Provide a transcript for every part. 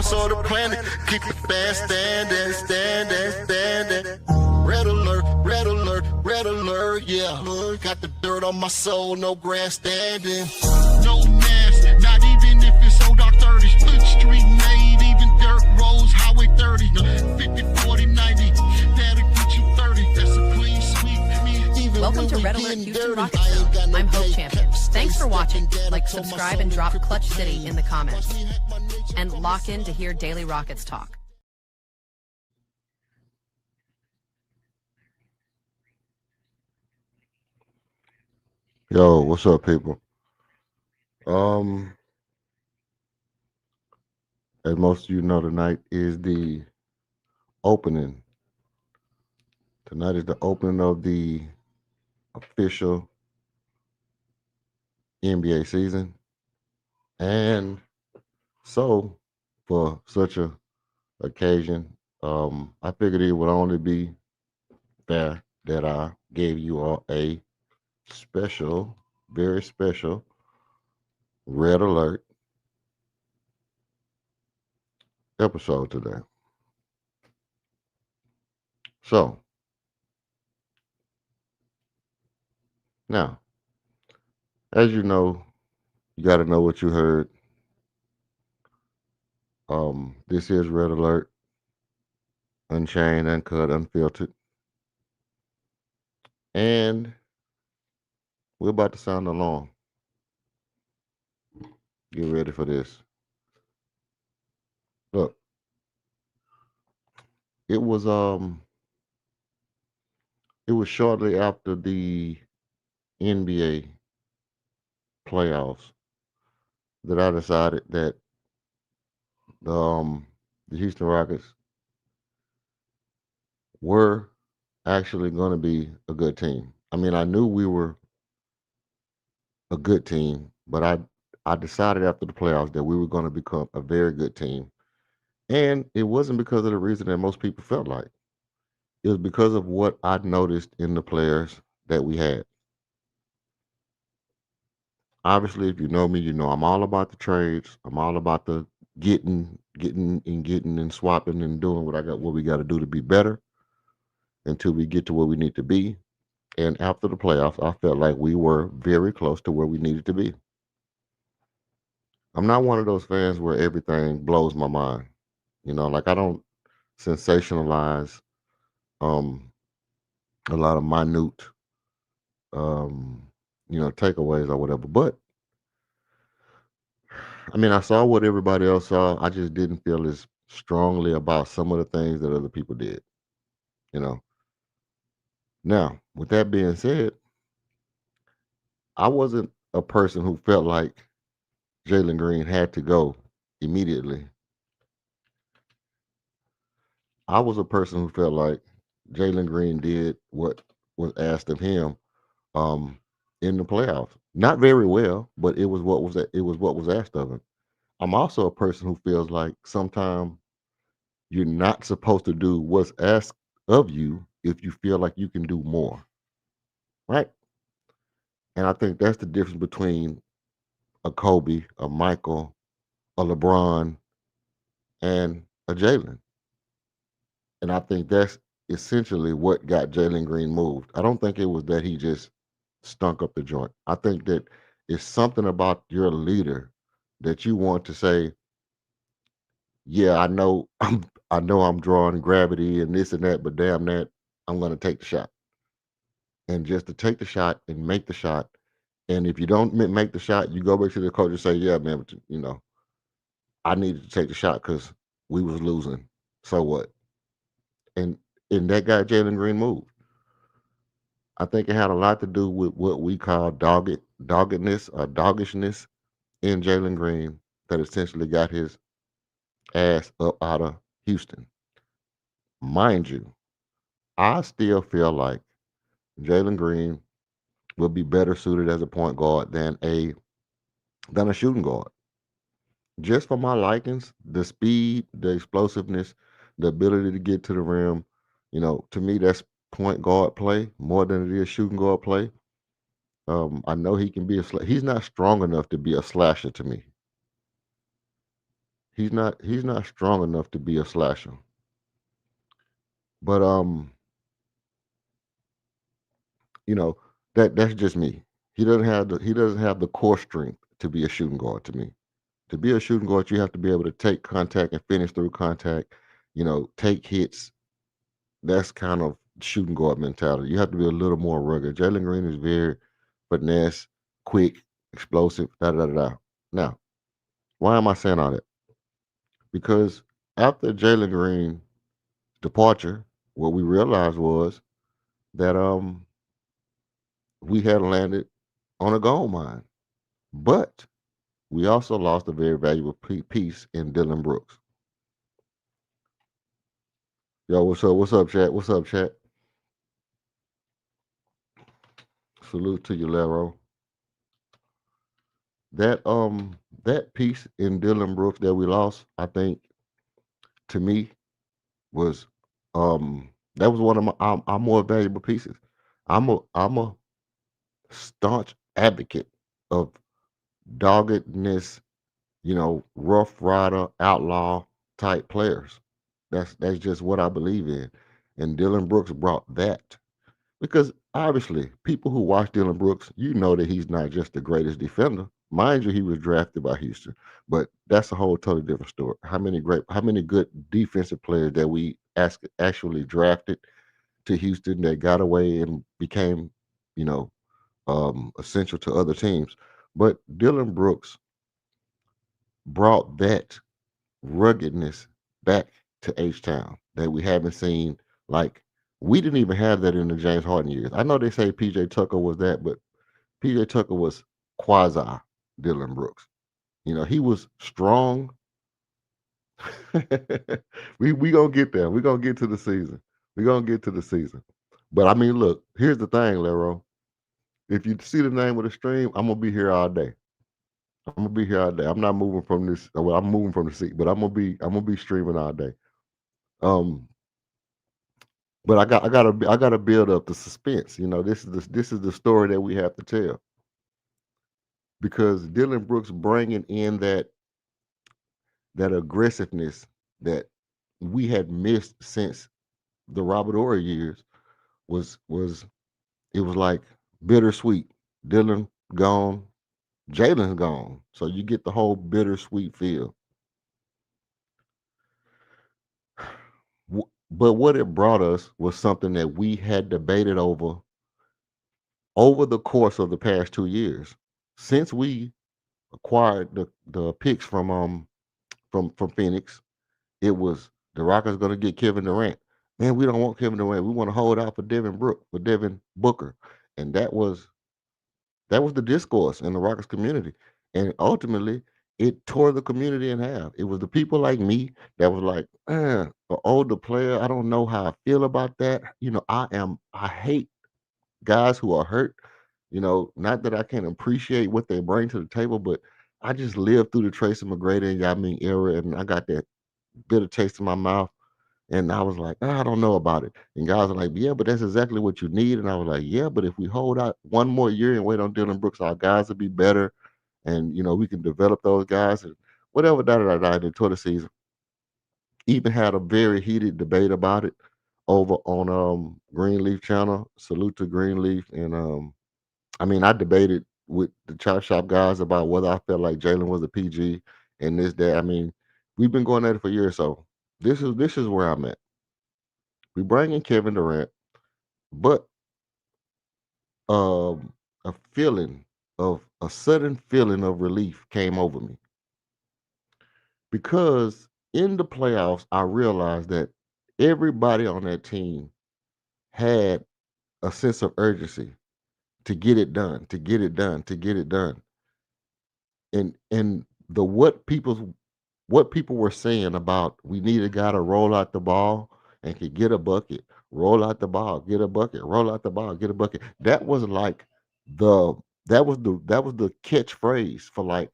boss of the planet. Keep the fast standing, standing, standing. Red alert, red alert, red alert, yeah. Got the dirt on my soul, no grandstanding. No mask, not even if it's old dark 30s. Street made, even dirt roads, highway 30. 50, 40, 90, that'll get you 30. That's a clean sweep. Even Welcome to Red Alert Houston Rocket Zone. I'm Hope Champion. Thanks for watching. Like, subscribe, and drop Clutch City in the comments. And lock in to hear Daily Rockets talk. Yo, what's up, people? Um, as most of you know, tonight is the opening. Tonight is the opening of the official NBA season. And so, for such a occasion, I figured it would only be fair that I gave you all a special, very special Red Alert episode today. So, now, as you know, you got to know what you heard. This is Red Alert, Unchained, Uncut, Unfiltered. And we're about to sound the alarm. Get ready for this. Look, it was shortly after the NBA playoffs that I decided that the Houston Rockets were actually going to be a good team. I mean, I knew we were a good team, but I decided after the playoffs that we were going to become a very good team. And it wasn't because of the reason that most people felt like. It was because of what I noticed in the players that we had. Obviously, if you know me, you know I'm all about the trades. I'm all about the getting and swapping and doing what we got to do to be better until we get to where we need to be. And after the playoffs, I felt like we were very close to where we needed to be. I'm not one of those fans where everything blows my mind. You know, like I don't sensationalize a lot of minute takeaways or whatever. But I mean, I saw what everybody else saw. I just didn't feel as strongly about some of the things that other people did, you know. Now, with that being said, I wasn't a person who felt like Jalen Green had to go immediately. I was a person who felt like Jalen Green did what was asked of him um, in the playoffs. Not very well, but it was what was asked of him. I'm also a person who feels like sometimes you're not supposed to do what's asked of you if you feel like you can do more, right? And I think that's the difference between a Kobe, a Michael, a LeBron, and a Jalen. And I think that's essentially what got Jalen Green moved. I don't think it was that he just stunk up the joint. I think that it's something about your leader that you want to say, yeah, I know I'm drawing gravity and this and that, but damn that, I'm gonna take the shot. And just to take the shot and make the shot. And if you don't make the shot, you go back to the coach and say, yeah, man, but I needed to take the shot because we was losing. So what? And and that got Jalen Green moved. I think it had a lot to do with what we call doggedness or doggishness in Jalen Green that essentially got his ass up out of Houston. Mind you, I still feel like Jalen Green will be better suited as a point guard than a shooting guard. Just for my likings, the speed, the explosiveness, the ability to get to the rim, to me that's point guard play more than it is shooting guard play. I know he can be he's not strong enough to be a slasher to me. He's not strong enough to be a slasher. But you know, that's just me. He doesn't have the core strength to be a shooting guard to me. To be a shooting guard, you have to be able to take contact and finish through contact, take hits. That's kind of shooting guard mentality. You have to be a little more rugged. Jalen Green is very finesse, quick, explosive, da da da da. Now, why am I saying all that? Because after Jalen Green's departure, what we realized was that we had landed on a gold mine. But we also lost a very valuable piece in Dylan Brooks. Yo, what's up? What's up, chat? What's up, chat? Salute to you, Lero. That piece in Dylan Brooks that we lost, I think, to me, was that was one of our more valuable pieces. I'm a staunch advocate of doggedness, rough rider, outlaw type players. That's just what I believe in. And Dylan Brooks brought that. Because obviously, people who watch Dylan Brooks, you know that he's not just the greatest defender. Mind you, he was drafted by Houston, but that's a whole totally different story. How many good defensive players that we actually drafted to Houston that got away and became, you know, essential to other teams. But Dylan Brooks brought that ruggedness back to H Town that we haven't seen. Like, we didn't even have that in the James Harden years. I know they say PJ Tucker was that, but PJ Tucker was quasi Dylan Brooks. He was strong. we gonna get there. We gonna get to the season. We gonna get to the season. But I mean, look, here's the thing, Lero. If you see the name of the stream, I'm gonna be here all day. I'm gonna be here all day. I'm not moving from this. Well, I'm moving from the seat, but I'm gonna be streaming all day. Um, but I gotta build up the suspense. This is the story that we have to tell because Dylan Brooks bringing in that aggressiveness that we had missed since the Robert Ory years was it was like bittersweet. Dylan gone, Jalen's gone, so you get the whole bittersweet feel. But what it brought us was something that we had debated over the course of the past 2 years since we acquired the picks from Phoenix. It was the Rockets going to get Kevin Durant. Man, we don't want Kevin Durant. We want to hold out for Devin Booker, and that was the discourse in the Rockets community, and ultimately it tore the community in half. It was the people like me that was like, an older player. I don't know how I feel about that. I hate guys who are hurt. Not that I can't appreciate what they bring to the table, but I just lived through the Tracy McGrady and Yao Ming era, and I got that bitter taste in my mouth. And I was like, I don't know about it. And guys are like, yeah, but that's exactly what you need. And I was like, yeah, but if we hold out one more year and wait on Dylan Brooks, our guys will be better. And, we can develop those guys and whatever, da da da da, until the season. Even had a very heated debate about it over on Greenleaf channel. Salute to Greenleaf. And I mean, I debated with the Chop Shop guys about whether I felt like Jalen was a PG and this, that. I mean, we've been going at it for years. So this is where I'm at. We bring in Kevin Durant, but um, a sudden feeling of relief came over me because in the playoffs, I realized that everybody on that team had a sense of urgency to get it done, to get it done, to get it done. And the what people were saying about we need a guy to roll out the ball and could get a bucket, roll out the ball, get a bucket, roll out the ball, get a bucket. That was like the that was the catchphrase for like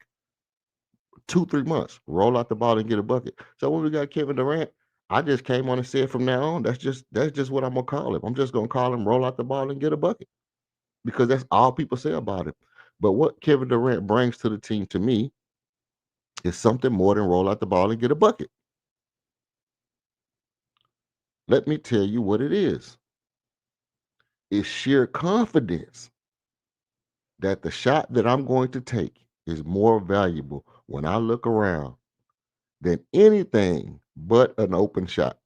2 3 months. Roll out the ball and get a bucket. So when we got Kevin Durant, I just came on and said from now on, that's just what I'm gonna call him. I'm just gonna call him roll out the ball and get a bucket because that's all people say about him. But what Kevin Durant brings to the team to me It's something more than roll out the ball and get a bucket. Let me tell you what it is. It's sheer confidence that the shot that I'm going to take is more valuable when I look around than anything but an open shot.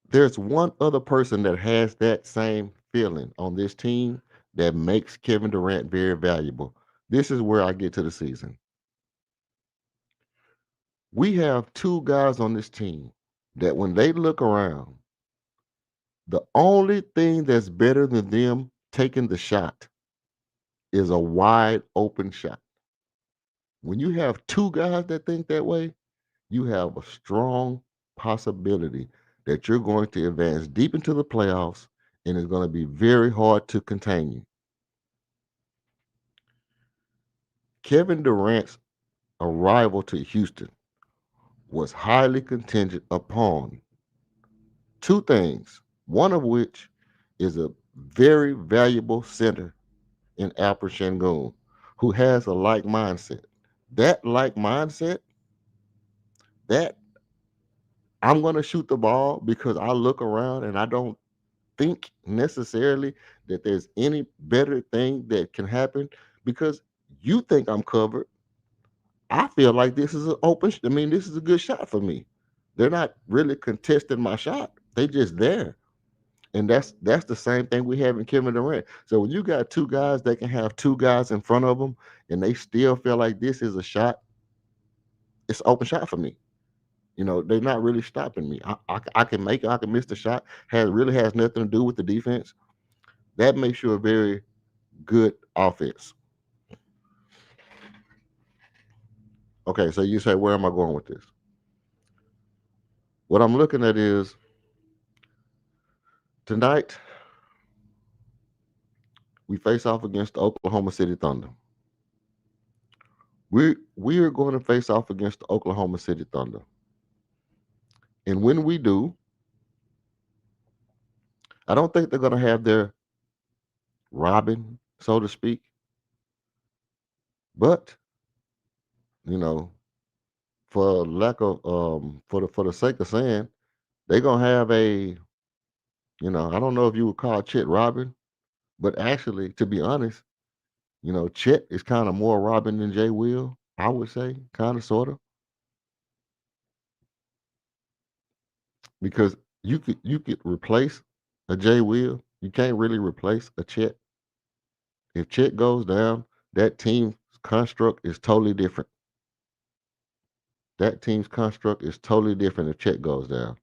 There's one other person that has that same feeling on this team that makes Kevin Durant very valuable. This is where I get to the season. We have two guys on this team that when they look around, the only thing that's better than them taking the shot is a wide open shot. When you have two guys that think that way, you have a strong possibility that you're going to advance deep into the playoffs and it's going to be very hard to contain you. Kevin Durant's arrival to Houston was highly contingent upon two things, one of which is a very valuable center in Alfred Sengun, who has a like mindset. That like mindset, that I'm going to shoot the ball because I look around and I don't think necessarily that there's any better thing that can happen because you think I'm covered. I feel like this is an open. I mean, this is a good shot for me. They're not really contesting my shot. They just there. And that's the same thing we have in Kevin Durant. So when you got two guys that can have two guys in front of them and they still feel like this is a shot, it's open shot for me. You know, they're not really stopping me. I can make it, I can miss the shot. Has nothing to do with the defense. That makes you a very good offense. Okay, so you say, where am I going with this? What I'm looking at is tonight we face off against the Oklahoma City Thunder. We are going to face off against the Oklahoma City Thunder. And when we do, I don't think they're going to have their Robin, so to speak. But, you know, for lack of for the sake of saying, they're going to have a, I don't know if you would call Chet Robin, but actually, to be honest, Chet is kind of more Robin than Jay Will, I would say, kind of, sort of, because you could replace a Jay Will. You can't really replace a Chet. If Chet goes down, that team's construct is totally different. That team's construct is totally different if Chet goes down.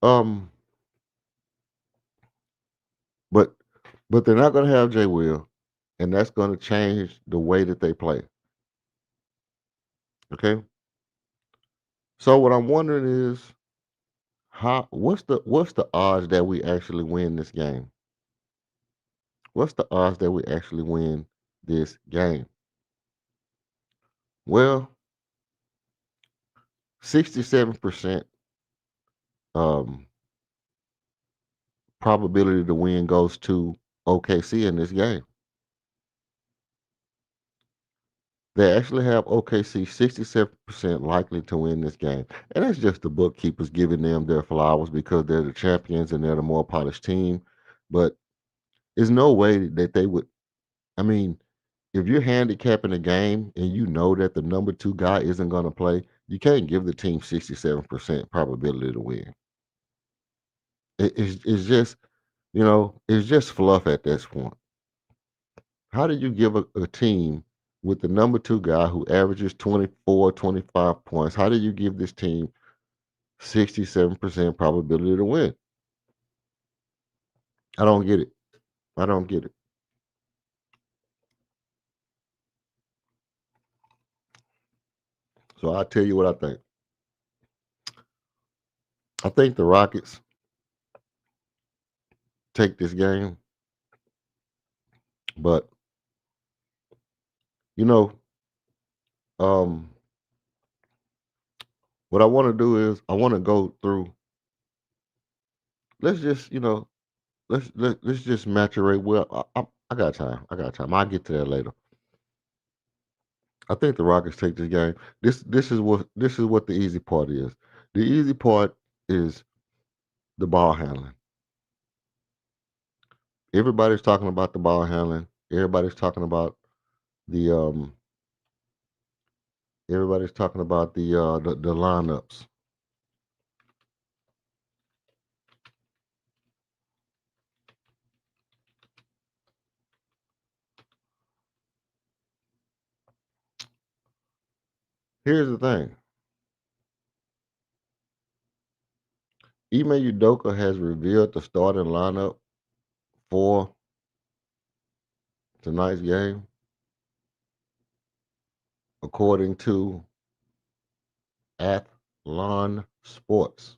Um, but they're not going to have Jay Will, and that's going to change the way that they play. Okay. So what I'm wondering is what's the odds that we actually win this game? What's the odds that we actually win this game? Well, 67% um probability to win goes to OKC in this game. They actually have OKC 67% likely to win this game. And that's just the bookkeepers giving them their flowers because they're the champions and they're the more polished team. But there's no way that they would. I mean, if you're handicapping a game and you know that the number two guy isn't going to play, you can't give the team 67% probability to win. It's just, it's just fluff at this point. How do you give a team with the number two guy who averages 24, 25 points? How do you give this team 67% probability to win? I don't get it. I don't get it. So I'll tell you what I think. I think the Rockets take this game, but you know, um, what I want to do is I want to go through let's just let's just maturate. Well, I got time. I got time. I'll get to that later. I think the Rockets take this game. This is what the easy part is. The easy part is the ball handling. Everybody's talking about the ball handling. The um everybody's talking about the lineups. Here's the thing. Ime Udoka has revealed the starting lineup for tonight's game, according to Athlon Sports.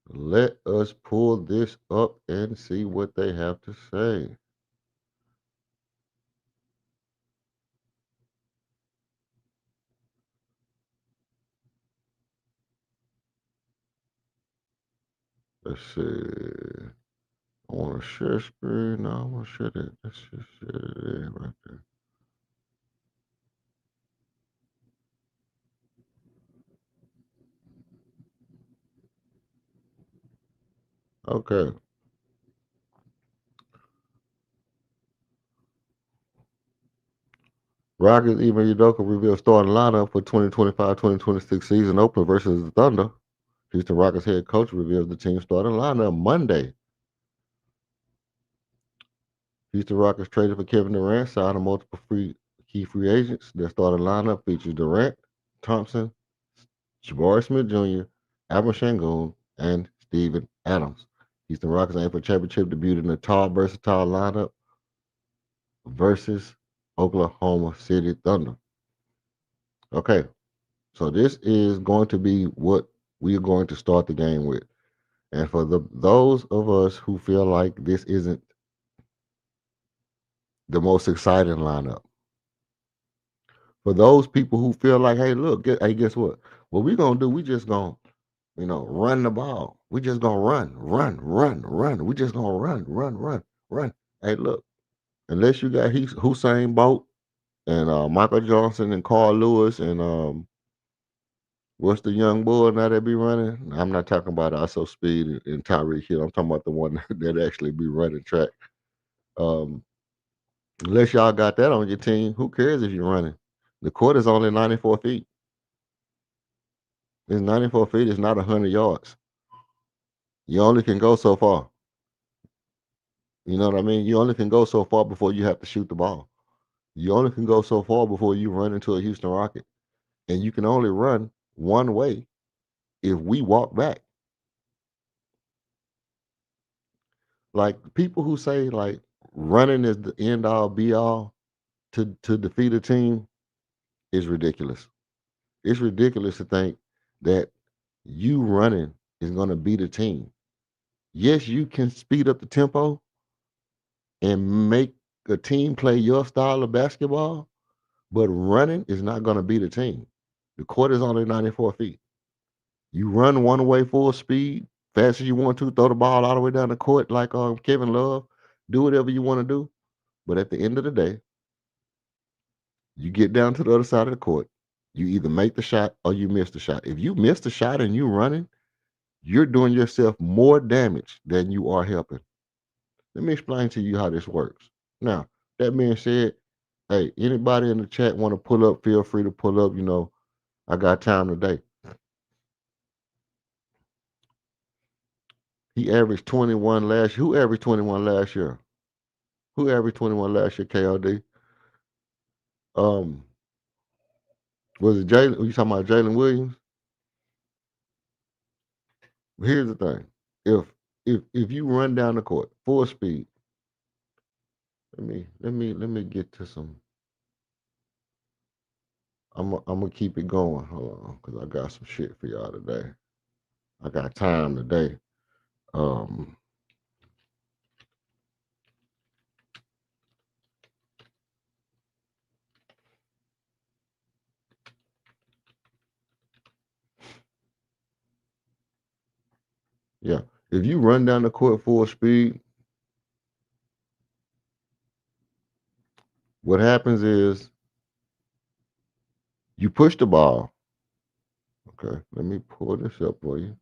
Let us pull this up and see what they have to say. Let's see. I want to share screen. No, I want to share that. Let's just share it right there. Okay. Rockets Ime Udoka revealed starting lineup for 2025-2026 season opener versus the Thunder. Houston Rockets head coach reveals the team starting lineup Monday. Houston Rockets traded for Kevin Durant, signed multiple key free agents. Their starting lineup features Durant, Thompson, Jabari Smith Jr., Alvin Şengün, and Steven Adams. Houston Rockets aim for championship debut in a tall, versatile lineup versus Oklahoma City Thunder. Okay, so this is going to be what we are going to start the game with. And for those of us who feel like this isn't the most exciting lineup, for those people who feel like, hey, look, hey, guess what? What we gonna do? We just gonna, run the ball. We just gonna run. We just gonna run. Hey, look, unless you got Hussein Bolt and Michael Johnson and Carl Lewis and what's the young bull now that be running? I'm not talking about ISO Speed and Tyreek Hill. I'm talking about the one that actually be running track. Um, unless y'all got that on your team, who cares if you're running? The court is only 94 feet. It's 94 feet. It's not 100 yards. You only can go so far. You know what I mean? You only can go so far before you have to shoot the ball. You only can go so far before you run into a Houston Rocket. And you can only run one way if we walk back. Like people who say like running is the end all be all to defeat a team is ridiculous. It's ridiculous to think that you running is going to beat a team. Yes, you can speed up the tempo and make a team play your style of basketball, but running is not going to beat a team. The court is only 94 feet. You run one way full speed, fast as you want to, throw the ball all the way down the court like Kevin Love, do whatever you want to do. But at the end of the day, you get down to the other side of the court. You either make the shot or you miss the shot. If you miss the shot and you running, you're doing yourself more damage than you are helping. Let me explain to you how this works. Now, that being said, hey, anybody in the chat want to pull up, feel free to pull up. I got time today. He averaged 21 last year. Who averaged 21 last year? Who averaged 21 last year, KOD? Um, was it Jalen? You talking about Jalen Williams? Here's the thing. If you run down the court full speed, let me get to some. I'm gonna keep it going. Hold on, because I got some shit for y'all today. I got time today. Um, Yeah. If you run down the court full speed, what happens is you push the ball. Okay, let me pull this up for you.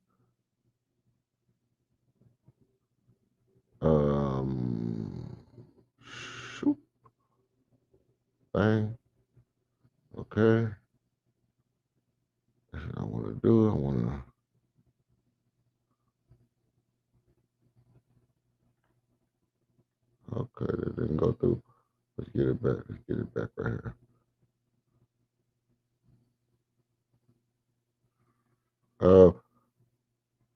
Um, shoot, bang. Okay, that's what I want to do. I want to. Okay, that didn't go through. Let's get it back. Let's get it back right here. Uh,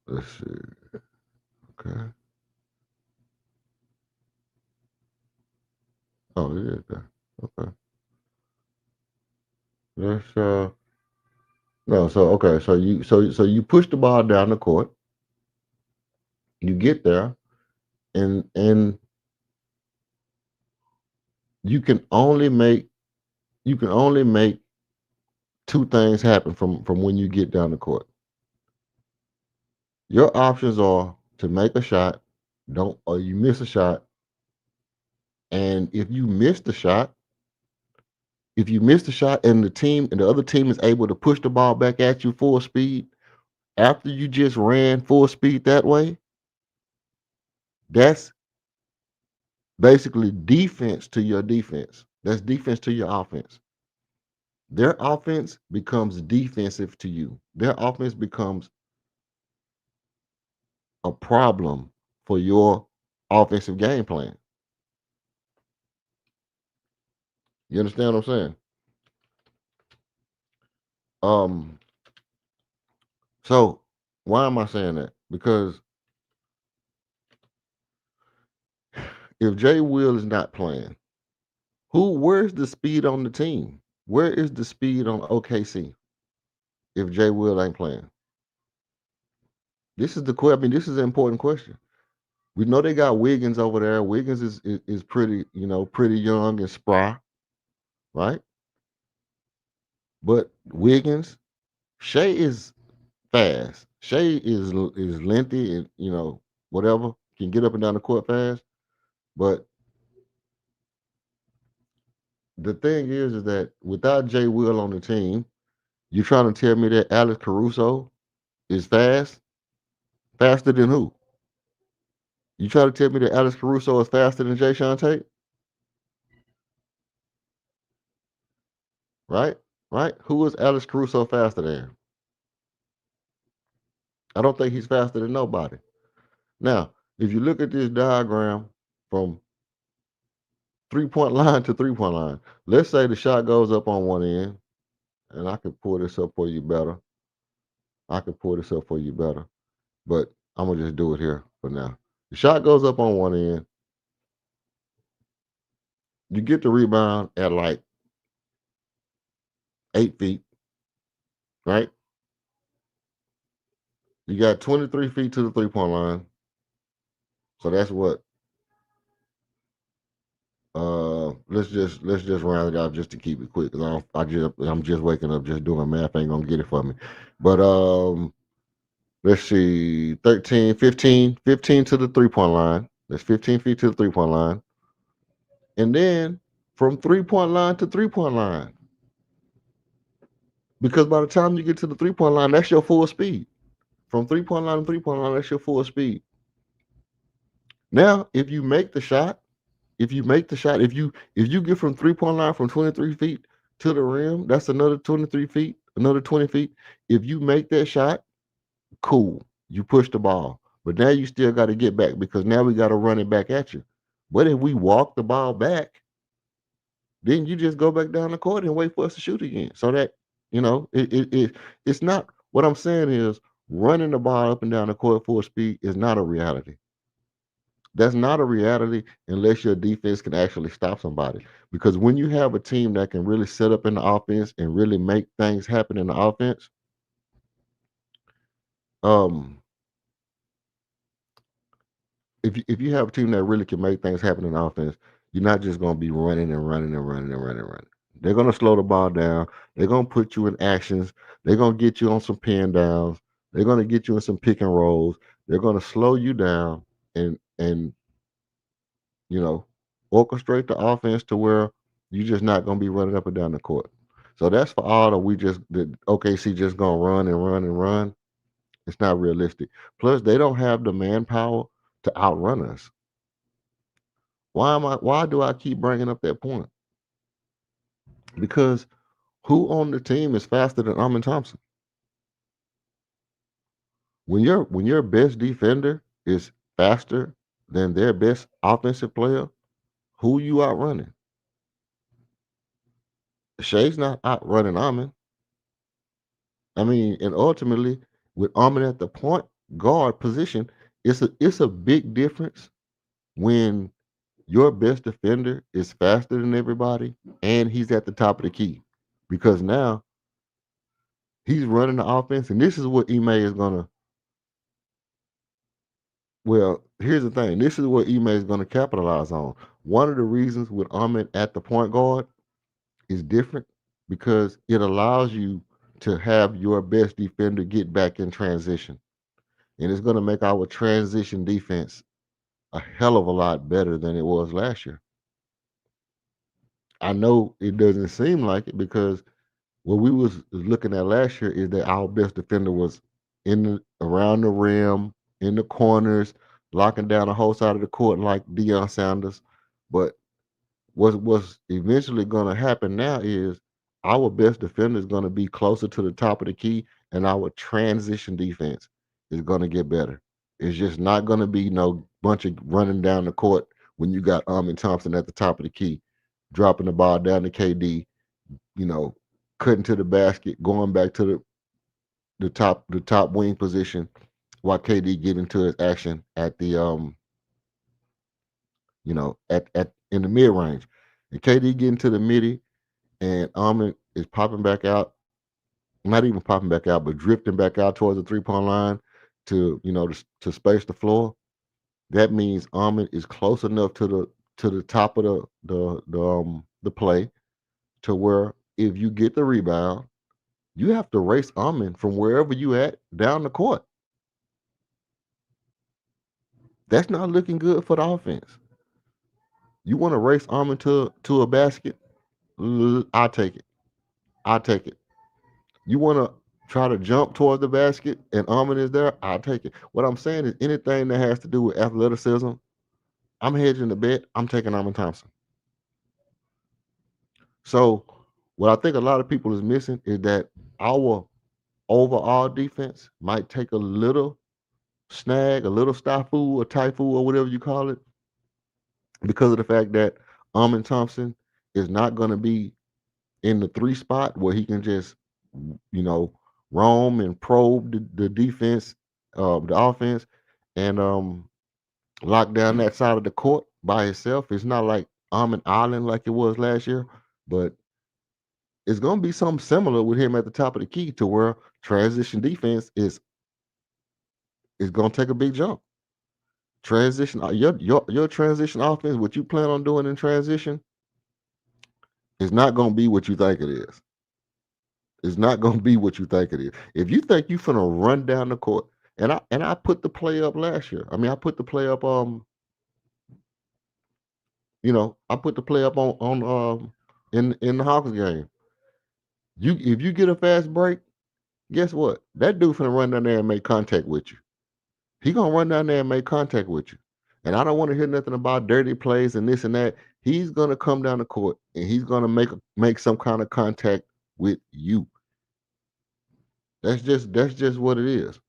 let's see. Okay. Oh, it is there. Okay. Let's no. So okay. So you push the ball down the court. You get there, and you can only make you can only make two things happen from when you get down the court. Your options are to make a shot, don't or you miss a shot, and if you miss the shot and the other team is able to push the ball back at you full speed after you just ran full speed that way, that's basically defense to your defense. That's defense to your offense. Their offense becomes defensive to you. Their offense becomes a problem for your offensive game plan. You understand what I'm saying? Um, so why am I saying that? Because if Jay Will is not playing, where's the speed on the team? Where is the speed on OKC if Jay Will ain't playing? This is the question. I mean, this is an important question. We know they got Wiggins over there. Wiggins is pretty, pretty young and spry, right? But Wiggins, Shea is fast. Shea is lengthy and whatever, can get up and down the court fast. But the thing is that without Jay Will on the team, you trying to tell me that Alex Caruso is fast? Faster than who? You try to tell me that Alex Caruso is faster than Jay Sean Tate? Right? Right? Who is Alex Caruso faster than? I don't think he's faster than nobody. Now, if you look at this diagram from 3-point line to 3-point line, let's say the shot goes up on one end, and I could pull this up for you better. But I'm gonna just do it here for now. The shot goes up on one end. You get the rebound at like 8 feet, right? You got 23 feet to the 3-point line. So that's what. Let's just round it out just to keep it quick because I'm just waking up, just doing math ain't gonna get it for me. But let's see, 13, 15 to the 3-point line. That's 15 feet to the 3-point line. And then from 3-point line to 3-point line. Because by the time you get to the 3-point line, that's your full speed. From 3-point line to 3-point line, that's your full speed. Now, if you make the shot, if you get from 3-point line from 23 feet to the rim, that's another 23 feet, another 20 feet. If you make that shot, cool. You push the ball. But now you still got to get back because now we got to run it back at you. But if we walk the ball back, then you just go back down the court and wait for us to shoot again. So that, it's not, what I'm saying is running the ball up and down the court full speed is not a reality. That's not a reality unless your defense can actually stop somebody. Because when you have a team that can really set up in the offense and really make things happen in the offense, um, if you have a team that really can make things happen in offense, you're not just going to be running and running and running and running and running. They're going to slow the ball down. They're going to put you in actions. They're going to get you on some pin downs. They're going to get you in some pick and rolls. They're going to slow you down and you know orchestrate the offense to where you're just not going to be running up and down the court. So that's for all the OKC just going to run and run and run. It's not realistic. Plus, they don't have the manpower to outrun us. Why do I keep bringing up that point? Because who on the team is faster than Amin Thompson? When your best defender is faster than their best offensive player, who you outrunning? Shay's not outrunning Amin. I mean, and ultimately, with Amin at the point guard position, it's a big difference when your best defender is faster than everybody and he's at the top of the key. Because now he's running the offense, and this is what Ime is gonna. Well, here's the thing. This is what Ime is gonna capitalize on. One of the reasons with Ahmed at the point guard is different because it allows you to have your best defender get back in transition, and it's gonna make our transition defense a hell of a lot better than it was last year. I know it doesn't seem like it because what we was looking at last year is that our best defender was around the rim, in the corners, locking down the whole side of the court like Deion Sanders. But what's eventually going to happen now is our best defender is going to be closer to the top of the key, and our transition defense is going to get better. It's just not going to be no bunch of running down the court when you got Amin Thompson at the top of the key, dropping the ball down to KD, you know, cutting to the basket, going back to the top wing position while KD get into his action at the at in the mid range. And KD get into the midi and Almond is popping back out, not even popping back out, but drifting back out towards the 3-point line to space the floor. That means Almond is close enough to the top of the play to where if you get the rebound, you have to race Almond from wherever you at down the court. That's not looking good for the offense. You want to race Almond to a basket? I'll take it. I'll take it. You want to try to jump toward the basket and Almond is there? I'll take it. What I'm saying is anything that has to do with athleticism, I'm hedging the bet. I'm taking Almond Thompson. So what I think a lot of people is missing is that our overall defense might take a little snag, a little snafu or typhoon or whatever you call it, because of the fact that Amin Thompson is not going to be in the 3 spot where he can just, you know, roam and probe the defense, the offense, and lock down that side of the court by himself. It's not like Amin Island like it was last year, but it's going to be something similar with him at the top of the key to where transition defense is going to take a big jump. Transition, your transition offense, what you plan on doing in transition, is not going to be what you think it is. It's not going to be what you think it is. If you think you finna run down the court, and I put the play up last year. I mean, I put the play up. I put the play up on in the Hawks game. If you get a fast break, guess what? That dude finna run down there and make contact with you. He gonna run down there and make contact with you. And I don't want to hear nothing about dirty plays and this and that. He's gonna come down the court and he's gonna make some kind of contact with you. That's just what it is.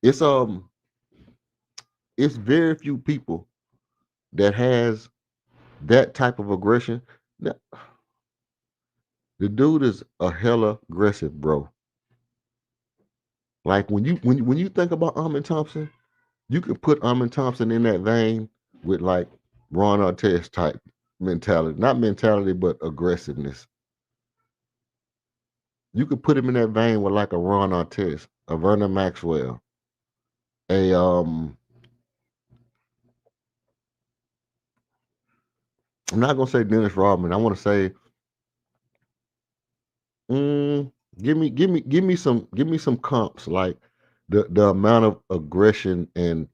It's it's very few people that has that type of aggression. Now, the dude is a hella aggressive, bro. Like when you think about Amin Thompson, you can put Amin Thompson in that vein with like Ron Artest type mentality. Not mentality, but aggressiveness. You could put him in that vein with like a Ron Artest, a Vernon Maxwell, a I'm not gonna say Dennis Rodman. I want to say Give me some comps like the amount of aggression and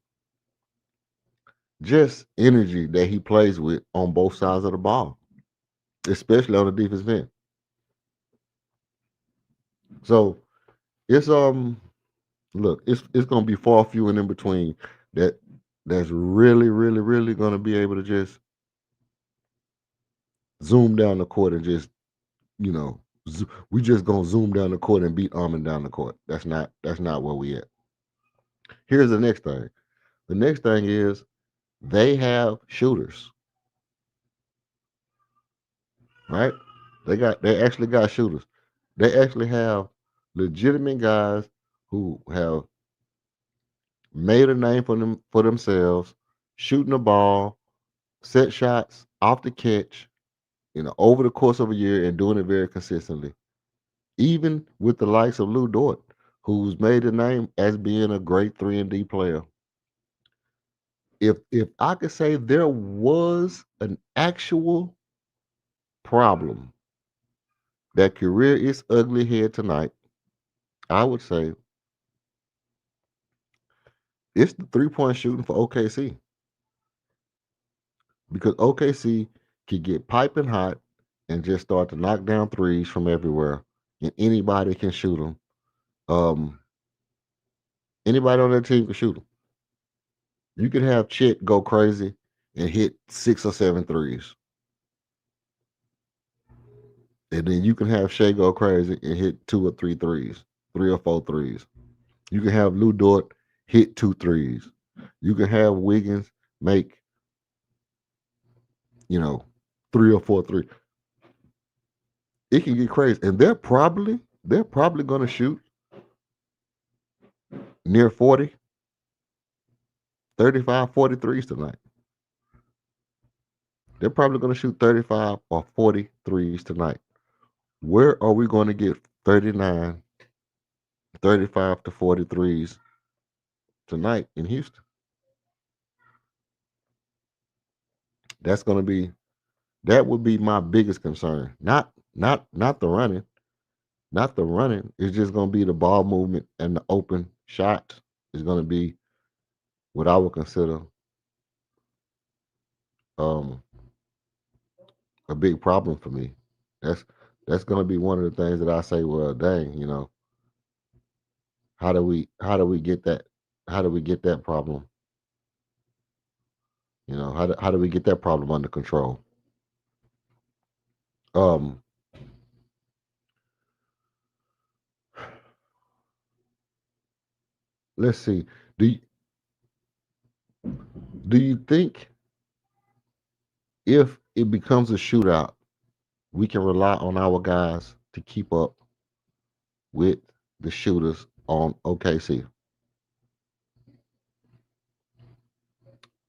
just energy that he plays with on both sides of the ball, especially on the defensive end. So it's look, it's gonna be far few and in between that that's really gonna be able to just zoom down the court and just you know we just gonna zoom down the court and beat Armin down the court. That's not where we at. Here's the next thing. The next thing is they have shooters, right? They actually got shooters. They actually have legitimate guys who have made a name for themselves, shooting the ball, set shots off the catch, over the course of a year and doing it very consistently. Even with the likes of Lou Dort, who's made a name as being a great 3 and D player. If I could say there was an actual problem that could rear its ugly head tonight, I would say it's the 3-point shooting for OKC because OKC could get piping hot and just start to knock down threes from everywhere, and anybody can shoot them. Um, Anybody on that team can shoot them. You could have Chet go crazy and hit 6 or 7 threes, and then you can have Shea go crazy and hit 2 or 3 threes, 3 or 4 threes. You can have Lou Dort hit 2 threes. You can have Wiggins make, you know, 3 or 4 threes. It can get crazy, and they're probably going to shoot near 40, 35, 40 threes tonight. They're probably going to shoot 35 or 40 threes tonight. Where are we going to get 39, 35 to 40 threes tonight in Houston? That would be my biggest concern. Not the running. Not the running. It's just going to be the ball movement and the open shots is going to be what I would consider um, a big problem for me. That's that's going to be one of the things that I say. Well, dang, how do we get that? How do we get that problem? How do we get that problem under control? Um, let's see. Do you, do you think if it becomes a shootout, we can rely on our guys to keep up with the shooters on OKC?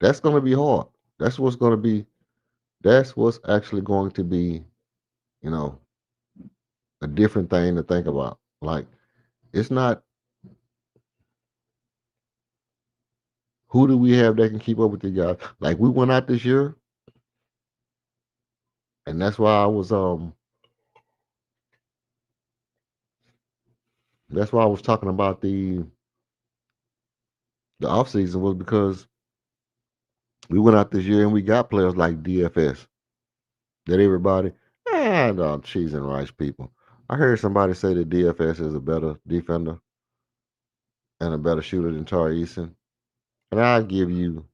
That's going to be hard. That's what's going to be. That's what's actually going to be, you know, a different thing to think about. Like, it's not who do we have that can keep up with the guys. Like, we went out this year, and that's why I was talking about the offseason was because we went out this year and we got players like DFS that everybody no cheese and rice people. I heard somebody say that DFS is a better defender and a better shooter than Tari Eason. And I'll give you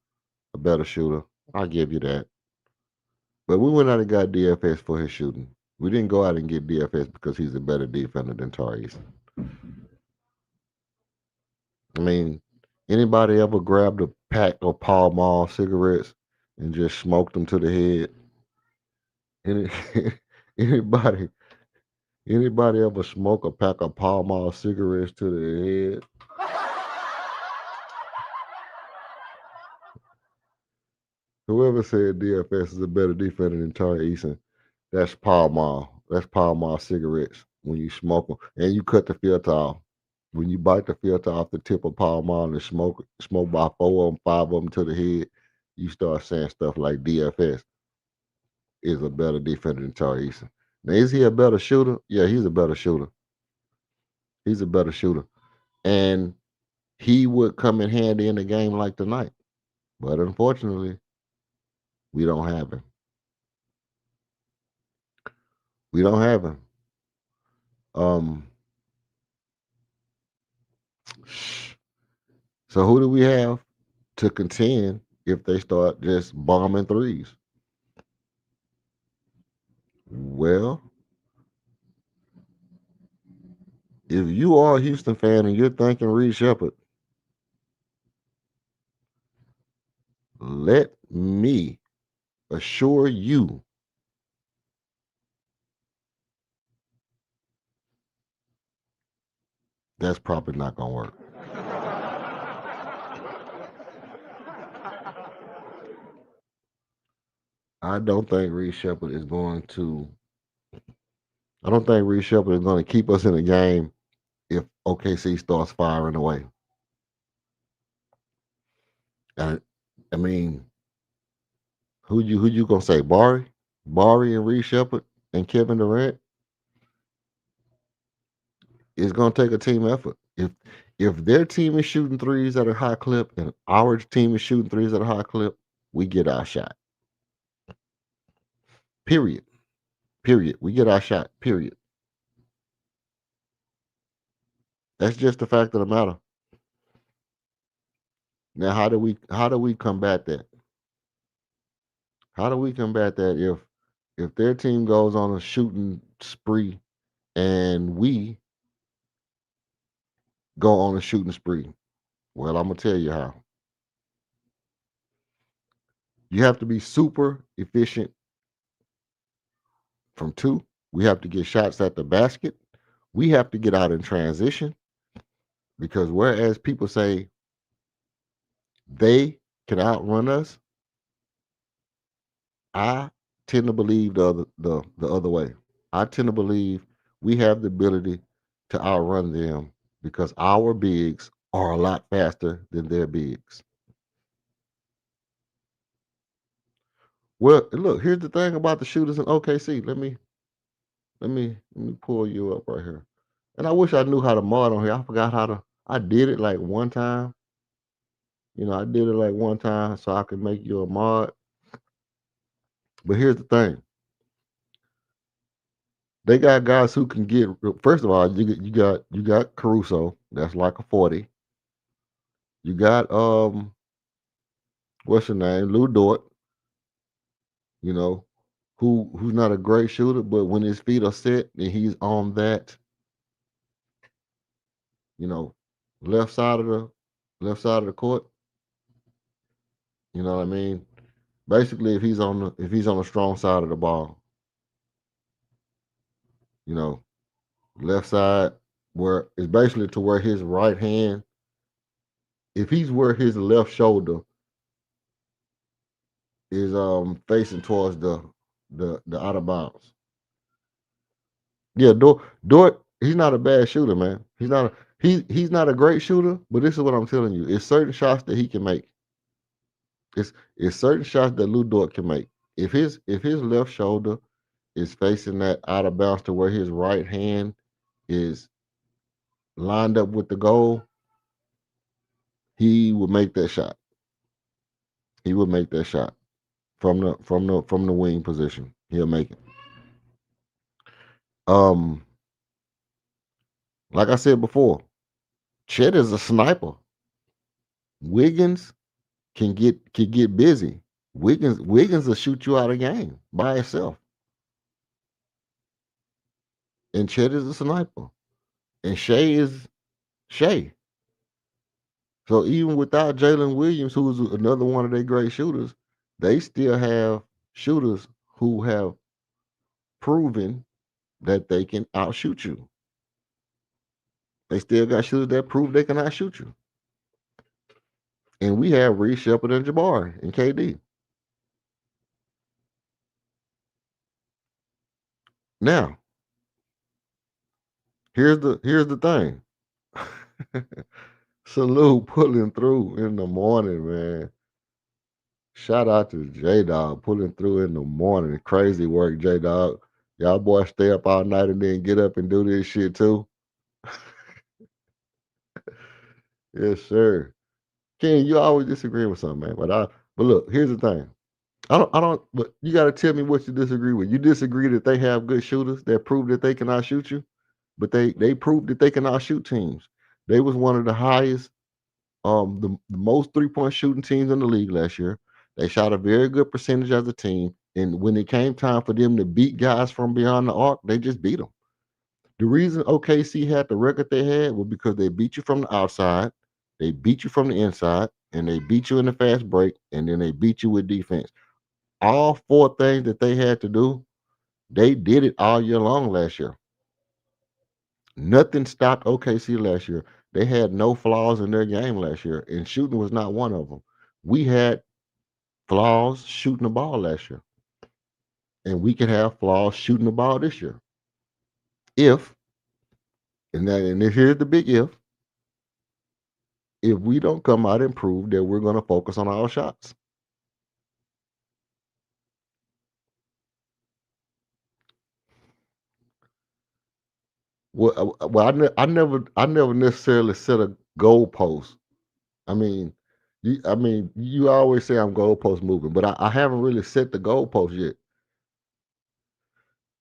a better shooter. I'll give you that. But we went out and got DFS for his shooting. We didn't go out and get DFS because he's a better defender than Tari Eason. I mean, anybody ever grabbed a pack of Pall Mall cigarettes and just smoked them to the head? Any, anybody anybody ever smoke a pack of Pall Mall cigarettes to the head? Whoever said DFS is a better defender than Tari Eason, that's Pall Mall. That's Pall Mall cigarettes when you smoke them and you cut the filter off. When you bite the filter off the tip of Pall Mall and smoke by 4 of them, 5 of them to the head, you start saying stuff like DFS is a better defender than Tari Eason. Now, is he a better shooter? Yeah, he's a better shooter. He's a better shooter. And he would come in handy in a game like tonight. But unfortunately, we don't have him. We don't have him. Um so who do we have to contend if they start just bombing threes? Well, if you are a Houston fan and you're thinking Reed Shepard, let me assure you that's probably not going to work. I don't think Reed Shepard is going to. I don't think Reed Shepard is going to keep us in the game if OKC starts firing away. And I mean, who you gonna say? Bari and Reed Shepard and Kevin Durant? It's gonna take a team effort. If their team is shooting threes at a high clip and our team is shooting threes at a high clip, we get our shot. Period. Period. We get our shot. Period. That's just the fact of the matter. Now, how do we combat that? How do we combat that if their team goes on a shooting spree and we go on a shooting spree? Well, I'm gonna tell you how. You have to be super efficient from two. We have to get shots at the basket. We have to get out in transition because whereas people say they can outrun us, I tend to believe the other way. I tend to believe we have the ability to outrun them because our bigs are a lot faster than their bigs. Well, look, here's the thing about the shooters in OKC. Let me pull you up right here. And I wish I knew how to mod on here. I forgot how to. I did it like one time. I did it like one time so I could make you a mod. But here's the thing: they got guys who can get. First of all, you got Caruso. That's like a 40. You got what's her name, Lou Dort. You know, who's not a great shooter, but when his feet are set and he's on that, you know, left side of the left side of the court. You know what I mean? Basically, if he's on the strong side of the ball, you know, left side where it's basically to where his right hand, if he's where his left shoulder is facing towards the out of bounds. Yeah, Dort, he's not a bad shooter, man. He's not a great shooter, but this is what I'm telling you. It's certain shots that he can make. It's certain shots that Lou Dort can make. If his left shoulder is facing that out of bounds to where his right hand is lined up with the goal, he would make that shot. He would make that shot from the wing position. He'll make it. Um, like I said before, Chet is a sniper. Wiggins can get busy. Wiggins will shoot you out of game by himself. And Chet is a sniper. And Shea is Shea. So even without Jalen Williams, who's another one of their great shooters, they still have shooters who have proven that they can outshoot you. They still got shooters that prove they can outshoot you. And we have Reed Shepard and Jabari and KD. Now, here's the thing. Salute pulling through in the morning, man. Shout out to J Dog pulling through in the morning. Crazy work, J Dog. Y'all boys stay up all night and then get up and do this shit too. Yes, sir. Ken, you always disagree with something, man. But look, here's the thing. I don't but you gotta tell me what you disagree with. You disagree that they have good shooters that prove that they cannot shoot you, but they proved that they cannot shoot teams. They was one of the highest, the most three-point shooting teams in the league last year. They shot a very good percentage as a team. And when it came time for them to beat guys from beyond the arc, they just beat them. The reason OKC had the record they had was because they beat you from the outside, they beat you from the inside, and they beat you in the fast break, and then they beat you with defense. All four things that they had to do, they did it all year long last year. Nothing stopped OKC last year. They had no flaws in their game last year, and shooting was not one of them. We had flaws shooting the ball last year, and we can have flaws shooting the ball this year. If here's the big if we don't come out and prove that we're going to focus on our shots. I never necessarily set a goalpost. I mean, you always say I'm goalpost moving, but I haven't really set the goalpost yet.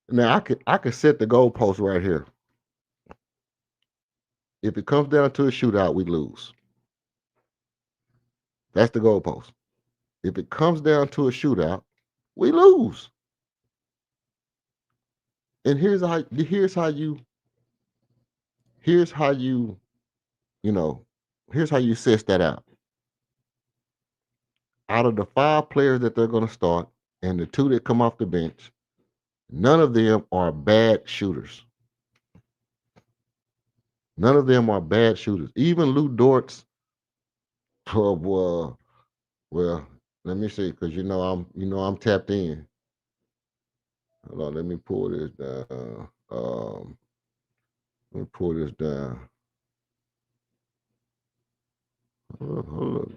Now I could set the goalpost right here. If it comes down to a shootout, we lose. That's the goalpost. If it comes down to a shootout, we lose. And here's how you know here's how you suss that out. Out of the five players that they're going to start and the two that come off the bench, none of them are bad shooters. None of them are bad shooters. Even Lou Dort's, well, well, let me see, because I'm tapped in. Hold on, let me pull this down. Let me pull this down. Hold up,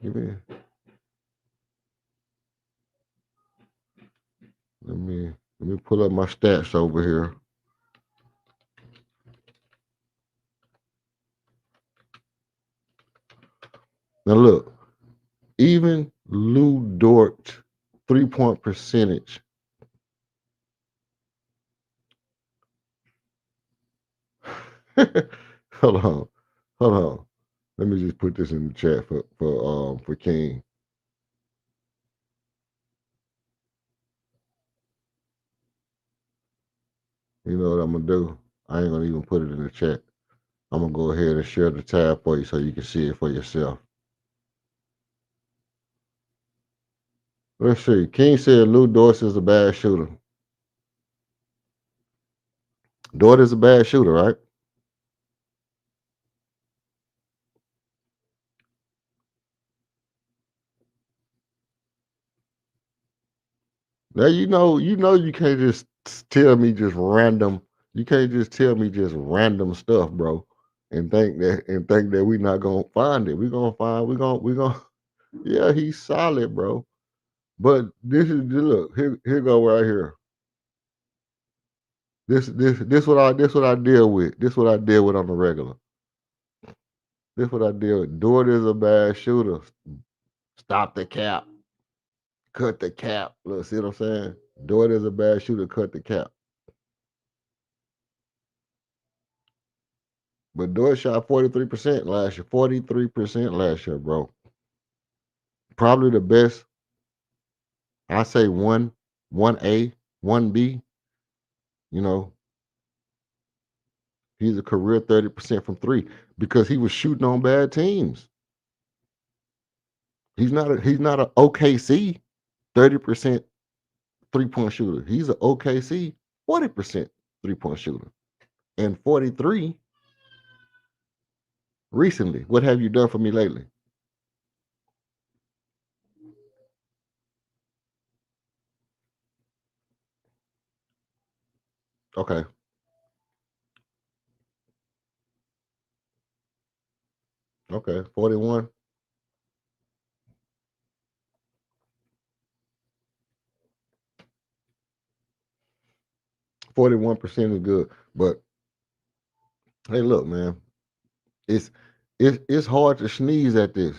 let me pull up my stats over here. Now look, even Lou Dort 3-point percentage. Hold on. Hold on. Let me just put this in the chat for King. You know what I'm gonna do? I ain't gonna even put it in the chat. I'm gonna go ahead and share the tab for you so you can see it for yourself. Let's see. King said Lou Dort is a bad shooter. Dort is a bad shooter, right? Now you can't just tell me just random. You can't just tell me just random stuff, bro, and think that we not gonna find it. We gonna yeah, he's solid, bro. But look, here go right here. This what I deal with. This what I deal with on the regular. This what I deal with. Dort is a bad shooter. Stop the cap. Cut the cap. Look, see what I'm saying? Dort is a bad shooter. Cut the cap. But Dort shot 43% last year. 43% last year, bro. Probably the best. I say one A, 1B. You know, he's a career 30% from three because he was shooting on bad teams. He's not a OKC 30% 3-point shooter. He's an OKC 40% 3-point shooter. And 43 recently. What have you done for me lately? Okay. Okay. 41. 41% is good. But hey, look, man. It's it's hard to sneeze at this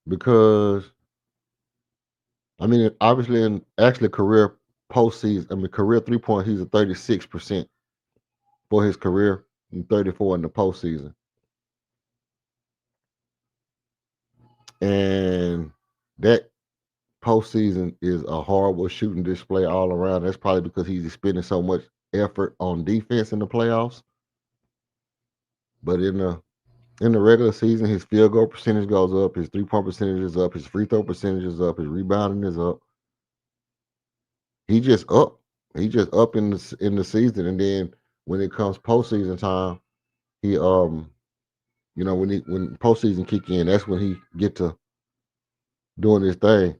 because I mean, obviously, in actually career postseason, I mean, career 3-point, he's a 36% for his career and 34 in the postseason. And that postseason is a horrible shooting display all around. That's probably because he's spending so much effort on defense in the playoffs. But in the regular season, his field goal percentage goes up, his 3-point percentage is up, his free throw percentage is up, his rebounding is up. He just up. He just up in the season, and then when it comes postseason time, he when postseason kick in, that's when he get to doing his thing.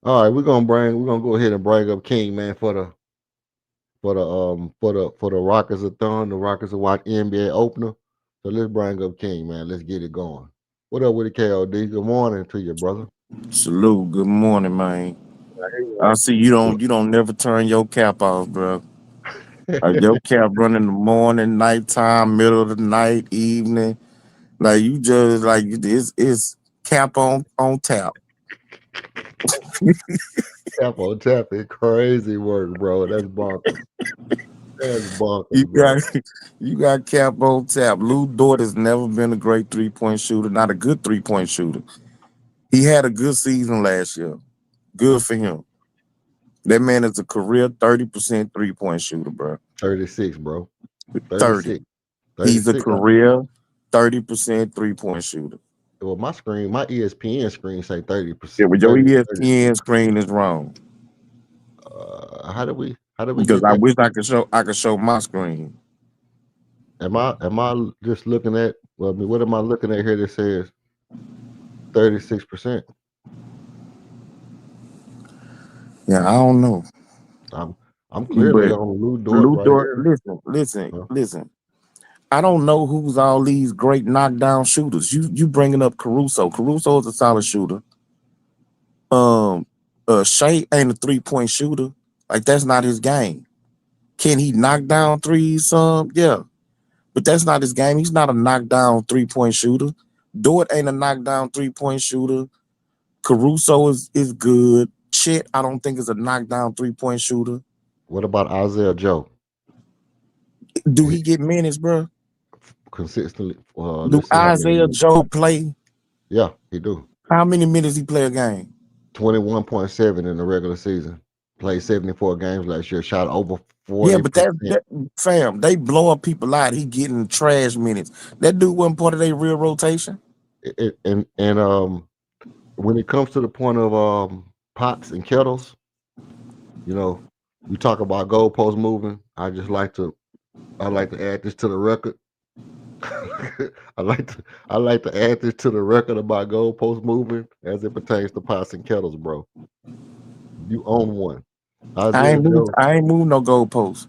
All right, we're gonna go ahead and bring up King, man, for the Rockets of Thun. The Rockets of watch NBA opener. So let's bring up King, man. Let's get it going. What up with the KOD? Good morning to you, brother. Salute. Good morning, man. I see you don't never turn your cap off, bro. Your cap run in the morning, nighttime, middle of the night, evening. Like you just like it's cap on tap. Tap on tap is crazy work, bro. That's bonkers. That's bonkers, You bro. got you got cap on tap. Lou Dort has never been a great 3-point shooter, not a good 3-point shooter. He had a good season last year. Good for him. That man is a career 30% 3-point shooter, bro. 36, bro. 30. 36. He's a 36. career 30% 3-point shooter. Well, my ESPN screen say 30%. Yeah, but your 30, ESPN screen is wrong. How do we Because get I that? wish I could show my screen. Am I just looking at? Well, I mean, what am I looking at here that says 36%? Yeah, I don't know. I'm clearly But on Lou Dort Lou right Dort, here. Huh? listen. I don't know who's all these great knockdown shooters. You bringing up Caruso. Caruso is a solid shooter. Shea ain't a 3-point shooter. Like that's not his game. Can he knock down threes? Yeah. But that's not his game. He's not a knockdown 3-point shooter. Dort ain't a knockdown 3-point shooter. Caruso is good. Chet, I don't think is a knockdown 3-point shooter. What about Isaiah Joe? Do he get minutes, bro? Consistently. Do Let's see how many Isaiah minutes. Joe play? Yeah, he do. How many minutes he play a game? 21.7 in the regular season. Played 74 games last year. Shot over 40%. Yeah, but that fam, they blow up people out. He getting trash minutes. That dude wasn't part of their real rotation. And when it comes to the point of pots and kettles, we talk about goalpost moving. I like to add this to the record. I like to add this to the record about goalpost moving as it pertains to pots and kettles, bro. You own one. I Isaiah Joe. ain't moved no goalposts.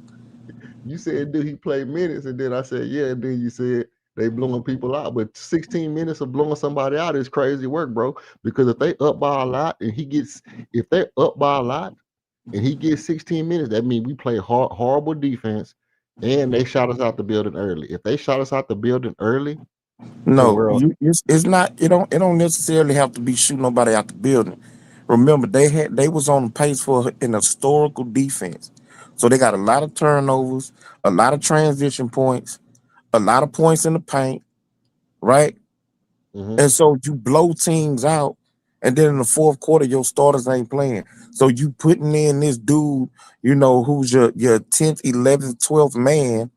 You said, do he play minutes? And then I said, yeah. And then you said they blowing people out. But 16 minutes of blowing somebody out is crazy work, bro. Because if they up by a lot and if they're up by a lot and he gets 16 minutes, that means we play horrible defense and they shot us out the building early. If they shot us out the building early, no, it's not. It don't necessarily have to be shooting nobody out the building. Remember, they was on pace for an historical defense. So they got a lot of turnovers, a lot of transition points, a lot of points in the paint, right? Mm-hmm. And so you blow teams out, and then in the fourth quarter, your starters ain't playing. So you putting in this dude, who's your 10th, 11th, 12th man,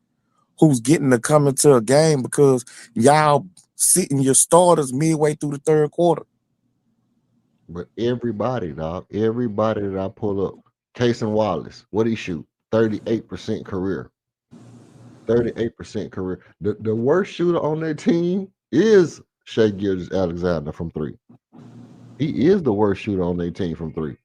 who's getting to come into a game because y'all sitting your starters midway through the third quarter. But everybody that I pull up, Casey Wallace, what he shoot? 38% career. 38% career. The worst shooter on their team is Shea Gilgeous-Alexander from 3. He is the worst shooter on their team from 3.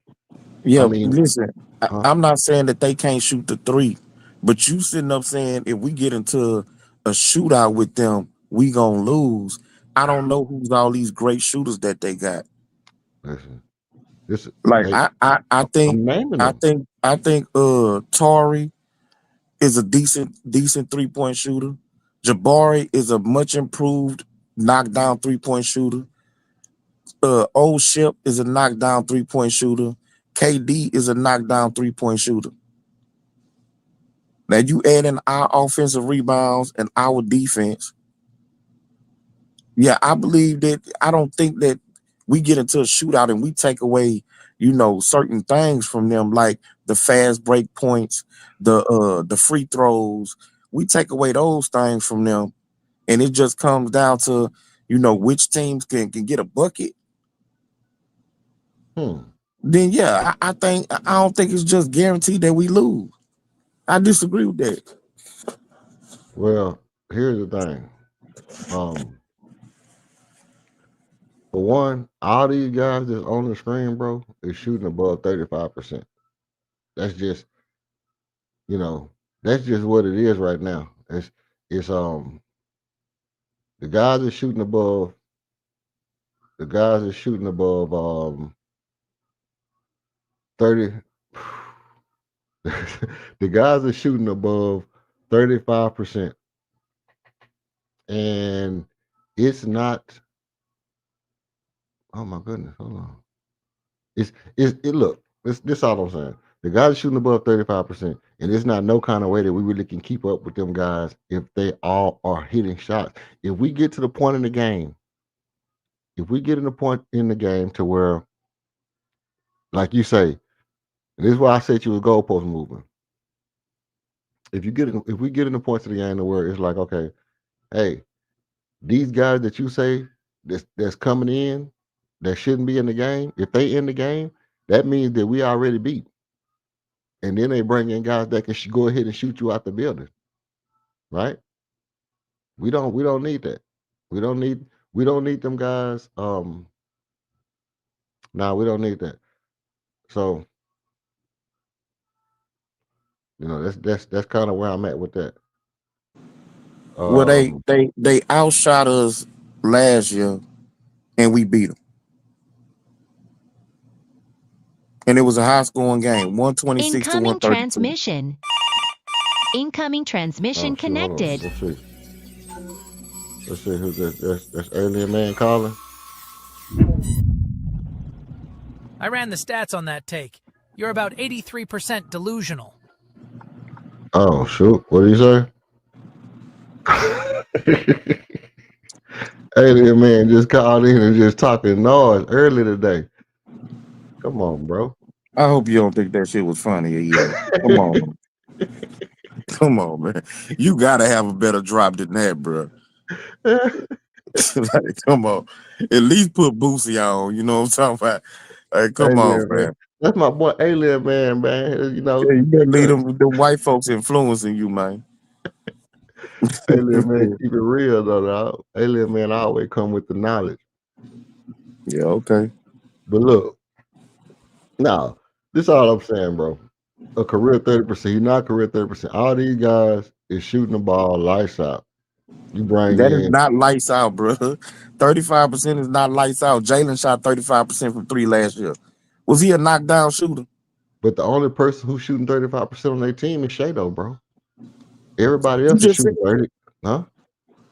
Yeah, listen, I'm not saying that they can't shoot the 3, but you sitting up saying if we get into a shootout with them, we gonna lose. I don't know who's all these great shooters that they got. Listen, I think Tari is a decent 3-point shooter. Jabari is a much improved knockdown 3-point shooter. Old Ship is a knockdown 3-point shooter. KD is a knockdown 3-point shooter. Now you add in our offensive rebounds and our defense. Yeah, I don't think that we get into a shootout and we take away, certain things from them, like the fast break points, the free throws. We take away those things from them, and it just comes down to, which teams can get a bucket. Then yeah, I don't think it's just guaranteed that we lose. I disagree with that. Well, here's the thing. For one, all these guys that's on the screen, bro, is shooting above 35%. That's just, that's just what it is right now. It's the guys are shooting above 30. The guys are shooting above 35%. And it's not, oh my goodness, hold on. Look, this all I'm saying. The guys are shooting above 35%, and it's not no kind of way that we really can keep up with them guys if they all are hitting shots. If we get to the point in the game, to where, like you say, and this is why I said you was goalpost moving. If we get in the points of the game to where it's like, okay, hey, these guys that you say that's coming in that shouldn't be in the game, if they in the game, that means that we already beat. And then they bring in guys that can go ahead and shoot you out the building, right? We don't need that. We don't need them guys. No, we don't need that. So, that's kind of where I'm at with that. Well, they outshot us last year, and we beat them. And it was a high-scoring game, 126 to 132. Incoming transmission connected. Let's see who's that. That's Alien Man calling. I ran the stats on that take. You're about 83% delusional. Oh shoot! What did you say? Alien Man just called in and just talking noise early today. Come on, bro. I hope you don't think that shit was funny. Yeah. Come on. Come on, man. You gotta have a better drop than that, bro. Like, come on. At least put Boosie on. You know what I'm talking about? Like, come on, man. That's my boy Alien Man, man. You better leave the white folks influencing you, man. Alien Man, keep it real though, dog. Alien Man always come with the knowledge. Yeah, okay. But look, now this is all I'm saying, bro. A career 30%. He's not career 30%. All these guys is shooting the ball lights out. You bring that is not lights out, bro. 35% is not lights out. Jalen shot 35% from 3 last year. Was he a knockdown shooter? But the only person who's shooting 35% on their team is Shado, bro. Everybody else is shooting 30. Huh?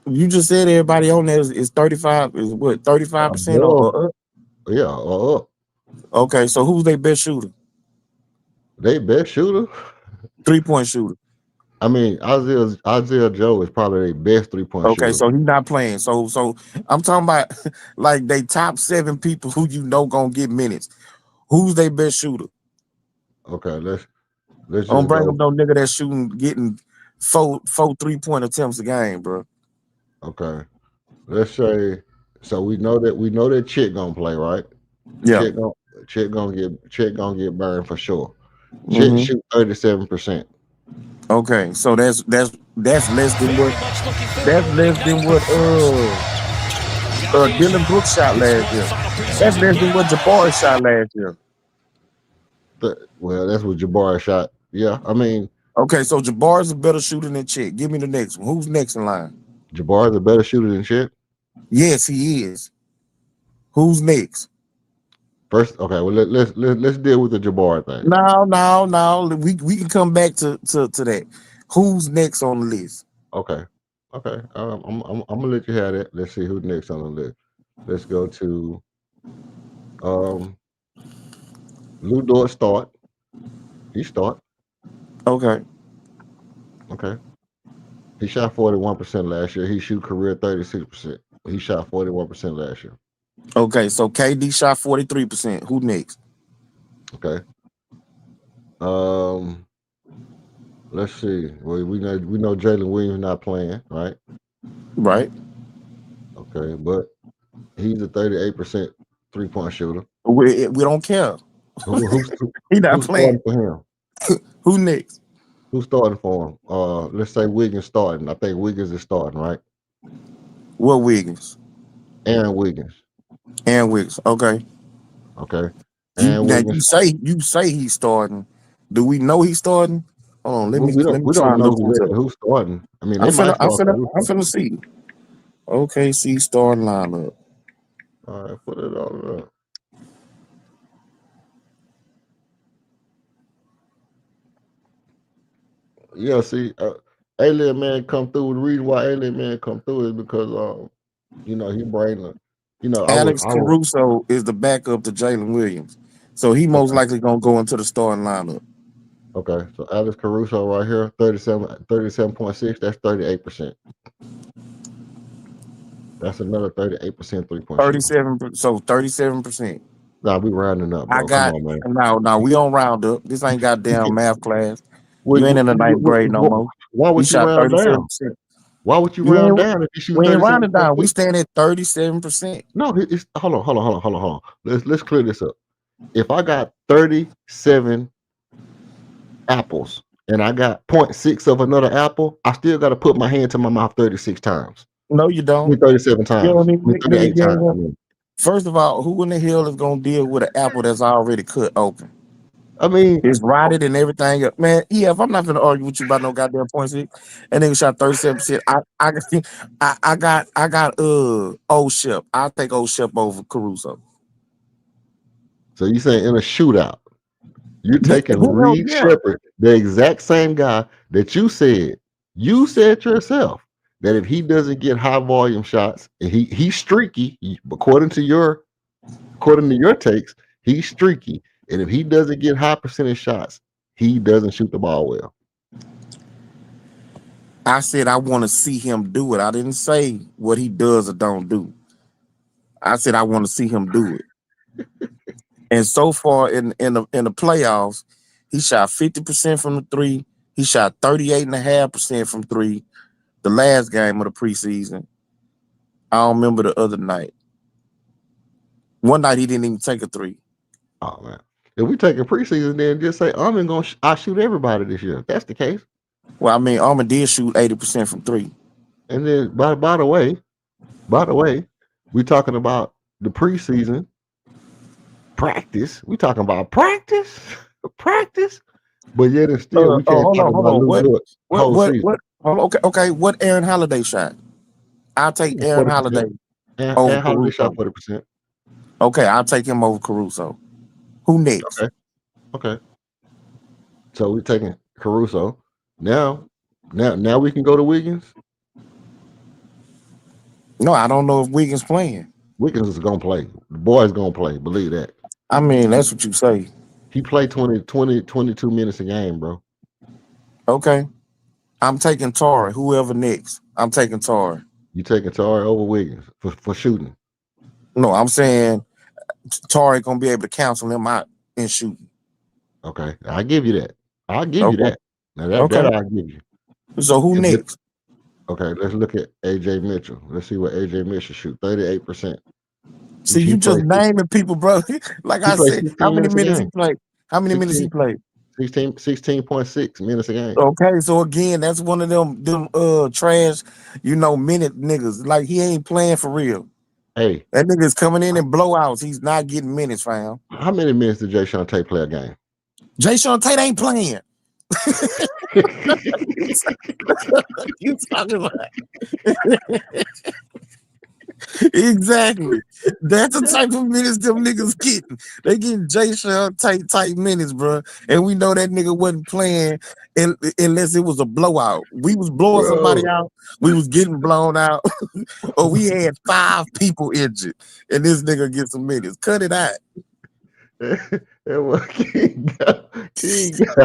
You just said everybody on there is 35. Is what, 35% or up? Yeah, or up. Okay, so who's their best shooter? They best shooter? 3-point shooter. I mean, Isaiah Joe is probably their best 3-point shooter. Okay, so he's not playing. So I'm talking about like they top 7 people who gonna get minutes. Who's their best shooter? Okay, let's don't bring up no nigga that's getting 4 3-point attempts a game, bro. Okay, let's say so we know that Chick gonna play, right? Yeah, Chick gonna get burned for sure. Chick shoot 37%. Okay, so that's less than what Dylan Brooks shot last year. That's less than what Jabari shot last year. Well, that's what Jabari shot. Yeah, I mean. Okay, so Jabari's a better shooter than Chick. Give me the next one. Who's next in line? Jabari's a better shooter than Chick? Yes, he is. Who's next? First, okay. Well, let's deal with the Jabari thing. No. We can come back to that. Who's next on the list? Okay. Okay. I'm gonna let you have that. Let's see who's next on the list. Let's go to um Lou Dort start. He start. Okay. Okay. He shot 41% last year. He shoot career 36%. He shot 41% last year. Okay. So KD shot 43%. Who next? Okay. Um, let's see. Well, we know Jalen Williams not playing, right? Right. Okay, but he's a 38% 3-point shooter. We don't care. Who's He not who's playing. starting for him? Who next? Who's starting for him? Let's say Wiggins starting. I think Wiggins is starting, right? What Wiggins? Aaron Wiggins. Aaron Wiggins. Okay. Okay. You Aaron now Wiggins. you say he's starting. Do we know he's starting? Hold on, let me We try don't and know look this up. who's starting. I mean, they might start. I'm finna see. OKC starting lineup. All right, put it on up. Yeah, see, Alien Man come through. The reason why Alien Man come through is because he bring the, Alex I was Caruso is the backup to Jalen Williams, so he most okay. likely gonna go into the starting lineup. Okay, so Alex Caruso right here, 37.6. That's 38%. That's another 38% 3-point shooter. 37. So 37%. Nah, we rounding up, I bro. Come got on, man. now. We don't round up. This ain't goddamn math class. Wait, You ain't in the ninth grade no more. why He would you shot round down? 37%. Why would you We round ain't down if you shoot we ain't rounding down. We 37.6? stand at 37%. No, it's hold on. Let's clear this up. If I got 37 apples and I got 0.6 of another apple, I still got to put my hand to my mouth 36 times. No, you I don't. mean, 37 You times. don't I even mean, 38 times. I mean, First of all, who in the hell is gonna deal with an apple that's already cut open? I It's rotted and everything. Man, yeah, if I'm not gonna argue with you about no goddamn point six, and nigga shot 37%. I got old Shep. I'll take old Shep over Caruso. so you saying in a shootout, you're taking Hell Reed yeah. Shepherd, the exact same guy that you said yourself that if he doesn't get high volume shots and he's streaky, according to your takes, he's streaky, and if he doesn't get high percentage shots, he doesn't shoot the ball well. I said I want to see him do it. I didn't say what he does or don't do. I said I want to see him do it. And so far in the playoffs, he shot 50% from the three. He shot 38.5% from three. The last game of the preseason. I don't remember the other night. One night he didn't even take a three. Oh man. If we take a preseason, then just say I'm I shoot everybody this year. If that's the case. Well, I mean, Armin did shoot 80% from three. And then by the way, we talking about the preseason practice. We talking about practice, but yet and still we can't talk about Lou Dort whole season. Okay. What Aaron Holiday shot? I'll take Aaron 40%. Holiday And over Holiday Caruso. shot 40%. Okay, I'll take him over Caruso. Who next? Okay. So we're taking Caruso. Now we can go to Wiggins. No, I don't know if Wiggins playing. Wiggins is gonna play. The boy's gonna play. Believe that. I mean, that's what you say. He played 22 minutes a game, bro. Okay. I'm taking Torrey. Whoever next. I'm taking Torrey. You taking Torrey over Wiggins for shooting? No, I'm saying Torrey gonna be able to cancel him out in shooting. Okay, I'll give you that. I'll give you that. Now that I'll give you. So who next? Okay, let's look at AJ Mitchell. Let's see what AJ Mitchell shoot. 38%. See, you just naming people, bro. Like I said, how many minutes he played? How many minutes he played? 16.6 minutes a game. Okay, so again, that's one of them trash, minute niggas. Like he ain't playing for real. Hey, that nigga's coming in and blowouts. He's not getting minutes, fam. How many minutes did Jae'Sean Tate play a game? Jae'Sean Tate ain't playing. You talking about exactly. That's the type of minutes them niggas getting. They getting Jay Sean type minutes, bro. And we know that nigga wasn't playing unless it was a blowout. We was blowing somebody Bro. out. We was getting blown out. Or we had 5 people injured. And this nigga gets some minutes. Cut it out. That was King got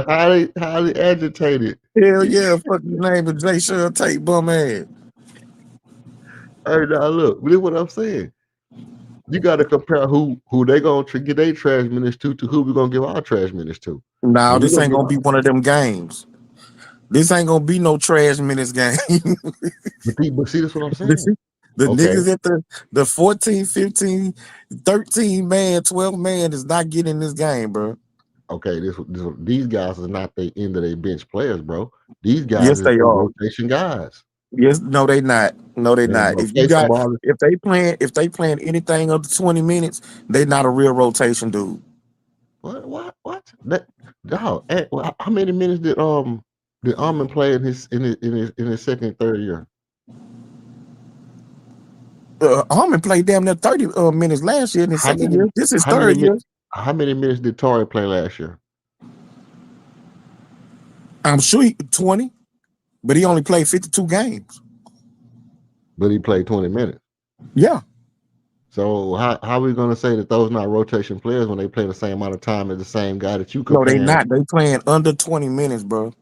highly agitated. Hell yeah, fuck your name is Jay Sean Tate bum ass. Hey, now look, this is what I'm saying. You got to compare who they gonna get their trash minutes to who we gonna give our trash minutes to. No, And we this ain't gonna be give one of them games. This ain't gonna be no trash minutes game. but see, that's what I'm The saying. niggas at the 14, 15, 13 man, 12 man is not getting this game, bro. Okay, these guys are not the end of their bench players, bro. These guys Yes, is they their are. rotation guys. Yes, no, they not. No, they not. Bro, If they playing anything up to 20 minutes, they not a real rotation dude. What? That dog. How many minutes did Armin play in his second and third year? Harmon played damn near 30 minutes last year in his second year. This is How many third year. How many minutes did Torrey play last year? I'm sure 20, but he only played 52 games. But he played 20 minutes. Yeah. So how are we gonna say that those not rotation players when they play the same amount of time as the same guy that you No, they comparing? not. They playing under 20 minutes, bro.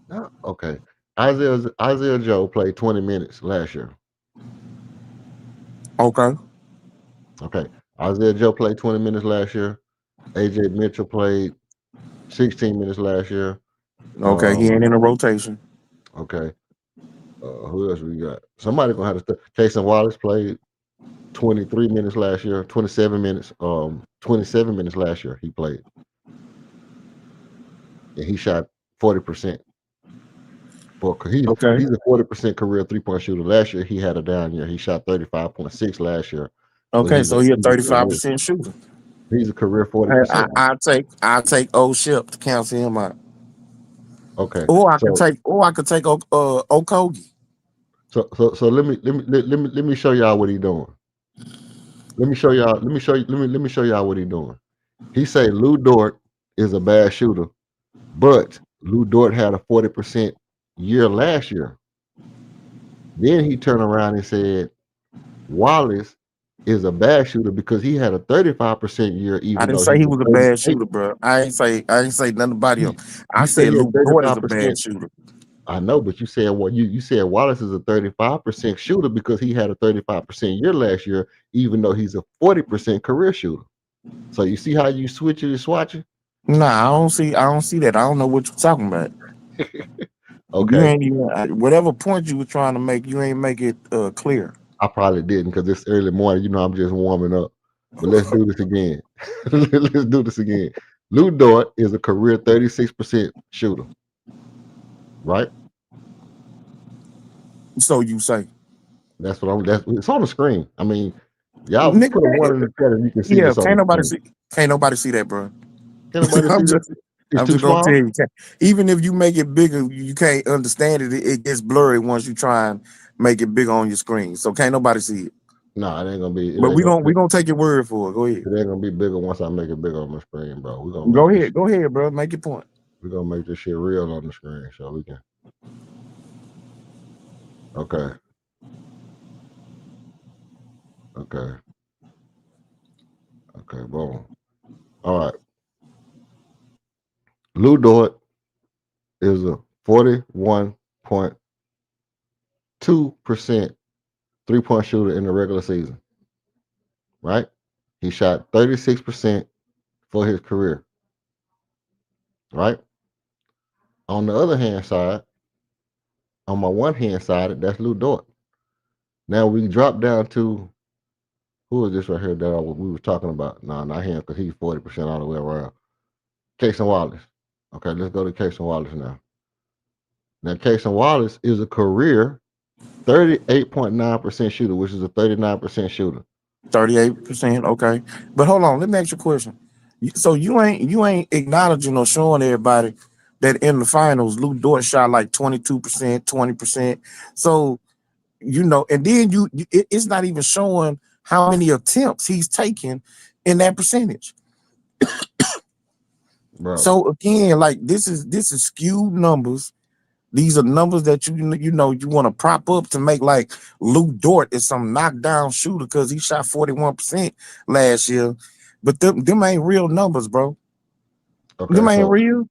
No, okay. Isaiah Joe played 20 minutes last year. Okay. Okay. Isaiah Joe played 20 minutes last year. AJ Mitchell played 16 minutes last year. Okay, he ain't in a rotation. Okay. Who else we got? Somebody gonna have to. Cason Wallace played 23 minutes last year. 27 minutes. 27 minutes last year he played, and he shot 40%. He's a 40% career 3-point shooter. Last year he had a down year. He shot 35.6 last year. Okay, so he's a 35% shooter. He's a career 40%. I'll take old Shep to cancel him out. Okay. Or I could take Okogie. So let me show y'all what he's doing. Let me show y'all what he's doing. He say Lou Dort is a bad shooter, but Lou Dort had a 40% year last year. Then he turned around and said Wallace is a bad shooter because he had a 35% year. I didn't say he was a bad shooter, bro. I ain't say nothing about him. I said Lou Dort is a bad shooter. I know, but you said you said Wallace is a 35% shooter because he had a 35% year last year, even though he's a 40% career shooter. So you see how you switch it and swatch it? Nah, I don't see that. I don't know what you're talking about. Okay. You ain't even whatever point you were trying to make, you ain't make it clear. I probably didn't because it's early morning. You know, I'm just warming up. But let's do this again. Let's do this again. Lou Dort is a career 36% shooter. Right? So you say. It's on the screen. I mean, y'all put a one in the chat and you can see. Yeah, can't nobody see that, bro. Can't nobody see that? I'm just gonna tell you, even if you make it bigger, you can't understand it. It gets blurry once you try and make it bigger on your screen. So can't nobody see it. No, it ain't gonna be. But we gonna take your word for it. Go ahead. It ain't gonna be bigger once I make it bigger on my screen, bro. We gonna go ahead, bro. Make your point. We're gonna make this shit real on the screen so we can. Okay. Okay, boom. All right. Lou Dort is a 41.2% 3-point shooter in the regular season. Right? He shot 36% for his career. Right? On the other hand side, on my one hand side, that's Lou Dort. Now we drop down to who is this right here that we were talking about? No, not him because he's 40% all the way around. Cason Wallace. Okay, let's go to Cason Wallace now. Now, Cason Wallace is a career 38.9% shooter, which is a 39% shooter. 38%, okay. But hold on, let me ask you a question. So you ain't acknowledging or showing everybody that in the finals, Lou Dort shot like 22%, 20%. So, you know, and then it's not even showing how many attempts he's taking in that percentage. Bro. So again, like this is skewed numbers. These are numbers that you want to prop up to make like Lou Dort is some knockdown shooter because he shot 41% last year. But them ain't real numbers, bro. Okay, Them ain't so real.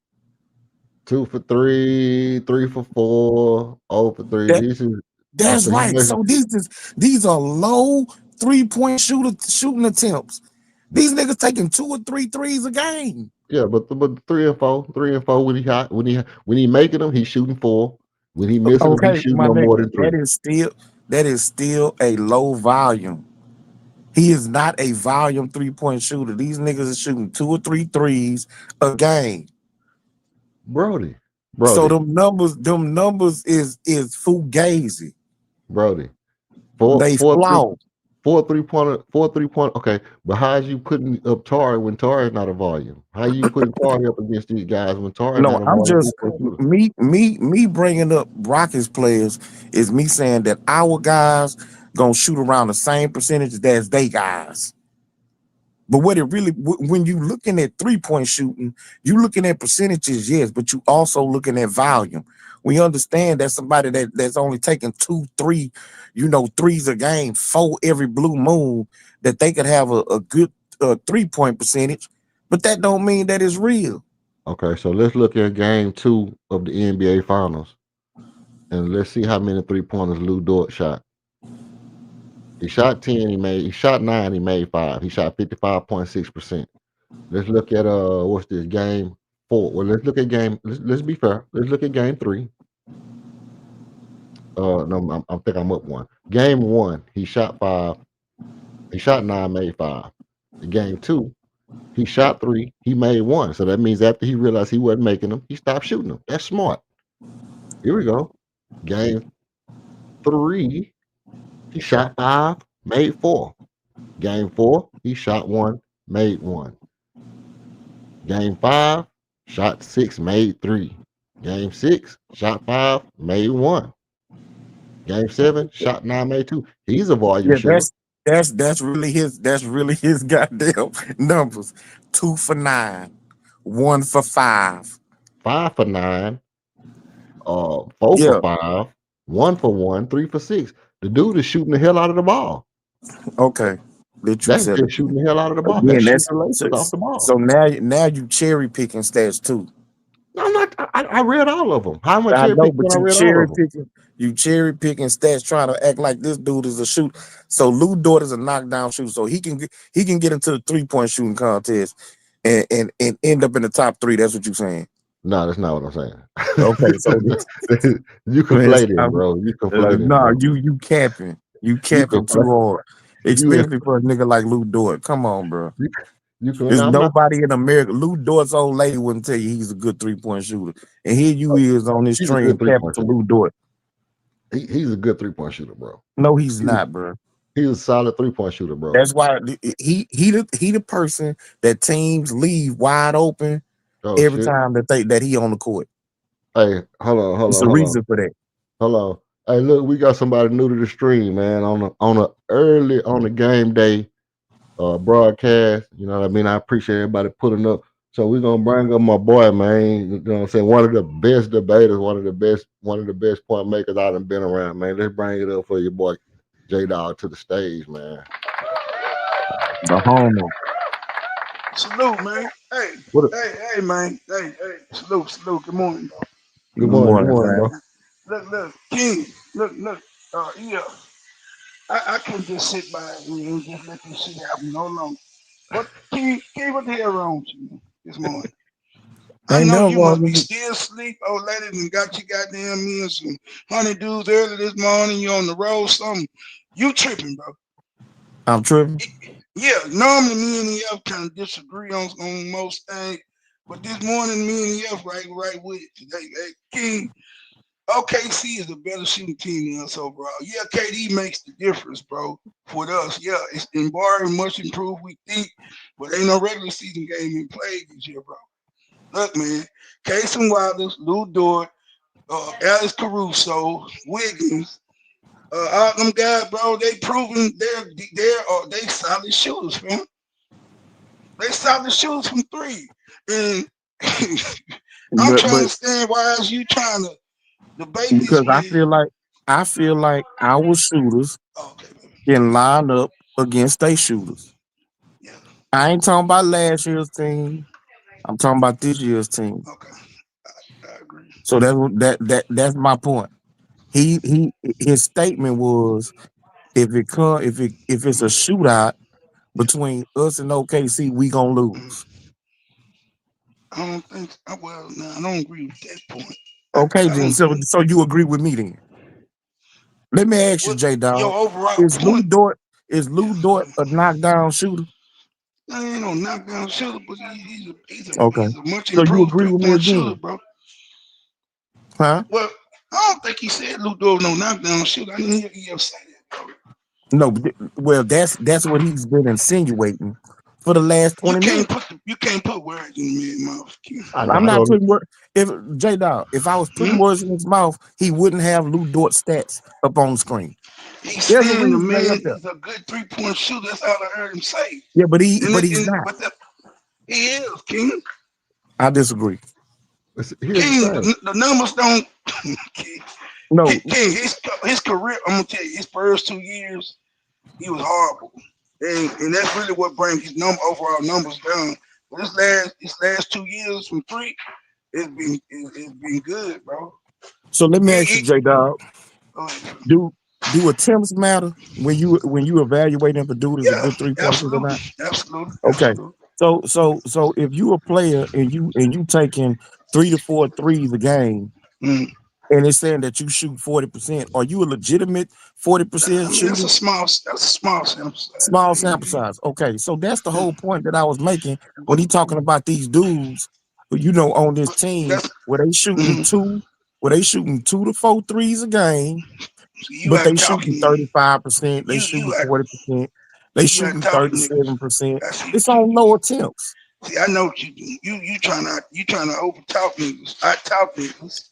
2 for 3, 3 for 4, 0 for 3. That's so right. So these are low 3-point shooting attempts. These niggas taking 2 or 3 threes a game. Yeah, but 3 and 4 when he making them, he's shooting 4. When he missing them, he's Okay, shooting my no more nigga, than 3. that is still a low volume. He is not a volume 3-point shooter. These niggas are shooting 2 or 3 threes a game. Brody. So them numbers is fugazi. Brody. They flawed. 4 3-pointer. Okay, but how is you putting up Tari when Tari is not a volume? How you putting Tari up against these guys when Tari is No, not a I'm volume just 3-point shooter? me bringing up Rockets players is me saying that our guys gonna shoot around the same percentage as they guys. But what it really, when you looking at 3-point shooting, you looking at percentages, yes, but you also looking at volume. We understand that somebody that's only taking 2, 3, threes a game, 4 every blue moon, that they could have a good 3-point percentage, but that don't mean that it's real. Okay, so let's look at game 2 of the NBA Finals, and let's see how many 3-pointers Lou Dort shot. He shot 10. He shot 9. He made 5. He shot 55.6%. Let's look at what's this game 4? Well, let's look at Let's be fair. Let's look at game 3. No, I think I'm up 1. Game 1, he shot 5. He shot 9, made 5. In game 2, he shot 3. He made 1. So that means after he realized he wasn't making them, he stopped shooting them. That's smart. Here we go. Game 3, he shot 5, made 4. Game 4, he shot 1, made 1. Game 5, shot 6, made 3. Game 6, shot 5, made 1. Game 7, shot 9, made 2. He's a volume Yeah, shooter. that's really his goddamn numbers. 2 for 9, 1 for 5. 5 for 9, 4 Yeah. for 5, 1 for 1, 3 for 6. The dude is shooting the hell out of the ball. Okay. Let you That's said just shooting the hell out of the ball. again. That's That's shooting off the ball. so now you cherry picking stats too. No, I'm not. I read all of them. How much I cherry know, pick but when I read all of them? you cherry picking stats, trying to act like this dude is a shoot. So Lou Dort is a knockdown shooter, so he can get into the 3-point shooting contest and end up in the top 3. That's what you're saying. No, that's not what I'm saying. Okay, so you conflating, bro. You conflating, no, bro. you capping. You You capping too conflating. hard. You Especially for a nigga like Lou Dort. Come on, bro. There's I'm not. nobody in America. Lou Dort's old lady wouldn't tell you he's a good 3-point shooter. And here you is on this He's a string good capping 3-point to shooter. Lou Dort. He's a good 3-point shooter, bro. No, he's not, bro. He's a solid 3-point shooter, bro. That's why he the person that teams leave wide open every time that he on the court. Hey, hold It's on. a reason for that. Hold on. Hey, look, we got somebody new to the stream, man. On the game day broadcast. You know what I mean? I appreciate everybody putting up. So we're gonna bring up my boy, man. You know what I'm saying? One of the best debaters, one of the best point makers I done been around, man. Let's bring it up for your boy J Dog to the stage, man. The homo. Salute, man. Hey, hey, man. Hey, salute. Good morning. Good morning, bro. Look, King. Look. Yeah. I can't just sit by and just let this shit happen no longer. What, King, what the hell wrong with you this morning? I Ain't know nothing you wrong must be with it. still asleep, old lady, and got you goddamn me and some honeydews early this morning. You on the road, something. You tripping, bro. I'm tripping. Yeah, normally me and EF kind of disagree on most things, but this morning me and EF right with it today. Hey, King, OKC is a better shooting team than us overall. Yeah, KD makes the difference, bro, for us. Yeah, it's in barring much improved, we think, but ain't no regular season game in play this year, bro. Look, man, Casey Wallace, Lou Dort, Alex Caruso, Wiggins, All them guys, bro, they proven they solid shooters, man. They solid shooters from three. And I'm trying to But understand why is you trying to debate this because I with. feel like our shooters Okay, baby. can line up against their shooters. Yeah. I ain't talking about last year's team. I'm talking about this year's team. Okay. I agree. So that's my point. His statement was if it's a shootout between us and OKC, we gonna Mm. lose. I don't think. Well, no, I don't agree with that point. Okay, I then don't so think. so you agree with me then. Let me ask you, What J your Dog. overall Is Lou point? Dort Lou Dort a knockdown shooter? I ain't no knockdown shooter, but Okay. he's a much So you improved agree with me 3-point shooter, again? bro. Huh? Well, I don't think he said Luke Dort no knockdown shooter. I didn't hear he ever say that, bro. No, well, that's what he's been insinuating for the last 20 minutes. You can't put words in the man's mouth. I I'm know. not So putting word. If J Dog, if I was putting Hmm? words in his mouth, he wouldn't have Lou Dort stats up on the screen. He's There's a saying the reason they up man there. is a good 3-point shooter. That's all I heard him say. Yeah, but he's not. He is King. I disagree. here's the King, thing. the numbers don't. King, No, his career. I'm gonna tell you, his first 2 years, he was horrible, and that's really what brings his overall numbers down. But his last 2 years from three, it's been good, bro. so let me He, ask you, he, J Dog, uh, do attempts matter when you evaluate him for dude is a yeah, good 3-point shooter or absolutely, not? absolutely, Okay. absolutely. So if you a player and you taking 3 to 4 threes a game Mm. and it's saying that you shoot 40%, are you a legitimate I 40% mean, shooter? that's a small sample size. Small sample size. Okay, so that's the Yeah. whole point that I was making when But he talking about these dudes who on this team that's mhm. where they shooting 2 to 4 threes a game, You but they act shooting talking. 35%, they You shooting act 40%, they you act shooting talking niggas. 37%. I see It's what you on do. low attempts. See, I know what you do. You trying to over talk niggas. I talk niggas.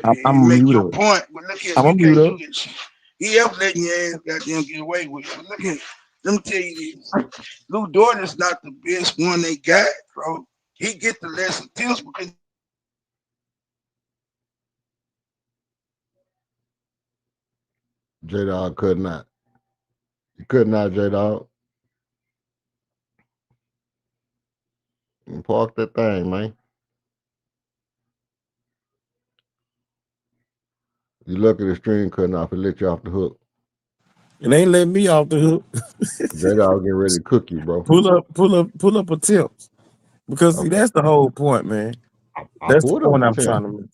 I'm It a make mute your up. point, but look here, I'm a you mute can't do up. this shit. He ever letting your ass goddamn get away with it. But look here, let me tell you this. Lou Dort is not the best one they got, bro. He get the less attempts because J Dog could not. You could not, J Dog. Park that thing, man. You look at the stream cutting off, it let you off the hook. It ain't letting me off the hook. J Dog getting ready to cook you, bro. Pull up attempts. Because see, Okay. that's the whole point, man. I That's the pulled up point the I'm 10. trying to make.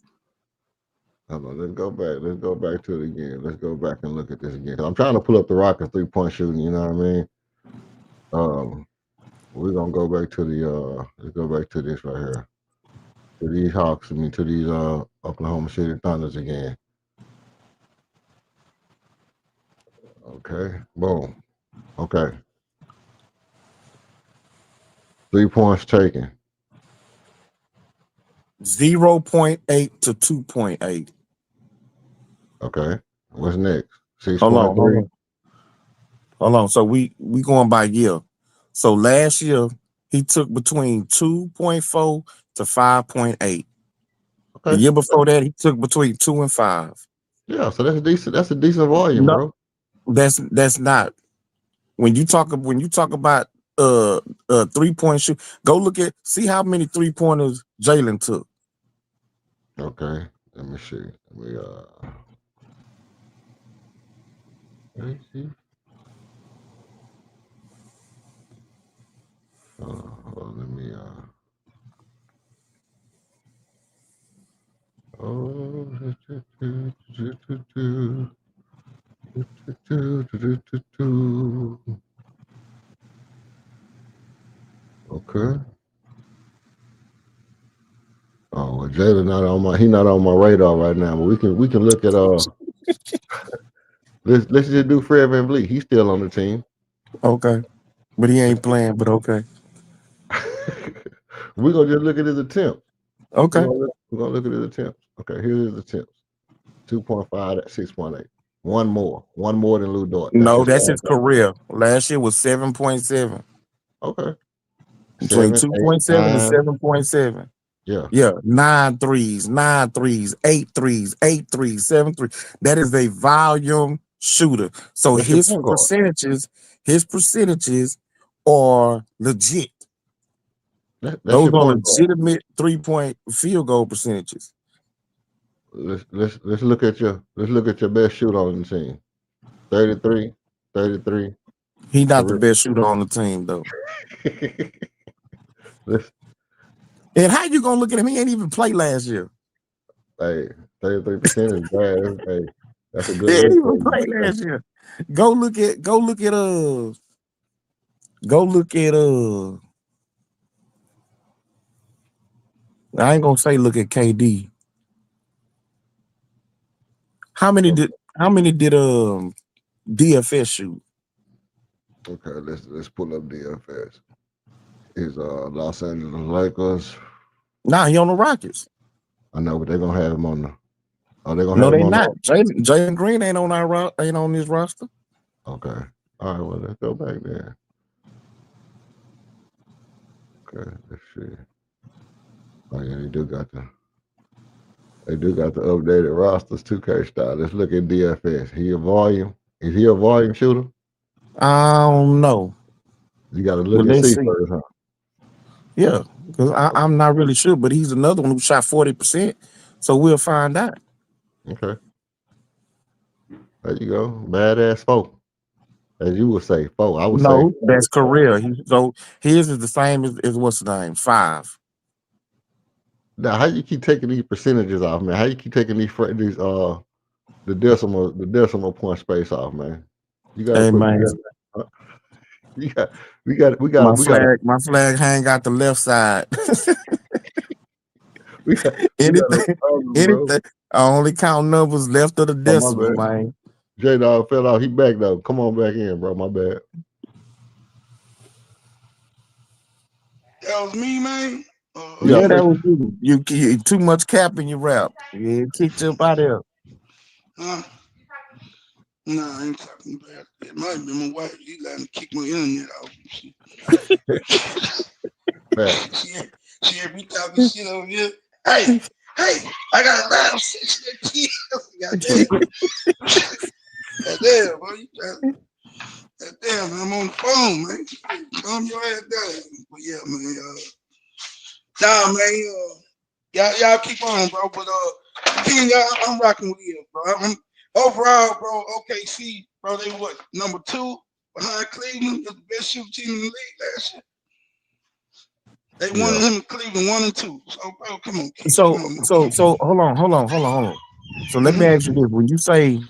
Hold on, let's go back. Let's go back to it again. Let's go back and look at this again. 'Cause I'm trying to pull up the Rockets 3-point shooting, you know what I mean? We're gonna go back to the let's go back to this right here. To these Hawks, to these Oklahoma City Thunders again. Okay. Boom. Okay. 3 points taken. 0.8 to 2.8. Okay. What's next? Hold on, 6.3. hold on. So we going by year. So last year he took between 2.4 to 5.8. The Okay. year before that he took between 2 and 5. Yeah, so that's a decent volume, No, bro. that's not. When you talk about 3-point shoot, go see how many 3-pointers Jalen took. Okay. Let me see. Let me see. Hold on, let me okay. Oh, well, Jalen not on my radar right now, but we can look at let's just do Fred VanVleet. He's still on the team. Okay. But he ain't playing, but okay. We're gonna just look at his attempts. Okay. We're gonna look at his attempts. Okay, here's his attempts. 2.5 at 6.8. One more than Lou Dort. No, that's his career. Last year was 7.7. Okay. Between 7, 8, 2.7 and 9. 7.7. Yeah. Yeah, 9 threes, 8 threes, 8 threes, 7 threes. That is a volume shooter. So That's your his point guard. percentages are legit. That's Those your are point guard. legitimate 3-point field goal percentages. Let's look at your best shooter on the team. 33. He's not the Career. best shooter on the team, though. Let's And how you gonna look at him? He ain't even play last year. hey, 33% is bad. Hey, that's a He good ain't look. even play last year. Go look at I ain't gonna say look at KD. How many did DFS shoot? Okay, let's pull up DFS. Is Los Angeles Lakers. Nah, he on the Rockets. I know, but they're gonna have him on the. Oh, they're gonna No, have they him on not. Jalen Green ain't on this roster. Okay. All right. Well, let's go back there. Okay. Let's see. Oh yeah, they do got the updated rosters. 2K style. Let's look at DFS. Is he a volume shooter? I don't know. You got to look But and let's see see. first, huh? Yeah, because I'm not really sure, but he's another one who shot 40%. So we'll find out. Okay. There you go. Badass folk. As you would say, folk. I would say. No, that's career. So his is the same as what's the name? 5. Now, how you keep taking these percentages off, man? How you keep taking these the decimal point space off, man? You got to Hey quit. man, We got. my flag hang out the left side. We got anything, anything. I only count numbers left of the decimal, man. J Dog fell out. He back though. Come on back in, bro. My bad. That was me, man. Yeah, that was you. You too much cap in your rap. You kicked you up out there. Nah, I ain't talking about that. It might be my wife. She letting me kick my internet out. She heard me talking shit over here. Hey, I got a loud shit. Goddamn, bro. Goddamn, I'm on the phone, man. Calm your ass down. But yeah, man. Nah, man. Y'all keep on, bro. But King, I'm rocking with you, bro. Overall, bro, OKC, bro, they what, number 2 behind Cleveland, was the best shooting team in the league last year. They wanted him in Cleveland 1 and 2. So, bro, come on. So hold on. So let me ask you this: when you say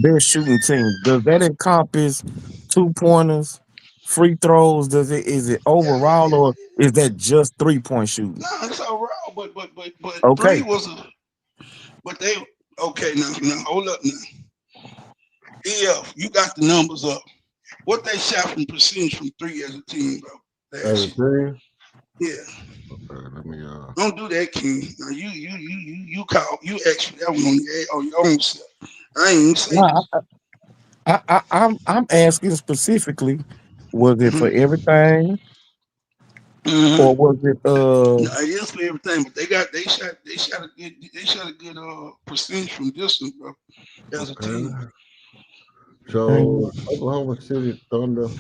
best shooting team, does that encompass 2-pointers, free throws? Is it overall, or is that just 3-point shooting? No, it's overall, but okay. 3 was but they okay now hold up now. EF, you got the numbers up. What they shot from percentage from 3 as a team, bro? As a team? Yeah. Okay, let me Don't do that, King. Now you call you actually that one on your own self. I ain't saying I'm asking specifically, was it for everything? Or was it no, it is for everything, but they shot a good percentage from distance, bro. As a team. So Oklahoma City Thunder. How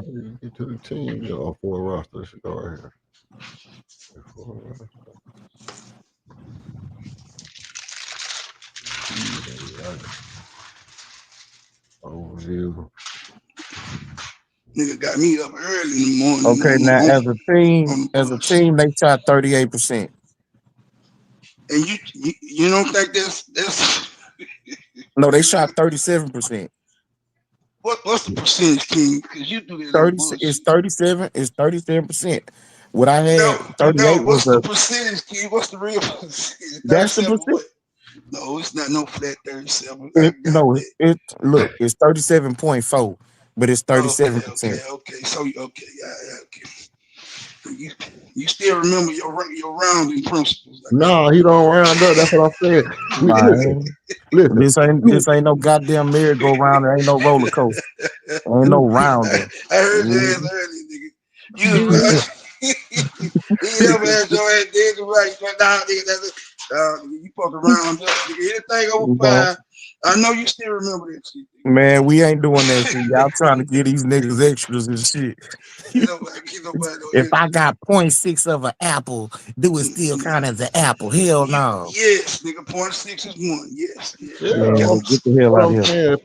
do you get to the team? You got 4 rosters. Go right here. 4 rosters. Overview. Nigga got me up early in the morning. Okay, now as a team, they shot 38%. And you don't think that's no, they shot 37%. What's the percentage, King? Because you do this. 37. It's 37%. What I had 38 what's was the percentage, King? What's the real percentage? That's the percentage. No, it's not no flat 37. Look, it's 37.4, but it's 37%. Okay. So okay. You still remember your rounding principles. No, he don't round up. That's what I'm saying. Man, Listen. this ain't no goddamn merry-go-round. There ain't no roller coaster. Ain't no rounder. I heard your ass earlier, nigga. You was he ever had your ass dead to right. Nah, nigga, that's it. Nigga, you fuck around up. Nigga, anything over 5. I know you still remember that shit. Man, we ain't doing that shit. Y'all trying to get these niggas extras and shit. Ain't nobody If I got 0.6 of an apple, do it still count as an apple? Hell no. Yes, nigga, 0.6 is 1. Yes. Yeah, Man, get the hell what out of I'm here. saying.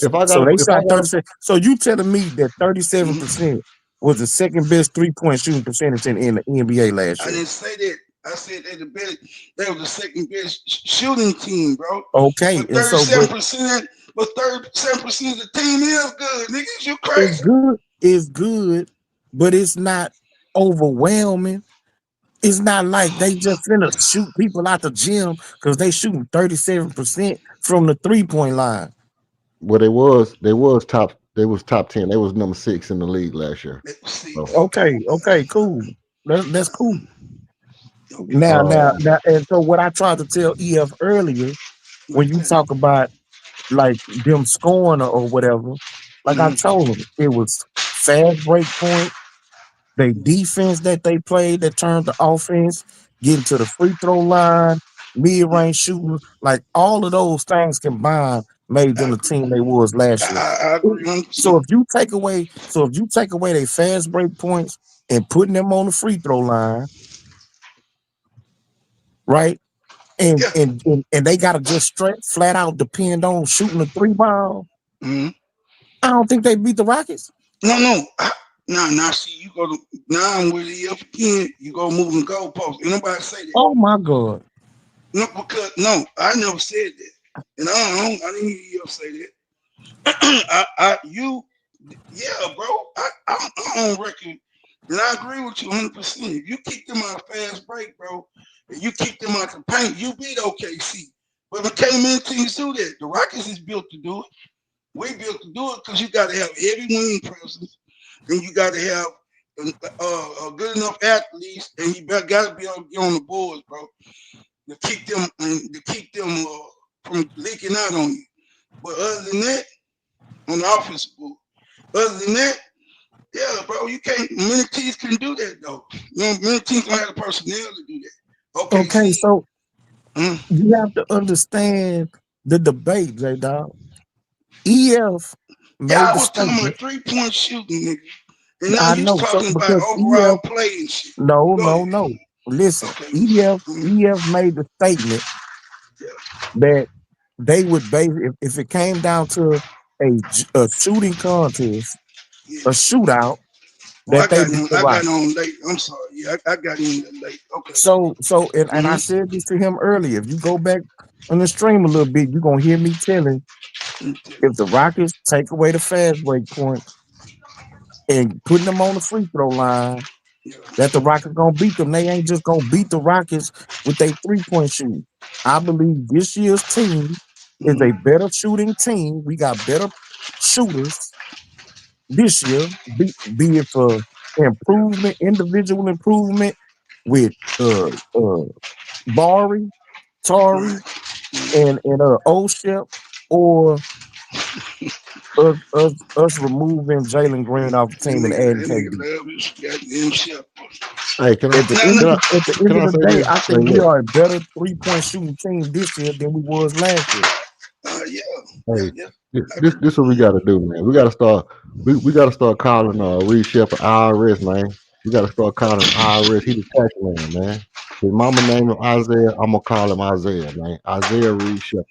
If I So got, they if I shot got, 37. So you telling me that 37% was the second best 3-point shooting percentage in the NBA last I year? didn't say that. I said they were the second best shooting team, bro. Okay, But and so 37%, but 37% of the team is good. Niggas, you it's crazy. good, but it's not overwhelming. It's not like they just finna shoot people out the gym because they shooting 37% from the 3-point line. well, they was top 10. They was number 6 in the league last year. Let's see. So, Okay, cool. That's cool. Okay. Now, and so what I tried to tell EF earlier, when you talk about like them scoring or whatever, like I told them, it was fast break point, they defense that they played that turned the offense, getting to the free throw line, mid-range shooting, like all of those things combined made them the team they was last year. I agree 100%. So if you take away their fast break points and putting them on the free throw line, right? And Yeah. and they gotta just straight flat out depend on shooting the 3 ball. Mm-hmm. I don't think they beat the Rockets. No. Now, see, you go to now I'm with EF again. You go moving goalposts. Ain't nobody say that. Oh my God. No, because no, I never said that, and I didn't hear EF say that. Yeah, bro. I'm on record, and I agree with you 100%. If you keep them out of fast break, bro, and you keep them out the paint, you beat OKC. But it came in teams do that. The Rockets is built to do it. We built to do it because you got to have heavy wing presence, and you got to have good enough athletes, and you got to be able to get on the boards, bro, to keep them from leaking out on you. But other than that, on the offensive board, other than that, yeah, bro, you can't. Many teams can do that though. You know, many teams don't have the personnel to do that. Okay, so you have to understand the debate, J-Dog. EF made I the was talking statement. about 3-point shooting, nigga. And now I you know, so talking about because overall EF, play and shit. no. Listen, EF made the statement that they would base if it came down to a shooting contest, a shootout, Oh, that they beat the I got Rockets. on late. I'm sorry. Yeah, I got in late. Okay. So and I said this to him earlier. If you go back on the stream a little bit, you're gonna hear me telling if the Rockets take away the fast break points and putting them on the free throw line, that the Rockets gonna beat them. They ain't just gonna beat the Rockets with their 3-point shooting. I believe this year's team is a better shooting team. We got better shooters this year, be it for improvement, individual improvement with Bari, Tari, and Oshep, or us removing Jalen Green off the team and adding That KD. nigga love his goddamn shit. hey, can I At the end can I of the say day, this? I Say, think we look, are a better 3-point shooting team this year than we was last year. hey, this what we got to do, man. We got to start. We got to start calling Reed Shepard IRS, man. We got to start calling him IRS. He the tax man, man. His mama named him Isaiah. I'm gonna call him Isaiah, man. Isaiah Reed Shepard.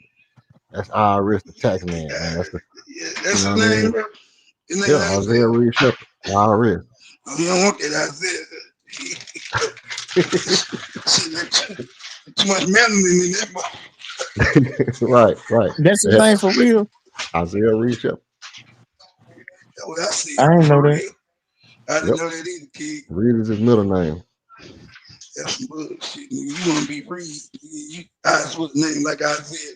That's IRS, the tax man, man. That's the, That's you know his what I name, mean? bro. His name Yeah, Isaiah Reed Shepard, IRS. Oh, you don't want that Isaiah. See, too much melanin in that boy. right. That's his Yeah. name for real. Isaiah Reed Shepard. That's what I see I didn't know for that. real. I didn't Yep. know that either, kid. Reed is his middle name. That's some bullshit, nigga. You want to be Reed? You eyes with a name like Isaiah.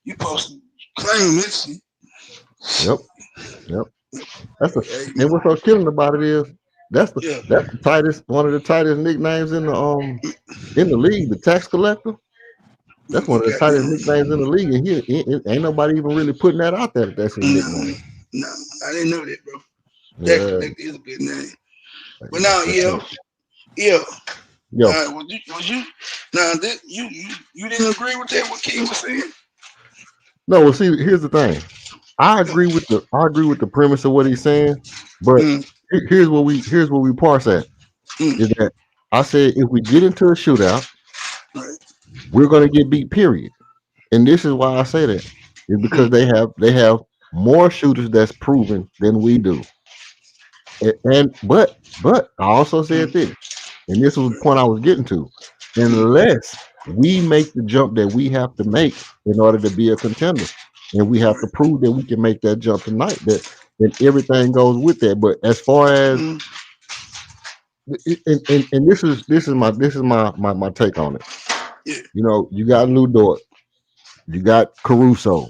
You supposed to claim this shit. Yep. That's and what's so killing about it is That's Yeah. the tightest, one of the tightest nicknames in the league. The tax collector. That's one of the tightest nicknames in the league, and ain't nobody even really putting that out there. That's his nickname. No, I didn't know that, bro. Yeah. Tax collector is a good name. But now, yeah. Yo, Was you now that you didn't agree with that what King was saying? no. Well, see, here's the thing. I agree with the premise of what he's saying, but here's what we parse at is that I said if we get into a shootout, Right. we're gonna get beat. Period. And this is why I say that is because they have more shooters that's proven than we do. But I also said this, and this was the point I was getting to. Unless we make the jump that we have to make in order to be a contender, and we have to prove that we can make that jump tonight, that everything goes with that. But as far as and this is my take on it. Yeah. You know, you got Lou Dort, you got Caruso,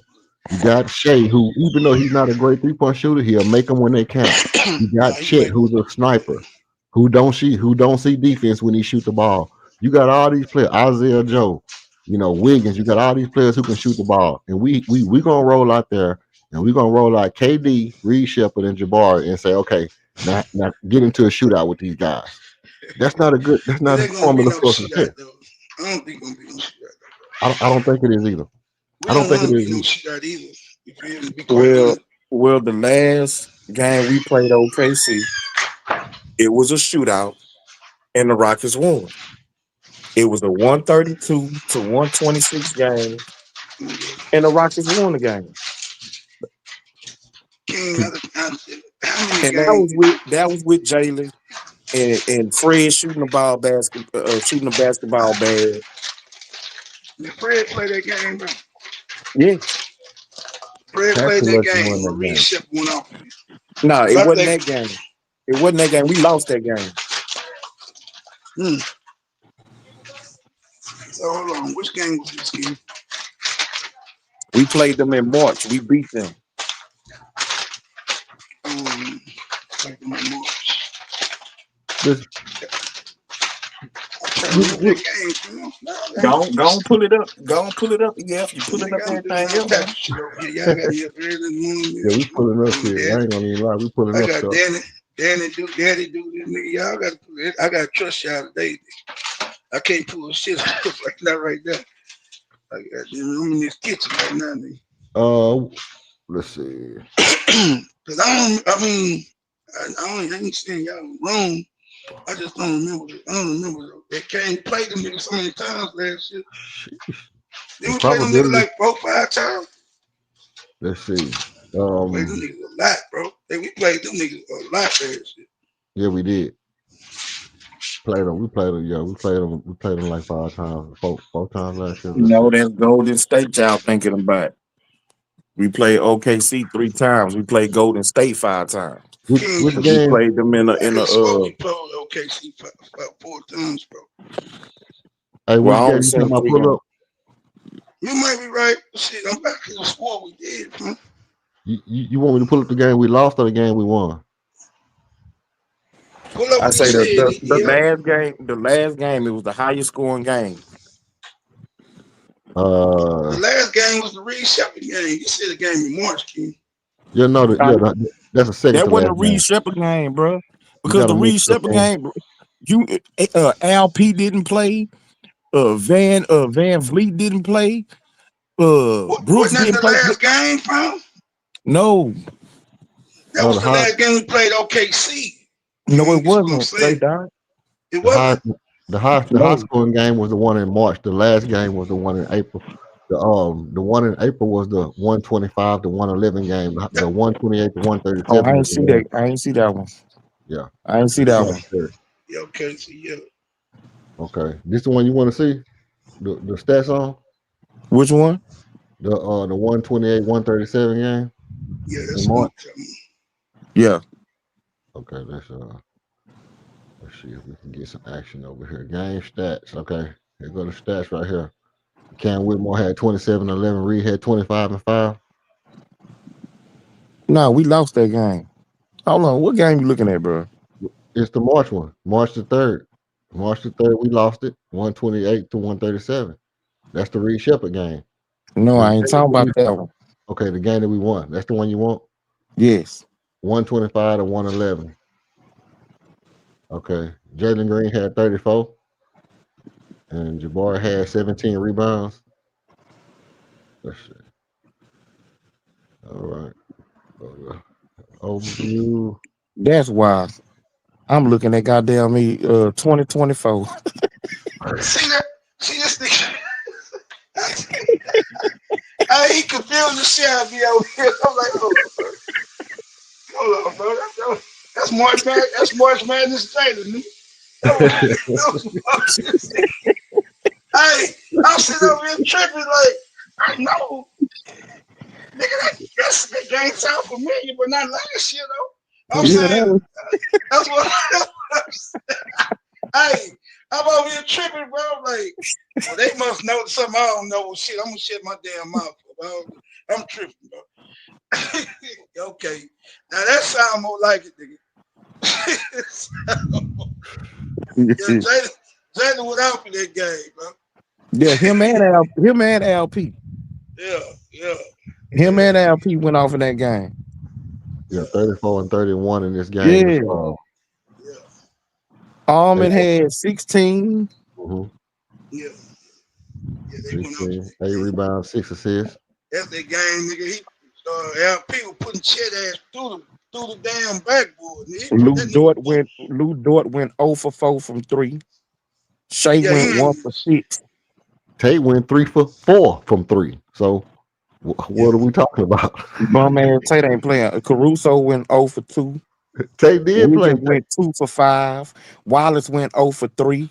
you got Shea, who even though he's not a great 3-point shooter, he'll make them when they count. You got Chet, who's a sniper, who don't see defense when he shoot the ball. You got all these players, Isaiah Joe, you know, Wiggins. You got all these players who can shoot the ball, and we gonna roll out there, and we're gonna roll out KD, Reed Shepard, and Jabari, and say, okay, now get into a shootout with these guys. That's not a formula for success. I don't think gonna be no shootout. I don't think it is either. I don't think it is no shootout either. Well, the last game we played OKC, it was a shootout, and the Rockets won. It was a 132 to 126 game, and the Rockets won the game. And that was with Jalen and Fred shooting the basketball bad. Did Fred play that game, bro? Yeah. Fred played that game when Reed Shepard went off. No, it wasn't that game. It wasn't that game. We lost that game. So hold on, which game was this game? We played them in March. We beat them. Played them in March. Don't pull it up. Go and pull it up. Yeah, you pull it up everything else. Yeah, we pulling up here. I ain't gonna even lie. We pulling up. I got Daddy do this nigga. Y'all got I gotta trust y'all today. I can't pull shit like that right now. I'm in this kitchen right now, nigga. Let's see. Cause I ain't saying y'all wrong. I just don't remember. I don't remember. They played them niggas so many times last year. They played them niggas like 4 or 5 times. Let's see. We played them niggas a lot, bro. We played them niggas a lot last year. Yeah, we did. We played them like 5 times, 4 times last year. No, that's Golden State y'all thinking about. We played OKC 3 times. We played Golden State 5 times. Which game? We played them in a we played OKC 4 times, bro. Hey, what game you talking pull up? You might be right. Shit, I'm back to the sport we did, man. You want me to pull up the game we lost or the game we won? I say the last game, it was the highest scoring game. The last game was the Reed Shepard game. You said the game in March, King. Yeah, no, that's a second. That wasn't the Reed Shepard game, bro. Because the Reed Shepard game, Al P didn't play. Van Vliet didn't play. Brooks didn't play. The last game, bro? No. That was the last game we played OKC. No, it wasn't. It wasn't. The high scoring game was the one in March. The last game was the one in April. The one in April was the 125 to 111 game. The 128 to 137. Oh, I ain't see that one. Yeah, I ain't see that one. Yeah, okay, so yeah. Okay, this the one you want to see? The stats on? Which one? The 128 137 game. Yeah, that's March. Yeah. Okay, let's see if we can get some action over here. Game stats. Okay, here go the stats right here. Cam Whitmore had 27-11. Reed had 25-5. No, we lost that game. Hold on, what game you looking at, bro? It's the March one, March the 3rd. March the 3rd, we lost it, 128 to 137. That's the Reed Shepard game. No, The I ain't game that talking about we, that one. okay, the game that we won. That's the one you want. Yes. 125 to 111. Okay, Jalen Green had 34, and Jabbar had 17 rebounds. Let's see. All right. Overview. That's why I'm looking at goddamn me 2024. See that? See this nigga? He confused the shit out of me over here. I'm like, hold on, bro. That's March Madness. That's March Madness Taylor, nigga. Hey, I'm sitting over here tripping like, I know. Nigga, that game sound familiar, but not last year, though. I'm saying, that's what I'm saying. Hey, I'm over here tripping, bro. Like, well, they must know something I don't know. Shit, I'm gonna shut my damn mouth, bro. I'm tripping, bro. Okay, now that sound more like it, nigga. Yeah, Jalen went out for that game, bro. Yeah, him and LP. Yeah. Him and LP went off in that game. Yeah, 34 and 31 in this game. Yeah. Almond had 16. Mm-hmm. Yeah, they 16, went out. 8 rebounds, 6 assists. That's that game, nigga. LP was putting Chet ass through the damn backboard. Lou Dort went 0 for 4 from 3. Shea went 1 for 6. Tate went 3 for 4 from 3. So what are we talking about? Bum ass Tate ain't playing. Caruso went 0 for 2. Tate did play. Went 2 for 5. Wallace went 0 for 3.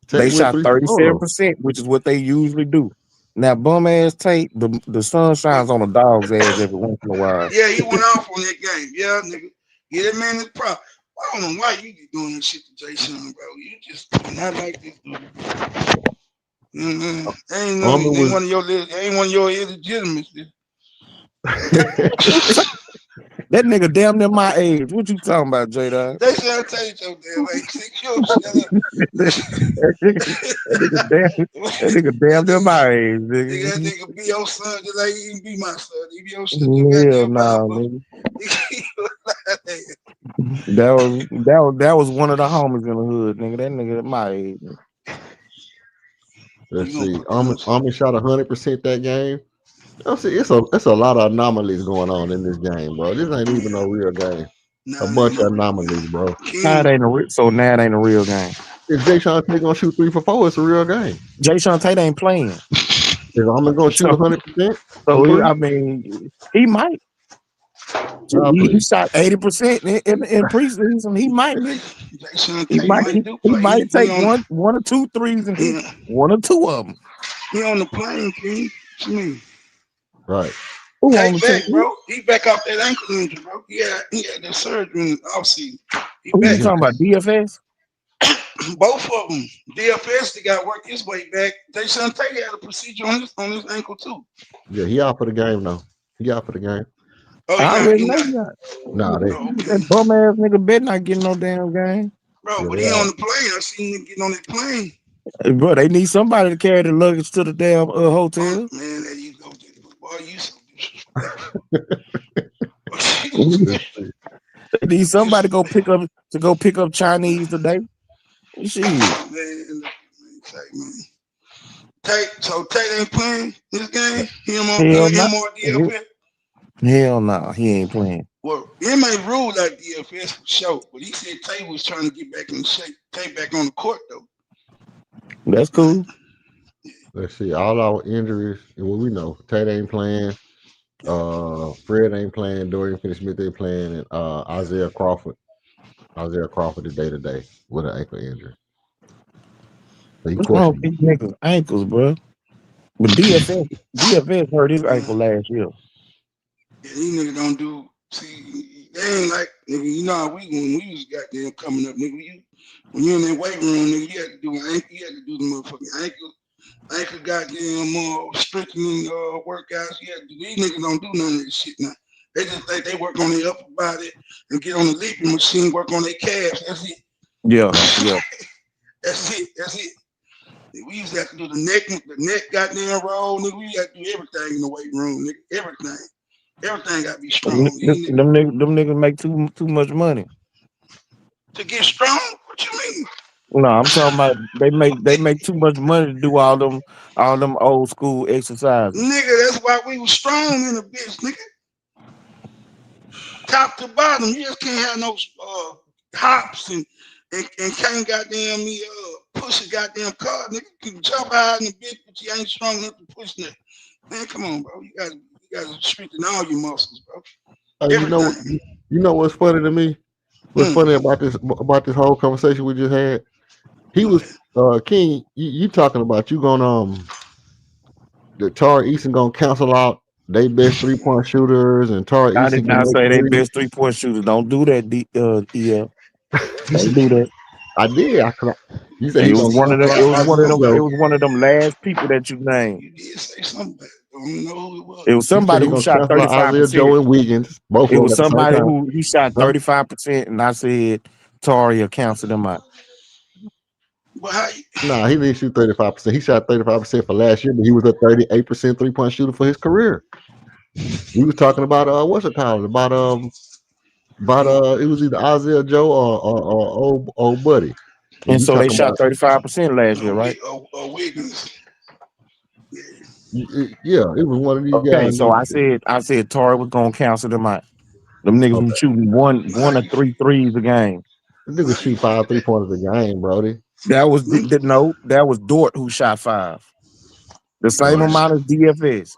Tate they shot 37%, 4. which is what they usually do. Now, bum ass Tate, the sun shines on a dog's ass every once in a while. Yeah, he went off on that game. Yeah, nigga. Yeah, that man is proud. I don't know why you be doing this shit to Jay Sean, bro. You just not like this, dude. Ain't one of your illegitimates. That nigga damn near my age. What you talking about, J-Dog? They say I tell you so damn age. That nigga damn near my age, nigga. That nigga be your son just like he can be my son. He be your son. Hell nah, nigga. That was one of the homies in the hood, nigga. That nigga at my age. Let's see. Armin shot 100% that game. It's a lot of anomalies going on in this game, bro. This ain't even no real game. A bunch of anomalies, bro. Now it ain't a real game. If Jay Sean Tate gonna shoot 3 for 4, it's a real game. Jay Sean Tate ain't playing. Is Armin gonna shoot 100%? So I mean, he might. He shot 80% in preseason. He might. He might take one or two threes and hit one or two of them. He on the plane, King. What you mean? Right. Hey, back, bro. He back off that ankle injury, bro. He had that surgery in the offseason. Who you talking about? DFS? Both of them. DFS, they got to work his way back. They shouldn't take had a procedure on his ankle too. Yeah, he out for the game now. He out for the game. Oh, I already know that. Nah, that bum ass nigga better not get no damn game. Bro, but he on the plane. I seen him getting on that plane. Bro, they need somebody to carry the luggage to the damn hotel. Oh, man, there you go. Boy, you so disrespectful. They need somebody to go pick up Chinese today. Shit. Man, Tate ain't playing this game. Him on DFS. Hell no, he ain't playing. Well, him ain't ruled like DFS for sure, but he said Tate was trying to get back in shape. Tate back on the court though. That's cool. Let's see. All our injuries, what we know, Tate ain't playing. Fred ain't playing. Dorian Finney-Smith ain't playing, and Isaiah Crawford. Isaiah Crawford is day to day with an ankle injury. What's wrong with these niggas' ankles, bro? But DFS hurt his ankle last year. Yeah, these niggas don't do. See, they ain't like nigga. You know how when we was goddamn coming up, nigga. When you in that weight room, nigga, you had to do an ankle. You had to do the motherfucking ankle goddamn strengthening workouts. You had to do. These niggas don't do none of this shit now. They just think they work on their upper body and get on the leaping machine, work on their calves. That's it. Yeah. That's it. We used to have to do the neck goddamn roll, nigga. We had to do everything in the weight room, nigga. Everything got to be strong. Them niggas make too much money. To get strong? What you mean? No, I'm talking about they make too much money to do all them old school exercises. Nigga, that's why we was strong in the bitch, nigga. Top to bottom, you just can't have no hops and can't goddamn me push a goddamn car, nigga. You can jump out in the bitch, but you ain't strong enough to push that. Man, come on, bro. You gotta strengthen all your muscles, bro. You know what's funny to me? What's funny about this whole conversation we just had? He was King. You talking about you gonna the Tari Eason gonna cancel out they best 3-point shooters and Tari I Eason did can not make say they threes. best 3-point shooters. Don't do that, EL. Don't do that. I did. You said It he was gonna one of them. cancel It out was one of Isaiah them. It Joe. was one of them last people that you named. You did say something, but I don't know who it was. It was You said somebody he who gonna shot cancel out Isaiah 35%. Joe and Wiggins. Both It of them was at the same somebody time. who he shot Huh? 35%, and I said Tari will cancel them out. But how you, Nah, he didn't shoot 35%. He shot 35% for last year, but he was a 38% 3-point shooter for his career. We was talking about what's it called? About it was either Isaiah Joe or old buddy. And You so they talking shot about 35% last year, right? Wiggins? yeah, it was one of these Okay, guys. so I said Tari was gonna cancel them out. Them niggas Okay, was shooting one or three threes a game. this nigga shoot 5 3-pointers a game, Brody. That was that was Dort who shot 5. The same Oh, amount as DFS.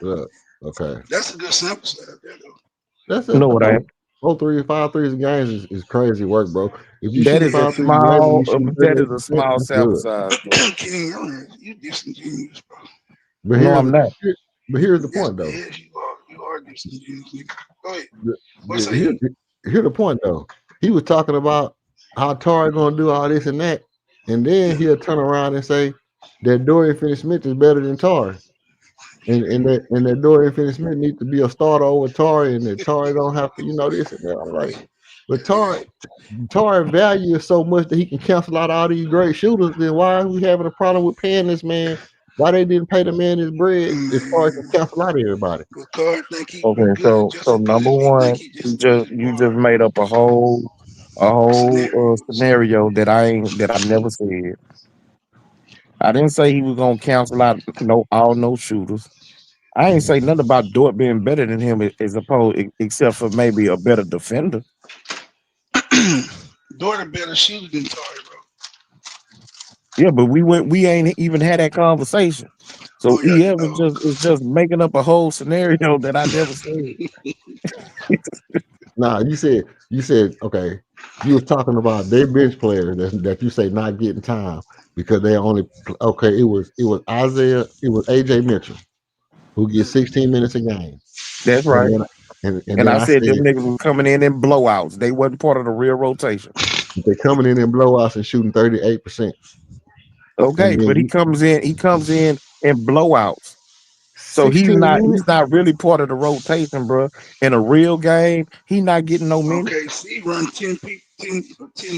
look, okay. That's a good sample size there, though. That's No, it ain't. 5 threes a game is crazy work, bro. If you That shoot is a 5 threes a game and small you shoot that is a 38%, small that's sample good. size, bro. King, you disingenuous, bro. But No, I'm not. here's the Yes, point though. yes, you are disingenuous, nigga. Go ahead. The- What's the- that? Here, here's the point though. He was talking about how Tari gonna do all this and that, and then he'll turn around and say that Dorian Finney-Smith is better than Tari. And that Dorian Finney-Smith needs to be a starter over Tari, and that Tari don't have to, this and that. I'm like, but Tari value is so much that he can cancel out all these great shooters. Then why are we having a problem with paying this man? Why they didn't pay the man his bread if Tari can cancel out everybody? Because think he Okay, good, just so as good number as you think one, he you just as good just as you just made up a whole scenario that I never said. I didn't say he was gonna cancel out no shooters. I ain't say nothing about Dort being better than him as opposed except for maybe a better defender. Dort a better shooter than Tari, bro. Yeah, but we ain't even had that conversation. So Oh yeah, is just making up a whole scenario that I never said. Nah, you said okay. You was talking about their bench players that you say not getting time because they only okay. It was AJ Mitchell who gets 16 minutes a game, That's and right. then and And then I I said them said niggas was coming in blowouts. They wasn't part of the real rotation. they're coming in blowouts and shooting 38%, Okay, and but then he comes in blowouts. So 16 minutes. he's not really part of the rotation, bro. In a real game, he not getting no minutes. OKC run 10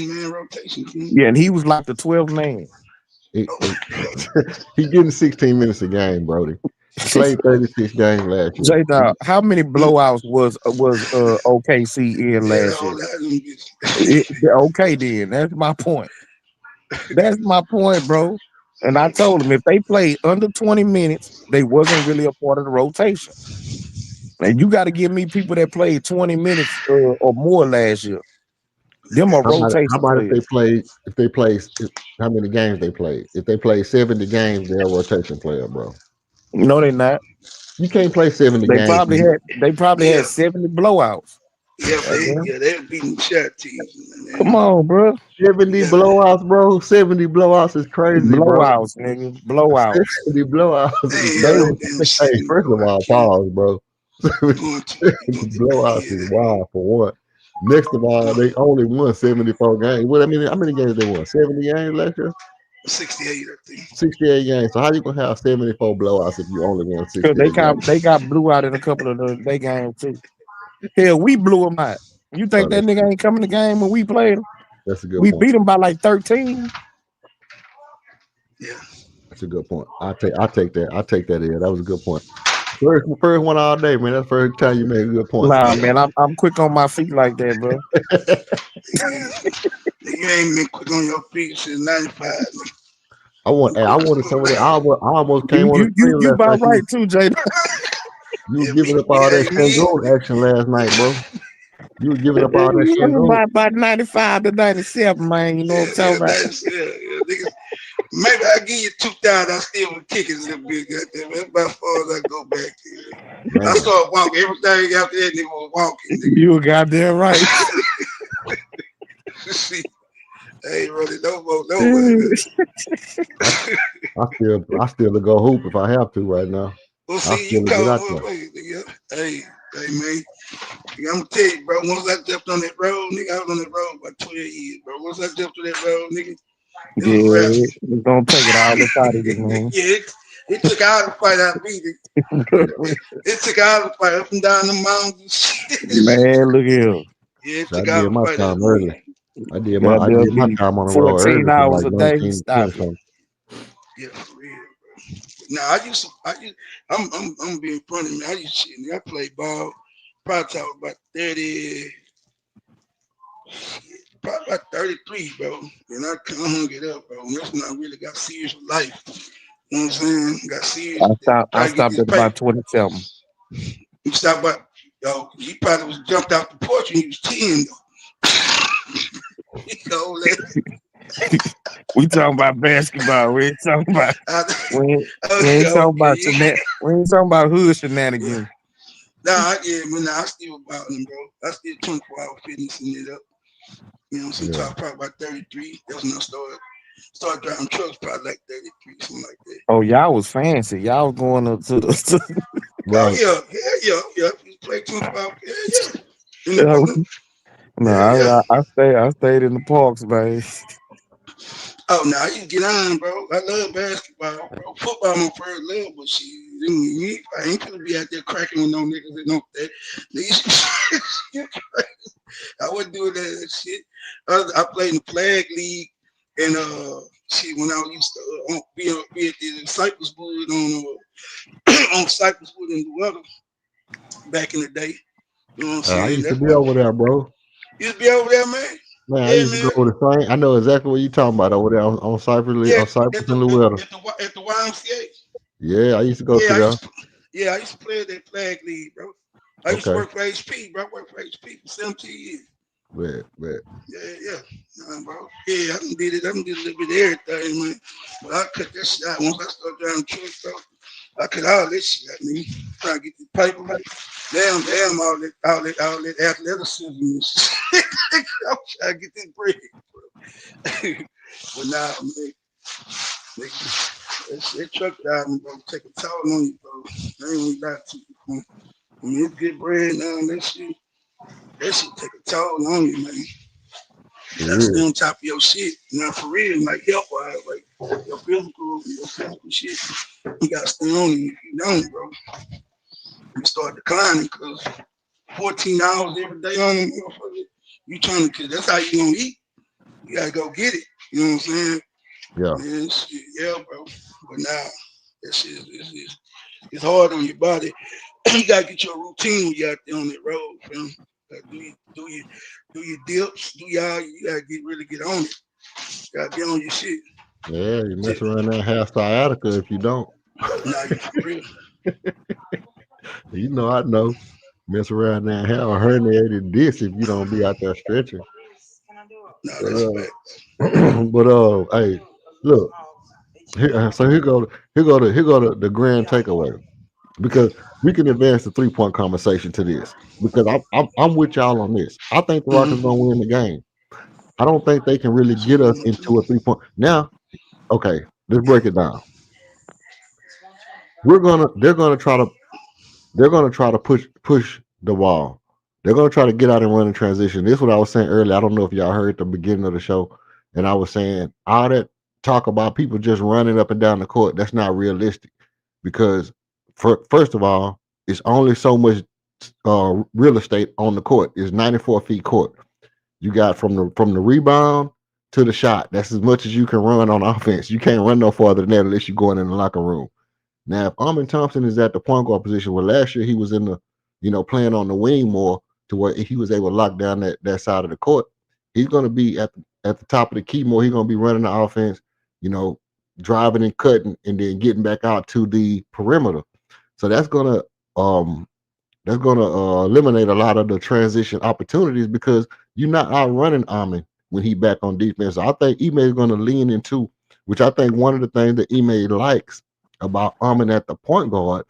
man rotation. Yeah, and he was like the 12th man. He getting 16 minutes a game, Brody. He played 36 games last year. J Dog, how many blowouts was OKC in Yeah, last year? all that them Okay, then that's my point. That's my point, bro. And I told him if they played under 20 minutes, they wasn't really a part of the rotation. And you got to give me people that played 20 minutes or more last year. Them are How rotation about if players. they play how many games they played? If they play 70 games, they're a rotation player, bro. No, they're not. You can't play 70 games. They probably had 70 blowouts. they're beating shot teams. Man. Come on, bro. 70 blowouts, bro. 70 blowouts is crazy, bro. Blowouts, nigga. Blowouts. 70 blowouts is They hey, first of all, pause, bro. 70 blowouts is wild for one. Next of all, they only won 74 games. What I mean, how many games they won? 70 games last year? 68, I think. 68 games. So how you gonna have 74 blowouts if you only won 68 games? They got blew out in a couple of their games too. Hell, we blew him out. You think that nigga ain't coming to game when we played him? That's a good We point. beat him by like 13. Yeah. That's a good point. I take that. I take that in. That was a good point. First one all day, man. That's the first time you made a good point. Nah, man, I'm quick on my feet like that, bro. You ain't been quick on your feet since 95. I wanted some of that. I almost came on the screen You last about night. right too, Jay. You were giving up all that Shangoon action last night, bro. You were giving up all that Shangoon. About 95 to 97, man. You know what I'm talking about? Niggas, maybe I give you 2,000. I still would kick it a little bit. Goddamn, that's about as far as I go back there. I started walking. Everything after that, nigga was walking. Nigga. You were goddamn right. See, I ain't running no more. I still go hoop if I have to right now. Well, see, you come nigga. Hey, man. I'm gonna tell you, bro. Once I jumped on that road, nigga, I was on that road about 12 years, bro. Once I jumped on that road, nigga, it's gonna take it all the out of man. Yeah, it took all the fight out of me. It took all the fight up and down the mountains. Man, look here. Yeah, it So took all the fight out of me. I did my time on the road 14 early. hours Like a day. 19, Stop it. Yeah, for real, bro. Now I'm being funny, man. I used to I played ball. Probably talk about 30, probably about 33, bro. And I hung it up, bro. And that's when I really got serious with life. You know what I'm saying? Got serious. I stopped at about 27. You stopped by, yo, he probably was jumped out the porch when he was 10, though. You know, we talking about basketball. We ain't talking about we ain't talking about hood shenanigans. Nah, man, I still about him, bro. I still 24-hour fitness in it up. You know, sometimes probably about 33. That's when I started driving trucks, probably like 33, something like that. Oh, y'all was fancy. Y'all was going up to the right. Oh yeah. You play 24-hour, yeah. No, I stayed in the parks, man. Oh, now you get on, bro. I love basketball, bro. Football my first love, but I ain't gonna be out there cracking with no niggas that know that. I wasn't doing that shit. I played in the flag league, and when I used to be at the Cypress Wood on Cypress Wood in the weather back in the day. You know what I'm saying? I used to be over there, bro. You used to be over there, man. Man, I used to go to the thing. I know exactly what you're talking about over there on Cypress, on Cypress and Louetta. At the YMCA. Yeah, I used to go to there. I used to play at that flag league, bro. I used to work for HP, bro. I worked for HP for 17 years. Bet. Yeah. Nah, bro. Yeah, I done did a little bit of everything, man. But I cut that shit out. Once I started driving trucks, bro, I cut all that shit out, man. Trying to get the paper. Damn, all that athleticism. I'm trying to get this bread, bro. But now, man, that truck driving, bro, take a toll on you, bro. I ain't gonna lie to you, bro. I mean, it's good bread now, that shit take a toll on you, man. You gotta stay on top of your shit. You know, for real, like health-wise, like your physical shit. You gotta stay on it. If you don't, bro, you start declining because 14 hours every day on them, motherfucker. You trying to, cause that's how you gonna eat. You gotta go get it. You know what I'm saying? Yeah. Man, yeah, bro. But now, that shit it's hard on your body. You gotta get your routine when you out there on that road, fam. Do your dips, you gotta really get on it. You gotta be on your shit. Yeah, you mess around that half sciatica if you don't. Nah, you for real. You know, I know. Mess around that half herniated disc if you don't be out there stretching. Nah, that's but hey, look. So here go the grand takeaway, because we can advance the 3-point conversation to this, because I'm with y'all on this. I think the Rockets gonna win the game. I don't think they can really get us into a 3-point. Now, okay, let's break it down. They're gonna try to push the wall. They're gonna try to get out and run in transition. This is what I was saying earlier. I don't know if y'all heard the beginning of the show, and I was saying all that talk about people just running up and down the court. That's not realistic because first of all, it's only so much real estate on the court. It's 94 feet court. You got from the rebound to the shot. That's as much as you can run on offense. You can't run no farther than that unless you're going in the locker room. Now, if Armin Thompson is at the point guard position, well, last year he was in the, playing on the wing more to where he was able to lock down that side of the court. He's going to be at the top of the key more. He's going to be running the offense, driving and cutting, and then getting back out to the perimeter. So that's going to eliminate a lot of the transition opportunities because you're not outrunning Armin when he back on defense. So I think Ime is going to lean into, which I think one of the things that Ime likes about Armin at the point guard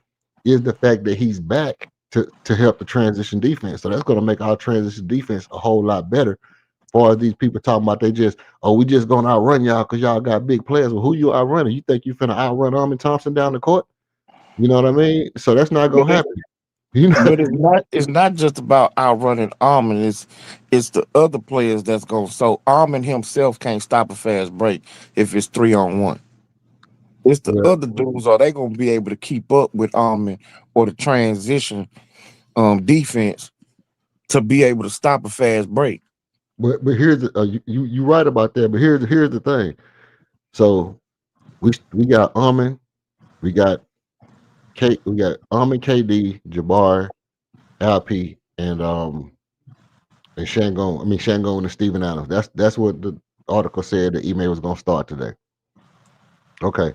is the fact that he's back to help the transition defense. So that's going to make our transition defense a whole lot better. As far as these people talking about we just going to outrun y'all because y'all got big players. Well, who you outrunning? You think you finna outrun Armin Thompson down the court? You know what I mean? So that's not going to happen. But it's not just about outrunning Armin. It's the other players that's going. So Armin himself can't stop a fast break if it's 3-on-1. It's the other dudes. Are they going to be able to keep up with Armin or the transition defense to be able to stop a fast break? But here's the you right about that. But here's the thing. So we got Armin, we got Armin, KD, Jabbar, LP, and Shangon and Steven Adams. That's what the article said that Ime was gonna start today. Okay.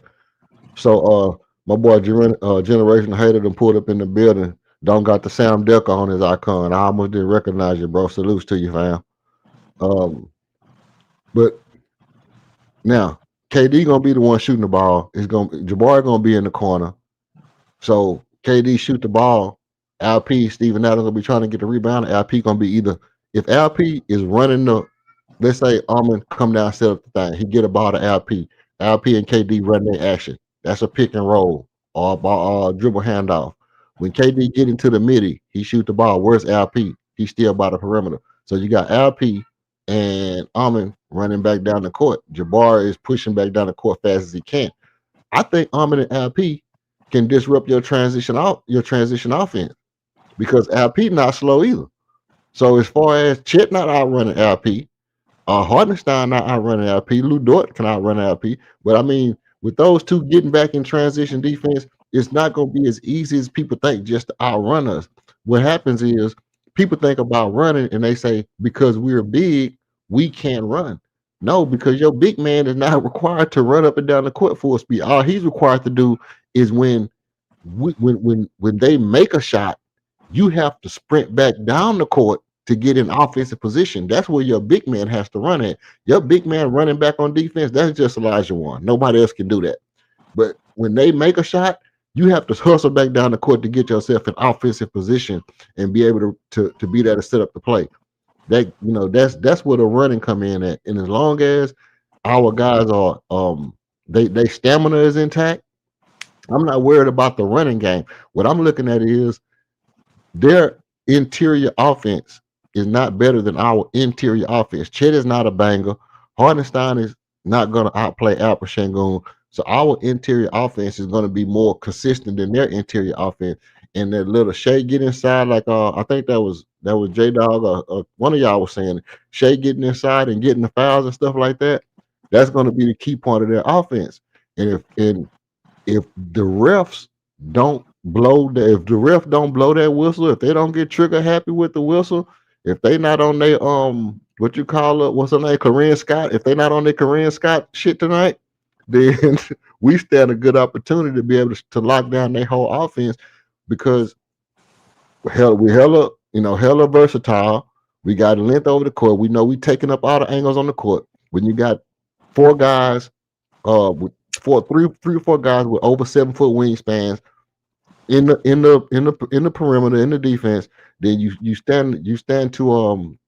So my boy Generation Hater done pulled up in the building. Don't got the Sam Decker on his icon. I almost didn't recognize you, bro. Salutes to you, fam. But now KD gonna be the one shooting the ball. Jabbar gonna be in the corner. So KD shoot the ball. LP, Steven Adams gonna be trying to get the rebound. LP gonna be either if LP is running let's say Armin come down, set up the thing. He get a ball to LP. LP and KD run their action. That's a pick and roll or dribble handoff. When KD get into the midi, he shoot the ball. Where's LP? He's still by the perimeter. So you got LP and Armin running back down the court. Jabbar is pushing back down the court fast as he can. I think Armin and LP can disrupt your transition offense because LP not slow either. So as far as Chet not outrunning LP, Hardenstein not outrunning LP, Lou Dort can outrun LP, but I mean with those two getting back in transition defense, it's not going to be as easy as people think just to outrun us. What happens is people think about running and they say because we're big, we can't run. No, because your big man is not required to run up and down the court full speed. All he's required to do is when they make a shot, you have to sprint back down the court to get in offensive position. That's where your big man has to run at. Your big man running back on defense, that's just Elijah Wan. Nobody else can do that. But when they make a shot, you have to hustle back down the court to get yourself in offensive position and be able to be there to set up the play. That's where the running come in at. And as long as our guys are they stamina is intact, I'm not worried about the running game. What I'm looking at is their interior offense is not better than our interior offense. Chet is not a banger. Hardenstein is not going to outplay Alper Şengün. So our interior offense is going to be more consistent than their interior offense. And that little Shea get inside, like I think that was J Dog or one of y'all was saying, Shea getting inside and getting the fouls and stuff like that. That's going to be the key part of their offense. And if the refs don't blow that whistle, if they don't get trigger happy with the whistle, if they not on their what's her name, Corinne Scott, if they not on their Corinne Scott shit tonight, then we stand a good opportunity to be able to lock down their whole offense because we hella versatile. We got length over the court. We know we taking up all the angles on the court. When you got four guys, three or four guys with over 7 foot wingspans in the perimeter in the defense, then you stand to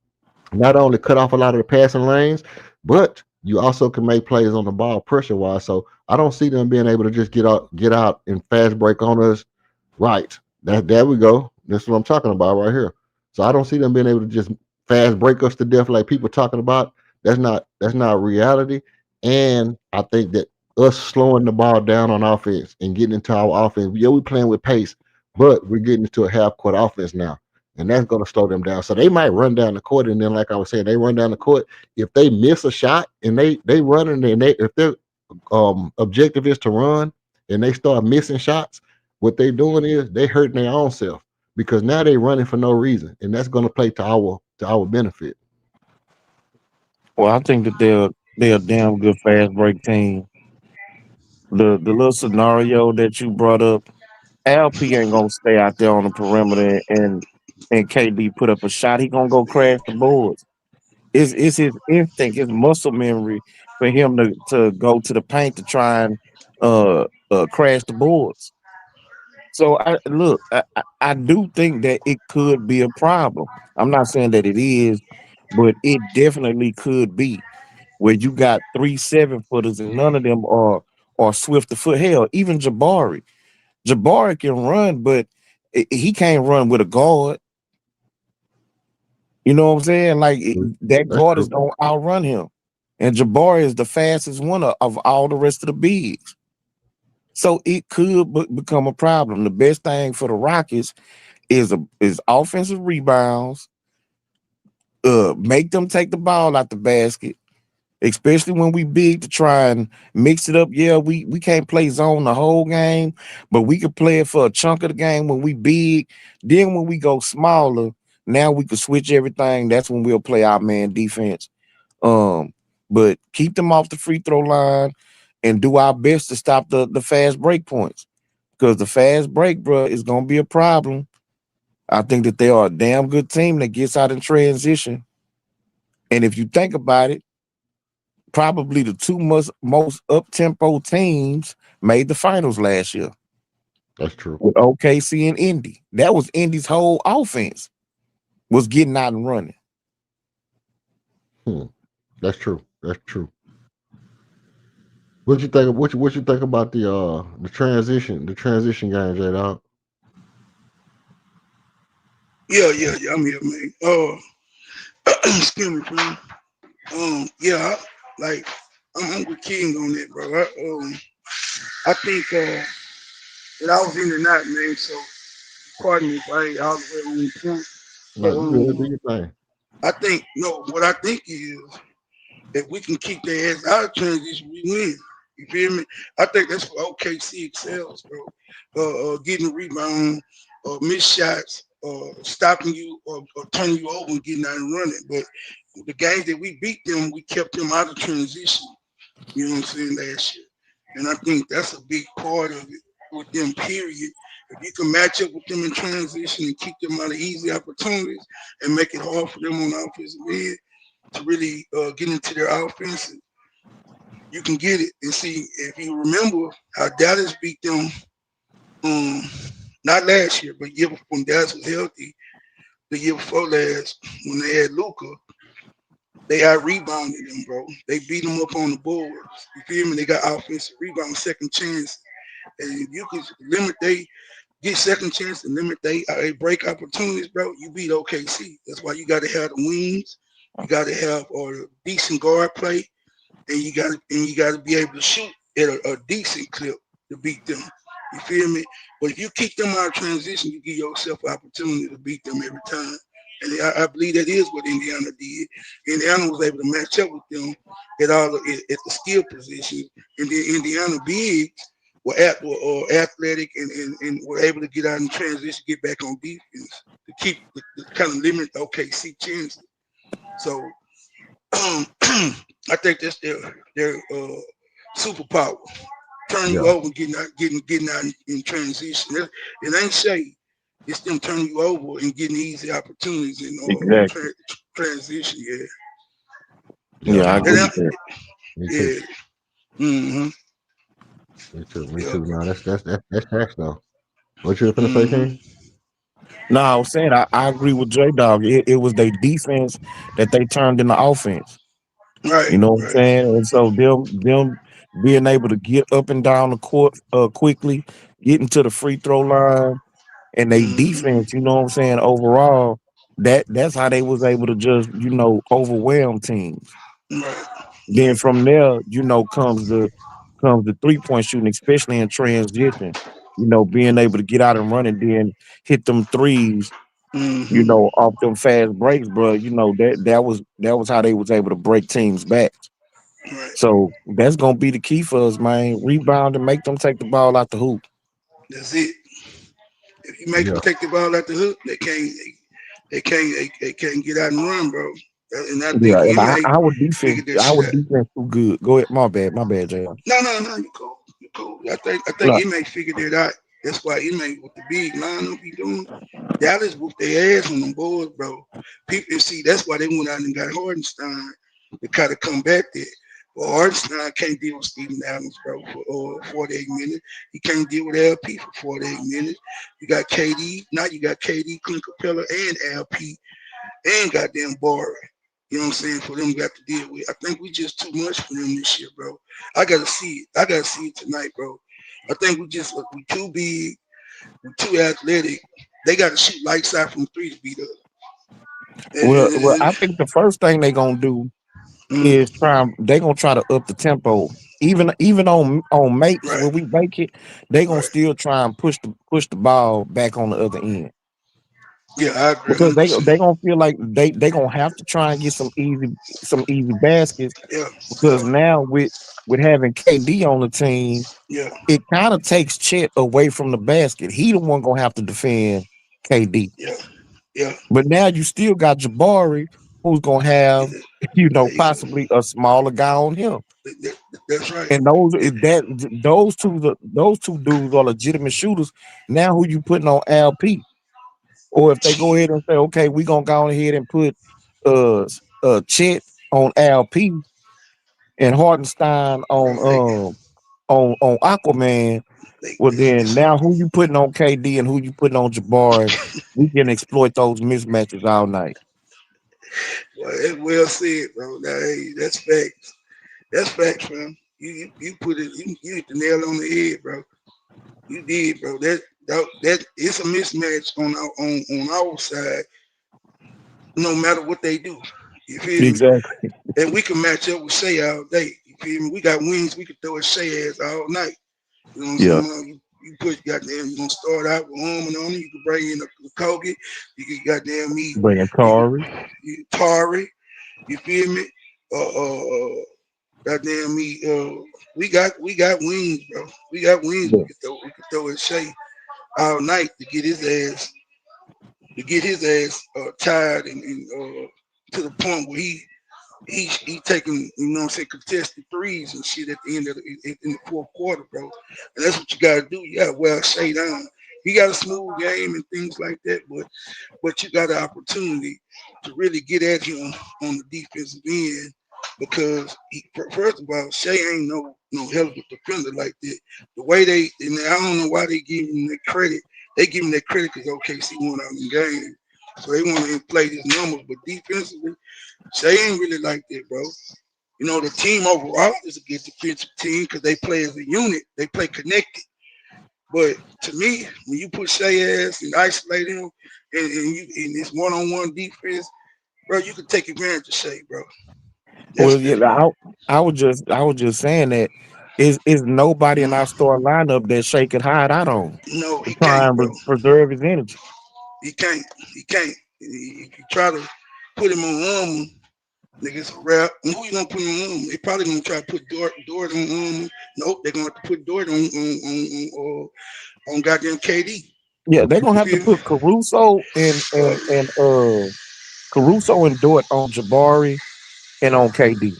not only cut off a lot of the passing lanes, but you also can make plays on the ball pressure wise. So I don't see them being able to just get out and fast break on us. Right. There we go. That's what I'm talking about right here. So I don't see them being able to just fast break us to death like people talking about. That's not reality. And I think that us slowing the ball down on offense and getting into our offense, yeah, we're playing with pace, but we're getting into a half court offense now. And that's going to slow them down. So they might run down the court. And then, like I was saying, they run down the court. If they miss a shot and they running and if their objective is to run and they start missing shots, what they doing is they hurting their own self because now they running for no reason. And that's going to play to our benefit. Well, I think that they're a damn good fast break team. The little scenario that you brought up, LP ain't gonna stay out there on the perimeter and KD put up a shot. He gonna go crash the boards. It's his instinct, his muscle memory for him to go to the paint to try and crash the boards. So I do think that it could be a problem. I'm not saying that it is, but it definitely could be where you got 3 7 footers and none of them are swift of foot. Hell, even Jabari. Jabari can run, but he can't run with a guard. You know what I'm saying? Like that That's guard is true. gonna outrun him. And Jabari is the fastest one of all the rest of the bigs. So it could become a problem. The best thing for the Rockets is offensive rebounds, make them take the ball out the basket, especially when we big to try and mix it up. Yeah, we can't play zone the whole game, but we could play it for a chunk of the game when we big. Then when we go smaller, now we could switch everything. That's when we'll play our man defense. But keep them off the free throw line and do our best to stop the fast break points. Because the fast break, bro, is gonna be a problem. I think that they are a damn good team that gets out in transition. And if you think about it, probably the two most up tempo teams made the finals last year That's true. with OKC and Indy. That was Indy's whole offense was getting out and running. Hmm. That's true. That's true. What you think? What you think about the transition game, J Dog? Yeah, I'm here, man. Excuse me, man. Yeah, like I'm with King on that, bro. I think that I was in the night, man. So pardon me if I ain't all the way on point. No, But you good. Do your thing. I think no. What I think is if we can keep their ass out of transition, we win. You feel me? I think that's what OKC excels, bro. Getting a rebound, missed shots, stopping you or turning you over and getting out and running. But the games that we beat them, we kept them out of transition. You know what I'm saying, last year. And I think that's a big part of it with them, period. If you can match up with them in transition and keep them out of easy opportunities and make it hard for them on the offensive end to really get into their offense, you can get it. And see, if you remember how Dallas beat them, not last year, but year before when Dallas was healthy, the year before last, when they had Luca, they out rebounded them, bro. They beat them up on the boards. You feel me? They got offensive rebound, second chance. And if you can limit they get second chance and limit they break opportunities, bro, you beat OKC. That's why you got to have the wings. You got to have decent guard play, and you got to be able to shoot at a decent clip to beat them. You feel me? But if you keep them out of transition, you give yourself an opportunity to beat them every time. And I believe that is what Indiana did. Indiana was able to match up with them at the skill position, and then Indiana bigs were athletic and were able to get out in transition, get back on defense to keep the kind of limit OKC chances. So I think that's their superpower. Turning you Yeah. over, getting out in transition. It ain't shade. It's them turning you over and getting easy opportunities in Exactly. transition. Yeah. Yeah. Yeah, I And agree with that. Me too. yeah. Mm-hmm. Me too. Me Yep. too. No, that's facts though. What you were finna say, Mm-hmm. King? No, I was saying I agree with J Dog. It was their defense that they turned into offense. Right. You know what I'm Right. saying? And so them being able to get up and down the court quickly, getting to the free throw line, and they Mm-hmm. defense, you know what I'm saying, overall, that's how they was able to just, overwhelm teams. Right. Then from there, comes the 3-point shooting, especially in transition. Being able to get out and run and then hit them threes, Mm-hmm. off them fast breaks, bro. That was how they was able to break teams back. Right. So that's gonna be the key for us, man. Rebound and make them take the ball out the hoop. That's it. If you make them Yeah, take the ball out the hook, they can't get out and run, bro. And I think Yeah, and Ime our defense, figured that shit out. too good. Go ahead, my bad, Jay. No, you cool. You cool. I think Ime figured it out. That's why Ime with the big lineup he doing. Dallas whooped their ass on them boys, bro. People see that's why they went out and got Hardenstein to kind of combat that. Well, Hardenstein can't deal with Steven Adams, bro, for 48 minutes. He can't deal with LP for 48 minutes. You got KD. Now you got KD, Clint Capella, and LP, and goddamn Barry. You know what I'm saying? For them got to deal with. I think we just too much for them this year, bro. I gotta see it. I gotta see it tonight, bro. I think we too big, we're too athletic. They got to shoot lights out from three to beat us. Well, I think the first thing they gonna do Mm, is they gonna try to up the tempo. Even on makes right, where we make it, they gonna right. still try and push the ball back on the other end Yeah, I agree because they 100%. they gonna feel like they gonna have to try and get some easy baskets Yeah, because now with having KD on the team, yeah, it kind of takes Chet away from the basket. He the one gonna have to defend KD. yeah, yeah. But now you still got Jabari, who's gonna have, He's possibly a smaller guy on him. that's right. And those two dudes are legitimate shooters. Now who you putting on LP? Or if they go Shit, ahead and say, okay, we're gonna go ahead and put Chet on LP and Hardenstein they on Aquaman. Well, they then just now who you putting on KD and who you putting on Jabari? We can exploit those mismatches all night. well said, bro. Now, hey, that's facts. That's facts, man. You put it. You hit the nail on the head, bro. You did, bro. That it's a mismatch on our side. No matter what they do, you feel me? Exactly. And we can match up with Shea all day. You feel me? We got wings. We can throw at Shea ass all night. You know what I'm Yeah. saying? You put goddamn. You gonna start out with Harmon on it. You can bring in a Kogi. You can goddamn me. Bringing You Tari. can Tari. You feel me? Goddamn me. We got wings, bro. We got wings. Yeah. We can throw at Shea all night to get his ass tired and to the point where he taking, what I'm saying, contested threes and shit at the end of in the fourth quarter, bro. And that's what you gotta do. You gotta wear Shea down. He got a smooth game and things like that, but you got an opportunity to really get at him on the defensive end because first of all, Shea ain't no hell of a defender like that. The way and I don't know why they give him that credit. They give him that credit because OKC won out in the game. So they want to inflate his numbers, but defensively, Shea ain't really like that, bro. The team overall is a good defensive team because they play as a unit. They play connected. But to me, when you put Shea ass and isolate him and you in this one-on-one defense, bro, you can take advantage of Shea, bro. That's Well, yeah, that's what. I was just saying that is nobody in our starting lineup that Shea could hide out on No, to he try can't, and bro. preserve his energy. He can't. He can't. If you try to put him on niggas a rap. And who you gonna put on? They probably gonna try to put Dort on. Nope, they're gonna have to put Dort on goddamn KD. Yeah, they're gonna You have to feel me? put Caruso and Dort on Jabari and on KD.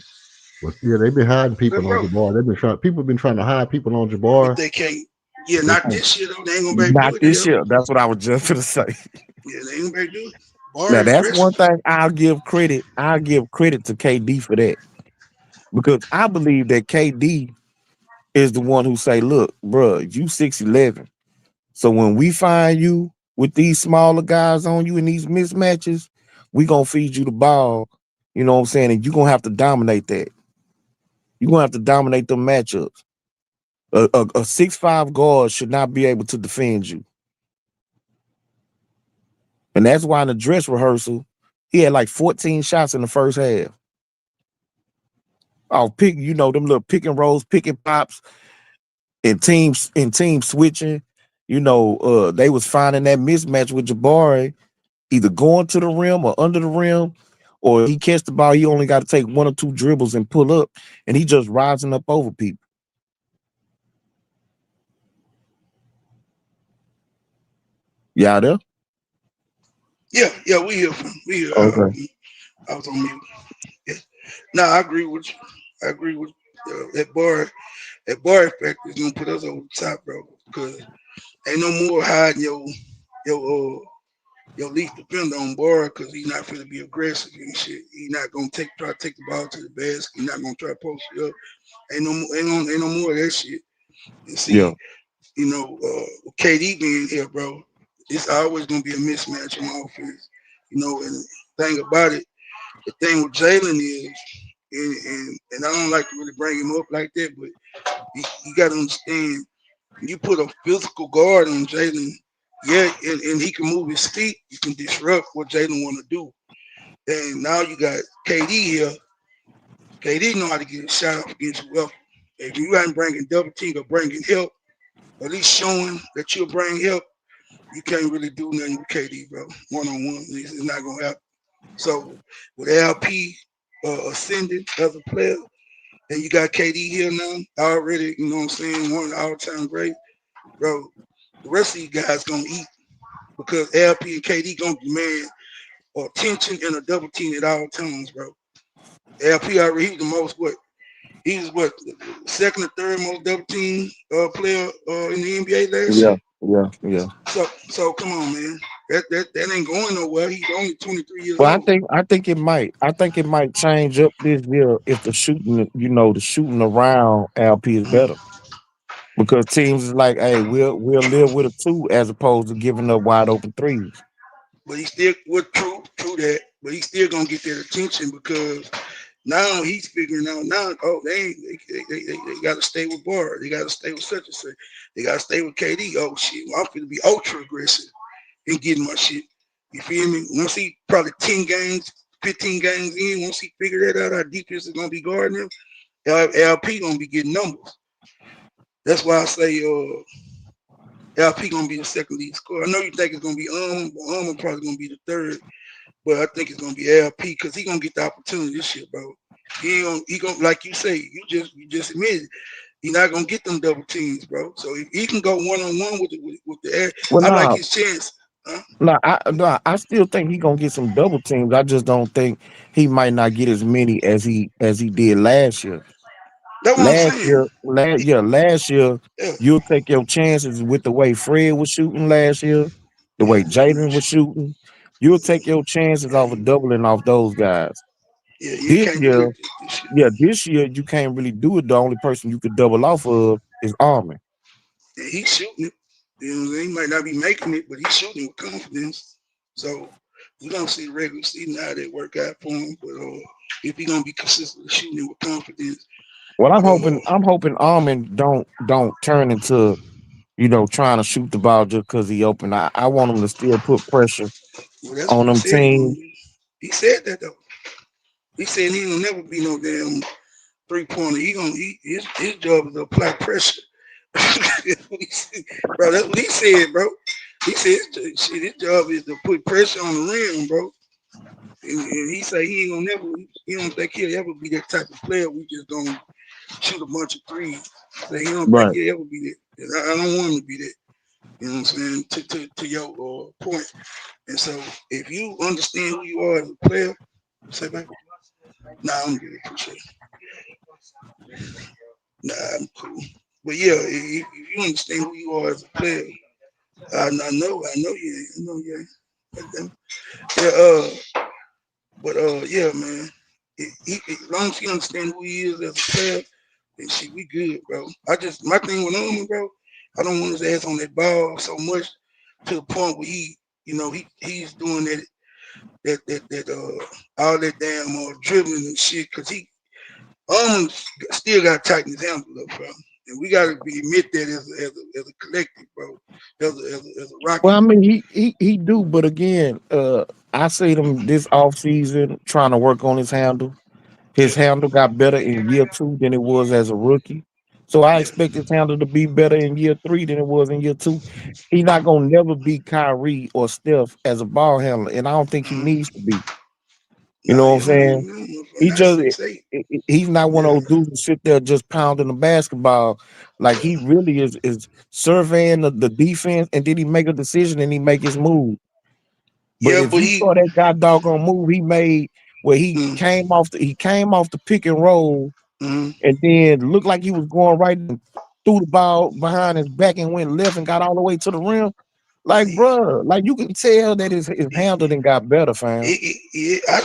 but yeah, they've been hiding But people on bro, Jabbar. People been trying to hide people on but Jabbar, they can't. Yeah, but they not can't. this year though. They ain't gonna be able to do Not it. this Hell, year. That's what I was just gonna say. yeah, they ain't gonna be able to do it. Bar Now is that's aggressive. one thing I'll give credit. I'll give credit to KD for that because I believe that KD is the one who say, "Look, bro, you 6'11". So when we find you with these smaller guys on you in these mismatches, we gonna feed you the ball. You know what I'm saying? And you're gonna have to dominate that. You're gonna have to dominate them matchups. A 6'5" guard should not be able to defend you. And that's why in the dress rehearsal, he had like 14 shots in the first half. Oh, pick, you know, them little pick and rolls, pick and pops, and team switching. You know, they was finding that mismatch with Jabari, either going to the rim or under the rim, or he catch the ball. He only got to take one or two dribbles and pull up, and he just rising up over people. Yeah, there. Yeah, we here. We here. Okay. I was on mute. Yeah. No, I agree with you. I agree with that bar. That bar effect is gonna put us over the top, bro. Because ain't no more hiding your least defender on bar because he's not gonna be aggressive and shit. He's not gonna try to take the ball to the basket. He's not gonna try to post it up. Ain't no more of that shit. And Yeah. see, you know, KD being here, bro, it's always gonna be a mismatch on offense. You know, and the thing about it, the thing with Jalen is, and I don't like to really bring him up like that, but you got to understand, you put a physical guard on Jalen, yeah, and he can move his feet, you can disrupt what Jalen want to do. And now you got KD here. KD know how to get a shot off against whoever. If you ain't bringing double team or bringing help, at least showing that you'll bring help, you can't really do nothing with KD, bro. One on one, it's not gonna happen. So with LP ascending as a player, and you got KD here now, already, you know what I'm saying, one of the all-time great, bro. The rest of you guys gonna eat because LP and KD gonna demand attention and a double team at all times, bro. LP already he was the most what? He was what second or third most double team player in the NBA last Yeah. year. Yeah. So come on, man. That ain't going nowhere. He's only 23 years Well, old. I think it might. I think it might change up this year if the shooting, you know, the shooting around LP is better. Because teams is like, hey, we'll live with a two as opposed to giving up wide open threes. But he still would true that. But he's still gonna get that attention because now he's figuring out now. Oh, they got to stay with Bar. They got to stay with such and such. They got to stay with KD. Oh shit, well, I'm gonna be ultra aggressive and getting my shit. You feel me? Once he probably 10 games, 15 games in, once he figure that out, our defense is gonna be guarding him. LP gonna be getting numbers. That's why I say LP gonna be the second lead scorer. I know you think it's gonna be but probably gonna be the third, but I think it's gonna be LP because he gonna get the opportunity this year, bro. He gonna like you say, you just admitted he's not gonna get them double teams, bro. So if he can go one on one with the air, Well, I like nah, his chance. Huh? I still think he gonna get some double teams. I just don't think he might not get as many as he did last year. That's what I'm saying. Last year, Yeah, you'll take your chances with the way Fred was shooting last year, the yeah, way Jaden was shooting. You'll take your chances off of doubling off those guys. yeah. You This can't do year, that this shit. yeah, this year you can't really do it. The only person you could double off of is Armin. Yeah, he's shooting it. You know what I'm saying? He might not be making it, but he's shooting with confidence. So we're gonna see the regular season how that work out for him. But if he's gonna be consistently shooting it with confidence, Well, but I'm hoping Armin don't turn into, you know, trying to shoot the ball just because he open. I want him to still put pressure well, that's on what he them said he gonna teams. do. He said that though. He said he will never be no damn 3-pointer. His job is to apply pressure. Bro, that's what he said, bro. He said his job is to put pressure on the rim, bro. And he said he ain't gonna never, he don't think he'll ever be that type of player. We just gonna shoot a bunch of threes. So he don't think Right. he'll ever be that. And I don't want him to be that. You know what I'm saying? To your point. And so if you understand who you are as a player, say back. Nah, I'm good. Appreciate it. Nah, I'm cool. But yeah, if you understand who you are as a player, I know you. Yeah, but yeah, man. As long as he understand who he is as a player, then shit, we good, bro. My thing with Norman, bro, I don't want his ass on that ball so much to the point where he's doing that all that damn dribbling and shit, cause he still got to tighten his handle up, bro. And we got to admit that as a collective, bro, as a Well, Rocket. I mean, he do, but again, I see him this off season trying to work on his handle. His handle got better in year 2 than it was as a rookie. So I Yeah. expect his handle to be better in year 3 than it was in year 2. He's not gonna never be Kyrie or Steph as a ball handler, and I don't think he needs to be. You Nah, know what I'm you don't saying? need him. He Not just 6'8". he's not one of Yeah. those dudes who sit there just pounding the basketball. Like he really is surveying the defense, and then he make a decision and he make his move. But Yeah, if but you he. saw that guy doggone move he made where he Mm, came off the pick and roll mm, and then looked like he was going right and threw the ball behind his back and went left and got all the way to the rim. Like, he, bruh, like you can tell that his handle done got better, fam.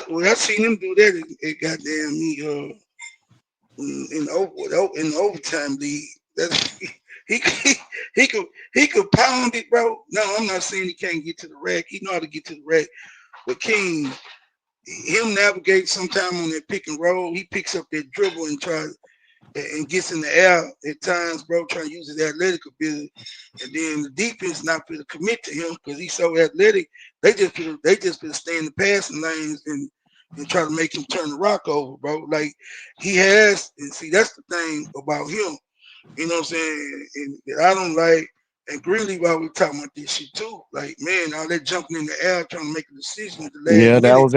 when I seen him do that, it goddamn me in the overtime league. That he he could he could pound it, bro. No, I'm not saying he can't get to the rack. He know how to get to the rack. But King, him navigate sometime on that pick and roll. He picks up that dribble and tries and gets in the air at times, bro, trying to use his athletic ability. And then the defense not going to commit to him because he's so athletic. They just gonna stay in the passing lanes and try to make him turn the rock over, bro. Like he has, and see that's the thing about him. You know what I'm saying? And I don't like. And Greenlee, while we talking about this shit too, like man, all that jumping in the air trying to make a decision at the last Yeah, that minute. was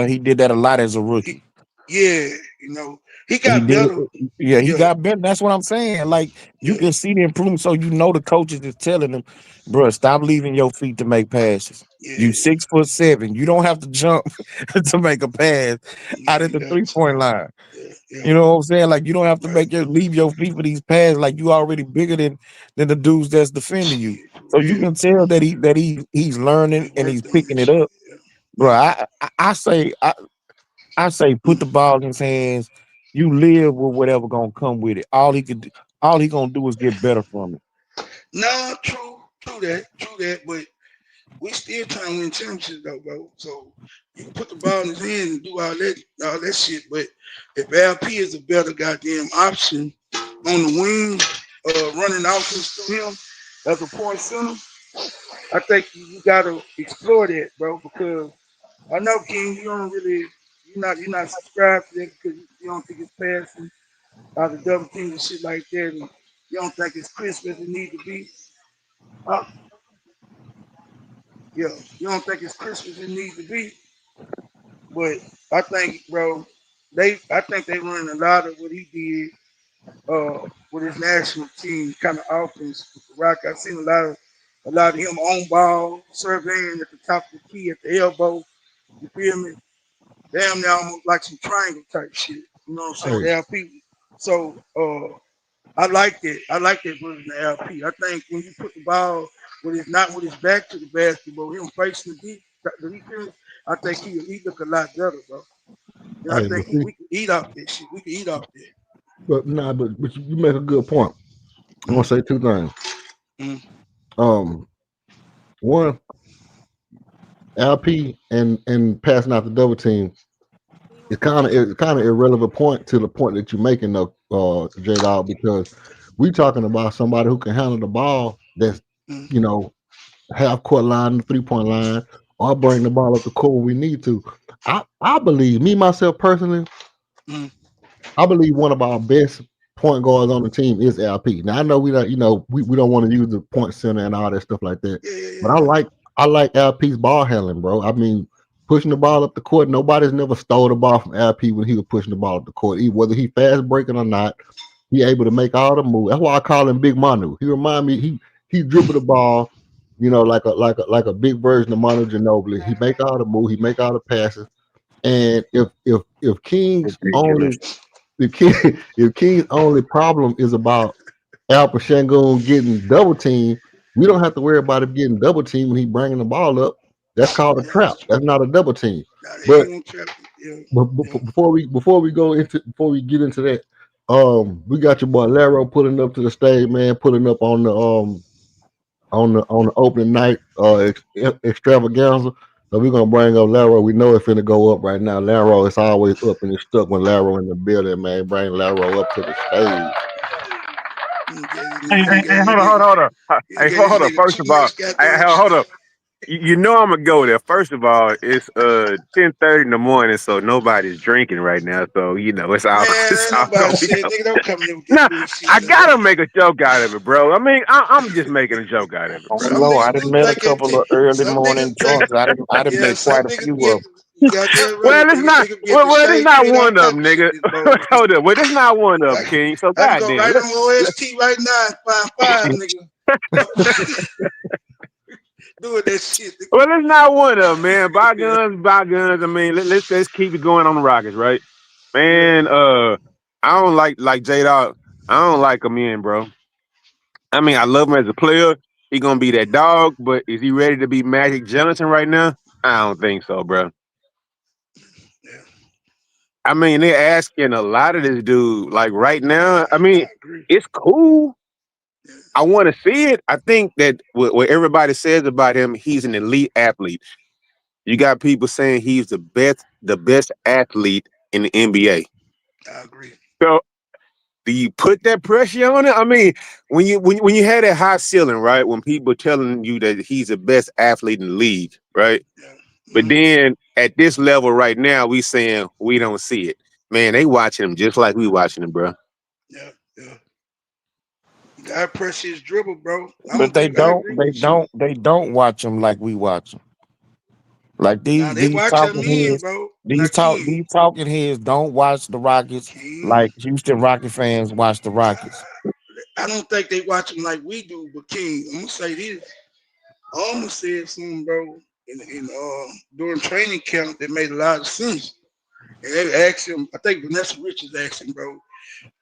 he did that a lot as a He, rookie. yeah, he He got did better. it. Yeah, he Yeah, got better. That's what I'm saying. Like you yeah, can see the improvement. So you know the coaches is telling him, bro, stop leaving your feet to make passes. You yeah. 6'7". You don't have to jump to make a pass Yeah, out at you the got to. 3-point line. Yeah, yeah, You know what I'm saying? Like you don't have to right. leave your feet for these passes. Like you already bigger than the dudes that's defending you. Shit, for So you real. can tell that he's learning He and he's worked on picking that it shit. up. Yeah, Bro, yeah. I say put the ball in his hands. You live with whatever gonna come with it. All he gonna do is get better from it. No, true that. But we still trying to win championships though, bro. So you can put the ball in his hand and do all that shit. But if LP is a better goddamn option on the wing, running offense to him as a point center, I think you gotta explore that, bro. Because I know King, you're not subscribed to that because you don't think it's passing out of double teams and shit like that, and you don't think it's crisp as it need to be. Uh, yeah, you don't think it's crisp as it need to be. But I think, bro, I think they run a lot of what he did with his national team kind of offense with the Rock. I've seen a lot of him on ball, surveying at the top of the key, at the elbow. You feel me? Damn, near almost like some triangle type shit. You know what I'm saying? Hey, With LP. So I like that. I like that version of LP. I think when you put the ball not with his back to the basketball, him facing the defense, I think he look a lot better, bro. And I hey, think but see, we can eat off that shit. We can eat off that. but you make a good point. I'm gonna say two things. Mm, Um, one, LP and passing out the double team is kind of irrelevant point to the point that you're making though, J Dog, because we talking about somebody who can handle the ball that's mm, you know half court line, the 3-point line, or bring the ball up the court when we need to. I believe me myself personally. mm. I believe one of our best point guards on the team is LP. Now I know we don't, we don't want to use the point center and all that stuff like that, Yeah, yeah, but yeah, I like LP's ball handling, bro. I mean, pushing the ball up the court. Nobody's never stole the ball from LP when he was pushing the ball up the court, whether he fast breaking or not. He able to make all the moves. That's why I call him Big Manu. He remind me he dribble the ball, like a big version of Manu Ginobili. He make all the moves. He make all the passes. And if King's Ridiculous. only if King's only problem is about Alpha Shangoon getting double teamed, we don't have to worry about him getting double teamed when he bringing the ball up. That's called a yeah. trap. That's not a double team. Nah, they But, ain't gonna trap it. but, Yeah, but before we get into that, we got your boy Laro pulling up to the stage, man, pulling up on the opening night extravaganza. So we're gonna bring up Laro. We know it's finna go up right now. Laro is always up and it's stuck when Laro in the building, man. Bring Laro up to the stage. yeah. Hey, You hey, gave hey, this hold on, nigga, hold on, hold on. you Hey, gave this hold on. nigga First too of all, much hey, goddamn hold up. slack. You know I'm gonna go there. First of all, it's 10:30 in the morning, so nobody's drinking right now. So you know it's all Man, it's ain't all nobody gonna be. shit. Nigga, don't come here with that No, bullshit, I man. gotta make a joke out of it, bro. I mean, I'm just making a joke out of it, Oh bro. Some no, I niggas done do met a take it. couple of early Some niggas morning take. drunks. I done Yeah, met quite some a niggas few get. of them. You got that right. Well, it's not. Niggas get the Well, it's shade not tree and all one of type them, of shit nigga. this morning. Hold up. Well, it's not one of them, I, King. So I can go goddamn. right on OST right now and find five niggas doing that shit. Well, it's not one of them, man. Bygones, bygones. I mean, let's keep it going on the Rockets, right? Yeah, Man, I don't like J Dog. I don't like him in, bro. I mean, I love him as a player. He gonna be that dog, but is he ready to be Magic Johnson right now? I don't think so, bro. yeah, I mean, they're asking a lot of this dude. Like right now, I I mean, agree. it's cool. Yeah, I want to see it. I think that what everybody says about him, he's an elite athlete. You got people saying he's the best athlete in the NBA. I agree. So do you put that pressure on it? I mean, when you had that high ceiling, right? When people telling you that he's the best athlete in the league, right? Yeah, But then at this level right now, we saying we don't see it. Man, they watching him just like we watching him, bro. yeah, yeah. God press his dribble, bro. But they I don't, agree they with you. don't, they don't watch them like we watch them. Like Now they these watch him talking in, heads, bro. Now King, these talking heads don't watch the Rockets King. like Houston Rocket fans watch the Rockets. I don't think they watch him like we do, but King, I'm gonna say this. I almost said something, bro, in during training camp that made a lot of sense. And they asked him, I think Vanessa Richards asked him, bro,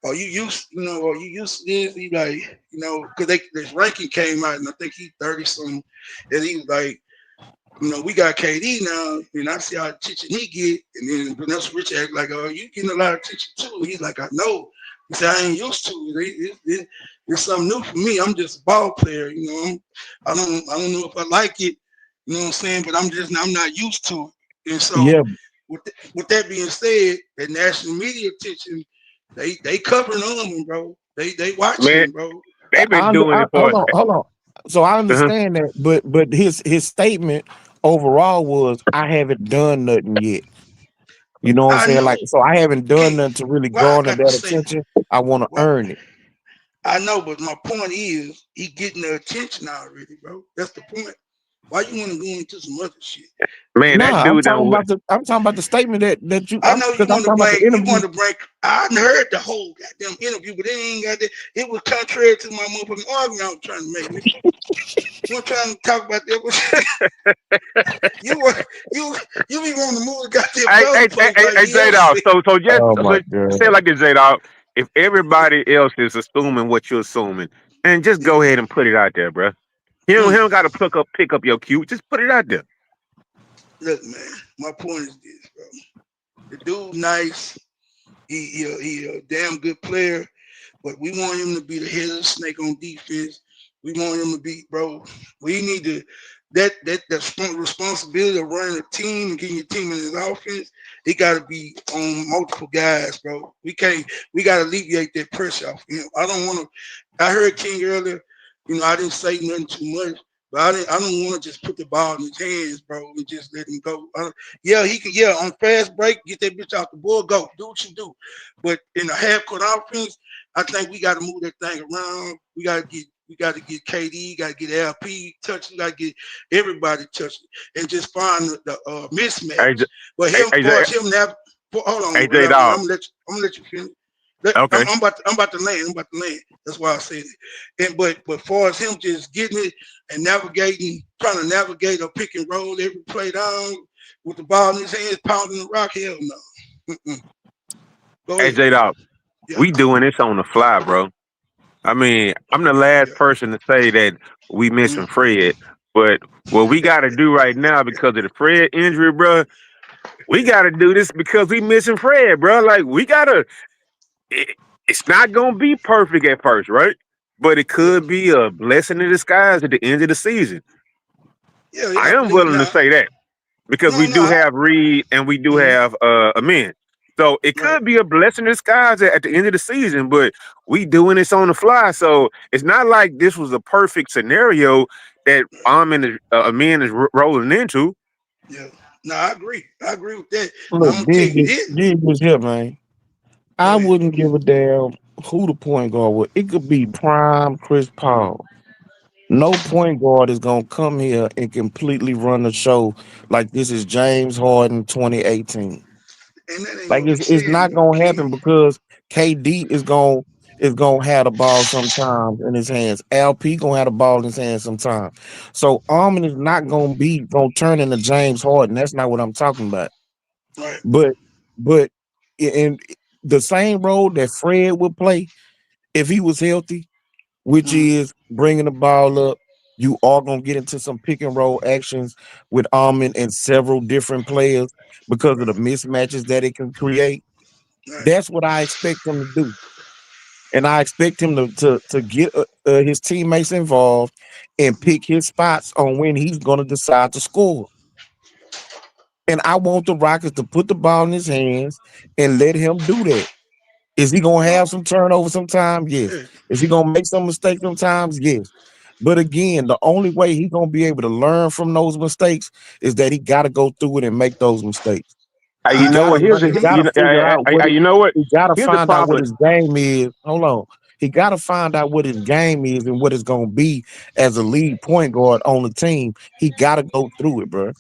are you used to this? He like, because this ranking came out and I think he 30 something. And he was like, we got KD now, and I see how attention he get. And then Vanessa Richards act like, oh, you getting a lot of attention too. He's like, I know. He said, I ain't used to it. It's something new for me. I'm just a ball player, I don't know if I like it, you know what I'm saying? But I'm not used to it. And so Yeah, with that being said, the national media attention, they covering on him, bro. They watching Man, him, bro. they've been doing it for. hold on. So I Uh-huh. understand that, but his statement overall was, I haven't done nothing yet. You know what I'm I saying? Like, know. so I haven't done King, nothing to really why I garner got to that say, attention. I want to why earn it. I know, but my point is he getting the attention already, bro. That's the point. Why you want to go into some other shit? Man, that Nah, dude done. I'm talking about the statement that you I know you because I'm want to talking about the blank. You interview. want to break. I heard the whole goddamn interview, but it ain't got that. It was contrary to my motherfucking argument I was trying to make. Nigga. I'm not trying to talk about that. you want you be wanting to move the goddamn goalpost like J EF Dog. said. So Oh my just say it god. like this, J Dog. If everybody else is assuming what you're assuming, and just Yeah. go ahead and put it out there, bro. He don't got to pick up your cue. Just put it out there. Look, man. My point is this, bro. The dude nice. He a damn good player, but we want him to be the head of the snake on defense. We want him to be, bro. We need to that responsibility of running a team and getting your team in his offense. It got to be on multiple guys, bro. We can't. We got to alleviate that pressure off him. I don't want to. I heard King earlier. I didn't say nothing too much, but I don't want to just put the ball in his hands, bro, and just let him go. Yeah, he can. Yeah, on fast break, get that bitch off the board, go do what you do. But in a half court offense, I think we got to move that thing around. We got to get KD, got to get LP touching, got to get everybody touching, and just find the Hey, mismatch. But him, J, far as him now, hold on, J I'm Dog. gonna let you finish. Okay. I'm about to land. I'm about to land. That's why I said it. But far as him just getting it and navigating, trying to navigate a pick and roll every play down with the ball in his hands, pounding the rock, hell no. Go Hey, ahead. J Dog. Yeah, We doing this on the fly, bro. I mean, I'm the last yeah. person to say that we Mm. missing Fred, but what we got to do right now because of the Fred injury, bro, we got to do this because we missing Fred, bro. Like we gotta. It, it's not gonna be perfect at first, right? But it Yeah, could be a blessing in disguise at the end of the season. yeah, I I am believe willing to now. say that because we No, do have Reed and we do have Amin. So it Right. could be a blessing in disguise at the end of the season, but we doing this on the fly. So it's not like this was a perfect scenario that Amin is rolling into. Yeah. No, I agree. I agree with that. But I'm Look, gonna tell you this. dig this here, man. Go I ahead. wouldn't give a damn who the point guard was. It could be prime Chris Paul. No point guard is gonna come here and completely run the show like this is James Harden 2018. And that ain't Like what we it's saying, not gonna King. happen because KD is gonna have the ball sometimes in his hands. LP gonna have the ball in his hands sometimes. So Armin is not gonna turn into James Harden. That's not what I'm talking about. Right. But in the same role that Fred would play if he was healthy, which Mhm. is bringing the ball up. You are gonna get into some pick and roll actions with Armin and several different players because of the mismatches that it can create. Right. That's what I expect him to do, and I expect him to get his teammates involved and pick his spots on when he's gonna decide to score. And I want the Rockets to put the ball in his hands and let him do that. Is he gonna No. have some turnover sometimes? Yes. Yeah. Is he gonna make some mistakes sometimes? Yes. But again, the only way he's gonna be able to learn from those mistakes is that he got to go through it and make those mistakes. You He know what? gotta Here's he the gotta figure out you know what? he gotta Here's the find out what problem. his game is. Hold on. He gotta find out what his game is and what it's gonna be as a lead point guard on the team. He gotta go through it, bro.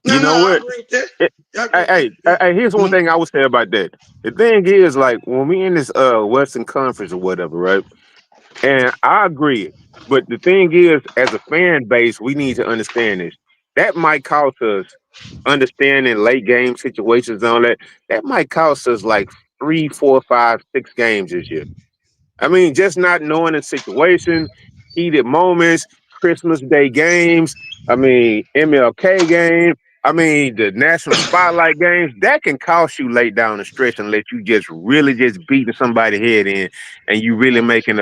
No, You no, know I what? agree with that. It- I agree with that. Here's one Mhm. thing I would say about that. The thing is, like, when we in this Western Conference or whatever, right? And I agree. But the thing is, as a fan base, we need to understand this. That might cost us understanding late game situations and all that. That might cost us like 3, 4, 5, 6 games this year. I mean, just not knowing the situation, heated moments, Christmas Day games, I mean, MLK game, I mean, the national spotlight games, that can cost you late down the stretch unless you just really just beating somebody's head in and you really making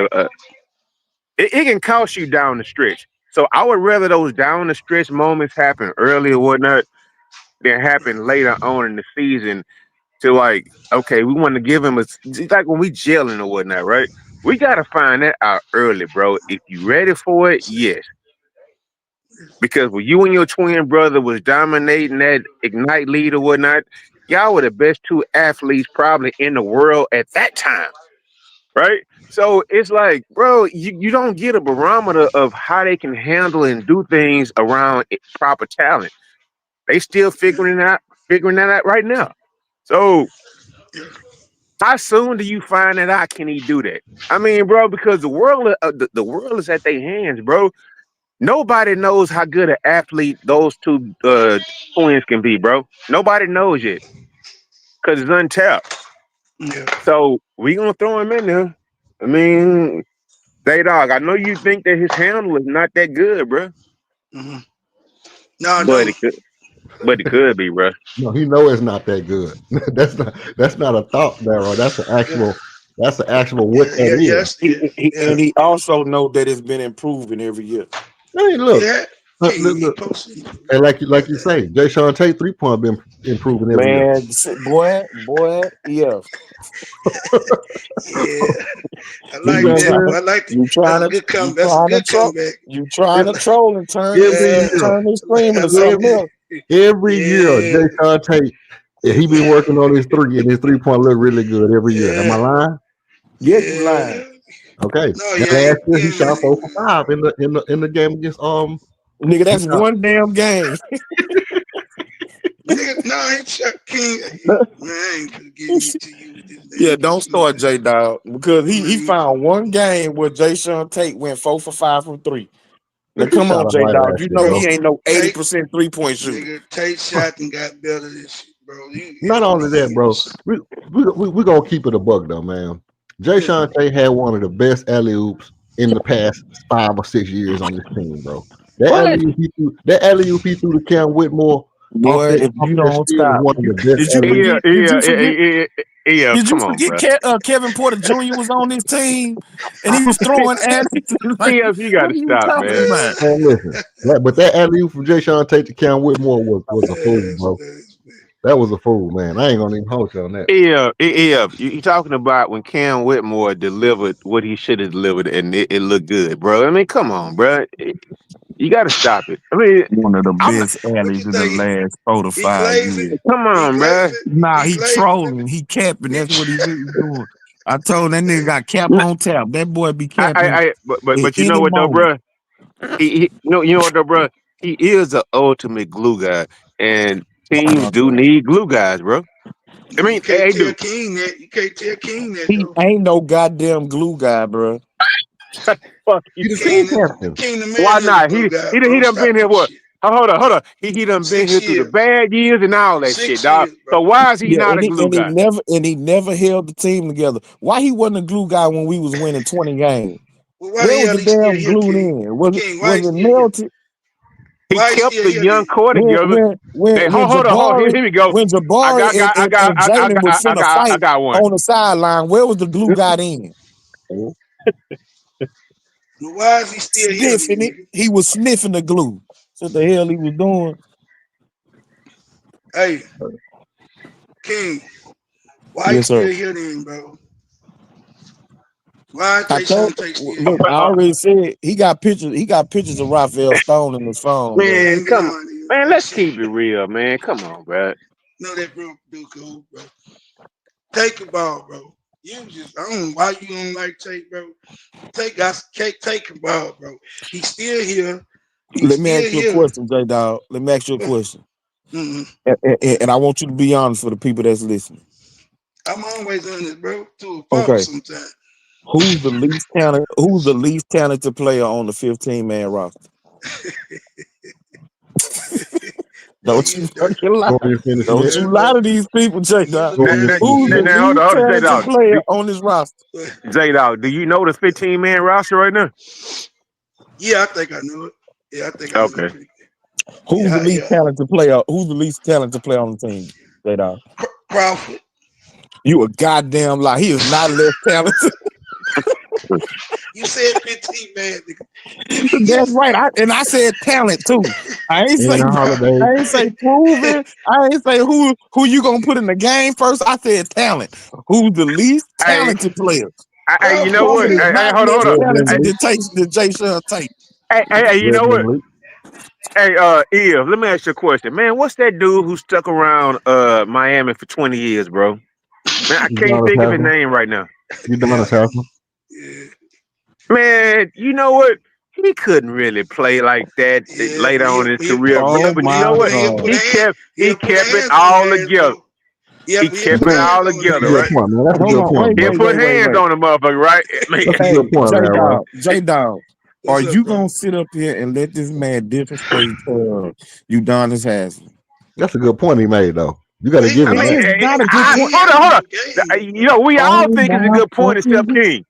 it can cost you down the stretch. So I would rather those down the stretch moments happen early or whatnot than happen later on in the season to like, okay, we want to give him just like when we gelling or whatnot, right? We gotta find that out early, bro. If you ready for it, yes. Because when you and your twin brother was dominating that Ignite lead or whatnot, y'all were the best two athletes probably in the world at that time, right? So it's like, bro, you don't get a barometer of how they can handle and do things around proper talent. They still figuring that out right now. So how soon do you find that out? Can he do that? I mean, bro, because the world is at their hands, bro. Nobody knows how good an athlete those two twins can be, bro. Nobody knows yet because it's untapped. Yeah. So we gonna throw him in there. I mean, Dog, I know you think that his handle is not that good, bro, Mm-hmm. No, but don't. it could be, bro. No, he know it's not that good. That's not a thought, Daryl. Yeah. That's an actual what Yeah. that Yeah. is. Yes. Yeah. Yeah. And he also know that it's been improving every year. Hey, look, Yeah. look, King, look, he look. posted. And like Yeah. you say, Jay Sean Tate 3-point been improving every year. Man, boy, yeah. Yeah. I You like know what I'm that. saying? Boy, I like that. You That's trying a to good you come. That's a trying to good troll comeback. you trying to troll and Every Yeah. year, turn his scream I into like something every that. else. every year, Yeah. Jay Sean Tate, he been working on his three, and his 3-point look really good every year. Am I Yeah. lying? Yeah, you lying. Yeah. Okay. No, Now you last ain't. year You he ain't shot lying. 4 for 5 in the game against Nigga, that's Utah. one damn game. Nigga, no, I ain't shot King. Man, I ain't gonna give me to you with this Yeah, damn don't personal start J Dog because he man. found one game where Jay Sean Tate went 4 for 5 from 3. Now Look, he come shot on, all J right Dog. last You year, know Bro, bro. he ain't no Tate, 80% 3-point shooter. nigga, Tate shot and got better this shit, bro. Not only that, bro, we gonna keep it a buck though, man. Jay Yeah. Sean Tate had one of the best alley oops in the past 5 or 6 years on this team, bro. What? That alley oop he threw to Cam Whitmore off Boy, that if off you that don't steal was stop. one of the best Did you alley oops. Yeah, forget? Did yeah, you yeah, forget? yeah, yeah. Did you Come on, forget bro. Kevin Porter Jr. was on this team and he was throwing at like, Yeah, you got what to are you stop, talking man. about? Man, listen, but that alley oop from Jay Sean Tate to Cam Whitmore was a fool, Yes, bro. yes. That was a fool, man. I ain't gonna even hold you on that. Yeah. You talking about when Cam Whitmore delivered what he should have delivered, and it looked good, bro. I mean, come on, bro. You got to stop it. I mean, One of the I'm best What alleys you in the think? last 4 to He 5 glazing? years. come He on, bro. glazing? Nah, He he glazing? trolling. He capping. That's what he really doing. I told that nigga got cap on tap. That boy be capping at But you know any what though, moment. bro? You know what though, bro? He is the ultimate glue guy, and teams do need glue guys, bro. I You mean, can't they tell do. King that. You can't tell King that He though. ain't no goddamn glue guy, bro. Fuck you. He the team King, captain. King the Why man is a not? glue guy, He bro. done Stop been here that what? shit. Hold on. He done been 6 here through the years. bad years and all that 6 shit, dog. years, So bro. why is he Yeah, not and a he, glue guy? he never held the team together. Why he wasn't a glue guy when we was winning 20 games? Well, why the Where was hell the he still damn here, glued King? in? Was it King, why he was it still here? melted? He Why he kept still the here young then? core together. And When hold on. Jabari Here we go. when I Jabari got, got, I got, and Jalen was finna I fight got one. on the sideline, where was the glue guy in? Well, why is he still here then, Sniffing it. nigga? He was sniffing the glue. So what the hell he was doing? Hey, King, why he Yes, sir. still here then, bro? Why I Jay told Sean take still here? look, I already said he got pictures of Raphael Stone in his phone, bro. Man, Man, get come on. on here. Man, That let's shit. keep it real, man. Come on, bro. No, that bro do cool, bro. Take the ball, bro. You just, I don't know why you don't like take, bro. Take the ball, bro. He's still here. He's Let me ask still you a here. question, J Dog. Let me ask you a question. Mm-mm. And I want you to be honest for the people that's listening. I'm always on this, bro. To a fault Okay. sometimes. Who's the least talented player on the 15-man roster? Don't you fucking lie. Corey Don't you lie to these people, J Dog. Who's the Now, least hold on, J talented Dog. player on this roster? J Dog, do you know the 15-man roster right now? Yeah, I think I know it. Yeah, I think I know it Okay. pretty good. Who's the Yeah, least talented player? Who's the least talented player on the team, J Dog? Crawford. You a goddamn lie. He is not less talented. You said 15, man. Nigga. That's right. I said talent too. I ain't say and Holiday. I ain't say proven. I ain't say who you gonna put in the game first. I said talent. Who's the least Hey, talented player? you know Crawford what? is Hey, not hold less on. talented Lee. than Jay Sean Tate. Hey, you know what? Lee. Hey, Eve, let me ask you a question. Man, what's that dude who stuck around Miami for 20 years, bro? Man, I can't Udonis think of his Haslam. name right now. Udonis Haslam. Yeah, Man, you know what? He couldn't really play like that yeah, later but on in his he'll career, put, yeah, bro. Oh but But you he'll know my put, what? he'll put God. a hand, He he'll put kept it hands on all your ass, together. bro. Yeah, He but he'll kept put it hands all on your That's a together, good right? ass. point, man. That's a Hold good on. point, He'll bro. put hands on the motherfucker, right? Man, That's a Hey, good point, J man, Ron. Dog, J Dog. Are What's up, you bro? gonna sit up here and let this man disrespect Udonis Haslam? That's a good point he made, though. You got Well, to he give I him mean, played. that. It's not a good I point. mean, hold I on. know the game, You know, we all Oh think it's a my good point except fucking King.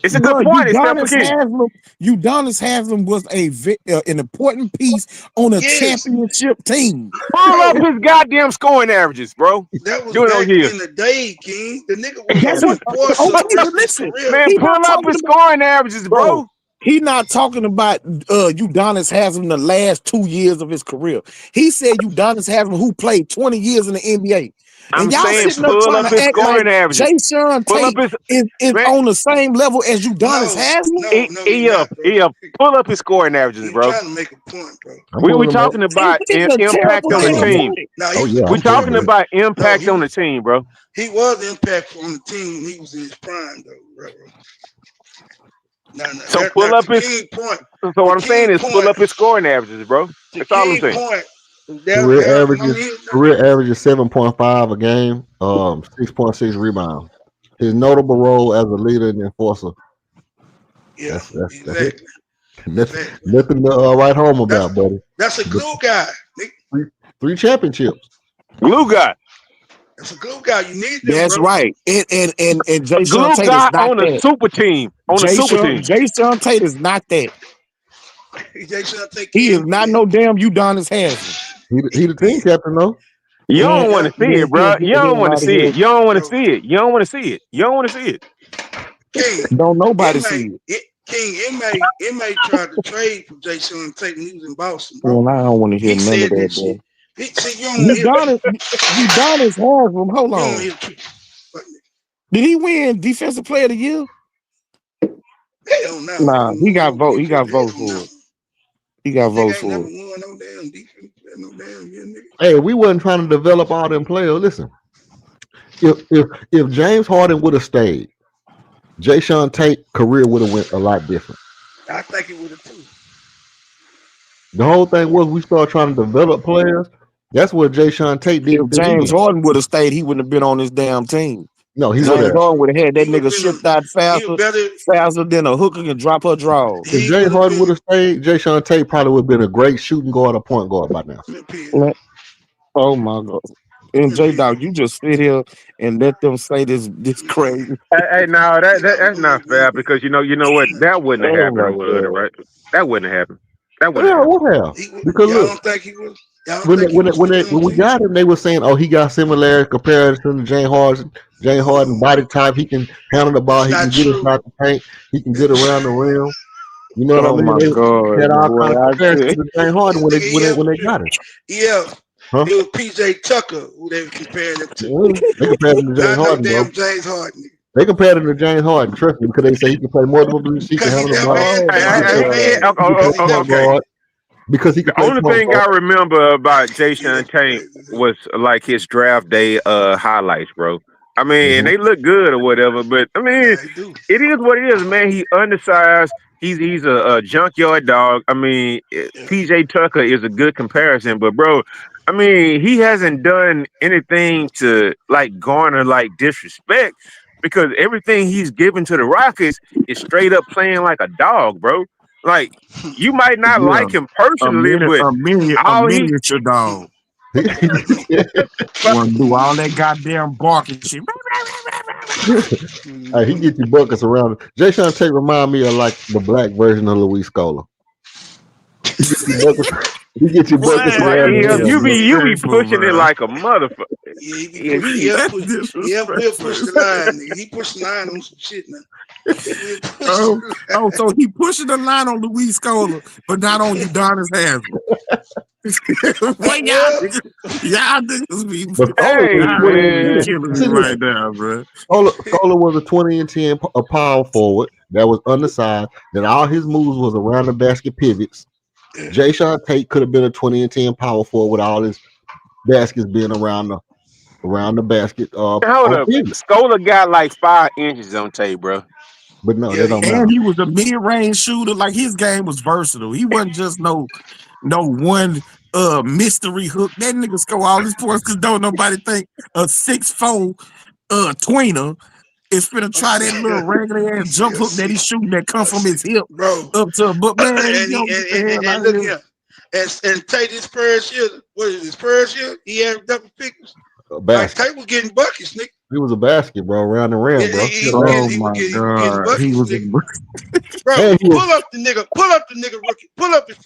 It's a good bro, point except for King. Udonis Haslam was an important piece on a yes, championship team. Pull up bro. his goddamn scoring averages, bro. That was Doing those back years. in the day, King. The nigga was That's on what. his fourth Okay, rest but of his listen, career. Man, he pull not up talking his about scoring averages, bro. bro. He not talking about Udonis Haslam the last 2 years of his career. He said Udonis Haslam who played 20 years in the NBA. I'm And y'all saying sitting up pull trying up to his act like scoring averages. Jay Sean Pull up Tate his is man. on the same level as Udonis No, Haslam. no, no, he not, bro. Pull up his scoring averages, He bro. trying to make a point, bro. I'm We pulling him up. talking about It's a impact terrible on the No, damn team. point. no, Oh, he was yeah, We I'm he pulling talking him was up. about no, impact on the team, bro. he was impactful on the team when he was in his prime, though, bro. No, So that's pull not up the his. king point. So The what I'm saying king is pull point. up his scoring averages, bro. The That's all I'm king saying. point. Career I averages. mean, Career averages 7.5 a game. 6.6 rebounds. His notable role as a leader and enforcer. yeah, That's it. exactly. Nothing to write home about, buddy. That's a glue guy. Three championships. Glue guy. That's a glue guy. You need them, That's bro. right. And A Jay Sean glue Tate is guy not on a that. super team. On a super team. Jay Sean Tate is not that. They should take He is King not then. no damn Udonis Haslam. He the team captain, though. You Man, don't want to see it, bro. get You the don't hell want to out of see here. it. You don't want to Bro. see it. You don't want to see it. You don't want to see it. King. Don't nobody see it. King, MA tried to trade for Jay Sean Tate when he was in Boston, bro. Man, I don't want to hear He none of said that, that bro. shit. See, you don't want to Udonis Haslam. Hold on. hit Did he win Defensive Player of the Year? Hell no. Nah, he got vote. He got votes Hell for no. it. He got votes Nigga ain't for never it. won no damn defense. No damn year, nigga. Hey, we wasn't trying to develop all them players. Listen, if James Harden would have stayed, Jayshawn Tate career would have went a lot different. I think it would have too. The whole thing was we started trying to develop players. That's what Jayshawn Tate did. If James Harden would have stayed, he wouldn't have been on this damn team. No, he James would have. Harden would have had that He would've nigga been shipped out faster than a hooker can drop her draws. If James Harden would have stayed, Jayshawn Tate probably would have been a great shooting guard or point guard by now. Oh my God. And J Dog, you just sit here and let them say this crazy. Hey, no, that's not fair because you know what? That wouldn't have happened on Twitter, right? That wouldn't have happened. That wouldn't have What hell? Because y'all look, don't think he was. When we got him, they were saying, "Oh, he got similar comparison to James Harden. James Harden body type. He can handle the ball. He can get inside the paint. He can get around the rim. You know what I mean? My God, they had all boy, kinds of comparisons to James Harden when they got him. Yeah. Huh? It was PJ Tucker who they were comparing him to. They compared him to James Harden, bro. James Harden. They compared him to James Harden. Trust me, because they say he can play multiple positions. He can handle the ball. Because he the only thing I remember about Jayshawn Tate was like his draft day highlights, bro. I mean, they look good or whatever, but I mean, it is what it is, man. He undersized. He's a junkyard dog. I mean, PJ Tucker is a good comparison, but bro, I mean, he hasn't done anything to like garner like disrespect because everything he's given to the Rockets is straight up playing like a dog, bro. Like you might not like him personally, but a miniature dog. Want to do all that goddamn barking shit. Hey, he get you buckets around. Jayshawn Tate remind me of like the black version of Luis Scola. He get you buckets around. You be pushing it like a motherfucker. Yeah, he'll push the line, nigga. He pushed the line on some shit now. So he pushing the line on Luis Scola, but not on Udonis Haslam. What y'all niggas be killing me right now, bro. Scola was a 20-10 a power forward that was undersized. That all his moves was around the basket pivots. Jayshawn Tate could have been a 20-10 power forward with all his baskets being around the basket. Hold up, Scola got like 5 inches on Tate, bro. But no, they don't matter. And he was a mid-range shooter. Like his game was versatile. He wasn't just no one mystery hook. That nigga score all his points because don't nobody think a 6'4" tweener is finna try that little regular ass jump hook that he's shooting that come from his hip up to a book. Man, and look here. And Tate his first year, what is his first year? He had double figures. Like Tate was getting buckets, nigga. He was a basket, bro, around the rim, bro. He was getting buckets, bro. Pull up the nigga rookie. Pull up his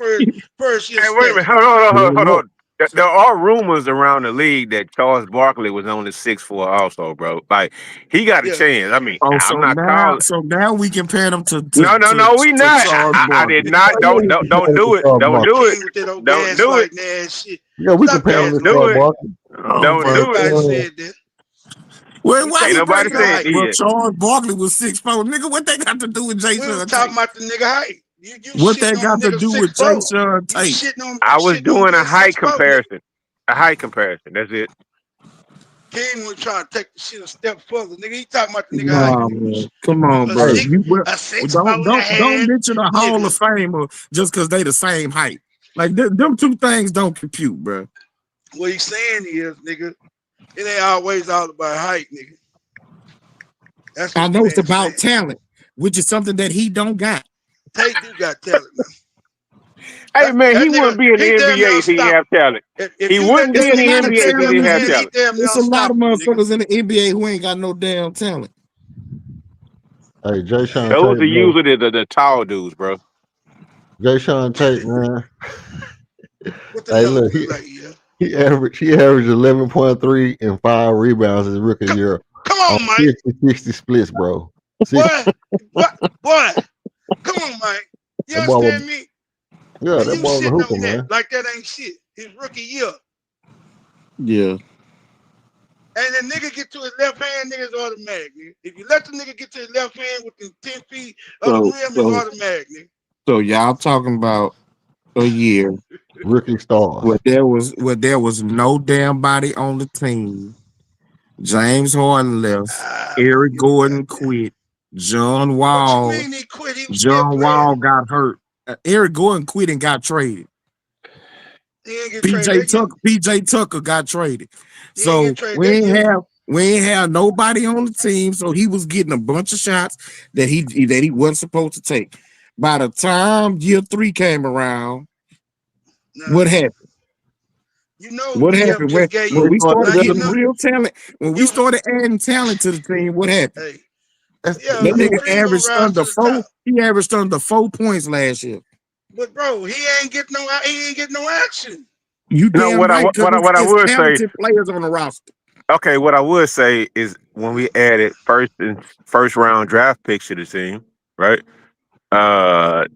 first year. Hey, wait a minute. Hold on. There are rumors around the league that Charles Barkley was only 6'4" also, bro. Like he got a chance. I mean, I'm not calling. So now we compare them to no, we not. I did not. Don't do it. Don't do it. Don't do it. Yeah, we compare them to Charles Barkley. Don't do it. Well, why ain't nobody said well, Charles Barkley was 6'4". Nigga, what they got to do with Jayshawn Tate? We were talking about the nigga height. What they got to do with Jayshawn Tate? I was doing a height comparison. A height comparison. That's it. King was trying to take the shit a step further. Nigga, he talking about the nigga height. Man. Come on, bro. Don't mention a Hall of Famer just because they the same height. Like them two things don't compute, bro. What he's saying is, nigga, it ain't always all about height, nigga. That's I know it's about talent, which is something that he don't got. Tate do got talent. Hey man, he wouldn't be in the NBA if he didn't have talent. He wouldn't be in the NBA if he didn't have talent. There's a lot of motherfuckers in the NBA who ain't got no damn talent. Hey, Jayshawn Tate. Those are usually the tall dudes, bro. Jayshawn Tate, man. Hey, look, he averaged 11.3 and 5 rebounds his rookie year. Come on, Mike. 60 splits, bro. Boy, come on, Mike. You understand me? Yeah, that boy was a hooper, man. Like that ain't shit. His rookie year. Yeah. And the nigga get to his left hand, nigga, it's automatic, nigga. If you let the nigga get to his left hand within 10 feet of the So rim, it's so automatic, nigga. so y'all talking about a year Rookie stars. where there was no damn body on the team. James Harden left. Eric Gordon quit. John What you Wall. mean he quit? He was still playing. Got hurt. Eric Gordon quit and got traded. He didn't get traded. PJ Tucker got traded. He didn't So get traded we ain't have nobody on the team. So he was getting a bunch of shots that he wasn't supposed to take. By the time year 3 came around, what happened? You know What EF happened just gave when you we started now, you getting know, real talent? When we started adding talent to the team, what happened? hey, That's, yeah, That the nigga cream gonna averaged rise to under the 4. top. He averaged under 4 points last year. But bro, he ain't getting no action. You No, damn right, because what I it's would say, talented players on the roster. okay, what I would say is when we added first round draft picks to the team, right?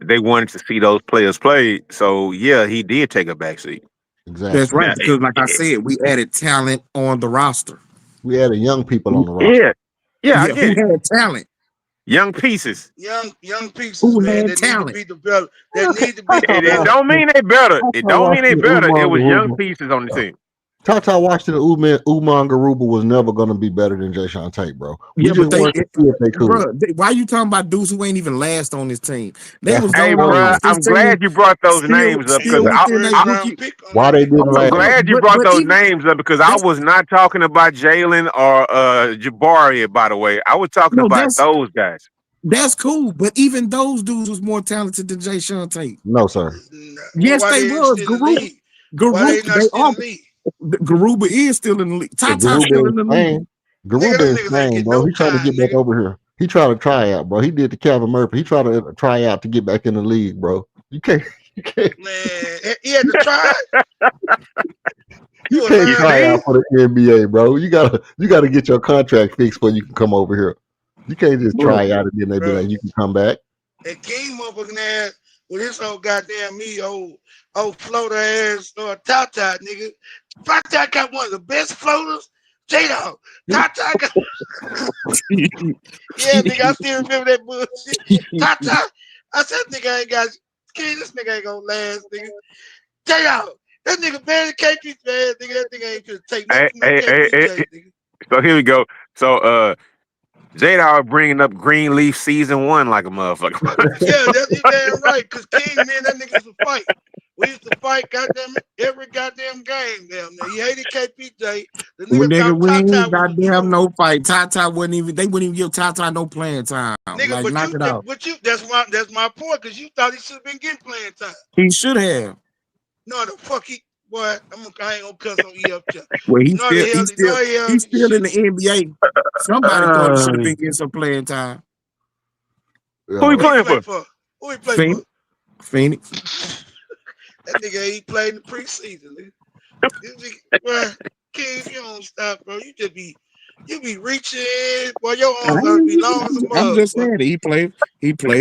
They wanted to see those players play. So yeah, he did take a backseat. exactly. That's right, Now, because like I said, we added talent on the roster. We added young people on the roster. yeah, I get Who it. had talent? Young pieces. Young pieces, Who man, had that need to talent? be developed. That need to be It developed. don't mean they better. It don't mean they better. It was young Garuba. pieces on the team. Tata Washington, Uman Garuba was never going to be better than Jay Sean Tate, bro. We Yeah, just but wanted to see if they could. bro, why you talking about dudes who ain't even last on this team? They That's was Hey, going bro, off this I'm team. glad you brought those names up because He was within first their round rookie. pick on why that they nigga. didn't I'm last. glad you brought but those even- names up because I was not talking about Jalen or Jabari, by the way. I was talking No, about those guys. that's cool. But even those dudes was more talented than Jay Sean Tate. No, sir. Yes, Why they ain't was. still in the league? Why they not still in the league? Garuba is still in the league. Tata's Garuba still in the league. insane. Garuba Nigga, them niggas ain't insane, get bro. no He trying to time, get back nigga. over here. He trying to try out, bro. He did the Calvin Murphy. He tried to try out to get back in the league, bro. You can't. Man, he had to try. You can't try out for the NBA, bro. You gotta get your contract fixed before you can come over here. You can't just try out and then they be like, you can come back. And King motherfucking ass with his old goddamn old floater ass Tata nigga. Tata got one of the best floaters. J-Dog. Tata got yeah, nigga, I still remember that bullshit. Tata, I said nigga ain't got King, this nigga ain't gonna last, nigga. J-Dog, that nigga better than KP, man, nigga, that nigga ain't gonna take nothing from KP, nigga. So here we go. So J-Dog bringing up Greenleaf season 1 like a motherfucker. Yeah, that's you damn right. Cause King, man, that nigga used to fight. We used to fight, goddamn it, every goddamn game. Damn, he hated KPJ. The nigga we thought ain't Tata was goddamn no fight. Tata wouldn't even. They wouldn't even give Tata no playing time. nigga, Like knock it out. but you, that's my point. Cause you thought he should have been getting playing time. He should have. No, the fuck he. Boy, I ain't gonna cuss on EF. Well, he's No, the hell, still in the NBA. Somebody thought he should have been getting some playing time. Who he playing for? Who he playing for? Phoenix. That nigga ain't played in the preseason. Nigga. Boy, King, you don't stop, bro. You be reaching, boy. Your arms gonna be long as a mug. I'm just saying he played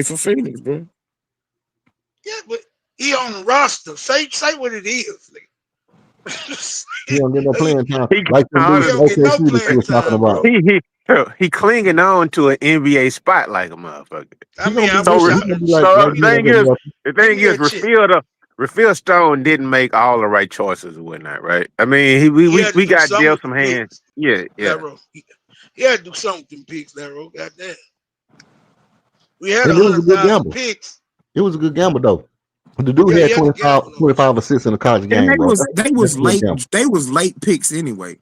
for Phoenix, bro. Yeah, but he on the roster. Say what it is, nigga. He don't get no playing time. He Like the don't dude get no OKC that you playing was talking time, about. bro. He clinging on to an NBA spot like a motherfucker. I mean, I So, wish He gonna be so like the thing is, that shit. Raphael Stone didn't make all the right choices and whatnot, right? I mean, we got dealt some hands. Yeah. Laro. He had to do something with them picks, Laro. Goddamn. We had And it was a good 100,000 gamble. picks. It was a good gamble though. The dude had 25 assists in the college game, And bro. they was late. They was late picks anyway.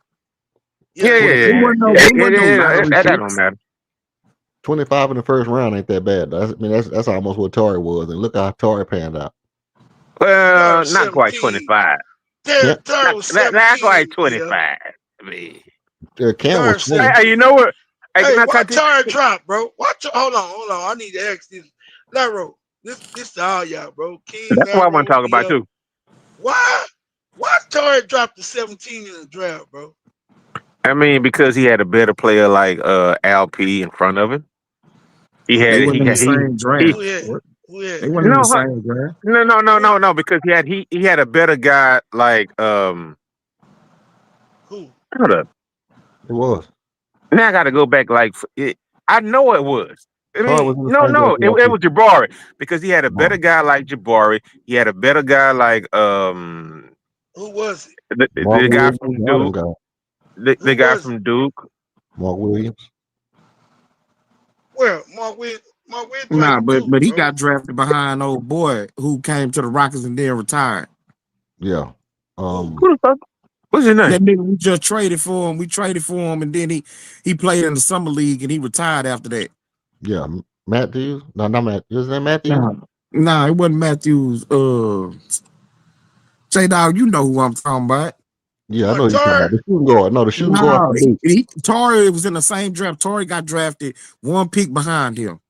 Yeah. That don't matter. 25 in the first round ain't that bad. That's almost what Torrey was, and look how Torrey panned out. Well, not quite 25. Not quite 25. I mean, Cam was hey, you know what? Hey, why Torrey drop, bro? Hold on. I need to ask this. Laro, this to all y'all, bro. King, that's what I want to talk about too. Why Torrey dropped to 17 in the draft, bro? I mean, because he had a better player like LP in front of him. He had in the same draft. They weren't in the same draft. No, because he had a better guy like Hold up. It was. Now I got to go back. I know it was. I Tar mean, was in the same no, draft as it OKC. was Jabari because he had a better No. guy like Jabari. He had a better guy like Who was it? Mark the guy Williams, from all them Duke. guys. The Who guy was it? from Duke. Mark Williams. Well, Mark Witt played Nah, with Duke, but he bro. got drafted behind old boy who came to the Rockets and then retired. Yeah. Who the fuck? What's his name? That nigga we just traded for him. We traded for him, and then he played in the summer league and he retired after that. Yeah. Matthews. No, not Matthews. Is that Matthews? Nah, it wasn't Matthews. J Dog, you know who I'm talking about. Yeah, I know you're talking about the shooting guard. No, the shooting guard No, from Duke. Torrey was in the same draft. Torrey got drafted one pick behind him.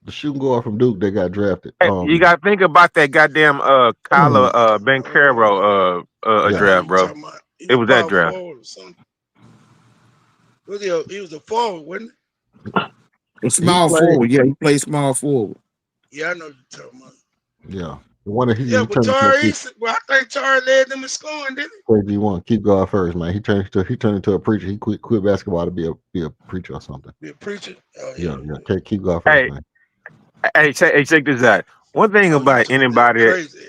The shooting guard from Duke that got drafted. Hey, you got to think about that goddamn Kyler Bencaro Yeah. draft, bro. It was that draft. Or something. He was a forward, wasn't Small forward. Yeah, he played small forward. he? Yeah, I know what you're talking about. Yeah. The one that he Yeah, but turned into Tari, I think Tari led them in scoring, didn't crazy one. Keep God first, man. He turned into a preacher. He quit basketball to be a preacher or something. he? Be a preacher. Oh, Yeah. Okay, keep God first, Hey, man. hey, check this out. One thing about anybody, Crazy.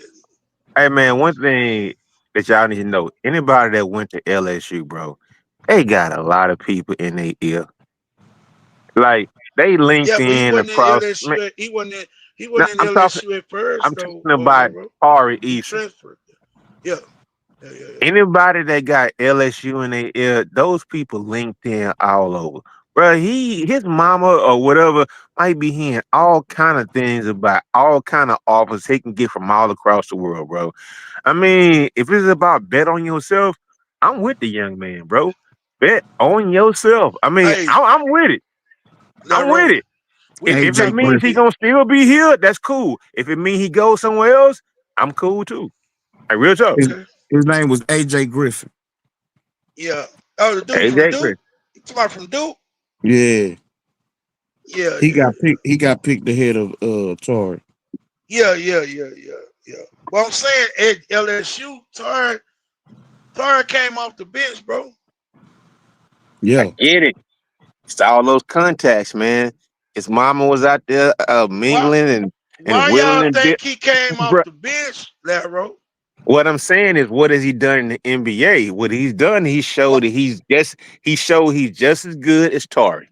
hey man, one thing that y'all need to know: anybody that went to LSU, bro, they got a lot of people in their ear. Like they linked Yeah, but he in wasn't across. in LSU. He wasn't in I'm LSU at first. I'm though, talking about bro. Tari He Eason. transferred. Yeah. Anybody that got LSU in their ear, those people linked in all over. Bro, his mama or whatever might be hearing all kind of things about all kind of offers he can get from all across the world, bro. I mean, if it's about bet on yourself, I'm with the young man, bro. Bet on yourself. I mean, Hey, I'm with it. I'm Laro, with it. If AJ it means he Griffin. gonna still be here, that's cool. If it means he goes somewhere else, I'm cool too. Hey, real talk. Okay. His name was AJ Griffin. Yeah. Oh, the dude from AJ Duke. Griffin. Somebody from Duke. Yeah. Yeah. He got picked ahead of Torrey. Yeah. Well, I'm saying at LSU, Tari came off the bench, bro. Yeah. Get it. It's all those contacts, man. His mama was out there mingling and Why willing y'all and think he came off Bruh. the bench, Laro? What I'm saying is, what has he done in the NBA? What he's done, he showed that he's just as good as Tari.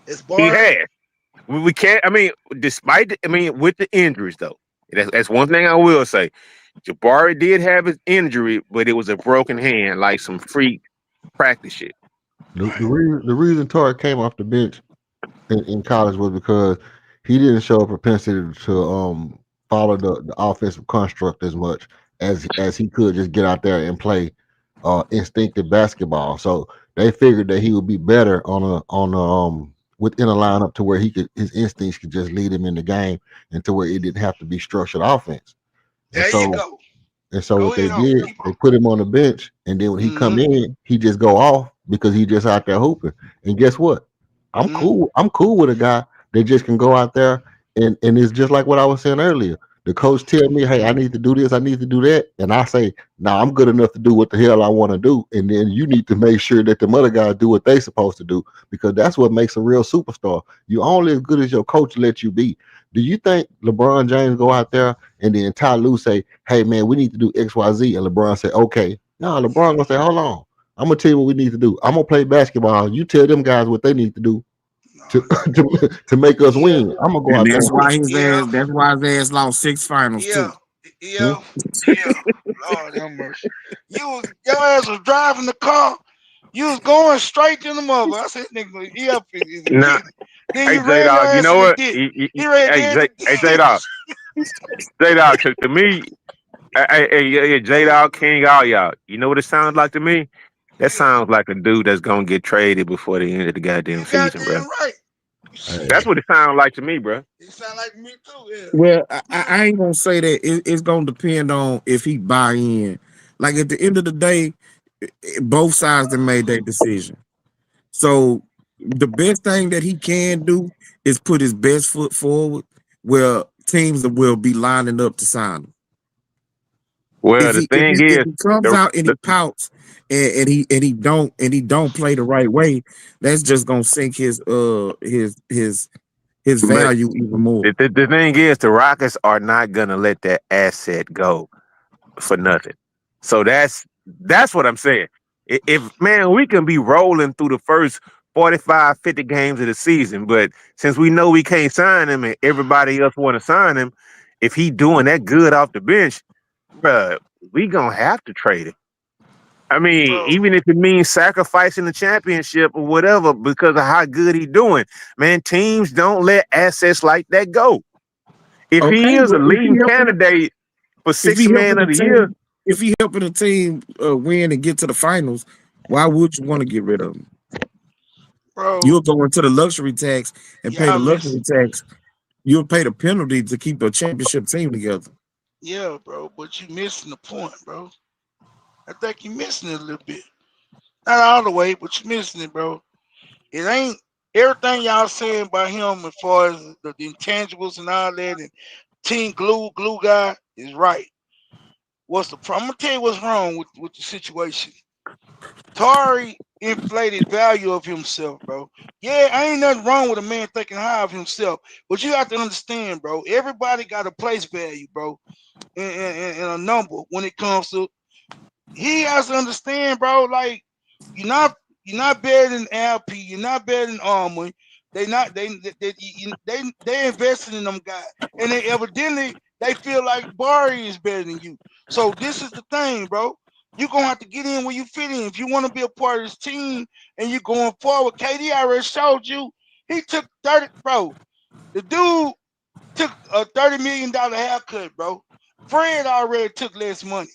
It's He Barnes. has. We can't. I mean, with the injuries though, that's one thing I will say. Jabari did have his injury, but it was a broken hand, like some freak practice shit. The reason Torrey came off the bench in college was because he didn't show a propensity to follow the offensive construct as much as he could just get out there and play instinctive basketball. So they figured that he would be better within a lineup to where his instincts could just lead him in the game and to where it didn't have to be structured offense. And There you go. And so Go what they ahead on. did, they put him on the bench, and then when he come in, he just go off because he just out there hooping. And guess what? I'm cool. I'm cool with a guy that just can go out there and it's just like what I was saying earlier. The coach tell me, hey, I need to do this, I need to do that. And I say, nah, I'm good enough to do what the hell I want to do. And then you need to make sure that the other guys do what they supposed to do, because that's what makes a real superstar. You only as good as your coach lets you be. Do you think LeBron James go out there and then Ty Lue say, hey man, we need to do XYZ, and LeBron say, okay. No, LeBron gonna say, hold on. I'm gonna tell you what we need to do. I'm gonna play basketball. You tell them guys what they need to do to make us win. I'm gonna go out And there. that's why his ass lost 6 finals too. Yeah. Lord have mercy. Your ass was driving the car. You was going straight to the mother. I said, nigga, he up is a Nah. kid. Then Hey, you ran your J-Dog, ass you know in what? the dick. Hey, J-Dog. J-Dog, to me, hey, J-Dog, King, all y'all, you know what it sounds like to me? That sounds like a dude that's going to get traded before the end of the goddamn season, bro. Right. That's what it sounds like to me, bro. It sound like me too, yeah. Well, I ain't gonna say that. It's gonna depend on if he buy in. Like at the end of the day, both sides have made their decision. So the best thing that he can do is put his best foot forward, where teams will be lining up to sign him. Well, If the he if thing he if is, he comes the, out and he the pouts and he don't play the right way, that's just gonna sink his but value even more. the thing is, the Rockets are not gonna let that asset go for nothing. So that's what I'm saying. If man, we can be rolling through the first 45, 50 games of the season, but since we know we can't sign him and everybody else want to sign him, if he doing that good off the bench, bruh, we gonna have to trade him. I mean, bro. even if it means sacrificing the championship or whatever because of how good he doing, man, teams don't let assets like that go. If he Okay, is a but leading candidate for if sixth he man helping of the the year, team, if he helping the team win and get to the finals, why would you want to get rid of him? Bro, You'll go into the luxury tax and pay the y'all luxury miss. tax. You'll pay the penalty to keep a championship team together. Yeah, bro, but you missing the point, bro. I think you missing it a little bit. Not all the way, but you missing it, bro. It ain't everything y'all saying about him as far as the intangibles and all that and team glue guy is right. What's the problem? I'm gonna tell you what's wrong with the situation. Tari inflated value of himself, bro. Yeah, ain't nothing wrong with a man thinking high of himself, but you have to understand, bro. Everybody got a place value, bro, and a number when it comes to. He has to understand, bro. Like you're not you're not better than LP. You're not better than Armour. They not they invested in them guys, and they evidently they feel like Barry is better than you. So this is the thing, bro. You're gonna have to get in where you fit in. If you want to be a part of this team and you're going forward, KD already showed you he took 30, bro. The dude took a $30 million haircut, bro. Fred already took less money.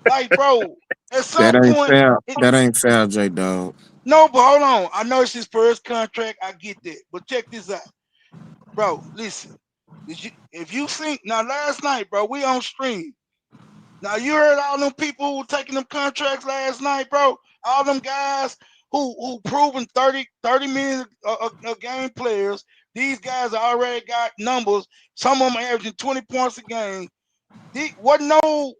Like, bro, at That some ain't point, fair. That ain't fair, J Dog. no, but hold on. I know it's his first contract. I get that. But check this out. Bro, listen. If you think now last night, bro, we on stream. Now you heard all them people who were taking them contracts last night, bro. All them guys who proven 30 million a game players. These guys already got numbers. Some of them averaging 20 points a game. Wasn't no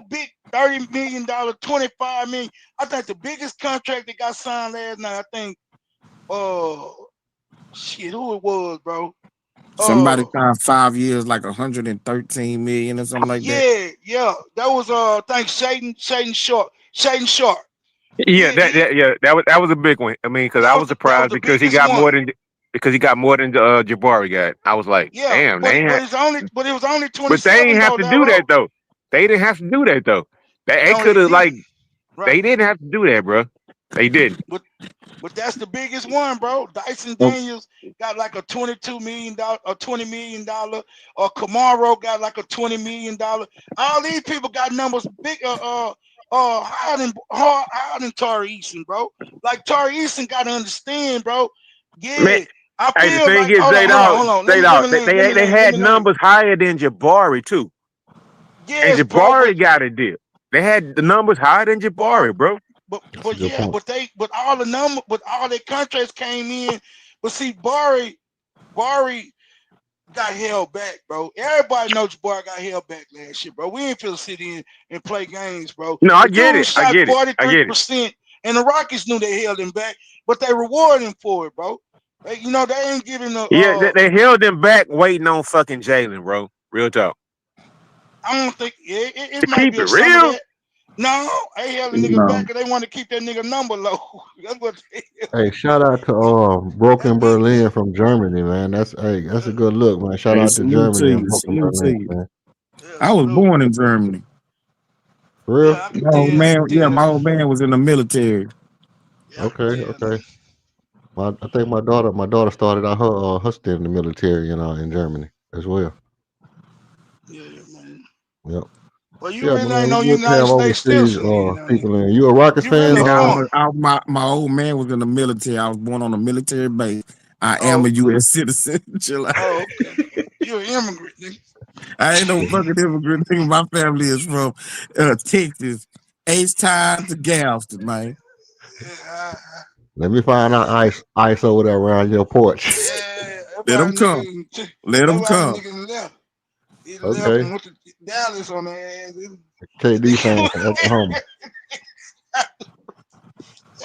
big $30 million, 25 million. I think the biggest contract that got signed last night, I think shit, who it was, bro. Somebody signed 5 years, like 113 million or something like that. Yeah. That was I think Shaden Sharp. yeah, that was a big one. I mean, because I was That was surprised the because he biggest got one. more than Jabari got. I was like, Yeah, damn, but it was only but they 27 ain't have though, to do Darrow. that though. They didn't have to do that though. They No, they could have like didn't. Right. they didn't have to do that, bro. They didn't. But that's the biggest one, bro. Dyson Oh, Daniels got like a $22 million, a $20 million, or Kamaro got like a $20 million. All these people got numbers big, higher than Tari Eason, bro. Like Tari Eason got to understand, bro. Man, Yeah, I hey, the feel thing like is, hold on. Let J me Dog, land. they Let had me land. numbers higher than Jabari too, and Yes, bro, Jabari got a deal. They had the numbers higher than Jabari, bro. That's a good yeah, point. but all the number, but all their contracts came in. But see, Bari got held back, bro. Everybody knows Jabari got held back last year, bro. We ain't finna sit in and play games, bro. No, I The get dude it. I shot get it. I get it. 43%, and the Rockets knew they held him back, but they rewarded him for it, bro. They ain't giving the Yeah, they held him back waiting on fucking Jalen, bro. Real talk. I don't think it To might keep be it a some of real, that. No, they held the nigga no. back because they want to keep that nigga number low. That's what Hey, shout out to that's Broken big. Berlin from Germany, man. That's a good look, man. Shout Hey, out to salute to Germany and you. Broken Salute to Berlin, you. man. Yeah, I was salute. born in Germany. For real? Yeah, I can tell. I can tell. My old man was in the military. Yeah, I can Okay, tell, okay. man. I think my daughter started out her stint in the military, in Germany as well. Yeah, man. Yep. Well, you Yeah, really man. ain't no We good to United have States overseas citizen, then. people in. You a Rockets You fan? really Nigga, don't. my old man was in the military. I was born on a military base. I am Oh, a U.S. citizen. Chill out. okay. You're an immigrant, nigga. I ain't no fucking immigrant. Nigga, my family is from Texas, H-Town to Galveston, man. Yeah, Let me find out ice over there around your porch. yeah. Let them come. Let That's them why the come. nigga left. He left Okay. and went to Dallas on their ass. KD fan from Oklahoma.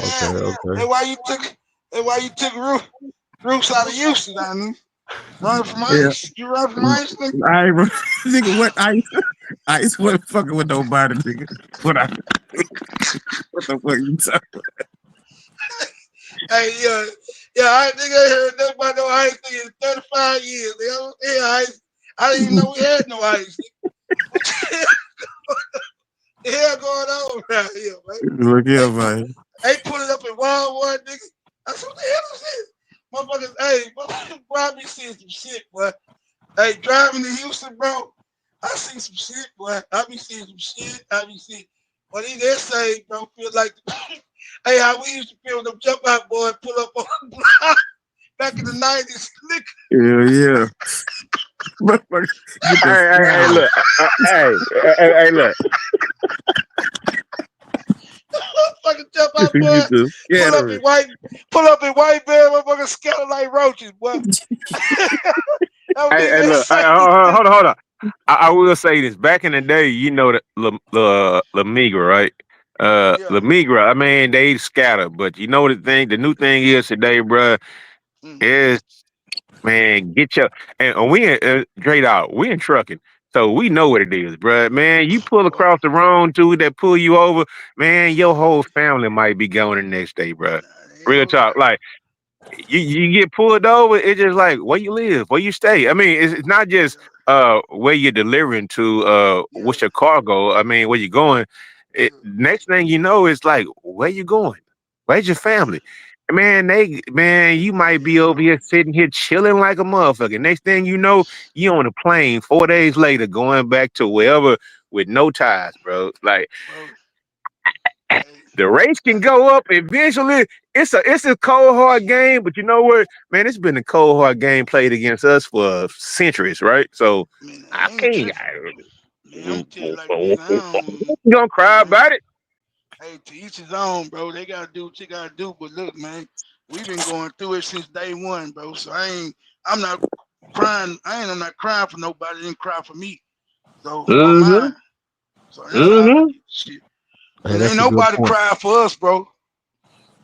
Yeah, Okay. that's why you took Roots out of Houston, I mean. Running from Yeah. ice. You run from ice, nigga? I ain't nigga, what ice wasn't fucking with nobody, nigga. What the fuck you talking? Hey, I think I heard nothing about no ice thing in 35 years. Yeah, ice. I didn't even know we had no ice. What the hell going on around here, man? Look here, man. They put it up in Walmart, nigga. I said, what the hell is this? Motherfuckers, hey, boy, I be seeing some shit, boy. Hey, driving to Houston, bro, I see some shit, boy. I be seeing some shit. But these essays, bro, feel like, hey, how we used to feel them jump out, boy, pull up on the block back in the 90s, nigga. Yeah. Motherfucker, get the Hey, look. Hey, look. Fucking jump out, boy. Get the Pull up in white bear, motherfucker scatter like roaches, boy. Hey, look. Hold on. I will say this. Back in the day, you know that La Migra, right? La Migra, I mean, they scatter, but you know the new thing is today, bruh, is, man, get your, and we straight out, we in trucking. So we know what it is, bruh. Man, you pull across the road to that pull you over, man, your whole family might be going the next day, bruh. Real talk. Like, you get pulled over, it's just like, where you live, where you stay. I mean, it's not just where you're delivering to, what's your cargo. I mean, where you going. Next thing you know, it's like, where you going? Where's your family? Man, you might be over here sitting here chilling like a motherfucker. Next thing you know, you on a plane 4 days later going back to wherever with no ties, bro. Like, the race can go up eventually. It's a cold hard game, but you know what, man? It's been a cold hard game played against us for centuries, right? So Man, I man, I'm tell you like this, you gonna cry about it. Hey, to each his own, bro. They gotta do what you gotta do. But look, man, we've been going through it since day one, bro. So I'm not crying. I'm not crying for nobody. They didn't cry for me. So who am I? So that's how I look at shit. And ain't nobody crying for us, bro.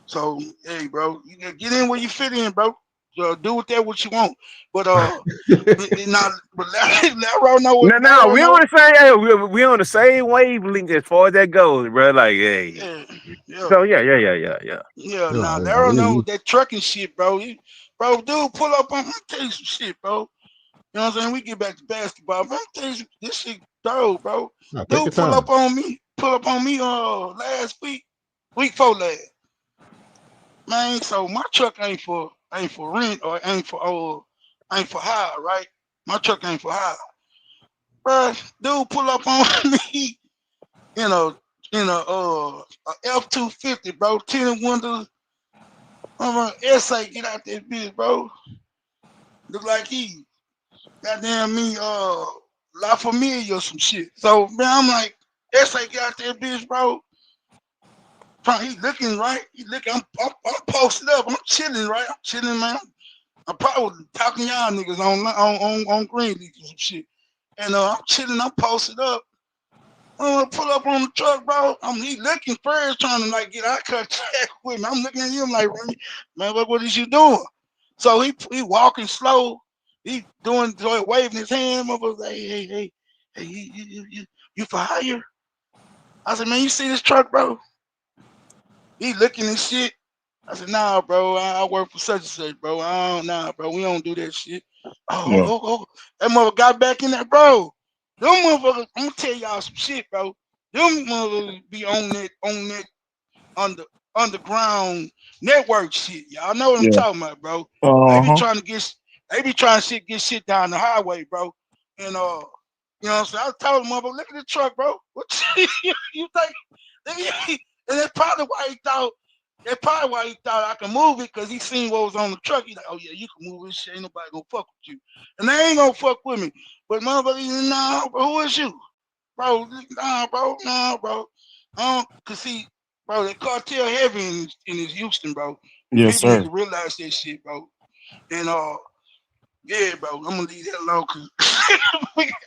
So hey, bro, you gotta get in where you fit in, bro. So do with that what you want. But now Larry know what. No, we on the same. We on the same wavelength as far as that goes, bro. Like, hey. Yeah. So yeah. Yeah, now Larry know that trucking shit, bro. Bro, dude, pull up on me, tell you some shit, bro. You know what I'm saying? We get back to basketball. But I'm telling you, this shit thorough, bro. Dude, pull up on me last week before last. Man, so my truck ain't for rent or ain't for hire, right? My truck ain't for hire. Bruh, dude pull up on me, in a F-250, bro, tinted windows. I'm an essay, get out that bitch, bro. Look like he goddamn me La Familia or some shit. So man, I'm like, essay, get out that bitch, bro. He looking right. He looking. I'm posted up. I'm chilling, right. I'm chilling, man. I'm probably talking y'all niggas on Greenleaf or some shit. And I'm chilling. I'm posted up. I'm gonna pull up on the truck, bro. He looking first, trying to like get eye contact with me. I'm looking at him like, man, what is you doing? So he walking slow. He waving his hand. Motherfucker, hey, you for hire? I said, man, you see this truck, bro? He looking and shit. I said, nah, bro, I work for such and such, bro. Bro, we don't do that shit. Oh, that motherfucker got back in there, bro. Them motherfuckers, I'm gonna tell y'all some shit, bro. Them motherfuckers be on that underground network shit. Y'all know what I'm talking about, bro. They be trying to get shit down the highway, bro. And you know what I'm saying? I told them, motherfucker, look at the truck, bro. What you think? And that's probably why he thought I could move it, because he seen what was on the truck. He's like, oh yeah, you can move this shit. Ain't nobody gonna fuck with you. And they ain't gonna fuck with me. But motherfucker, nah, bro, who is you? Bro, nah, bro. Cause see, bro, that cartel heavy in this Houston, bro. Yes, People sir. need to realize that shit, bro. And yeah, bro, I'm gonna leave that alone, cause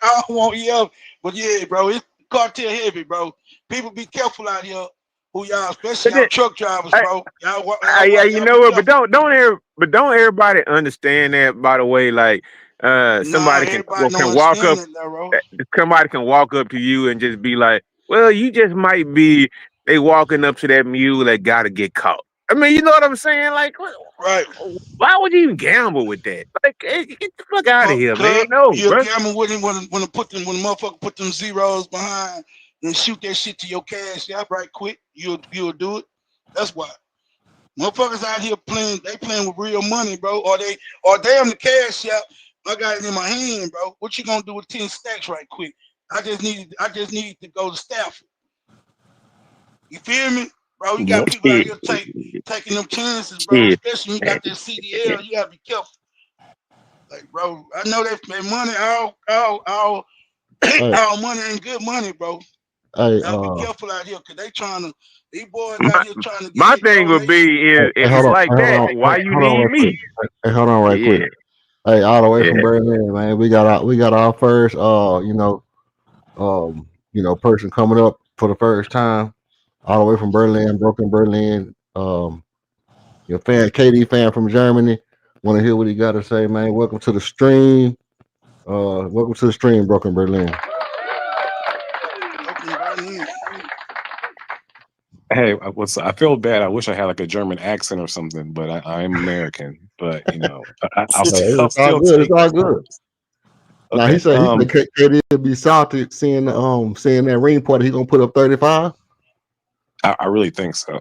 I don't want you, but yeah, bro, it's cartel heavy, bro. People be careful out here. Who y'all, especially But y'all then, truck drivers, I, bro. you Y'all know be what? But careful. don't everybody understand that? By the way, like Nah, somebody can everybody don't walk understand up, that, though, bro. somebody can walk up to you and just be like, "Well, you just might be." They walking up to that mule that got to get caught. I mean, you know what I'm saying? Like, Right. why would you even gamble with that? Like, hey, get the fuck out of here, man. Cause No, you'll bro. gamble with him when the motherfucker put them zeros behind and shoot that shit to your cash out right quick. You'll do it. That's why. Motherfuckers out here playing with real money, bro. Or they on the cash out. I got it in my hand, bro. What you gonna do with 10 stacks right quick? I just need to go to Stafford. You feel me? Bro, you got people out Shit, here taking them chances, bro. shit. Especially when you got that CDL, you gotta be careful. Like, bro, I know that money, all Hey, our money ain't good money, bro. hey, Y'all be careful out here, cause these boys My, out here trying to get my it, thing bro. And would they be if hold it's on, like that, why you hold on need right quick. me? Hey, hold on right quick. Yeah, Hey, all the way from yeah. Berlin, man. We got our first person coming up for the first time, all the way from Berlin, broken Berlin. Your fan, KD fan from Germany. Want to hear what he got to say, man? Welcome to the stream. Welcome to the stream, broken Berlin. Hey, I feel bad. I wish I had like a German accent or something, but I'm American. But I'll It's all still good. It's take all this. good. Now Okay. he said KD will be salty seeing that ring party. He gonna put up 35. I really think so.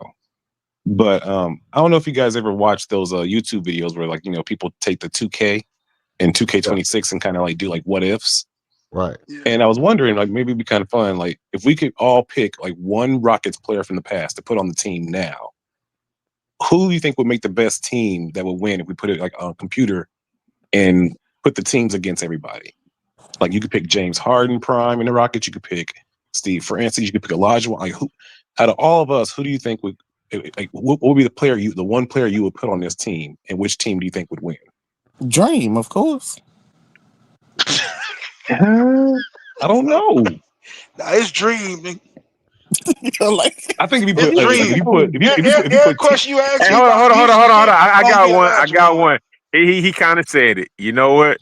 But I don't know if you guys ever watched those YouTube videos where like people take the 2K and 2K26 and kind of like do like what ifs. Right. And I was wondering, like, maybe it'd be kind of fun, like, if we could all pick like one Rockets player from the past to put on the team now. Who do you think would make the best team that would win if we put it like on a computer and put the teams against everybody? Like, you could pick James Harden prime in the Rockets. You could pick Steve Francis. You could pick Elijah. Like, who out of all of us, who do you think would like? What would be the one player you would put on this team, and which team do you think would win? Dream, of course. I don't know. Nah, it's Dream, nigga. Like, I think if you It's put Dream. if you Every put question you ask Hey, me hold on, about hold on, hold on, Houston hold on, hold shit, on. I gonna got be one. I Elijah got one. one. He kind of said it. You know what?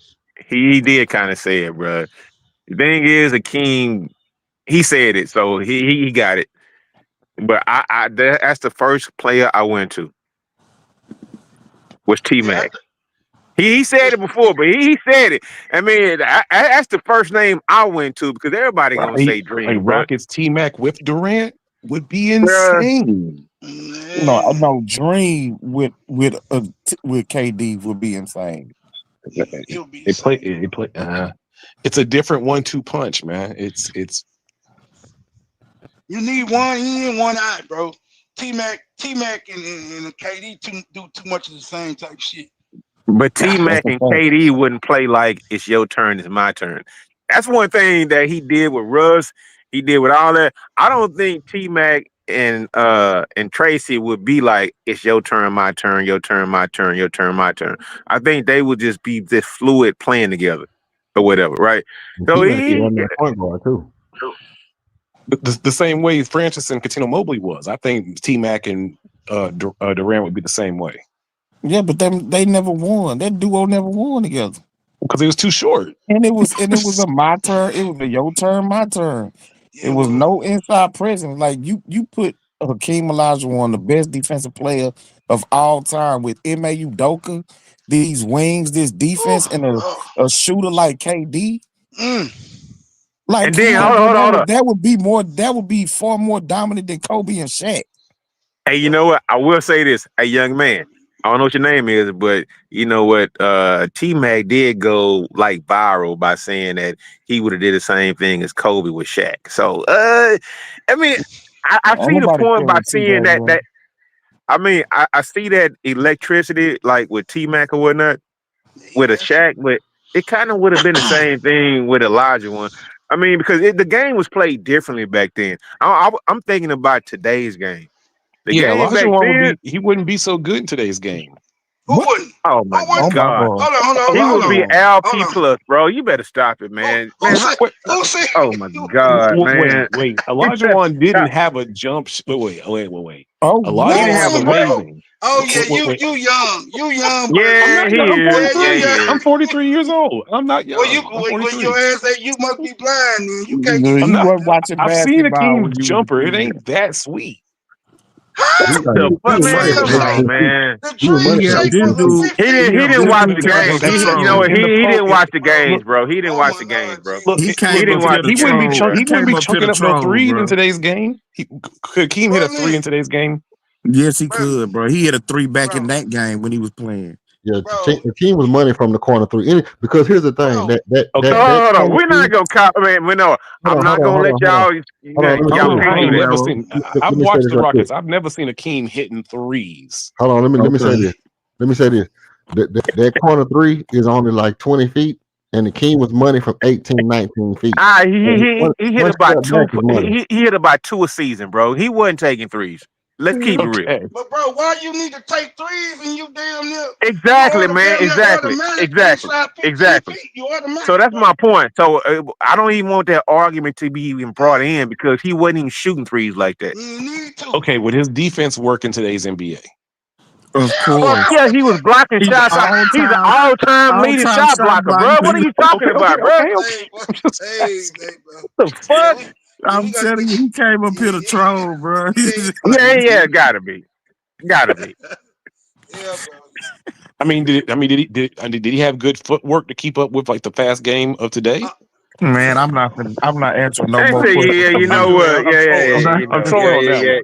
He did kind of say it, bro. The thing is, Akeem, he said it, so he got it. But that's the first player I went to was T Yeah, Mac. He said it before, but he said it. I mean, that's the first name I went to because everybody gonna say like Dream, bro. Rockets T Mac with Durant would be Bruh, insane. man. no, Dream with KD would be insane. It'll be They play. insane. They play. It's a different 1-2 punch, man. It's You need one in, one out, bro. T-Mac and KD do too much of the same type shit. but T that's Mac the and thing. KD wouldn't play like it's your turn, it's my turn. That's one thing that he did with Russ. He did with all that. I don't think T Mac and Tracy would be like it's your turn, my turn, your turn, my turn, your turn, my turn. I think they would just be this fluid playing together or whatever, right? And So T-Mac can he run that point guard too. The same way Francis and Katino Mobley was. I think T Mac and Durant would be the same way Yeah, but they never won. That duo never won together. because it was too short. And it was a my turn. It was a your turn, my turn. Yeah, It was no inside presence. Like you put Hakeem Olajuwon, the best defensive player of all time, with Ime Udoka, these wings, this defense, and a shooter like KD. Like, and come then on, hold on, bro. hold on, hold on. That would be far more dominant than Kobe and Shaq. Hey, you know what? I will say this. Hey, young man, I don't know what your name is, but you know what? T Mac did go like viral by saying that he would have did the same thing as Kobe with Shaq. So I mean, I Ain't see the nobody point by killing seeing T-Mac, bro. I mean, I see that electricity like with T Mac or whatnot with a that shit. Shaq, but it kind of would have been the same thing with Elijah one. I mean, because the game was played differently back then. I'm thinking about today's game. The Yeah, game Elijah back Wan then, he wouldn't be so good in today's game. Who What? wouldn't? Oh my Who wouldn't? Oh my God. God. Hold He on, would hold be on. LP Hold on. plus, bro. You better stop it, man. Man, Who said? oh my You- God, man. Wait. You Elijah better Wan didn't stop. have a jump. Wait. Oh Elijah He didn't have Wan's a When, bro? amazing. Oh yeah, Wait. you young, bro. I'm Yeah, not he young. I'm is. Yeah, you 43. Yeah, he young. is. I'm 43 years old. I'm not young. Well, you I'm when 43. your ass say you must be blind, then you can't get You I'm beat not. like weren't that. watching I've seen basketball when Akeem's you jumper. It was. ain't that sweet. Huh? He, The he fuck, was man? money. Dream Come on, shape. man. The He was dream money. Yeah, shape this was a dude. He 50. didn't This watch dude the came games. up to Son, You know troll. what? In the He pro, didn't watch the games, look, bro. He didn't Oh watch my the games, Lord bro. look, He Jesus. came He didn't up watch here the to he wouldn't be games, troll. bro. he He wouldn't came be up here chucking to up no troll, threes in bro. today's game. Could Akeem hit a Brother, 3 in today's game? Yes, he brother, could, bro. He had a 3 back in bro, that game when he was playing. Yeah, bro, the team was money from the corner three. Because here's the thing bro. Okay. Hold on. corner We're three. not gonna cop. Man, we know. I'm not gonna let Hold on. y'all. Hold on. Let me say Y'all this. I can't ain't do that. never Arrow. seen. Let I've me say watched this the right quick. Rockets. I've never seen Akeem hitting threes. Hold on. Let me say Okay. this. Let me say this. That corner three is only like 20 feet, and the king was money from 18, 19 feet. He hit One about step back is money. he hit about 2 a season, bro. He wasn't taking threes. Let's keep it real. Okay. But bro, why you need to take threes and you damn near Exactly, man. damn near Exactly. automatic Exactly. inside 15 Exactly. feet? You automatic, So that's bro. my point. So I don't even want that argument to be even brought in because he wasn't even shooting threes like that. You need to. Okay. Would his defense work in today's NBA? Of Fuck course. yeah, he was blocking He's shots. He's an all-time all leading time shot shot blocker, bro. What are blocker. you talking about, bro? Hey, bro. I'm just Hey, asking. hey, bro. The Yeah, fuck? we I'm gotta telling get you, he came up here to yeah, troll, bro. yeah, Yeah, gotta be. Gotta be. yeah, bro. I mean, did he have good footwork to keep up with like the fast game of today? Man, I'm not answering no I more say, questions yeah, from you know you. what? I'm not, You I'm know, trolling on that one.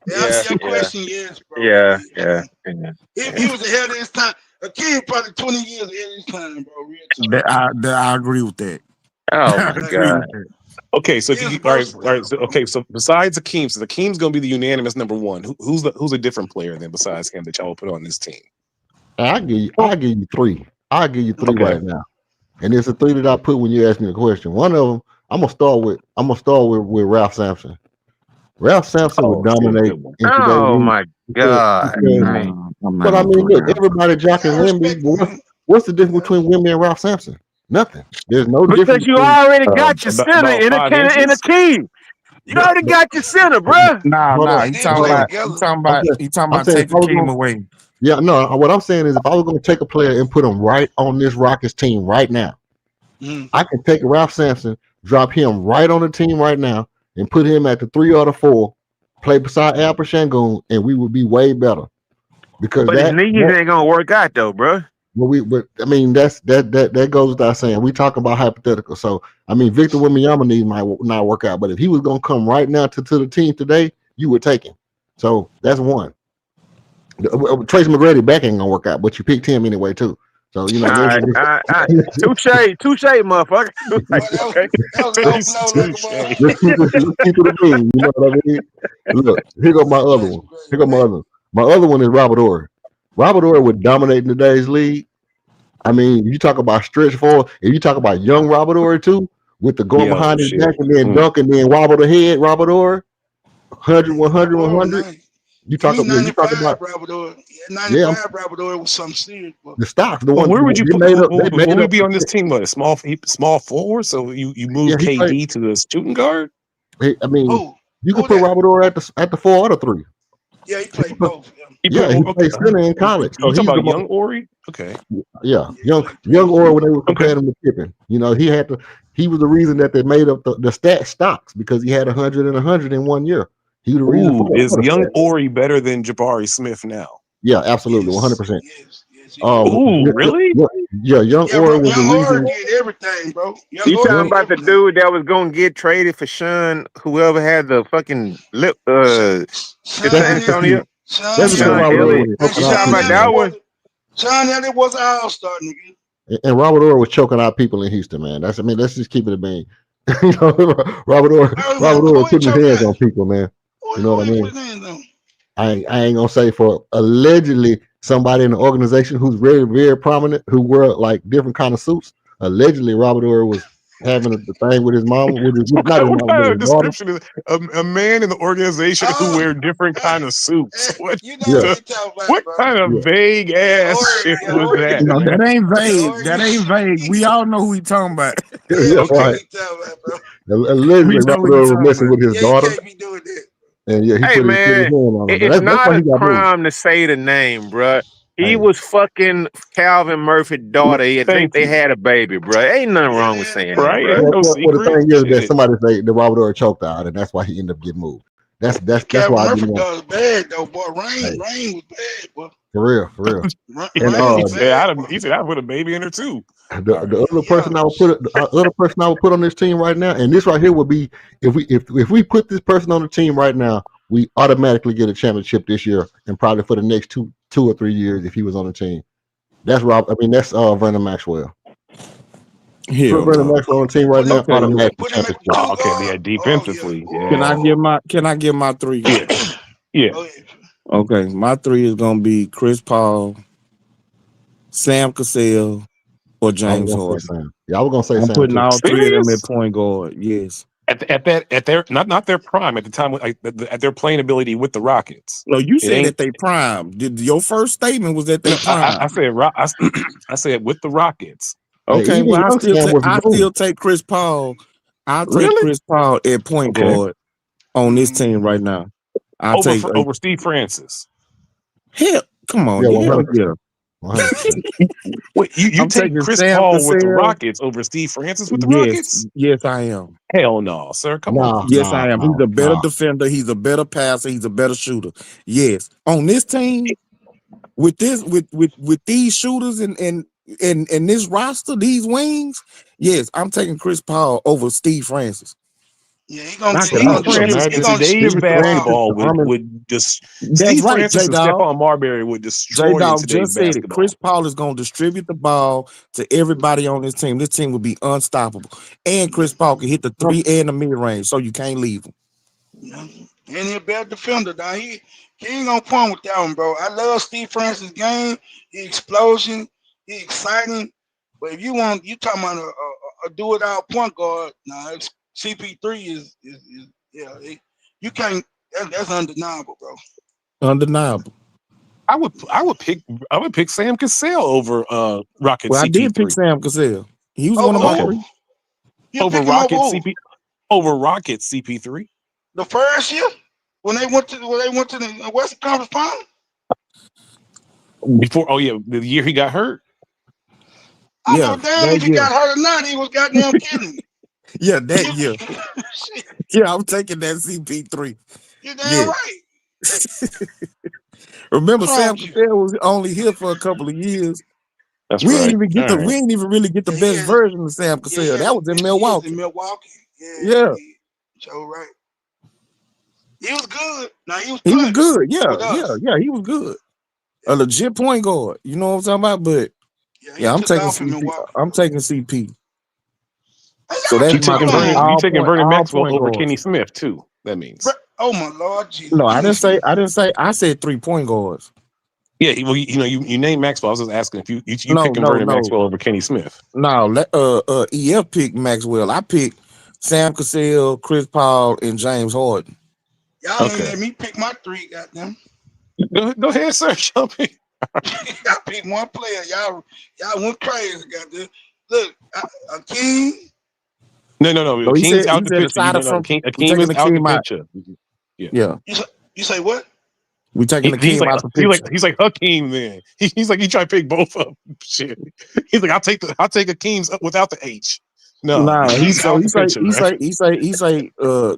To answer your question, yes, bro. yeah, He yeah, is, yeah. man. He was ahead of his time. A kid probably 20 years ahead of his time, bro. Real talk. I agree with that. Oh I my agree God. with that. Okay, so He is all right. versatile, So, bro. okay, so besides Akeem, so Akeem's going to be the unanimous number one. Who's a different player then besides him that y'all will put on this team? I give you three. I'll give you three Okay. right now. And it's the three that I put when you asked me the question. One of them, I'm gonna start with Ralph Sampson. Ralph Sampson would Oh, see, dominate good one. in today's Oh league my because, God. because Man. I'm not but I gonna mean, put look, Ralph. everybody jocking I Wimby, respect but him. what's the difference between Wimby and Ralph Sampson? Nothing. There's no difference Because you between. already got your center About in a 5 in a inches. team. You But, already but got your center, bruh. hold Nah. up, They He did talking hold play on. about together. he talking I'm about saying if take I was Akeem gonna, away. yeah, no. What I'm saying is if I was gonna take a player and put him right on this Rockets team right now, Mhm. I can take Ralph Sampson, drop him right on the team right now, and put him at the 3 or the 4, play beside Al Shangoon, and we would be way better. Because But his knees ain't gonna work out though, bruh. but I mean that goes without saying. We talking about hypothetical. So I mean Victor Wembanyama needs might not work out, but if he was gonna come right now to the team today, you would take him. So that's one. Tracy McGrady back ain't gonna work out, but you picked him anyway too. So you know, All right. Touche, motherfucker. Like, Oh, okay. that was no look Touche. about. let's keep it a bean. You know what I mean? Look, here go my other one. Here go my other one. My other one is Robert Horry. Robert Horry would dominate in today's league. I mean, you talk about stretch forward, and you talk about young Robert Horry too, with the going Yo, behind his shit. back and then dunk and then wobble the head, Robert Horry, 100, 100, 100. You talk He's about, you talk 95 about, Rabador. Yeah, yeah, 95 Rabador was something serious, but the stocks, the Well, one where would you they put? made up, Will we be on this team? What a small forward? So you move yeah, he played. KD to the shooting guard? I mean, who? you Who could put that? Robert Horry at the 4 or the 3. Yeah, he played both. Yeah, he Okay. played center in college, so You talking he's the about most. young Ori? Okay. Yeah, Yeah, he played young Orr when they were Okay. comparing him to Pippen. You know, he was the reason that they made up the stat stocks because he had 100 and 100 in 1 year. He was the reason Ooh, for is the young stat. Ori better than Jabari Smith now? Yeah, absolutely, Yes, 100%. yes, he is. Ooh, really? Young Yeah, Orr bro, was the Young Horror reason. did everything, bro. Young You Horror talking Young, did about the everything. dude that was gonna get traded for Sean, whoever had the fucking lip in that's San Sean, Antonio? that's because Sean Robert Orr Elliott. was and choking You out talking Sean about people, that man. one? Was an all-star, nigga. And Robert Orr was choking out people in Houston, man. Let's just keep it a bean. You know, Robert Orr was Who he putting his choking hands out? on people, man. You know Who what I he mean? put his hands on? I ain't gonna say for allegedly somebody in the organization who's very, very prominent who wore like different kind of suits. Allegedly, Robert Orr was having the thing with his mama, with his What not his mama, kind with of his daughter. description is a man in the organization who wear different kind of suits? What You know Yeah. what they talking about, what bro. kind of Yeah. vague ass shit was Oregon. that? No, that ain't vague. Oregon. That ain't vague. We all know who he talking about. Yeah, Yeah, what right. you talking about, bro? Allegedly, We know Robert what you Earl was talking messing about. with his Yeah, daughter, you can't be doing that. and yeah, he Hey put his man, hand on her. But it's that's not why a he got moved. crime to say the name, bruh. He Hey. was fucking Calvin Murphy's daughter. I think Thank they you. had a baby, bruh. Ain't nothing Yeah, wrong they with had a saying baby. that, Right? bruh. Ain't no Well, the secret. thing is that Shit. somebody say the Robert Earl choked out, and that's why he ended up getting moved. That's Calvin why I Murphy didn't want. was bad though, boy. Hey, Rain was bad, boy. for real, for real. And Rain he was said, bad, boy. he said, I put a baby in her too. the All right. other person I would put the other person I would put on this team right now, and this right here would be if we put this person on the team right now, we automatically get a championship this year, and probably for the next two or 3 years if he was on the team. That's Vernon Maxwell. Hell Put Vernon no. Maxwell on the team right Put now, him, automatic put him at championship. the two Oh, okay. Yeah, guard. defensively. Oh, Can I Yeah. get my three? Yeah. Yeah. Oh, yeah. Okay, my three is gonna be Chris Paul, Sam Cassell, or I James was gonna Harden. say Sam. Yeah, I was gonna say I'm Sam putting too. all three of them at Serious? point guard. Yes. At their not their prime at the time at their playing ability with the Rockets. No, you It said ain't. at they prime. Your first statement was at they No, prime. I said I said with the Rockets. Hey, Okay, even well young Sam was I a goon. still take Chris Paul. I'll take Really? Chris Paul at point Okay. guard on this team right now. I'll take Over Steve Francis. hell. Come on, Yeah, hell 100%. yeah. 100%. Wait, you I'm take taking Chris Sam Paul with the Cassell. Rockets over Steve Francis with the Rockets? Yes, I am. Hell no, sir. Come on. Yes, I am. He's a better Nah. defender. He's a better passer. He's a better shooter. Yes, on this team with these shooters and this roster, these wings. Yes, I'm taking Chris Paul over Steve Francis. Yeah, he gonna Knock get. it He Steve gonna off, bro. Francis He in gonna today's distribute the ball. basketball Armin- would just That's Steve right, Francis and J-Dog. Stephon Marbury would destroy in J-Dog today's just said it. basketball. Chris Paul is going to distribute the ball to everybody on this team. This team will be unstoppable. And Chris Paul can hit the three and the mid-range, so you can't leave him. Yeah. And he a better defender. Now he ain't gonna point with that one, bro. I love Steve Francis' game. He explosion. He exciting. But if you talking about a do it out point guard. Nah, it's CP3 is yeah. You can't. That's undeniable, bro. Undeniable. I would pick Sam Cassell over Rocket Well, I did pick CP3. Sam Cassell. He was Over one of my who? three. You Over pick him Rocket over who? over Rocket CP3. The first year when they went to the Western Conference Final. Before the year he got hurt. I Yeah, don't know damn that if he year. got hurt or not. He was goddamn kidding me. Yeah, that year. Shit, Yeah, I'm taking that CP3. you damn Yeah. right. Remember, What's wrong Sam with you? Cassell was only here for a couple of years. That's We right. ain't even get All we right. ain't even really get the Yeah, best yeah. version of Sam Cassell. That was in Milwaukee. In Milwaukee. Yeah. Yeah. So right. He was good. Now he was He was clutch good. Yeah, with us. yeah, he was good. A legit point guard. You know what I'm talking about? But He I'm took taking off in CP. Milwaukee. I'm taking CP. Hey, So y'all that's You keep my taking hold three. on. Vernon All Maxwell point over guards. Kenny Smith too. That means. Oh my Lord Jesus. No, I didn't say. I said 3 point guards. Yeah, you named Maxwell. I was just asking if you No, picking no, Vernon no. Maxwell over Kenny Smith. No, EF picked Maxwell. I picked Sam Cassell, Chris Paul, and James Harden. Y'all ain't Okay. let me pick my three, goddamn. Go ahead, sir. Jump in. I picked one player. Y'all went crazy, goddamn. Look, Akeem. No. So he Akeem's said out the picture. aside from we Akeem is taking out the Akeem out. picture. Yeah, You say what? we taking He's Akeem like out the picture. he's like Hakeem. Then he's like he tried to pick both of them. Shit. He's like I'll take Akeem's without the H. No, Nah, he's out the picture, man. he say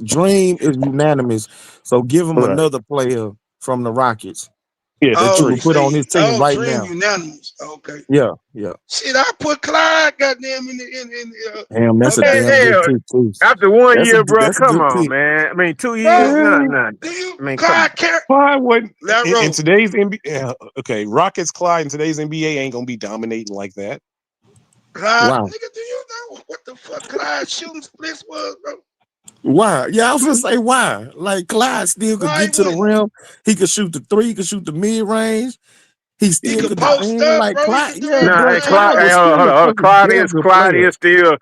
Dream is unanimous. So give him Right. another player from the Rockets Yeah, that that's you true. can put on his team right Dream now. unanimous. Okay. Yeah. Shit, I put Clyde, goddamn, in Damn, that's a okay. damn good Hell, pick too. after 1 That's year, bro, a come good on, pick. man. I mean, 2 Bro, years, nothing. do you I mean, come on. Clyde care? Why wouldn't That in road. today's NBA? Okay, Rockets Clyde in today's NBA ain't gonna be dominating like that. Clyde, Wow. nigga, do you know what the fuck Clyde shooting splits was, bro? Why? Yeah, I was gonna say why. Like Clyde still could Why get to the wouldn't rim. He could shoot the three. He could shoot the mid range. He he still could could post defend. up, Like bro? He Clyde, could do yeah, Nah, bro. hey, everything. Clyde, Clyde hey, was hold still on. a fucking Clyde damn is good player. still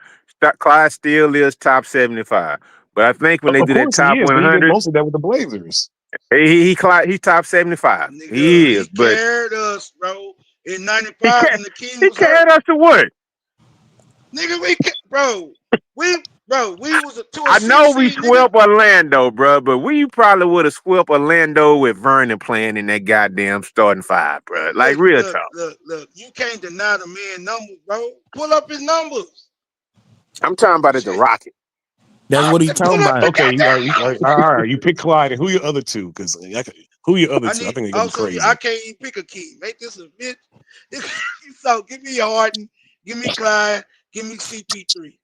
Clyde still is top 75. But I think when they Of do that course he top is, but he did 100, most of that with the Blazers. he's top 75. Nigga, He is, he but carried us, bro. In he '95 can't. when the King He was hurt. carried us to what? Nigga, we was a 2 or I 6 know we seed, nigga. swept Orlando, bro, but we probably would have swept Orlando with Vernon playing in that goddamn starting five, bro. Like real talk. Look. You can't deny the man numbers, bro. Pull up his numbers. I'm talking about the Rocket. That's what he Pull talking up the about. Okay, goddamn. all right. You pick Clyde, and who your other two? Because who your other two? I think they're gonna be crazy. I can't even pick a key. Make this a bitch. So give me Harden, give me Clyde, give me CP3.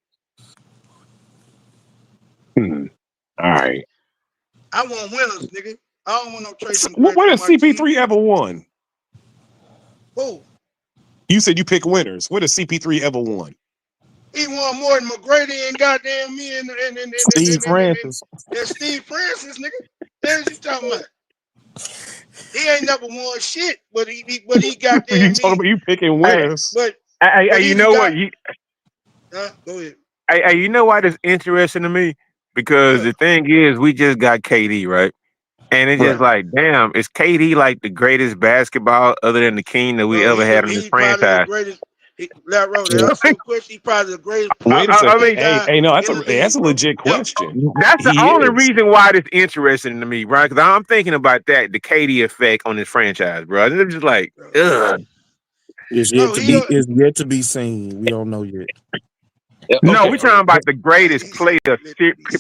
All right. I want winners, nigga. I don't want no trade. What has CP3 ever won? Who? You said you pick winners. What has CP3 ever won? He won more than McGrady and goddamn me and Steve Francis. Steve Francis, nigga. What you talking about? He ain't never won shit, but he goddamn You talking about you picking winners? But you know what? Go ahead. Hey, you know why this interesting to me? Because the thing is, we just got KD, right? And it's just like, damn, is KD like the greatest basketball other than the King that we ever had in this franchise? That's a question. He's probably the greatest. Wait a second. I mean, hey, no, that's a legit question. That's the only reason why this interesting to me, right? Because I'm thinking about the KD effect on this franchise, bro. And it's just like, ugh. It's yet to be seen. We don't know yet. No, we're talking about the greatest player,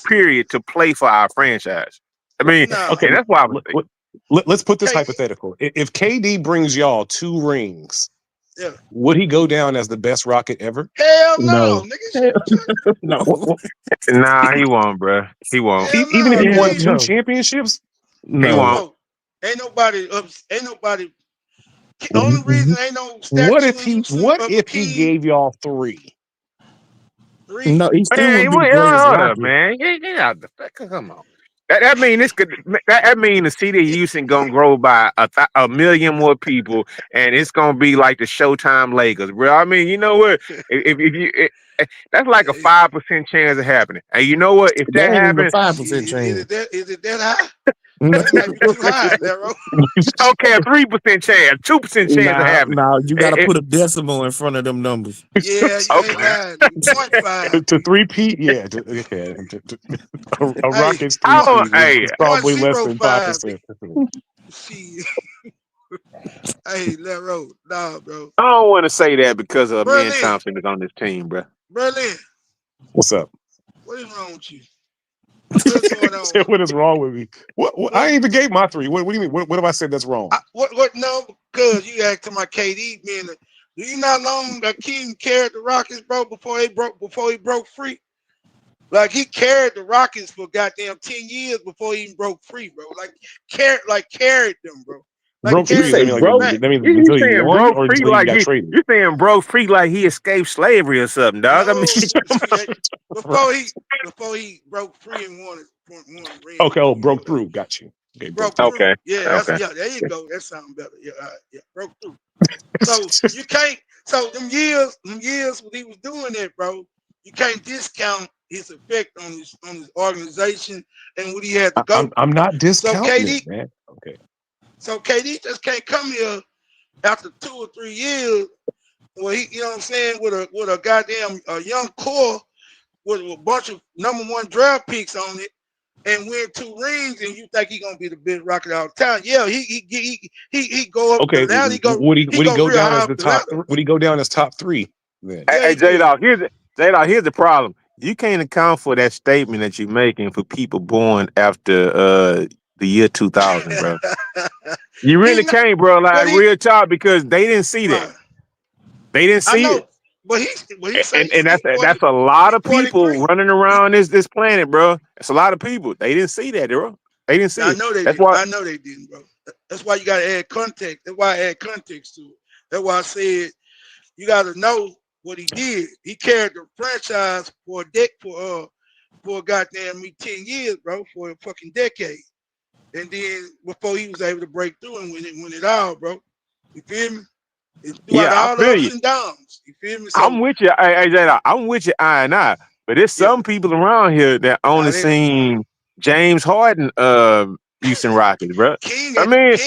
period, to play for our franchise. I mean, okay, that's why I was thinking. Let's put this hypothetical. If KD brings y'all 2 rings, would he go down as the best Rocket ever? Hell no, nigga. No. Nah, he won't, bro. He won't. Even if he won 2 championships? No. He won't. Ain't nobody. The only reason ain't no statue. What if he gave y'all 3? No, he still wouldn't be the greatest Rocket. Man. Get out the come on. That mean that mean the city of Houston gonna grow by a million more people, and it's gonna be like the Showtime Lakers, bro. I mean, you know what? If you that's like a 5% chance of happening. And you know what? If that happens, 5% chance. Is it that high? That might be too high, Laro. Okay, 3% chance, 2% chance of happening. No, you gotta put a decimal in front of them numbers. Yeah, you ain't lying. 0.5. To 3P, yeah. Okay. A Rocket's 3P is probably less than 5%. Hey, Laro, nah, bro. I don't want to say that because of Berlin. Man Thompson is on this team, bro. Berlin. What's up? What is wrong with you? What's going on? What is wrong with me? What? I ain't even gave my 3. What do you mean? What have I said that's wrong? No, because you asked my KD, man. Do you not know that King carried the Rockets, bro, before he broke free? Like he carried the Rockets for goddamn 10 years before he even broke free, bro. Carried them, bro. Broke free. You saying broke free like he traded? You saying broke free like he escaped slavery or something, dog? No, I mean, before he broke free and won ring. Okay, broke through. Got you. Okay, broke through. Okay. Yeah, there you go. That sounds better. Yeah, broke through. So you can't. So them years when he was doing that, bro, you can't discount his effect on his organization and what he had to go. I'm not discounting it, man. Okay. So KD just can't come here after 2 or 3 years. Well, he, you know what I'm saying, with a goddamn young core with a bunch of #1 draft picks on it, and win 2 rings, and you think he gonna be the best Rocket out of town? Yeah, he go up. Okay, down. Would he go down as the top? Would he go down as top 3? Then? Hey, J-Dog, here's the problem. You can't account for that statement that you're making for people born after the year 2000, bro. You really can't, bro. Like real talk, because they didn't see that. They didn't see it. But that's a lot of people running around this planet, bro. It's a lot of people. They didn't see that, bro. They didn't see it. I know they didn't, bro. That's why you gotta add context. That's why I add context to it. That's why I said you gotta know what he did. He carried the franchise for goddamn 10 years, bro, for a fucking decade. And then before he was able to break through and win it all, bro. You feel me? I feel you. And downs. You feel me? I'm with you, AJ. I'm with you, I. But there's some people around here that only seen James Harden Houston Rockets, bro. King, I mean,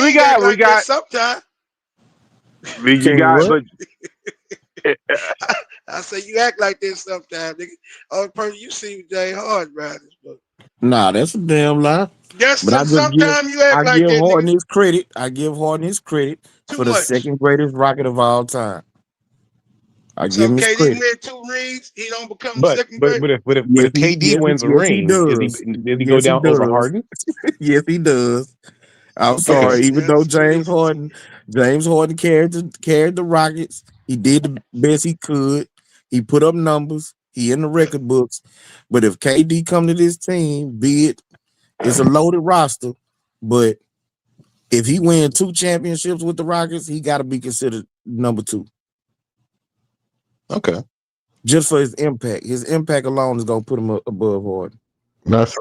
we got sometimes. You got, but I say you act like this sometimes, nigga. Only person you see with Jay Hard riding this book. Nah, that's a damn lie. Yes, But sometimes you act like that. Harden Nigga. his credit. I give Harden his credit for the second greatest Rocket of all time. I give him his credit. KD win 2 rings, he don't become the second greatest. But if KD wins a ring, does he go down over Harden? Yes, he does. I'm sorry. Even though James Harden carried the Rockets, he did the best he could. He put up numbers. He in the record books. But if KD come to this team, it's a loaded roster, but if he wins 2 championships with the Rockets, he got to be considered number 2. Okay. Just for his impact. His impact alone is gonna put him above Harden. That's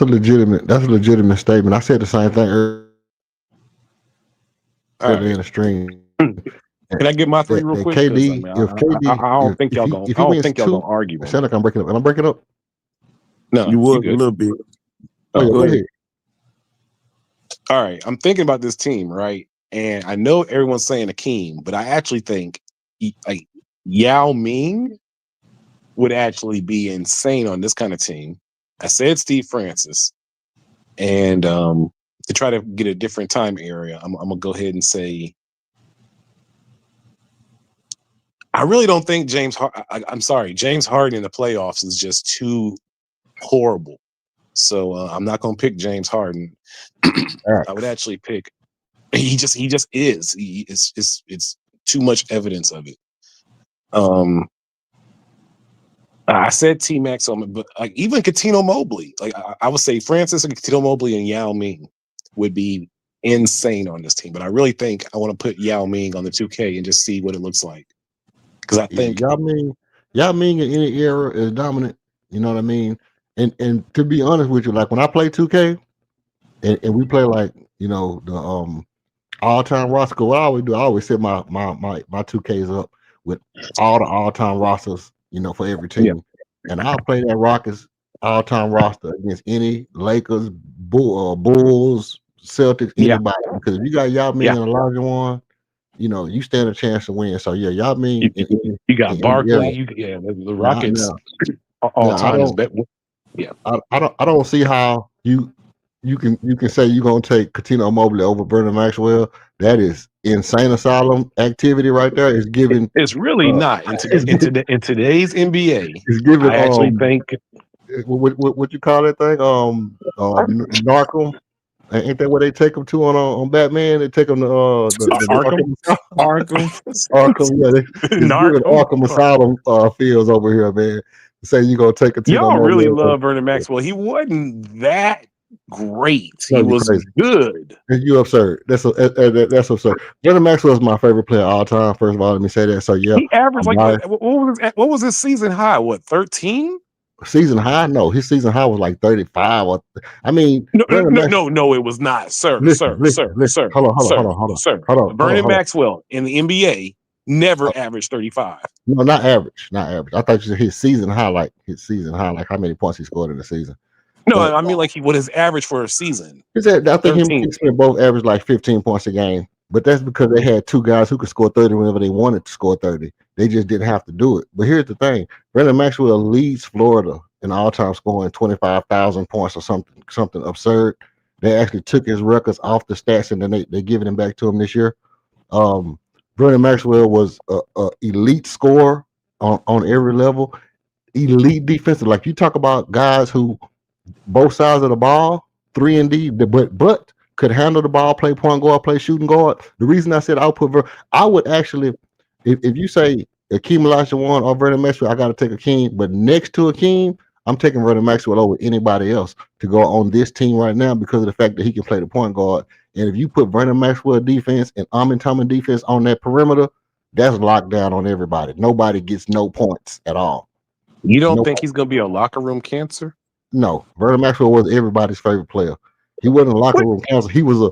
a legitimate statement. I said the same thing earlier in the stream. Can I get my 3 real quick? KD, I don't think y'all gonna argue. Sound like I'm breaking up. Am I breaking up? No, you would a little bit. Go ahead. All right, I'm thinking about this team, right? And I know everyone's saying Akeem, but I actually think like Yao Ming would actually be insane on this kind of team. I said Steve Francis, and to try to get a different time area, I'm gonna go ahead and say I really don't think James Harden in the playoffs is just too horrible. So I'm not gonna pick James Harden. I would actually pick. He just is. It's too much evidence of it. I said T-Max on it, but like even Coutinho Mobley, like I would say Francis and Coutinho Mobley and Yao Ming would be insane on this team. But I really think I want to put Yao Ming on the 2K and just see what it looks like. Because I think Yao Ming in any era is dominant. You know what I mean? And to be honest with you, like when I play 2K and we play like, you know, the all-time roster, what I always do, I always set my 2Ks up with all the all-time rosters, you know, for every team. Yeah. And I'll play that Rockets all-time roster against any Lakers, Bulls, Celtics, anybody. Because if you got Yao Ming and Elijah Wan, you know, you stand a chance to win. So yeah, Yao Ming. You got Barkley. The Rockets all time is better. Yeah, I don't see how you can say you're gonna take Coutinho Mobley over Vernon Maxwell. That is insane asylum activity right there. It's giving. It's really not in today's NBA. It's giving. I actually think what you call that thing? Narcum. Ain't that what they take them to on Batman? They take them to Arkham. Yeah, it's giving Arkham Asylum fields over here, man. Say you gonna take a team. Y'all really love Vernon Maxwell. He wasn't that great. He was crazy. Good. You absurd. That's absurd. Vernon Maxwell is my favorite player of all time. First of all, let me say that. So yeah, he averaged what was his season high? What 13? Season high? No, his season high was like 35. I mean, no, it was not, sir. Hold on. Vernon Maxwell in the NBA never averaged 35. No, not average. I thought you said his season high, like how many points he scored in the season. No, but, I mean like what his average for a season. I think him and Smith both averaged like 15 points a game. But that's because they had 2 guys who could score 30 whenever they wanted to score 30. They just didn't have to do it. But here's the thing. Vernon Maxwell leads Florida in all-time scoring 25,000 points or something absurd. They actually took his records off the stats and then they're giving him back to him this year. Vernon Maxwell was an elite scorer on every level. Elite defensive. Like you talk about guys who both sides of the ball, 3 and D, but could handle the ball, play point guard, play shooting guard. The reason I said I would actually, if you say Akeem Olajuwon or Vernon Maxwell, I got to take Akeem. But next to Akeem, I'm taking Vernon Maxwell over anybody else to go on this team right now because of the fact that he can play the point guard. And if you put Vernon Maxwell defense and Amin Thomas defense on that perimeter, that's locked down on everybody. Nobody gets no points at all. You don't think he's going to be a locker room cancer? No, Vernon Maxwell was everybody's favorite player. He wasn't a locker room cancer. He was a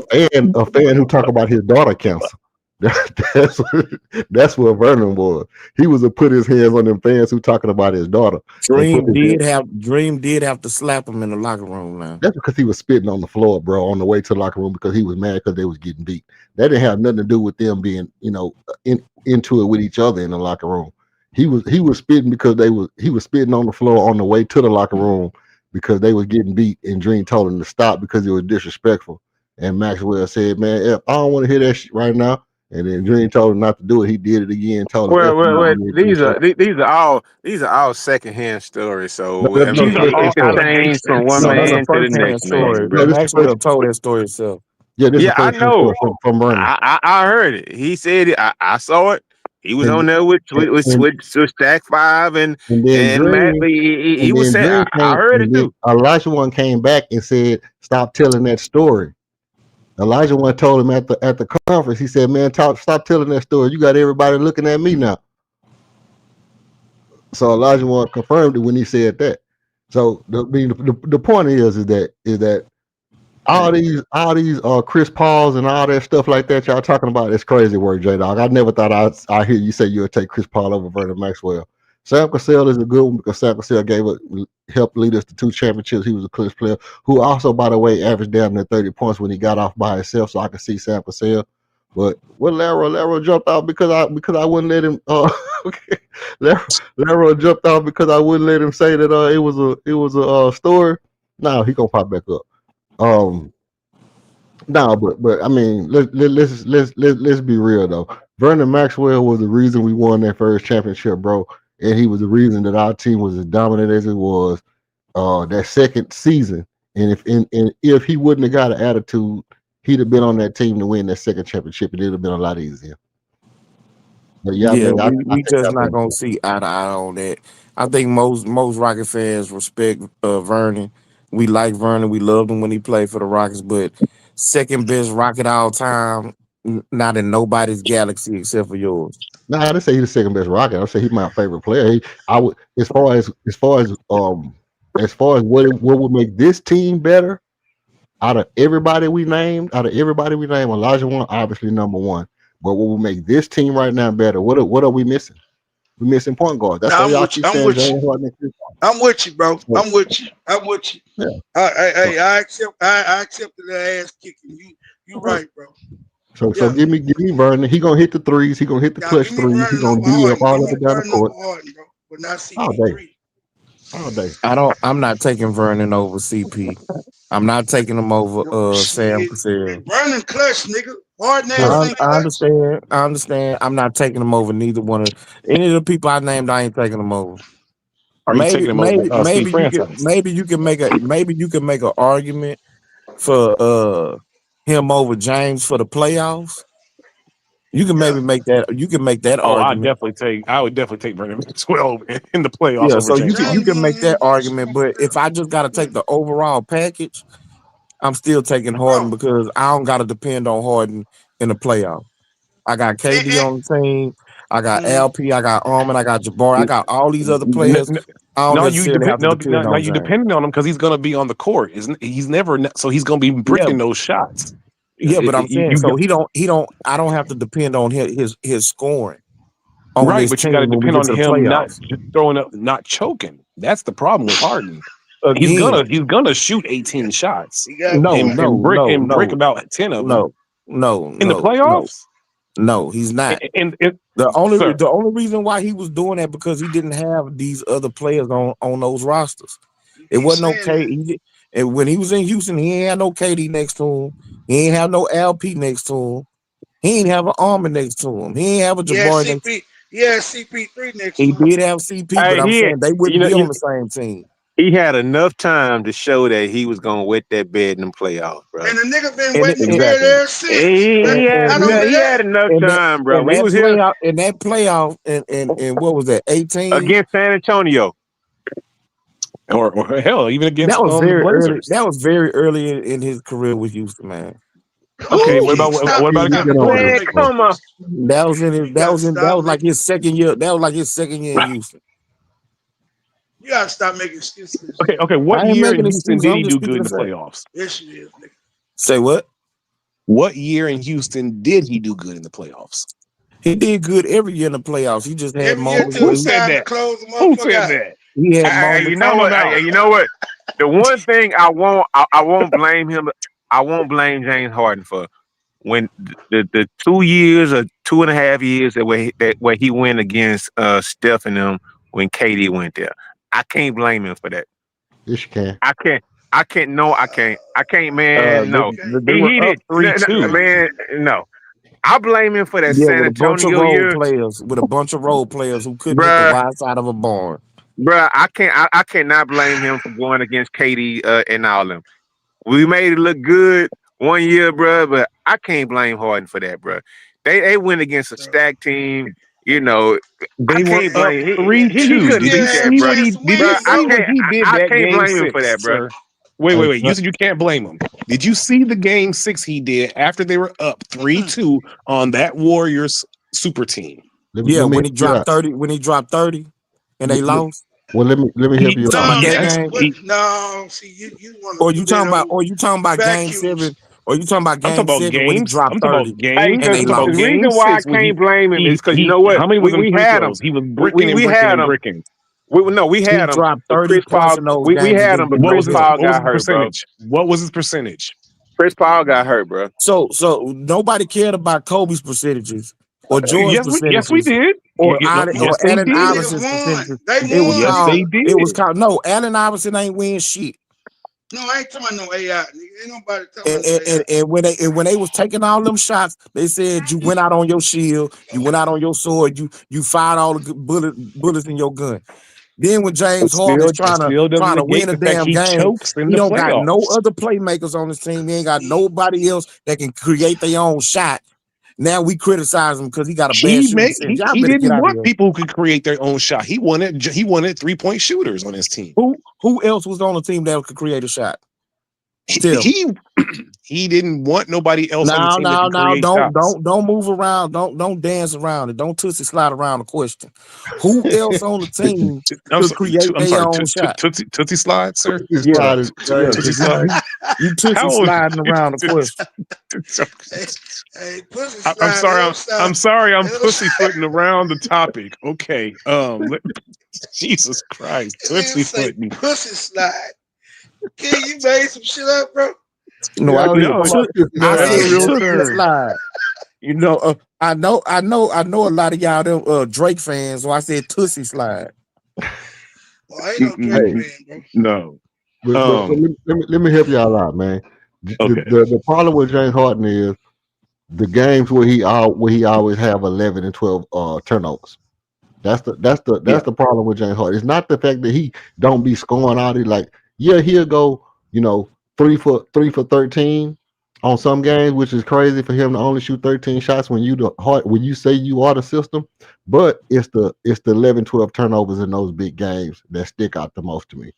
fan who talked about his daughter cancer. That's what Vernon was. He was to put his hands on them fans who talking about his daughter. Dream did have to slap him in the locker room now. That's because he was spitting on the floor, bro, on the way to the locker room because he was mad because they was getting beat. That didn't have nothing to do with them being, into it with each other in the locker room. He was spitting because he was spitting on the floor on the way to the locker room because they was getting beat, and Dream told him to stop because it was disrespectful. And Maxwell said, "Man, I don't want to hear that shit right now." And then Dream told him not to do it. He did it again. Told him, Well, these are all secondhand stories. So I These mean, are it all could change from one No, that's a man to the first-hand next man, story. bro. Maxwell told that story himself. Yeah, this is Yeah, I first story know. from Vernon. I heard it. He said it. I saw it. He was And on there with and Stack 5 and then Matt. Dream He and was then saying. Dream I came heard it and then too. Elijah one came back and said, "Stop telling that story." Elijah one told him at the conference. He said, "Man, stop telling that story. You got everybody looking at me now." So Elijah one confirmed it when he said that. So the point is that all these Chris Pauls and all that stuff like that y'all talking about is crazy work, J Dog. I never thought I hear you say you would take Chris Paul over Vernon Maxwell. Sam Cassell is a good one because Sam Cassell helped lead us to 2 championships. He was a clutch player who also, by the way, averaged down to 30 points when he got off by himself. So I could see Sam Cassell. But what Laro jumped out because I wouldn't let him. Laro jumped out because I wouldn't let him say that it was a story. No, he gonna pop back up. No, but I mean, let's be real though. Vernon Maxwell was the reason we won that first championship, bro, and he was the reason that our team was as dominant as it was that second season. And if he wouldn't have got an attitude, he'd have been on that team to win that second championship, and it'd have been a lot easier. But yeah, Yeah, man, we just not gonna see eye to eye on that. I think most Rocket fans respect Vernon. We like Vernon. We loved him when he played for the Rockets, but second best Rocket all time, not in nobody's galaxy except for yours. Nah, I didn't say he's the second best Rocket. I say he's my favorite player. I would as far as what would make this team better out of everybody we named, Elijah one obviously number one. But what will make this team right now better? What are we missing? We're missing point guard. That's why y'all keep saying James Harden and Chris Paul. I'm with you, bro. I'm with you. Yeah. I accept the ass kicking. You right, bro. So give me Vernon. He gonna hit the threes. He gonna hit the clutch threes. He gonna D up all up and down the court. Harden, bro, but not All CP3. day. I'm not taking Vernon over CP. I'm not taking him over Sam Cassell. Vernon clutch, nigga. Harden ass ain't clutch. I understand. I'm not taking him over neither one of any of the people I named. I ain't taking them over. Are you taking him over Steve Franchise? Maybe you can make an argument for him over James for the playoffs. You can maybe make that. You can make that argument. I would definitely take Vernon Maxwell in the playoffs. Yeah, over so James you can make that argument. But if I just got to take the overall package, I'm still taking Harden because I don't got to depend on Harden in the playoff. I got KD on the team. I got LP. I got Armin. I got Jabari. I got all these other players. I don't necessarily have to depend on you James. depending on him because he's going to be on the court. He's never so he's going to be bricking those shots. Yeah, but I'm saying so he don't. I don't have to depend on his scoring. Right, but you got to depend on him not throwing up, not choking. That's the problem with Harden. He's gonna shoot 18 shots. And break about 10 of them. No, in the playoffs. No, he's not. And the only reason why he was doing that because he didn't have these other players on those rosters. It wasn't okay. And when he was in Houston, he ain't had no KD next to him. He ain't have no LP next to him. He ain't have an Armin next to him. He ain't have a Jabari next to him. He had CP3 next to him. He did have CP, but I'm saying they wouldn't be on the same team. He had enough time to show that he was gonna wet that bed in the playoffs, bro. And the nigga been wetting the bed there since. He had enough time, bro. We was here in that playoff, and what was that? 18 against San Antonio, or hell, even against that was very Blazers. early. That was very early in his career with Houston, man. Okay, what about man, come on. That was like his second year. That was like his second year in Houston. You gotta stop making excuses. Okay. What year in Houston did he do good in the playoffs? Yes, you is, nigga. Say what? What year in Houston did he do good in the playoffs? He did good every year in the playoffs. He just had Every year moments till where Who it's said time to that? close the Who motherfucker said out. that? he had moments. You know Call what? him out. You know what? The one thing I won't blame him. I won't blame James Harden for when the 2 years or 2.5 years where he went against Steph and them when KD went there. I can't blame him for that. Yes, you can. I can't. I can't. No, I can't. I can't, man. No, They were he up did. No, 3-2. man. No, I blame him for that Yeah, San with a bunch of Antonio role year, players, who couldn't hit the bruh. wide side of a barn. Bruh, I can't. I cannot blame him for going against KD and all them. We made it look good one year, bruh, but I can't blame Harden for that, bruh. They went against a stacked team. You know, I They were can't up blame. He 3-2. couldn't Did you beat that, see bruh. what he did? You Bruh, see what he did I that can't game blame him for 6, that, bruh. sir? Wait. Hey, You said you can't blame him. Did you see the game 6 he did after they were up 3-2 on that Warriors super team? Yeah, let me when help he you dropped out. 30, and they lost. Well, let me help He, you Talking out. about he, that act- game, he No, see, you want or to you put that talking about, on or you talking about game vacuums. 7, or you talking about I'm talking game about 7 when he games. dropped I'm talking 30 about Hey, games. and the, they I'm talking about the lost. reason game why I 6 when can't blame him is because you he know what? how many was them We free had him. throws? He was We bricking and bricking had and him. bricking. We He had him. dropped But 30 Chris points Paul, in those we games had against him, but the Chris Warriors. Paul What was got his hurt, bro. percentage? What was his percentage? Chris Paul got hurt, bro. So nobody cared about Kobe's percentages or George's Yes we percentages did. or Yes they Allen did. Niggas Iverson's won. percentages. They It was won, Yes nigga. they called. It was did. called. No, Allen Iverson ain't win shit. No, I ain't talking about no AI, nigga. Ain't nobody talking about no AI. And when they was taking all them shots, they said you went out on your shield, you went out on your sword, you fired all the bullets in your gun. Then when James Harden is It still doesn't trying to negate win a the fact damn he game, chokes in he the don't got no playoffs. other playmakers on his team. He ain't got nobody else that can create their own shot. Now we criticize him because he got a bad shooting percentage. Y'all He better get didn't out of want here. people who could create their own shot. He wanted 3-point shooters on his team. Who else was on the team that could create a shot? Tell me. He didn't want nobody else on the No, team that can create shots. don't move around. Don't dance around it. Don't tootsie slide around the question. Who else on the team could create I'm their sorry. own shot? Tootsie slide, sir. This Yeah, slide is yeah, crazy. Tootsie because slide. you tootsie How old? sliding around the question. Hey, pussy I'm slide. sorry. I'm sorry. I'm Little pussyfooting around the topic. Okay. Jesus Christ, Nigga say pussyfooting. pussy slide. Kid, you made some shit up, bro. No, I Y'all said ain't No, talking about this I that's a slide. said real tootsie term. slide. You know, I know a lot of y'all them Drake fans, so I said tootsie slide. Well, I ain't no Drake Hey, fan, bro. No. but let me help y'all out, man. Okay. The problem with James Harden is the games where he always have 11 and 12 turnovers. That's the problem with James Harden. It's not the fact that he don't be scoring out. He like, yeah, he'll go, 3 for 13 on some games, which is crazy for him to only shoot 13 shots when you say you are the system. But it's the 11, 12 turnovers in those big games that stick out the most to me.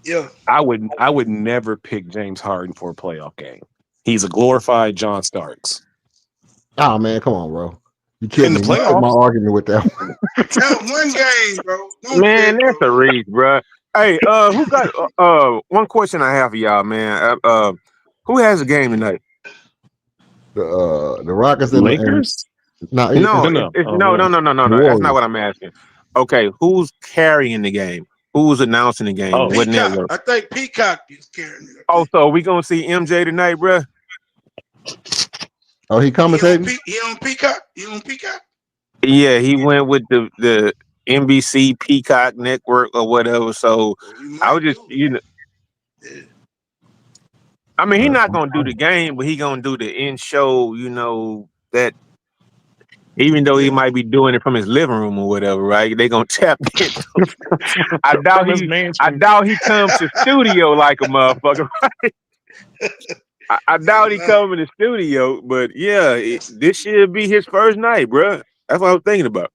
Yeah. I would never pick James Harden for a playoff game. He's a glorified John Starks. Oh man, come on, bro. You In kidding the me? You took my playoffs. argument with that one. That was one game, bro. Don't Man, trip, that's a bro. reach, bro. Hey, who got one question I have for y'all, man? Who has a game tonight? The Rockets and Lakers? No, No. no. That's not Warriors. what I'm asking. Okay, who's carrying the game? Who's announcing the game? Oh. What Peacock. network? I think Peacock is carrying it. Oh, so we gonna see MJ tonight, bro? Oh, he commentating? He on Peacock? He on Peacock? Yeah, he went with the NBC Peacock network or whatever. So You I might was just, do. Yeah. I mean, he's not gonna do the game, but he gonna do the in show. That even though he might be doing it from his living room or whatever, right? They gonna tap into. I doubt he comes to studio like a motherfucker. Right? I doubt he come in the studio, but yeah, this should be his first night, bro. That's what I was thinking about.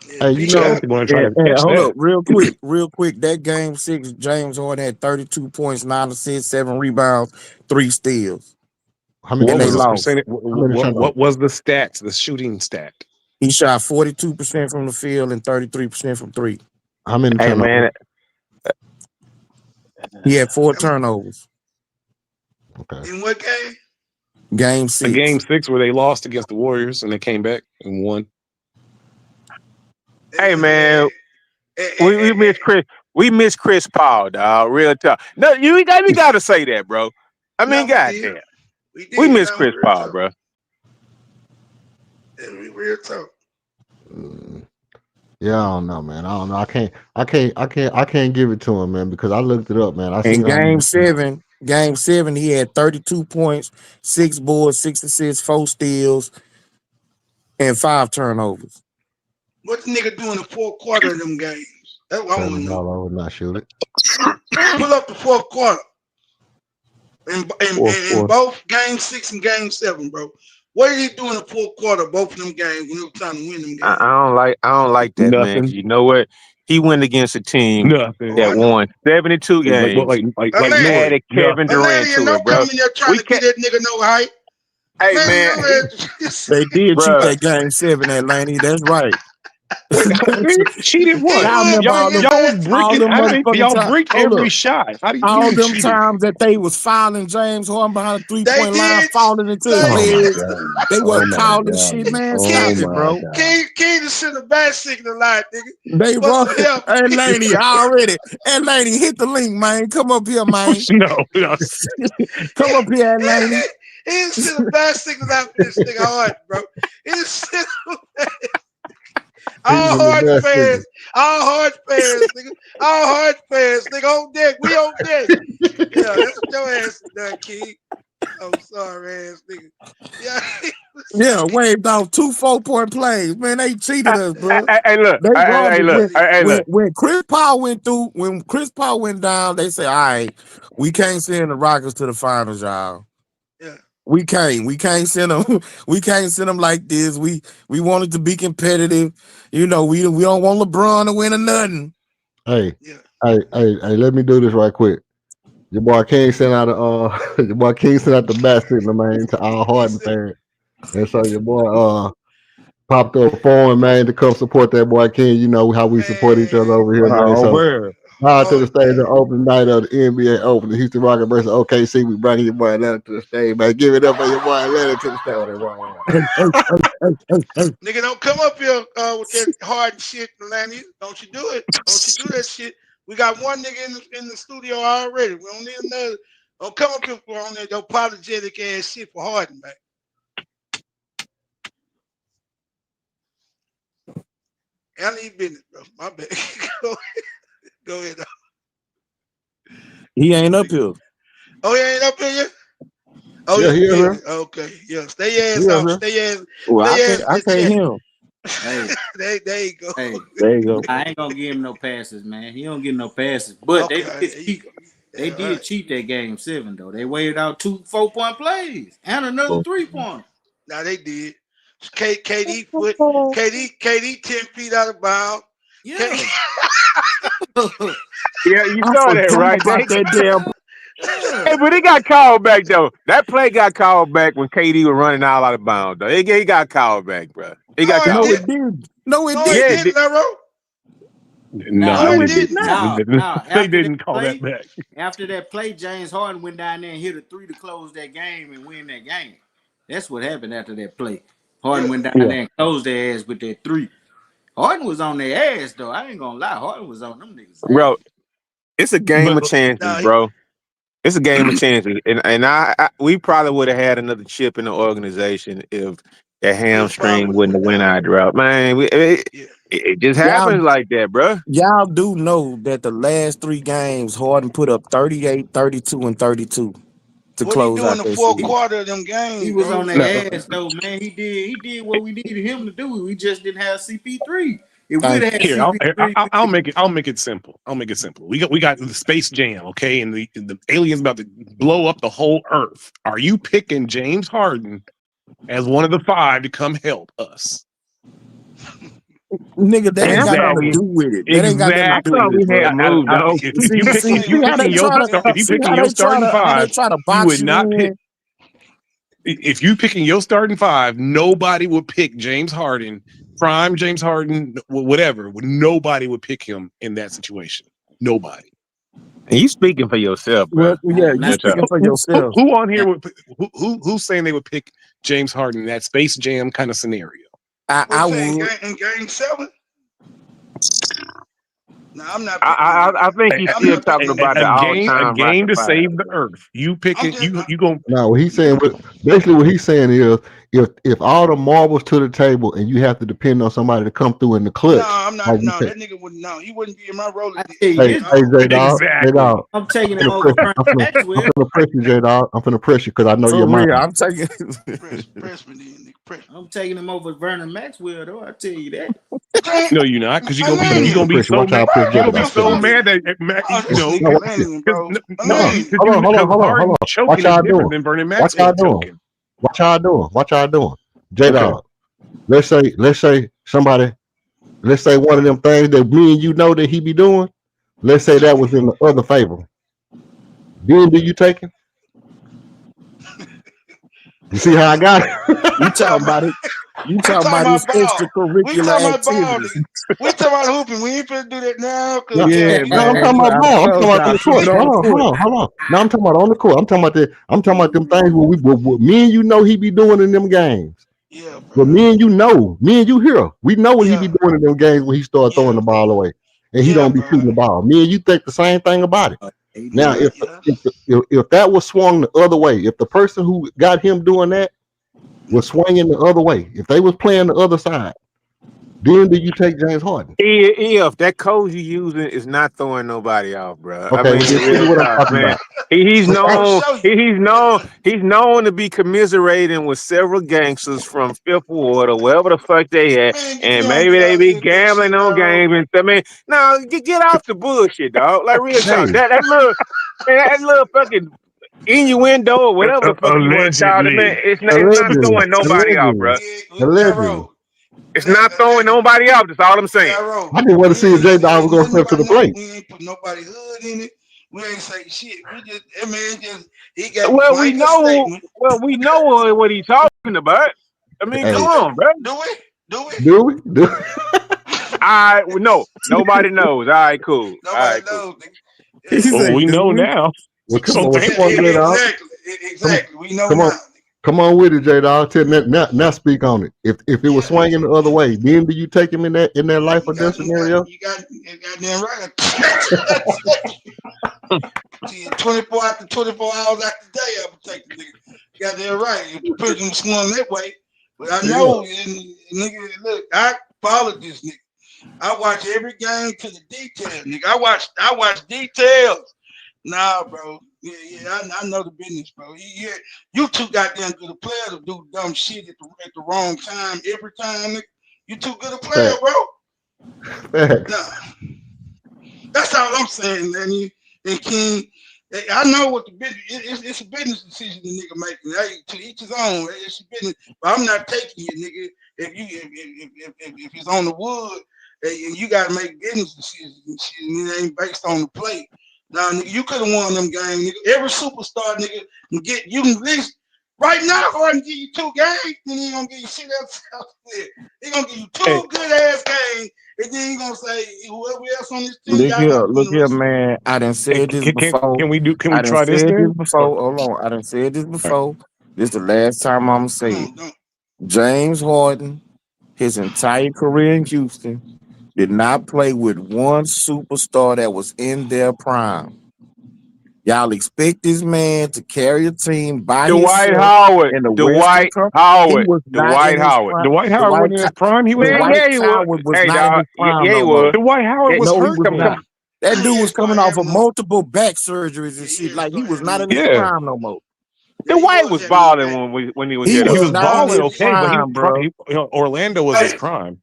Yeah, Hey, Peacock. Hold up, real quick. That game 6, James Harden had 32 points, 9 assists, 7 rebounds, 3 steals. How many What was his turnovers? percentage? How many turnovers? What was the stats? The shooting stat? He shot 42% from the field and 33% from 3. How many Hey, turnovers? man. He had 4 turnovers. Okay. In what game? Game In 6. Game 6 where they lost against the Warriors and they came back and won. Hey man, we miss Chris. We miss Chris Paul, dog. Real tough. No, we gotta say that, bro. I mean, goddamn, we miss Chris Paul, bro. Yeah, we real tough. Yeah, I don't know, man. I don't know. I can't give it to him, man, because I looked it up, man. I In seen how game seven, he had 32 points, 6 boards, 6 assists, 4 steals, and 5 turnovers. What the nigga do in the fourth quarter of them games? That's what I want to know. I would not shoot it. Pull up the fourth quarter. In both game 6 and game 7, bro. What did he do in the fourth quarter, both of them games when he was trying to win them games? I don't like that, man. 'Cause you know what? He went against a team that won 72 games. Like added Kevin Durant to it, bro. Come in there trying to get that nigga no height. Hey, man. They did cheat that game 7, Atlanta. That's right. Cheated what? Y'all bricked every shot. How do you all them cheated? times that they was fouling James Harden behind the 3-point line, falling into his legs. They wasn't calling shit, man. Stop it, bro. King is in the back signal line, nigga. They run. Hey, Laney, already. Hey, Laney, hit the link, man. Come up here, man. No. Come up here, Laney. He's in the back signal line for this nigga hard, bro. He's in the back. All hard fans, nigga. All hard fans, nigga. On deck, we on deck. Yeah, that's what your ass done, King. I'm sorry, ass nigga. Yeah, waved off 2 4-point plays. Man, they cheated us, bro. Hey, look. When Chris Paul went through, when Chris Paul went down, they said, all right, we can't send the Rockets to the finals, y'all. Yeah. We can't send them. We can't send them like this. We wanted to be competitive. You know, we don't want LeBron to win or nothing. Hey, let me do this right quick. Your boy King sent out the bat signal, man, to all Harden fans. And so your boy popped up foreign, man, to come support that boy King. You know how we support each other over here, man. So prior to the stage of opening night of the NBA Open, the Houston Rockets versus OKC, we bringing your boy Atlanta to the stage, man. Give it up for your boy Atlanta to the stage. Nigga, don't come up here with that hard shit, Atlanta. Don't you do it. Don't you do that shit. We got one nigga in the studio already. We don't need another. Don't come up here on that apologetic ass shit for Harden, man. I need business, bro. My bad. Go ahead. He ain't up here. Oh, he ain't up here yet? Oh, yeah, he here. Okay, yeah. Stay ass off. Stay ass. Well, I can't hear him. Hey, there you go. Hey, there you go. I ain't gonna give him no passes, man. He don't get no passes. But they did cheat that game 7 though. They waited out 2 4-point plays and another 3-point. Now they did. KD 10 feet out of bounds. Yeah. Yeah, you saw that, right? That damn. Hey, but he got called back though. That play got called back when KD was running all out of bounds though. He got called back, bro. He got called back. No, it didn't, Laro. No, it didn't. They didn't call that back. After that play, James Harden went down there and hit a 3 to close that game and win that game. That's what happened after that play. Harden went down there and closed their ass with that 3. Harden was on their ass though. I ain't gonna lie. Harden was on them niggas. Bro, it's a game of chances, bro. It's a game of chances, and we probably would have had another chip in the organization if that hamstring wouldn't have went out drought. Man, it just happens like that, bro. Y'all do know that the last 3 games, Harden put up 38, 32, and 32 to close out the fourth quarter of them games. He was on their ass though, man. He did what we needed him to do. We just didn't have CP3. I'll make it simple. We got the Space Jam, okay, and the aliens about to blow up the whole Earth. Are you picking James Harden as one of the 5 to come help us? Nigga, that ain't got nothing to do with it. That ain't got nothing to do with it. If you picking your starting 5, you would not pick. If you picking your starting 5, nobody would pick James Harden. Prime James Harden, whatever. Nobody would pick him in that situation. Nobody. And you speaking for yourself, bro. Well, yeah, you speaking for yourself. Who on here would who's saying they would pick James Harden in that Space Jam kind of scenario? I would. In game 7. No, I'm not. I think he's still talking about the all-time game to rocket save the five. earth. You pick it. You gonna No, what he's saying, basically what he's saying is, if all the marbles to the table and you have to depend on somebody to come through in the clutch. No, I'm not. like you No, said- that nigga wouldn't. No, he wouldn't be in my role. Hey, J-Dog, J-Dog, I'm taking him over Vernon I'm Maxwell. finna press you, J-Dog. I'm finna press you because I know For your mind. real, I'm taking. Press me, then, nigga. Press. I'm taking him over Vernon Maxwell, though. I tell you that. No, you're not, because you're gonna be so Watch mad. out, Chris You're gonna be J-Dog. so mad that Hold on. choking What is y'all different doing? than Vernon What y'all Maxwell doing? choking. What y'all doing? J-Dog. Let's say somebody, let's say one of them things that me and you know that he be doing. Let's say that was in the other favor. Then do you take him? You see how I got it? You talking about it? You talking about his extracurricular activities? We talking about hooping. We ain't finna do that now. No, I'm talking about ball. I'm talking about on the court. Hold on. No, I'm talking about on the court. I'm talking about them things what me and you know he be doing in them games. Yeah, bro. But me and you here. We know what he be doing in them games when he start throwing the ball away. And he don't be shooting the ball. Me and you think the same thing about it. Now, if that was swung the other way, if the person who got him doing that was swinging the other way, if they was playing the other side, then do you take James Harden? If that code you using is not throwing nobody off, bro. Okay, I mean, this is what I'm talking about. He's known to be commiserating with several gangsters from Fifth Ward or wherever the fuck they at, and maybe they be gambling on games. And I mean, no, get off the bullshit, dog. Like real talk. That little fucking innuendo or whatever the fuck you want to call it, man. It's not throwing nobody off, bro. Allegedly. It's not throwing nobody out. That's all I'm saying. I just want to see if J-Dog was going to step to the plate. We ain't put nobody hood in it. We ain't say shit. We just, that man just, he got Well, we know what he's talking about. I mean, come on, bro. Do we? No, nobody knows. All right, cool. Nobody knows. Well, we know now. Well, come on, J-Dog. Exactly. We know come now. on. Come on with it, J-Dog. Now speak on it. If it was swinging the other way, then do you take him in that life or death scenario? You got damn right. 24 hours after the day, I would take the nigga. You got that right. If the person swung that way, but I know, nigga. Look, I followed this nigga. I watch every game to the detail, nigga. I watch details. Nah, bro. Yeah, I know the business, bro. You too goddamn good a player to do dumb shit at the wrong time every time, nigga. You too good a player, bro. Nah. That's all I'm saying, man. And King, I know what the business. It's a business decision the nigga making. Hey, to each his own. It's a business, but I'm not taking you, nigga. If it's on the wood, and you gotta make business decisions and shit, and it ain't based on the play. Nah, nigga, you could have won them games, nigga. Every superstar, nigga, you can at least right now, Harden give you 2 games, then he gonna give you shit else out there. He gonna give you 2 good ass games, and then he gonna say whoever else on this team. Look here, man. I done said this before. Can we try this then? Hold on. I done said this before. This is the last time I'm gonna say it. James Harden, his entire career in Houston, did not play with one superstar that was in their prime. Y'all expect this man to carry a team by Dwight Howard. Dwight Howard wasn't in his prime. He was Dwight Howard was not in his prime no more. Dwight Howard was hurt. He was not. That dude was coming off of multiple back surgeries and shit. Like he was not in his prime no more. Dwight was balling when he was there. He was balling okay, but Orlando was his prime.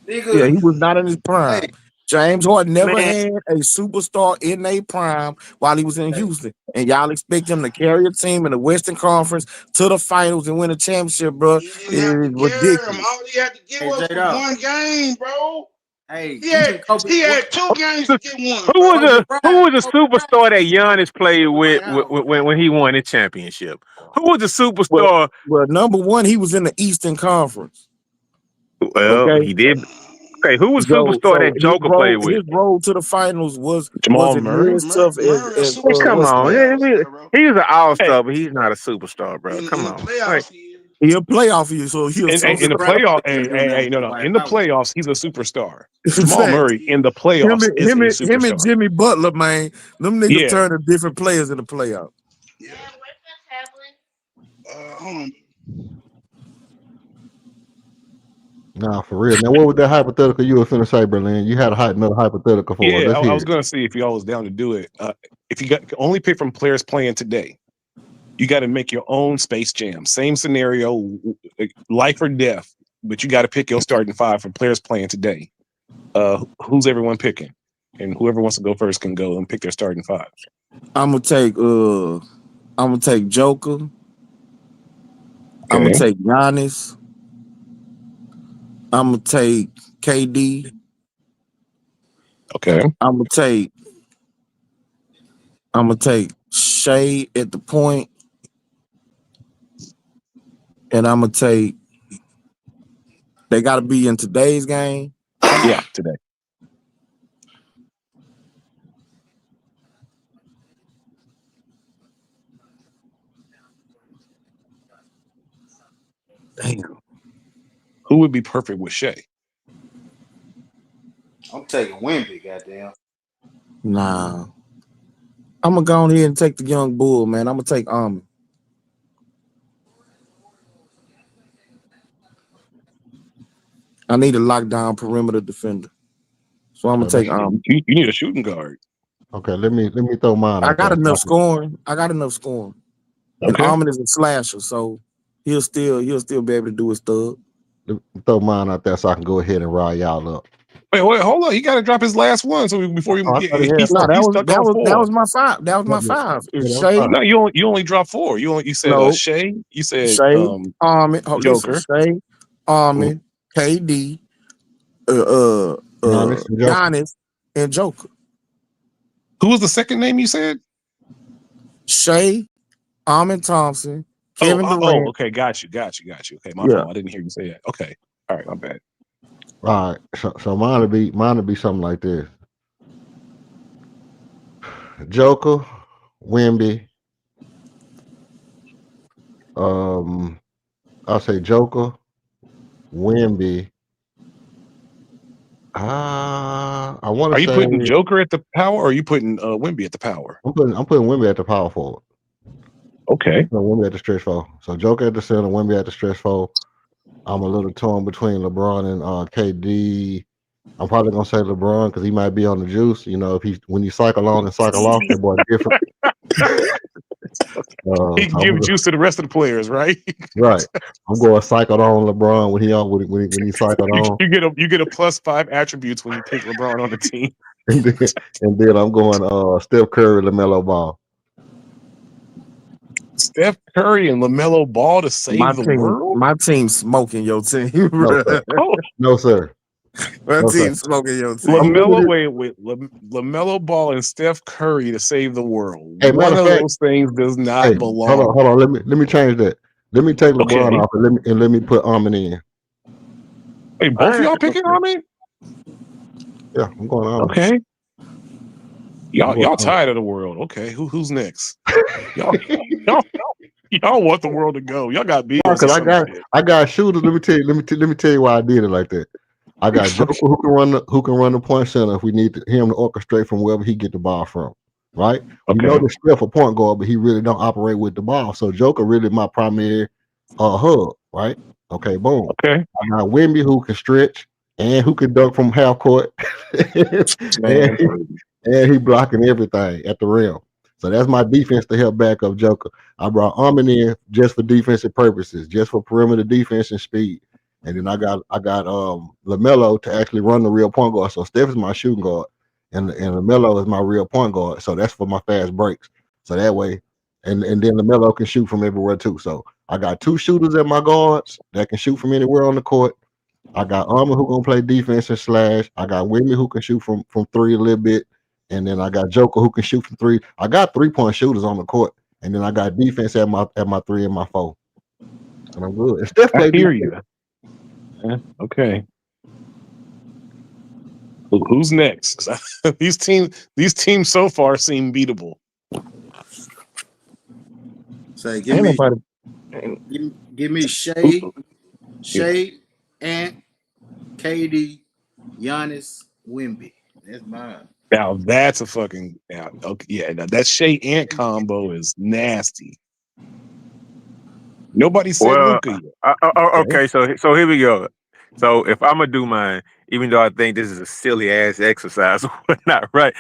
Yeah, he was not in his prime. James Harden never had a superstar in a prime while he was in Houston. And y'all expect him to carry a team in the Western Conference to the finals and win a championship, bro. It is ridiculous. All he had to give us was 1 game, bro. Hey, he had 2 games to get one. Who was a superstar that Giannis played with when he won his championship? Who was the superstar? Well, number one, he was in the Eastern Conference. Well, he did. Okay, who was superstar that Joker played with? his road to the finals Jamal wasn't Murray? near as tough Murray a as Hey, come superstar what's in the on. name. playoffs, bro. He's an Hey, all-star, but he's not a superstar, bro. In Come the on. Like, playoffs, he is. He'll play off you, so he'll in I'm the surprised playoff, they hey, didn't do nothing no, with no. Dwight In the Howard. playoffs, he's a superstar. In Jamal fact, Murray in the him playoffs is a him and superstar. Jimmy Butler, man, them niggas Yeah. turning different players in the playoff. Yeah. Hold on. Nah, for real. Now, what was that hypothetical you were finna say, Berlin? You had another hypothetical for us. Yeah, Let's I hear was it. gonna see if y'all was down to do it. If you got only pick from players playing today, you got to make your own Space Jam. Same scenario, life or death, but you got to pick your starting five from players playing today. Who's everyone picking? And whoever wants to go first can go and pick their starting five. I'm gonna take Joker. Okay. I'm gonna take Giannis. I'm gonna take KD. Okay. I'm gonna take Shea at the point, and I'm gonna take. They got to be in today's game. Yeah, today. Damn. Who would be perfect with Shea? I'm taking Wemby, goddamn. Nah. I'm gonna go on here and take the young bull, man. I'm gonna take I need a lockdown perimeter defender, so I'm gonna Okay, take You need a shooting guard. okay, let me throw mine I out got there. enough scoring. And Okay. Almond is a slasher, so he'll still be able to do his thug. Let me throw mine out there so I can go ahead and rile y'all up. Wait, hold on. He got to drop his last one. So before Oh, I thought he had he's No, five. that stuck on four. was my five. That was my Yeah, five. yeah, It's that was Shea. five. No, you only dropped four. You said No. Shea. You said Shea, Almond. Listen, Joker. Shea, Almond, KD, Giannis and Joker. Giannis, and Joker. Who was the second name you said? Shea, Almond Thompson, Kevin Durant. Okay, got you. Okay, my Yeah. fault. I didn't hear you say that. Okay, all right, my bad. All right, so mine would be something like this: Joker, Wemby. I'll say Joker, Wemby. I want Are to you say putting Joker at the power, or are you putting Wemby at the power? I'm putting Wemby at the power forward. Okay. Wemby at the stretch four. So Joker at the center, Wemby at the stretch four. I'm a little torn between LeBron and KD. I'm probably gonna say LeBron because he might be on the juice. You know, when you cycle on and cycle off, that boy different. He can give juice to the rest of the players, right? Right. I'm going cycled on LeBron when he cycled on. You get a +5 attributes when you pick LeBron on the team. and then I'm going Steph Curry, LaMelo Ball. Steph Curry and LaMelo Ball to save the world? My team smoking your team. No, sir. No, sir. My No, team sir. smoking your team. LaMelo Ball and Steph Curry to save the world. Hey, One matter of of fact, those things does not belong. Hold on. Let me change that. Let me take LeBron off and let me put Armin in. Hey, both of y'all picking Armin? Yeah, I'm going on. Okay. Y'all tired of the world. Okay, who's next? Y'all want the world to go. Y'all got bills. Because I got shooters. Let me tell you why I did it like that. I got Joker who can run the point center if we need him to orchestrate from wherever he get the ball from. Right? Okay. You know the Steph a point guard, but he really don't operate with the ball. So Joker really my primary hub, right? Okay, boom. Okay. I got Wemby who can stretch and who can dunk from half court. and he blocking everything at the rim. So that's my defense to help back up Joker. I brought Armin in just for defensive purposes, just for perimeter defense and speed. And then I got LaMelo to actually run the real point guard. So Steph is my shooting guard, and LaMelo is my real point guard. So that's for my fast breaks. So that way, and then LaMelo can shoot from everywhere too. So I got two shooters at my guards that can shoot from anywhere on the court. I got Armin who gonna play defense and slash. I got Wemby who can shoot from three a little bit. And then I got Joker who can shoot from three. I got 3-point shooters on the court. And then I got defense at my 3 and my 4. And I'm good. And Steph I played hear defense. you. Yeah, okay. Who's next? 'Cause these teams so far seem beatable. Say, Ain't nobody. give me Shea, Ant, KD, Giannis, Wemby. That's mine. Now that's a fucking okay, yeah. Now that Shea Ant combo is nasty. Nobody said Well, Luka yet. okay, so here we go. So if I'm gonna do mine, even though I think this is a silly ass exercise or whatnot, right?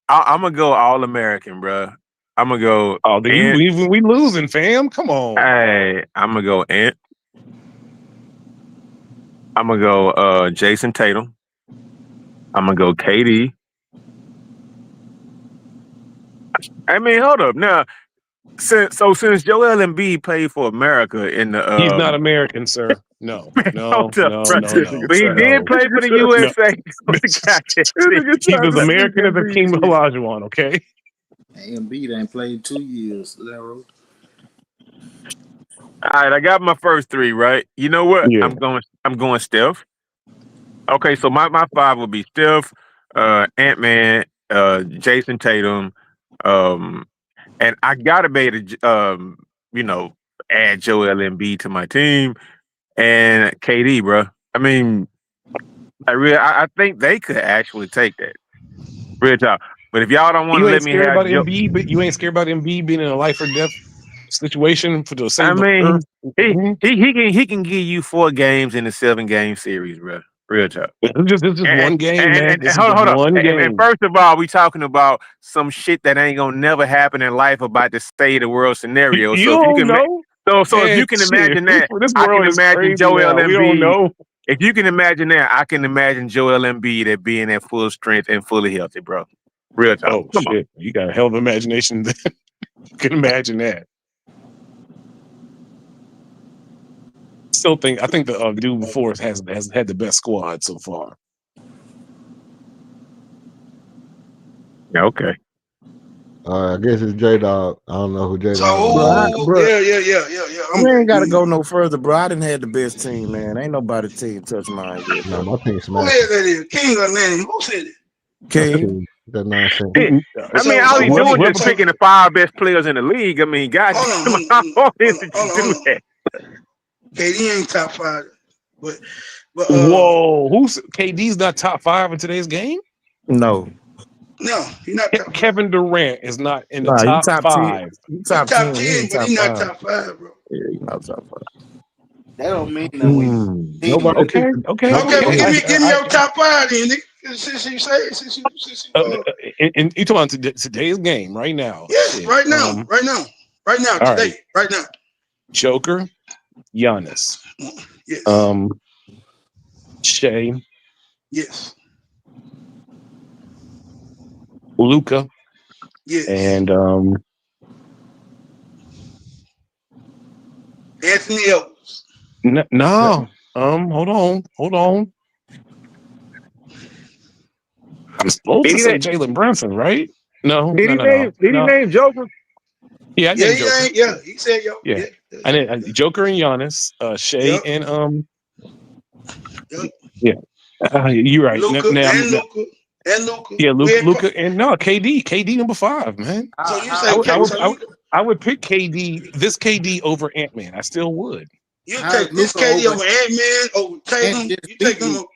I'm gonna go All American, bro. I'm gonna go. Oh, Ant. we losing, fam. Come on. Hey, I'm gonna go Ant. I'm gonna go Jason Tatum. I'm gonna go KD. I mean, hold up now. Since Joel Embiid played for America in the He's not American, sir. No. right? But he did play for the USA. He's as American as Akeem Olajuwon, okay? Embiid ain't played 2 years. All right, I got my first three, right? You know what? Yeah. I'm going Steph. Okay, so my five would be Steph, Ant-Man, Jason Tatum, and I gotta be able to add Joel Embiid to my team and KD, bro. I mean, I think they could actually take that. Real talk. But if y'all don't want to let me have Embiid, but you ain't scared about Embiid being in a life or death situation for the same. I mean, he can give you 4 games in a 7-game series, bro. Real talk. This is one game, man. And hold on. And first of all, we talking about some shit that ain't gonna never happen in life about the state of the world scenario. You don't know. So if you can imagine that, I can imagine Joel Embiid. We don't know. If you can imagine that, I can imagine Joel Embiid at being at full strength and fully healthy, bro. Real talk. Oh shit, you got a hell of an imagination. You can imagine that. I think the dude before us has had the best squad so far. Yeah, okay. I guess it's J Dog. I don't know who J So, Dog is. yeah. We ain't got to go no further, bro. I didn't have the best team, man. Ain't nobody team touch mine yet. No, my team Who smashed. said that is? King or Lanny? Who said it? King. That nonsense. I mean, all he's doing is picking the 5 best players in the league. I mean, God, how hard is it to do that? KD ain't top 5, but whoa, who's KD's not top 5 in today's game? No, he's not top 5. Kevin Durant is not in the top top 5. He's top 10, 10, but he's not top 5, bro. Yeah, he's not top 5. That don't mean nothing. Nobody. Okay. Well, give me your top 5 then, nigga. Since you say it, and you talking about today's game right now? Yes, right now, today, right now. Joker, Giannis. Yes. Shea. Yes. Luka. Yes. And Anthony Edwards. No. Hold on. I'm supposed to say Jalen Brunson, right? No. Did he name Joker? Yeah, I named Joker. Yeah, he said yo. Yeah. I named Joker and Giannis, Shea and Yeah. You're right. Luka Luka. Yeah, Luka and KD number 5, man. So you say I would pick this KD over Ant-Man. I still would. You take this KD over Ant-Man over Tatum. You take him over.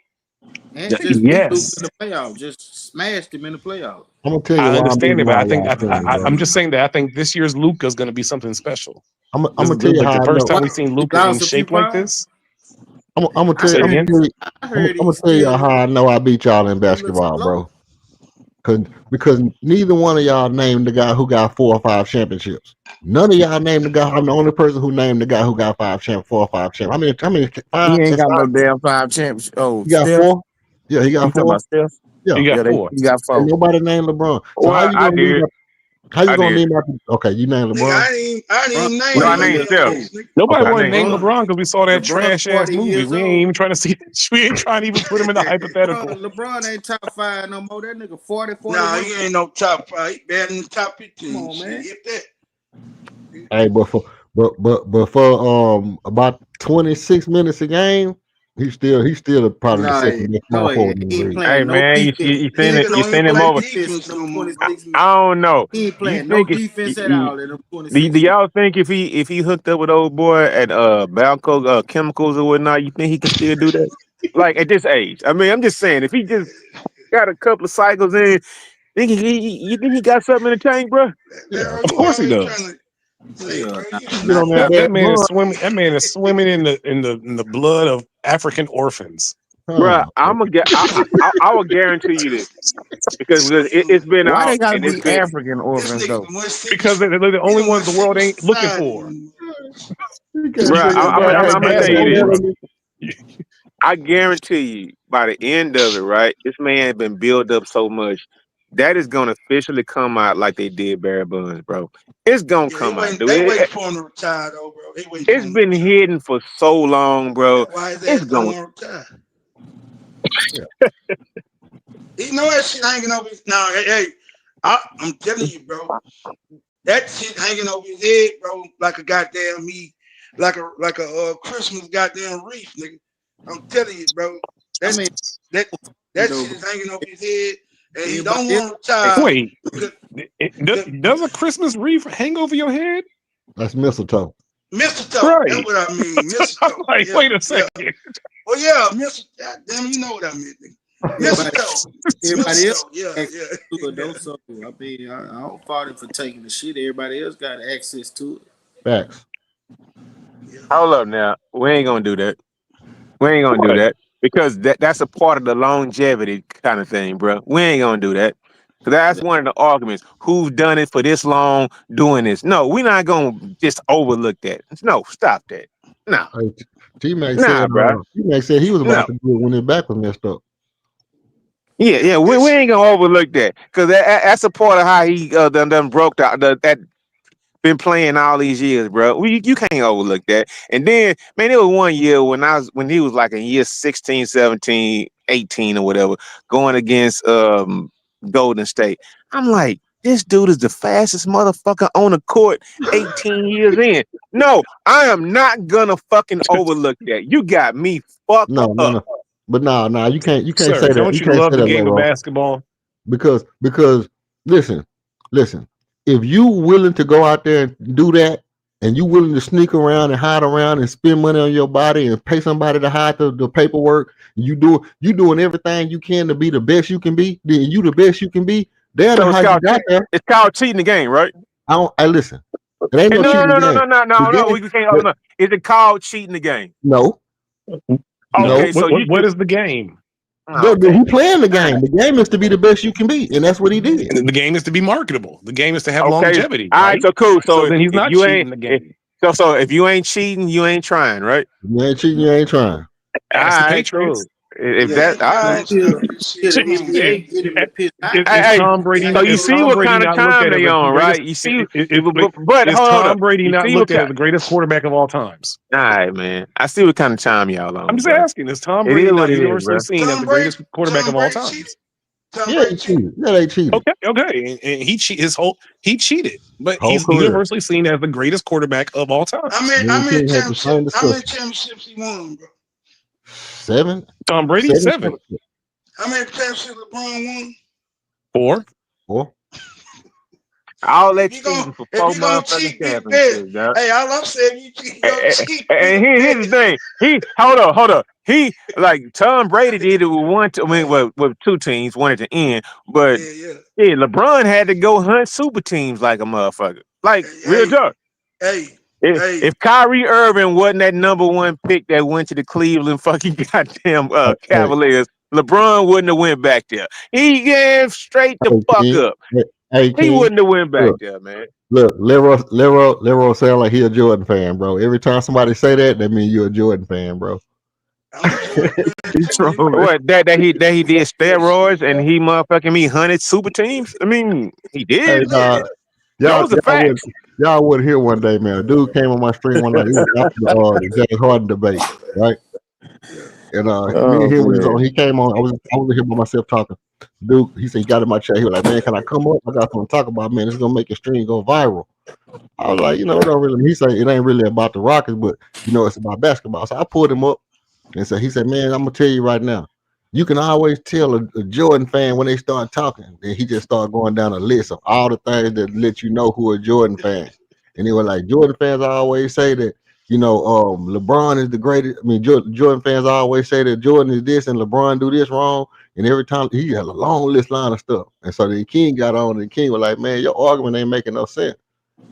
Yes. In the playoff, just smashed him in the playoff. I'm gonna tell you. I understand it, but I think I'm I'm just saying that I think this year's Luka is going to be something special. I'm gonna tell you how the first I know. time we've seen Luka in shape like this. I'm gonna tell you how I know I beat y'all in basketball, bro. Because neither one of y'all named the guy who got 4 or 5 championships. None of y'all named the guy. I'm the only person who named the guy who got 4 or 5 championships. How many 5? He ain't got no damn 5 championships. Oh, he got 4. Yeah, he got 4. Yeah, he got 4. He got 4. And nobody named LeBron. So well, how you gonna name that? Okay, you named LeBron. I didn't name. No, I named Steph. Nobody wanted to name LeBron because we saw that trash ass movie. We ain't even trying to see. We ain't trying to even put him in the hypothetical. LeBron ain't top 5 no more. That nigga 40. Nah, he ain't no top 5. He better than the top 15. Come on, man. Get that. Hey, but for about 26 minutes a game, He's still probably the Nah, second best no, small forward in the he ain't league. Hey playing no man, you defense. you Nigga send it, you don't even send him play over. defense no Them more, bro. 26 minutes. I don't know. He ain't You playing no think if defense at all in them do 26 minutes. y'all think if he hooked up with old boy at Balco chemicals or whatnot, you think he can still do that? Like at this age, I mean, I'm just saying, if he just got a couple of cycles in, you think he got something in the tank, bro? Yeah. Of You course he always does. trying to say, bro. Get on that That, bad that man is run. swimming. That man is swimming in the blood of African orphans. Bro, Huh. I will guarantee you this because it's been Why they out gotta and it's be been African This orphans nigga though? the one Because sickest. they're the He only the one ones the world sickest ain't looking society. for. You This can't bro. say nigga that, I'm bro. got gonna tell you basketball, this. bro. I guarantee you, by the end of it, right, this man has been built up so much that is gonna officially come out like they did Barry Bonds, bro. It's gonna Yeah, come out, dude. they waiting for him to retire though, bro. They waiting for It's him to been retire. hidden for so long, bro. Why his It's ass don't going. want to retire? Yeah. He know that shit hanging over his. No, hey, I'm telling you, bro. That shit hanging over his head, bro, like a goddamn like a Christmas goddamn wreath, nigga. I'm telling you, bro. I That mean, that though, shit is hanging over his head, and he don't everybody want to retire. Wait, Because does a Christmas wreath hang over your head? That's mistletoe. mistletoe, that's Right. what I mean. Mistletoe. I'm like, Yeah, wait a yeah. second. Well, yeah, mistletoe. Damn, you know what I meant, nigga. Mistletoe. everybody else Mistletoe. Yeah, access yeah. to it though. So I mean, I don't fault him for taking the shit. Everybody else got access to it. Facts. Hold up now. We ain't gonna do that. We ain't gonna do What? that because that's a part of the longevity kind of thing, bro. We ain't gonna do that. Cause that's one of the arguments. Who's done it for this long doing this? No, we're not gonna just overlook that. No, stop that. No, Hey, T-Mac nah, bro. said he was No. about to do it when his back was messed up. Yeah, we ain't gonna overlook that because that's a part of how he done broke that been playing all these years, bro. You can't overlook that. And then, man, there was one year when he was like in year 16, 17, 18 or whatever, going against Golden State. I'm like, this dude is the fastest motherfucker on the court 18 years in. No, I am not gonna fucking overlook that. You got me fucked No, up. but no, you can't Sir, say that. don't You you can't love say the that, game of Leroy. basketball? Because listen, if you willing to go out there and do that, and you willing to sneak around and hide around and spend money on your body and pay somebody to hide the paperwork, you doing everything you can to be the best you can be, then you the best you can be. That's So how you got there. it's called cheating the game, right? I listen. It ain't Hey, no no, cheating game. no. We can't. Oh, no. Is it called cheating the game? No. Okay, so what is the game? He playing the game. The game is to be the best you can be, and that's what he did. And the game is to be marketable. The game is to have Okay. longevity. All Right? right. So cool. So So then he's if not you cheating ain't the game. so if you ain't cheating, you ain't trying, right? You ain't cheating, you ain't trying. All Ask the right. Patriots. Cool. If Yeah, that, all I right. ain't trying to shit. The Come on, Yeah. NBA get him to piss. Is Hey, Tom Brady? so you Is see Tom what Brady kind of not looked time at as they the on, greatest? right? You see, Wait, but is hold Tom up. Brady You not see looked at as the greatest quarterback of all times? all right, man. I see what kind of time y'all I'm on, just bro. asking. Is Tom It is Brady what not it is, universally bro. seen as Tom the Brady. greatest quarterback Tom of all Brady times? cheated. Tom Yeah, Brady they cheated. cheated. Yeah, they cheated. Okay, and he cheated, but Whole he's career. universally seen as the greatest quarterback of all How times. many Me and King had the same how many discussion. championships he won, bro? 7, Tom Brady 7, How many championships LeBron won? 4. 4. All that If cheating for you 4 gonna motherfucking cheat, be the best. championships, dog. Hey, all I'm saying, you cheat, you gonna cheat, be And the here's the best. thing. He hold up. He like Tom Brady did it with with 2 teams, one at the end. But Yeah. yeah, LeBron had to go hunt super teams like a motherfucker. Like real talk. Hey. If Kyrie Irving wasn't that number 1 pick that went to the Cleveland fucking goddamn Cavaliers, LeBron wouldn't have went back there. He gave straight the fuck King. up. Hey, He King. wouldn't have went back there, man. Look, Leroy sound like he a Jordan fan, bro. Every time somebody say that means you're a Jordan fan, bro. He's trolling. What that he did steroids and he motherfucking me hunted super teams? I mean, he Hey, did. y'all Those are facts. would hear one day, man. A dude came on my stream one night. It was after the James Harden debate, right? And me and him was on. He came on. I was here by myself talking. Dude, he said he got in my chat. He was like, "Man, can I come up? I got something to talk about. Man, it's gonna make your stream go viral." I was like, it don't really. He said it ain't really about the Rockets, but it's about basketball. So I pulled him up. And so he said, "Man, I'm gonna tell you right now. You can always tell a Jordan fan when they start talking." And he just started going down a list of all the things that let you know who a Jordan fan. And they were like, Jordan fans always say that, LeBron is the greatest. I mean, Jordan fans always say that Jordan is this and LeBron do this wrong. And every time he had a long list line of stuff. And so then King got on, and King was like, "Man, your argument ain't making no sense."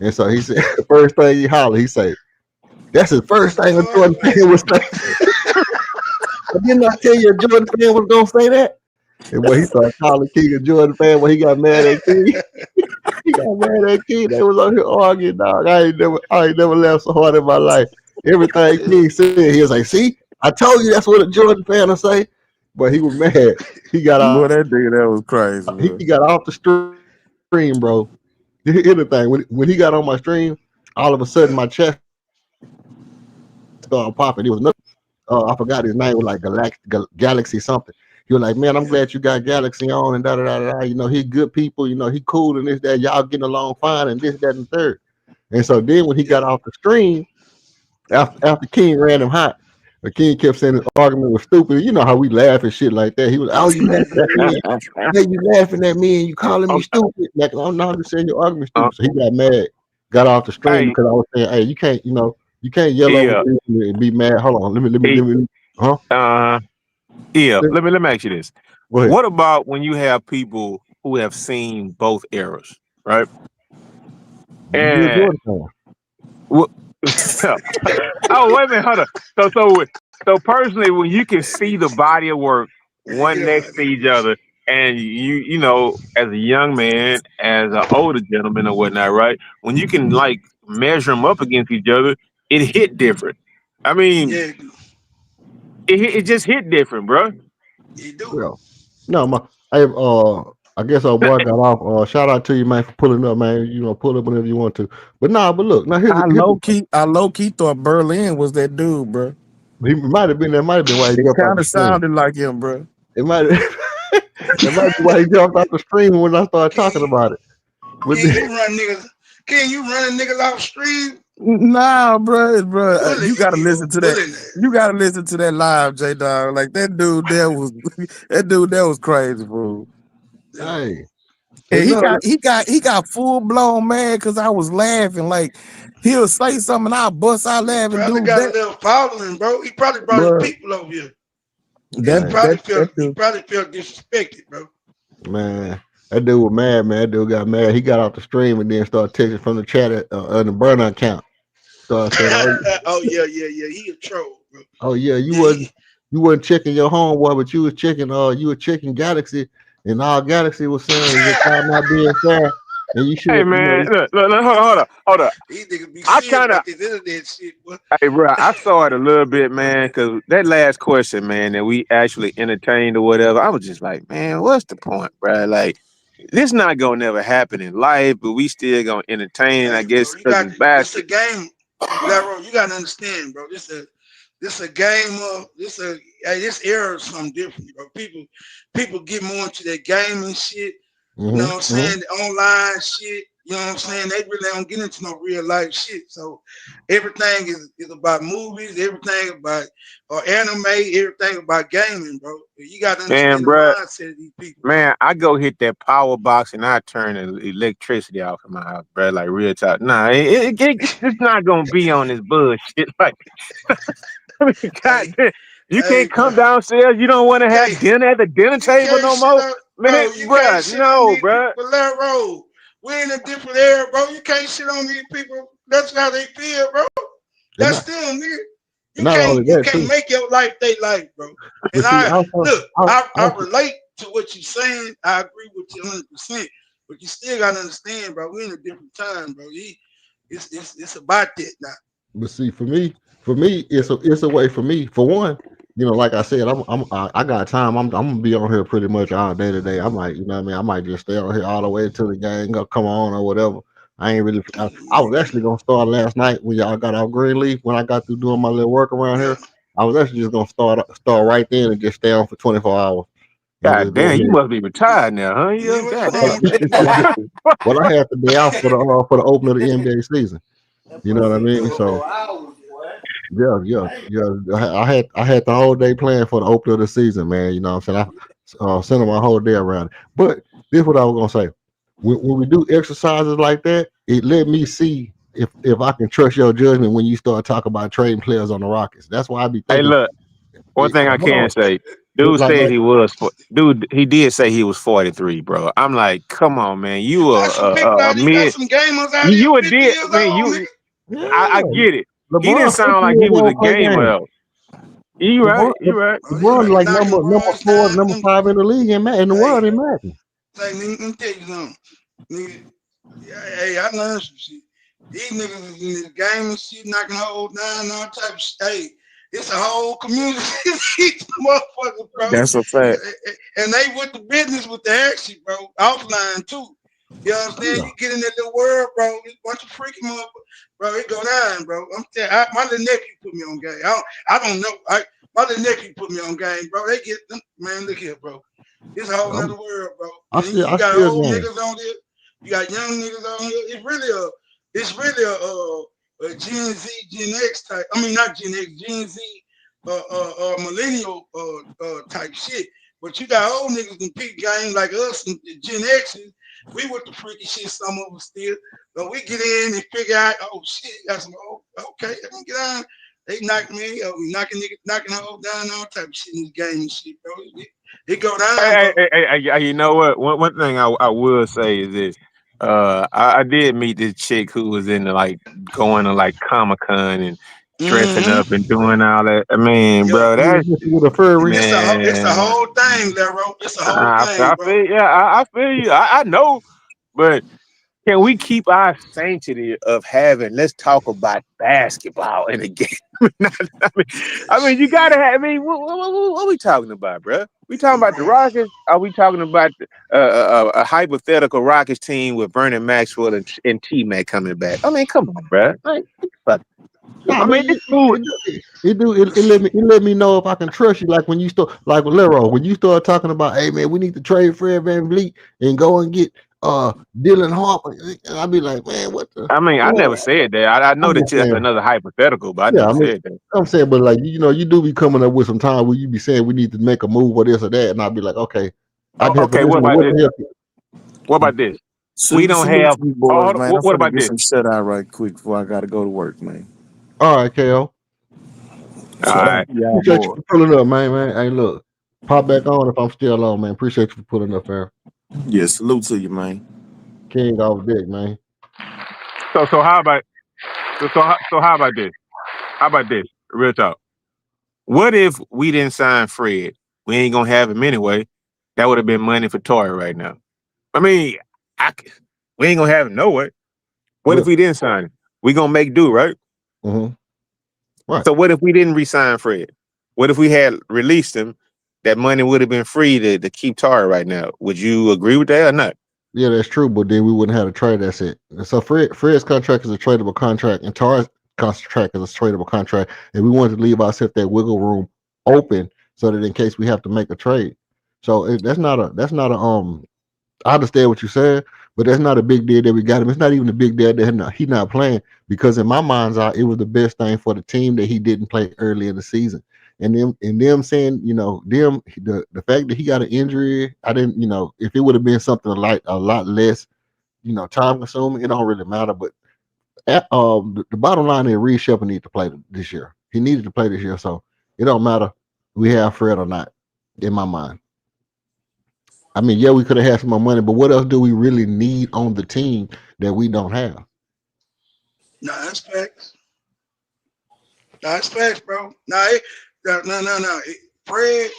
And so he said, the first thing he hollered, he said, "That's the first thing a Jordan fan would say." But didn't I tell you a Jordan fan was gonna say that? And when he started calling King a Jordan fan, when he got mad at King, he got mad at King. They was on here arguing, dog. I ain't never laughed so hard in my life. Everything King said, he was like, "See, I told you that's what a Jordan fan will say." But he was mad. He got Boy, off. that nigga, that was crazy, bro. He got off the stream, bro. Here's the thing: when he got on my stream, all of a sudden my chest started popping. It was nothing. I forgot his name. Was like Galaxy something. He was like, "Man, I'm glad you got Galaxy on and da da da da. He good people. He cool and this that. Y'all getting along fine and this that and third." And so then when he got off the stream, after King ran him hot, the King kept saying his argument was stupid. You know how we laugh and shit like that. He was, "Oh, you laughing at me? Hey, you laughing at me and you calling me stupid?" Like, "I'm not just saying your argument stupid." So he got mad, got off the stream Hey, because I was saying, "Hey, you can't yell over yeah, people and be mad." Hold on, let me. Huh? yeah. Let me ask you this. Go ahead. What about when you have people who have seen both eras, right? You be a And Jordan fan. what? Oh, wait a minute, hold on. So personally, when you can see the body of work one next to each other, and as a young man, as an older gentleman or whatnot, right? When you can like measure them up against each other, it hit different. I mean, Yeah, it just hit different, bro. you do. Yeah. No, I guess our boy got off. Shout out to you, man, for pulling up, man. Pull up whenever you want to. But look, now I low key thought Berlin was that dude, bro. he might have been. That might have been why he It jumped off kind the of stream. sounded like him, bro. It might it might be why he jumped off the stream when I started talking about it. But Can you run niggas off stream? Nah, bro. You gotta You listen to that. You gotta listen to that live, J Dog. Like that dude there was crazy, bro. hey, And no, he got full blown mad because I was laughing. Like he'll say something, I'll bust out laughing, Probably dude. got a little following, bro. He probably brought his people over here. He probably felt disrespected, bro. man, that dude was mad, man. That dude got mad. He got off the stream and then started texting from the chat on the burner account. Started saying, Oh yeah. He a troll, bro. "Oh yeah, you wasn't checking your homeboy, but you were checking Galaxy, and all Galaxy was saying is y'all not being fair, and you should Hey have, man, look, hold up. These niggas be I serious kind of, about this internet shit, boy. hey bro, I saw it a little bit, man, because that last question, man, that we actually entertained or whatever, I was just like, man, what's the point, bro? Like, this not gonna never happen in life, but we still gonna entertain, I Hey, bro, guess, because it's this a basketball. game. Larry, you gotta understand, bro. This a game of this era is something different, bro. People get more into that gaming shit. You know what I'm saying? The online shit. You know what I'm saying? They really don't get into no real life shit. So everything is about movies, everything about anime, everything about gaming, bro. You gotta Man, understand the bro, mindset of these people. man, I go hit that power box and I turn the electricity off in my house, bro. Like real talk. Nah, it's not gonna be on this bullshit. Like, I mean, Hey, goddamn, you hey, can't bro. come downstairs. You don't want to have Can't dinner at the dinner you table can't no shit more, on man, you can't bro. shit on No, these bro. people, Larry Road. We're in a different era, bro. You can't shit on these people. That's how they feel, bro. and That's not, still nigga. not only You that can't too, make your life their life, bro. but And see, I also, relate to what you're saying. I agree with you 100%. But you still gotta understand, bro. We're in a different time, bro. It's about that now. but see, for me, it's a way for me. For one, like I said, I got time. I'm gonna be on here pretty much all day today. I might, you know what I mean. I might just stay on here all the way until the game come on or whatever. I ain't really. I was actually gonna start last night when y'all got off Greenleaf. When I got through doing my little work around Yeah. here, I was actually just gonna start right then and just stay on for 24 hours and God just go damn, you ahead. must be retired now, huh? Yeah, You what's God wrong damn. with you, man? Well, I had the day off for the opening of the NBA season. You know what I mean? So Yeah. I had the whole day planned for the opener of the season, man. You know what I'm saying? I sent my whole day around it. But this is what I was gonna say. When we do exercises like that, it let me see if I can trust your judgment when you start talking about trading players on the Rockets. That's why I be Hey, thinking. look. One thing I Hold can on. say, dude Like, said he was. Dude, he did say he was 43, bro. I'm like, come on, man. You You got some people a out there, you got mid. some gamers out here You a 50 did, years man. old, nigga. I yeah, get it. He didn't LeBron 50 sound like he years was a old play game. gamer. You right. You right. Oh, you LeBron right. like Knocking number bras 4, down. number 5 in the league in the world in Madden. Say, nigga, let me tell you something. Nigga, hey, I learned some shit. These niggas is in this game and shit, knocking holes down and all type of shit. Hey, it's a whole community. These motherfuckers, bro. That's a fact. And they with the business with the action, bro. Offline too. You understand? Yeah. You get in that little world, bro. It's a bunch of freaky motherfuckers. Bro, it go down, bro. I'm telling you, my little nephew put me on game. I don't know. My little nephew put me on game, bro. They get them, man, look here, bro. It's a whole nother world, bro. I And you got still old game. niggas on there. You got young niggas on here. It's really a Gen Z, Gen X type. I mean, not Gen X, Gen Z, millennial type shit. But you got old niggas in peak game like us and Gen X's. We with the freaky shit, some of us still. But we get in and figure out, oh shit, got some okay, let me get on. They knock me, knocking niggas, knocking hoes down, all type of shit in this game and shit, bro. It go down, bro. Hey, you know what? One thing I will say is this. I did meet this chick who was into like going to like Comic-Con and dressing up and doing all that. I mean, Yo, bro, that's With a furry. it's a man. whole thing, Lero. It's a whole thing, I bro. feel yeah, I feel you. I know, but can we keep our sanctity of having? Let's talk about basketball in the game. I mean, you gotta have. I mean, what are we talking about, bro? We talking about the Rockets? Are we talking about a hypothetical Rockets team with Vernon Maxwell and T Mac coming back? I mean, come on, bro. Like, fuck. Nah, I I mean, mean, it's cool. it let me know if I can trust you. Like when you start, like with Lero, when you start talking about, hey man, we need to trade Fred VanVleet and go and get Dylan Harper. I'll be like, man, what the? I mean, I never said that. I know I'm that just that's saying, another hypothetical, but I yeah. never I mean, said that. I'm saying, but like you do be coming up with some time where you be saying we need to make a move or this or that, and I'll be like, okay, I Oh, just have to okay, what listen to about what this? the hell. What about this? We don't Salute have. to you Oh, boys, man. I'm what finna about get this? some shut eye right quick before I gotta go to work, man. All right, KO. All Shout out right. to y'all Appreciate you boys. for pulling up, man. Hey, look, pop back on if I'm still on, man. Appreciate you for pulling up, man. Yeah, salute to you, man. King off deck, man. So how about how about this? How about this? Real talk. What if we didn't sign Fred? We ain't gonna have him anyway. That would have been money for Toy right now. I mean, we ain't gonna have him no way. What if Well, we didn't sign him? We gonna make do, right? mm-hmm. Right. So what if we didn't re-sign Fred? What if we had released him? That money would have been free to keep Tar right now. Would you agree with that or not? Yeah, that's true, but then we wouldn't have a trade asset. So Fred's contract is a tradable contract, and Tar's contract is a tradable contract, and we wanted to leave ourselves that wiggle room open so that in case we have to make a trade. So that's not a. I understand what you said, but that's not a big deal that we got him. It's not even a big deal that he's not playing because in my mind's eye, it was the best thing for the team that he didn't play early in the season. And them saying, the fact that he got an injury, I didn't, if it would have been something like a lot less, time consuming, it don't really matter. But the bottom line is Reed Shepard needed to play this year. He needed to play this year, so it don't matter we have Fred or not, in my mind. I mean, yeah, we could have had some more money, but what else do we really need on the team that we don't have? No, that's facts. No, that's facts, bro. No. Fred,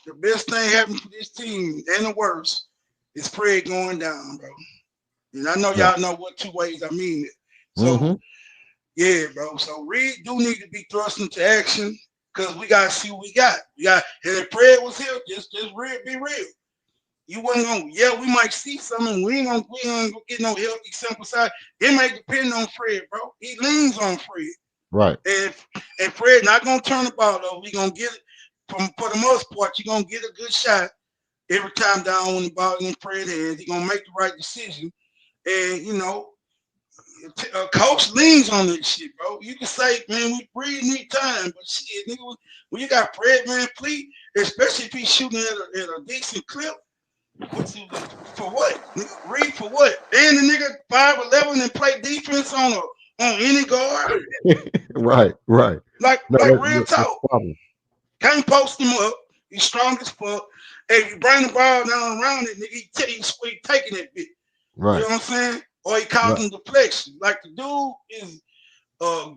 the best thing happened to this team and the worst is Fred going down, bro. And I know Yeah. y'all know what two ways I mean it. Mm-hmm. So yeah, bro. So Reed do need to be thrust into action because we gotta see what we got. And if Fred was here, just real, be real. You wasn't gonna, yeah, we might see something. We ain't gonna get no healthy sample size. It might depend on Fred, bro. He leans on Fred. Right. And Fred not gonna turn the ball over. We gonna get it for the most part. You're gonna get a good shot every time down when the ball in Fred's hands. He's gonna make the right decision. And Coach leans on this shit, bro. You can say, man, we breathe need time, but shit, nigga, when you got Fred VanVleet, especially if he's shooting at a decent clip, for what? Nigga, read for what? And the nigga 5'11" and play defense on any guard. Right. Like No, real that's talk. the problem. Can't post him up. He's strong as fuck. If you bring the ball down around it, nigga, he taking that bit. Right. You know what I'm saying? Or he causing deflection. Like the dude is a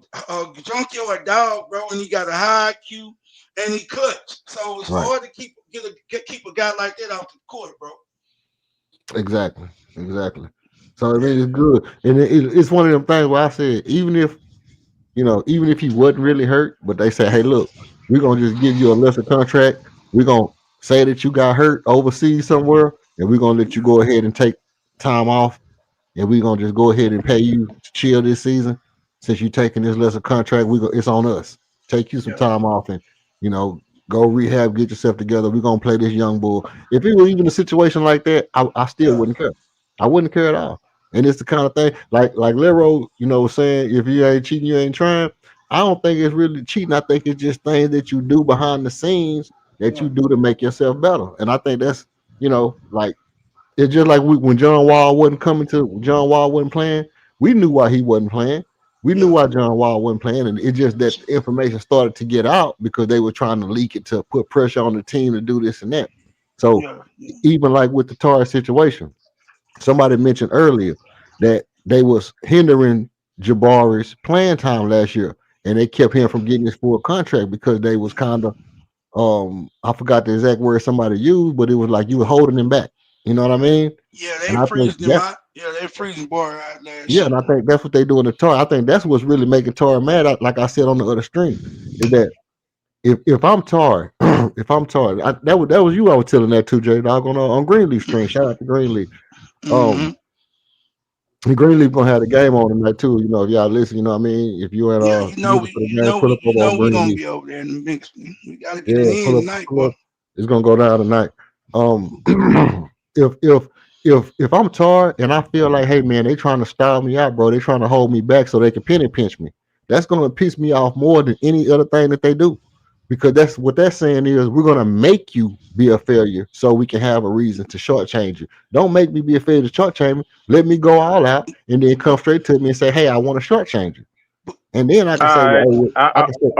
junkyard dog, bro, and he got a high IQ and he cuts. So it's hard to keep a guy like that off the court, bro. Exactly. So I mean, it's good, and it's one of them things where I said, even if he wasn't really hurt, but they say, hey, look, we're gonna just give you a lesser contract. We're gonna say that you got hurt overseas somewhere, and we're gonna let you go ahead and take time off, and we're gonna just go ahead and pay you to chill this season. Since you're taking this lesser contract, it's on us. Take you some time off and go rehab, get yourself together. We're gonna play this young bull. If it was even a situation like that, I still wouldn't care. I wouldn't care at all. And it's the kind of thing like Lero, was saying, if you ain't cheating, you ain't trying. I don't think it's really cheating. I think it's just things that you do behind the scenes that you do to make yourself better. And I think that's, like it's just like when John Wall wasn't playing, we knew why he wasn't playing. We knew why John Wall wasn't playing, and it's just that the information started to get out because they were trying to leak it to put pressure on the team to do this and that. So even like with the Tar situation, somebody mentioned earlier that they was hindering Jabari's playing time last year, and they kept him from getting his full contract because they was kind of I forgot the exact word somebody used, but it was like you were holding him back. You know what I mean? Yeah, they freezing him out. Yeah, they freezing Bar out last year. And I think that's what they do in the Tar. I think that's what's really making Tar mad. Like I said on the other stream, is that if I'm Tar, that was you I was telling that to, J Dog, on Greenleaf stream. Shout out to Greenleaf. Greenleaf gonna have the game on tonight too. If y'all listen, you know what I mean. If you at we're gonna be over there in the mix. We gotta get it in tonight, boy. It's gonna go down tonight. If I'm Tar and I feel like, hey man, they trying to style me out, bro. They trying to hold me back so they can penny pinch me. That's gonna piss me off more than any other thing that they do, because that's what they're saying is we're gonna make you be a failure so we can have a reason to shortchange you. Don't make me be a failure to shortchange me. Let me go all out and then come straight to me and say, hey, I want to shortchange you. And then I can say,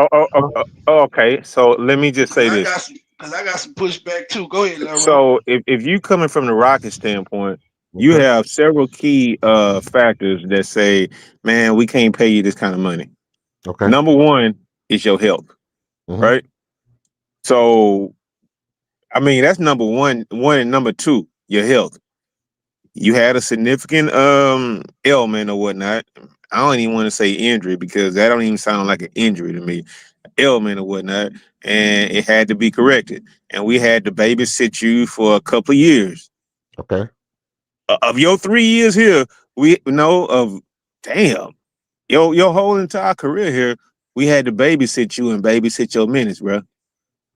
okay. So let me just say this. Because I got some pushback too. Go ahead, Larry. So if you coming from the Rocket standpoint, you have several key factors that say, man, we can't pay you this kind of money. Okay. Number one is your health, right? So, I mean, that's number one. And number two, your health. You had a significant ailment or whatnot. I don't even want to say injury because that don't even sound like an injury to me. Ailment or whatnot, and it had to be corrected. And we had to babysit you for a couple of years. Okay. Of your 3 years here, we know of your whole entire career here, we had to babysit you and babysit your minutes, bro.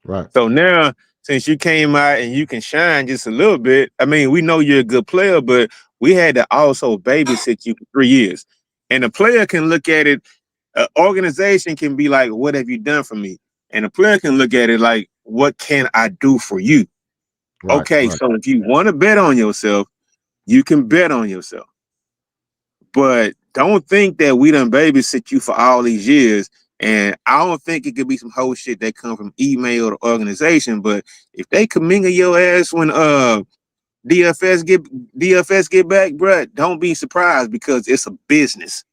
Right. So now, since you came out and you can shine just a little bit, I mean, we know you're a good player, but we had to also babysit you for 3 years. And the player can look at it, organization can be like, what have you done for me? And the player can look at it like, what can I do for you? Right, okay, right. So if you want to bet on yourself, you can bet on yourself. But don't think that we done babysit you for all these years. And I don't think it could be some whole shit that come from email or organization. But if they commingle your ass when DFS get back, bruh, don't be surprised because it's a business.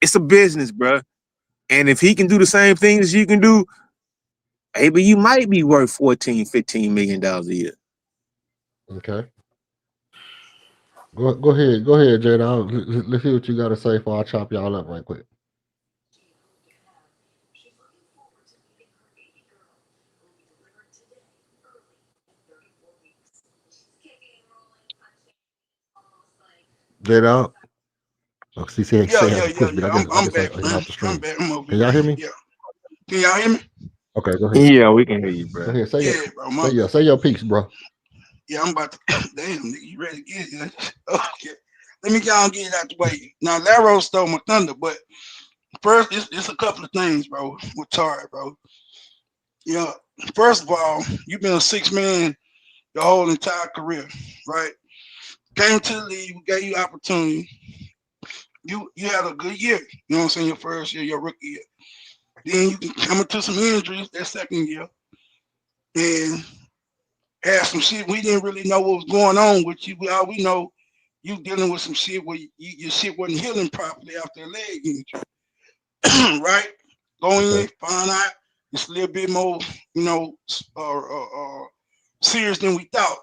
It's a business, bruh. And if he can do the same things you can do, maybe you might be worth $14-15 million a year. Okay. Go ahead, Jada. Let's hear what you got to say before I chop y'all up right quick. Jada. Oh, see, say I'm back. Can y'all hear me? Yeah. Can y'all hear me? Okay, go ahead. Yeah, we can hear you, bro. Go ahead, say your piece, bro. Yeah, I'm about to. Damn, nigga, you ready to get it? Okay. let me go and get it out the way. Now, Laro stole my thunder, but first, it's a couple of things, bro, with Tari, bro. Yeah, first of all, you've been a 6-man your whole entire career, right? Came to the league, we gave you opportunity. You had a good year, you know what I'm saying, your first year, your rookie year. Then you come into some injuries that second year and had some shit. We didn't really know what was going on with you. All we know, you dealing with some shit where your shit wasn't healing properly after a leg injury. Right? Go in, find out it's a little bit more, you know, serious than we thought.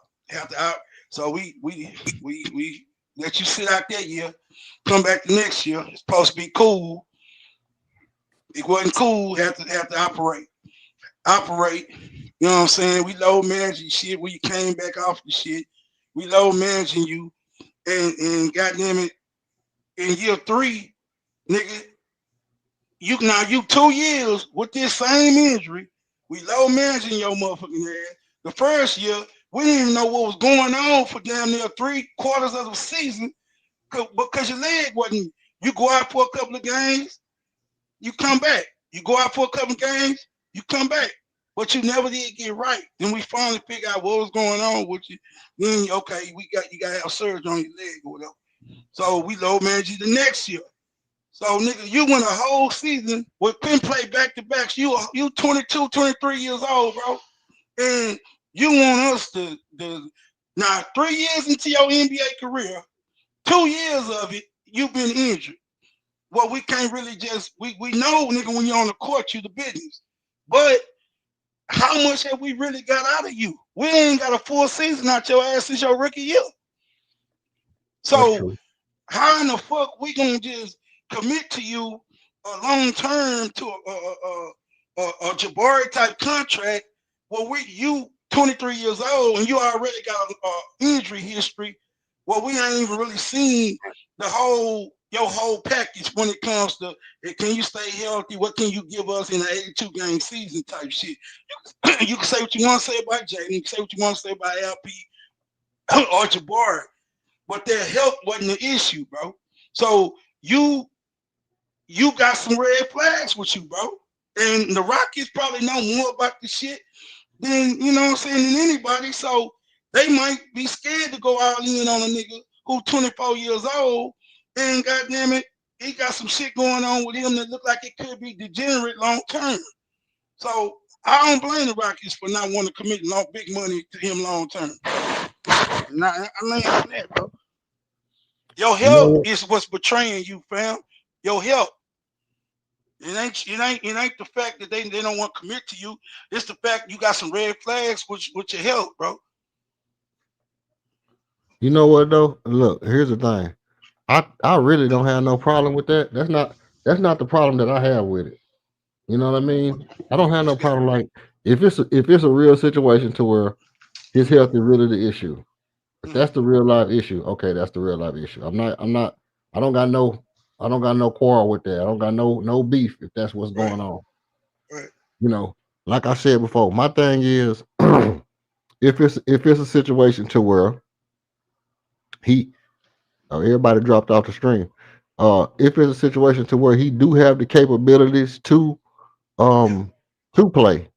So we let you sit out that year, come back the next year. It's supposed to be cool. It wasn't cool. Have to operate. You know what I'm saying? We low managing shit. We came back off the shit. We low managing you, and goddamn it, in year 3, nigga, you 2 years with this same injury. We low managing your motherfucking ass. The first year, we didn't even know what was going on for damn near 3/4 of the season because your leg wasn't. You go out for a couple of games, you come back. You go out for a couple of games, you come back. But you never did get right. Then we finally figure out what was going on with you. Then okay, you got to have surgery on your leg or whatever. So we low manage you the next year. So nigga, you went a whole season with couldn't play back to backs. You 22, 23 years old, bro, and you want us to now 3 years into your NBA career, 2 years of it you've been injured. Well, we can't really we know, nigga, when you're on the court, you the business. But how much have we really got out of you? We ain't got a full season out your ass since your rookie year. So how in the fuck we gonna just commit to you a long term to a Jabari type contract where you 23 years old and you already got an injury history? Well, we ain't even really seen your whole package when it comes to can you stay healthy? What can you give us in an 82-game season type shit? You can say what you want to say about Jaden, you can say what you want to say about LP or Jabari, but their health wasn't the issue, bro. So you got some red flags with you, bro. And the Rockets probably know more about the shit than, you know what I'm saying, than anybody. So they might be scared to go all in on a nigga who 24 years old and goddamn it, he got some shit going on with him that look like it could be degenerate long term. So I don't blame the Rockets for not wanting to commit big money to him long term. I land on that, bro. Your health is what's betraying you, fam. Your health. It ain't the fact that they don't want to commit to you. It's the fact you got some red flags with your health, bro. You know what though? Look, here's the thing. I really don't have no problem with that. That's not the problem that I have with it. You know what I mean? I don't have no problem. Like if it's a real situation to where his health is really the issue. If that's the real life issue, okay, that's the real life issue. I don't got no quarrel with that. I don't got no beef if that's what's going on. Right. You know, like I said before, my thing is if it's a situation to where everybody dropped off the stream. If it's a situation to where he do have the capabilities to play.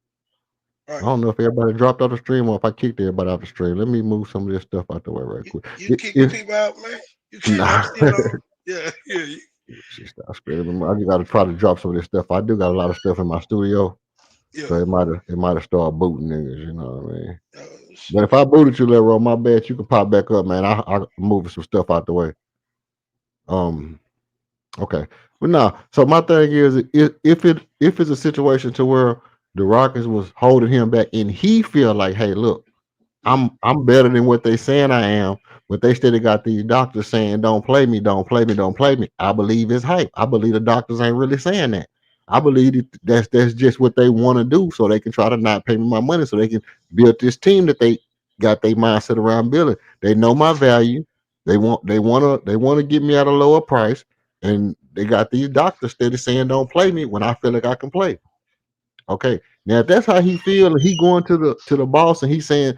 Right. I don't know if everybody dropped off the stream or if I kicked everybody off the stream. Let me move some of this stuff out the way right quick. You kicking people out, man? You can't still on. Yeah. She stopped screaming. I just got to try to drop some of this stuff. I do got a lot of stuff in my studio, so it might have started booting niggas. You know what I mean? But if I booted you, Leroy, my bad. You can pop back up, man. I moving some stuff out the way. Okay, but no. So my thing is, if it's a situation to where the Rockets was holding him back, and he feel like, hey, look, I'm better than what they saying I am, but they still got these doctors saying, don't play me, don't play me, don't play me. I believe it's hype. I believe the doctors ain't really saying that. I believe that's just what they want to do, so they can try to not pay me my money, so they can build this team that they got their mindset around building. They know my value. They want to get me at a lower price, and they got these doctors steady saying don't play me when I feel like I can play. Okay, now if that's how he feel, and he going to the boss and he's saying,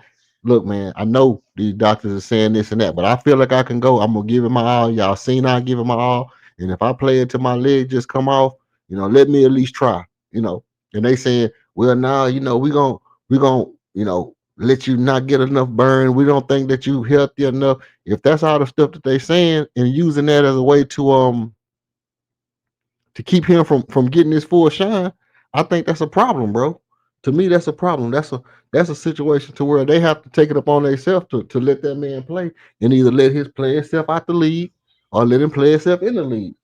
look, man, I know these doctors are saying this and that, but I feel like I can go. I'm gonna give it my all. Y'all seen I give it my all. And if I play it till my leg just come off, let me at least try. And they saying, well, now, we gonna, let you not get enough burn. We don't think that you healthy enough. If that's all the stuff that they saying and using that as a way to keep him from getting his full shine, I think that's a problem, bro. To me, that's a problem. That's a situation to where they have to take it upon themselves to let that man play and either let his play himself out the league or let him play himself in the league.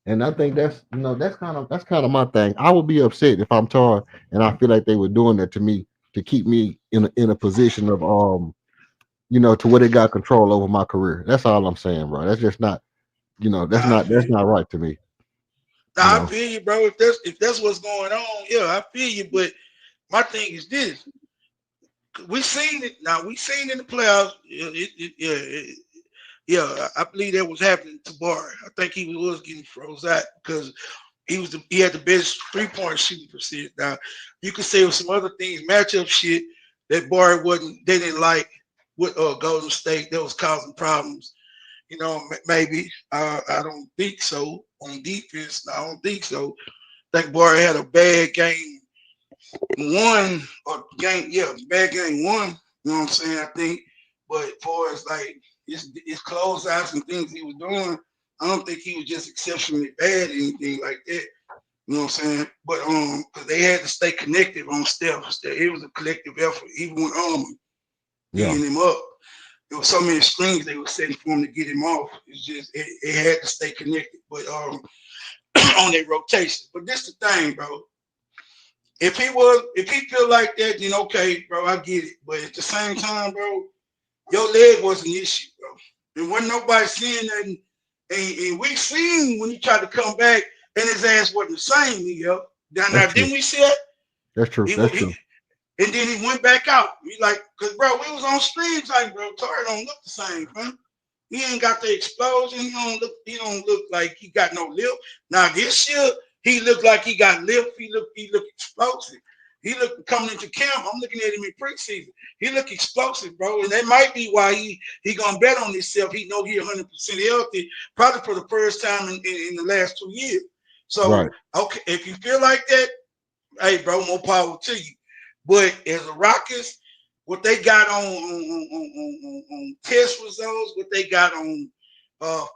And I think that's kind of my thing. I would be upset if I'm Tar and I feel like they were doing that to me to keep me in a position of to where they got control over my career. That's all I'm saying, bro. That's just not, that's not right to me. Now, I feel you, bro. If that's what's going on, yeah, I feel you. But my thing is this: we seen it now. We seen in the playoffs. Yeah, I believe that was happening to Barr. I think he was getting froze out because he had the best 3-point shooting percentage. Now, you could say with some other things, matchup shit that Barr they didn't like with Golden State that was causing problems. Maybe I don't think so on defense. I don't think so. I think Barr had a bad game one or bad game one. You know what I'm saying? I think, but as far as like his closeouts and things he was doing, I don't think he was just exceptionally bad or anything like that. You know what I'm saying? But because they had to stay connected on Steph. It was a collective effort, even with beating him up. There was so many strings they were setting for him to get him off. It's just it had to stay connected, but on their rotation. But this the thing, bro. If he feel like that, then okay, bro, I get it. But at the same time, bro, your leg was an issue, bro. And wasn't nobody seeing that. And we seen when he tried to come back and his ass wasn't the same, Now, didn't we see it? That's true. That's true. And then he went back out. He like, cause bro, we was on streams like, bro, Torrey don't look the same, man. He ain't got the explosion. He don't look like he got no lip. Now this year, he looked like he got lip. He looked explosive. He looked coming into camp. I'm looking at him in preseason. He looked explosive, bro. And that might be why he gonna bet on himself. He know he 100% healthy, probably for the first time in the last 2 years. So okay, if you feel like that, hey, bro, more power to you. But as a Rockets, what they got on test results, what they got on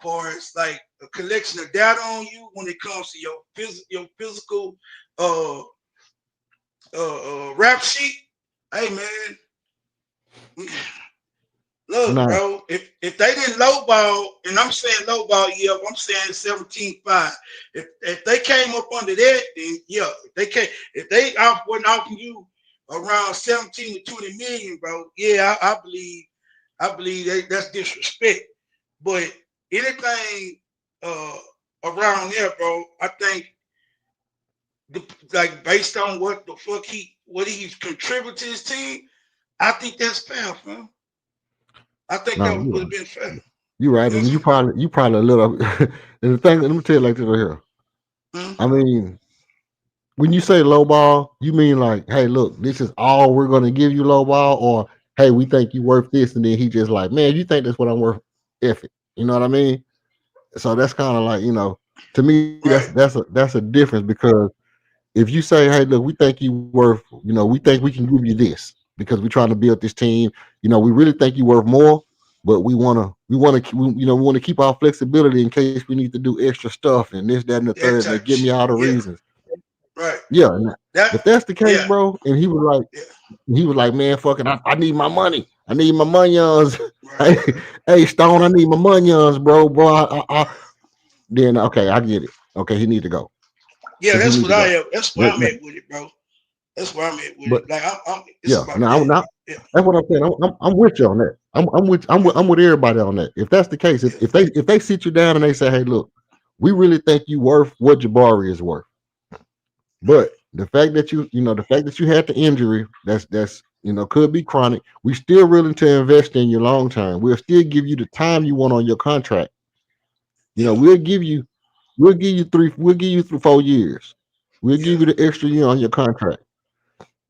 far as like a collection of data on you when it comes to your physical rap sheet, hey man, look, bro, if they didn't lowball, and I'm saying lowball, I'm saying 17-5. If they came up under that, then yeah, if they wasn't offering you around 17 to 20 million, bro. Yeah, I believe that's disrespect. But anything around there, bro, I think like based on what the fuck he's contributed to his team, I think that's fair, man. I think that would have been fair. You're right, and you probably a little. And the thing, let me tell you like this right here. I mean, when you say low ball, you mean like, hey, look, this is all we're gonna give you low ball, or hey, we think you worth this, and then he just like, man, you think that's what I'm worth? F it, you know what I mean? So that's kind of like, to me, that's a difference because if you say, hey, look, we think you worth, we think we can give you this because we're trying to build this team, we really think you worth more, but we want to keep our flexibility in case we need to do extra stuff and this, that, and the third. And they give me all the reasons. Right. Yeah. If that's the case, bro, and he was like, man, fucking, I need my money. I need my munions. Right. Hey, Stone, I need my munions, bro. Then okay, I get it. Okay, he need to go. Yeah, that's what that's where I'm at with it, bro. That's where I'm at with it. Like that's what I'm saying. I'm with you on that. I'm with everybody on that. If that's the case, if they sit you down and they say, hey, look, we really think you worth what Jabari is worth. But the fact that you had the injury, that's could be chronic. We still willing to invest in you long term. We'll still give you the time you want on your contract. We'll give you 4 years. We'll give you the extra year on your contract.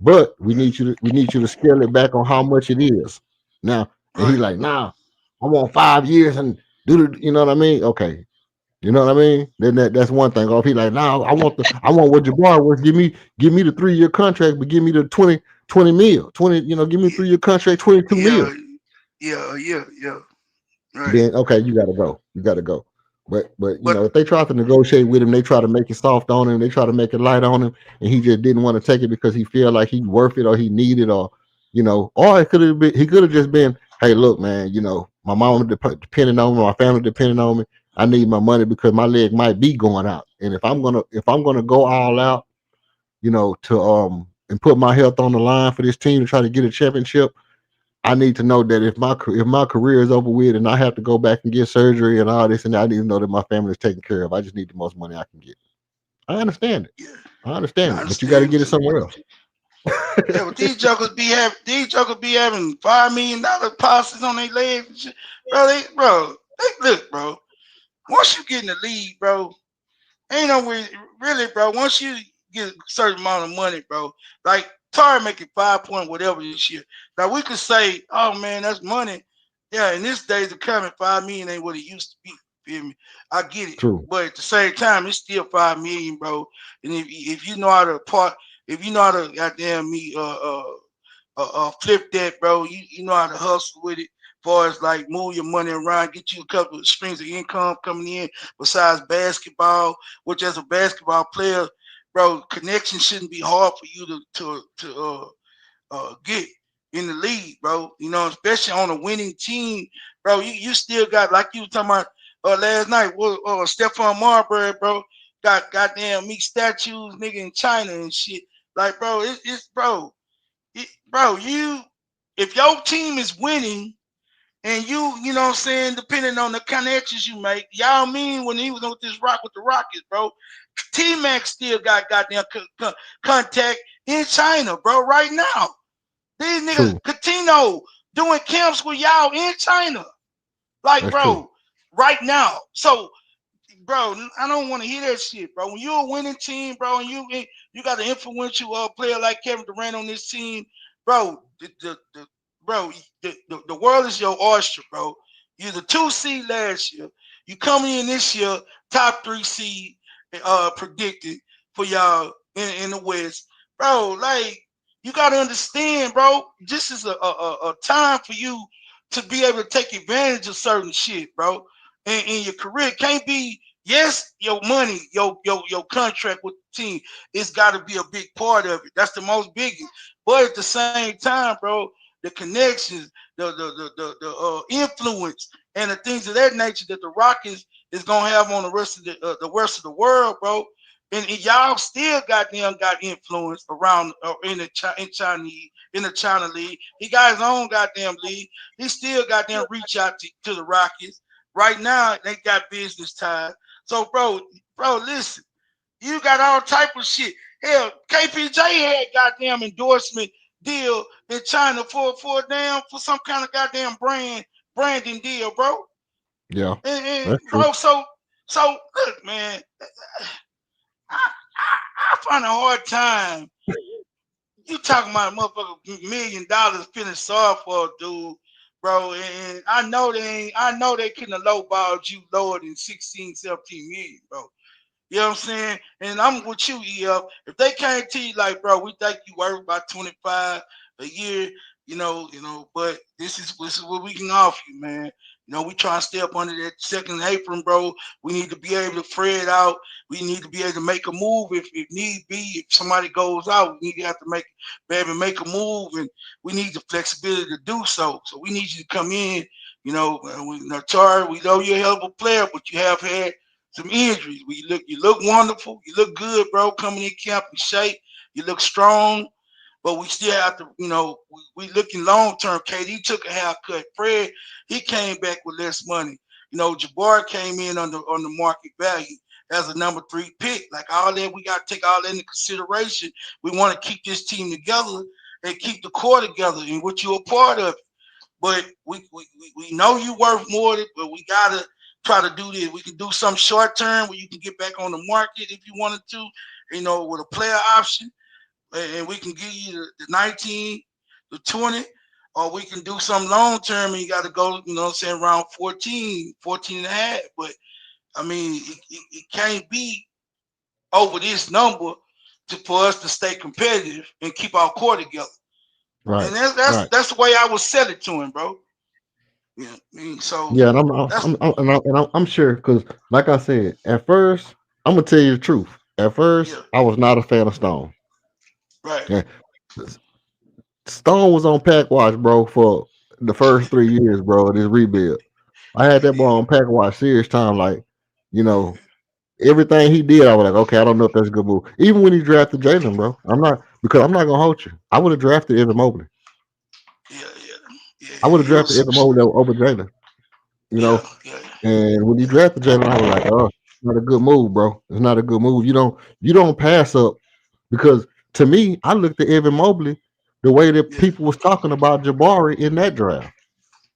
But we need you to scale it back on how much it is. Now, and he Right. like, nah, I want 5 years and do the, you know what I mean? Okay. You know what I mean? Then that's one thing. Or if he like, nah, I want what Jabbar was. Give me the 3-year contract, but give me the 20 mil. 20, give me a 3-year contract, 22 Yeah, mil. yeah. Right. Then okay, you gotta go. You gotta go. But But if they try to negotiate with him, they try to make it soft on him, they try to make it light on him, and he just didn't want to take it because he feel like he's worth it or he needed or or it could have been he could have just been, hey, look, man, my mom depending on me, my family depending on me. I need my money because my leg might be going out, and if I'm gonna go all out, to and put my health on the line for this team to try to get a championship, I need to know that if my career is over with and I have to go back and get surgery and all this, and I need to know that my family is taken care of. I just need the most money I can get. I understand it. yeah, I understand I it, but you got to understand get it too. somewhere else. Yeah, but these jokers be having $5 million policies on their legs and shit. Look, bro. Once you get in the league, bro, ain't no way, really, bro. Once you get a certain amount of money, bro, like Tar making 5 point whatever this year. Now we could say, oh man, that's money. Yeah, in this days of coming, 5 million ain't what it used to be. Feel me? I get it, True. but at the same time, it's still 5 million, bro. And if you know how to if you know how to goddamn me flip that, bro, you know how to hustle with it. Far as like move your money around, get you a couple of streams of income coming in besides basketball. Which as a basketball player, bro, connection shouldn't be hard for you to get in the league, bro. Especially on a winning team, bro. You still got, like you were talking about last night. Stephon Marbury, bro, got goddamn meat statues, nigga, in China and shit. Like, bro, it's bro, you if your team is winning and you know what I'm saying, depending on the connections you make, y'all mean when he was with the Rockets, bro. T-Mac still got goddamn contact in China, bro, right now. These niggas, True. Catino, doing camps with y'all in China. Like, That's true. bro, right now. So, bro, I don't want to hear that shit, bro. When you're a winning team, bro, and you got an influential player like Kevin Durant on this team, bro, the world is your oyster, bro. You're the 2 seed last year. You coming in this year, top 3 seed predicted for y'all in the West, bro. Like, you gotta understand, bro. This is a time for you to be able to take advantage of certain shit, bro. In your career, it can't be, yes, your money, your contract with the team, it's got to be a big part of it. That's the most biggest. But at the same time, bro, the connections, the influence, and the things of that nature that the Rockets is gonna have on the rest of the world, bro. And y'all still got influence around in the China league. He got his own goddamn league. He still got them reach out to the Rockets. Right now, they got business ties. So, bro, listen, you got all type of shit. Hell, KPJ had goddamn endorsement deal in China for some kind of goddamn branding deal, bro. Yeah. And That's true. bro, so look, man, I find a hard time. You talking about a motherfucker $1 million feeling sorry for a dude, bro. And I know they couldn't have lowballed you lower than 16, 17 million, bro. You know what I'm saying? And I'm with you, EF. If they came to you like, bro, we think you worth about 25 a year, but this is what we can offer you, man. We try to stay up under that second apron, bro. We need to be able to spread out. We need to be able to make a move if need be. If somebody goes out, we need to have to be able to make a move, and we need the flexibility to do so. So we need you to come in. Tar, we know you're a hell of a player, but you have had some injuries. You look wonderful. You look good, bro. Coming in camp in shape. You look strong. But we still have to, we looking long term. KD took a haircut. Fred, he came back with less money. Jabbar came in on the market value as a number 3 pick. Like, all that, we got to take all that into consideration. We want to keep this team together and keep the core together, and what you're a part of it. But we know you worth more, but we gotta try to do this. We can do some short term where you can get back on the market if you wanted to, with a player option, and we can give you the 19, the 20, or we can do some long term and you got to go, you know what I'm saying, around 14 and a half. But I mean, it can't be over this number for us to stay competitive and keep our core together. Right. And that's Right. that's the way I would sell it to him, bro. Yeah, I mean, so Yeah, and that's I'm sure because, like I said, at first, I'm gonna tell you the truth. At first, yeah, I was not a fan of Stone. right. Yeah, Stone was on pack watch, bro, for the first 3 years, bro, of this rebuild. I had that boy on pack watch serious time, like, you know, everything he did, I was like, okay, I don't know if that's a good move. Even when he drafted Jalen, bro, I'm not gonna hold you. I would have drafted Evan Mobley. Yeah, I would have it drafted was Evan Mobley over Jalen. You yeah, know, and when you drafted Jalen, I was like, oh, it's not a good move, bro. It's not a good move. You don't pass up because to me, I looked at Evan Mobley the way that yeah. people was talking about Jabari in that draft.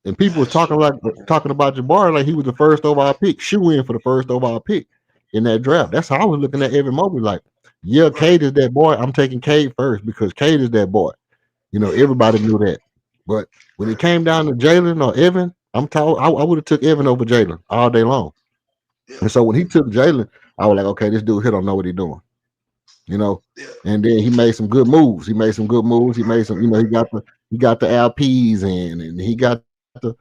And people was That's true. talking about Jabari like he was the first overall pick, shoe in for the first overall pick in that draft. That's how I was looking at Evan Mobley. Like, yeah, Right. Cade is that boy. I'm taking Cade first because Cade is that boy. Yeah, Everybody knew that. But when it right. came down to Jalen or Evan, I would have took Evan over Jalen all day long. Yeah, And so when he took Jalen, I was like, okay, this dude here don't know what he's doing. You know. yeah. And then he made some good moves. He made some good moves. He made some, he got the LPs in, and he got to,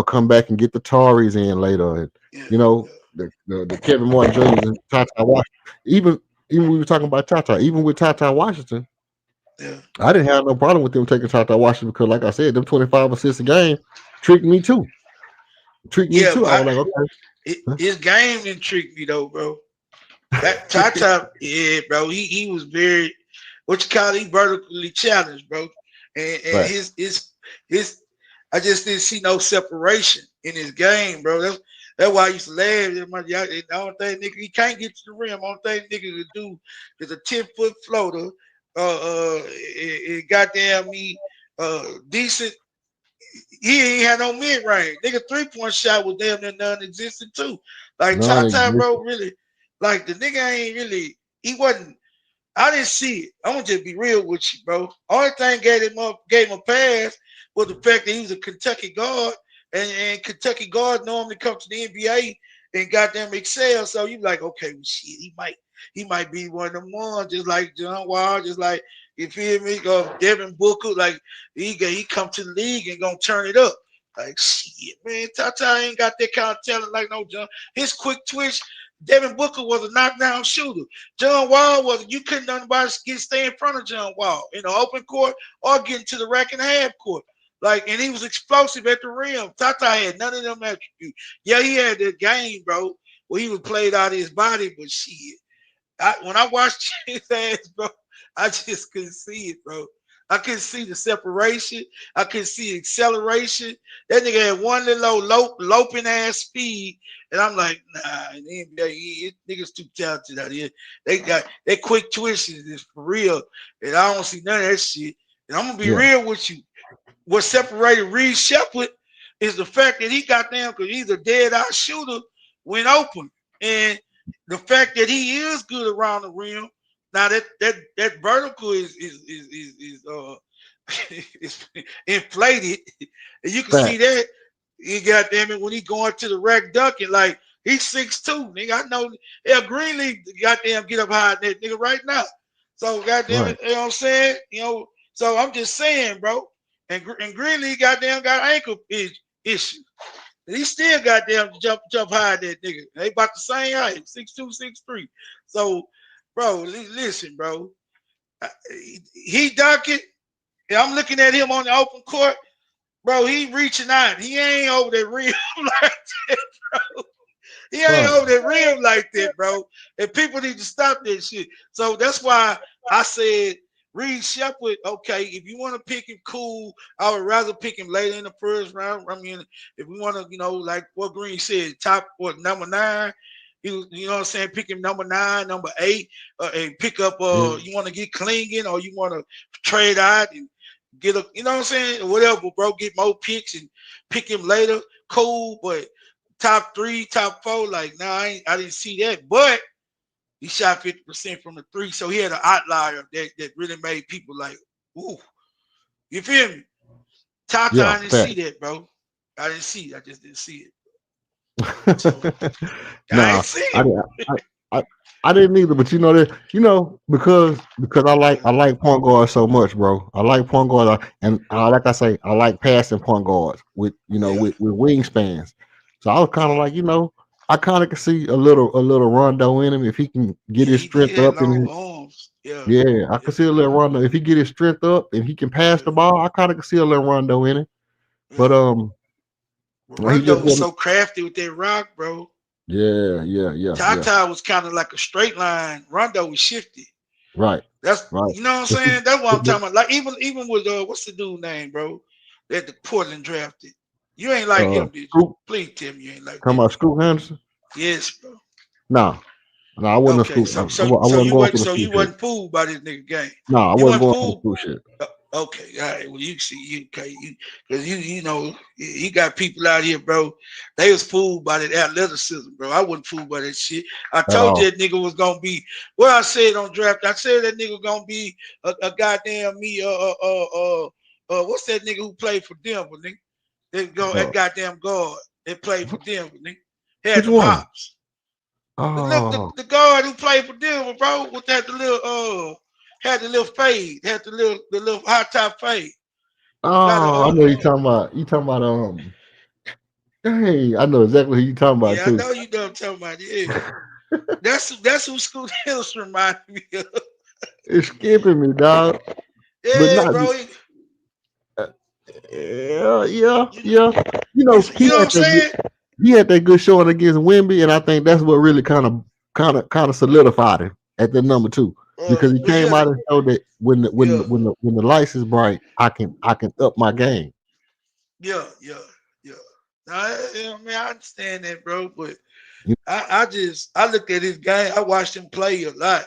come back and get the Tories in later, and Yeah, the Kevin Moore Jr. and Tata Washington. Even we were talking about Tata. Even with Tata Washington, yeah. I didn't have no problem with them taking Tata Washington because, like I said, them 25 assists a game tricked me too. Tricked me Yeah, too. I was but like, okay. his game intrigued me though, bro. That Tata, yeah, bro. He was very what you call it, he vertically challenged, bro. And Right. his I just didn't see no separation in his game, bro. That's why I used to laugh. The only thing nigga he can't get to the rim. Only thing nigga to do is a 10-foot floater. It goddamn me decent. He ain't had no mid range. Nigga 3-point shot was damn near non-existent too. Like Tata, bro, Non-existent. really, like the nigga ain't really. He wasn't. I didn't see it. I'm gonna just be real with you, bro. Only thing gave him a pass was the fact that he was a Kentucky guard, and Kentucky guard normally come to the NBA and goddamn excel. So you like, okay, well, shit, he might be one of them ones, just like John Wall, just like you feel me, Devin Booker, like he come to the league and gonna turn it up. Like shit, man, Tata ain't got that kind of talent like no John. His quick twitch. Devin Booker was a knockdown shooter. John Wall was you couldn't nobody stay in front of John Wall in the open court or get into the rack and half court. Like, and he was explosive at the rim. Tata had none of them attributes. Yeah, he had that game, bro, where he was played out of his body, but shit. When I watched his ass, bro, I just couldn't see it, bro. I couldn't see the separation. I couldn't see acceleration. That nigga had one little loping ass speed. And I'm like, nah, niggas too talented out here. They got that quick twitches is for real. And I don't see none of that shit. And I'm gonna be Yeah. real with you. What separated Reed Shepherd is the fact that he got down because he's a dead eye shooter when open. And the fact that he is good around the rim. Now that vertical is is inflated, and you can see Fact. that. He got damn it when he going to the rack ducking like he's 6'2", nigga. I know Greenlee goddamn get up high in that nigga right now. So goddamn Right. it, you know what I'm saying? So I'm just saying, bro. And Greenlee goddamn got ankle issue. And he still goddamn jump high in that nigga. They about the same height, 6'2", 6'3". So, bro, listen, bro. He ducking. And I'm looking at him on the open court. Bro, he reaching out. He ain't over that rim like that, bro. He ain't Right. over that rim like that, bro. And people need to stop that shit. So that's why I said Reed Shepherd, okay, if you want to pick him, cool. I would rather pick him later in the first round. I mean, if we want to, like what Green said, number 9. You know what I'm saying? Pick him number 9, number 8, and pick up. Yeah. You want to get Klingen or you want to trade out and get a, you know what I'm saying? Whatever, bro. Get more picks and pick him later. Cool, but top 3, top 4, like, nah, I didn't see that. But he shot 50% from the 3, so he had an outlier that really made people like, ooh, you feel me? Tata, Yeah, I didn't fact. see that, bro. I didn't see it. I just didn't see it. So I ain't Nah, see I, it. didn't- I, I didn't either. But you know that because I like point guards so much, bro. I like point guards, and like I say, I like passing point guards with Yeah. with wingspans. So I was kind of like I kind of can see a little Rondo in him if he can get Yeah, his he strength had up long and arms. Yeah. yeah, I Yeah. can see a little Rondo if he get his strength up and he can pass Yeah. the ball. I kind of can see a little Rondo in it, but Yeah. Well, he Rondo just was wasn't. so crafty with that rock, bro. Yeah. Tata was kind of like a straight line. Rondo was shifty. Right, That's right. you know what I'm But see, saying. That's what I'm but, talking about. Like even with what's the dude name, bro? That the Portland drafted. You ain't like him, did you? Scoop, Please tell me you ain't like talking that about nigga. Scoop Henderson. Yes, bro. No, no, I wasn't a Okay, Scoop. so I wasn't going for the so Scoop you shit. wasn't fooled by this nigga game. No, I You wasn't wasn't going for the fooled. Scoop shit. Okay, all right. Well, you see, you because you know you got people out here, bro. They was fooled by that athleticism, bro. I wasn't fooled by that shit. I At told you all. that nigga was gonna be. Well, I said on draft. I said that nigga gonna be a goddamn me. What's that nigga who played for Denver? Nigga, that Uh, goddamn guard that played for Denver. Nigga, had which them one? hops. Oh, The guard who played for Denver, bro, with that the little had the little fade, had the little high top fade. Got a I know you talking about. You talking about Hey, I know exactly who you talking about yeah, I too. know you know what I'm talking about. Yeah. That's who Scoot Hills reminded me of. It's skipping me, dog. But Yeah, not. bro. Yeah. You know what I'm saying? He had that good showing against Wimby, and I think that's what really kind of solidified him at the number 2 because he Well, came out and showed that yeah, when the lights is bright, I can up my game. yeah, yeah, yeah. I mean, I understand that, bro, but You- I looked at his game. I watched him play a lot,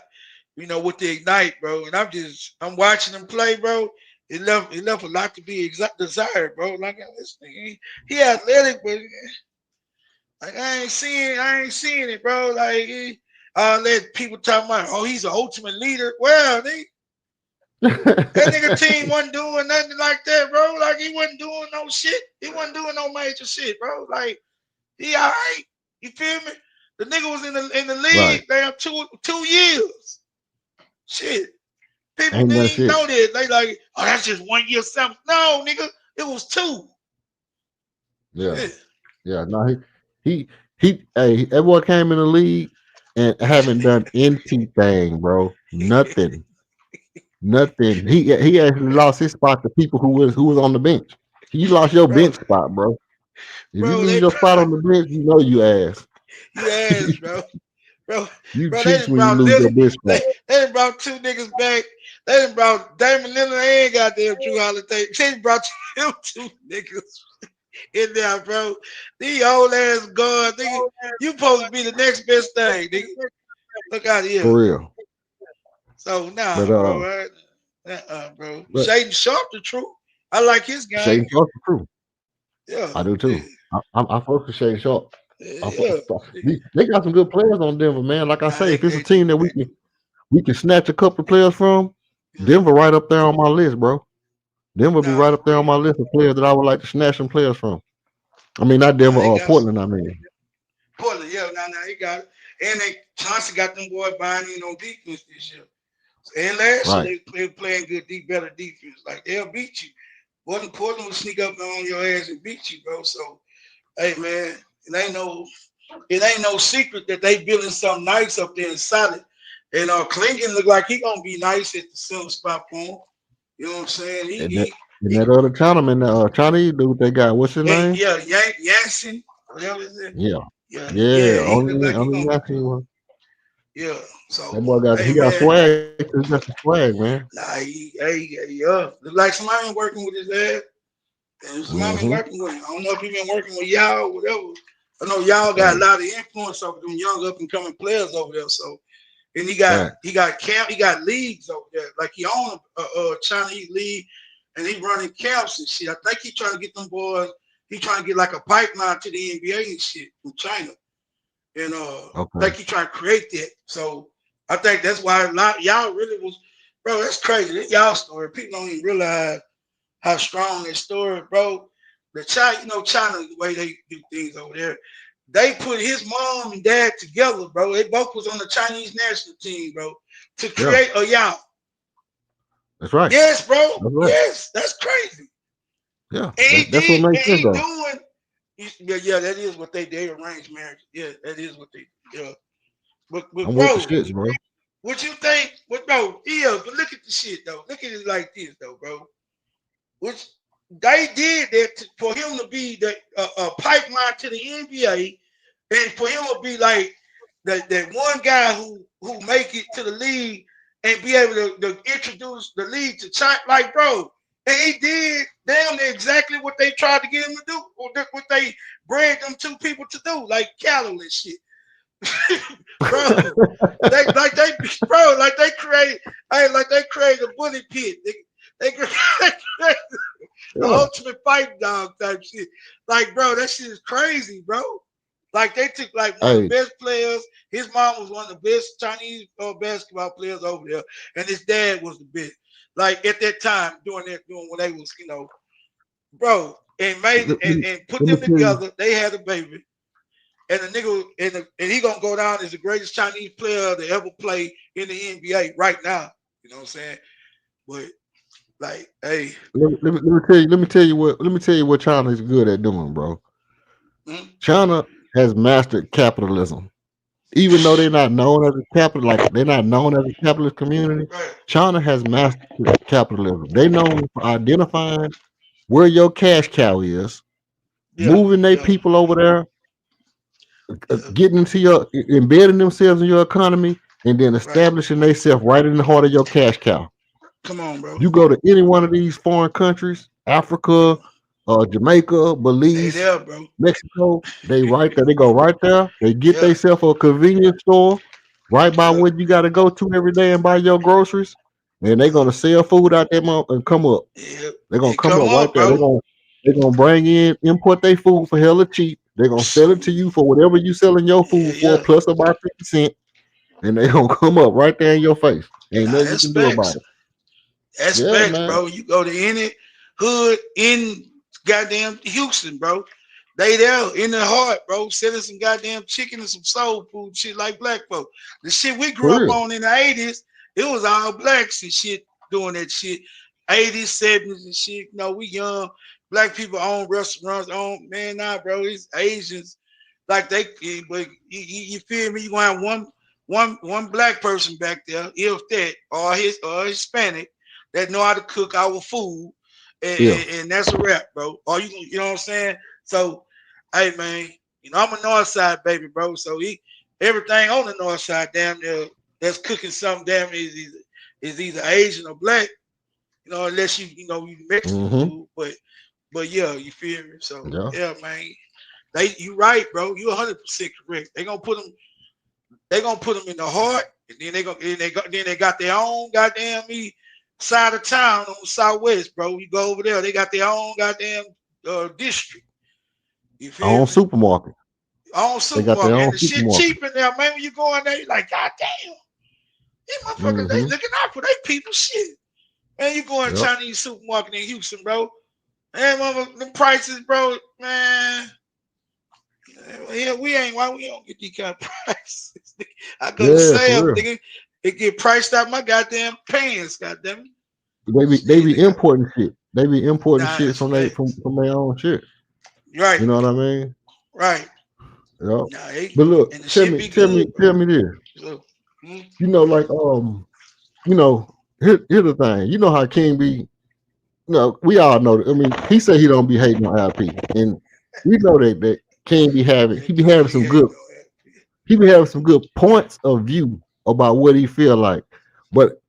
with the Ignite, bro. And I'm watching him play, bro. It left a lot to be desired, bro. Like this nigga, he athletic, but like I ain't seeing it, bro. Like let people talk about, oh, he's an ultimate leader. Well, that nigga team wasn't doing nothing like that, bro. Like he wasn't doing no shit. He wasn't doing no major shit, bro. Like he all right. You feel me? The nigga was in the right. league damn 2 years. Shit. People Ain't didn't that even shit. know that. They like, oh, that's just 1 year something. No, nigga, it was 2. Yeah. Yeah. Yeah. No, hey, that boy came in the league and haven't done anything, bro. Nothing. Nothing. He actually lost his spot to people who was on the bench. You lost your Bro, bench spot, bro. If you bro, lose your spot on the bench, you know you ass. you ass, bro. Bro, You bro, they cheats done when you brought lose your Lillard. bench They, spot. they done brought 2 niggas back. They done brought Damon Lillard and goddamn Drew Holiday. They done brought them 2 niggas in there, bro. These old ass guards, nigga. You supposed to be the next best thing, nigga. Look out here. For real. So But nah, bro. Bro. but Shaden Sharp the truth. I like his game. Shane Sharp is true. Yeah, I do yeah, too. I fuck with Shane Sharp. yeah. They got some good players on Denver, man. Like I Nah, say, if it's a they do. team that we can snatch a couple of players from, Yeah. Denver right up there on my list, bro. Denver be Nah, right for up there on real. my list of players that I would like to snatch some players from. I mean, not Nah, Denver they or got some. Portland. I mean, Portland, yeah, nah, he got it. And Johnson got them boys buying in on defense this year. And last year right? they playing good, better defense. Like they'll beat you. Portland will sneak up on your ass and beat you, bro. So, hey man, it ain't no secret that they building something nice up there and solid. And Clinton look like he gonna be nice at the center spot for him. You know what I'm saying? And that other Chinaman, Chinese dude they got, what's his name? Yanson, whatever it is. Yeah, Yeah, he look like he only gonna be Yankee one. yeah. That So boy hey he got man, swag. He got some swag, man. nah, yeah. Look like somebody been working with his ass. And somebody been Mm-hmm. working with him. I don't know if he been working with y'all or whatever. I know y'all got a Right, lot of influence over them young up and coming players over there. So and he right. got camp, he got leagues over there. Like he own a Chinese league and he running camps and shit. I think he trying to get them boys, he trying to get like a pipeline to the NBA and shit from China. And I Okay. think he trying to create that. So I think that's why a lot y'all really was, bro, that's crazy. That's y'all story. People don't even realize how strong that story, bro. The China, China, the way they do things over there. They put his mom and dad together, bro. They both was on the Chinese national team, bro, to create a Yao. That's right. Yes, bro. That's right. Yes, that's crazy. Yeah, And that's what makes sense, though. Yeah, that is what they arranged marriage. Yeah, that is what they. Yeah, but I'm bro, with the shits, bro. what you think? What bro? Yeah, but look at the shit though. Look at it like this though, bro. Which they did that for him to be the pipeline to the NBA, and for him to be like that one guy who make it to the league and be able to introduce the league to China, like bro. And he did damn near exactly what they tried to get him to do, or what they bred them two people to do, like Callow and shit. Bro, they created a bully pit. They created the ultimate fight dog type shit. Like, bro, that shit is crazy, bro. Like they took like one of the best players. His mom was one of the best Chinese basketball players over there, and his dad was the best. Like at that time, doing when they was, bro, and made and put them together. They had a baby, and the nigga and he gonna go down as the greatest Chinese player to ever play in the NBA right now. You know what I'm saying? But like, hey, let me tell you what China is good at doing, bro. China has mastered capitalism. Even though they're not known as a capitalist community, China has mastered capitalism. They known for identifying where your cash cow is, moving their people over there, getting into embedding themselves in your economy, and then establishing themselves right in the heart of your cash cow. Come on, bro. You go to any one of these foreign countries, Africa, Jamaica, Belize, bro. Mexico, they right there. They go right there. They get themselves a convenience store right by where you got to go to every day and buy your groceries. And they're gonna sell food out there and come up. They're gonna come up right there. They're gonna import their food for hella cheap. They're gonna sell it to you for whatever you selling your food for, plus about 50 cents. And they're gonna come up right there in your face. Ain't nothing you can do about it. That's facts, bro. You go to any hood in goddamn Houston, bro. They there in the heart, bro, selling some goddamn chicken and some soul food shit like black folk. The shit we grew up on in the 80s, it was all blacks and shit doing that shit. 80s, 70s and shit. We young. Black people own restaurants, bro. It's Asians. Like but you feel me? You gonna have one black person back there, if that, or Hispanic, that know how to cook our food, and that's a wrap, bro. Or you know what I'm saying? So, hey man, I'm a North Side baby, bro. So everything on the North Side, damn near that's cooking something, damn is either Asian or black, unless you Mexican food, but yeah, you feel me? So yeah, man, you right, bro. You 100% correct. They gonna put them in the heart, and then they got their own goddamn side of town on the southwest, bro. You go over there, they got their own goddamn district. You feel me? Supermarket. Supermarket. And the shit cheap in there, man. When you go in there, you're like, God damn. These motherfuckers, they looking out for their people shit. Man, you go in Chinese supermarket in Houston, bro. Man, the prices, bro, man. Yeah, why we don't get these kind of prices? I go to sale, nigga. It get priced out my goddamn pants, goddamn. They be importing shit. They be importing shit from their own shit. Right. You know what I mean? Right. Yeah. But look, tell me this. Like here's the thing. You know how King be. We all know that. I mean, he said he don't be hating on IP, and we know that King be having some good points of view about what he feel like. But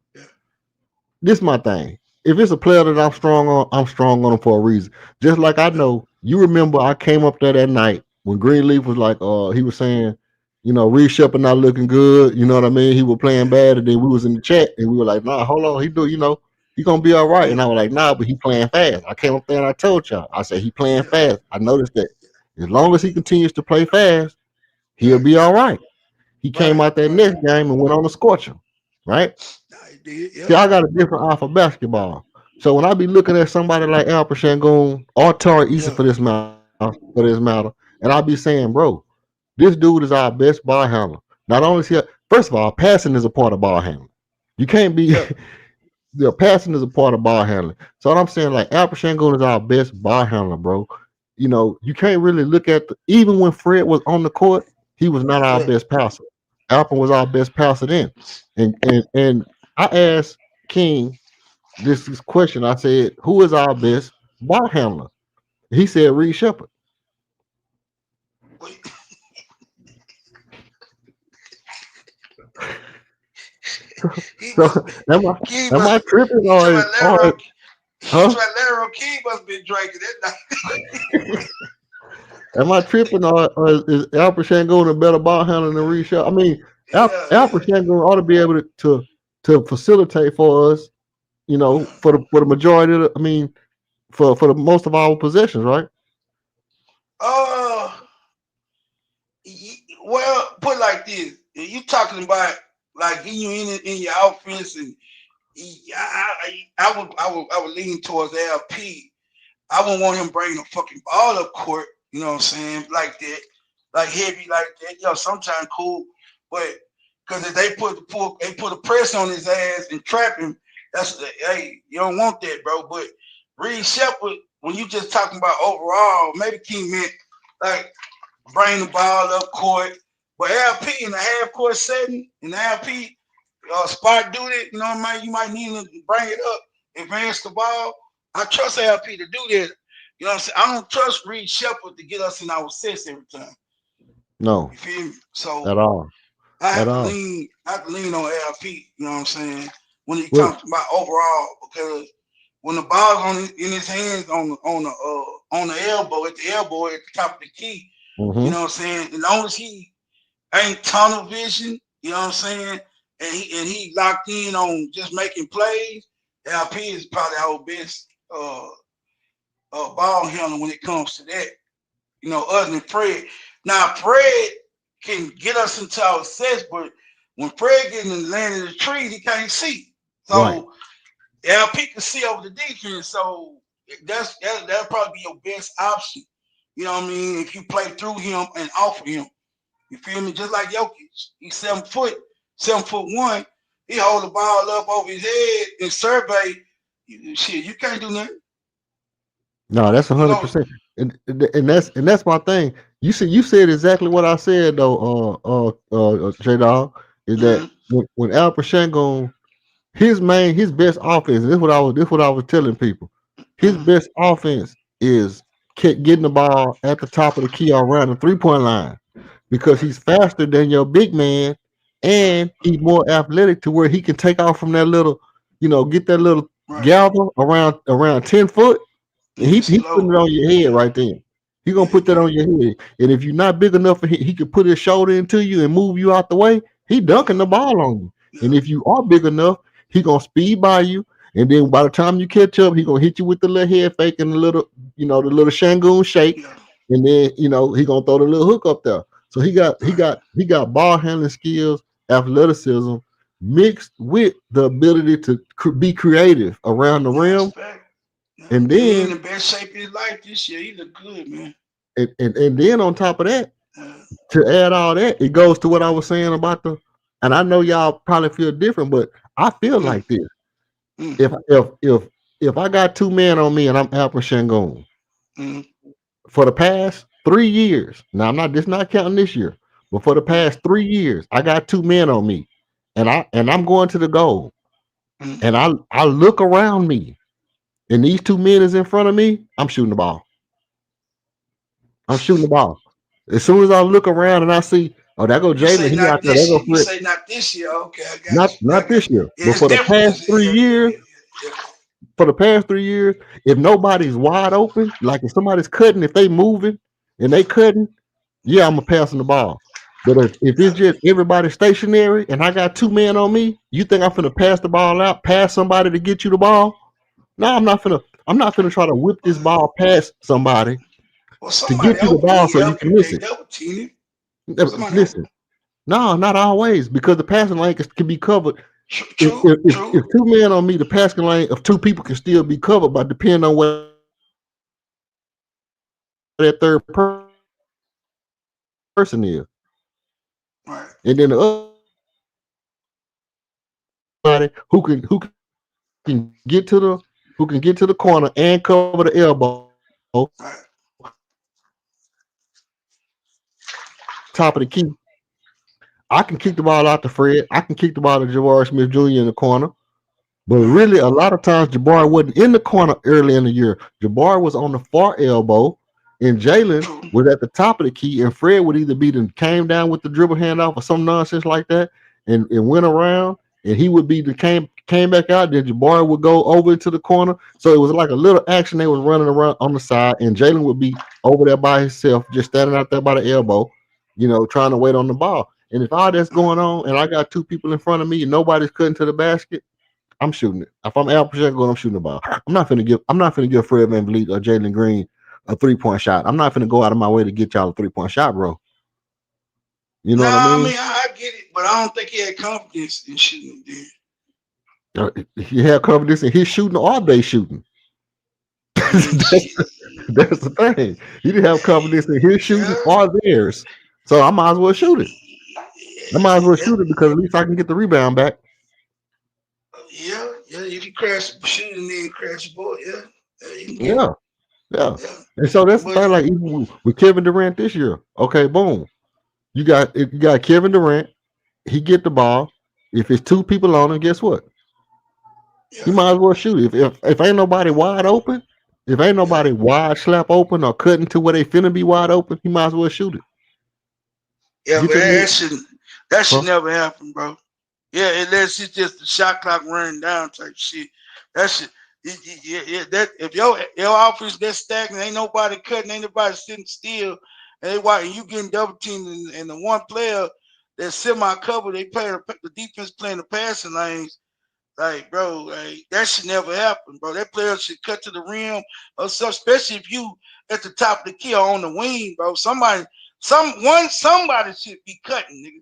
this my thing. If it's a player that I'm strong on him for a reason. Just like I know, you remember I came up there that night when Greenleaf was like, he was saying, Reed Shepard not looking good. You know what I mean? He was playing bad, and then we was in the chat, and we were like, nah, hold on, he gonna be all right. And I was like, nah, but he playing fast. I came up there and I told y'all, I said he playing fast. I noticed that as long as he continues to play fast, he'll be all right. He came out that next game and went on to scorch him, right? See, I got a different eye for basketball. So when I be looking at somebody like Alper Shangoon or Tari Issa Yeah. for this matter, and I be saying, bro, this dude is our best ball handler. Not only is he, first of all, passing is a part of ball handling. You can't be Yeah. the passing is a part of ball handling. So what I'm saying, like Alper Shangoon is our best ball handler, bro. You know, you can't really look at even when Fred was on the court, he was not our Yeah. best passer. Alper was our best passer then. And I asked King this question. I said, who is our best ball handler? He said Reed Shepard. He So must be. am I King am must. I tripping He talking about Larry. He huh? talking about Larry King must be drinking that night. Am I tripping or is Alper Shangoon a better ball handler than Reed Shepard? I mean, Yeah. Alper Shangoon ought to be able to facilitate for us, you know, for the majority of the, I mean, for the most of our possessions, right? Uh, well, put it like this: you talking about like you in your offense, and I would lean towards LP. I wouldn't want him bringing the fucking ball up court. You know what I'm saying? Like that, like heavy, like that. You know, sometimes cool, but because if they put a press on his ass and trap him, that's hey, you don't want that, bro. But Reed Shepard, when you just talking about overall, maybe King meant like bring the ball up court. But LP in the half court setting, in the LP spot duty, you know what I mean? You might need to bring it up, advance the ball. I trust LP to do that. You know what I'm saying? I don't trust Reed Shepard to get us in our sets every time. No, You feel me? So at all, I at have to all. lean on LP, you know what I'm saying? When he Well, talks about overall, because when the ball's in his hands on the elbow, at the top of the key, you mm-hmm. know what I'm saying? As long as he ain't tunnel vision, you know what I'm saying? And he locked in on just making plays. LP is probably our best ball handler when it comes to that. You know, other than Fred. Now Fred can get us into our sets, but when Fred gets in the land of the trees, he can't see. Right. So LP can see over the defense. So that'll probably be your best option. You know what I mean? If you play through him and off of him. You feel me? Just like Jokic. He's 7'1". He hold the ball up over his head and survey. Shit, you can't do nothing. No, that's You go, 100%, and that's my thing. You said exactly what I said though. J Dog is that mm, when Alper Shangoon, his best offense. This what I was telling people. His mm, best offense is getting the ball at the top of the key or around the 3-point line because right, he's faster than your big man right, and he's more athletic to where he can take off from that little, get that little right. gather around 10 foot. And And he it's putting slow. it on your head Yeah, right there. He gonna yeah, put that on your head. And if you're not big enough for he can put his shoulder into you and move you out the way. He dunking yeah, the ball on you. yeah, And if you are big enough, he gonna speed by you. And then by the time you catch up, he gonna hit you with the little head fake and the little Shangoon shake. yeah. And then he gonna throw the little hook up there. So Right. he got ball handling skills, athleticism, mixed with the ability to be creative around the Nice rim. fact. Yeah. And And he in then the best shape of his life this year. He look good, man. and then on top of that, Uh, to add all that, it goes to what I was saying about and I know y'all probably feel different, but I feel mm, like this. mm, If I got two men on me and I'm Alper Shangoon mm, for the past 3 years, now I'm not counting this year, but for the mm, past 3 years, I got two men on me, and I'm going to the goal, mm. and I look around me, and these two men is in front of me, I'm shooting the ball. I'm shooting the ball. As soon as I look around and I see, oh, there go You say Jalen, he out not there, there this go year. You Fred. say not this year. Okay, I got Not you. I got this year, you. Yeah, but it's different this year. Yeah, yeah, yeah, for the past 3 years, if nobody's wide open, like if somebody's cutting, if they moving and they cutting, yeah, I'm gonna pass them the ball. But if yeah. it's just everybody stationary and I got two men on me, you think I'm finna pass the ball out, pass somebody to get you the ball? No, I'm not finna. I'm not finna try to whip this ball past somebody Well, to somebody get you the open ball and so you help can you. miss They it. double team you. Somebody open. Listen, no, not always because the passing lane can be covered. If two men on me, the passing lane of two people can still be covered, but depending on what that third person is. Right. And then the other who can get to the corner and cover the elbow. Right. Top of the key. I can kick the ball out to Fred. I can kick the ball to Jabari Smith Jr. in the corner. But really, a lot of times, Jabari wasn't in the corner early in the year. Jabari was on the far elbow, and Jalen was at the top of the key, and Fred would either be came down with the dribble handoff or some nonsense like that, and went around, and he would be came back out. Then Jabari would go over to the corner. So it was like a little action. They was running around on the side, and Jalen would be over there by himself, just standing out there by the elbow, trying to wait on the ball. And if all that's going on, and I got two people in front of me, and nobody's cutting to the basket, I'm shooting it. If I'm Al Pacheco, I'm shooting the ball. I'm not finna give Fred VanVleet or Jalen Green a 3-point shot. I'm not finna go out of my way to get y'all a 3-point shot, bro. You know what I mean? I get it, but I don't think he had confidence in shooting it. He had confidence in his shooting or they shooting. That's the thing. He didn't have confidence in his shooting or theirs. So I might as well shoot it. I might as well shoot it because at least I can get the rebound back. Yeah. If you crash the shooting and then crash the ball, Yeah. And so that's the thing. Like even with Kevin Durant this year, okay, boom. You got Kevin Durant. He get the ball. If it's two people on him, guess what? You might as well shoot it. If ain't nobody wide open, if ain't nobody wide slap open or cutting to where they finna be wide open, he might as well shoot it. Yeah, but that should never happen, bro. Yeah, unless it's just the shot clock running down type shit. That shit. That if your offense that stagnant, ain't nobody cutting, ain't nobody sitting still, and you getting double teamed, and the one player that's semi covered, the defense playing the passing lanes. Like, bro, that should never happen, bro. That player should cut to the rim or something, especially if you at the top of the key or on the wing, bro. Somebody should be cutting, nigga,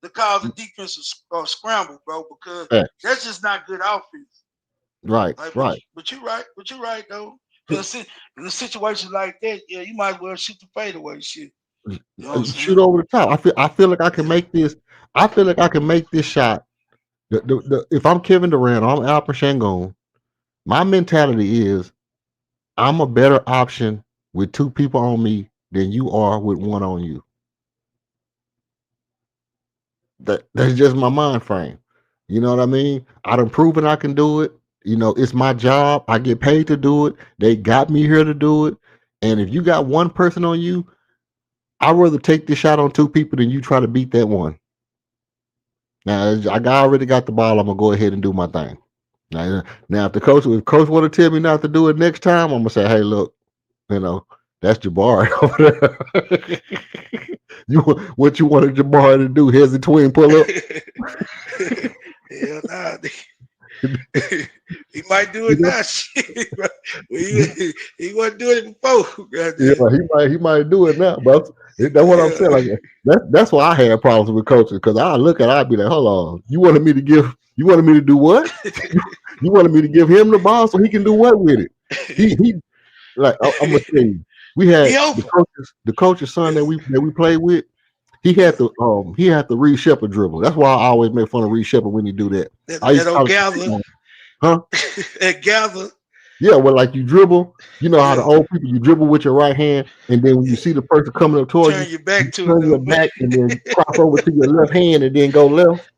to cause the defense to scramble, bro, because that's just not good offense. Right, right. But you're right, though. In a situation like that, you might as well shoot the fadeaway shit. You know shoot over the top. I feel like I can make this. I feel like I can make this shot. If I'm Kevin Durant, I'm Al Pachenko, my mentality is I'm a better option with two people on me than you are with one on you. That's just my mind frame. You know what I mean? I done proven I can do it. It's my job. I get paid to do it. They got me here to do it. And if you got one person on you, I'd rather take this shot on two people than you try to beat that one. Now, I already got the ball. I'm gonna go ahead and do my thing. Now if coach want to tell me not to do it next time, I'm gonna say, hey, look, that's Jabari over there. What you wanted Jabari to do? Here's the twin pull up. Hell nah. He might do it now. Shit, bro. He wasn't doing it before. Yeah, he might do it now, bro. That's what I'm saying. Like that's why I had problems with coaches, because I'd be like, hold on, you wanted me to do what? You wanted me to give him the ball so he can do what with it? He like I'm gonna tell you, we had the coach's son that we played with. He had the Reed Shepard dribble. That's why I always make fun of Reed Shepard when he do that. That don't gather. Huh? That gather. Yeah, well, like you dribble, how the old people, you dribble with your right hand, and then when you see the person coming up towards you, turn your back to turn your back and then cross over to your left hand and then go left.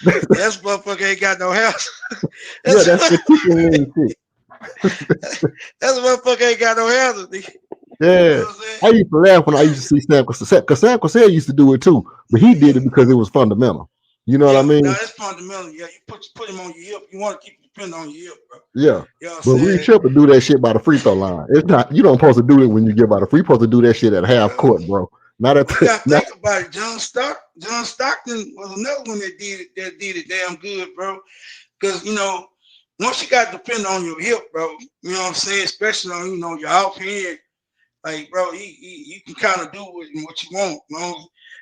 That motherfucker ain't got no house. That's the chicken wing shit. That motherfucker ain't got no house. Yeah, I used to laugh when I used to see Sam Cassell, because Sam Cassell used to do it too, but he did it because it was fundamental. You know what I mean? No, it's fundamental. Yeah, you put him on your hip. You want to keep depending on your hip, bro. Yeah, you know but Reed Shepard do that shit by the free throw line. It's not, you don't supposed to do it when you get by the free. Supposed to do that shit at half court, bro. Not at you gotta think about it. John Stockton was another one that did it damn good, bro. Because once you got to depend on your hip, bro, you know what I'm saying, especially on your offhand, like, bro, you can kind of do what you want,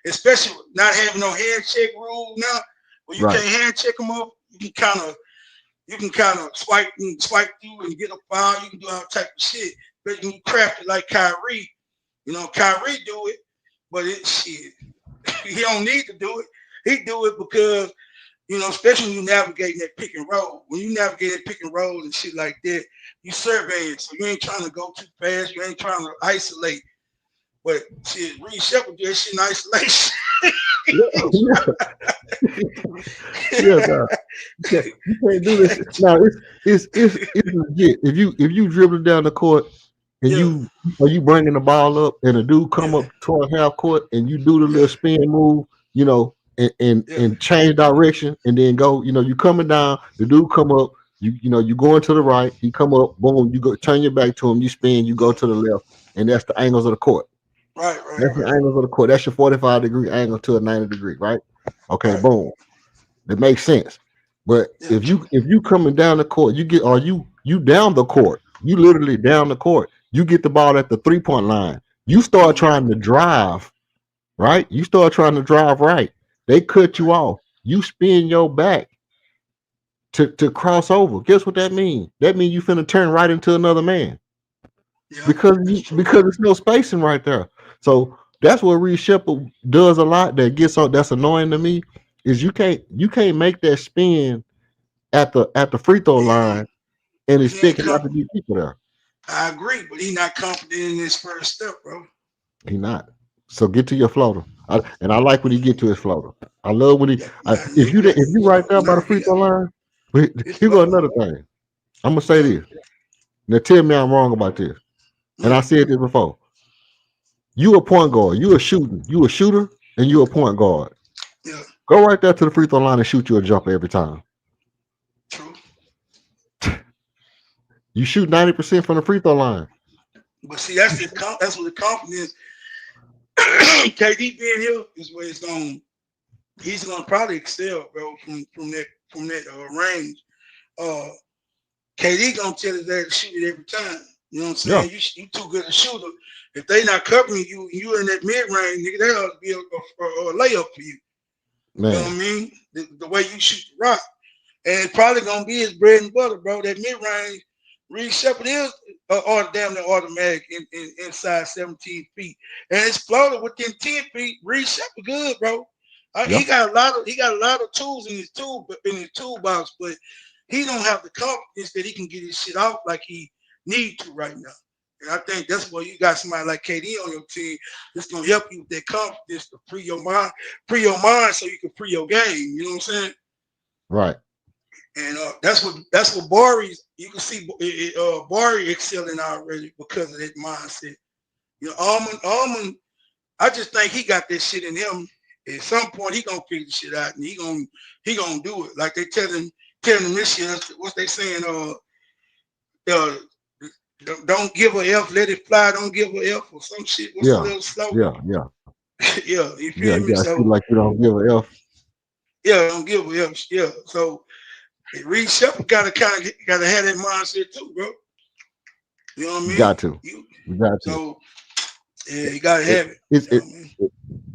especially not having no head check rule now. When you can't hand check them up, you can kind of swipe through and get a foul. You can do all type of shit. But when you craft it like Kyrie, Kyrie do it, but shit. He don't need to do it. He do it because, especially when you navigate that pick and roll. When you navigate that pick and roll and shit like that, you surveying. So you ain't trying to go too fast. You ain't trying to isolate. But shit, Reed Shepard do that shit in isolation. Nah. You can't do this. Now it's legit. If you dribbling down the court and you bringing the ball up and a dude come up toward half court and you do the little spin move, and change direction and then go, you coming down, the dude come up, you going to the right, he come up, boom, you go turn your back to him, you spin, you go to the left, and that's the angles of the court. Right. That's the angles of the court. That's your 45-degree angle to a 90-degree, right? Okay, right. Boom. That makes sense. But if you coming down the court, you down the court. You literally down the court. You get the ball at the 3-point line. You start trying to drive, right? You start trying to drive right. They cut you off. You spin your back to cross over. Guess what that means? That means you finna turn right into another man. Because there's no spacing right there. So that's what Reed Shepard does a lot. That's annoying to me. Is you can't make that spin at the free throw line and expect not to be people there. I agree, but he's not confident in his first step, bro. He not. So get to your floater. I like when he get to his floater. I love when if you right there by the free throw line. Here go another thing. I'm gonna say this. Now tell me I'm wrong about this. And I said this before. You a point guard. You a shooter, and you a point guard. Yeah. Go right there to the free throw line and shoot you a jumper every time. True. You shoot 90% from the free throw line. But see, that's what the confidence. KD being here is where he's gonna probably excel, bro, from that range. KD gonna tell his dad to shoot it every time. You know what I'm saying? Yeah. You too good a shooter. If they not covering you, you in that mid range, nigga, that ought to be a layup for you. Man. You know what I mean? The way you shoot the rock. And it's probably gonna be his bread and butter, bro. That mid range, Reed Shepard is damn near automatic inside 17 feet. And it's floated within 10 feet. Reed Shepard good, bro. He got a lot of tools in his toolbox, but he don't have the confidence that he can get his shit off like he need to right now. And I think that's why you got somebody like KD on your team that's gonna help you with that confidence to free your mind so you can free your game. You know what I'm saying? Right. And that's what Barry, you can see Barry excelling already because of that mindset. Almond, I just think he got that shit in him. At some point, he gonna figure the shit out, and he gonna do it. Like they telling him this year, what they saying? Don't give a F, let it fly. Don't give a F or some shit. What's the little slogan? Yeah. Yeah, you feel me? You gotta feel like you don't give a F. Yeah, don't give a F. Yeah, so Reed Shepard gotta have that mindset too, bro. You know what I mean? You got to. So yeah, you gotta have it.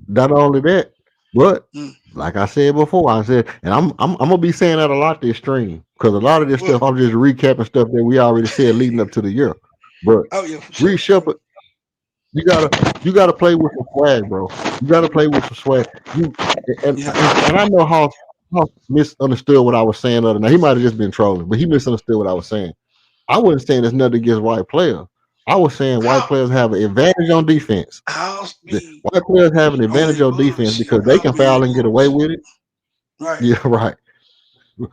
Not only that, but like I said before, and I'm gonna be saying that a lot this stream because a lot of this stuff I'm just recapping stuff that we already said leading up to the year. But Reed Shepard, you gotta play with some swag, bro. You gotta play with some swag. And I know how misunderstood what I was saying other night. He might have just been trolling, but he misunderstood what I was saying. I wasn't saying there's nothing against white players. I was saying white players have an advantage on defense. White players have an advantage on defense because they can foul and get away with it. Right. Yeah, right.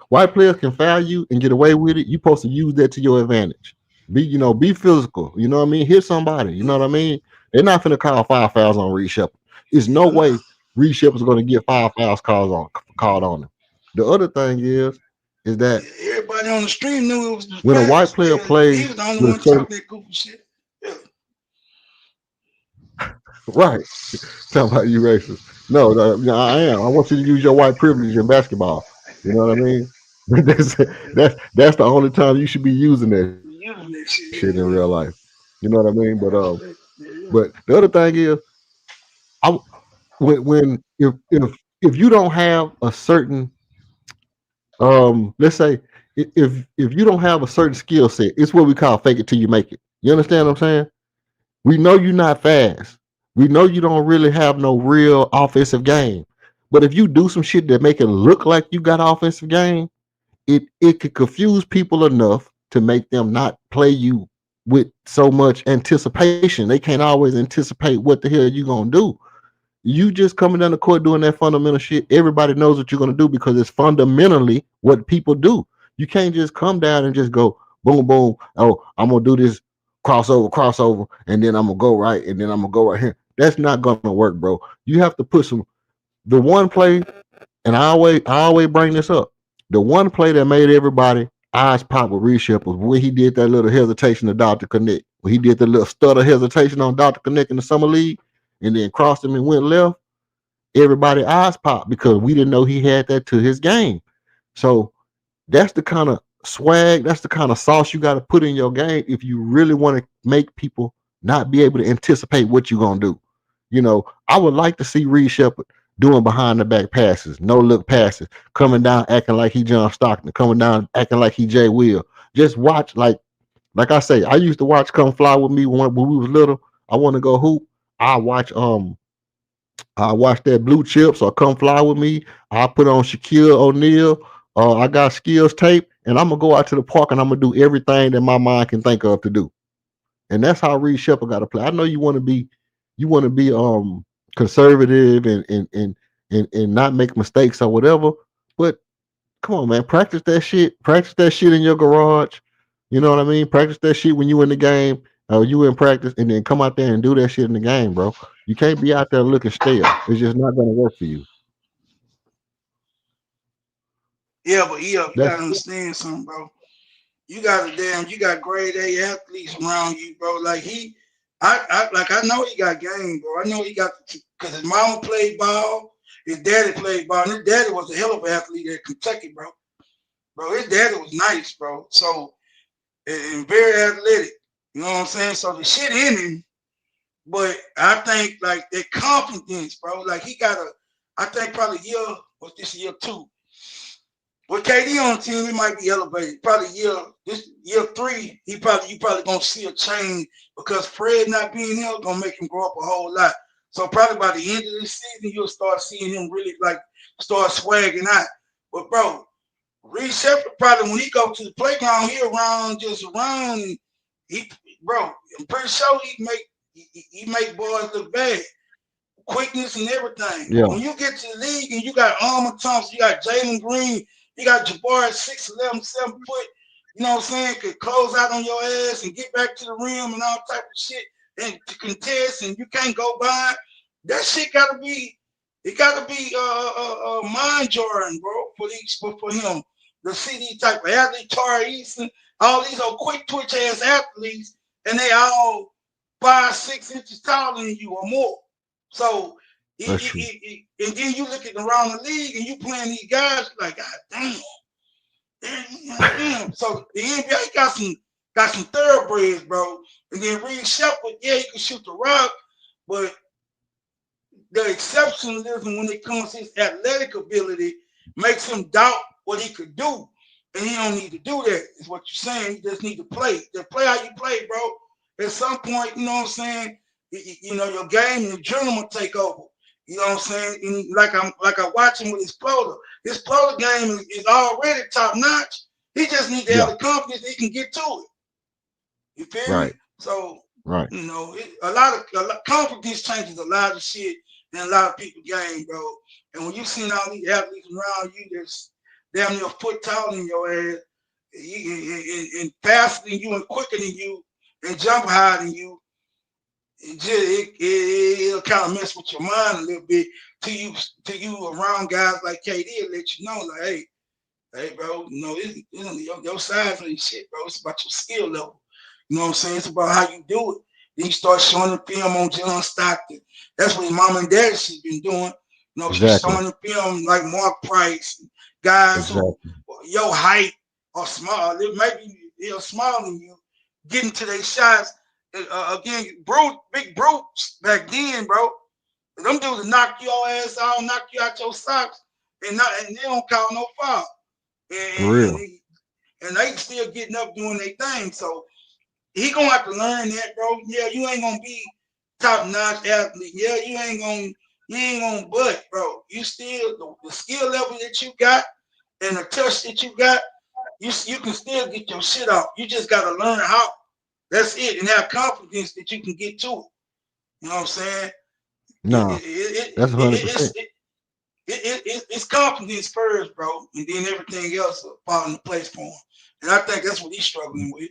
White players can foul you and get away with it. You're supposed to use that to your advantage. Be physical. You know what I mean? Hit somebody. You know what I mean? They're not finna call 5 fouls on Reed Shepard. There's no way Reed Shepard's gonna get 5 fouls called on him. The other thing is that everybody on the stream knew it was when a white player plays, he was the only one talking that goofy shit. Yeah. Right. Talking about you racist. No, I am. I want you to use your white privilege in basketball. You know what I mean? that's the only time you should be using that shit in real life. You know what I mean? But the other thing is, if you don't have a certain let's say if you don't have a certain skill set, it's what we call fake it till you make it. You understand what I'm saying? We know you're not fast. We know you don't really have no real offensive game. But if you do some shit that make it look like you got offensive game, it could confuse people enough to make them not play you with so much anticipation. They can't always anticipate what the hell you gonna do. You just coming down the court doing that fundamental shit. Everybody knows what you're gonna do because it's fundamentally what people do. You can't just come down and just go boom, boom. Oh, I'm gonna do this crossover, and then I'm gonna go right, and then I'm gonna go right here. That's not gonna work, bro. You have to put the one play, and I always bring this up. The one play that made everybody eyes pop with Reed Shep was when he did that little hesitation to Dr. Connect. When he did the little stutter hesitation on Dr. Connect in the summer league, and then crossed him and went left. Everybody eyes popped because we didn't know he had that to his game. So that's the kind of swag, that's the kind of sauce you got to put in your game if you really want to make people not be able to anticipate what you're gonna do. I would like to see Reed Shepard doing behind the back passes, no look passes, coming down acting like he John Stockton, coming down acting like he Jay Will. Just watch like I say, I used to watch Come Fly With Me when we was little. I want to go hoop. I watch that Blue Chips or Come Fly With Me. I put on Shaquille O'Neal. I got skills tape, and I'm gonna go out to the park and I'm gonna do everything that my mind can think of to do. And that's how Reed Shepard got to play. I know you want to be conservative and not make mistakes or whatever, but come on, man, practice that shit. Practice that shit in your garage. You know what I mean? Practice that shit when you in the game, you in practice, and then come out there and do that shit in the game, bro. You can't be out there looking stale. It's just not gonna work for you. Yeah, but you That's gotta understand something, bro. You got grade A athletes around you, bro. Like I know he got game, bro. I know he got because his mama played ball, his daddy played ball, and his daddy was a hell of an athlete at Kentucky, bro. Bro, his daddy was nice, bro. So and very athletic. You know what I'm saying? So the shit in him, but I think like that confidence, bro. Like I think probably what's this year 2? With KD on the team, he might be elevated. Probably year 3, you probably gonna see a change because Fred not being here gonna make him grow up a whole lot. So probably by the end of the season, you'll start seeing him really like start swagging out. But bro, Reed Shepard probably when he go to the playground, just around. And bro, I'm pretty sure he make boys look bad, quickness and everything. yeah, When you get to the league and you got Armor Thompson, you got Jalen Green, you got Jabari 6'11", 7 foot, you know what I'm saying, could close out on your ass and get back to the rim and all type of shit and to contest and you can't go by. That shit gotta be mind jarring, bro, for him to see these type of athletes, Tari Eason, all these old quick twitch ass athletes, and they all 5-6 inches taller than you or more. So that's true. and then you looking around the league and you playing these guys like, God damn. So the NBA got some thoroughbreds, bro. And then Reed Shepard, yeah, he can shoot the rock, but the exceptionalism when it comes to his athletic ability makes him doubt what he could do. And he don't need to do that, is what you're saying. He just need to play. Just play how you play, bro. At some point, you know what I'm saying, your game and the journal will take over. You know what I'm saying? And like I watch him with his floater. His floater game is already top notch. He just needs to have Yeah, the confidence he can get to it. You feel me? right, So, right. a lot of confidence changes a lot of shit in a lot of people's game, bro. And when you see all these athletes around you that's damn near a foot taller than your ass, and faster than you and quicker than you and jump higher than you, it'll kind of mess with your mind a little bit till you around guys like KD and let you know, like, hey, bro, your size ain't shit, bro. It's about your skill level. You know what I'm saying? It's about how you do it. Then you start showing the film on John Stockton. That's what his mom and dad she's been doing. She's Exactly, showing the film like Mark Price, guys who exactly. your height or small, maybe they're smaller than you, getting to their shots. Again, big brutes back then, bro. Them dudes knock your ass out, knock you out your socks, and they don't call no foul. For and, real. and they still getting up doing their thing. So he gonna have to learn that, bro. Yeah, you ain't gonna be top notch athlete. Yeah, you ain't gonna butt, bro. You still the skill level that you got and the touch that you got, you can still get your shit off. You just gotta learn how. That's it, and have confidence that you can get to it. You know what I'm saying? Nah, that's 100%. It's confidence first, bro, and then everything else will fall into place for him. And I think that's what he's struggling with.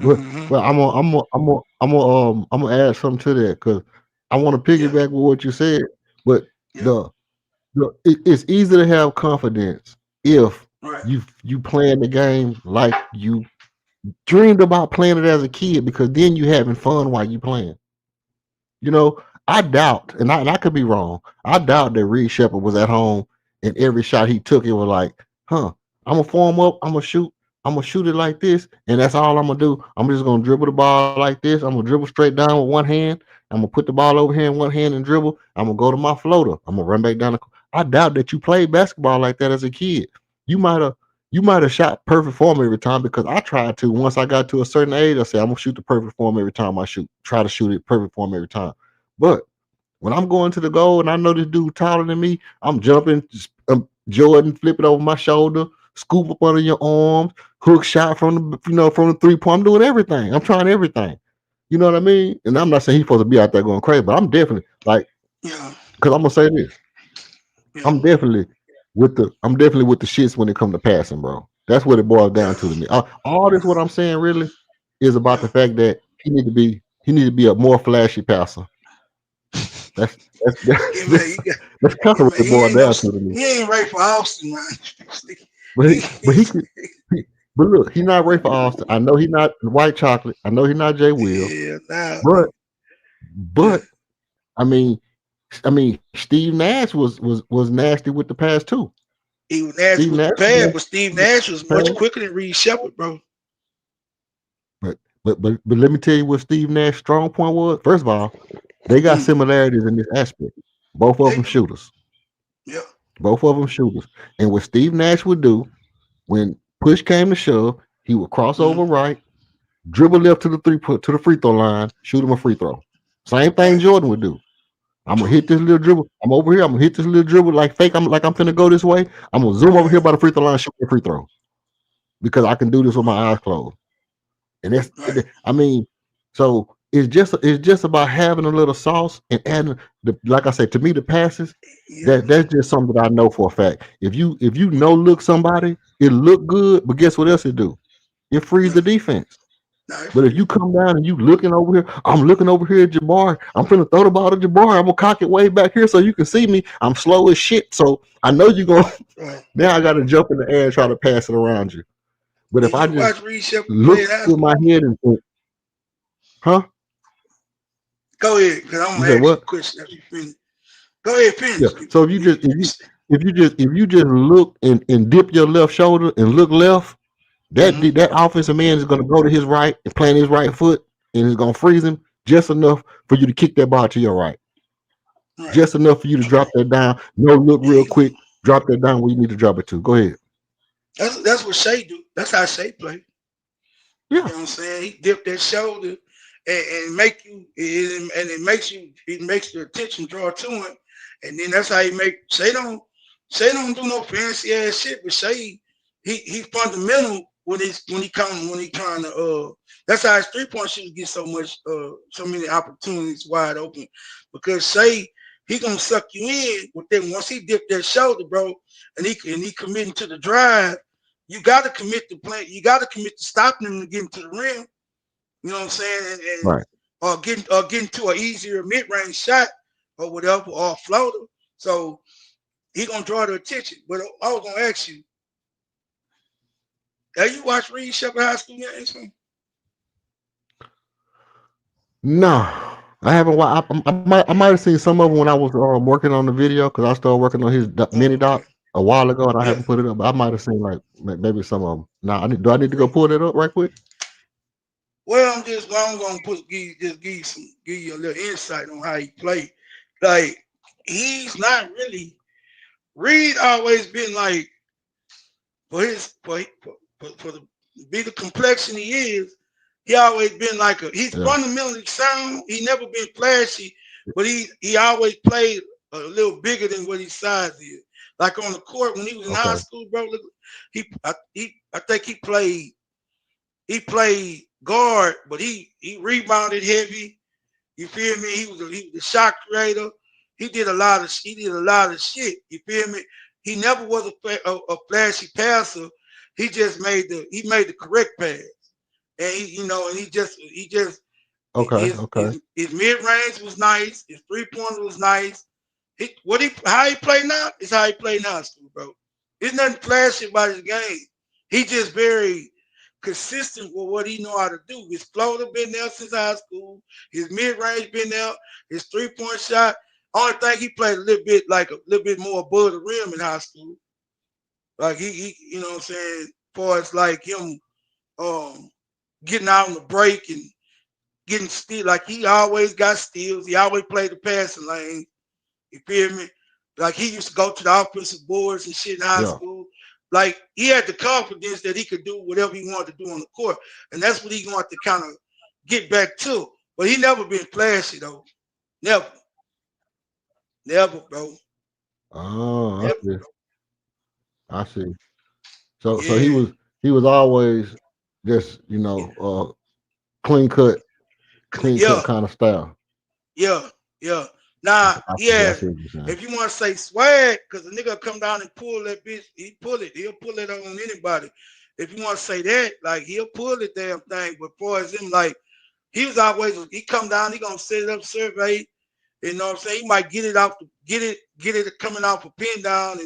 Well, I'm gonna add something to that because I want to piggyback with what you said. But Yeah. it's easy to have confidence if Right. you playing the game like you dreamed about playing it as a kid, because then you having fun while you playing. You know, I doubt, and I could be wrong. I doubt that Reed Shepard was at home and every shot he took, it was like, I'm gonna form up, I'm gonna shoot it like this, and that's all I'm gonna do. I'm just gonna dribble the ball like this. I'm gonna dribble straight down with one hand. I'm gonna put the ball over here in one hand and dribble. I'm gonna go to my floater. I'm gonna run back down the court. I doubt that you played basketball like that as a kid. You might have shot perfect form every time, because I tried to. Once I got to a certain age, I said I'm gonna shoot the perfect form every time I shoot. Try to shoot it perfect form every time. But when I'm going to the goal and I know this dude taller than me, I'm jumping, Jordan, flip it over my shoulder, scoop up under your arms, hook shot from the from the 3 point. I'm doing everything. I'm trying everything. You know what I mean? And I'm not saying he's supposed to be out there going crazy, but I'm definitely like, because I'm gonna say this. I'm definitely with the shits when it comes to passing, bro. That's what it boils down to me. All this, what I'm saying, really, is about the fact that he need to be a more flashy passer. That's kind of what it boils down to me. He ain't right for Austin, man. But look, he's not right for Austin. I know he's not white chocolate. I know he's not Jay Will. Yeah, nah. But I mean, Steve Nash was nasty with the pass too. He was nasty with the pass, but Steve Nash was much quicker than Reed Shepard, bro. But let me tell you what Steve Nash's strong point was. First of all, they got similarities in this aspect. Both of them shooters. Yeah. Both of them shooters. And what Steve Nash would do when push came to shove, he would cross over right, dribble left to the free throw line, shoot him a free throw. Same thing Jordan would do. I'm gonna hit this little dribble. I'm over here. I'm gonna hit this little dribble like fake. I'm finna go this way. I'm gonna zoom over here by the free throw line, shoot a free throw, because I can do this with my eyes closed. And that's, so it's just about having a little sauce and adding like I said, to me, the passes. That's just something that I know for a fact. If you look somebody, it look good, but guess what else it do? It frees the defense. But if you come down and you looking over here, I'm looking over here at Jabbar. I'm finna throw the ball to Jabbar. I'm gonna cock it way back here so you can see me. I'm slow as shit, so I know you're gonna. Now I got to jump in the air and try to pass it around you. But if I just look with my head and think, go ahead, because I'm gonna ask you a question after you finish. Go ahead, finish. Yeah. So if you just look and dip your left shoulder and look left, that offensive man is gonna go to his right and plant his right foot, and it's gonna freeze him just enough for you to kick that ball to your right. Just enough for you to drop that down. No, look real quick, drop that down where you need to drop it to. Go ahead. That's what Shea do. That's how Shea play. Yeah. You know what I'm saying? He dipped that shoulder and make you, and it makes the attention draw to him, and then that's how he make Shea don't do no fancy ass shit, but Shea he fundamental when he trying to that's how his 3-point shooters get so many opportunities wide open, because Shea, he gonna suck you in with that. Once he dipped that shoulder, bro, and he committing to the drive, you got to commit to play. You got to commit to stopping him to getting to the rim. You know what I'm saying? And or getting to an easier mid-range shot or whatever, or a floater. So he gonna draw the attention. But I was gonna ask you, have you watched Reed Shepard high school games? No, I haven't. I might have seen some of them when I was working on the video, because I started working on his mini doc a while ago, and I haven't put it up. But I might have seen like maybe some of them. Now, do I need to go pull that up right quick? Well, I'm gonna give you a little insight on how he played. Like, he's not really. Reed always been like the be the complexion he is, he always been like he's Yeah. fundamentally sound. He never been flashy, but he always played a little bigger than what his size is. Like on the court when he was in high Okay. school, bro. Look, I think he played guard, but he rebounded heavy. You feel me? He was a shot creator. He did a lot of shit. You feel me? He never was a flashy passer. He just made the correct pass, and he just Okay. Okay. his mid range was nice. His 3-pointer was nice. How he play now is how he play now, bro. There's nothing flashy about his game. He just very consistent with what he know how to do. His floater been there since high school. His mid range been there. His 3-point shot. Only thing he played a little bit more above the rim in high school. Like he you know what I'm saying, as far as like him getting out on the break and getting steal, like he always got steals. He always played the passing lane. You feel me? Like he used to go to the offensive boards and shit in high Yeah. school. Like he had the confidence that he could do whatever he wanted to do on the court. And that's what he wanted to kind of get back to. But he never been flashy though. Never. Never, bro. Oh, I Never, see. bro. I see. So he Yeah. was always just clean cut Yeah. kind of style. Yeah. Yeah. Nah, I yeah. see what you're saying. If you want to say swag, because the nigga come down and pull that bitch, he pull it. He'll pull it on anybody. If you want to say that, like he'll pull the damn thing. But for as him, like he come down, he gonna set it up, survey. You know what I'm saying? He might get it coming off a pin down,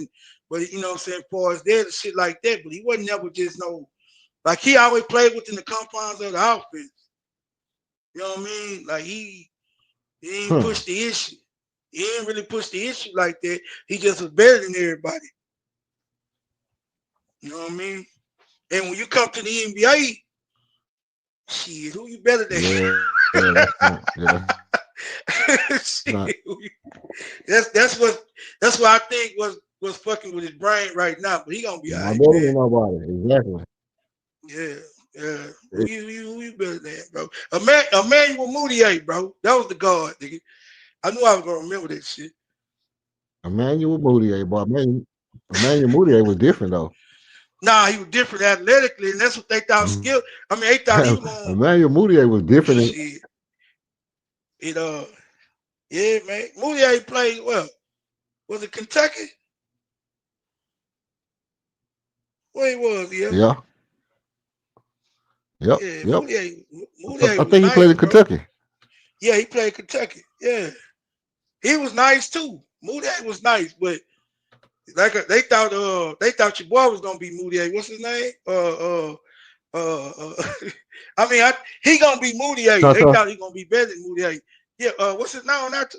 but you know what I'm saying, for as that shit like that. But he wasn't never just like he always played within the confines of the offense. You know what I mean? Like he ain't push the issue. He ain't really push the issue like that. He just was better than everybody. You know what I mean? And when you come to the NBA, shit, who you better than? Yeah, that's not, yeah, Shit, not, that's what I think was fucking with his brain right now. But he gonna be all not right, better man. than nobody. Exactly. Yeah. Who you better than, bro? Emmanuel Mudiay, bro. That was the guard, nigga. I knew I was gonna remember that shit. Emmanuel Mudiay, but Emmanuel Mudiay was different though. Nah, he was different athletically, and that's what they thought skill. I mean, they thought he was gonna Emmanuel Mudiay was different. shit. Yeah, man. Mudiay played well. Was it Kentucky? Where he was, yeah. Yeah. Yep. Yeah, Yep. Mudiay I was think he played nice, in bro. Kentucky. Yeah, he played Kentucky. Yeah. He was nice too. Mudiay was nice, but like they thought your boy was gonna be Mudiay. What's his name? I mean, he gonna be Mudiay. They Ta-ta. thought he gonna be better than Mudiay. Yeah. What's his name? Not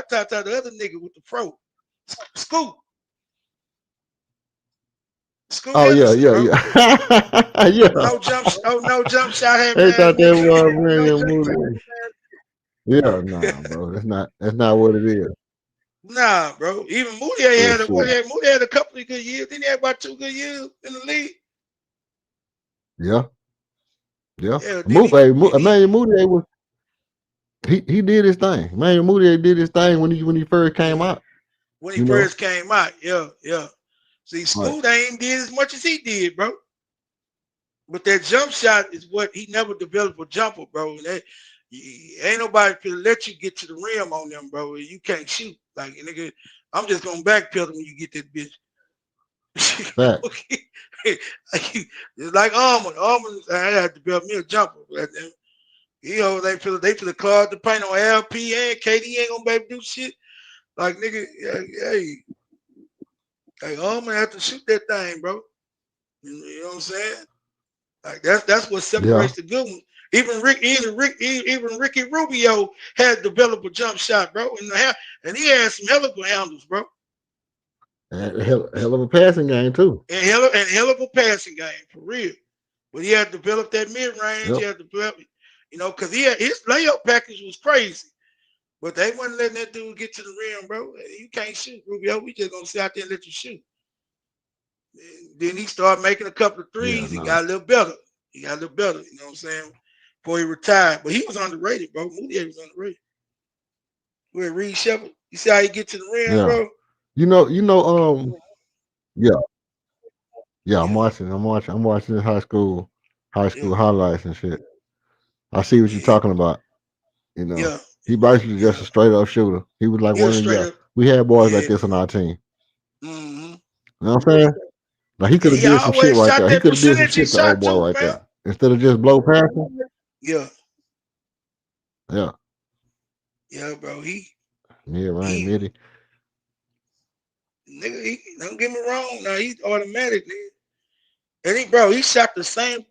Tata. The other nigga with the fro. Scoop. Scoop Oh yeah, Henderson, yeah, bro. yeah. Yeah. No jump shot having They ass thought that nigga. was Emmanuel Mudiay. Yeah, nah, bro. That's not what it is. Nah, bro. Even Mudiay Bullshit. Moody had a couple of good years. Didn't he have about 2 good years in the league? Yeah. Yeah. Yeah, Emmanuel Mudiay was he did his thing. Emmanuel Mudiay did his thing when he first came out. when he first came out. Yeah. See, Scoot ain't did as much as he did, bro. But that jump shot is what he never developed a jumper, bro. Ain't nobody can let you get to the rim on them, bro. You can't shoot. Like, nigga, I'm just gonna backpedal when you get that bitch. It's like Almond. I had to build me a jumper. They finna clog the paint on LP and KD ain't gonna be able to do shit. Like, nigga, hey, Almond have to shoot that thing, bro. You know what I'm saying? Like that's what separates the good ones. Even Ricky Rubio had developed a jump shot, bro, and he had some hell of a handles, bro. Hell of a passing game too. And hell of a passing game for real. But he had developed that mid range. Yep. He had developed, because his layup package was crazy. But they wasn't letting that dude get to the rim, bro. You can't shoot, Rubio. We just gonna sit out there and let you shoot. Then he started making a couple of threes. Yeah, He got a little better. You know what I'm saying? Before he retired. But he was underrated, bro. Moutier was underrated. With Reed Shepard. You see how he get to the rim, yeah. bro? Yeah, Yeah. I'm watching the high school Yeah. highlights and shit. I see what you're Yeah. talking about. You know, Yeah. he basically just Yeah. a straight up shooter. He was like He was one of straight the up. we had boys like Yeah. this on our team. Mm-hmm. You know what I'm saying? Like he could have He did some shit always right shot there. He that could have did some percentage he shit to old shot boy too, right man. there. Instead of just blow past him. Yeah. Yeah. Yeah, bro. Ryan Mitty. Nigga, don't get me wrong. Now he's automatic, nigga. And he shot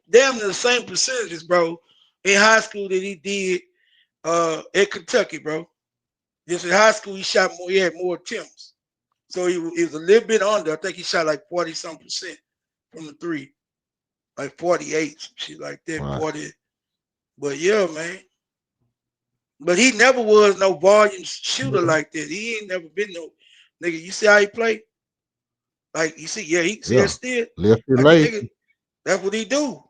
damn near the same percentages, bro, in high school that he did at Kentucky, bro. Just in high school, he had more attempts. So he was a little bit under. I think he shot like 40-some% from the three. Like 48, shit like that, Right. 40. But yeah, man. But he never was no volume shooter like that. He ain't never been no nigga. You see how he play? Like you see, he still Left like late. nigga. That's what he do.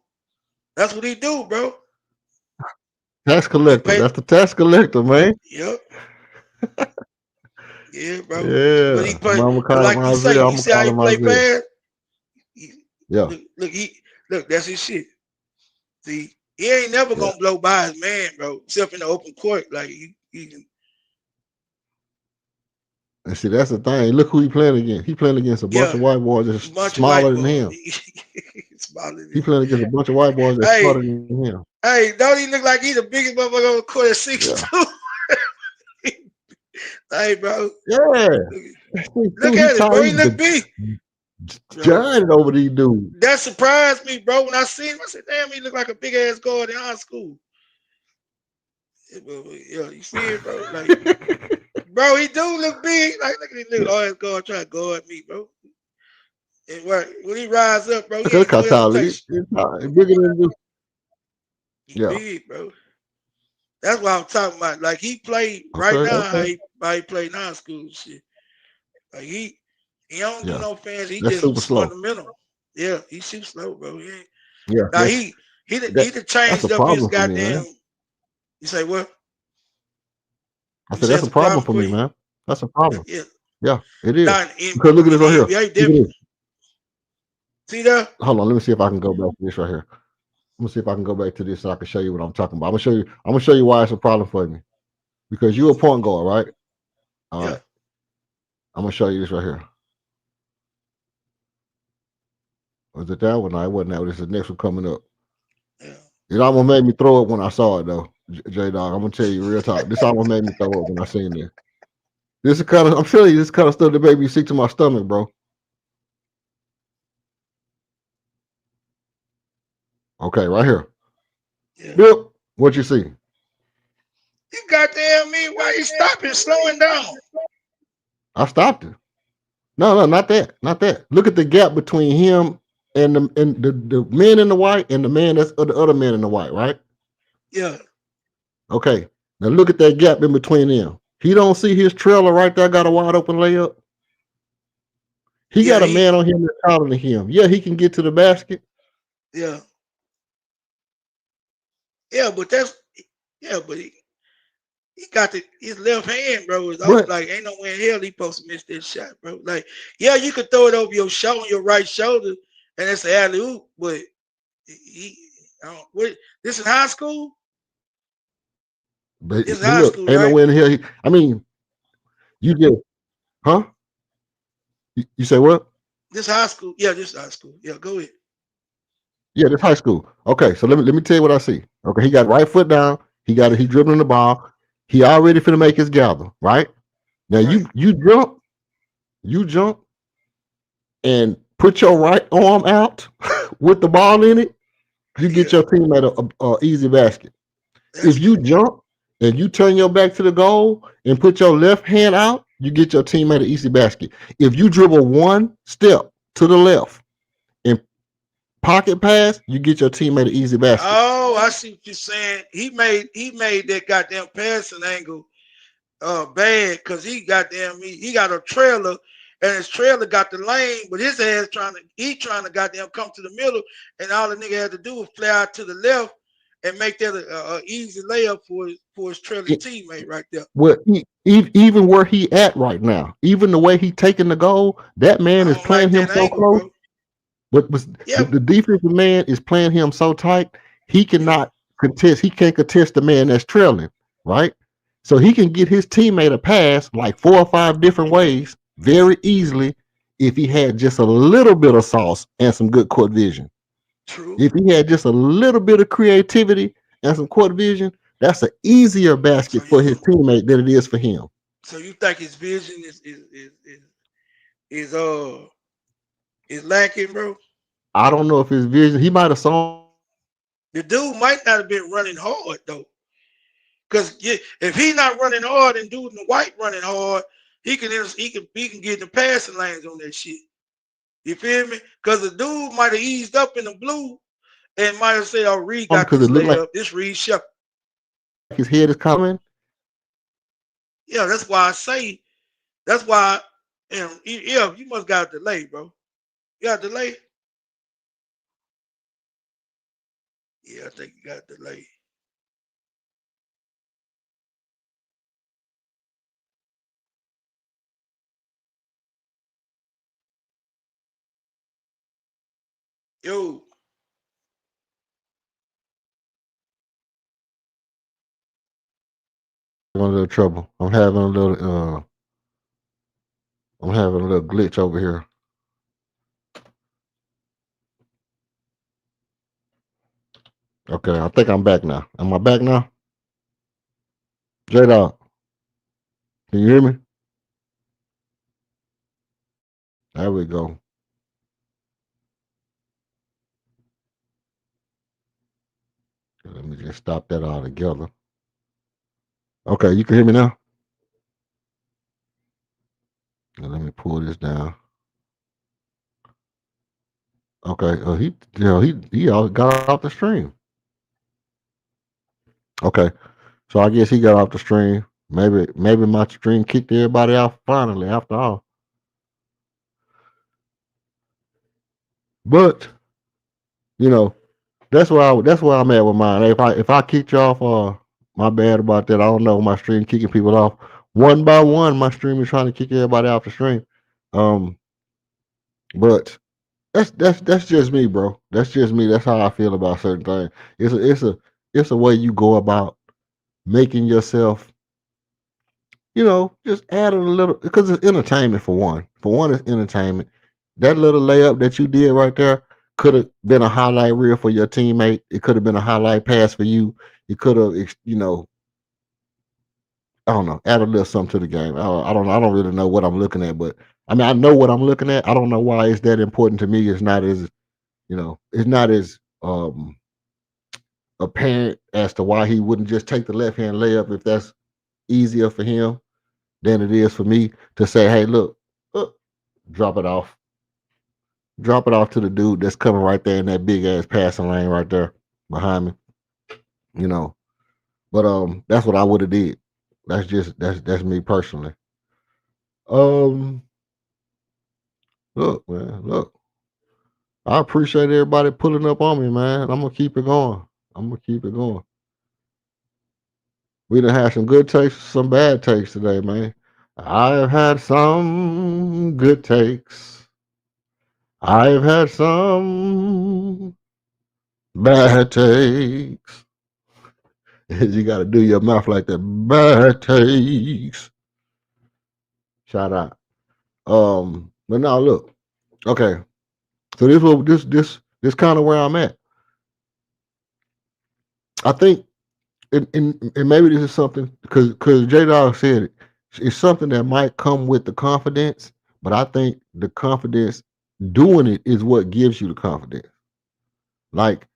That's what he do, bro. Tax collector. That's the tax collector, man. Yep. Yeah, bro. Yeah. But he play, Mama but call him like you say, Isaiah. I'm you gonna see how call he him play Isaiah. bad? Yeah. Look, that's his shit. See, he ain't never gonna blow by his man, bro, except in the open court. Like he And see, that's the thing. Look who he playing against. He playing against a bunch of white boys that's bunch of smaller white than boys. him. Smaller than He him. playing against a bunch of white boys that's smarter than him. Hey, don't he look like he the biggest motherfucker on the court at 6'2"? Hey, bro. Yeah. Look at it, bro. He look big. Giant over these dudes. That surprised me, bro. When I seen him, I said, damn, he look like a big ass guard in high school. Yeah, you see it, bro? Like, bro, he do look big. Like, look at this little ass guard trying to guard me, bro. And when he rise up, bro, he ain't no hesitation. He's bigger than you. He big, bro. That's what I'm talking about. Like he played right now how he played in high school and shit. Like he don't do no fans. He That's just super slow. fundamental. Yeah, he shoots slow, bro. Yeah. Now he changed up his goddamn. You say what? I said that's a problem for me, man. That's a problem. Yeah, it is. Because look at this right here. Yeah, definitely. See that? Hold on, let me see if I can go back to this right here. Let me see if I can go back to this so I can show you what I'm talking about. I'm gonna show you why it's a problem for me. Because you're a point guard, right? All right. I'm gonna show you this right here. Was it that one? No, it wasn't that one. This is the next one coming up. Yeah. It almost made me throw up when I saw it though. J Dog, I'm gonna tell you real talk. This almost made me throw up when I seen this. This is kind of, I'm telling you, this kind of stuff that made me sick to my stomach, bro. Okay, right here. Yeah. Bill, what you see? You goddamn me, why you stopping, slowing down? I stopped it. No, not that. Not that. Look at the gap between him and the man in the white and the man that's the other man in the white, right? Yeah. Okay. Now look at that gap in between them. He don't see his trailer right there, got a wide open layup. He got a man on him that's taller than him. Yeah, he can get to the basket. Yeah. Yeah, but he got his left hand, bro, is off. Like ain't no way in hell he supposed to miss that shot, bro. Like, yeah, you could throw it over your shoulder, your right shoulder, and it's an alley oop, but this is high school? But This is high look, school, ain't right? no way in hell I mean, you just huh? You say what? This high school. Yeah, this high school. Yeah, go ahead. Yeah, this high school. Okay, so let me tell you what I see. Okay, he got right foot down. He dribbling the ball. He already finna make his gather, right? Now you jump and put your right arm out with the ball in it. You get your teammate a easy basket. If you jump and you turn your back to the goal and put your left hand out, you get your teammate an easy basket. If you dribble one step to the left and pocket pass, you get your teammate an easy basket. Oh, I see what you're saying. He made that goddamn passing angle bad because he got a trailer and his trailer got the lane, but his ass trying to goddamn come to the middle, and all the nigga had to do was play out to the left and make that a easy layup for his trailing teammate right there. Well, even where he at right now, even the way he taking the goal, that man is playing him so angle, close. bro. But Yeah. the defensive man is playing him so tight, he cannot contest. He can't contest the man that's trailing, right? So he can get his teammate a pass like 4 or 5 different ways very easily if he had just a little bit of sauce and some good court vision. True. If he had just a little bit of creativity and some court vision, that's an easier basket for his teammate than it is for him. So you think his vision is lacking, bro? I don't know if his vision, he might have saw. The dude might not have been running hard though. Because if he's not running hard and dude in the white running hard, he can get in the passing lanes on that shit. You feel me? Because the dude might have eased up in the blue and might have said, "Oh, Reed got this layup. This Reed Shepard." His head is coming. Yeah, that's why I say. That's why. Yeah, you must got a delay, bro. You got a delay? Yeah, I think you got a delay. Yo. A little trouble. I'm having a little glitch over here. Okay, I think I'm back now. Am I back now? J-Dog, can you hear me? There we go. Let me just stop that all together. Okay, you can hear me now? Now let me pull this down. Okay, he all got off the stream. Okay, so I guess he got off the stream. Maybe my stream kicked everybody out finally after all. But you know, that's where I'm at with mine. If I kicked you off, my bad about that. I don't know my stream kicking people off one by one. My stream is trying to kick everybody off the stream. But that's just me, bro. That's just me. That's how I feel about certain things. It's a way you go about making yourself, just adding a little, because it's entertainment for one. For one, it's entertainment. That little layup that you did right there could have been a highlight reel for your teammate. It could have been a highlight pass for you. It could have, I don't know, add a little something to the game. I don't really know what I'm looking at, but I mean, I know what I'm looking at. I don't know why it's that important to me. It's not as, it's not as apparent as to why he wouldn't just take the left hand layup if that's easier for him than it is for me to say, hey, look, drop it off. Drop it off to the dude that's coming right there in that big ass passing lane right there behind me. But that's what I would have did. That's me personally. Look, man, look. I appreciate everybody pulling up on me, man. I'm gonna keep it going. We done had some good takes, some bad takes today, man. I've had some good takes. I've had some bad takes. You got to do your mouth like that. Bad takes. Shout out. But now look. Okay. So this kind of where I'm at. I think, and maybe this is something because J Dog said it. It's something that might come with the confidence, but I think the confidence doing it is what gives you the confidence. Like,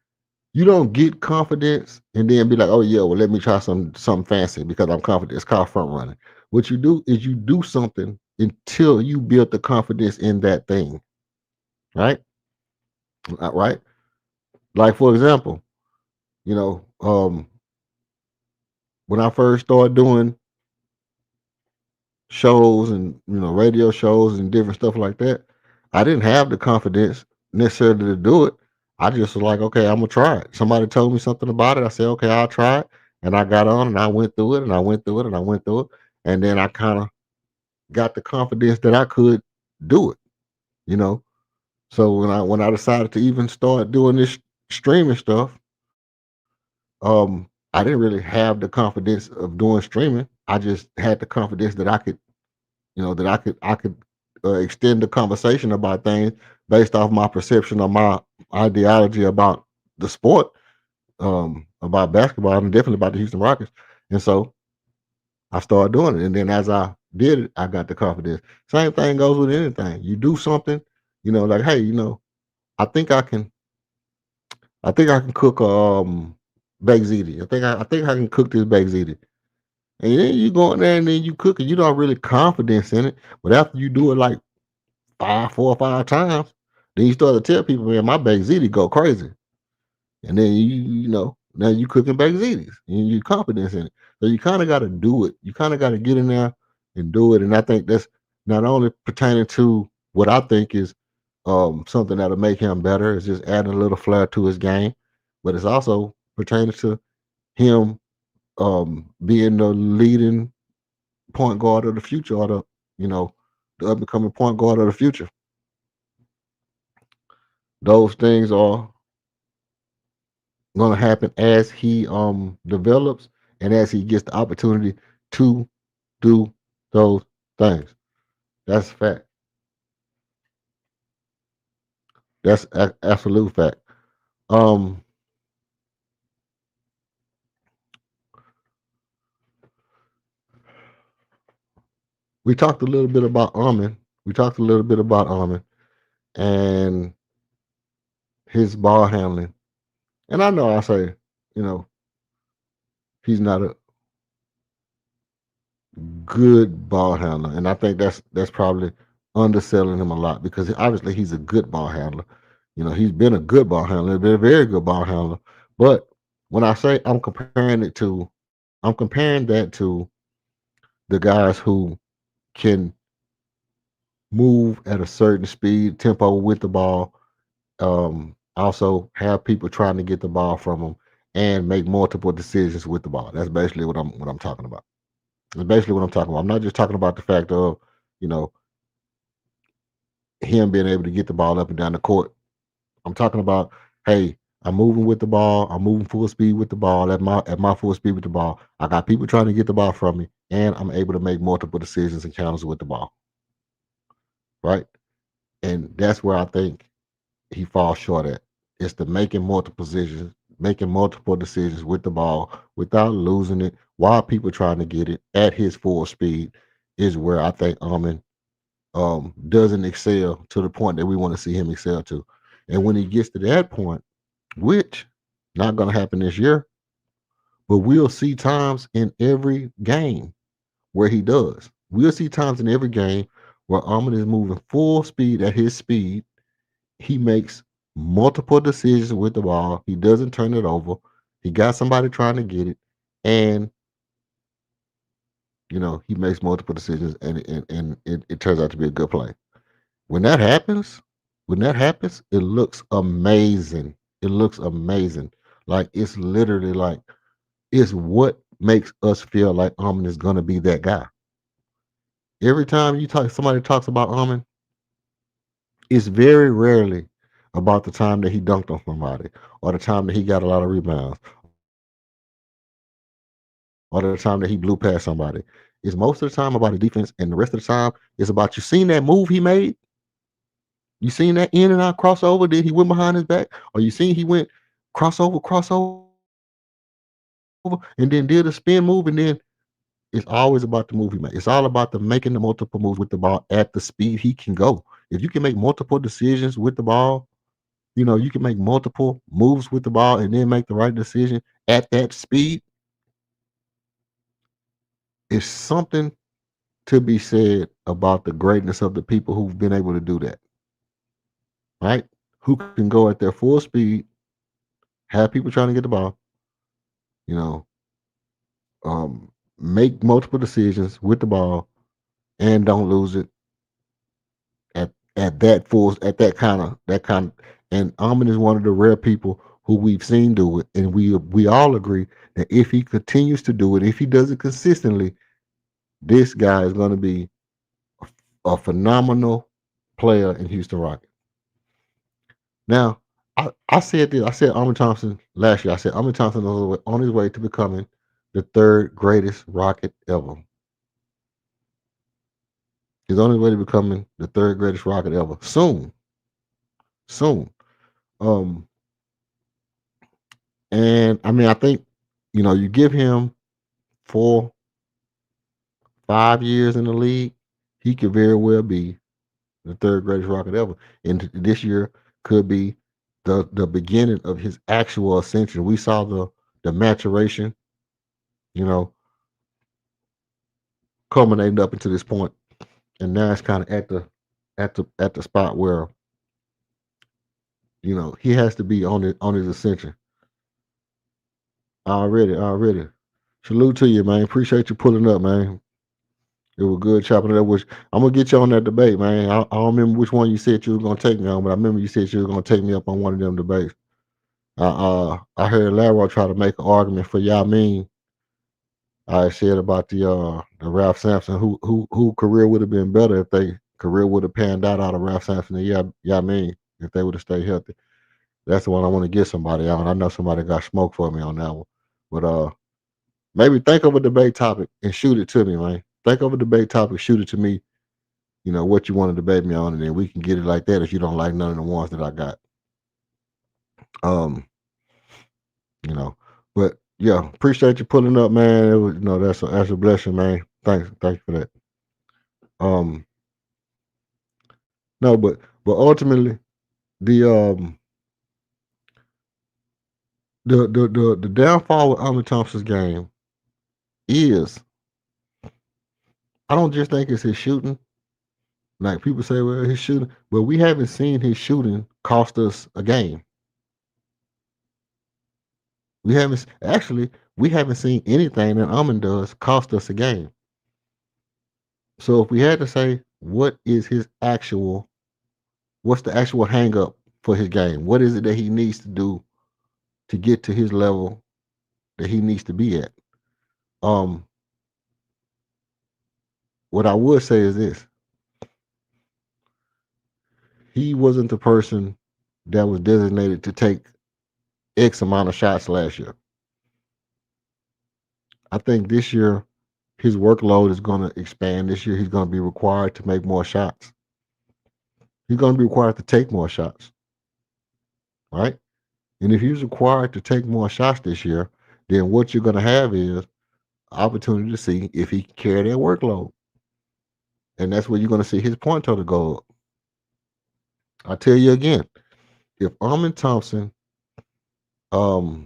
you don't get confidence and then be like, oh yeah, well, let me try something fancy because I'm confident. It's called front running. What you do is you do something until you build the confidence in that thing. Right? Right? Like, for example, when I first started doing shows and radio shows and different stuff like that, I didn't have the confidence necessarily to do it. I just was like, okay, I'm gonna try it. Somebody told me something about it. I said, okay, I'll try it. And I got on and I went through it and I went through it and I went through it. And then I kind of got the confidence that I could do it, you know. So when I decided to even start doing this streaming stuff, I didn't really have the confidence of doing streaming. I just had the confidence that I could, extend the conversation about things based off my perception of my ideology about the sport, about basketball, and definitely about the Houston Rockets. And so I started doing it. And then as I did it, I got the confidence. Same thing goes with anything. You do something, like, hey, I think I can cook baked ziti. I think I can cook this baked ziti. And then you go in there and then you cook it. You don't really confidence in it. But after you do it like 4 or 5 times, then you start to tell people, man, my baked ziti go crazy. And then now you cooking baked zitis and you confidence in it. So you kind of got to do it. You kind of got to get in there and do it. And I think that's not only pertaining to what I think is something that'll make him better, is just adding a little flair to his game, but it's also pertaining to him being the leading point guard of the future, or the up and coming point guard of the future. Those things are going to happen as he develops and as he gets the opportunity to do those things. That's a fact. That's absolute fact. Um, we talked a little bit about Armin. We talked a little bit about Armin and his ball handling. And I know I say, he's not a good ball handler, and I think that's probably underselling him a lot, because obviously he's a good ball handler. He's been a good ball handler, been a very good ball handler. But when I say I'm comparing that to the guys who can move at a certain speed, tempo with the ball, also have people trying to get the ball from them and make multiple decisions with the ball. That's basically what I'm talking about. That's basically what I'm talking about. I'm not just talking about the fact of, you know, him being able to get the ball up and down the court. I'm talking about, hey, I'm moving with the ball. I'm moving full speed with the ball at my full speed with the ball. I got people trying to get the ball from me, and I'm able to make multiple decisions and counters with the ball. Right? And that's where I think he falls short at. It's the making multiple decisions with the ball without losing it while people trying to get it at his full speed is where I think Armin doesn't excel to the point that we want to see him excel to. And when he gets to that point, which not going to happen this year, but we'll see times in every game where he does. We'll see times in every game where Armin is moving full speed at his speed. He makes multiple decisions with the ball. He doesn't turn it over. He got somebody trying to get it, and he makes multiple decisions, and it turns out to be a good play. When that happens, it looks amazing. It looks amazing. Like it's literally like it's what makes us feel like Armin is gonna be that guy. Every time somebody talks about Armin, it's very rarely about the time that he dunked on somebody, or the time that he got a lot of rebounds, or the time that he blew past somebody. It's most of the time about the defense, and the rest of the time it's about, you seen that move he made? You seen that in and out crossover? Did he went behind his back? Or you seen he went crossover, and then did a spin move, and then it's always about the move he made. It's all about the making the multiple moves with the ball at the speed he can go. If you can make multiple decisions with the ball, you can make multiple moves with the ball and then make the right decision at that speed. It's something to be said about the greatness of the people who've been able to do that, right? Who can go at their full speed, have people trying to get the ball, you know, make multiple decisions with the ball, and don't lose it at that kind of. And Amon is one of the rare people who we've seen do it, and we all agree that if he continues to do it, if he does it consistently, this guy is going to be a phenomenal player in Houston Rockets. Now, I said this. I said Amon Thompson last year. I said Amon Thompson is on his way to becoming the third greatest Rocket ever. He's on his way to becoming the third greatest Rocket ever. Soon. Um, and I mean, I think you give him 4, 5 years in the league, he could very well be the third greatest Rocket ever. And this year could be the beginning of his actual ascension. We saw the maturation, you know, culminating up into this point, and now it's kind of at the spot where he has to be on his ascension already. Salute to you, man. Appreciate you pulling up, man. It was good chopping it up. Which I'm gonna get you on that debate, man. I don't remember which one you said you were gonna take me on, but I remember you said you were gonna take me up on one of them debates. I heard Laro try to make an argument for Yamin. I said about the Ralph Sampson, who career would have been better if they career would have panned out of Ralph Sampson and Yamin if they would have stayed healthy. That's the one I want to get somebody on. I know somebody got smoke for me on that one, but maybe think of a debate topic and shoot it to me, man. Think of a debate topic, shoot it to me. What you want to debate me on, and then we can get it like that. If you don't like none of the ones that I got, um, you know. But yeah, appreciate you pulling up, man. It was, that's a blessing, man. Thanks for that. Um, no, but ultimately, the the downfall with Amon Thompson's game is, I don't just think it's his shooting. Like people say, well, his shooting, but we haven't seen his shooting cost us a game. We haven't seen anything that Amon does cost us a game. So if we had to say what's the actual hang up for his game? What is it that he needs to do to get to his level that he needs to be at? What I would say is this. He wasn't the person that was designated to take X amount of shots last year. I think this year his workload is going to expand. This year he's going to be required to make more shots. He's going to be required to take more shots, right? And if he's required to take more shots this year, then what you're going to have is opportunity to see if he can carry that workload. And that's where you're going to see his point total go up. I tell you again, if Amon Thompson, 20,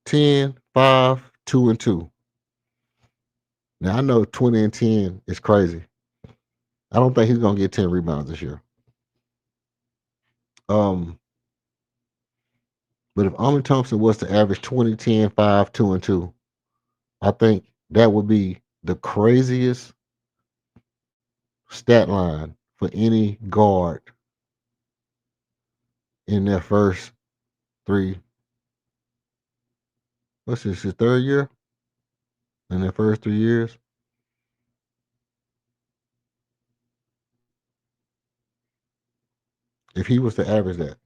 10, 5, 2, and 2. Now I know 20 and 10 is crazy. I don't think he's gonna get 10 rebounds this year. But if Amon Thompson was to average 20, 10, 5, 2, and 2, I think that would be the craziest stat line for any guard in their first 3. What's this? His 3rd year? In their first 3 years? If he was to average that.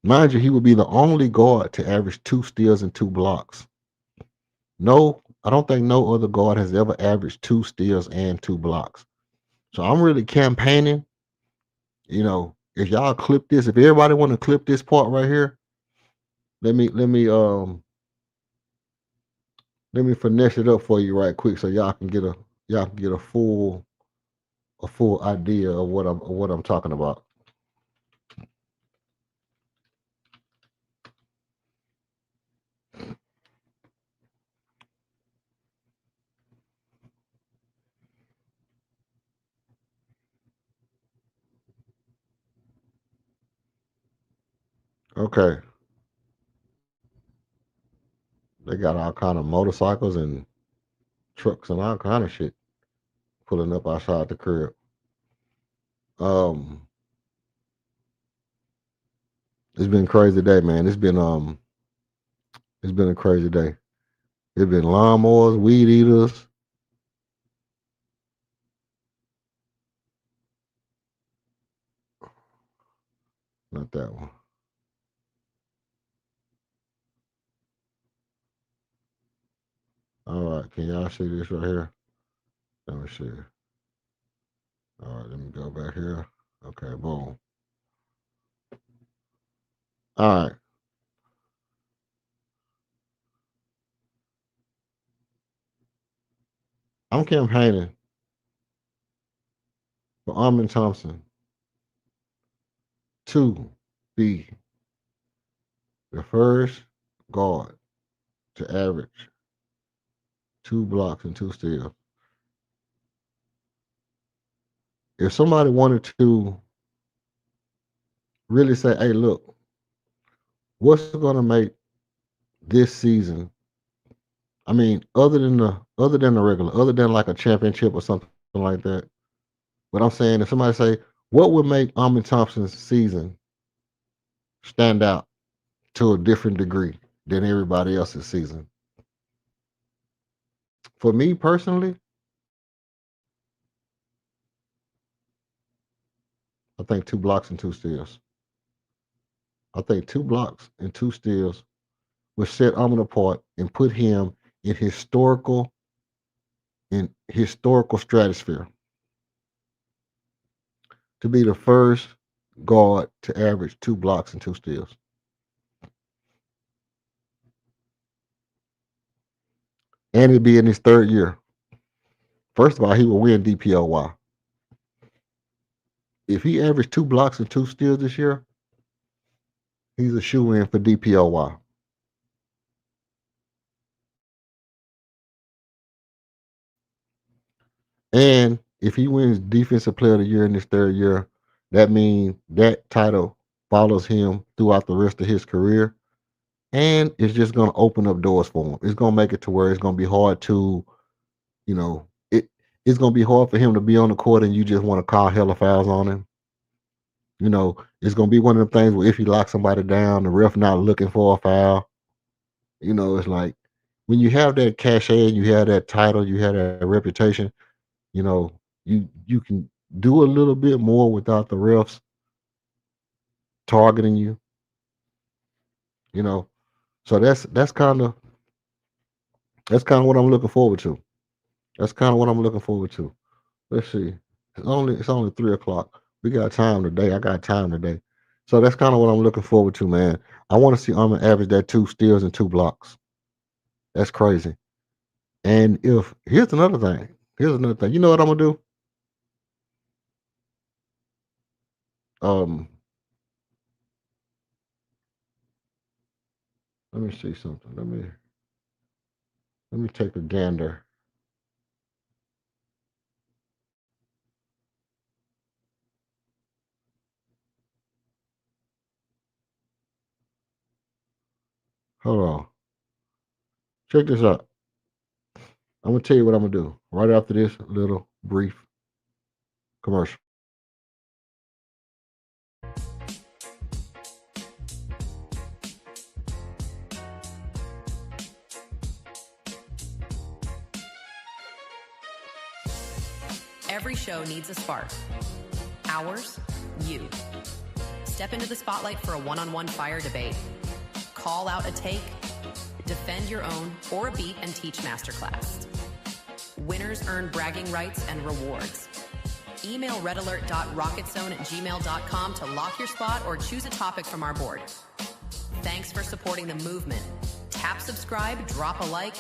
Mind you, he would be the only guard to average 2 steals and 2 blocks. No, I don't think no other guard has ever averaged 2 steals and 2 blocks. So I'm really campaigning. If y'all clip this, if everybody want to clip this part right here, let me finesse it up for you right quick so y'all can get a full idea of what I'm talking about. Okay. They got all kind of motorcycles and trucks and all kind of shit pulling up outside the crib. Um, it's been a crazy day, man. It's been a crazy day. It's been lawnmowers, weed eaters. Not that one. All right, can y'all see this right here? Let me see. All right, let me go back here. Okay, boom. All right. I'm campaigning for Armin Thompson to be the first guard to average 2 blocks and 2 steals. If somebody wanted to really say, hey, look, what's going to make this season? I mean, other than the regular, other than like a championship or something like that. But I'm saying, if somebody say, what would make Armin Thompson's season stand out to a different degree than everybody else's season? For me personally, I think 2 blocks and 2 steals. I think 2 blocks and 2 steals would set Armin apart and put him in historical stratosphere to be the first guard to average 2 blocks and 2 steals. And it'd be in his 3rd year. First of all, he will win DPOY. If he averaged 2 blocks and 2 steals this year, he's a shoe-in for DPOY. And if he wins Defensive Player of the Year in his 3rd year, that means that title follows him throughout the rest of his career. And it's just going to open up doors for him. It's going to make it to where it's going to be hard to, it's going to be hard for him to be on the court and you just want to call hella fouls on him. It's going to be one of the things where if he locks somebody down, the ref not looking for a foul. It's like when you have that cachet and you have that title, you have that reputation, you can do a little bit more without the refs targeting you. So that's kind of what I'm looking forward to. That's kind of what I'm looking forward to. Let's see. It's only 3:00. We got time today. I got time today. So that's kind of what I'm looking forward to, man. I want to see Armin average that 2 steals and 2 blocks. That's crazy. And here's another thing. You know what I'm gonna do? Um, let me see something. Let me take a gander. Hold on. Check this out. I'm gonna tell you what I'm gonna do right after this little brief commercial. Every show needs a spark. Ours, you. Step into the spotlight for a one-on-one fire debate. Call out a take, defend your own or a beat and teach masterclass. Winners earn bragging rights and rewards. Email redalert.rocketzone@gmail.com to lock your spot or choose a topic from our board. Thanks for supporting the movement. Tap subscribe, drop a like,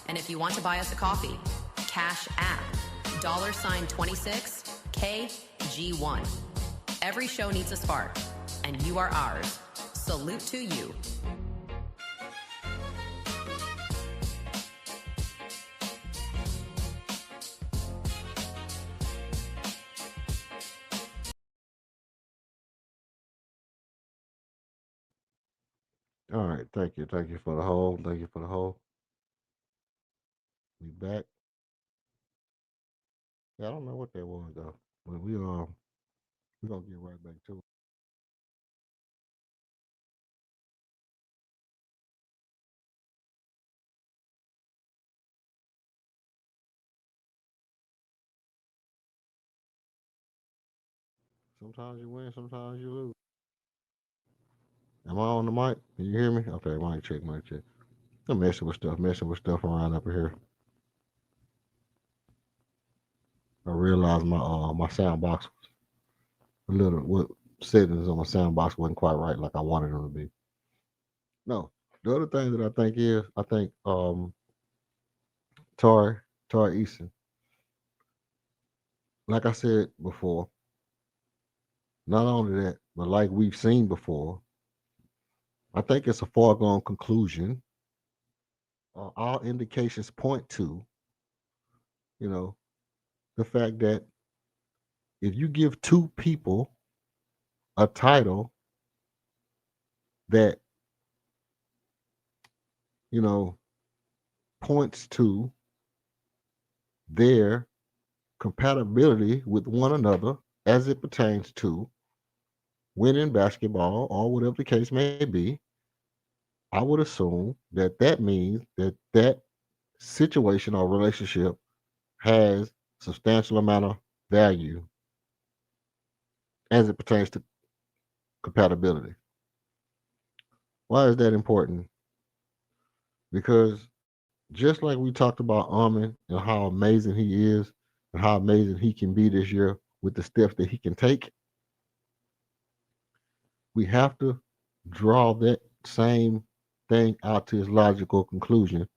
and if you want to buy us a coffee, Cash App, $26KG1. Every show needs a spark, and you are ours. Salute to you. All right, thank you for the hold. Thank you for the hold. We back. Yeah, I don't know what that was though, but we gonna get right back to it. Sometimes you win, sometimes you lose. Am I on the mic? Can you hear me? Okay, mic check, mic check. I'm messing with stuff around up here. I realized my sound box was a little what settings on my sound box wasn't quite right like I wanted them to be. No. The other thing that I think Tar Tar Eason, like I said before, not only that, but like we've seen before, I think it's a foregone conclusion. All indications point to, you know, the fact that if you give two people a title that, you know, points to their compatibility with one another as it pertains to winning basketball or whatever the case may be, I would assume that that means that that situation or relationship has substantial amount of value as it pertains to compatibility. Why is that important? Because just like we talked about Armin and how amazing he is and how amazing he can be this year with the steps that he can take, we have to draw that same thing out to its logical conclusion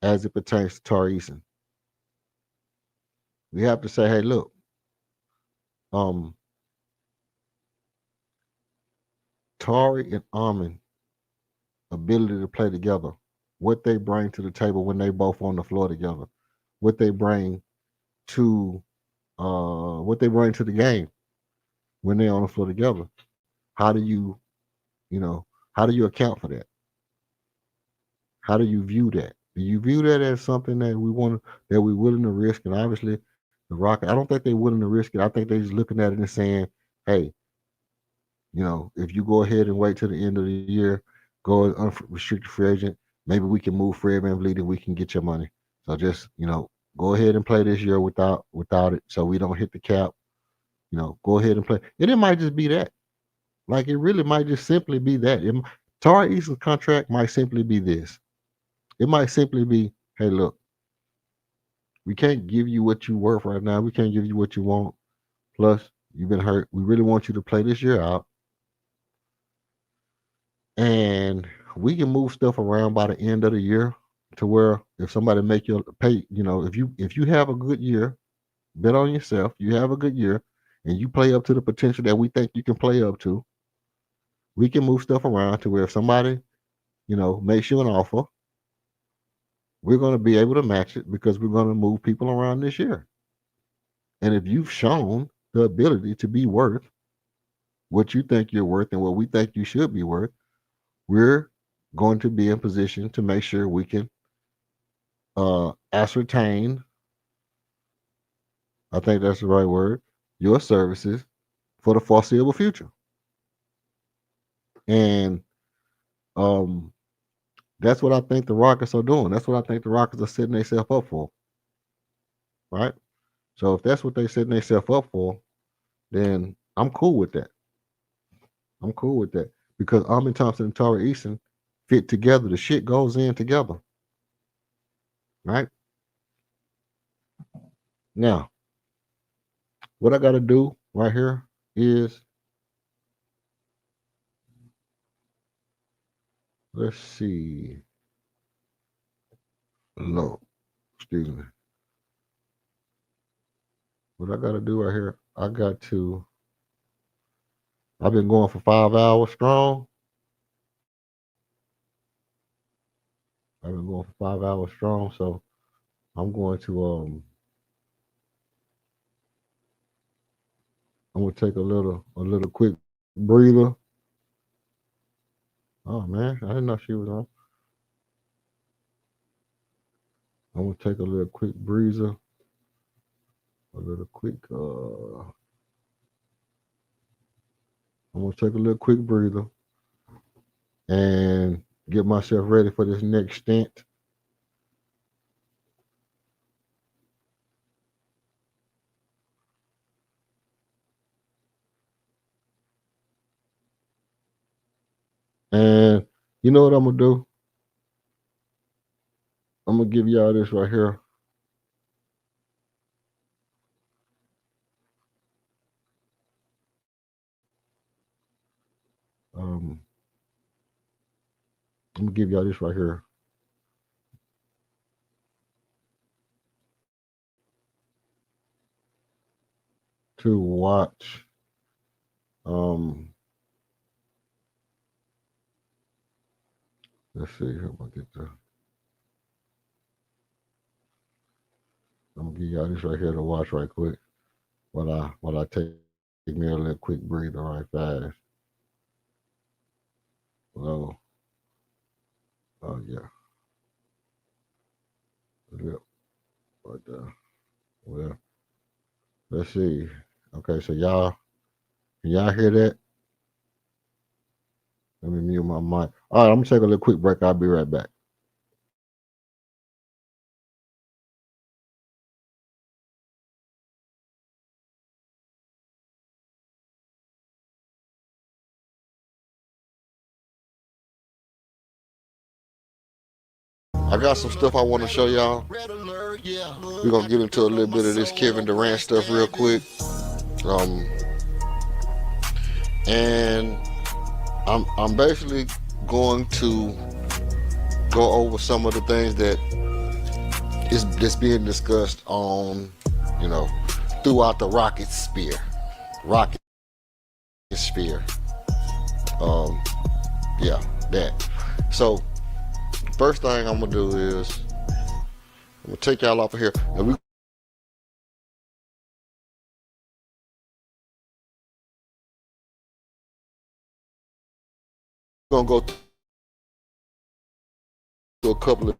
as it pertains to Tar Eason. We have to say, hey, look, um, Tari and Armin ability to play together, what they bring to the table when they both on the floor together, what they bring to what they bring to the game when they're on the floor together. How do you, you know, how do you account for that? How do you view that? Do you view that as something that we want that we're willing to risk? And obviously, the Rocket, I don't think they're willing to risk it. I think they're just looking at it and saying, hey, if you go ahead and wait till the end of the year, go as unrestricted free agent, maybe we can move Fred VanVleet and we can get your money. So just, go ahead and play this year without it so we don't hit the cap. Go ahead and play. And it might just be that. Like it really might just simply be that. Tari Eason's contract might simply be this. It might simply be, hey, look, we can't give you what you worth right now. We can't give you what you want. Plus, you've been hurt. We really want you to play this year out. And we can move stuff around by the end of the year to where if somebody make you pay, if you have a good year, bet on yourself, you have a good year, and you play up to the potential that we think you can play up to, we can move stuff around to where if somebody, makes you an offer, we're going to be able to match it because we're going to move people around this year. And if you've shown the ability to be worth what you think you're worth and what we think you should be worth, we're going to be in position to make sure we can ascertain, I think that's the right word, your services for the foreseeable future. And that's what I think the Rockets are doing. That's what I think the Rockets are setting themselves up for. Right? So if that's what they're setting themselves up for, then I'm cool with that. I'm cool with that. Because Amin Thompson and Tari Eason fit together. The shit goes in together. Right? Now, what I got to do right here is, let's see. No, excuse me. What I got to do right here, I've been going for 5 hours strong. I've been going for 5 hours strong, so I'm going to I'm gonna take a little quick breather. Oh man, I didn't know she was on. I'm gonna take a little quick breather a little quick. I'm gonna take a little quick breather and get myself ready for this next stint. And you know what I'm gonna do? I'm gonna give y'all this right here. I'm gonna give y'all this right here to watch. Let's see. I'm gonna get the. I'm gonna give y'all this right here to watch right quick while I take me a little quick breather right fast. Hello. Oh yeah. Yep. Right there. Well, let's see. Okay, so can y'all hear that? Let me mute my mic. All right, I'm gonna take a little quick break. I'll be right back. I got some stuff I want to show y'all. We're gonna get into a little bit of this Kevin Durant stuff real quick. And I'm basically going to go over some of the things that's being discussed on, throughout the Rocket sphere. Yeah, that. So first thing I'm gonna do is I'm gonna take y'all off of here, and we're gonna go through a couple of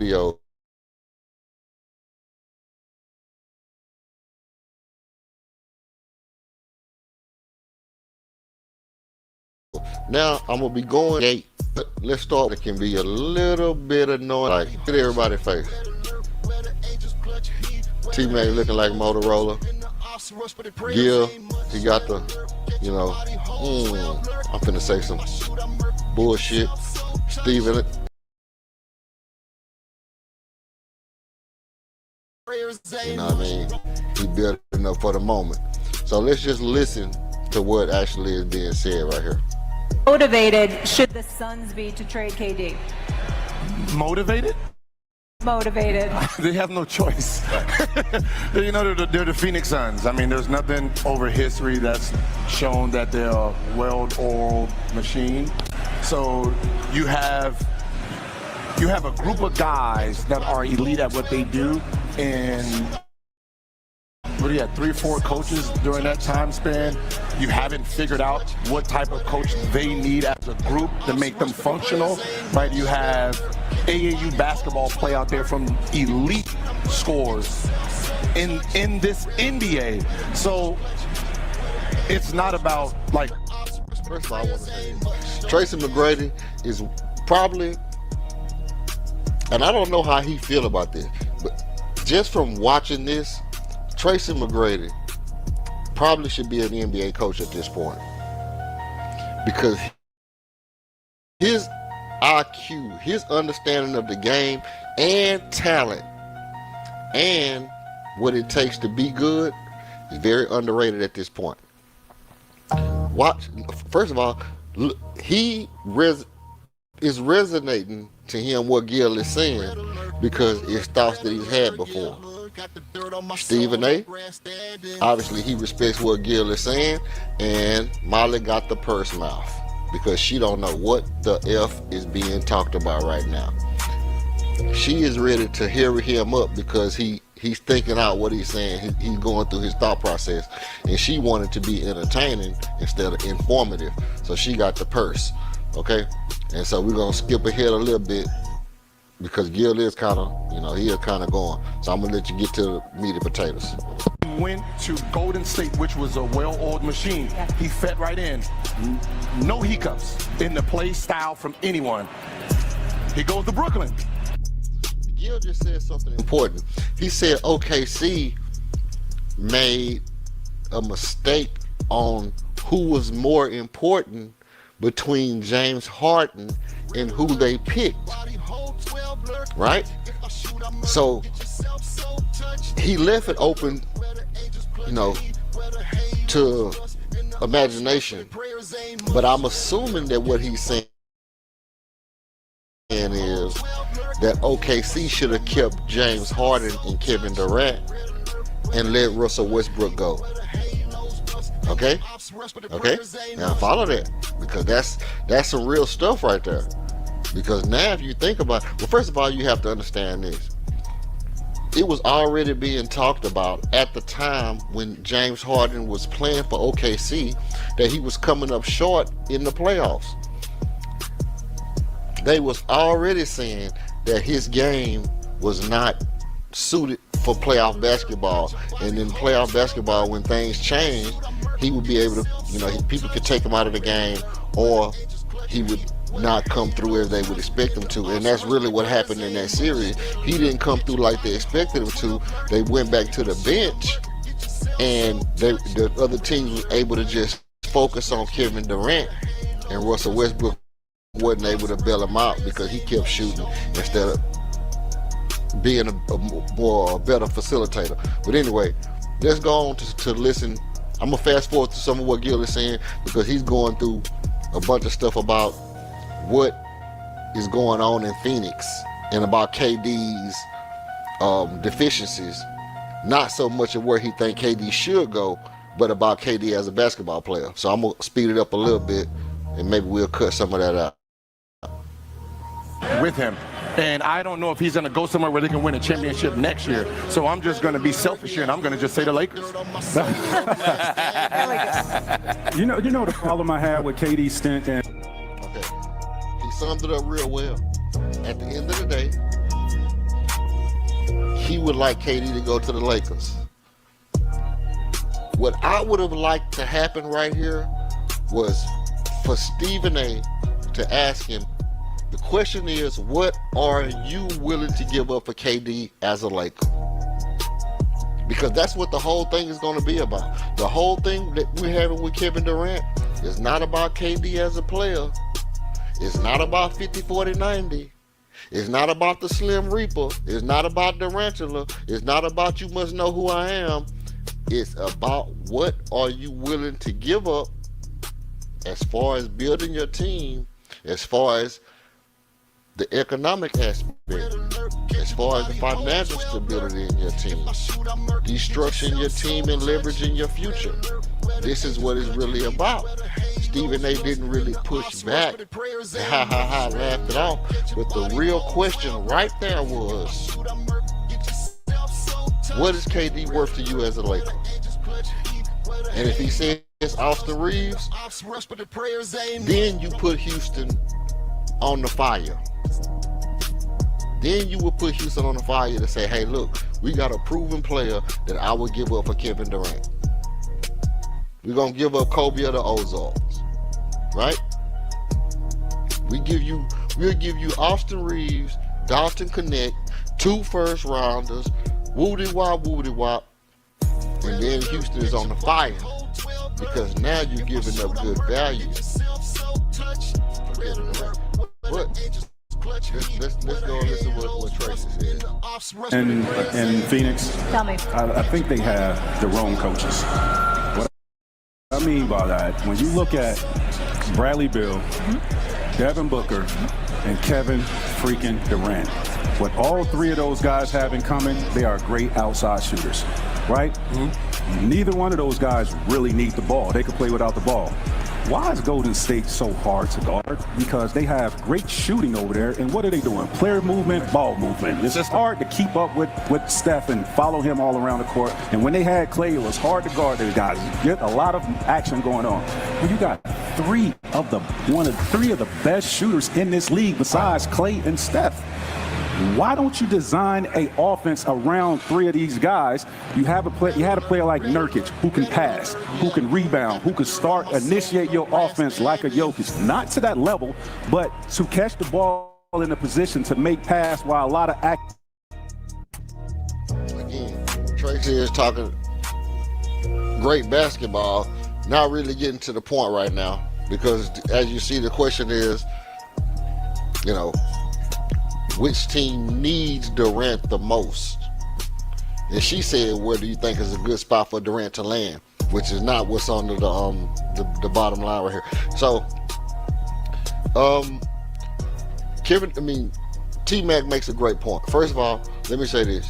videos. Now I'm gonna be going 8. Let's start. It can be a little bit annoying. Like, look at everybody's face. Teammate looking like Motorola. Gil, he got the, I'm finna say some bullshit. Steven, you know what I mean? He building up for the moment. So let's just listen to what actually is being said right here. Motivated should the Suns be to trade KD? Motivated? Motivated. They have no choice. They're the Phoenix Suns. I mean, there's nothing over history that's shown that they're a well-oiled machine. So you have a group of guys that are elite at what they do, and what do you have, 3 or 4 coaches during that time span? You haven't figured out what type of coach they need as a group to make them functional, right? You have AAU basketball play out there from elite scores in this NBA. So it's not about like. First of all, I want to say Tracy McGrady is probably, and I don't know how he feel about this, but just from watching this, Tracy McGrady probably should be an NBA coach at this point, because his IQ, his understanding of the game and talent and what it takes to be good is very underrated at this point. First of all, he is resonating to him what Gil is saying because it's thoughts that he's had before. Stephen A, obviously he respects what Gil is saying, and Molly got the purse mouth because she don't know what the F is being talked about right now. She is ready to hear him up because he's thinking out what he's saying. He's going through his thought process, and she wanted to be entertaining instead of informative, so she got the purse. Okay, and so we're gonna skip ahead a little bit because Gil is kind of, he is kind of going. So I'm gonna let you get to the meat and potatoes. Went to Golden State, which was a well-oiled machine. He fit right in. No hiccups in the play style from anyone. He goes to Brooklyn. Gil just said something important. He said OKC made a mistake on who was more important between James Harden and who they picked, right? So he left it open, to imagination. But I'm assuming that what he's saying is that OKC should have kept James Harden and Kevin Durant and let Russell Westbrook go. Okay? Now follow that, because that's some real stuff right there. Because now if you think about, well, first of all, you have to understand this. It was already being talked about at the time when James Harden was playing for OKC that he was coming up short in the playoffs. They was already saying that his game was not suited for playoff basketball, and in playoff basketball, when things change, he would be able to, people could take him out of the game, or he would not come through as they would expect him to. And that's really what happened in that series. He didn't come through like they expected him to. They went back to the bench, and the other teams was able to just focus on Kevin Durant, and Russell Westbrook wasn't able to bail him out because he kept shooting instead of being a better facilitator. But anyway, let's go on to listen. I'm gonna fast forward to some of what Gil is saying, because he's going through a bunch of stuff about what is going on in Phoenix and about KD's deficiencies. Not so much of where he think KD should go, but about KD as a basketball player. So I'm gonna speed it up a little bit, and maybe we'll cut some of that out. With him. And I don't know if he's going to go somewhere where they can win a championship next year. So I'm just going to be selfish here, and I'm going to just say the Lakers. You know the problem I had with KD's stint. And okay, he summed it up real well. At the end of the day, he would like KD to go to the Lakers. What I would have liked to happen right here was for Stephen A to ask him, the question is, what are you willing to give up for KD as a Laker? Because that's what the whole thing is going to be about. The whole thing that we're having with Kevin Durant is not about KD as a player. It's not about 50, 40, 90. It's not about the Slim Reaper. It's not about Durantula. It's not about you must know who I am. It's about what are you willing to give up as far as building your team, as far as the economic aspect, as far as the financial stability in your team, destructuring your team and leveraging your future. This is what it's really about. Stephen A didn't really push back, laughed it off. But the real question right there was, what is KD worth to you as a Laker? And if he says Austin Reeves, then you put Houston on the fire. Then you would put Houston on the fire to say, hey, look, we got a proven player that I would give up for Kevin Durant. We're going to give up Kobe of the Ozarks, right? We'll give you Austin Reeves, Dalton Connect, 2 first rounders, woody wop, and then Houston is on the fire because now you're giving up good value. But let's go and listen to what Tracy said. And Phoenix, Tell me. I think they have the wrong coaches. What I mean by that, when you look at Bradley Beal, Devin Booker, and Kevin freaking Durant, what all 3 of those guys have in common, they are great outside shooters, right? Neither one of those guys really need the ball. They can play without the ball. Why is Golden State so hard to guard? Because they have great shooting over there, and what are they doing? Player movement, ball movement. It's just hard to keep up with Steph and follow him all around the court. And when they had Clay, it was hard to guard those guys. You get a lot of action going on. When you got 3 of the best shooters in this league besides Clay and Steph. Why don't you design a offense around three of these guys? You had a player like Nurkic who can pass, who can rebound, who can initiate your offense like a Jokic. Not to that level, but to catch the ball in a position to make pass while a lot of Again, Tracy is talking great basketball, not really getting to the point right now, because as you see, the question is, you know, which team needs Durant the most? And she said, where do you think is a good spot for Durant to land? Which is not what's on the bottom line right here. So, T-Mac makes a great point. First of all, let me say this.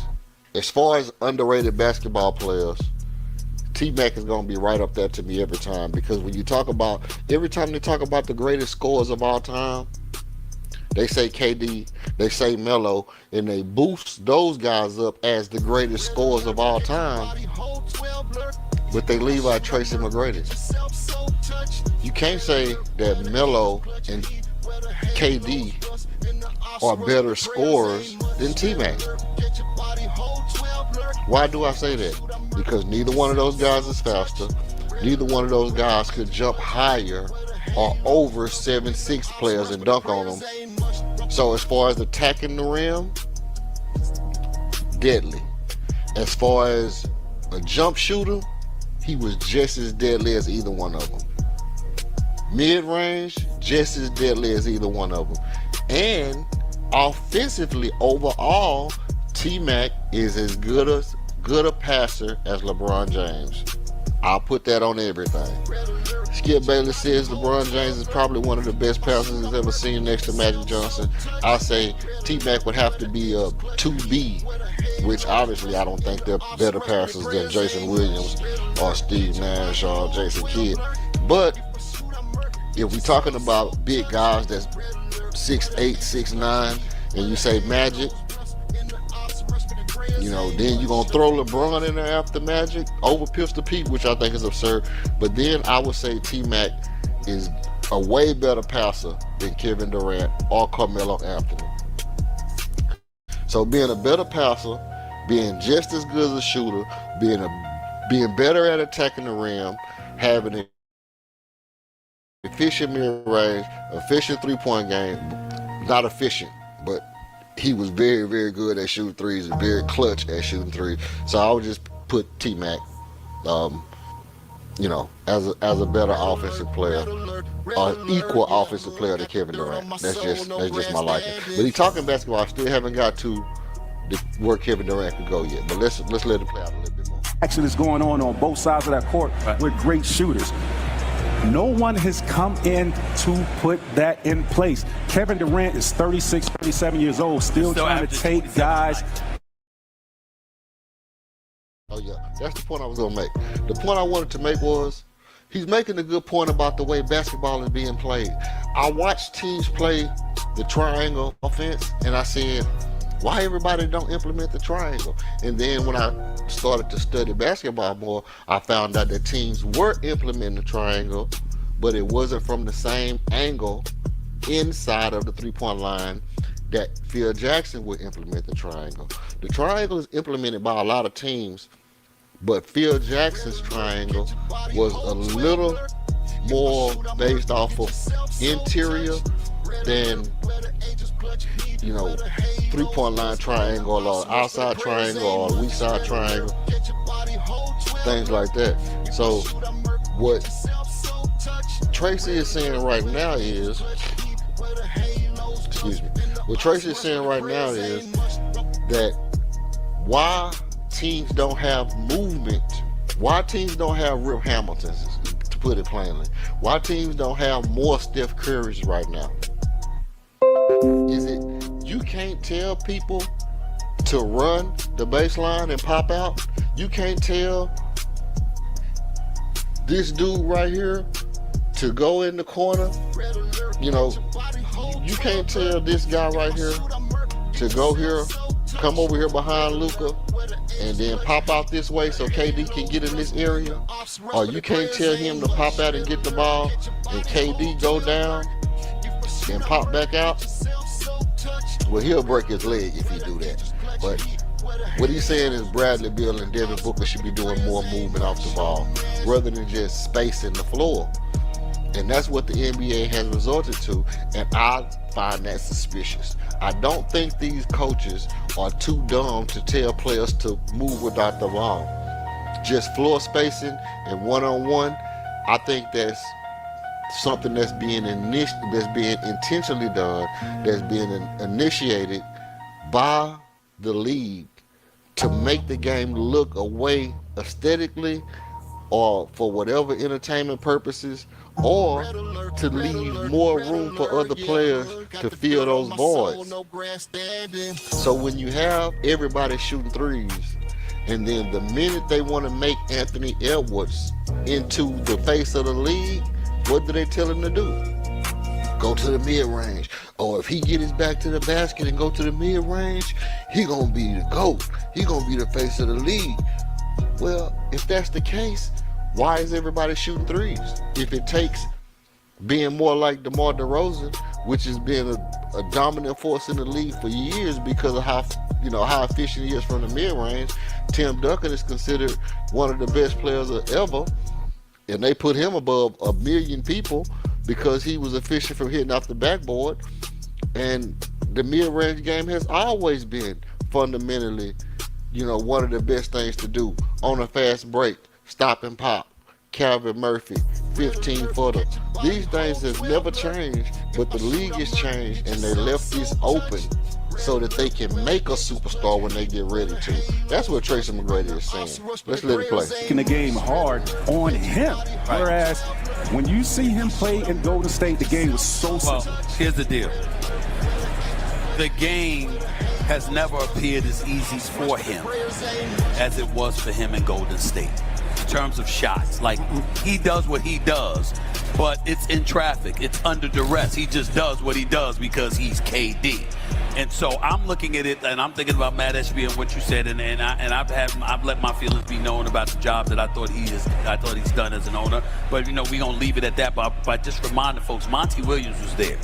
As far as underrated basketball players, T-Mac is going to be right up there to me every time, because when you talk about, every time they talk about the greatest scorers of all time, they say KD, they say Melo, and they boost those guys up as the greatest scorers of all time, but they leave out Tracy McGrady. You can't say that Melo and KD are better scorers than T-Mac. Why do I say that? Because neither one of those guys is faster. Neither one of those guys could jump higher or over 7'6" players and dunk on them. So as far as attacking the rim, deadly. As far as a jump shooter, he was just as deadly as either one of them. Mid-range, just as deadly as either one of them. And offensively, overall, T-Mac is as good a passer as LeBron James. I'll put that on everything. Skip Bayless says LeBron James is probably one of the best passers he's ever seen next to Magic Johnson. I say T-Mac would have to be a 2B, which obviously I don't think they're better passers than Jason Williams or Steve Nash or Jason Kidd. But if we're talking about big guys that's 6'8", 6'9", and you say Magic, you know, then you're going to throw LeBron in there after Magic over Pistol Pete, which I think is absurd. But then I would say T-Mac is a way better passer than Kevin Durant or Carmelo Anthony. So being a better passer, being just as good as a shooter, being better at attacking the rim, having an efficient mid-range, efficient three-point game, not efficient, but he was very, very good at shooting threes and very clutch at shooting threes. So I would just put T-Mac, you know, as a better offensive player, or equal offensive player to Kevin Durant. That's just my liking. But he's talking basketball. I still haven't got to where Kevin Durant could go yet. But let's let it play out a little bit more. action is going on both sides of that court with great shooters. No one has come in to put that in place. Kevin Durant is 36, 37 years old, still trying to take guys. Oh yeah, that's the point I was gonna make. The point I wanted to make was, he's making a good point about the way basketball is being played. I watched teams play the triangle offense, and I said, why everybody don't implement the triangle? And then when I started to study basketball more, I found out that teams were implementing the triangle, but it wasn't from the same angle inside of the three-point line that Phil Jackson would implement the triangle. The triangle is implemented by a lot of teams, but Phil Jackson's triangle was a little more based off of interior than, you know, three-point line triangle or outside triangle or weak side triangle, things like that. So what Tracy is saying right now is, what Tracy is saying right now is that why teams don't have movement, why teams don't have Rip Hamiltons, to put it plainly, why teams don't have more Steph Currys right now. Is it you can't tell people to run the baseline and pop out? You can't tell this dude right here to go in the corner? You know, you can't tell this guy right here to go here, come over here behind Luka, and then pop out this way so KD can get in this area? Or you can't tell him to pop out and get the ball and KD go down and pop back out? Well, he'll break his leg if he do that. But what he's saying is Bradley Beal and Devin Booker should be doing more movement off the ball rather than just spacing the floor. And that's what the NBA has resorted to, and I find that suspicious. I don't think these coaches are too dumb to tell players to move without the ball. Just floor spacing and one-on-one, I think that's something that's being intentionally done, that's being initiated by the league to make the game look away aesthetically or for whatever entertainment purposes, or to leave more room for other players to fill those voids. So when you have everybody shooting threes, and then the minute they want to make Anthony Edwards into the face of the league, what do they tell him to do? Go to the mid-range. Or if he get his back to the basket and go to the mid-range, he gonna be the GOAT. He gonna be the face of the league. Well, if that's the case, why is everybody shooting threes? If it takes being more like DeMar DeRozan, which has been a dominant force in the league for years because of how efficient he is from the mid-range. Tim Duncan is considered one of the best players ever, and they put him above 1 million people because he was efficient from hitting off the backboard. And the mid-range game has always been fundamentally, one of the best things to do on a fast break. Stop and pop, Calvin Murphy, 15-footer. These things have never changed, but the league has changed, and they left this open so that they can make a superstar when they get ready to. That's what Tracy McGrady is saying. Let's let it play. Making the game hard on him. Whereas when you see him play in Golden State, the game was so simple. Here's the deal. The game has never appeared as easy for him as it was for him in Golden State. In terms of shots, like he does what he does, but it's in traffic, it's under duress. He just does what he does because he's KD. And so I'm looking at it, and I'm thinking about Matt Ashby and what you said, and I've let my feelings be known about the job that I thought he's done as an owner. But we gonna leave it at that by just reminding folks, Monty Williams was there.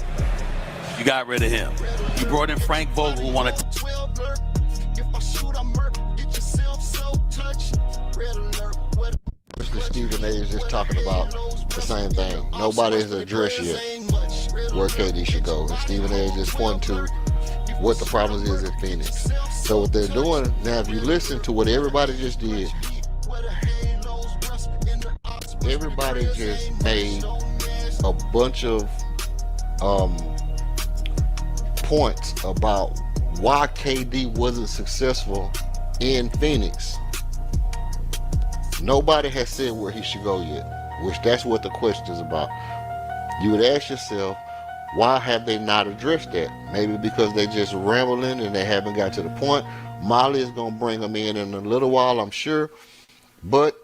You got rid of him. You brought in Frank Vogel, who wanted Stephen A. is just talking about the same thing. Nobody has addressed yet where KD should go. And Stephen A. is just pointing to what the problem is in Phoenix. So what they're doing, now if you listen to what everybody just did, everybody just made a bunch of points about why KD wasn't successful in Phoenix. Nobody has said where he should go yet, which that's what the question is about. You would ask yourself, why have they not addressed that? Maybe because they just rambling and they haven't got to the point. Molly is going to bring them in a little while, I'm sure. But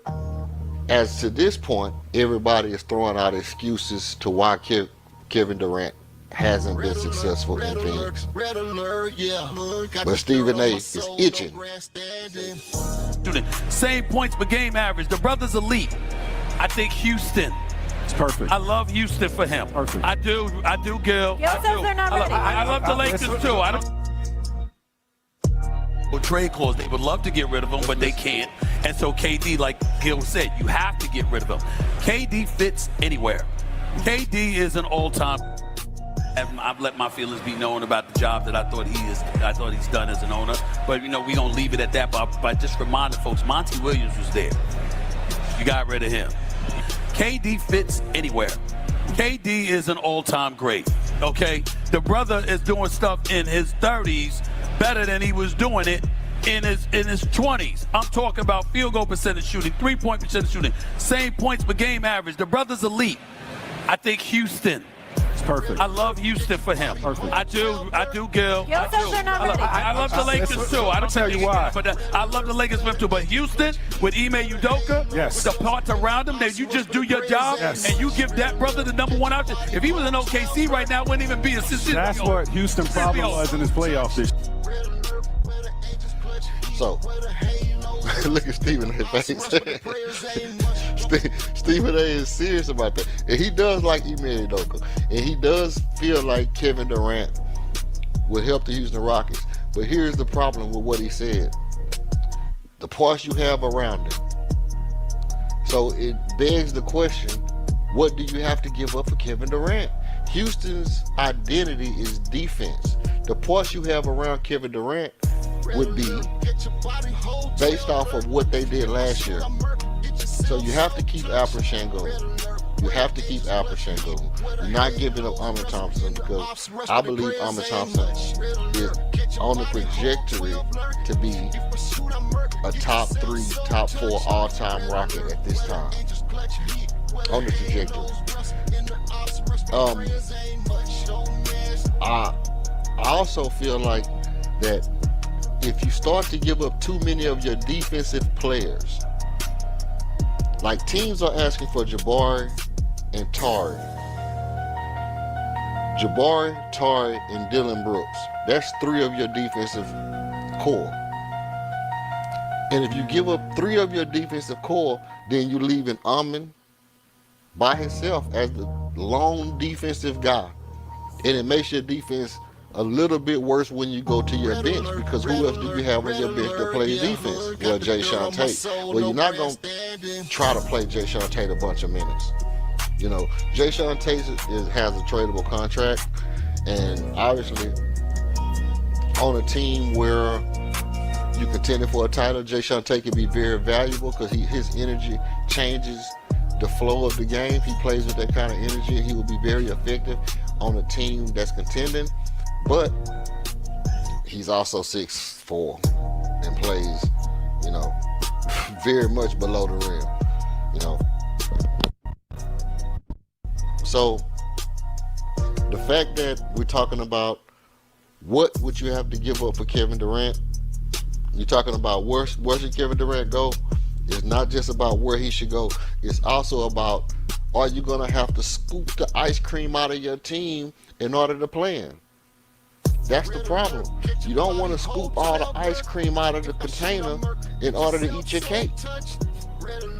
as to this point, everybody is throwing out excuses to why Kevin Durant hasn't been successful in Phoenix. But Stephen A. is itching. same points per game average. The brother's elite. I think Houston. It's perfect. I love Houston for him. Perfect. I do, Gil. Gil says they're not ready. I love the Lakers too. Trade clause. They would love to get rid of him, but they can't. And so KD, like Gil said, you have to get rid of him. KD fits anywhere. KD is an all-time. I've let my feelings be known about the job that I thought he's done as an owner. But we gonna leave it at that by just reminding folks, Monty Williams was there. You got rid of him. KD fits anywhere. KD is an all-time great. Okay, the brother is doing stuff in his 30s better than he was doing it in his 20s. I'm talking about field goal percentage shooting, 3-point percentage shooting, same points per game average. The brother's elite. I think Houston. It's perfect. I love Houston for him. Perfect. I do, Gil. Gil says they're not ready. I love the Lakers too. I don't tell you why. But I love the Lakers for him too. But Houston with Ime Udoka, yes, with the parts around him, that you just do your job, yes, and you give that brother the number one option. If he was in OKC right now, it wouldn't even be a situation. That's what Houston's problem was in his playoff this year. So, look at Stephen A's face. Stephen A is serious about that. And he does like Ime Udoka. And he does feel like Kevin Durant would help the Houston Rockets. But here's the problem with what he said. The parts you have around it. So it begs the question, what do you have to give up for Kevin Durant? Houston's identity is defense. The parts you have around Kevin Durant would be based off of what they did last year. So you have to keep Alfred Sengun. You have to keep Alfred Sengun. You're not giving up Amen Thompson, because I believe Amen Thompson is on the trajectory to be a top 3, top 4 all-time Rocket at this time. On the trajectory. I also feel like that if you start to give up too many of your defensive players, like teams are asking for Jabari and Tari. Jabari, Tari, and Dylan Brooks. That's 3 of your defensive core. And if you give up 3 of your defensive core, then you're leaving Amen by himself as the lone defensive guy. And it makes your defense a little bit worse when you go to your bench, because who else do you have on your bench that plays defense? Well, Jae'Sean Tate. Well, you're not going to try to play Jae'Sean Tate a bunch of minutes. You know, Jae'Sean Tate has a tradable contract, and obviously on a team where you contending for a title, Jae'Sean Tate can be very valuable because his energy changes the flow of the game. He plays with that kind of energy, and he will be very effective on a team that's contending. But he's also 6'4" and plays, you know, very much below the rim, you know. So the fact that we're talking about what would you have to give up for Kevin Durant, you're talking about where should Kevin Durant go? It's not just about where he should go. It's also about, are you going to have to scoop the ice cream out of your team in order to play him? That's the problem. You don't want to scoop all the ice cream out of the container in order to eat your cake.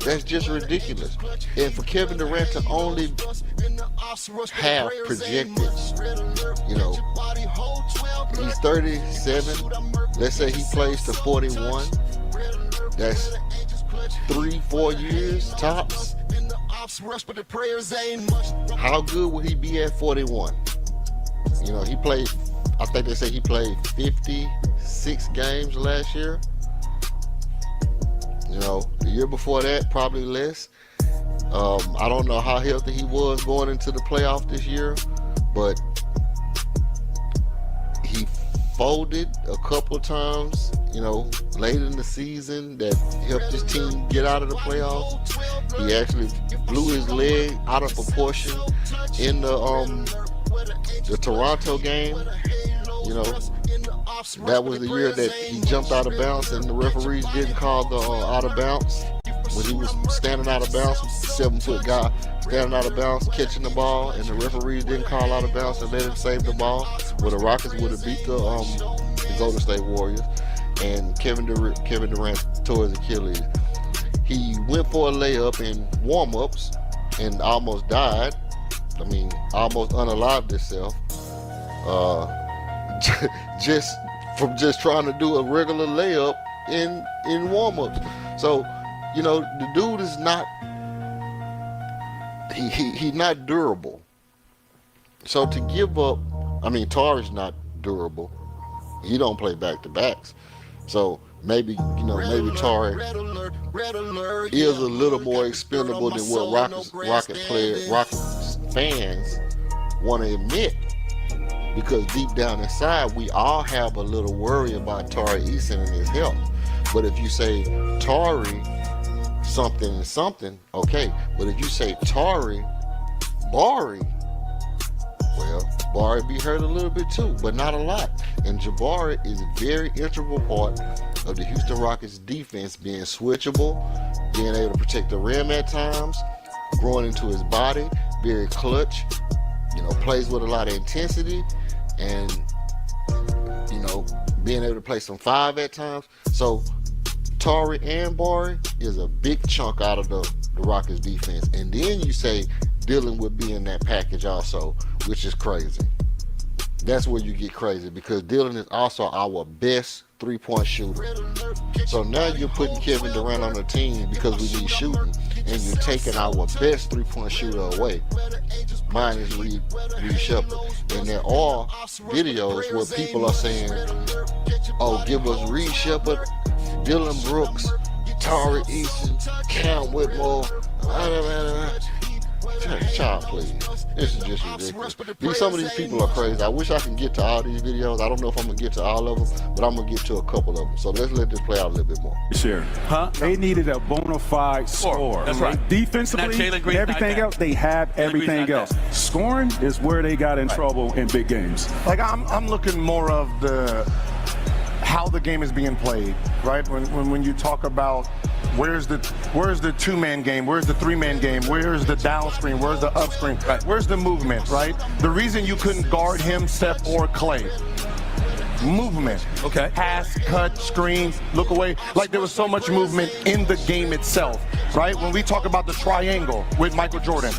That's just ridiculous. And for Kevin Durant to only have projected, you know, he's 37. Let's say he plays to 41. That's 3-4 years tops. How good will he be at 41? You know, he played, I think they say he played 56 games last year. You know, the year before that, probably less. I don't know how healthy he was going into the playoff this year, but he folded a couple of times, you know, late in the season that helped his team get out of the playoffs. He actually blew his leg out of proportion in the Toronto game. You know, that was the year that he jumped out of bounds and the referees didn't call the out of bounds. When he was standing out of bounds, 7-foot guy standing out of bounds, catching the ball, and the referees didn't call out of bounds and let him save the ball. Well, the Rockets would have beat the Golden State Warriors, and Kevin Durant tore his Achilles. He went for a layup in warm-ups and almost died. I mean, almost unalived himself. just trying to do a regular layup in warm-ups. So, you know, the dude is not, he's not durable. So to give up, I mean, Tari's not durable. He don't play back-to-backs. So maybe, you know, maybe Tari is a little more expendable than what Rockets fans want to admit. Because deep down inside, we all have a little worry about Tari Eason and his health. But if you say Tari something and something, okay. But if you say Tari Bari, well, Bari be hurt a little bit too, but not a lot. And Jabari is a very integral part of the Houston Rockets defense, being switchable, being able to protect the rim at times, growing into his body, very clutch, you know, plays with a lot of intensity, and, you know, being able to play some 5 at times. So Tari and Bari is a big chunk out of the Rockets defense. And then you say Dylan would be in that package also, which is crazy. that's where you get crazy, because Dillon is also our best three-point shooter. So now you're putting Kevin Durant on the team because we need shooting, and you're taking our best three-point shooter away. Mine is Reed Shepard. And there are videos where people are saying, oh, give us Reed Shepard, Dylan Brooks, Tari Eason, Cam Whitmore. Child, please. This is just ridiculous. Some of these people are crazy. I wish I could get to all these videos. I don't know if I'm going to get to all of them, but I'm going to get to a couple of them. So let's let this play out a little bit more. Sure. Huh? They needed a bona fide scorer. That's right. Defensively, everything else, they have everything else. Scoring is where they got in trouble in big games. Like, I'm looking more of how the game is being played, right? When you talk about where's the two-man game, where's the three-man game, where's the down screen, where's the up screen, where's the movement, right? The reason you couldn't guard him, Steph, or Clay, movement. Okay. Pass, cut, screen, look away. Like, there was so much movement in the game itself, right? When we talk about the triangle with Michael Jordan,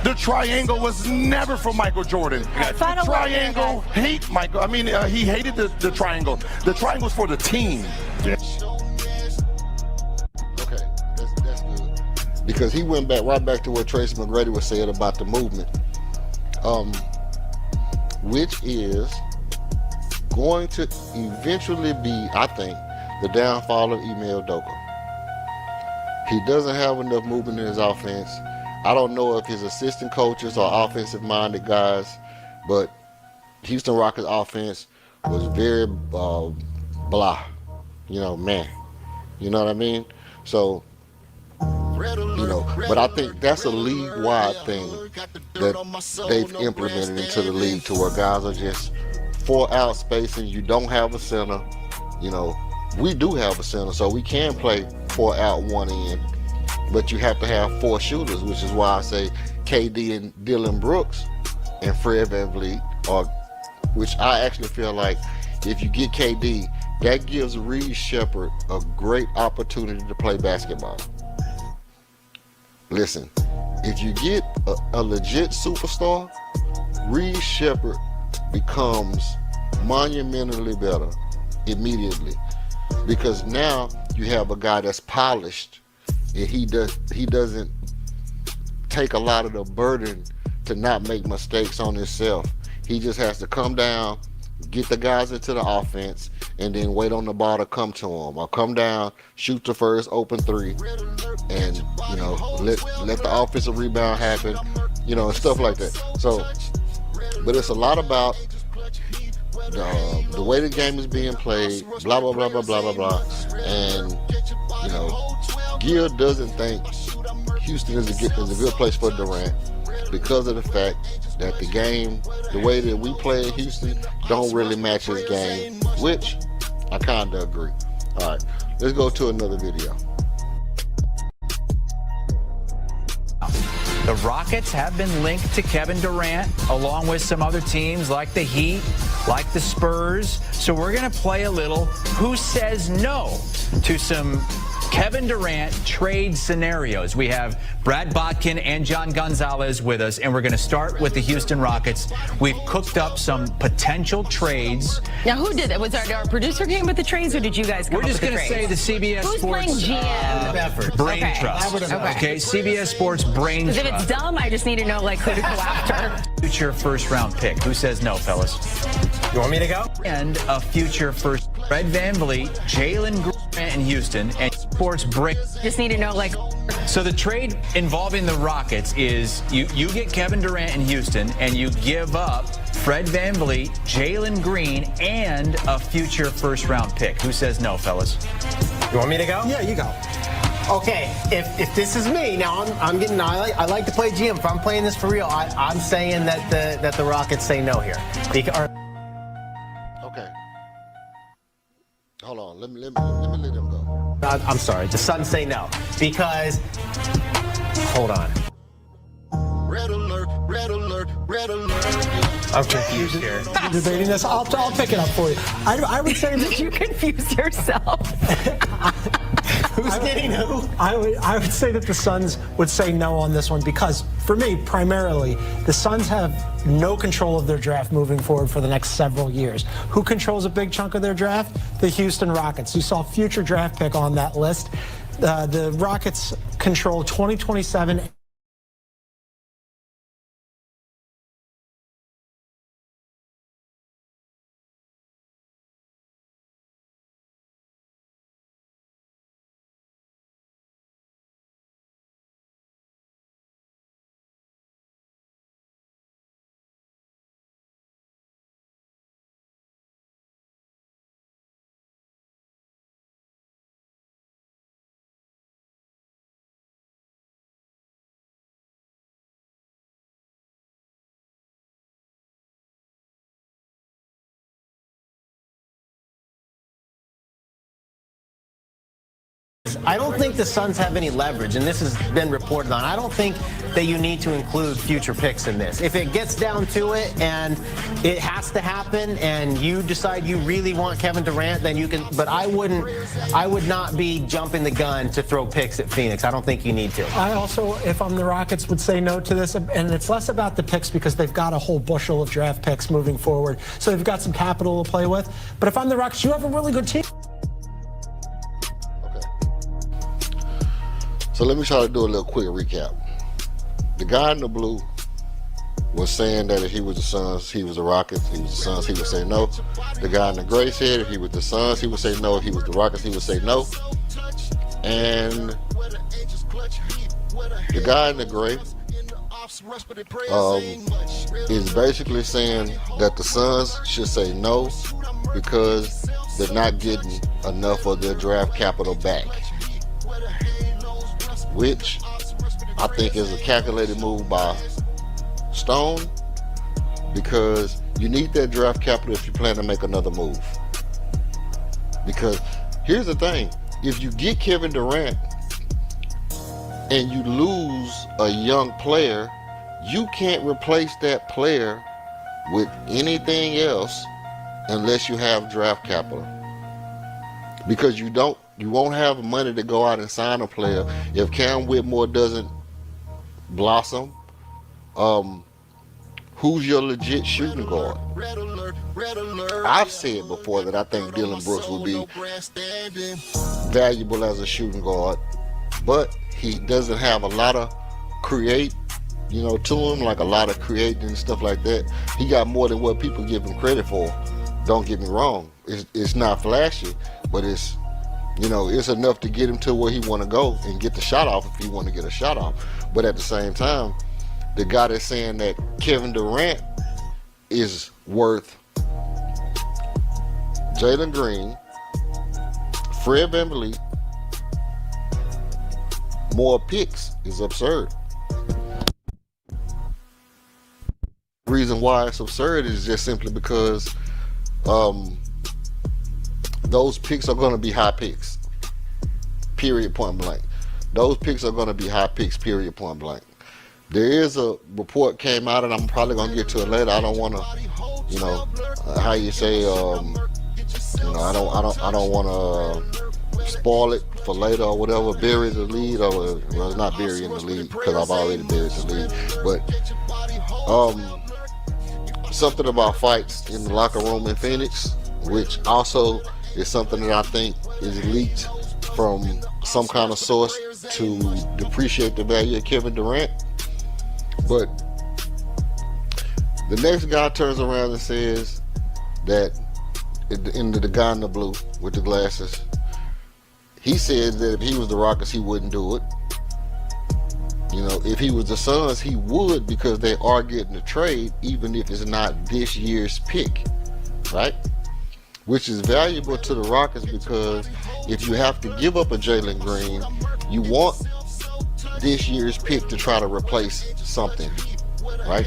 the triangle was never for Michael Jordan. The triangle hate Michael. I mean, he hated the triangle. The triangle's for the team. Okay, that's good. Because he went right back to what Tracy McGrady was saying about the movement, which is going to eventually be, I think, the downfall of Ime Udoka. He doesn't have enough movement in his offense. I don't know if his assistant coaches are offensive-minded guys, but Houston Rockets offense was very blah, man. You know what I mean? So, but I think that's a league-wide thing that they've implemented into the league, to where guys are just 4-out spacing. You don't have a center. We do have a center, so we can play 4 out, 1 in. But you have to have 4 shooters, which is why I say KD and Dylan Brooks and Fred VanVleet which I actually feel like if you get KD, that gives Reed Shepard a great opportunity to play basketball. Listen, if you get a legit superstar, Reed Shepard becomes monumentally better immediately, because now you have a guy that's polished, and he doesn't take a lot of the burden to not make mistakes on himself. He just has to come down, get the guys into the offense, and then wait on the ball to come to him, or come down, shoot the first open 3, and let the offensive rebound happen, and stuff like that. So, but it's a lot about the way the game is being played, blah blah blah blah blah blah blah, and Gil doesn't think Houston is a good place for Durant, because of the fact that the game, the way that we play in Houston, don't really match his game, which I kind of agree. All right, let's go to another video. The Rockets have been linked to Kevin Durant, along with some other teams like the Heat, like the Spurs. So we're going to play a little Who Says No to some Kevin Durant trade scenarios. We have Brad Botkin and John Gonzalez with us, and we're going to start with the Houston Rockets. We've cooked up some potential trades. Now, who did that? Was our producer came with the trades, or did you guys come up with the trades? We're just going to say the CBS Who's Sports playing GM? Brain Trust. Okay, CBS Sports Brain Trust. If it's dumb, I just need to know who to go after. Future first-round pick. Who says no, fellas? You want me to go? And a future first. Fred VanVleet, Jalen Grant in Houston, and Sports Break. Just need to know, So the trade involving the Rockets is you get Kevin Durant in Houston, and you give up Fred VanVleet, Jalen Green, and a future first-round pick. Who says no, fellas? You want me to go? Yeah, you go. Okay, if this is me, now I like to play GM. If I'm playing this for real, I'm saying that the Rockets say no here. Okay. Hold on, let me let them go. I'm sorry, the Suns say no because. Hold on. Red alert, red alert, red alert. I'm confused here. Debating this, I'll pick it up for you. I would say that you confuse yourself. Who's getting who? I would say that the Suns would say no on this one because, for me, primarily, the Suns have no control of their draft moving forward for the next several years. Who controls a big chunk of their draft? The Houston Rockets. You saw future draft pick on that list. The Rockets control 2027. I don't think the Suns have any leverage, and this has been reported on. I don't think that you need to include future picks in this. If it gets down to it and it has to happen and you decide you really want Kevin Durant, then you can, but I would not be jumping the gun to throw picks at Phoenix. I don't think you need to. I also, if I'm the Rockets, would say no to this, and it's less about the picks because they've got a whole bushel of draft picks moving forward, so they've got some capital to play with. But if I'm the Rockets, you have a really good team. So let me try to do a little quick recap. The guy in the blue was saying that if he was the Suns, he was the Rockets. If he was the Suns, he would say no. The guy in the gray said if he was the Suns, he would say no. If he was the Rockets, he would say no. And the guy in the gray is basically saying that the Suns should say no because they're not getting enough of their draft capital back, which I think is a calculated move by Stone, because you need that draft capital if you plan to make another move. Because here's the thing, if you get Kevin Durant and you lose a young player, you can't replace that player with anything else unless you have draft capital. Because you won't have money to go out and sign a player if Cam Whitmore doesn't blossom. Who's your legit shooting guard? I've said before that I think Dylan Brooks will be valuable as a shooting guard, but he doesn't have a lot of to him, like a lot of creating and stuff like that. He got more than what people give him credit for. Don't get me wrong. It's not flashy, but it's enough to get him to where he want to go and get the shot off if he want to get a shot off. But at the same time, the guy that's saying that Kevin Durant is worth Jalen Green, Fred VanVleet, more picks is absurd. The reason why it's absurd is just simply because those picks are going to be high picks, period, point blank. Those picks are going to be high picks, period, point blank. There is a report came out, and I'm probably going to get to it later. I don't want to, how you say, I don't want to spoil it for later or whatever, bury the lead, or well, it's not burying the lead because I've already buried the lead, but something about fights in the locker room in Phoenix, which also is something that I think is leaked from some kind of source to depreciate the value of Kevin Durant. But the next guy turns around and says that the guy in the blue with the glasses, he said that if he was the Rockets, he wouldn't do it. If he was the Suns, he would, because they are getting a trade, even if it's not this year's pick, right? Which is valuable to the Rockets, because if you have to give up a Jalen Green, you want this year's pick to try to replace something, right?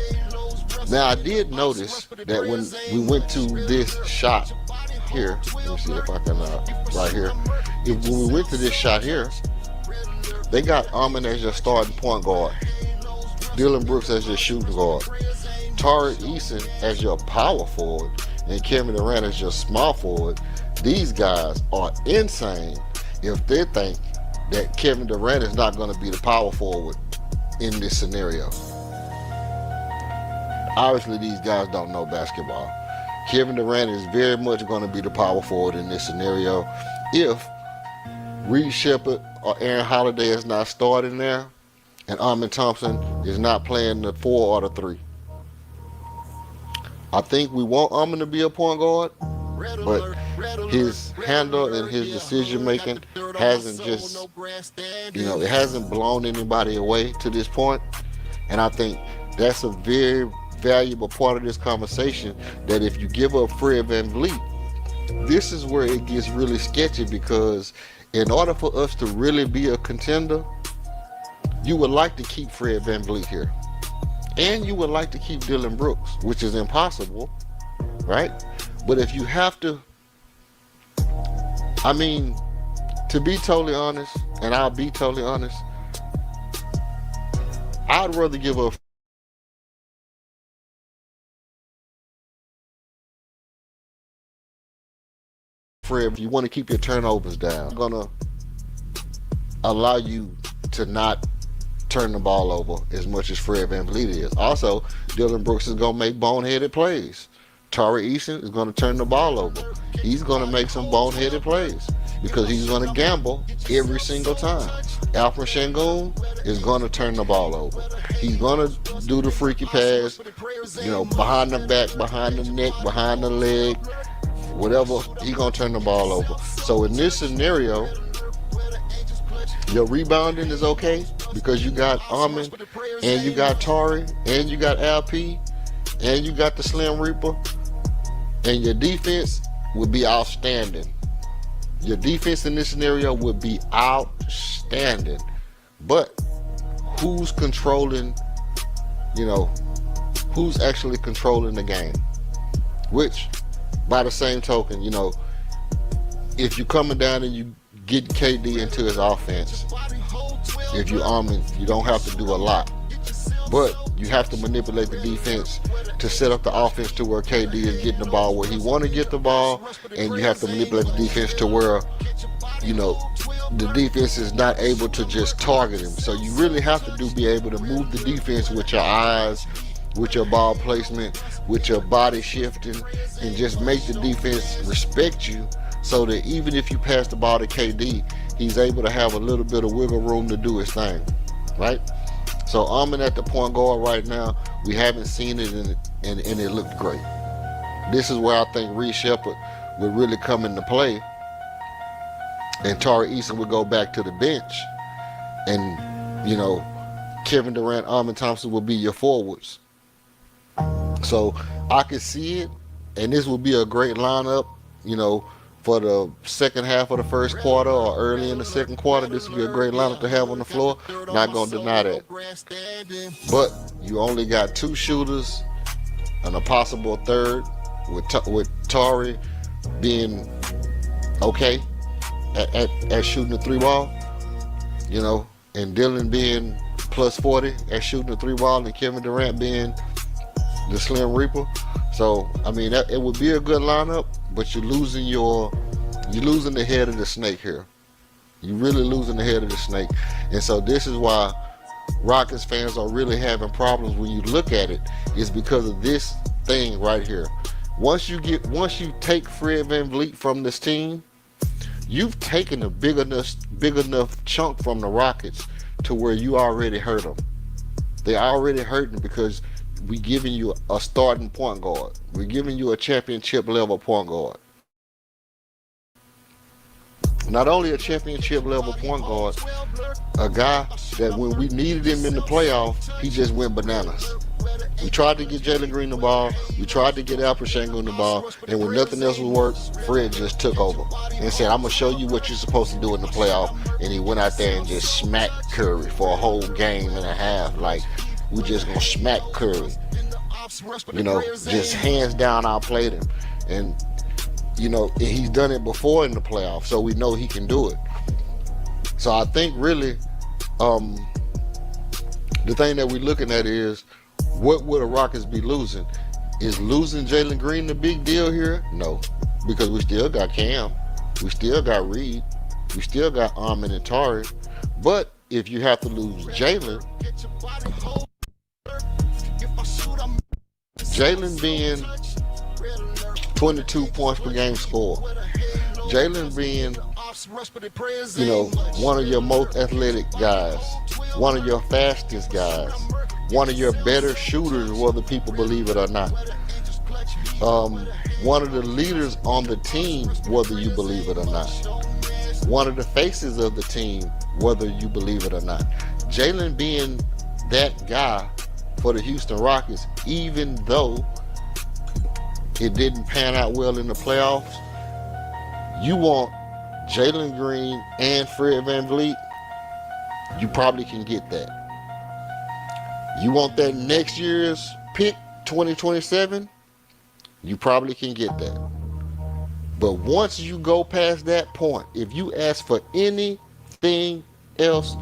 Now, I did notice that when we went to this shot here, let me see if I can, right here. When we went to this shot here, they got Amon as your starting point guard, Dylan Brooks as your shooting guard, Tari Eason as your power forward, and Kevin Durant as your small forward. These guys are insane if they think that Kevin Durant is not going to be the power forward in this scenario. Obviously, these guys don't know basketball. Kevin Durant is very much going to be the power forward in this scenario. If Reed Shepard or Aaron Holiday is not starting there, and Amen Thompson is not playing the 4 or the 3. I think we want Amen to be a point guard, but his handle and his decision making hasn't just, it hasn't blown anybody away to this point. And I think that's a very valuable part of this conversation, that if you give up Fred VanVleet, this is where it gets really sketchy, because in order for us to really be a contender, you would like to keep Fred VanVleet here. And you would like to keep Dylan Brooks, which is impossible, right? But if you have to, to be totally honest, and I'll be totally honest, I'd rather give up Fred. If you want to keep your turnovers down, I'm going to allow you to not turn the ball over as much as Fred VanVleet is. Also, Dylan Brooks is going to make boneheaded plays. Tari Eason is going to turn the ball over. He's going to make some boneheaded plays because he's going to gamble every single time. Alfred Sengun is going to turn the ball over. He's going to do the freaky pass, behind the back, behind the neck, behind the leg, whatever. He's going to turn the ball over. So in this scenario, your rebounding is okay because you got Amen, and you got Tari, and you got LP, and you got the Slim Reaper, and your defense would be outstanding. Your defense in this scenario would be outstanding. But who's controlling, who's actually controlling the game? Which, by the same token, if you're coming down and you get KD into his offense, if you Amen, you don't have to do a lot, but you have to manipulate the defense to set up the offense to where KD is getting the ball where he want to get the ball, and you have to manipulate the defense to where the defense is not able to just target him. So you really have to be able to move the defense with your eyes, with your ball placement, with your body shifting, and just make the defense respect you, so that even if you pass the ball to KD, he's able to have a little bit of wiggle room to do his thing, right? So Amen at the point guard right now, we haven't seen it, and it looked great. This is where I think Reed Shepard would really come into play, and Tari Eason would go back to the bench, and Kevin Durant, Amen Thompson will be your forwards. So I could see it, and this would be a great lineup, for the second half of the first quarter or early in the second quarter. This would be a great lineup to have on the floor. Not going to deny that. But you only got 2 shooters and a possible third, with Tari being okay at shooting the 3 ball, and Dylan being plus 40 at shooting the 3 ball, and Kevin Durant being the Slim Reaper. So it would be a good lineup, but you're losing the head of the snake here. You're really losing the head of the snake. And so this is why Rockets fans are really having problems when you look at it, is because of this thing right here. Once you take Fred VanVleet from this team, you've taken a big enough chunk from the Rockets to where you already hurt them. They already hurting because we're giving you a starting point guard. We're giving you a championship level point guard. Not only a championship level point guard, a guy that when we needed him in the playoffs, he just went bananas. We tried to get Jalen Green the ball, we tried to get Alfred Sengun the ball, and when nothing else would work, Fred just took over and said, I'm going to show you what you're supposed to do in the playoff. And he went out there and just smacked Curry for a whole game and a half. Like, we just going to smack Curry. Just hands down outplayed him. And, he's done it before in the playoffs, so we know he can do it. So I think really the thing that we're looking at is, what would the Rockets be losing? Is losing Jalen Green the big deal here? No, because we still got Cam, we still got Reed, we still got Amen and Tari. But if you have to lose Jalen, Jalen being 22 points per game score. Jalen being, one of your most athletic guys, one of your fastest guys, one of your better shooters, whether people believe it or not. One of the leaders on the team, whether you believe it or not. One of the faces of the team, whether you believe it or not. Jalen being that guy for the Houston Rockets, even though it didn't pan out well in the playoffs, you want Jalen Green and Fred VanVleet, you probably can get that. You want that next year's pick, 2027, you probably can get that. But once you go past that point, if you ask for anything else,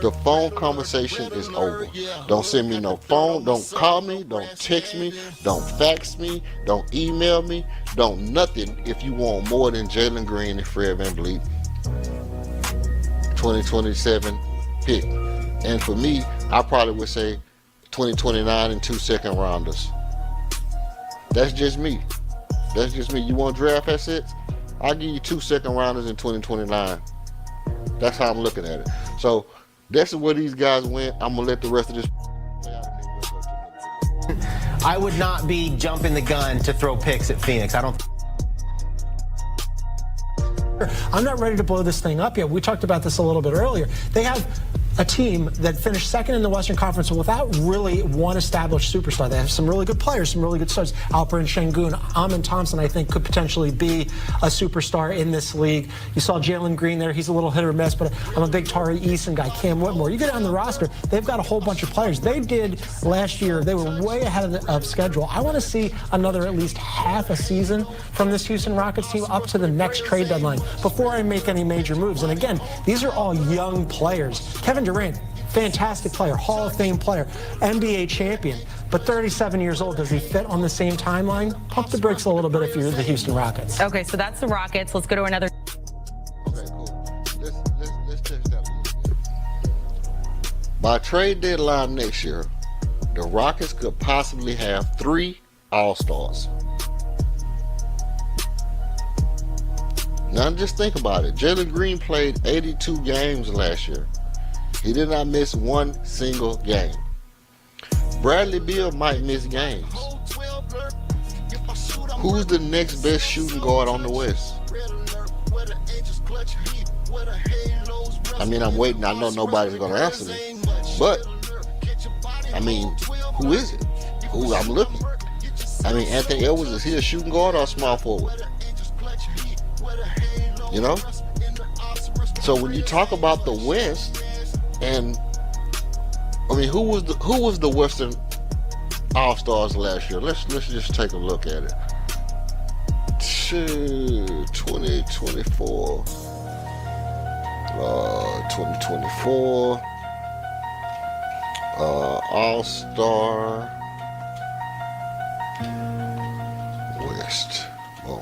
the phone conversation is over. Don't send me no phone, don't call me, don't text me, don't fax me, don't email me, don't nothing if you want more than Jalen Green and Fred VanVleet 2027 pick. And for me, I probably would say 2029 and 2 second rounders. That's just me. That's just me. You want draft assets? I'll give you 2 second rounders in 2029. That's how I'm looking at it. So that's where these guys went. I'm gonna let the rest of this play out. I would not be jumping the gun to throw picks at Phoenix. I'm not ready to blow this thing up yet. We talked about this a little bit earlier. They have a team that finished second in the Western Conference without really one established superstar. They have some really good players, some really good stars. Alperen Şengün, Amin Thompson, I think, could potentially be a superstar in this league. You saw Jalen Green there. He's a little hit or miss, but I'm a big Tari Eason guy. Cam Whitmore. You get on the roster, they've got a whole bunch of players. They did last year. They were way ahead of schedule. I want to see another at least half a season from this Houston Rockets team up to the next trade deadline before I make any major moves. And again, these are all young players. Kevin Durant, fantastic player, Hall of Fame player, NBA champion, but 37 years old. Does he fit on the same timeline? Pump the brakes a little bit if you're the Houston Rockets. Okay, so that's the Rockets. Let's go to another. Okay, cool. Let's check that out. By trade deadline next year, the Rockets could possibly have 3 All-Stars. Now just think about it. Jalen Green played 82 games last year. He did not miss one single game. Bradley Beal might miss games. Who's the next best shooting guard on the West? I mean, I'm waiting. I know nobody's going to answer me. But, I mean, who is it? Who I'm looking? I mean, Anthony Edwards, is he a shooting guard or a small forward? You know? So when you talk about the West, and I mean, who was the Western All-Stars last year? Let's just take a look at it. 2024. 2024. All-Star West. Oh.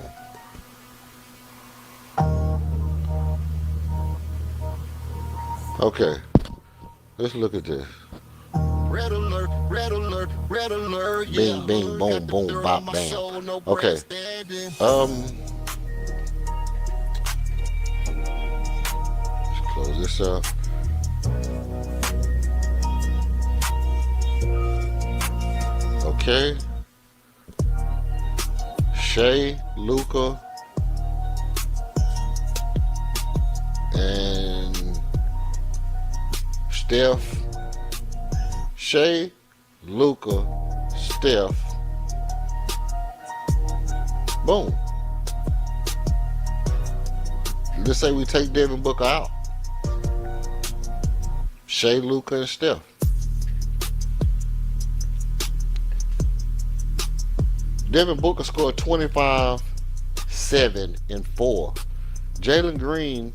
Okay. Let's look at this. Red alert, red alert, red alert. Bing, bing, boom, boom, bop, bam. Okay. Let's close this up. Okay. Shea, Luka, and Steph. Shea, Luka, Steph. Boom. Let's say we take Devin Booker out. Shea, Luka, and Steph. Devin Booker scored 25, 7, and 4. Jalen Green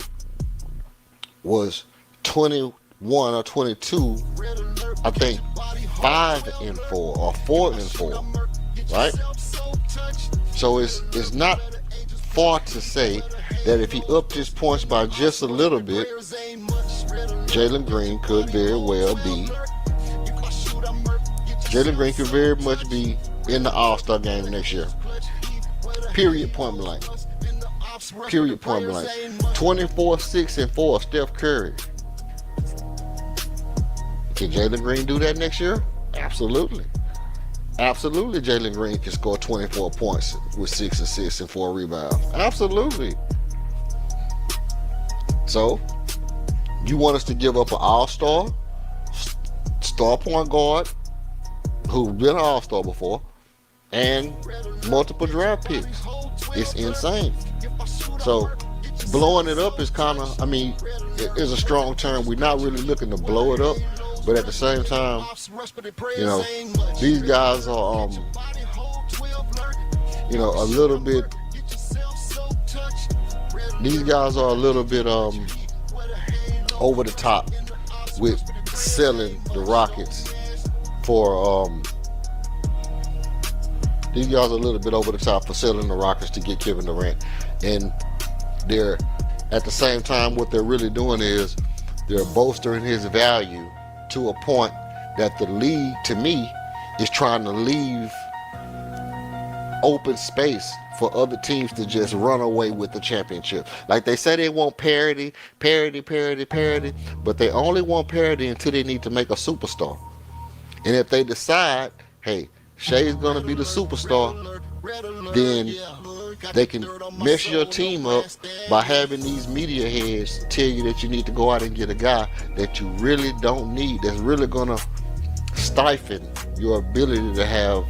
was 21 or 22, I think 5 and 4 or 4 and 4, right? So it's not far to say that if he upped his points by just a little bit, Jalen Green could very well be. Jalen Green could very much be in the All-Star game next year. Period, point blank. Period, point blank. 24, 6, and 4, Steph Curry. Can Jalen Green do that next year? Absolutely. Absolutely, Jalen Green can score 24 points with 6 assists and 4 rebounds. Absolutely. So, you want us to give up an all-star, star point guard, who's been an all-star before, and multiple draft picks. It's insane. So, blowing it up is kind of, I mean, it is a strong term. We're not really looking to blow it up, but at the same time, you know, these guys are, you know, a little bit, these guys are a little bit over the top with selling the Rockets for, these guys are a little bit over the top for selling the Rockets to get Kevin Durant. And they're, at the same time, what they're really doing is they're bolstering his value to a point that the league, to me, is trying to leave open space for other teams to just run away with the championship. Like they say they want parity, but they only want parity until they need to make a superstar. And if they decide, hey, Shai's gonna be the superstar, then they can mess your team up by having these media heads tell you that you need to go out and get a guy that you really don't need, that's really gonna stifle your ability to have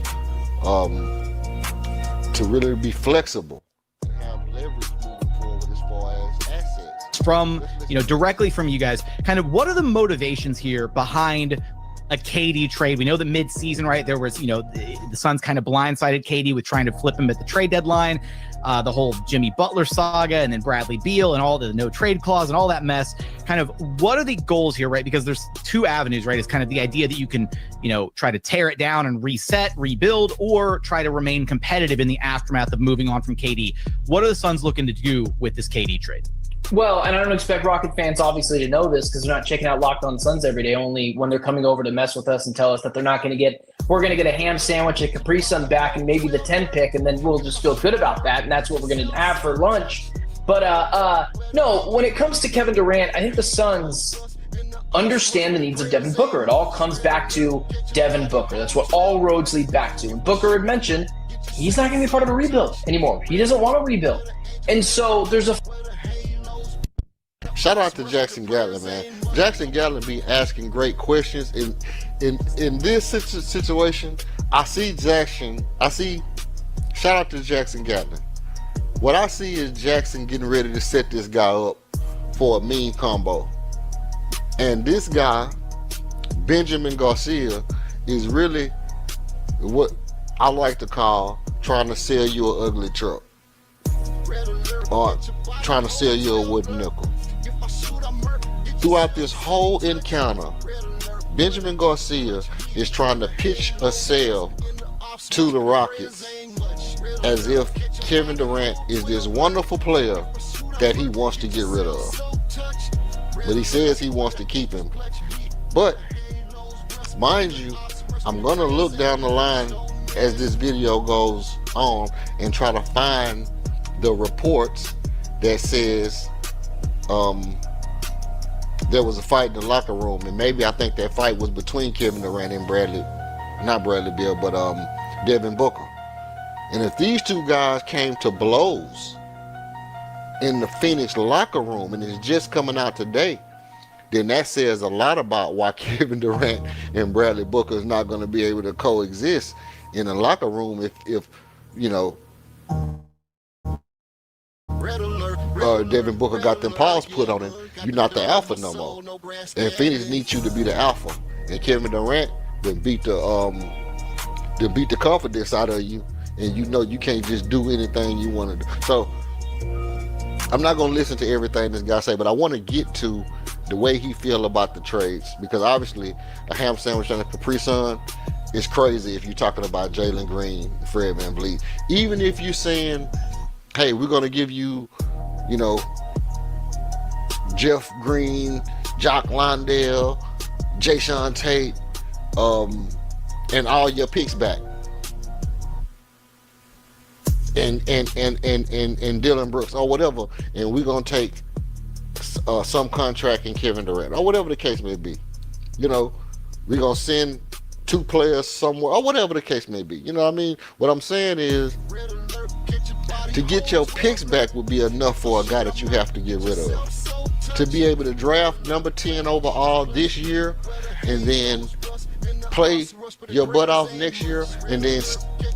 to really be flexible and have leverage moving forward as far as assets. From, you know, directly from you guys, kind of what are the motivations here behind a KD trade? We know that mid-season, right, there was, you know, the Suns kind of blindsided KD with trying to flip him at the trade deadline, the whole Jimmy Butler saga, and then Bradley Beal and all the no trade clause and all that mess. Kind of what are the goals here, right? Because there's two avenues, right? It's kind of the idea that you can, you know, try to tear it down and reset, rebuild, or try to remain competitive in the aftermath of moving on from KD. What are the Suns looking to do with this KD trade? Well, and I don't expect Rocket fans obviously to know this because they're not checking out Locked On Suns every day, only when they're coming over to mess with us and tell us that they're not going to get, we're going to get a ham sandwich, a Capri Sun back, and maybe the 10 pick, and then we'll just feel good about that, and that's what we're going to have for lunch. But no, when it comes to Kevin Durant, I think the Suns understand the needs of Devin Booker. It all comes back to Devin Booker. That's what all roads lead back to. And Booker had mentioned he's not going to be part of a rebuild anymore. He doesn't want to rebuild. And so there's a... Shout out to Jackson Gatlin, man. Jackson Gatlin be asking great questions. In this situation, I see Jackson. Shout out to Jackson Gatlin. What I see is Jackson getting ready to set this guy up for a mean combo. And this guy, Benjamin Garcia, is really what I like to call trying to sell you an ugly truck. Or trying to sell you a wooden nickel. Throughout this whole encounter, Benjamin Garcia is trying to pitch a sale to the Rockets as if Kevin Durant is this wonderful player that he wants to get rid of. But he says he wants to keep him. But, mind you, I'm going to look down the line as this video goes on and try to find the reports that says there was a fight in the locker room, and maybe I think that fight was between Kevin Durant and not Bradley Beal, but Devin Booker. And if these two guys came to blows in the Phoenix locker room and it's just coming out today, then that says a lot about why Kevin Durant and Bradley Booker is not going to be able to coexist in a locker room if you know, Devin Booker got them paws put on him. You're not the alpha no more. And Phoenix needs you to be the alpha. And Kevin Durant then beat the confidence out of you, and you know you can't just do anything you want to do. So I'm not gonna listen to everything this guy say, but I want to get to the way he feel about the trades, because obviously a ham sandwich and a Capri Sun is crazy if you're talking about Jalen Green, Fred VanVleet. Even if you're saying, hey, we're gonna give you, you know, Jeff Green, Jock Londale, Jayshawn Tate, and all your picks back. and Dylan Brooks or whatever, and we're gonna take some contract in Kevin Durant or whatever the case may be. You know, we're gonna send 2 players somewhere or whatever the case may be. You know what I mean? What I'm saying is, to get your picks back would be enough for a guy that you have to get rid of. To be able to draft number 10 overall this year and then play your butt off next year and then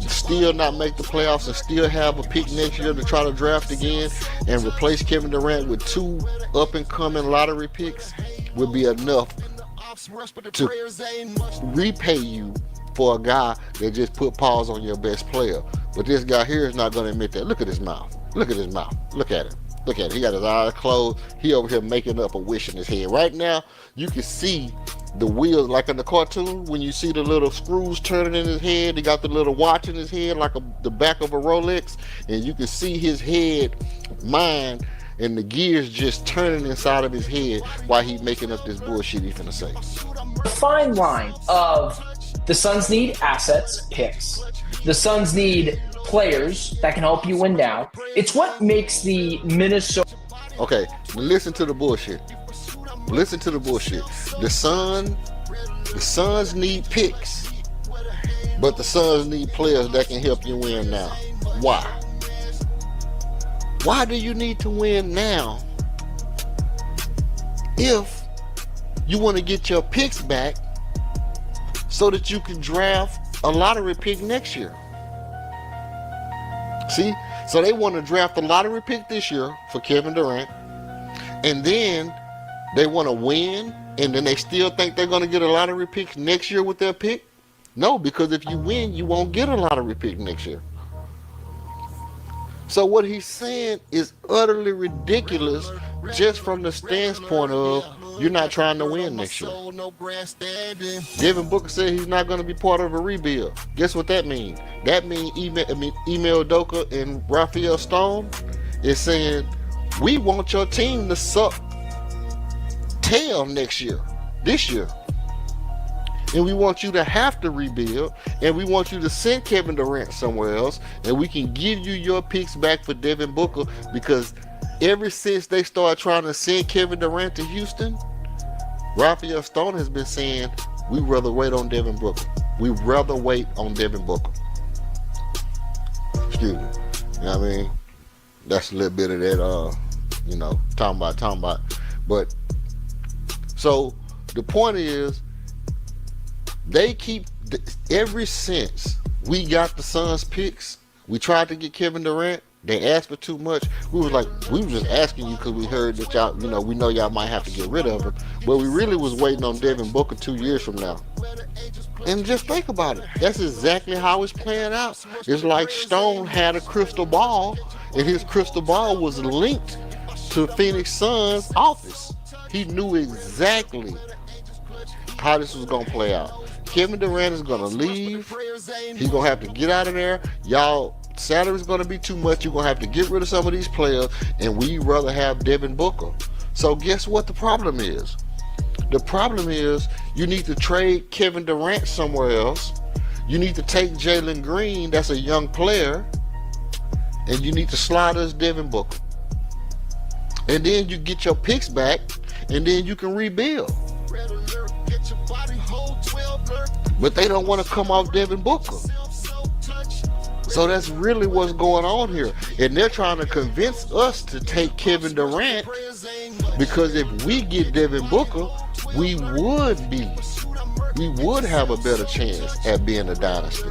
still not make the playoffs and still have a pick next year to try to draft again and replace Kevin Durant with 2 up-and-coming lottery picks would be enough to repay you for a guy that just put pause on your best player. But this guy here is not going to admit that. Look at his mouth. Look at his mouth. Look at him. Look at it. He got his eyes closed. He over here making up a wish in his head. Right now, you can see the wheels, like in the cartoon, when you see the little screws turning in his head. He got the little watch in his head, like the back of a Rolex. And you can see his head, mind, and the gears just turning inside of his head while he's making up this bullshit he's finna say. The fine line of the Suns need assets, picks. The Suns need players that can help you win now. It's what makes the Minnesota... Okay, listen to the bullshit. Listen to the bullshit. The Suns need picks, but the Suns need players that can help you win now. Why? Why do you need to win now if you want to get your picks back so that you can draft a lottery pick next year? See? So they want to draft a lottery pick this year for Kevin Durant, and then they want to win, and then they still think they're going to get a lottery pick next year with their pick? No, because if you win, you won't get a lottery pick next year. So what he's saying is utterly ridiculous just from the standpoint of you're not trying to win next year. Devin Booker said he's not going to be part of a rebuild. Guess what that means? That means Email Doka and Raphael Stone is saying, we want your team to suck tail next year, this year. And we want you to have to rebuild, and we want you to send Kevin Durant somewhere else, and we can give you your picks back for Devin Booker, because ever since they started trying to send Kevin Durant to Houston, Raphael Stone has been saying, we'd rather wait on Devin Booker. We'd rather wait on Devin Booker. Excuse me. You know what I mean? That's a little bit of that, talking about. But, so, the point is, they keep, ever since we got the Suns picks, we tried to get Kevin Durant, they asked for too much. We was just asking you because we heard that y'all, we know y'all might have to get rid of him. But we really was waiting on Devin Booker 2 years from now. And just think about it. That's exactly how it's playing out. It's like Stone had a crystal ball, and his crystal ball was linked to Phoenix Suns' office. He knew exactly how this was going to play out. Kevin Durant is going to leave. He's going to have to get out of there. Y'all, salary's going to be too much. You're going to have to get rid of some of these players, and we'd rather have Devin Booker. So guess what the problem is? The problem is you need to trade Kevin Durant somewhere else. You need to take Jalen Green, that's a young player, and you need to slide us Devin Booker. And then you get your picks back, and then you can rebuild. But they don't want to come off Devin Booker. So that's really what's going on here. And they're trying to convince us to take Kevin Durant, because if we get Devin Booker, we would have a better chance at being a dynasty.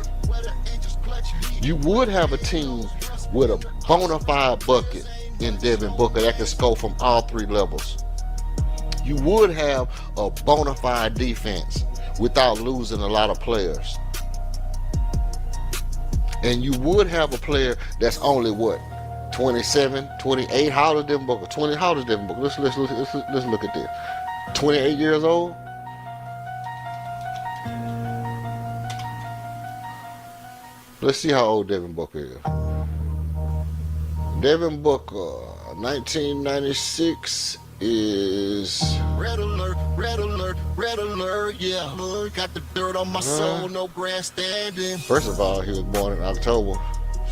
You would have a team with a bona fide bucket in Devin Booker that can score from all 3 levels. You would have a bona fide defense without losing a lot of players. And you would have a player that's only 27, 28. How old is Devin Booker? 20. How old is Devin Booker? Let's look at this. 28 years old. Let's see how old Devin Booker is. Devin Booker, 1996 is red alert, red alert, red alert, yeah. Got the dirt on my soul, no grandstanding. First of all, he was born in October,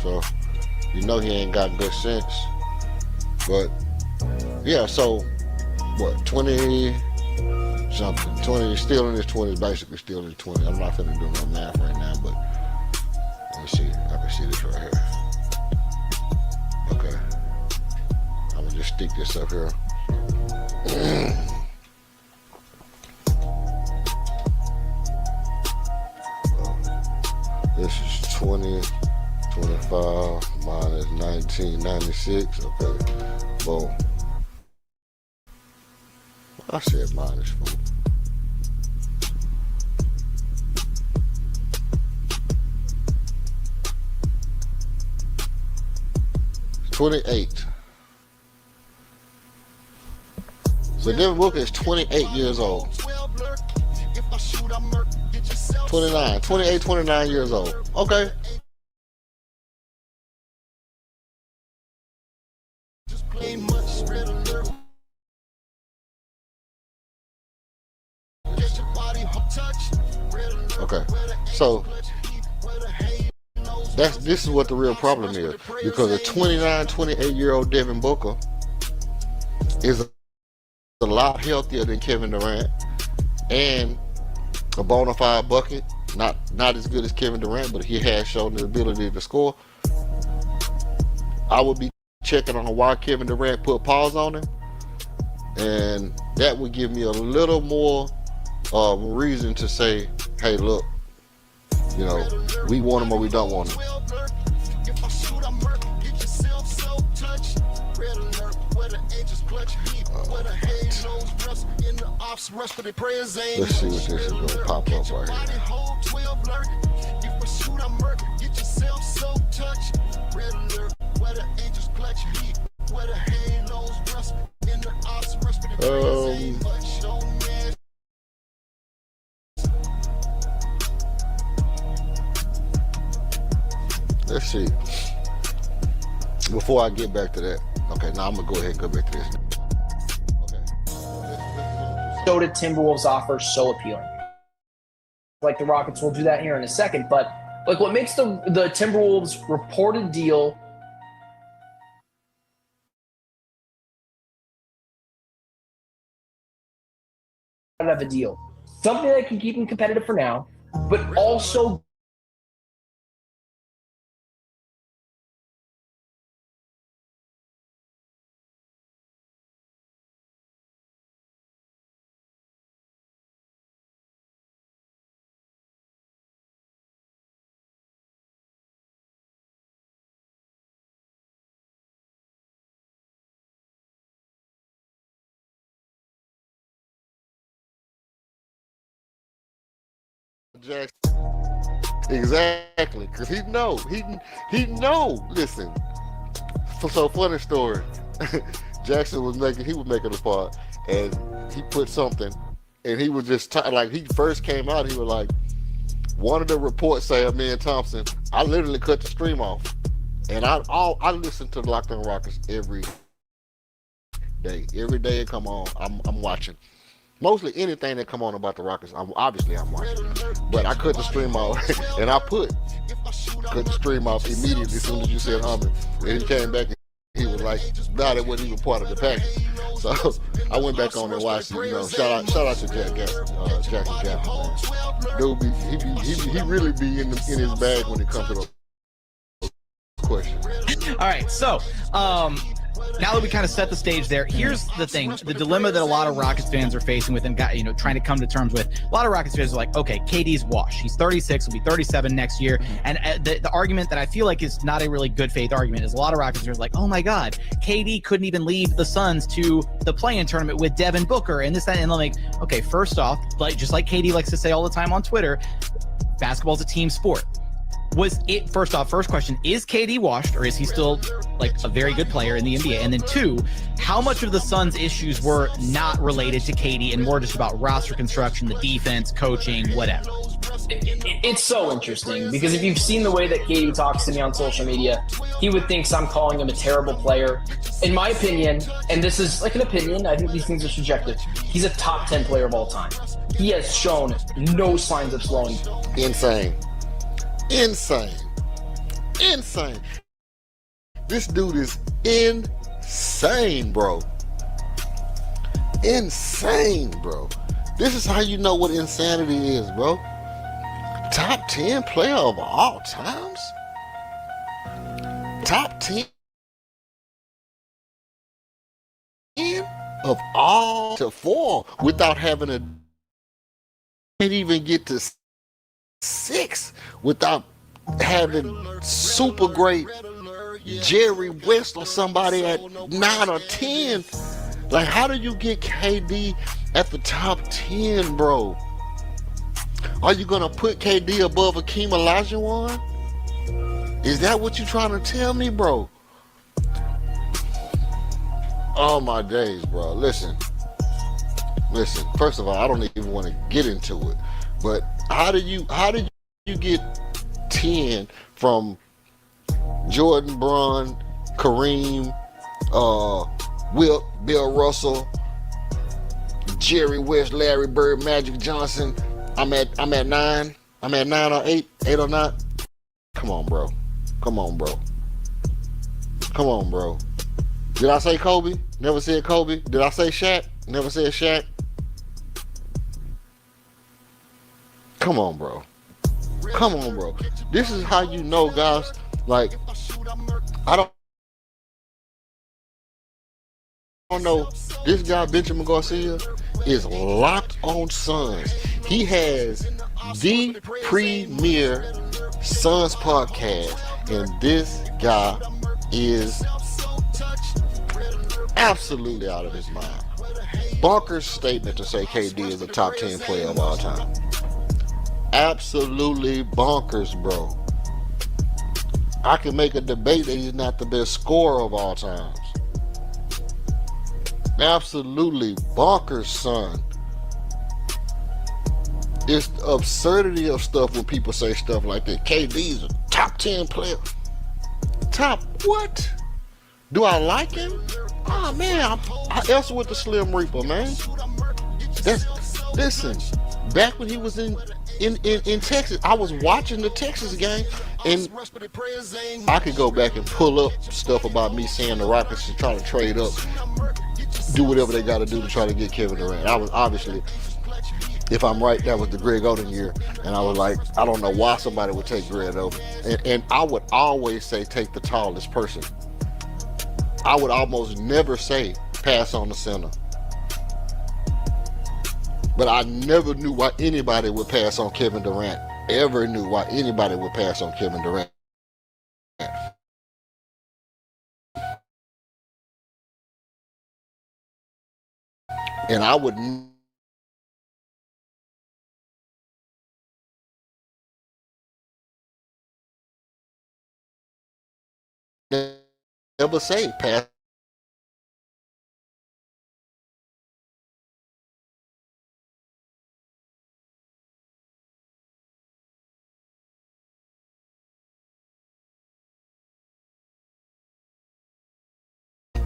so you know he ain't got good sense. But yeah, so what? 20 something, 20, still in his 20s, basically still in his 20s. I'm not finna do no math right now, but let me see. I can see this right here. Okay, I'm gonna just stick this up here. This is 20, 25 minus 1996. Okay, boom. I said minus 4. 28. So Devin Booker is 28 years old. 29, 28, 29 years old. Okay. Okay. So this is what the real problem is, because a 29, 28-year-old Devin Booker is a lot healthier than Kevin Durant and a bona fide bucket. Not as good as Kevin Durant, but he has shown the ability to score. I would be checking on why Kevin Durant put pause on him, and that would give me a little more reason to say, hey, look, you know, we want him or we don't want him. Let's see what this is going to pop up right here. Let's see. Before I get back to that, okay, now I'm going to go ahead and go back to this. So did Timberwolves offer so appealing. Like the Rockets will do that here in a second, but like what makes the Timberwolves reported deal out of a deal, something that can keep them competitive for now, but also Jackson. Exactly, because he know. Listen, so funny story. Jackson was making a part, and he put something, and he was just like, he first came out, he was like, one of the reports say me and Thompson, I literally cut the stream off, and I listen to the Locked On Rockets every day it come on, I'm watching. Mostly anything that come on about the Rockets, I'm watching. But I cut the stream off, and I cut the stream off immediately as soon as you said Humming. And he came back and he was like, nah, that wasn't even part of the package. So I went back on and watched it. You know, shout out to Jackson Gaffney. Dude, he really be in his bag when it comes to those questions. All right, so now that we kind of set the stage there, here's the thing, the dilemma that a lot of Rockets fans are facing with and trying to come to terms with. A lot of Rockets fans are like, okay, KD's washed. He's 36, he'll be 37 next year. And the argument that I feel like is not a really good faith argument is a lot of Rockets fans are like, oh my God, KD couldn't even lead the Suns to the play-in tournament with Devin Booker and this, that, and I'm like, okay, first off, just like KD likes to say all the time on Twitter, basketball's a team sport. First question, is KD washed, or is he still like a very good player in the NBA? And then two, how much of the Suns' issues were not related to KD and more just about roster construction, the defense, coaching, whatever? It's so interesting because if you've seen the way that KD talks to me on social media, he would think I'm calling him a terrible player. In my opinion, and this is like an opinion, I think these things are subjective, he's a top 10 player of all time. He has shown no signs of slowing. Insane. This dude is insane, bro. Insane, bro. This is how you know what insanity is, bro. Top 10 player of all times? Top 10 of all to 4 without having a, can't even get to 6 without having super great Jerry West or somebody at 9 or 10. Like, how do you get KD at the top 10, bro? Are you gonna put KD above Akeem Olajuwon? Is that what you're trying to tell me, bro? Oh my days, bro. Listen. First of all, I don't even want to get into it. But how do you get 10 from Jordan, Braun, Kareem, Wilt, Bill Russell, Jerry West, Larry Bird, Magic Johnson? I'm at 9. I'm at 9 or 8 or 9. Come on, bro. Did I say Kobe? Never said Kobe. Did I say Shaq? Never said Shaq. Come on, bro. This is how you know, guys. Like, I don't know. This guy, Benjamin Garcia, is locked on Suns. He has the premier Suns podcast, and this guy is absolutely out of his mind. Bonkers statement to say KD is a top 10 player of all time. Absolutely bonkers, bro. I can make a debate that he's not the best scorer of all times. Absolutely bonkers, son. It's the absurdity of stuff when people say stuff like that. KD is a top 10 player. Top what? Do I like him? Oh man, I also with the Slim Reaper, man. Listen, back when he was in Texas, I was watching the Texas game, and I could go back and pull up stuff about me saying the Rockets should try to trade up, do whatever they got to do to try to get Kevin Durant. I was obviously, if I'm right, that was the Greg Oden year, and I was like, I don't know why somebody would take Greg Oden, and I would always say take the tallest person. I would almost never say pass on the center. But I never knew why anybody would pass on Kevin Durant. Ever knew why anybody would pass on Kevin Durant. And I would never say pass.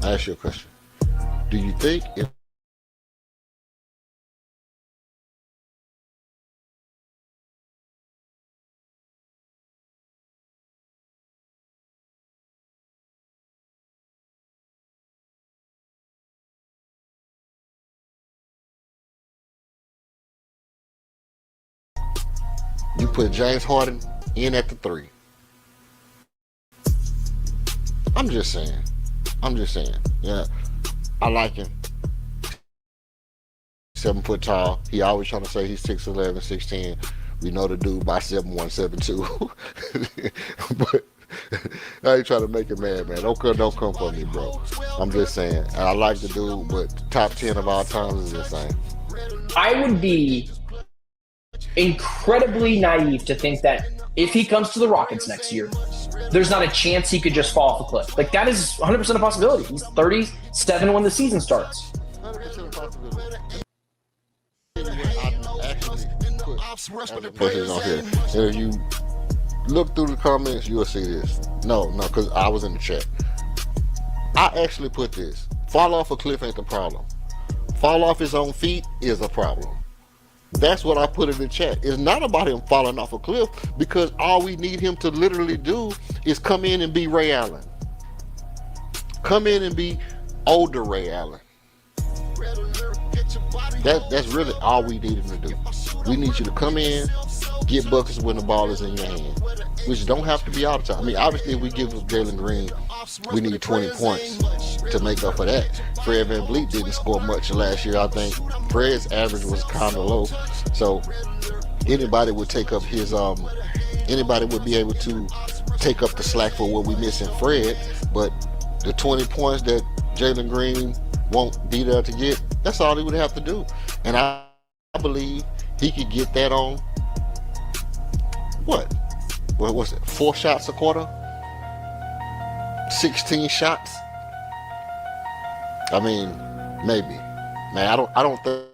I ask you a question. Do you think if you put James Harden in at the 3? I'm just saying. Yeah, I like him. 7 foot tall. He always trying to say he's 6'11", 6'10". We know the dude by 7'1", 7'2". But I ain't trying to make it mad, man. Don't come for me, bro. I'm just saying. And I like the dude, but top 10 of all times is insane. I would be incredibly naive to think that if he comes to the Rockets next year, there's not a chance he could just fall off a cliff. Like, that is 100% a possibility. He's 37 when the season starts. 100% possibility. Questions on here. And if you look through the comments, you'll see this. No, because I was in the chat. I actually put this. Fall off a cliff ain't the problem. Fall off his own feet is a problem. That's what I put in the chat. It's not about him falling off a cliff, because all we need him to literally do is come in and be Ray Allen. Come in and be older Ray Allen. That's really all we need him to do. We need you to come in, get buckets when the ball is in your hand, which don't have to be all the time. I mean, obviously, if we give Jalen Green, we need 20 points to make up for that. Fred VanVleet didn't score much last year. I think Fred's average was kind of low, so anybody would take up his anybody would be able to take up the slack for what we missing Fred. But the 20 points that Jalen Green won't be there to get, that's all he would have to do. And I believe he could get that on what was it, 4 shots a quarter, 16 shots. I mean, maybe. Man, I don't think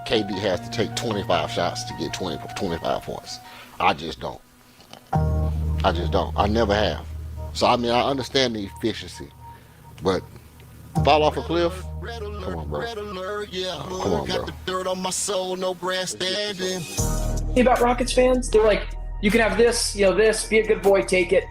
KD has to take 25 shots to get 25 points. I just don't. I never have. So I mean, I understand the efficiency, but fall off a cliff? Come on, bro. Come on, bro. Dirt on my soul, no grandstanding. About Rockets fans, they're like, you can have this, this, be a good boy, take it.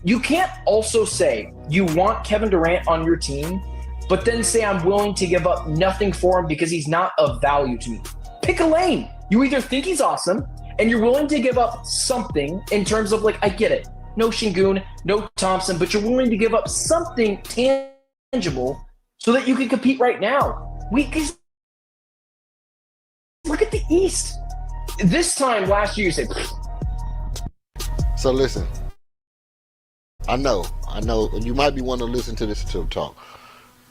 You can't also say you want Kevin Durant on your team, but then say I'm willing to give up nothing for him because he's not of value to me. Pick a lane. You either think he's awesome and you're willing to give up something in terms of, like, I get it, no Şengün, no Thompson, but you're willing to give up something tangible so that you can compete right now. Look at the East. This time last year, you said. So listen, I know, you might be wanting to listen to this talk,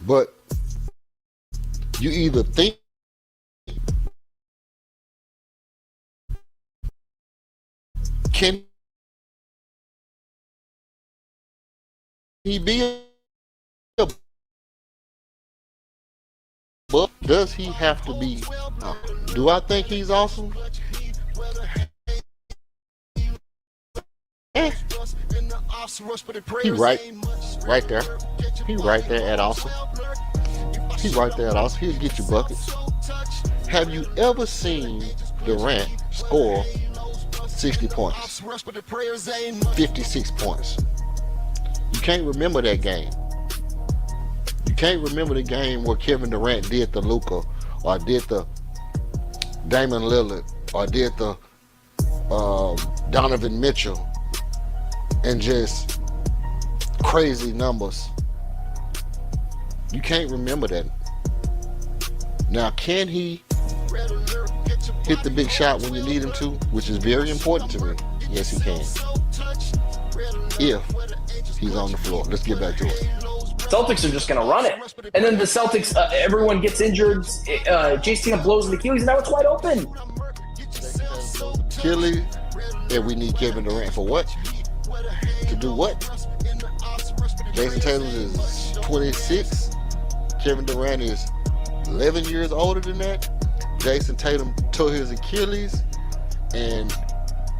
but you either think can he be a but does he have to be? Do I think he's awesome? He right there. He right there at awesome. He right there at awesome. He'll get you buckets. Have you ever seen Durant score 60 points? 56 points. You can't remember that game. You can't remember the game where Kevin Durant did the Luka, or did the Damian Lillard, or did the Donovan Mitchell, and just crazy numbers. You can't remember that. Now, can he hit the big shot when you need him to, which is very important to me? Yes, he can. If he's on the floor. Let's get back to it. Celtics are just going to run it. And then the Celtics, everyone gets injured. Jason blows an Achilles, and now it's wide open. Achilles, and we need Kevin Durant for what? To do what? Jason Tatum is 26. Kevin Durant is 11 years older than that. Jason Tatum tore his Achilles, and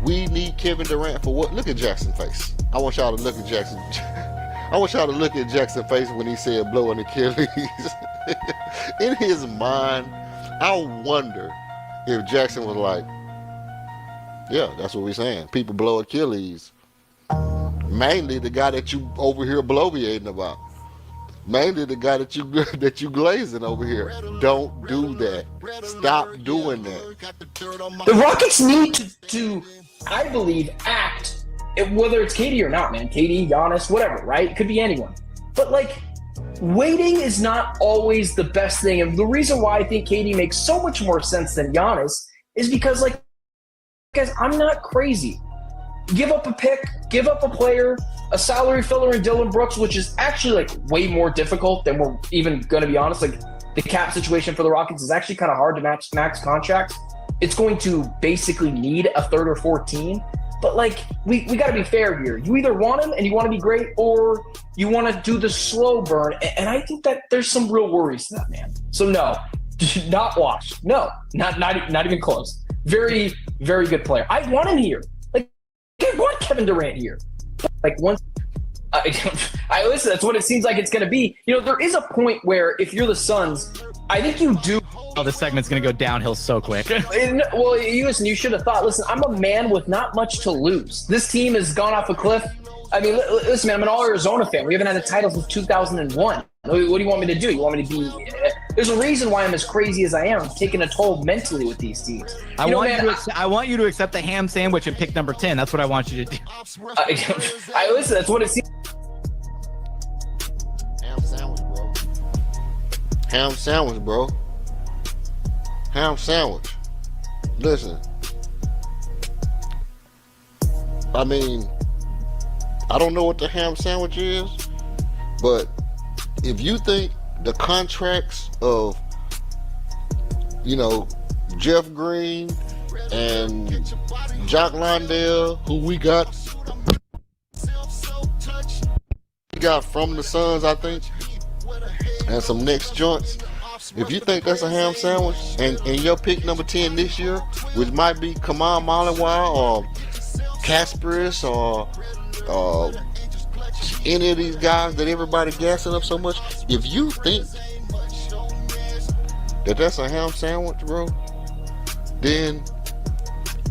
we need Kevin Durant for what? Look at Jackson's face. I want y'all to look at Jackson. I want y'all to look at Jackson's face when he said blow an Achilles. In his mind, I wonder if Jackson was like, yeah, that's what we're saying. People blow Achilles. Mainly the guy that you over here bloviating about. Mainly the guy that you glazing over here. Don't do that. Stop doing that. The Rockets need to I believe, act, whether it's KD or not, man. KD, Giannis, whatever, right? It could be anyone. But, like, waiting is not always the best thing. And the reason why I think KD makes so much more sense than Giannis is because, like, guys, I'm not crazy. Give up a pick, give up a player, a salary filler in Dylan Brooks, which is actually, like, way more difficult than we're even going to be honest. Like, the cap situation for the Rockets is actually kind of hard to match max contracts. It's going to basically need a third or fourth team. But, like, we got to be fair here. You either want him and you want to be great, or you want to do the slow burn. And I think that there's some real worries to that, man. So, no, not washed. No, not even close. Very, very good player. I want him here. Like, I want Kevin Durant here. Like, once I listen, that's what it seems like it's going to be. You know, there is a point where if you're the Suns, I think you do. Oh, this segment's going to go downhill so quick. Well, you should have thought, listen, I'm a man with not much to lose. This team has gone off a cliff I mean, listen, man, I'm an all Arizona fan. We haven't had a title since 2001. What do you want me to do? You want me to be? There's a reason why I'm as crazy as I am. I'm taking a toll mentally with these teams. I want you to accept the ham sandwich and pick number 10. That's what I want you to do. I listen. That's what it seems. Ham sandwich, bro. Ham sandwich, bro. Ham sandwich. Listen. I mean, I don't know what the ham sandwich is, but if you think the contracts of, Jeff Green and Jock Londale, who we got from the Suns, I think, and some next joints. If you think that's a ham sandwich, and your pick number 10 this year, which might be Kamal Maliwal or Kasparis or any of these guys that everybody gassing up so much, if you think that that's a ham sandwich, bro, then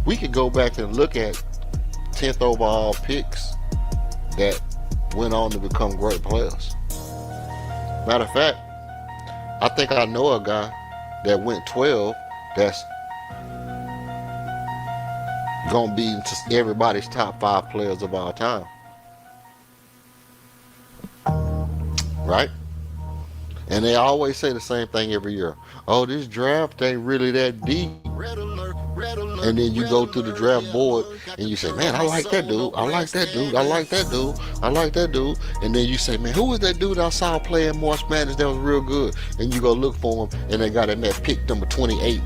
we could go back and look at 10th overall picks that went on to become great players. Matter of fact, I think I know a guy that went 12 that's gonna be into everybody's top 5 players of all time. Right? And they always say the same thing every year. Oh, this draft ain't really that deep. And then you go through the draft board and you say, man, I like that dude. I like that dude. I like that dude. I like that dude. And then you say, man, who was that dude I saw playing March Madness that was real good? And you go look for him and they got him at pick number 28,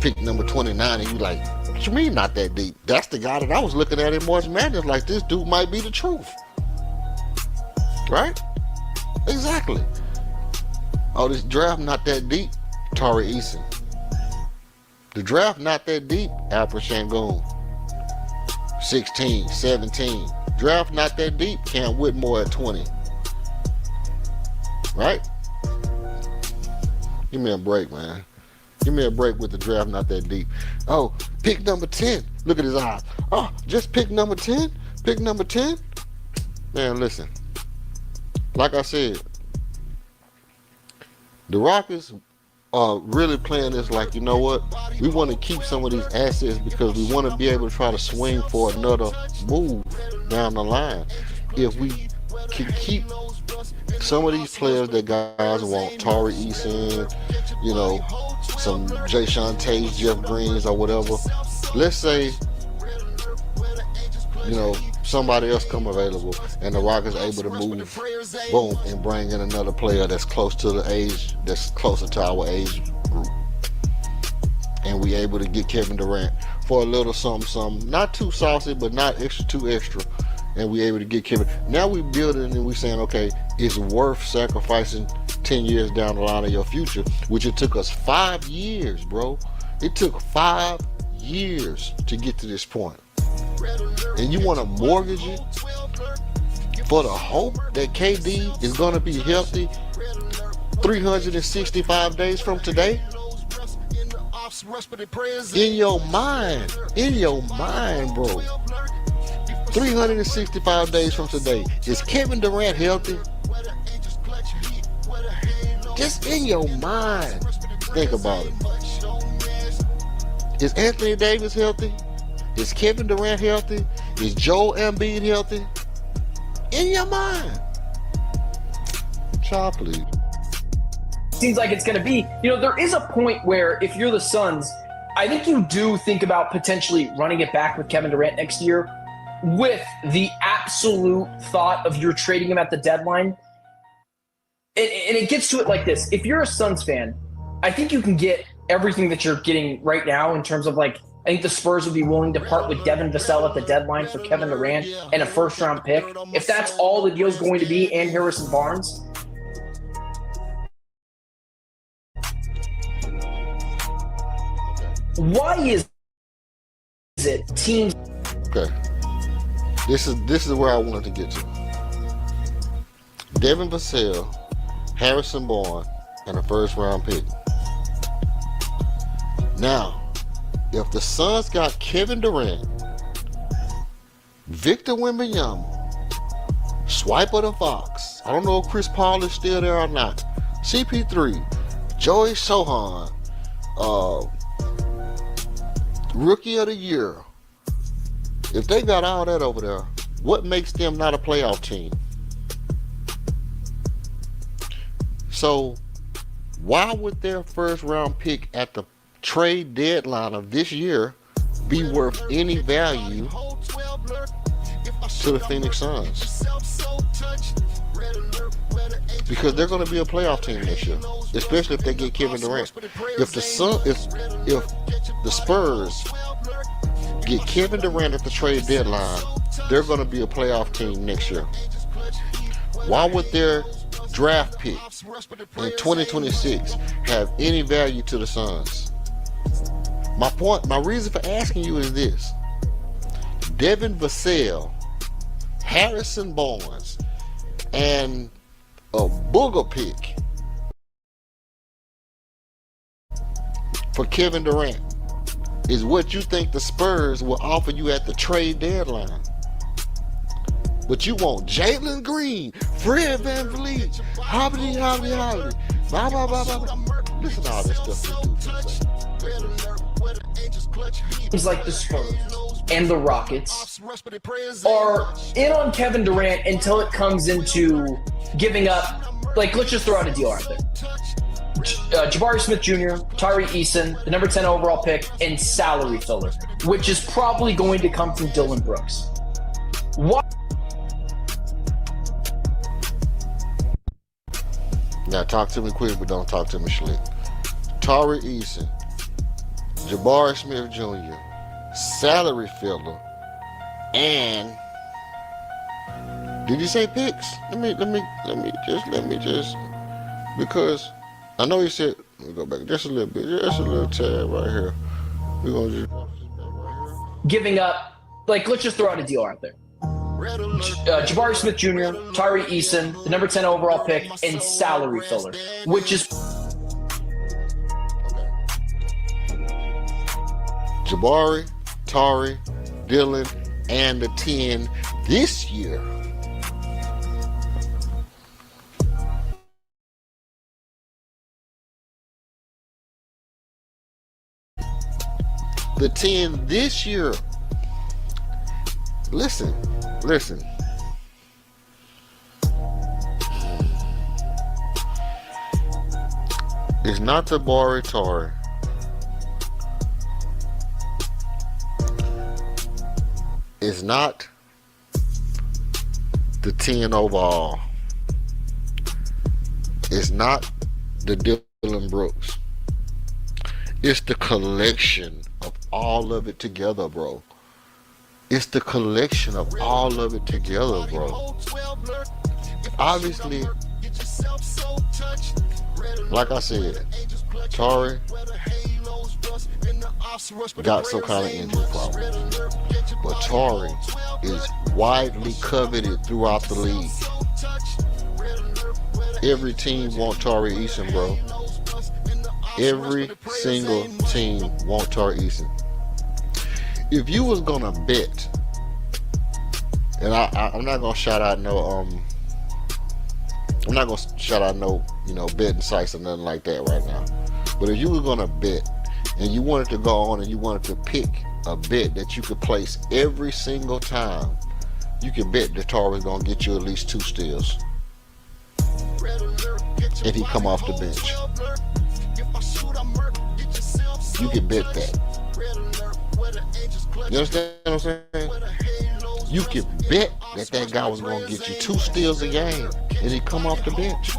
pick number 29, and you like, what you mean not that deep? That's the guy that I was looking at in March Madness like, this dude might be the truth. Right? Exactly. Oh, this draft not that deep. Tari Eason. The draft not that deep. Alfred Şengün. 16, 17. Draft not that deep. Cam Whitmore at 20. Right? Give me a break, man. Give me a break with the draft not that deep. Oh, pick number 10. Look at his eyes. Oh, just pick number 10? Pick number 10? Man, listen. Like I said, the Rockets are really playing this like, you know what? We want to keep some of these assets because we want to be able to try to swing for another move down the line. If we can keep some of these players that guys want, Tari Eason, some Jay Shantays, Jeff Greens, or whatever. Let's say, somebody else come available and the Rockets able to move, boom, and bring in another player that's close to the age, that's closer to our age group. And we able to get Kevin Durant for a little something, not too saucy, but not too extra. And we able to get Kevin. Now we building and we saying, okay, it's worth sacrificing 10 years down the line of your future, which it took us 5 years, bro. It took 5 years to get to this point. And you want to mortgage it for the hope that KD is going to be healthy 365 days from today? In your mind, bro. 365 days from today. Is Kevin Durant healthy? Just in your mind, think about it. Is Anthony Davis healthy? Is Kevin Durant healthy? Is Joel Embiid healthy? In your mind. Child, please. Seems like it's going to be, there is a point where if you're the Suns, I think you do think about potentially running it back with Kevin Durant next year with the absolute thought of you're trading him at the deadline. And it gets to it like this. If you're a Suns fan, I think you can get everything that you're getting right now in terms of I think the Spurs would be willing to part with Devin Vassell at the deadline for Kevin Durant and a first-round pick. If that's all the deal's going to be, and Harrison Barnes. Why is it teams? Okay, this is where I wanted to get to. Devin Vassell, Harrison Barnes, and a first-round pick. Now, if the Suns got Kevin Durant, Victor Wembanyama, Swipe of the Fox. I don't know if Chris Paul is still there or not. CP3, Joey Sohan, Rookie of the Year. If they got all that over there, what makes them not a playoff team? So why would their first round pick at the trade deadline of this year be worth any value to the Phoenix Suns? Because they're going to be a playoff team this year, especially if they get Kevin Durant. If the Spurs get Kevin Durant at the trade deadline, they're going to be a playoff team next year. Why would their draft pick in 2026 have any value to the Suns? My reason for asking you is this: Devin Vassell, Harrison Barnes, and a booger pick for Kevin Durant is what you think the Spurs will offer you at the trade deadline. But you want Jalen Green, Fred VanVleet, hobbity, blah, blah, blah, blah. Listen to all this stuff Teams like the Spurs and the Rockets are in on Kevin Durant until it comes into giving up. Like, let's just throw out a deal out there. Jabari Smith Jr., Tyree Eason, the number 10 overall pick, and salary filler, which is probably going to come from Dylan Brooks. What? Now talk to me quick, but don't talk to me slick. Tyree Eason, Jabari Smith Jr., salary filler, and did you say picks? Let me just because I know you said, let me go back just a little bit, just a little tab right here. We're gonna just Giving up, like, let's just throw out a deal out there. Jabari Smith Jr., Tyree Eason, the number 10 overall pick, and salary filler, which is Jabari, Tari, Dylan, and the 10 this year. The 10 this year. Listen. It's not the Jabari Tari. It's not the 10 overall. It's not the Dylan Brooks. It's the collection of all of it together, bro. It's the collection of all of it together, bro. Obviously, like I said, Tari got some kind of injury problem. But Tari is widely coveted throughout the league. Every team want Tari Eason, bro. Every single team want Tari Eason. If you was gonna bet, and I'm not gonna shout out no betting sites or nothing like that right now. But if you was gonna bet and you wanted to go on and you wanted to pick a bet that you could place every single time, you can bet that Tari's gonna get you at least 2 steals if he come off the bench. You can bet that. You understand what I'm saying? You can bet that guy was gonna get you 2 steals a game and he come off the bench.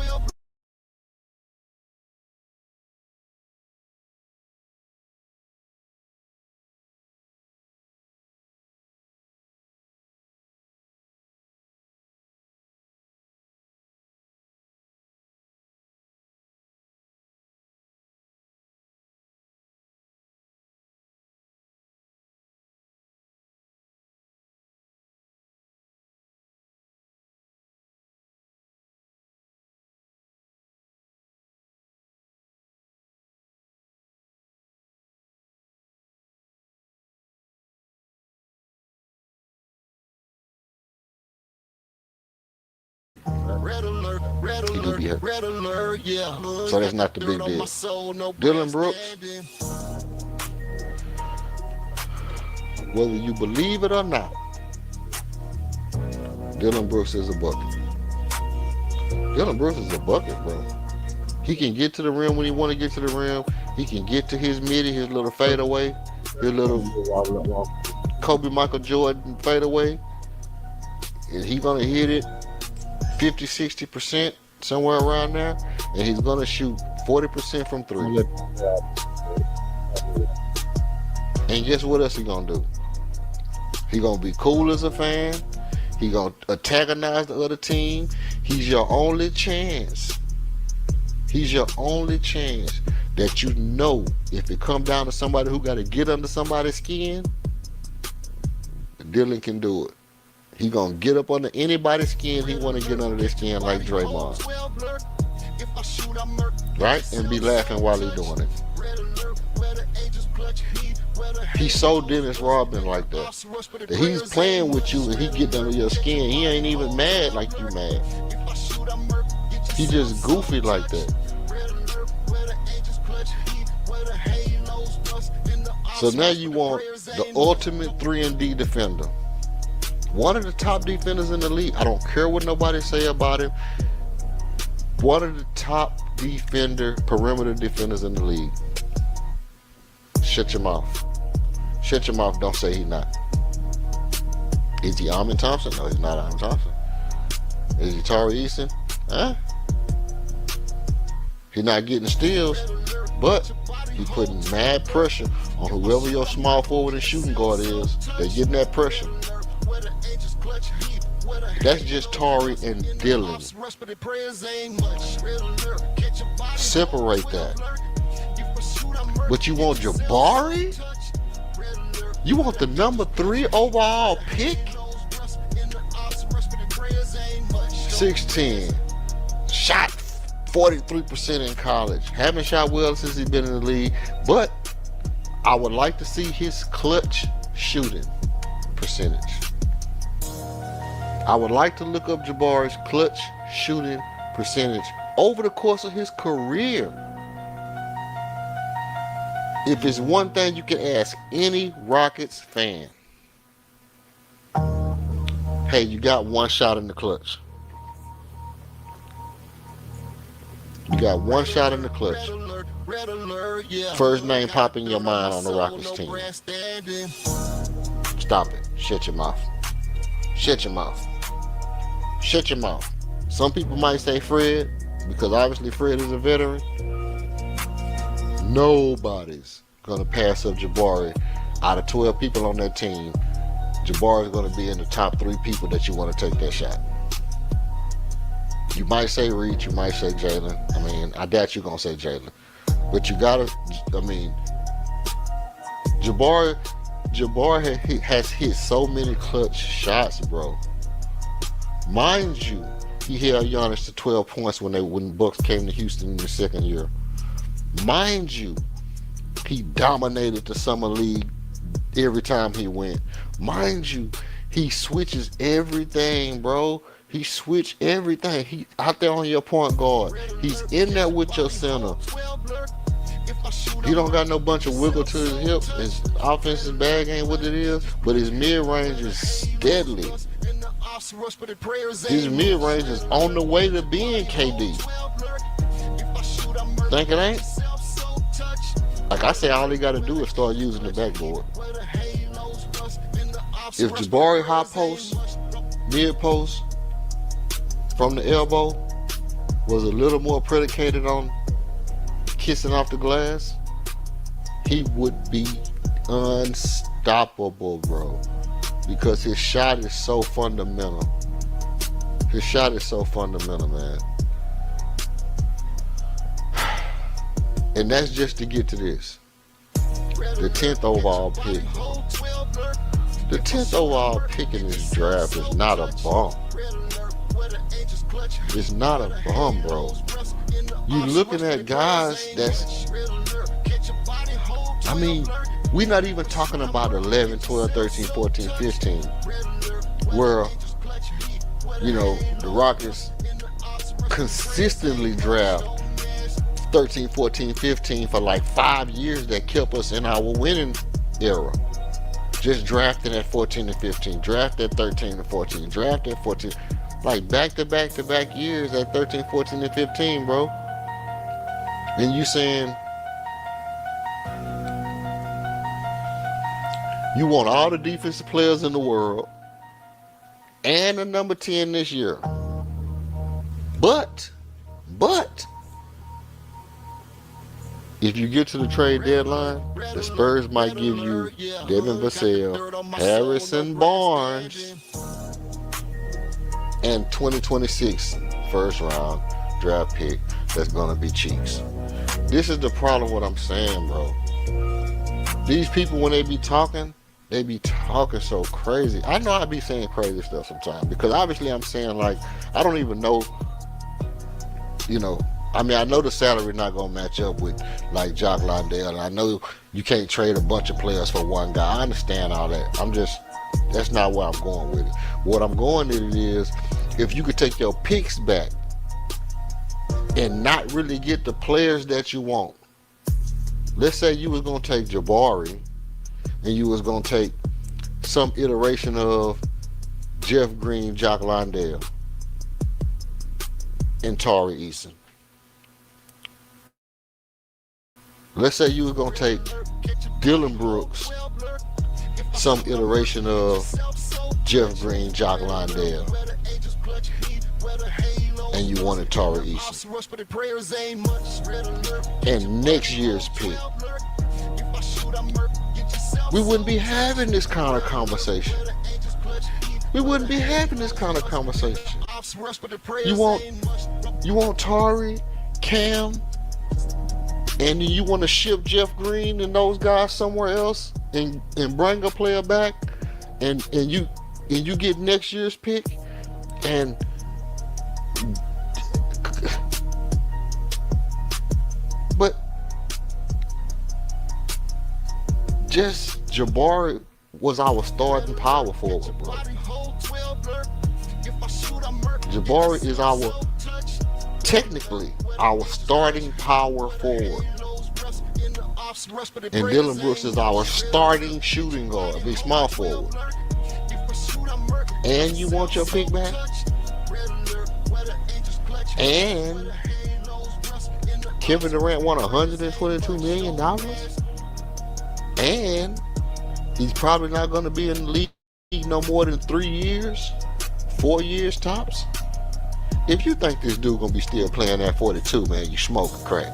He do be hurt. So that's not the big deal. Dylan Brooks, whether you believe it or not, Dylan Brooks is a bucket. Dylan Brooks is a bucket, bro. He can get to the rim when he want to get to the rim. He can get to his midi, his little fadeaway, his little Kobe Michael Jordan fadeaway. And he's going to hit it 50, 60%, somewhere around there. And he's going to shoot 40% from three. And guess what else he going to do? He going to be cool as a fan. He going to antagonize the other team. He's your only chance. He's your only chance that you know if it come down to somebody who got to get under somebody's skin, Dylan can do it. He gonna get up under anybody's skin he want to get under their skin like Draymond. Right? And be laughing while he doing it. He's so Dennis Rodman like that. That he's playing with you and he get under your skin. He ain't even mad like you mad. He just goofy like that. So now you want the ultimate 3-and-D defender. One of the top defenders in the league. I don't care what nobody say about him. One of the top perimeter defenders in the league. Shut your mouth. Shut your mouth. Don't say he's not. Is he Amin Thompson? No, he's not Amin Thompson. Is he Tari Eason? Huh? He's not getting steals, but he's putting mad pressure on whoever your small forward and shooting guard is. They're getting that pressure. That's just Tari and Dylan. Separate that. But you want Jabari? You want the number 3 overall pick? 6'10". Shot 43% in college. Haven't shot well since he's been in the league, but I would like to see his clutch shooting percentage. I would like to look up Jabari's clutch shooting percentage over the course of his career. If it's one thing you can ask any Rockets fan, hey, you got one shot in the clutch. You got one shot in the clutch. First name pop in your mind on the Rockets team. Stop it. Shut your mouth. Shut your mouth. Shut your mouth. Some people might say Fred, because obviously Fred is a veteran. Nobody's going to pass up Jabari. Out of 12 people on that team, Jabari is going to be in the top 3 people that you want to take that shot. You might say Reed, you might say Jalen. I mean, I doubt you're going to say Jalen. But you got to, I mean, Jabari has hit so many clutch shots, bro. Mind you, he held Giannis to 12 points when Bucks came to Houston in the second year. Mind you, he dominated the summer league every time he went. Mind you, he switches everything, bro. He switched everything. He out there on your point guard. He's in there with your center. He don't got no bunch of wiggle to his hip. His offensive bag ain't what it is, but his mid-range is steadily. His mid-range is on the way to being KD. Think it ain't? Like I say, all he got to do is start using the backboard. If Jabari high post, mid post, from the elbow was a little more predicated on kissing off the glass, he would be unstoppable, bro. Because his shot is so fundamental. His shot is so fundamental, man. And that's just to get to this. The 10th overall pick. The 10th overall pick in this draft is not a bum. It's not a bum, bro. You looking at guys that's, I mean, we're not even talking about 11, 12, 13, 14, 15, where, you know, the Rockets consistently draft 13, 14, 15 for like 5 years that kept us in our winning era. Just drafting at 14 and 15, draft at 13 and 14, draft at 14, like back to back to back years at 13, 14, and 15, bro. And you saying you want all the defensive players in the world and a number 10 this year. But if you get to the trade deadline, the Spurs might give you Devin Vassell, Harrison Barnes, and 2026 first round draft pick that's gonna be Cheeks. This is the problem what I'm saying, bro. These people, when they be talking so crazy. I know I be saying crazy stuff sometimes because obviously I'm saying like, I don't even know, you know, I mean, I know the salary not gonna match up with like Jock Londell. I know you can't trade a bunch of players for one guy. I understand all that. That's not where I'm going with it. What I'm going with it is, if you could take your picks back and not really get the players that you want. Let's say you was gonna take Jabari and you was gonna take some iteration of Jeff Green, Jock Londell, and Tari Eason. Let's say you were going to take Dylan Brooks, some iteration of Jeff Green, Jock Londell, and you wanted Tari Eason. And next year's pick, we wouldn't be having this kind of conversation. You want Tari, Cam, and then you want to ship Jeff Green and those guys somewhere else and bring a player back and you get next year's pick, and but just Jabari was our starting power forward, bro. Jabari is technically our starting power forward. And Dylan Brooks is our starting shooting guard, big small forward. And you want your pick back? And Kevin Durant won $122 million? And he's probably not going to be in the league no more than 3 years, 4 years tops. If you think this dude gonna be still playing at 42, man, you smoking crack.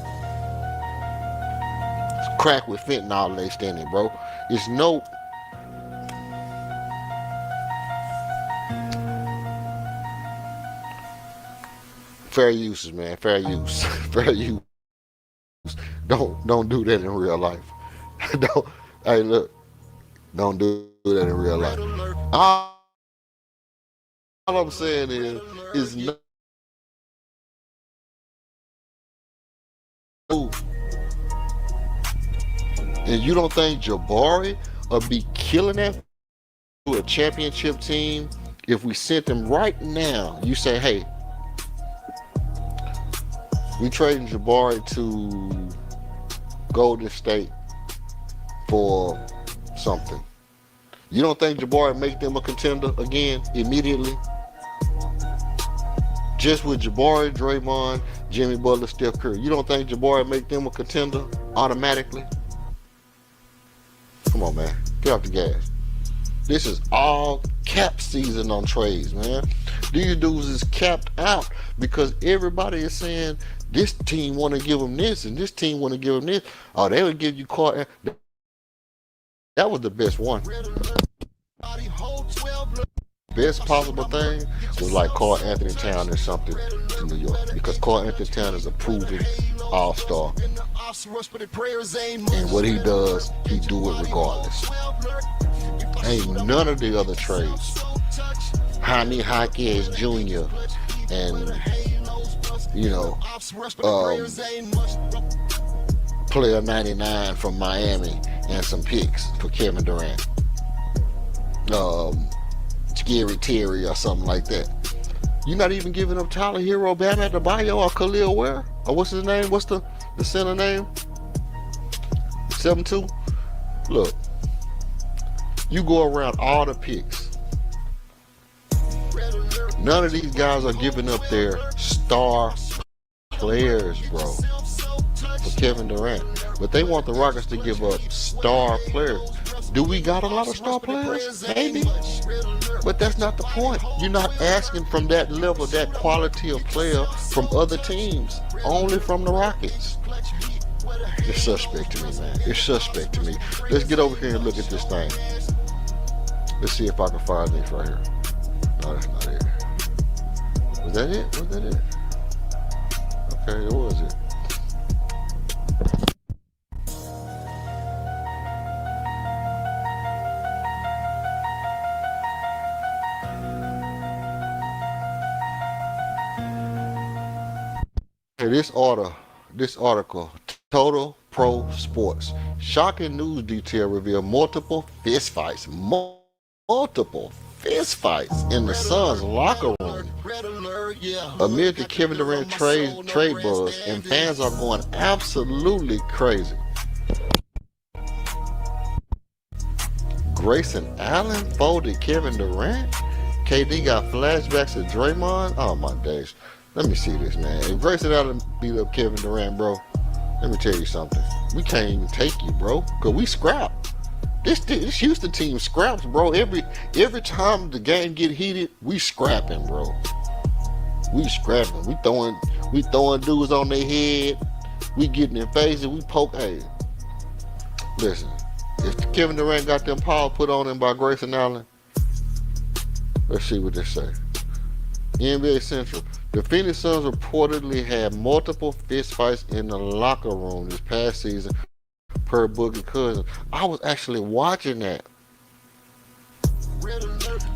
It's crack with fentanyl laced in it, bro. It's no. Fair uses, man. Fair use. Fair use. Don't do that in real life. Hey, look. Don't do that in real life. All I'm saying is no. And you don't think Jabari would be killing that to a championship team if we sent him right now? You say, hey, we trading Jabari to Golden State for something. You don't think Jabari make them a contender again immediately? Just with Jabari, Draymond, Jimmy Butler, Steph Curry, you don't think Jabari make them a contender automatically? Come on, man. Get off the gas. This is all cap season on trades, man. These dudes is capped out because everybody is saying this team want to give them this and this team want to give them this. Oh, they would give you Carl. That was the best one. Best possible thing was like Carl Anthony Towns or something to New York, because Carl Anthony Towns is a proven all-star, and what he does, he do it regardless. Ain't none of the other trades, Jaime Jaquez Jr. and player 99 from Miami and some picks for Kevin Durant, Scary Terry or something like that. You're not even giving up Tyler Hero, Bam Adebayo, or Khalil Ware, or what's his name? What's the center name? 7-2. Look, you go around all the picks. None of these guys are giving up their star players, bro, for Kevin Durant. But they want the Rockets to give up star players. Do we got a lot of star players? Maybe. But that's not the point. You're not asking from that level, that quality of player from other teams. Only from the Rockets. It's suspect to me, man. It's suspect to me. Let's get over here and look at this thing. Let's see if I can find this right here. No, that's not it. Was that it? Was that it? Okay, it was it. Okay, this article, Total Pro Sports. Shocking news detail reveal multiple fistfights. Multiple fistfights in the Suns locker room amid the Kevin Durant trade buzz, and fans are going absolutely crazy. Grayson Allen folded Kevin Durant. KD got flashbacks to Draymond. Oh my days. Let me see this, man. If Grayson Allen beat up Kevin Durant, bro, let me tell you something. We can't even take you, bro, because we scrap. This Houston team scraps, bro. Every time the game get heated, we scrapping, bro. We scrapping. We throwing dudes on their head. We getting in faces. We poke. Hey, listen. If Kevin Durant got them paws put on him by Grayson Allen, let's see what they say. NBA Central. The Phoenix Suns reportedly had multiple fistfights in the locker room this past season, per Boogie Cousins. I was actually watching that.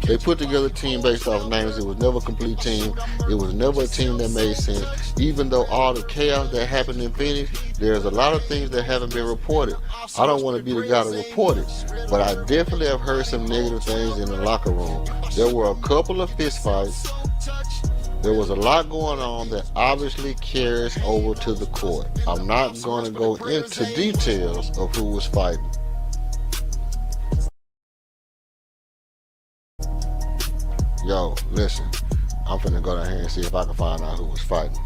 They put together a team based off names. It was never a complete team. It was never a team that made sense. Even though all the chaos that happened in Phoenix, there's a lot of things that haven't been reported. I don't want to be the guy to report it, but I definitely have heard some negative things in the locker room. There were a couple of fistfights. There was a lot going on that obviously carries over to the court. I'm not going to go into details of who was fighting. Yo, listen, I'm finna go down here and see if I can find out who was fighting.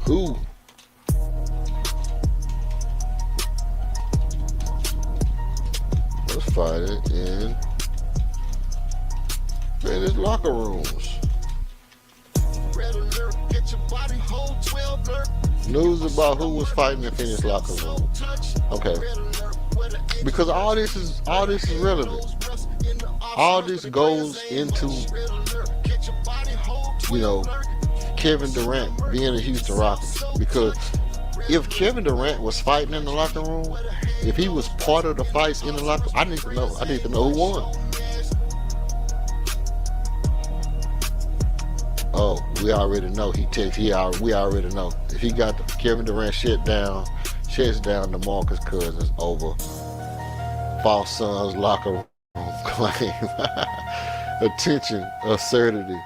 Who? Was fighting in his locker rooms. News about who was fighting in Phoenix locker room. Okay. Because all this is relevant. All this goes into, Kevin Durant being a Houston Rockets. Because if Kevin Durant was fighting in the locker room, if he was part of the fights in the locker room, I need to know who won. Oh, we already know. We already know. If he got Kevin Durant shuts down DeMarcus Cousins over false Suns locker room claim. Attention, absurdity.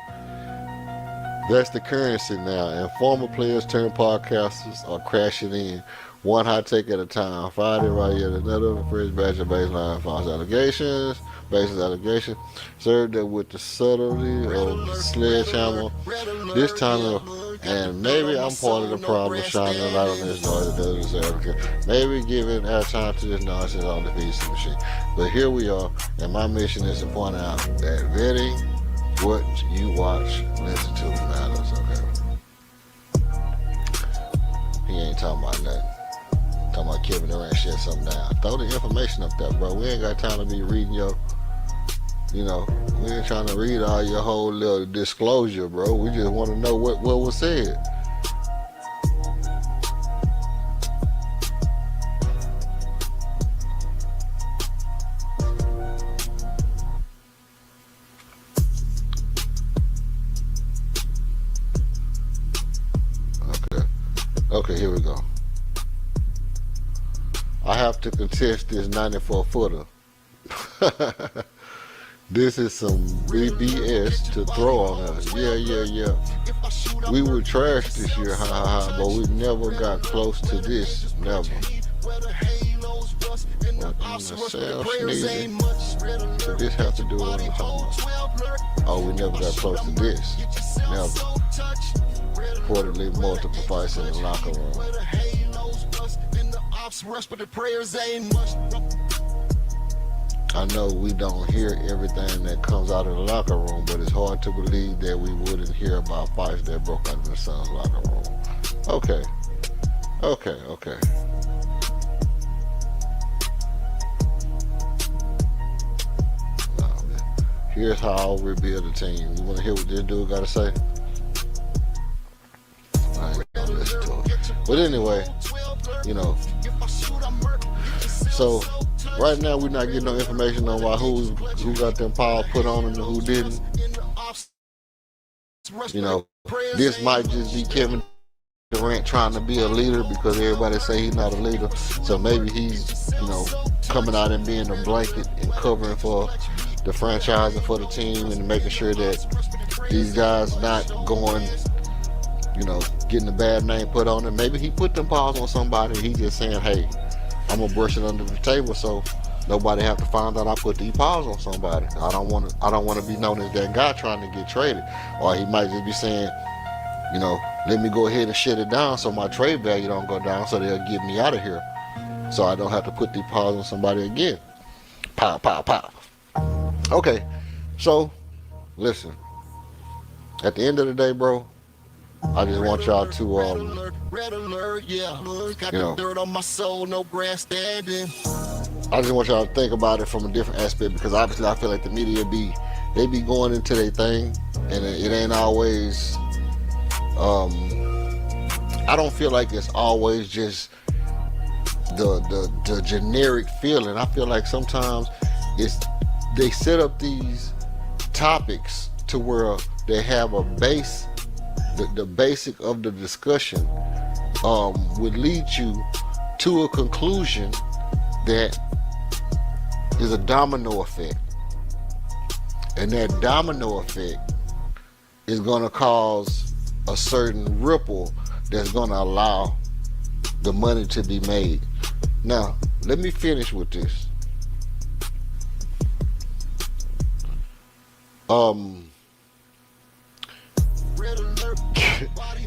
That's the currency now. And former players turned podcasters are crashing in. One hot take at a time. Friday, right here, another first batch of baseline false allegations. Basis allegation. Served up with the subtlety of sledgehammer. This time, and maybe I'm part of the problem, shining a light on this noise that doesn't deserve. Maybe giving our time to this nonsense on the PC machine. But here we are, and my mission is to point out that vetting what you watch, listen to matters, okay? He ain't talking about nothing. Talking about Kevin Durant shut something down. Throw the information up there, bro. We ain't got time to be reading we ain't trying to read all your whole little disclosure, bro. We just want to know what was said. Okay, here we go. I have to contest this 94-footer. This is some BS to throw on us. Yeah. We were trash this year, ha ha ha, but we never got close to this. Never. What in the cell sneezing? What this have to do with what I'm talking about? Oh, we never got close to this. Never. Reportedly multiple fights in the locker room. I know we don't hear everything that comes out of the locker room, but it's hard to believe that we wouldn't hear about fights that broke out in the Suns locker room. Okay. Here's how I'll rebuild a team. You want to hear what this dude got to say? I ain't gonna listen to it. But anyway, so right now we're not getting no information on who got them paws put on them and who didn't. This might just be Kevin Durant trying to be a leader because everybody say he's not a leader. So maybe he's, coming out and being a blanket and covering for the franchise and for the team and making sure that these guys not going, getting a bad name put on them. Maybe he put them paws on somebody. He just saying, hey, I'm gonna brush it under the table so nobody have to find out I put these paws on somebody. I don't want to be known as that guy trying to get traded. Or he might just be saying, let me go ahead and shut it down so my trade value don't go down so they'll get me out of here. So I don't have to put these paws on somebody again. Pow, pow, pow. Okay, so listen. At the end of the day, bro, I just want y'all to, I just want y'all to think about it from a different aspect because obviously I feel like the media they be going into their thing and it ain't always, I don't feel like it's always just the generic feeling. I feel like sometimes they set up these topics to where they have a base. The basic of the discussion would lead you to a conclusion that is a domino effect. And that domino effect is going to cause a certain ripple that's going to allow the money to be made. Now, let me finish with this.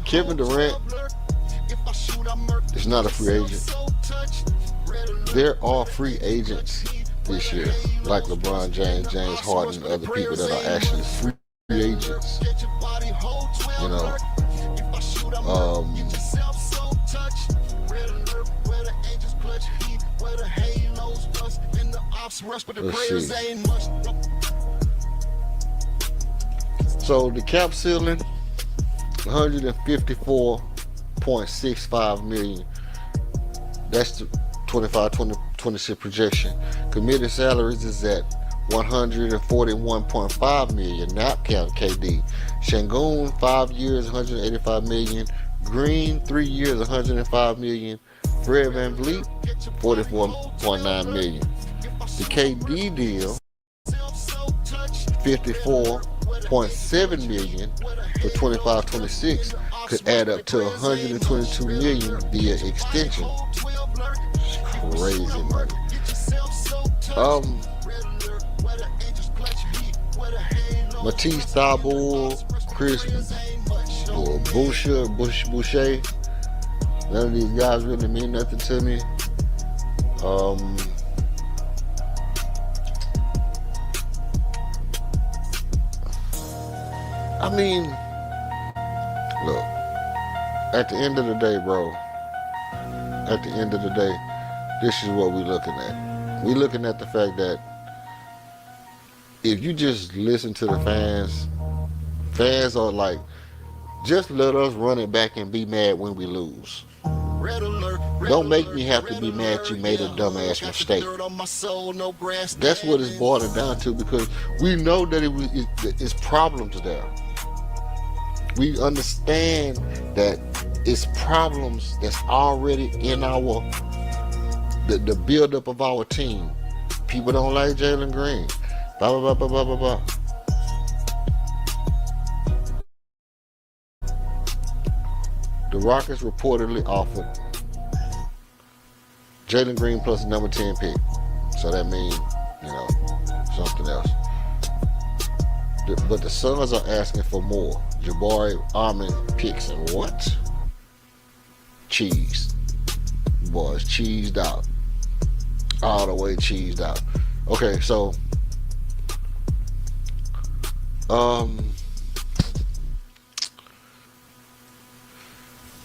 Kevin Durant is not a free agent. There are free agents this year, like LeBron James, James Harden, and other people that are actually free agents. Let's see. So the cap ceiling, 154.65 million. That's the 25-26 projection. Committed salaries is at 141.5 million, not count KD. Şengün 5 years, 185 million. Green 3 years, 105 million. Fred VanVleet 44.9 million. The KD deal, 54.7 million for 25-26 could add up to 122 million via extension. Crazy money. Matisse Thybulle, Chris Boucher. None of these guys really mean nothing to me. I mean, look, at the end of the day, bro, at the end of the day, this is what we're looking at. We're looking at the fact that if you just listen to the fans are like, just let us run it back and be mad when we lose. Don't make me have to be mad you made a dumbass mistake. That's what it's boiling down to, because we know that it's problems there. We understand that it's problems that's already in the buildup of our team. People don't like Jalen Green. Blah, blah, blah, blah, blah, blah, blah. The Rockets reportedly offered Jalen Green plus a number 10 pick. So that means, something else. But the Suns are asking for more. Jabari, Armin picks and what? Cheese. Boys, cheesed out. All the way cheesed out. Okay, so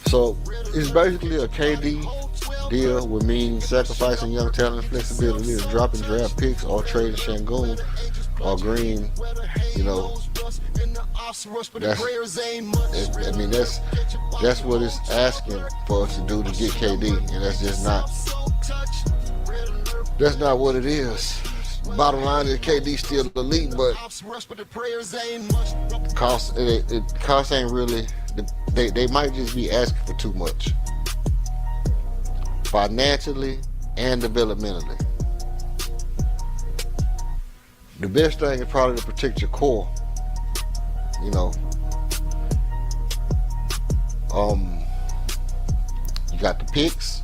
so it's basically a KD deal with mean sacrificing young talent and flexibility and dropping draft picks or trading Şengün or Green. That's what it's asking for us to do to get KD, and that's not what it is. Bottom line is KD still elite, but cost ain't really. They might just be asking for too much, financially and developmentally. The best thing is probably to protect your core. You got the picks,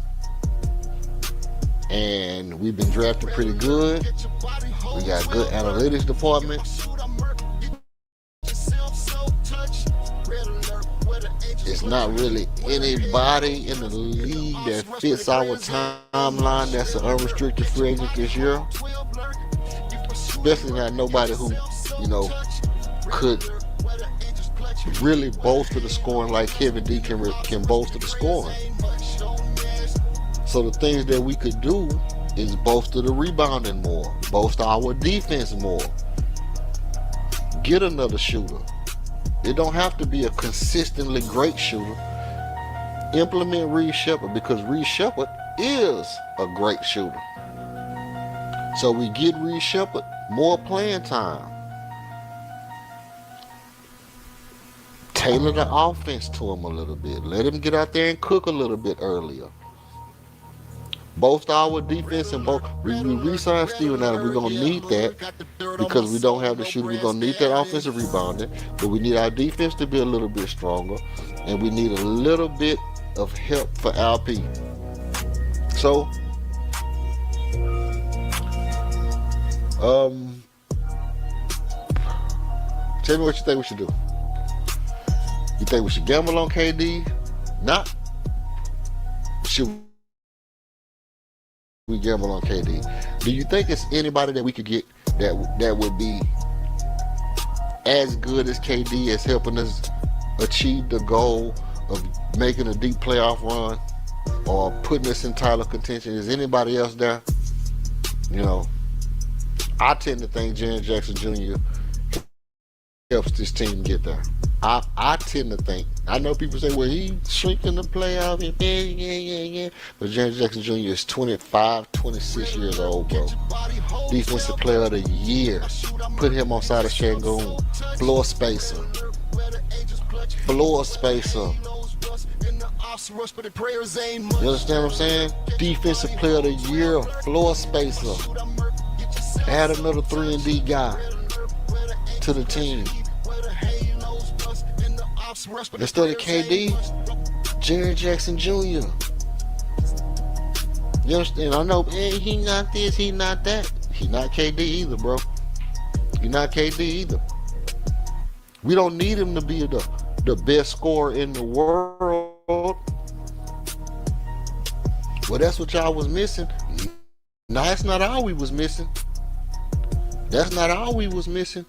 and we've been drafting pretty good. We got good analytics department. It's not really anybody in the league that fits our timeline that's an unrestricted free agent this year. Especially not nobody who, could really bolster the scoring like Kevin D can bolster the scoring. So the things that we could do is bolster the rebounding more, bolster our defense more, get another shooter. It don't have to be a consistently great shooter. Implement Reed Sheppard, because Reed Sheppard is a great shooter. So we get Reed Sheppard more playing time. Tailor the offense to him a little bit. Let him get out there and cook a little bit earlier. Both our defense and both we re-sign Steven Adams. We're gonna need that because we don't have the shooter. We're gonna need that offensive rebounding, but we need our defense to be a little bit stronger, and we need a little bit of help for LP. So, tell me what you think we should do. You think we should gamble on KD? Not. Should we gamble on KD? Do you think it's anybody that we could get that would be as good as KD as helping us achieve the goal of making a deep playoff run or putting us in title contention? Is anybody else there? I tend to think Jaren Jackson Jr. helps this team get there. I tend to think. I know people say, well, he's shrinking the playoff. Yeah. But Jaren Jackson Jr. is 25, 26 years old, bro. Defensive player of the year. Put him on side of Şengün. Floor spacer. You understand what I'm saying? Defensive player of the year. Floor spacer. Add another 3-and-D guy to the team. Instead of KD, Jaren Jackson Jr. You understand? I know, he not this, he not that. He not KD either, bro. He not KD either. We don't need him to be the best scorer in the world. Well, that's what y'all was missing. No, that's not all we was missing. That's not all we was missing.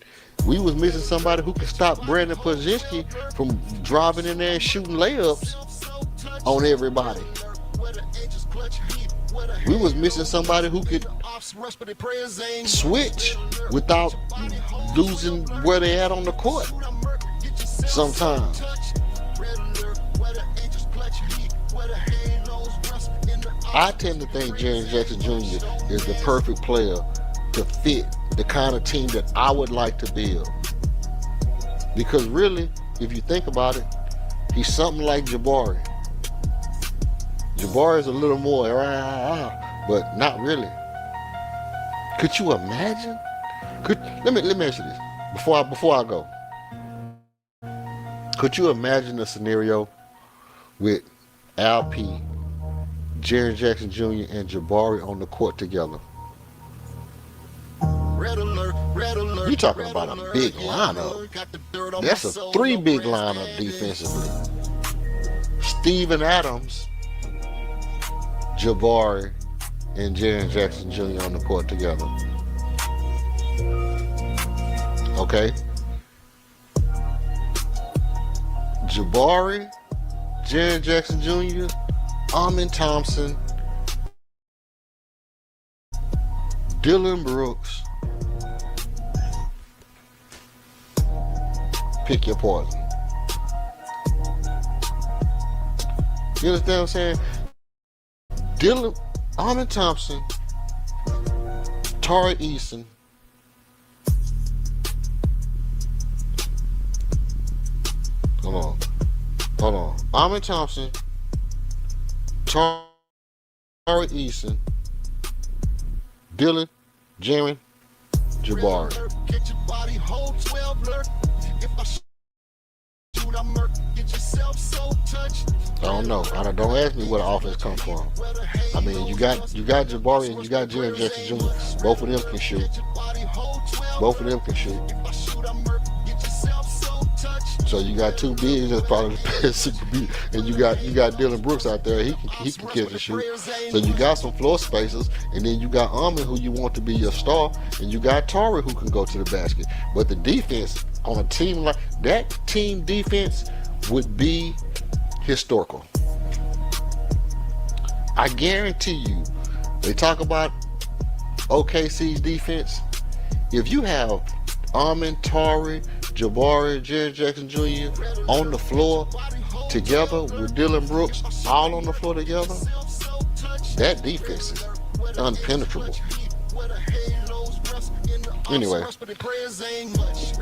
We was missing somebody who could stop Brandon Podziemski from driving in there and shooting layups on everybody. We was missing somebody who could switch without losing where they at on the court sometimes. I tend to think Jaren Jackson Jr. is the perfect player to fit the kind of team that I would like to build. Because really, if you think about it, he's something like Jabari. Jabari is a little more, but not really. Could you imagine Let me ask you this before I go. Could you imagine a scenario with Al P, Jerry Jackson Jr., and Jabari on the court together? Red alert, red alert. You talking about a big lineup? That's a three big lineup defensively. Steven Adams, Jabari, and Jaren Jackson Jr. on the court together. Okay? Jabari, Jaren Jackson Jr., Amin Thompson, Dylan Brooks. Pick your poison. You understand what I'm saying? Amin Thompson, Tari Eason, hold on. Amin Thompson, Tari Eason, Dylan, Jaren, Jabari. I don't know. Don't ask me where the offense come from. I mean, you got Jabari and you got Jaren Jackson Jr. Both of them can shoot. So you got two bigs that's probably the best super beat, and you got Dylan Brooks out there. He can catch and shoot. So you got some floor spacers, and then you got Amin who you want to be your star, and you got Tari who can go to the basket. But the defense on a team like that, team defense would be historical. I guarantee you, they talk about OKC's defense. If you have Amin, Tari, Jabari, Jerry Jackson Jr. on the floor together with Dylan Brooks all on the floor together, that defense is unpenetrable. Anyway,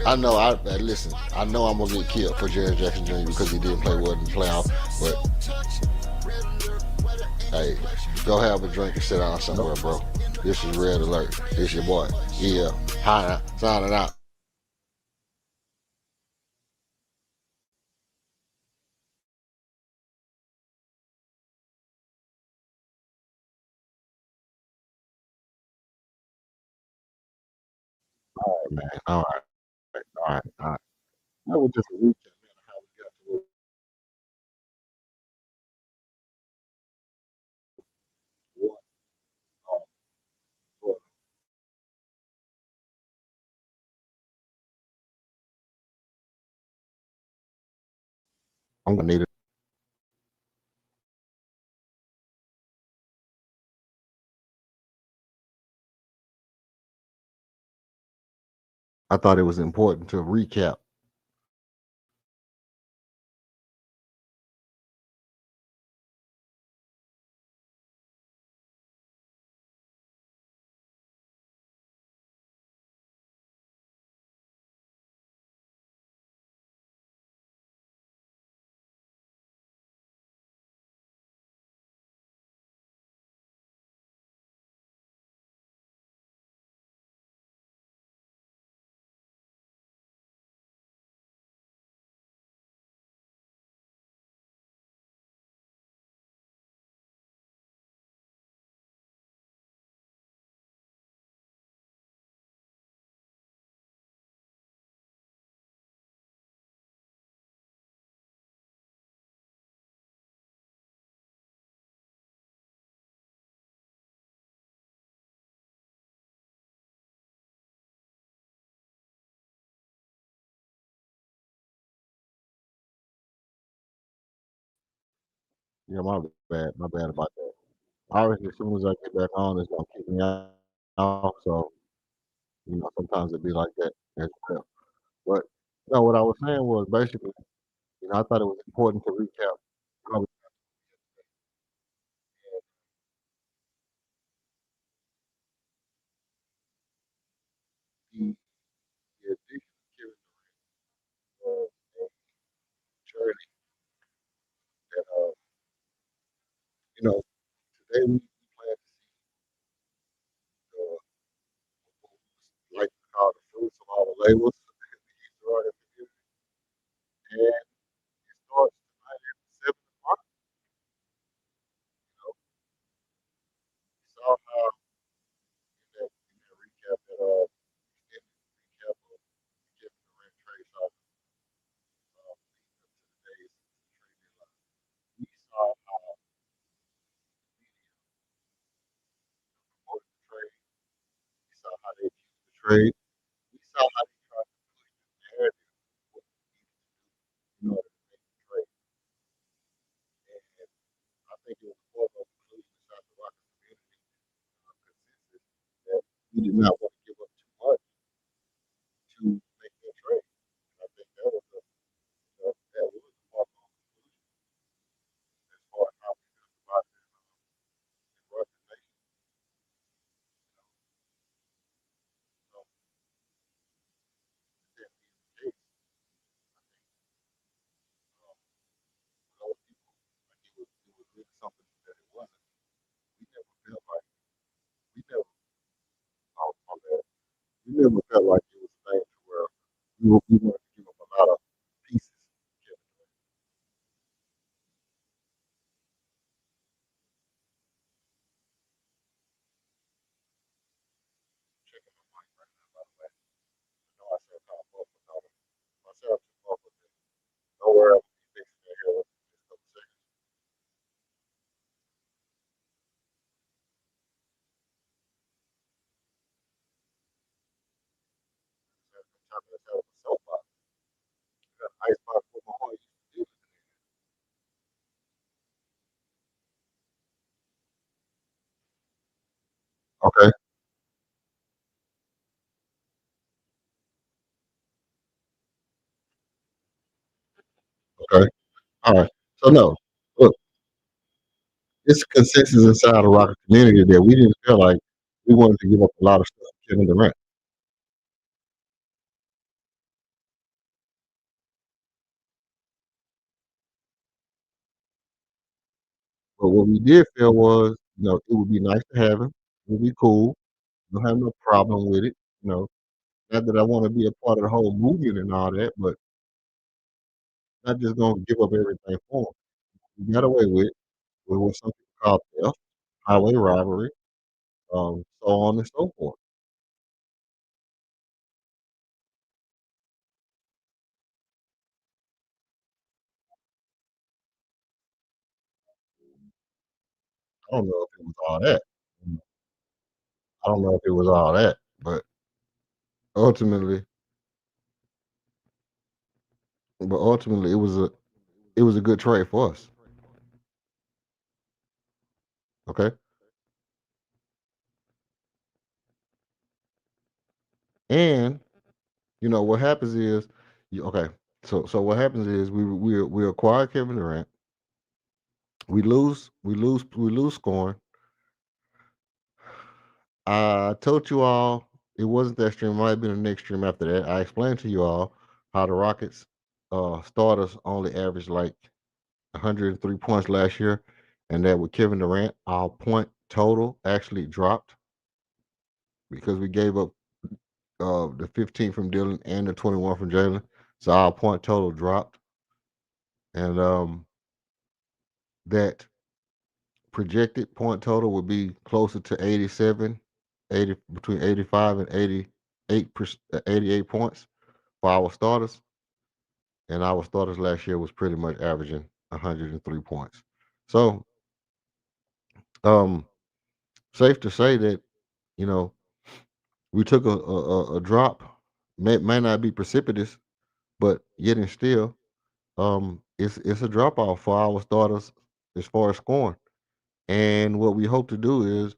I know I know I'm gonna get killed for Jerry Jackson Jr. because he didn't play well in the playoff, but hey, go have a drink and sit down somewhere, bro. This is Red Alert. This your boy. Yeah. Hi, signing out. All right, man. All right. That was just a recap, man, of how we got to where we are. I'm gonna need it. I thought it was important to recap. Yeah, my bad. My bad about that. Obviously, as soon as I get back on, it's gonna kick me off. So, sometimes it be like that as well. But no, what I was saying was basically, I thought it was important to recap how we the addition of Kevin Durant journey that today we plan to see like called labels, and it starts tonight at 7 o'clock. You saw how in that recap that extended recap of Kevin Durant trade talk leading up to the days of the trade deadline. We saw how media promoted the trade. We saw how they viewed the trade. We saw how they tried to push the narrative of what they needed to do in order to make the trade. And I think it was a foregone conclusion inside the Rocket community consensus that we did not want to give up too much to make that trade. And I think that was a foregone conclusion as far as how we felt about it in Rocket Nation. So that being the case, I think for those people, like it was really something that it wasn't. We never felt like we never my bad. We never felt like it was a thing to where we wanted to give up a lot of pieces. Kevin Durant. Checking my mic right now, by the way. I know I said kind of muffled on it. I said I'm too muffled. Don't worry, I'm gonna be fixing it here in just a couple seconds. I'm tapping this out of a soapbox. I got an icebox with my heart used to do it. Okay, okay. All right. So no, look, it's consensus inside the Rocket community that we didn't feel like we wanted to give up a lot of stuff to Kevin Durant. But what we did feel was, it would be nice to have him. It would be cool. Don't have no problem with it. You know, not that I want to be a part of the whole movement and all that, but not just gonna give up everything for him. We got away with what some people call theft, highway robbery, so on and so forth. I don't know if it was all that. Mm, I don't know if it was all that, but ultimately, ultimately, it was a good trade for us. Okay, and what happens is, okay. So what happens is we acquire Kevin Durant. We lose scoring. I told you all it wasn't that stream. It might have been the next stream after that. I explained to you all how the Rockets starters only averaged like 103 points last year, and that with Kevin Durant, our point total actually dropped because we gave up the 15 from Dylan and the 21 from Jalen. So our point total dropped, and that projected point total would be closer to 87, 80 between 85 and 88 points for our starters, and our starters last year was pretty much averaging 103 points. So, um, safe to say that you know we took a drop. May not be precipitous, but yet and still, it's a drop off for our starters as far as scoring. And what we hope to do is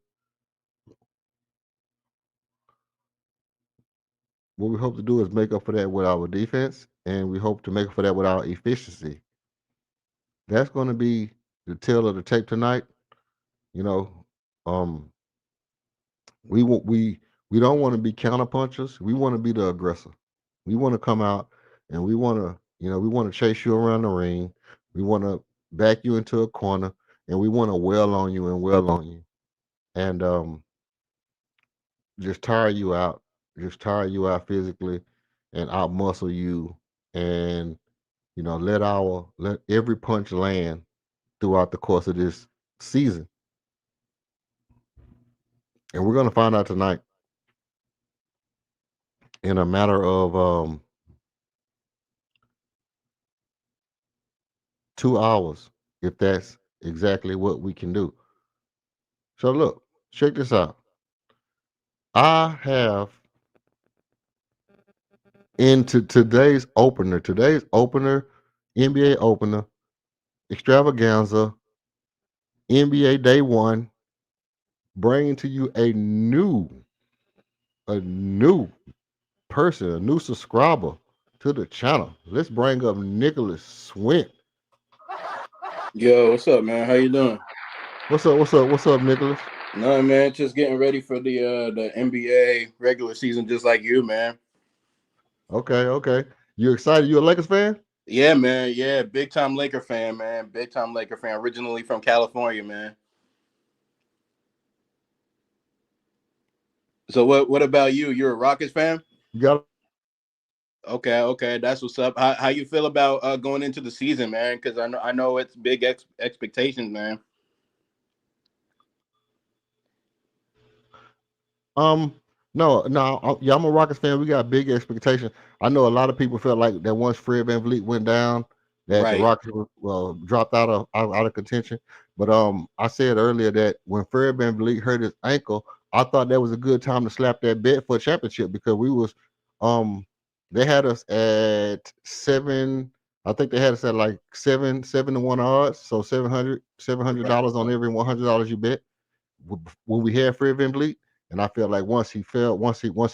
make up for that with our defense, and we hope to make up for that with our efficiency. That's going to be the tail of the tape tonight. You know, um, we don't want to be counterpunchers. We want to be the aggressor. We want to come out and we want to chase you around the ring. We want to back you into a corner, and we want to wail on you and wail on you, and just tire you out physically, and outmuscle you, and let every punch land throughout the course of this season. And we're gonna find out tonight in a matter of 2 hours if that's exactly what we can do. So look, check this out. I have into today's opener, NBA opener, extravaganza, NBA day one, bringing to you a new person, a new subscriber to the channel. Let's bring up Nicholas Swint. Yo, what's up, man? How you doing? What's up, Nicholas? Nothing, man. Just getting ready for the NBA regular season, just like you, man. Okay. You excited? You a Lakers fan? Yeah, man. Yeah, big time Laker fan, man. Big time Laker fan. Originally from California, man. So what about you? You're a Rockets fan? You got Okay. That's what's up. How you feel about going into the season, man? Because I know it's big expectations, man. No, yeah, I'm a Rockets fan. We got big expectations. I know a lot of people felt like that once Fred VanVleet went down, that the Right. Rockets dropped out of contention. But I said earlier that when Fred VanVleet hurt his ankle, I thought that was a good time to slap that bet for a championship because we was they had us at 7. I think they had us at like 7-1 odds, so $700 on every $100 you bet when we had Fred VanVleet. And I felt like once he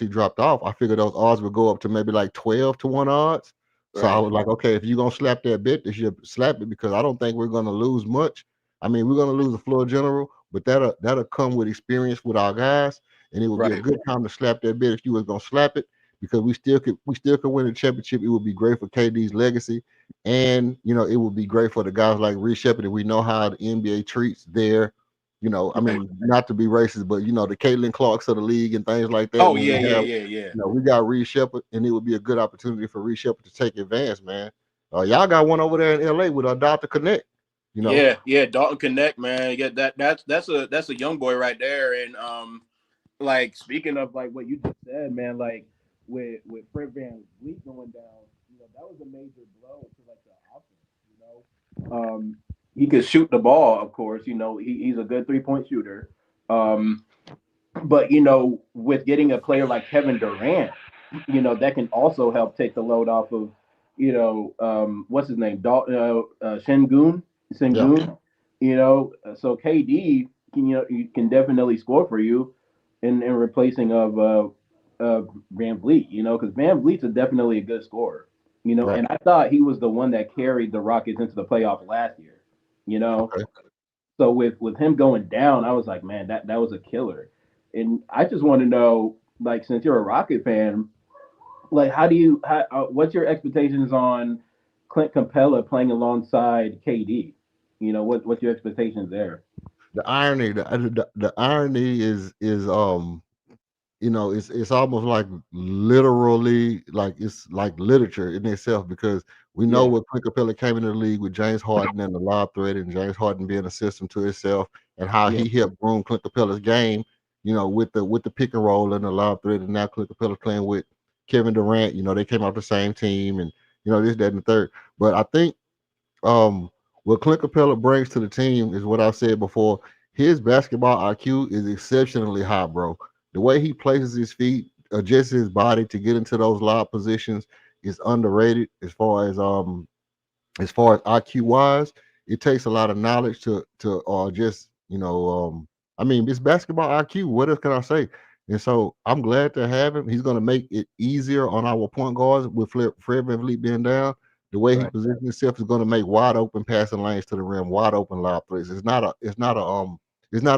dropped off, I figured those odds would go up to maybe like 12-1 odds. So I Right. was like, okay, if you're gonna slap that bet this year, slap it because I don't think we're gonna lose much. I mean, we're gonna lose the floor general, but that'll come with experience with our guys, and it would be a Right. good time to slap that bet if you was gonna slap it because we still could win the championship. It would be great for KD's legacy, and it would be great for the guys like Reece Shepard. And we know how the NBA treats their I mean, not to be racist, but the Caitlin Clarks of the league and things like that. Oh When yeah. we got Reece Shepard, and it would be a good opportunity for Reece Shepard to take advance, man. Y'all got one over there in LA with Dr. Connect. Yeah, Dalton Connect, man. Yeah, that's a young boy right there. And like speaking of like what you just said, man, like with Fred VanVleet going down, that was a major blow to like the offense. He could shoot the ball, of course. He's a good 3-point shooter. But with getting a player like Kevin Durant, that can also help take the load off of, what's his name, Sengun. So KD, you can definitely score for you in replacing of VanVleet. Because VanVleet's definitely a good scorer. Right. And I thought he was the one that carried the Rockets into the playoffs last year. Okay. So with him going down, I was like, man, that was a killer. And I just want to know, like, since you're a Rocket fan, like, what's your expectations on Clint Capella playing alongside KD? What's your expectations there? The irony is it's almost like literally like it's like literature in itself because we know Yeah. what Clint Capella came into the league with James Harden and the lob threat and James Harden being a system to itself and how Yeah. he helped groom Clint Capella's game, with the pick and roll and the lob threat, and now Clint Capella playing with Kevin Durant. They came off the same team and this, that, and the third. But I think what Clint Capella brings to the team is what I said before. His basketball IQ is exceptionally high, bro. The way he places his feet, adjusts his body to get into those lob positions is underrated as far as IQ wise. It takes a lot of knowledge to just I mean, it's basketball IQ. What else can I say? And so I'm glad to have him. He's going to make it easier on our point guards with Fred VanVleet being down. The way he Right. positions himself is going to make wide open passing lanes to the rim, wide open lob threes. It's not a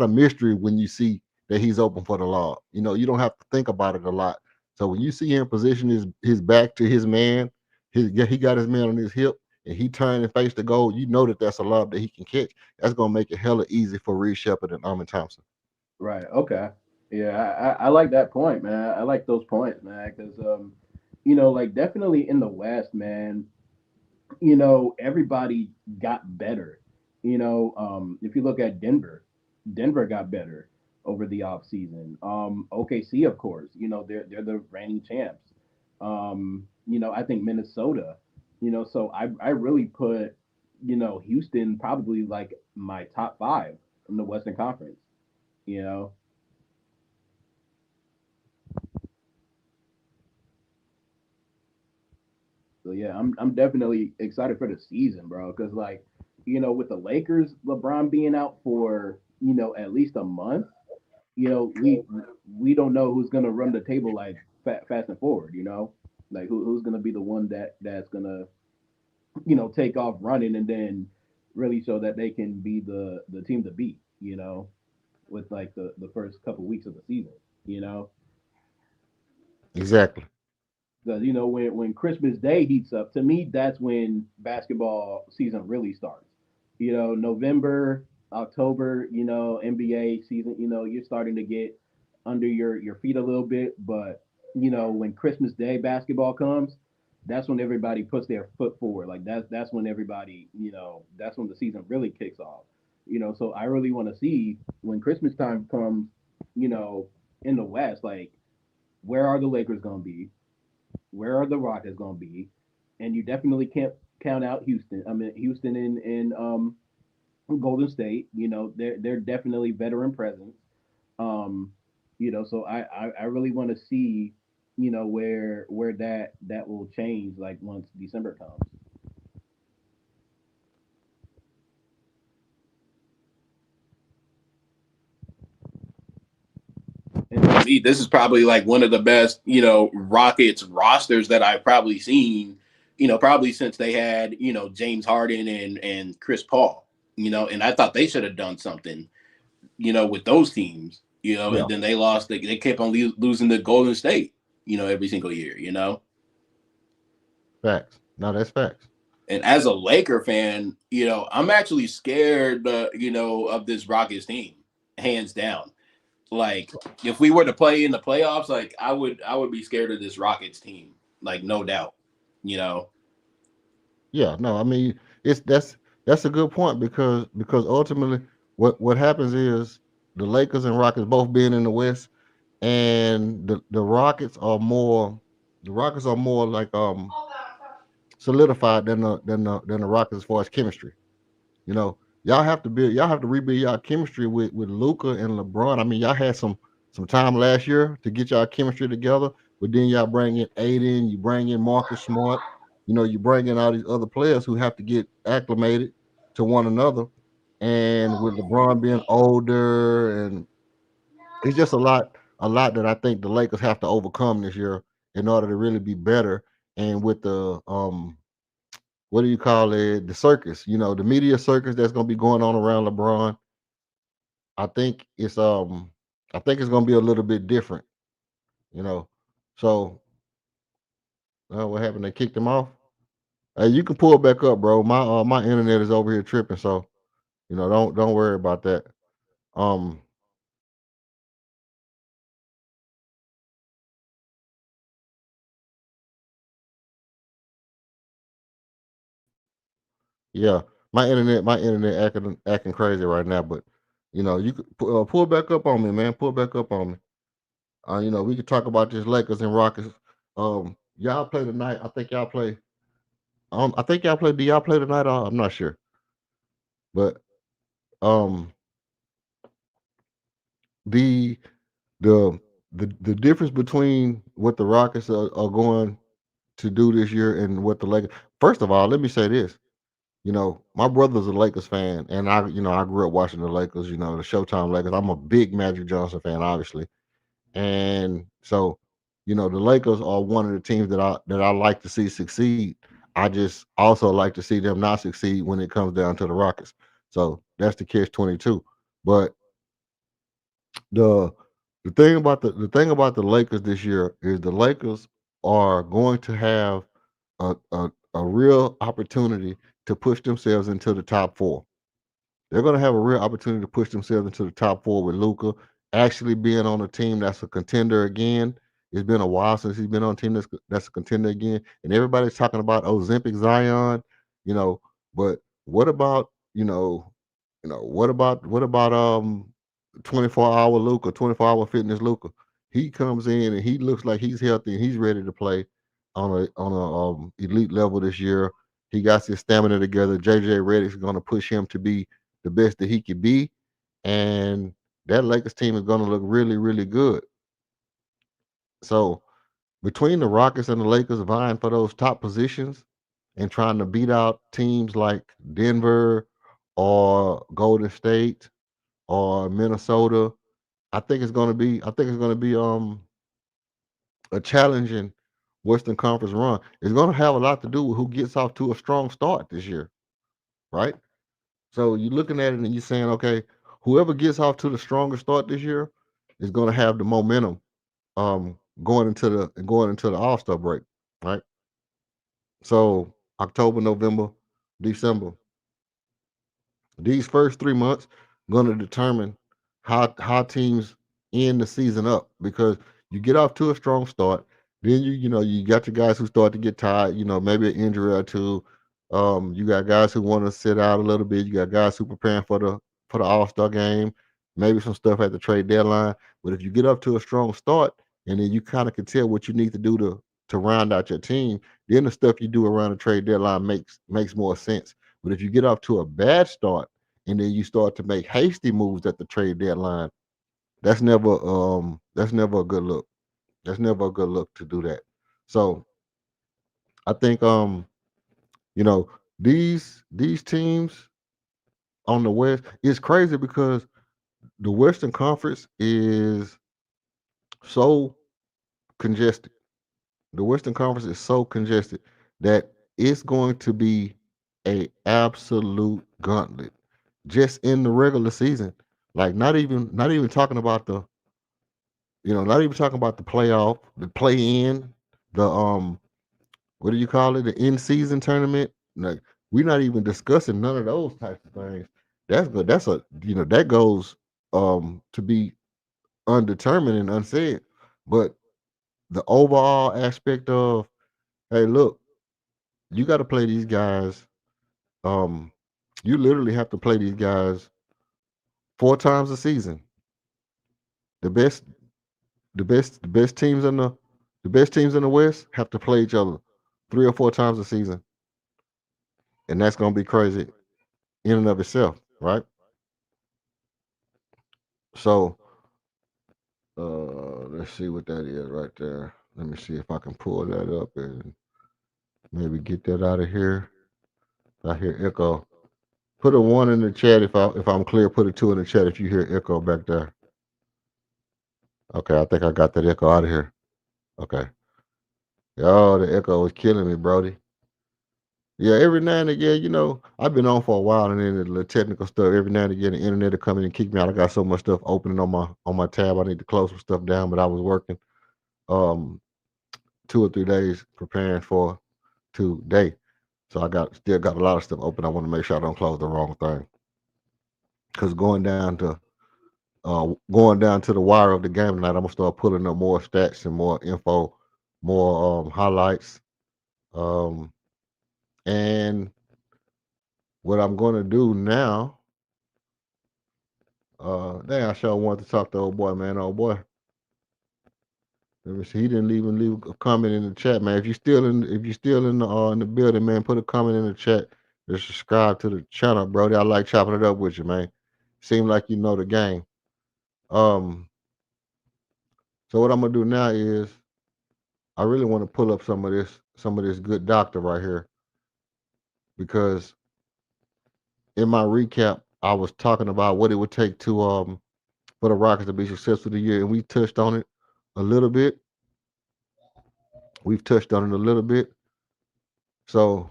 mystery when you see that he's open for the lob. You don't have to think about it a lot. So when you see him position his back to his man, he got his man on his hip, and he turned and faced the goal, that's a lob that he can catch. That's gonna make it hella easy for Reece Shepard and Amin Thompson. Right. Okay. Yeah, I like that point, man. I like those points, man, because like definitely in the West, man. Everybody got better. If you look at Denver, Denver got better over the offseason. OKC, of course, they're the reigning champs. I think Minnesota, so I really put, Houston probably like my top five in the Western Conference, you know. So yeah, I'm definitely excited for the season, bro. Because like, with the Lakers, LeBron being out for at least a month, we don't know who's gonna run the table like fast and forward. Like who's gonna be the one that's gonna take off running and then really show that they can be the team to beat. With like the first couple weeks of the season. You know. Exactly. Because when Christmas Day heats up, to me that's when basketball season really starts. November, October, NBA season. You're starting to get under your feet a little bit, but when Christmas Day basketball comes, that's when everybody puts their foot forward. Like that's when everybody, that's when the season really kicks off. So I really want to see when Christmas time comes, in the West, like where are the Lakers gonna be? Where are the Rockets going to be? And you definitely can't count out Houston. I mean, Houston and Golden State. They're definitely veteran presence. Um, so I really want to see, where that will change like once December comes. And to me, this is probably like one of the best, Rockets rosters that I've probably seen, probably since they had, James Harden and Chris Paul, and I thought they should have done something, with those teams, Yeah. and then they lost, they kept on losing to Golden State, every single year. Facts. No, that's facts. And as a Laker fan, I'm actually scared, of this Rockets team, hands down. Like if we were to play in the playoffs, like I would be scared of this Rockets team, like no doubt, you know. Yeah, no, I mean that's a good point because ultimately what happens is the Lakers and Rockets both being in the West, and the Rockets are more like solidified than the Rockets as far as chemistry. You know, y'all have to rebuild y'all chemistry with Luca and LeBron. I mean, y'all had some time last year to get y'all chemistry together, but then y'all bring in Aiden, you bring in Marcus Smart, you bring in all these other players who have to get acclimated to one another. And with LeBron being older, and it's just a lot that I think the Lakers have to overcome this year in order to really be better. And with the what do you call it? The circus, the media circus that's gonna be going on around LeBron. I think it's um I think it's gonna be a little bit different, you know. So what happened? They kicked him off. Hey, you can pull back up, bro. My internet is over here tripping, so don't worry about that. Um yeah, my internet acting crazy right now, but you could pull back up on me, man. Pull back up on me. We could talk about this Lakers and Rockets. Y'all play tonight. I think y'all play. I think y'all play. Do y'all play tonight? I'm not sure, but um, the the the difference between what the Rockets are going to do this year and what the Lakers. First of all, let me say this. My brother's a Lakers fan, and I grew up watching the Lakers. The Showtime Lakers. I'm a big Magic Johnson fan, obviously. And so, the Lakers are one of the teams that I like to see succeed. I just also like to see them not succeed when it comes down to the Rockets. So that's the catch 22. But the the thing about the Lakers this year is the Lakers are going to have a real opportunity to push themselves into the top four. They're going to have a real opportunity to push themselves into the top four with Luca actually being on a team that's a contender again. It's been a while since he's been on a team that's a contender again, and everybody's talking about Ozempic Zion, you know. But what about what about 24-hour Luca, 24-hour fitness Luca? He comes in and he looks like he's healthy and he's ready to play on a elite level this year. He got his stamina together. JJ Redick's going to push him to be the best that he could be, and that Lakers team is going to look really, really good. So between the Rockets and the Lakers vying for those top positions and trying to beat out teams like Denver or Golden State or Minnesota, I think it's going to be a challenging Western Conference run. It's going to have a lot to do with who gets off to a strong start this year, right? So you're looking at it and you're saying, okay, whoever gets off to the strongest start this year is going to have the momentum going into the All-Star break, right? So October, November, December. These first 3 months going to determine how teams end the season up, because you get off to a strong start, then you got your guys who start to get tired, maybe an injury or two. You got guys who want to sit out a little bit. You got guys who preparing for the All-Star game, maybe some stuff at the trade deadline. But if you get up to a strong start and then you kind of can tell what you need to do to round out your team, then the stuff you do around the trade deadline makes more sense. But if you get off to a bad start and then you start to make hasty moves at the trade deadline, that's never a good look. That's never a good look to do that. So I think you know these teams on the West, it's crazy because the Western Conference is so congested. The Western Conference is so congested that it's going to be a absolute gauntlet just in the regular season. Like not even talking about the playoff, the play in, the what do you call it, the in season tournament. Like we're not even discussing none of those types of things. That's good. That goes to be undetermined and unsaid. But the overall aspect of, hey, look, you got to play these guys. Um, you literally have to play these guys 4 times a season. The best, the best teams in the West have to play each other 3 or 4 times a season, and that's gonna be crazy in and of itself, right? So, let's see what that is right there. Let me see if I can pull that up and maybe get that out of here. I hear echo. Put a 1 in the chat if I'm clear. Put a 2 in the chat if you hear echo back there. Okay, I think I got that echo out of here. Okay. Oh, the echo is killing me, Brody. Yeah, every now and again, I've been on for a while, and then the technical stuff. Every now and again, the internet will come in and kick me out. I got so much stuff opening on my tab. I need to close some stuff down, but I was working 2 or 3 days preparing for today, so still got a lot of stuff open. I want to make sure I don't close the wrong thing, because going down to the wire of the game tonight, I'm gonna start pulling up more stats and more info, more highlights, um, and what I'm gonna do now. Dang, I sure wanted to talk to old boy, man. Old boy. Let me see. He didn't even leave a comment in the chat, man. If you're still in the building, man, put a comment in the chat. Just subscribe to the channel, Brody. I like chopping it up with you, man. Seem like you know the game. So what I'm gonna do now is I really want to pull up some of this good doctor right here, because in my recap I was talking about what it would take to for the Rockets to be successful this year, and we touched on it a little bit. We've touched on it a little bit. So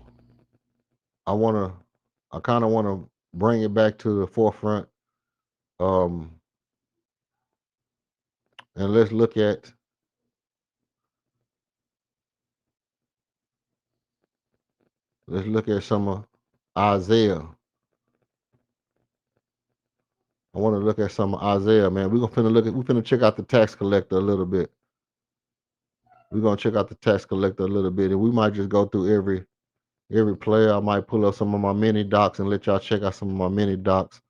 I kind of want to bring it back to the forefront, um, and let's look at some of Isaiah. I want to look at some of Isaiah, man. We're finna check out the tax collector a little bit. We're gonna check out the tax collector a little bit, and we might just go through every player. I might pull up some of my mini docs and let y'all check out some of my mini docs.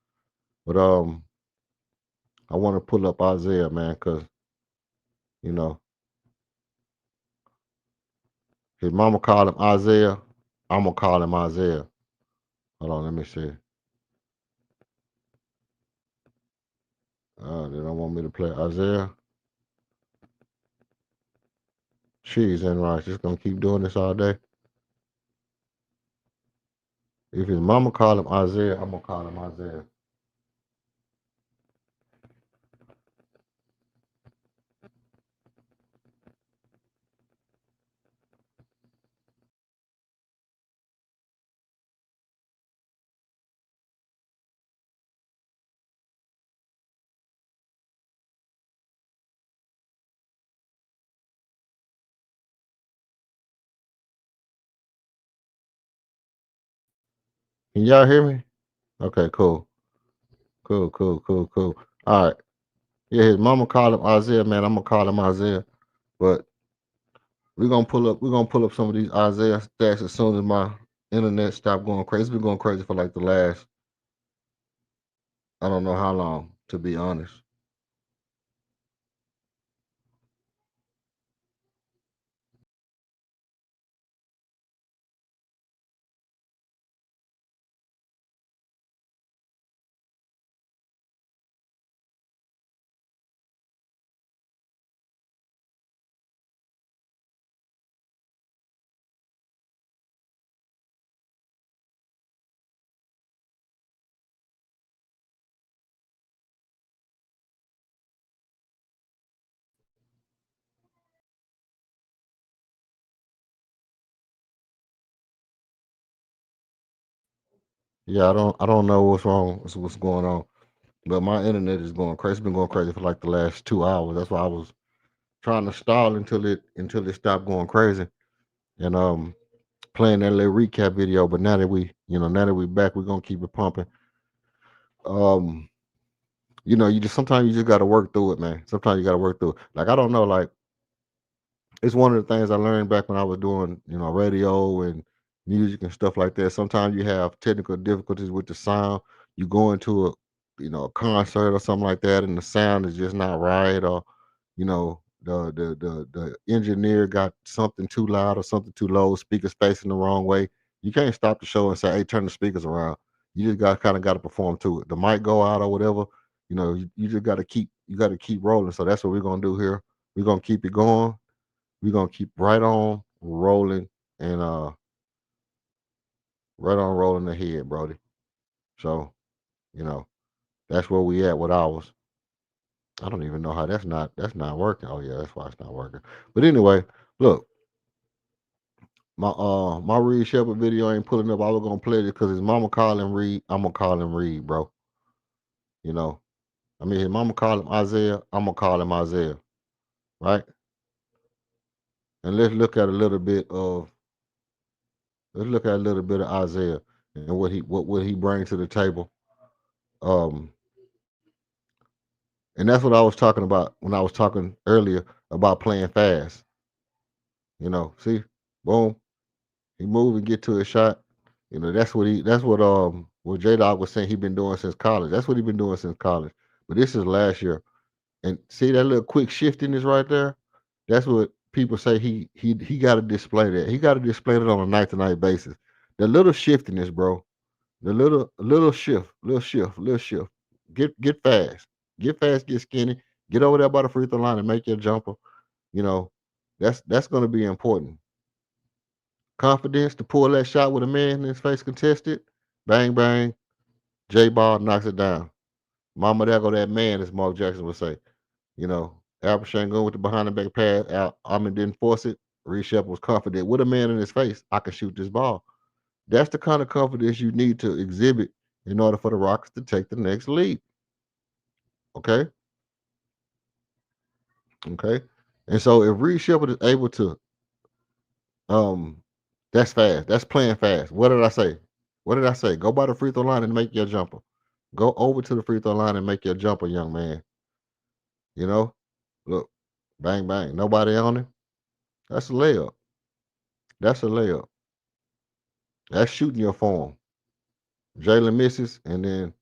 But I want to pull up Isaiah, man, because you know his mama called him Isaiah. I'm gonna call him Isaiah. Hold on, let me see. They don't want me to play Isaiah. Cheese and rice. Just gonna keep doing this all day. If his mama call him Isaiah, I'm gonna call him Isaiah. Can y'all hear me? Okay, cool. Cool. All right. Yeah, his mama called him Isaiah, man. I'm gonna call him Isaiah. But we're gonna pull up some of these Isaiah stats as soon as my internet stopped going crazy. It's been going crazy for like the last, I don't know how long, to be honest. Yeah, I don't know what's wrong, what's going on. But my internet is going crazy. It's been going crazy for like the last 2 hours. That's why I was trying to stall until it stopped going crazy. And playing that little recap video. But now that we back, we're gonna keep it pumping. Um, you just sometimes you just gotta work through it, man. Sometimes you gotta work through it. Like I don't know, like it's one of the things I learned back when I was doing, radio and music and stuff like that. Sometimes you have technical difficulties with the sound. You go into a concert or something like that, and the sound is just not right, or the engineer got something too loud or something too low, speakers facing the wrong way. You can't stop the show and say, "Hey, turn the speakers around." You just got to perform to it. The mic go out or whatever. You just got to keep rolling. So that's what we're gonna do here. We're gonna keep it going. We're gonna keep right on rolling and right on rolling ahead, Brody. So, you know, that's where we at with ours. I don't even know how that's not working. Oh yeah, that's why it's not working. But anyway, look, my Reed Shepard video ain't pulling up. I was gonna play it because his mama call him Reed. I'm gonna call him Reed, bro. You know, I mean his mama call him Isaiah. I'm gonna call him Isaiah, right? And let's look at a little bit of Isaiah and what he brings to the table. Um, and that's what I was talking about when I was talking earlier about playing fast. See, boom, he move and get to his shot. That's what J Dog was saying he been doing since college. That's what he been doing since college. But this is last year. And see that little quick shiftiness right there? That's what people say he got to display that. He got to display it on a night to night basis. The little shiftiness, bro. The little shift. Get fast. Get fast, get skinny. Get over there by the free throw line and make your jumper. You know, that's gonna be important. Confidence to pull that shot with a man in his face contested. Bang bang. J Ball knocks it down. Mama, there go that man, as Mark Jackson would say. Albert Shangun with the behind the back pass. Almond didn't force it. Reed Shepard was confident with a man in his face. I can shoot this ball. That's the kind of confidence you need to exhibit in order for the Rockets to take the next lead. Okay. Okay. And so if Reed Shepard is able to, um, that's fast. That's playing fast. What did I say? What did I say? Go by the free throw line and make your jumper. Go over to the free throw line and make your jumper, young man. You know, look, bang bang. Nobody on him. That's a layup. That's a layup. That's shooting your form. Jalen misses, and then,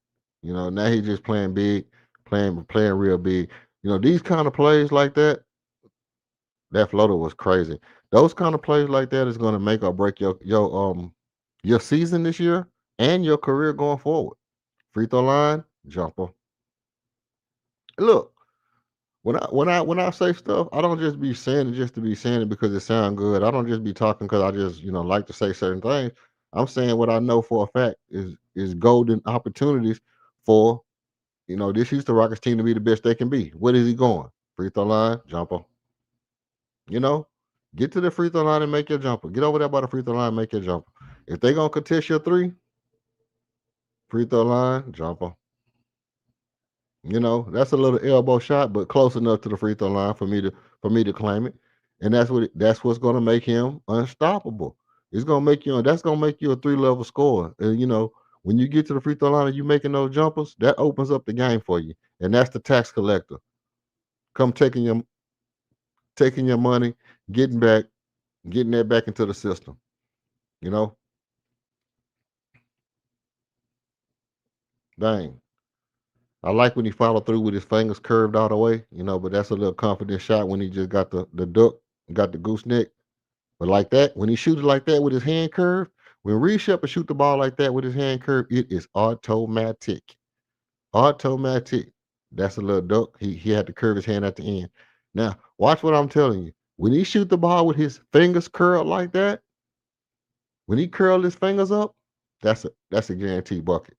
now he's just playing big, playing real big. These kind of plays like that, that floater was crazy. Those kind of plays like that is going to make or break your season this year and your career going forward. Free throw line, jumper. Look, when I say stuff, I don't just be saying it just to be saying it because it sounds good. I don't just be talking because I just like to say certain things. I'm saying what I know for a fact is golden opportunities for this Houston Rockets team to be the best they can be. What is he going? Free throw line, jumper. Get to the free throw line and make your jumper. Get over there by the free throw line and make your jumper. If they gonna contest your three, free throw line, jumper. That's a little elbow shot, but close enough to the free throw line for me to claim it. And that's what's gonna make him unstoppable. It's gonna make you that's gonna make you a 3-level scorer. And when you get to the free throw line and you making those jumpers, that opens up the game for you. And that's the tax collector. Come taking your money, getting that back into the system. Dang. I like when he followed through with his fingers curved all the way, but that's a little confident shot when he just got the duck, got the gooseneck. But like that, when he shoots it like that with his hand curved, when Reed Shepard shoot the ball like that with his hand curved, it is automatic. Automatic. That's a little duck. He had to curve his hand at the end. Now, watch what I'm telling you. When he shoot the ball with his fingers curled like that, when he curl his fingers up, that's a guaranteed bucket.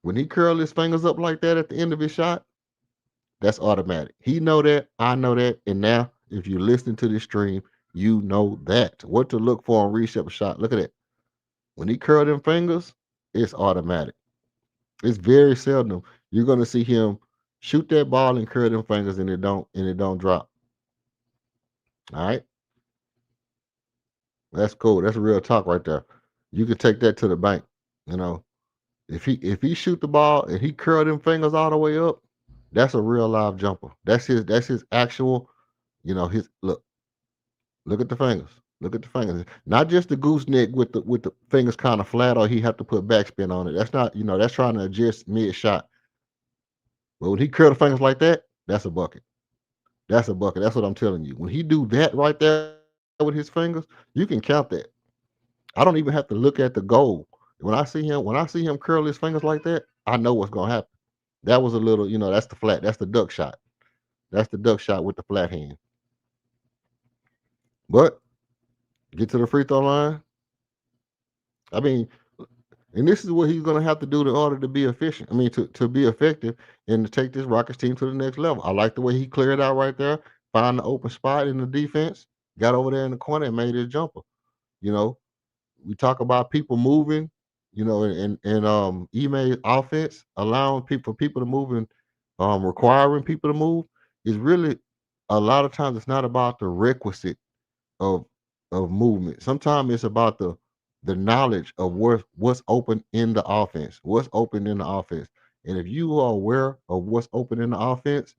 When he curl his fingers up like that at the end of his shot, that's automatic. He know that, I know that, and now if you listen to this stream, you know that. What to look for on Reed Shepard's shot. Look at that. When he curl them fingers, it's automatic. It's very seldom you're gonna see him shoot that ball and curl them fingers and it don't drop. All right. That's cool. That's real talk right there. You can take that to the bank. If he shoot the ball and he curl them fingers all the way up, that's a real live jumper. That's his actual, his look at the fingers. Look at the fingers. Not just the gooseneck with the fingers kind of flat or he have to put backspin on it. That's not, that's trying to adjust mid shot. But when he curl the fingers like that, that's a bucket. That's a bucket. That's what I'm telling you. When he do that right there with his fingers, you can count that. I don't even have to look at the goal. When I see him curl his fingers like that, I know what's gonna happen. That was a little, that's the duck shot. That's the duck shot with the flat hand. But get to the free throw line. I mean, and this is what he's gonna have to do in order to be efficient. I mean, to be effective and to take this Rockets team to the next level. I like the way he cleared out right there, found the open spot in the defense, got over there in the corner and made his jumper. We talk about people moving, and email offense, allowing people to move and requiring people to move is really a lot of times it's not about the requisite of movement. Sometimes it's about the knowledge of what's open in the offense, what's open in the offense. And if you are aware of what's open in the offense,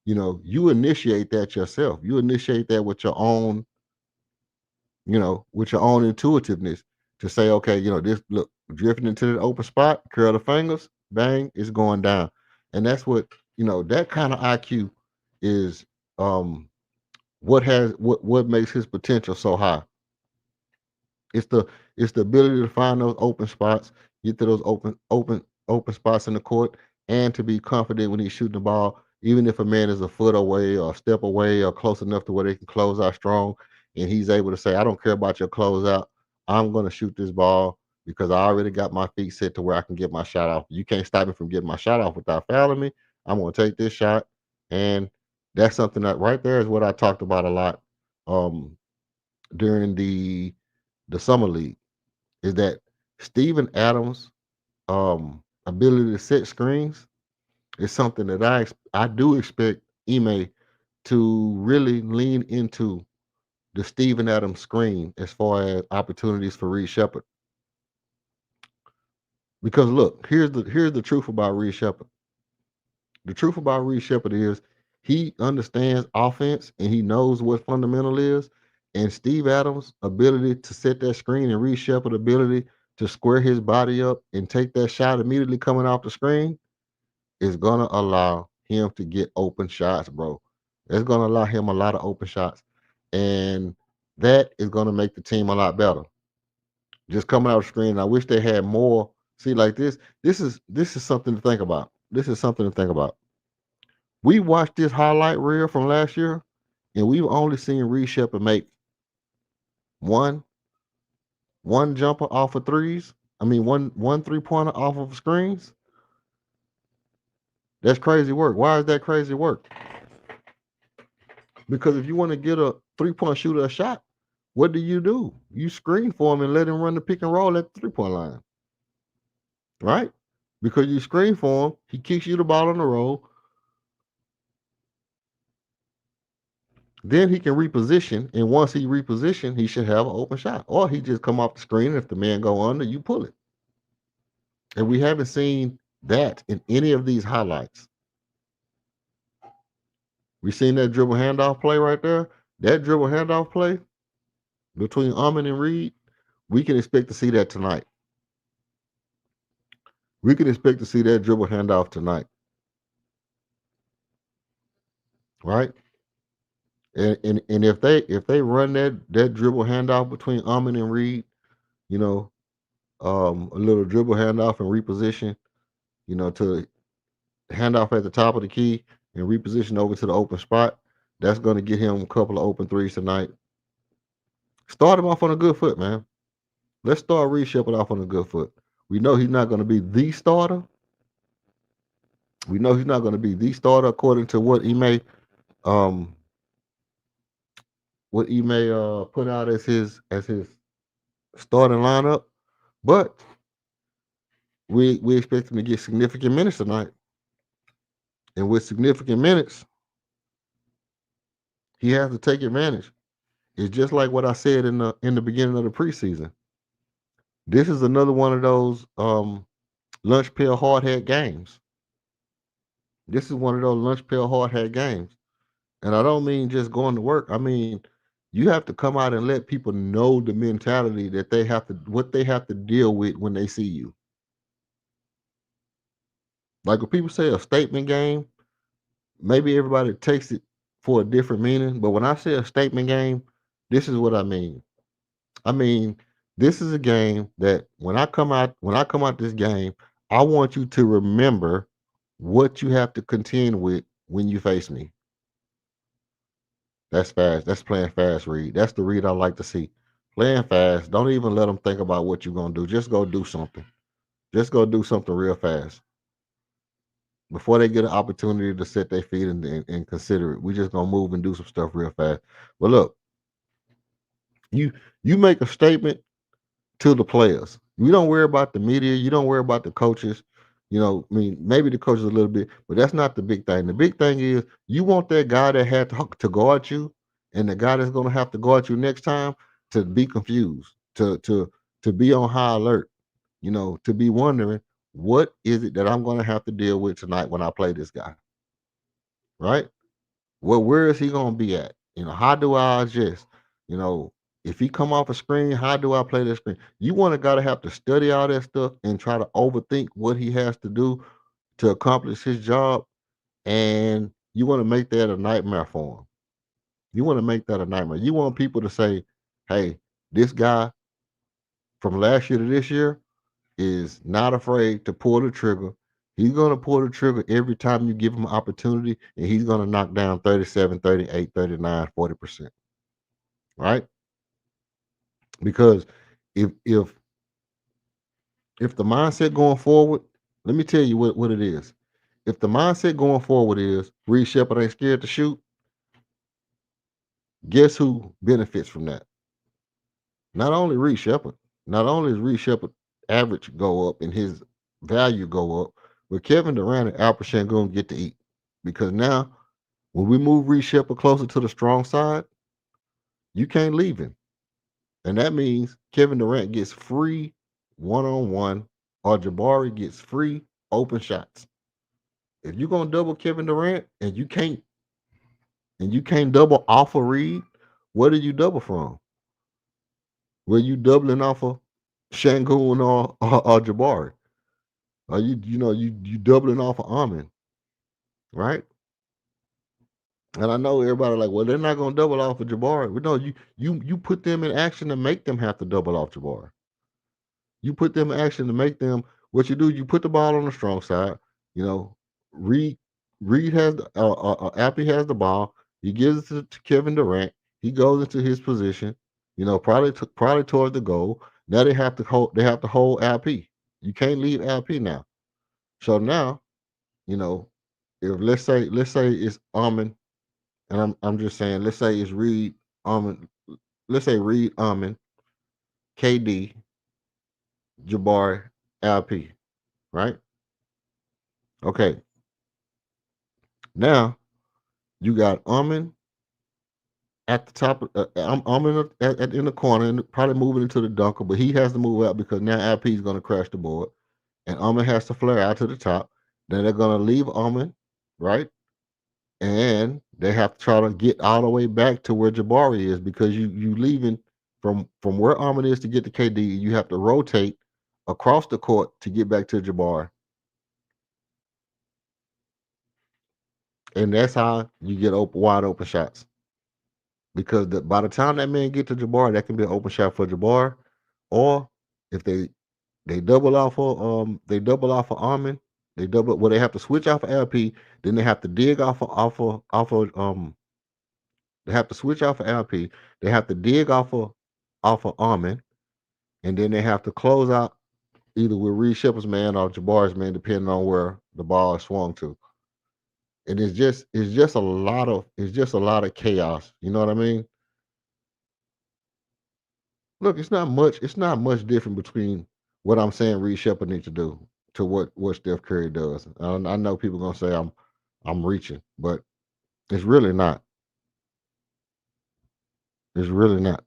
you initiate that yourself. You initiate that with your own intuitiveness to say, okay, this look drifting into the open spot, curl the fingers, bang, it's going down. And that's what, that kind of IQ is what makes his potential so high. It's the ability to find those open spots, get to those open spots in the court, and to be confident when he's shooting the ball, even if a man is a foot away or a step away or close enough to where they can close out strong, and he's able to say, I don't care about your closeout. I'm going to shoot this ball because I already got my feet set to where I can get my shot off. You can't stop me from getting my shot off without fouling me. I'm going to take this shot. And that's something that right there is what I talked about a lot during the summer league, is that Steven Adams' ability to set screens is something that I do expect Ime to really lean into the Steven Adams screen as far as opportunities for Reed Shepard. Because look, here's the truth about Reed Shepard. The truth about Reed Shepard is he understands offense and he knows what fundamental is, and Steve Adams' ability to set that screen and Reed Shepard's ability to square his body up and take that shot immediately coming off the screen is gonna allow him to get open shots, bro. It's gonna allow him a lot of open shots, and that is gonna make the team a lot better. Just coming out of the screen. I wish they had more. See, like this. This is something to think about. This is something to think about. We watched this highlight reel from last year, and we've only seen Reed Shepard make one jumper off of threes. I mean, one 3-pointer off of screens. That's crazy work. Why is that crazy work? Because if you want to get a 3-point shooter a shot, what do? You screen for him and let him run the pick and roll at the 3-point line. Right? Because you screen for him, he kicks you the ball on the roll. Then he can reposition, and once he reposition, he should have an open shot. Or he just come off the screen, and if the man go under, you pull it. And we haven't seen that in any of these highlights. We seen that dribble handoff play right there. That dribble handoff play between Ahmed and Reed, we can expect to see that tonight. We can expect to see that dribble handoff tonight. Right? And if they run that dribble handoff between Ahmed and Reed, you know, a little dribble handoff and reposition, to handoff at the top of the key and reposition over to the open spot, that's going to get him a couple of open threes tonight. Start him off on a good foot, man. Let's start Reed Shepard off on a good foot. We know he's not going to be the starter. We know he's not going to be the starter according to what he may put out as his starting lineup, but we expect him to get significant minutes tonight. And with significant minutes, he has to take advantage. It's just like what I said in the beginning of the preseason. This is another one of those lunch pail hard hat games. This is one of those lunch pail hard hat games. And I don't mean just going to work. I mean, you have to come out and let people know the mentality that what they have to deal with when they see you. Like when people say a statement game, maybe everybody takes it for a different meaning. But when I say a statement game, this is what I mean. I mean, this is a game that when I come out this game, I want you to remember what you have to contend with when you face me. That's fast. That's playing fast, Reed. That's the Reed I like to see. Playing fast. Don't even let them think about what you're going to do. Just go do something. Just go do something real fast. Before they get an opportunity to set their feet and consider it. We just going to move and do some stuff real fast. But look, you make a statement to the players. You don't worry about the media. You don't worry about the coaches. I mean, maybe the coaches a little bit, but that's not the big thing. The big thing is you want that guy that had to guard you and the guy that's going to have to guard you next time to be confused, to be on high alert, to be wondering, what is it that I'm going to have to deal with tonight when I play this guy? Right? Well, where is he going to be at? How do I adjust? If he come off a screen, how do I play that screen? You want a guy to have to study all that stuff and try to overthink what he has to do to accomplish his job, and you want to make that a nightmare for him. You want to make that a nightmare. You want people to say, hey, this guy from last year to this year is not afraid to pull the trigger. He's going to pull the trigger every time you give him an opportunity, and he's going to knock down 37, 38, 39, 40%. Right? Because if the mindset going forward, let me tell you what it is. If the mindset going forward is Reed Shepard ain't scared to shoot, guess who benefits from that? Not only Reed Shepard. Not only is Reed Shepard average go up and his value go up, but Kevin Durant and Alperen Sengun get to eat. Because now, when we move Reed Shepard closer to the strong side, you can't leave him. And that means Kevin Durant gets free one-on-one or Jabari gets free open shots. If you're going to double Kevin Durant and you can't double off a Reed, Where did you double from? Were you doubling off of Shangoon or Jabari? Are you doubling off of Amin, right? And I know everybody like, well, they're not gonna double off of Jabari. But no, you put them in action to make them have to double off Jabari. You put them in action to make them what you do. You put the ball on the strong side. You know, Reed has the Appy has the ball. He gives it to Kevin Durant. He goes into his position. You know, probably toward the goal. Now they have to hold. They have to hold Appy. You can't leave Appy now. So now, you know, if let's say it's Amin, and I'm just saying, let's say it's Reed Amin. Let's say Reed Amin, KD, Jabari, LP, right? Okay. Now you got Amin at the top. Amin in the corner, and probably moving into the dunker, but he has to move out because now LP is going to crash the board, and Amin has to flare out to the top. Then they're going to leave Amin, right? And they have to try to get all the way back to where Jabari is because you leaving from where Amin is to get to KD. You have to rotate across the court to get back to Jabari. And that's how you get wide open shots. Because by the time that man get to Jabbar, that can be an open shot for Jabbar. Or if they double off of Armin, they have to switch off of LP, then they have to dig off of they have to switch off of LP, they have to dig off of Armin, and then they have to close out either with Reed Shepard's man or Jabbar's man, depending on where the ball is swung to. And it's just a lot of chaos. You know what I mean? Look, it's not much different between what I'm saying Reed Shepard needs to do to what Steph Curry does. I know people gonna say I'm reaching, but it's really not. It's really not.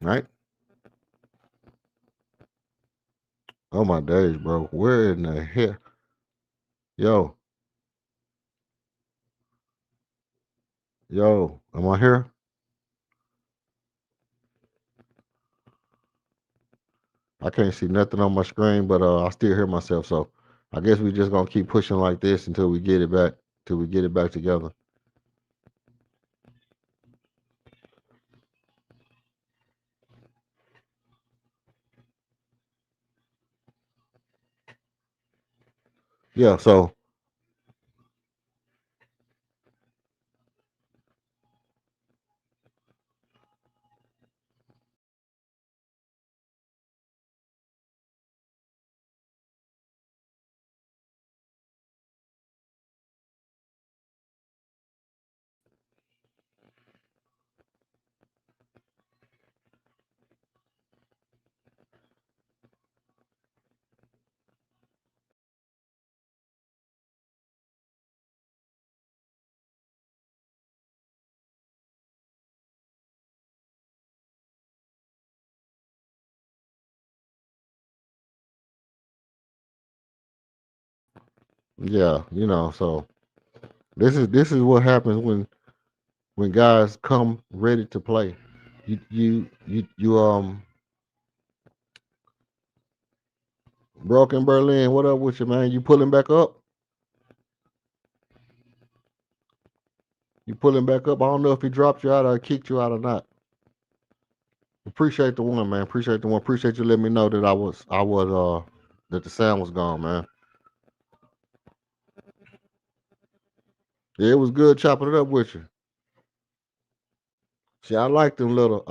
Right? Oh my days, bro. Where in the hell? Yo, am I here? I can't see nothing on my screen, but I still hear myself. So I guess we just gonna keep pushing like this until we get it back, together. Yeah, so yeah, so this is what happens when guys come ready to play. You Broken Berlin, what up with you, man? You pulling back up? You pulling back up? I don't know if he dropped you out or kicked you out or not. Appreciate the one, man. Appreciate the one. Appreciate you letting me know that that the sound was gone, man. Yeah, it was good chopping it up with you. See, I like them little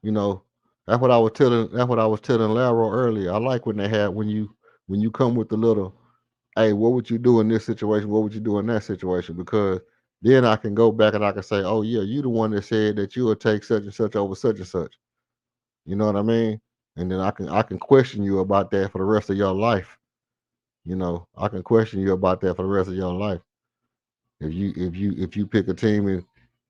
you know, that's what I was telling Laro earlier. I like when you come with the little, hey, what would you do in this situation? What would you do in that situation? Because then I can go back and I can say, oh yeah, you the one that said that you would take such and such over such and such. You know what I mean? And then I can question you about that for the rest of your life. I can question you about that for the rest of your life. If you pick a team and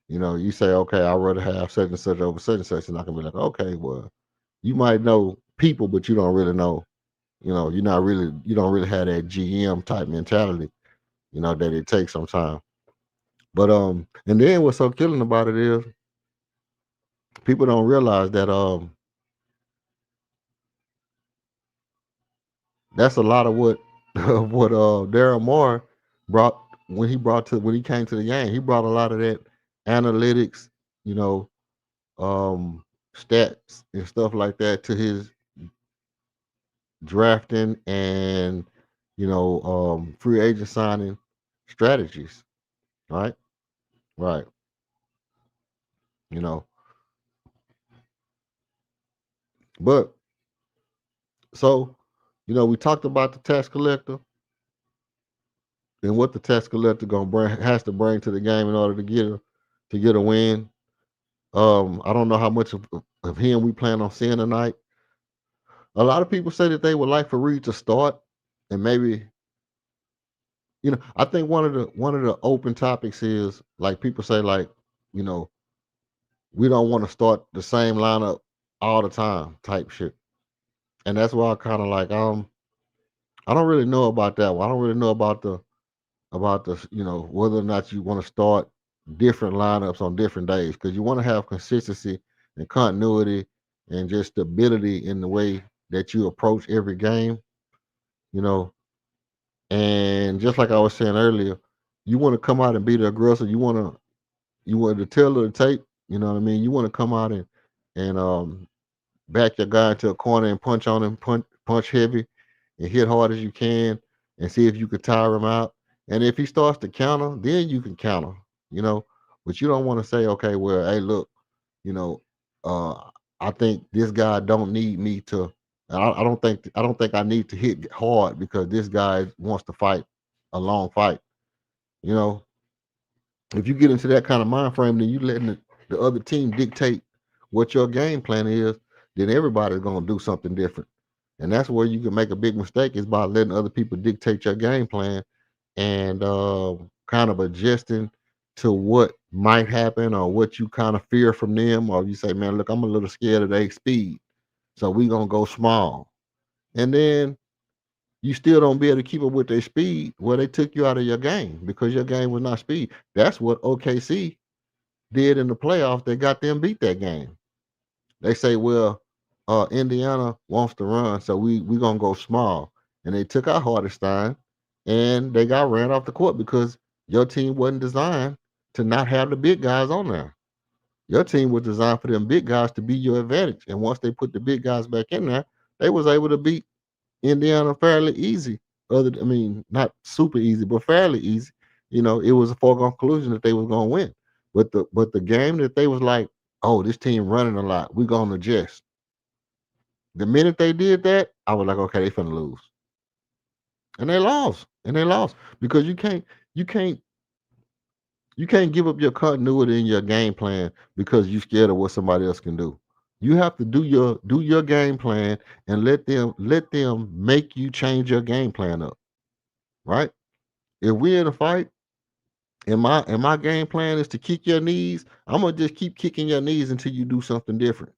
you say, okay, I'd rather have such and such over such and such, and I can be like, okay, well, you might know people, but you don't really know. You don't really have that GM type mentality. that it takes some time. But and then what's so killing about it is people don't realize that that's a lot of what what Daryl Moore brought when he came to the game. He brought a lot of that analytics, you know, stats and stuff like that to his drafting and free agent signing strategies. Right, right. You know, but so we talked about the tax collector and what the tax collector has to bring to the game in order to get a win. I don't know how much of him we plan on seeing tonight. A lot of people say that they would like for Reed to start, and maybe I think one of the open topics is like people say like you know we don't want to start the same lineup all the time type shit, and that's why I kind of like I don't really know about that one. I don't really know about the whether or not you want to start different lineups on different days because you want to have consistency and continuity and just stability in the way that you approach every game, you know. And just like I was saying earlier, you want to come out and be the aggressor. You want to tell the tape. You know what I mean. You want to come out and back your guy into a corner and punch on him, punch heavy, and hit hard as you can, and see if you could tire him out. And if he starts to counter, then you can counter. You know, but you don't want to say, okay, well, hey, look, you know, uh, I think this guy don't need me to. I don't think I need to hit hard because this guy wants to fight a long fight. You know, if you get into that kind of mind frame, then you letting the other team dictate what your game plan is, then everybody's gonna do something different. And that's where you can make a big mistake is by letting other people dictate your game plan and kind of adjusting to what might happen or what you kind of fear from them, or you say, man, look, I'm a little scared of their speed. So we gonna go small. And then you still don't be able to keep up with their speed. Well, they took you out of your game because your game was not speed. That's what OKC did in the playoffs. They got them beat that game. They say, well, Indiana wants to run, so we gonna go small. And they took out Hartenstein and they got ran off the court because your team wasn't designed to not have the big guys on there. Your team was designed for them big guys to be your advantage. And once they put the big guys back in there, they was able to beat Indiana fairly easy. I mean, not super easy, but fairly easy. It was a foregone conclusion that they was gonna win. But the game that they was like, oh, this team running a lot, we gonna adjust. The minute they did that, I was like, okay, they finna lose, and they lost, because you can't you can't give up your continuity in your game plan because you scared of what somebody else can do. You have to do your game plan and let them make you change your game plan up, right? If we're in a fight and my game plan is to kick your knees, I'm gonna just keep kicking your knees until you do something different.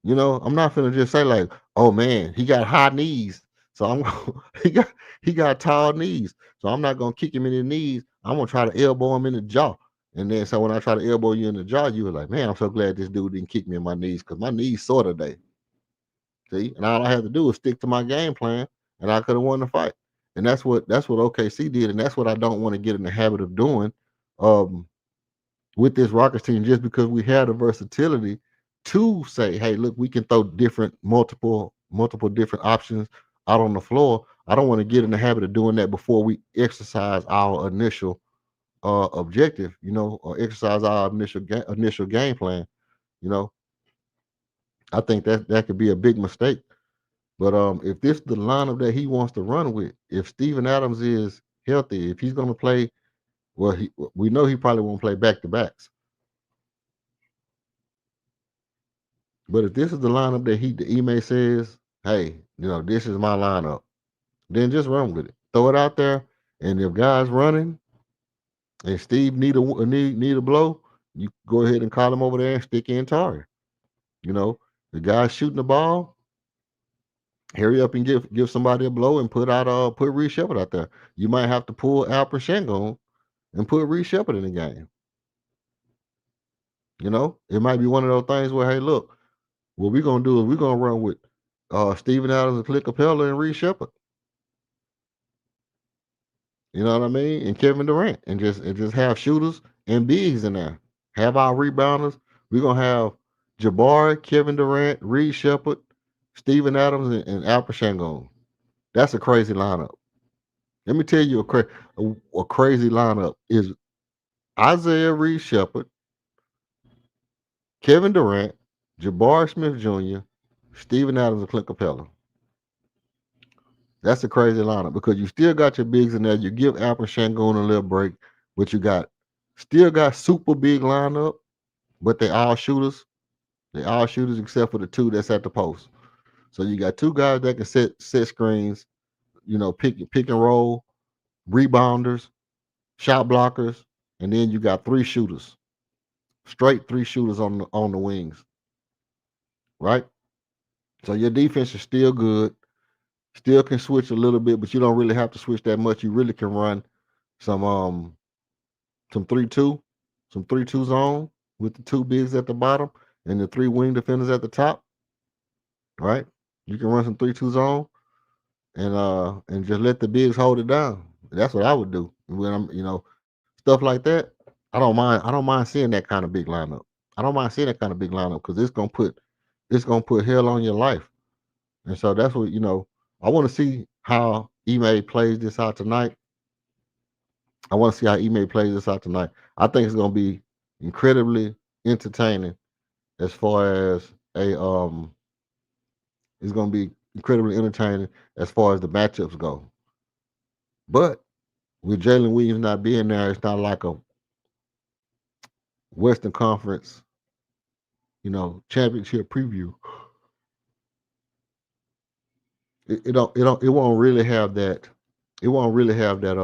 I'm not gonna just say like, oh man, he got high knees, so he got tall knees, so I'm not gonna kick him in the knees. I'm gonna try to elbow him in the jaw. And then so when I try to elbow you in the jaw, you were like, man, I'm so glad this dude didn't kick me in my knees because my knees sore today. See, and all I had to do was stick to my game plan, and I could have won the fight. And that's what OKC did, and that's what I don't want to get in the habit of doing with this Rockets team, just because we had the versatility to say, hey, look, we can throw multiple different options out on the floor. I don't want to get in the habit of doing that before we exercise our initial objective, or exercise our initial game plan. You know, I think that could be a big mistake. But if this is the lineup that he wants to run with, if Steven Adams is healthy, if he's going to play, well, we know he probably won't play back to backs. But if this is the lineup that the Ime says, hey, this is my lineup, then just run with it. Throw it out there, and if guys running and Steve need a blow, you go ahead and call him over there and stick in Tari. The guy shooting the ball, Hurry up and give somebody a blow and put Reed Shepard out there. You might have to pull Alper Shangon and put Reed Shepard in the game. You know, it might be one of those things where, hey, look, what we're gonna do is we're gonna run with Steven Adams and Clint Capella and Reed Shepard. You know what I mean? And Kevin Durant, and just have shooters and bigs in there. Have our rebounders. We're gonna have Jabari, Kevin Durant, Reed Shepard, Steven Adams, and Alper Shangon. That's a crazy lineup. Let me tell you a crazy lineup is Isaiah Reed Shepard, Kevin Durant, Jabari Smith Jr., Steven Adams, and Clint Capella. That's a crazy lineup because you still got your bigs in there. You give Alper Shangon a little break, but you still got super big lineup, but they all shooters. They all shooters except for the two that's at the post. So you got two guys that can set screens, you know, pick and roll, rebounders, shot blockers, and then you got three shooters, straight three shooters on the wings, right? So your defense is still good, still can switch a little bit, but you don't really have to switch that much. You really can run some 3-2, some 3-2 zone with the two bigs at the bottom and the three wing defenders at the top, right? You can run some 3-2 zone and just let the bigs hold it down. That's what I would do when I'm, stuff like that. I don't mind seeing that kind of big lineup. I don't mind seeing that kind of big lineup because it's gonna put hell on your life. And so that's what I want to see how Ime plays this out tonight. I want to see how Ime plays this out tonight. I think it's gonna be incredibly entertaining as far as it's gonna be incredibly entertaining as far as the matchups go. But with Jalen Williams not being there, it's not like a Western Conference, championship preview. It won't really have that. It won't really have that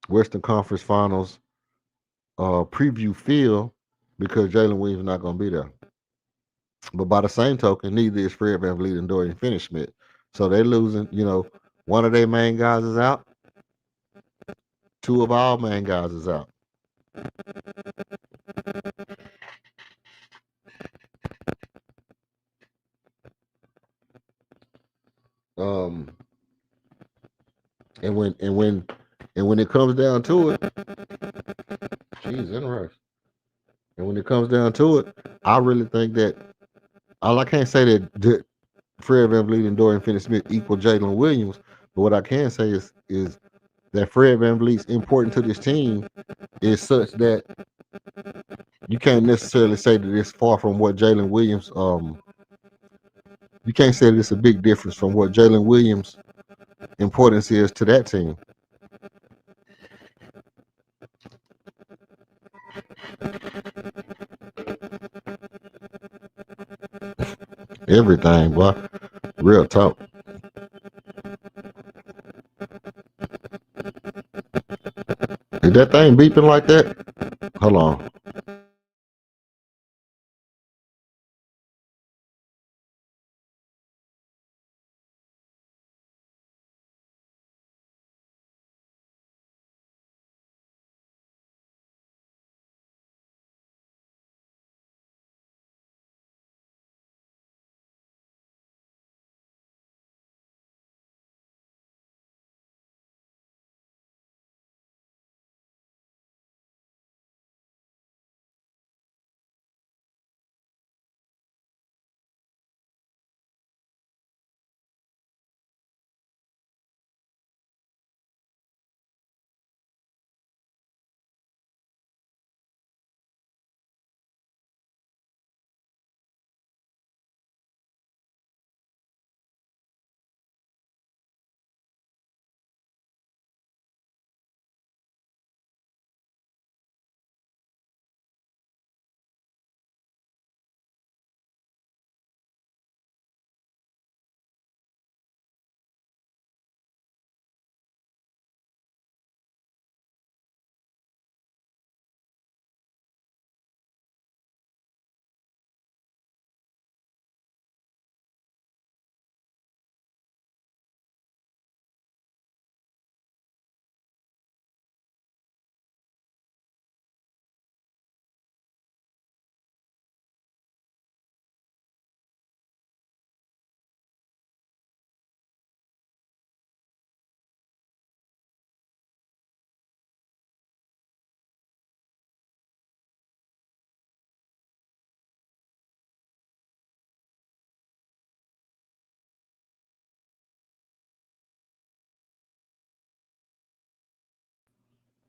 Western Conference Finals preview feel because Jalen Williams is not going to be there. But by the same token, neither is Fred VanVleet and Dorian Finney-Smith. So they're losing. One of their main guys is out. Two of our main guys is out. Um, and when it comes down to it, geez, interesting. And when it comes down to it, I really think that I can't say that Fred VanVleet and Dorian Finney-Smith equal Jalen Williams, but what I can say is that Fred VanVleet's important to this team is such that you can't necessarily say that it's far from what Jalen Williams. You can't say that it's a big difference from what Jalen Williams' importance is to that team. Everything, boy. Real talk. Is that thing beeping like that? Hold on.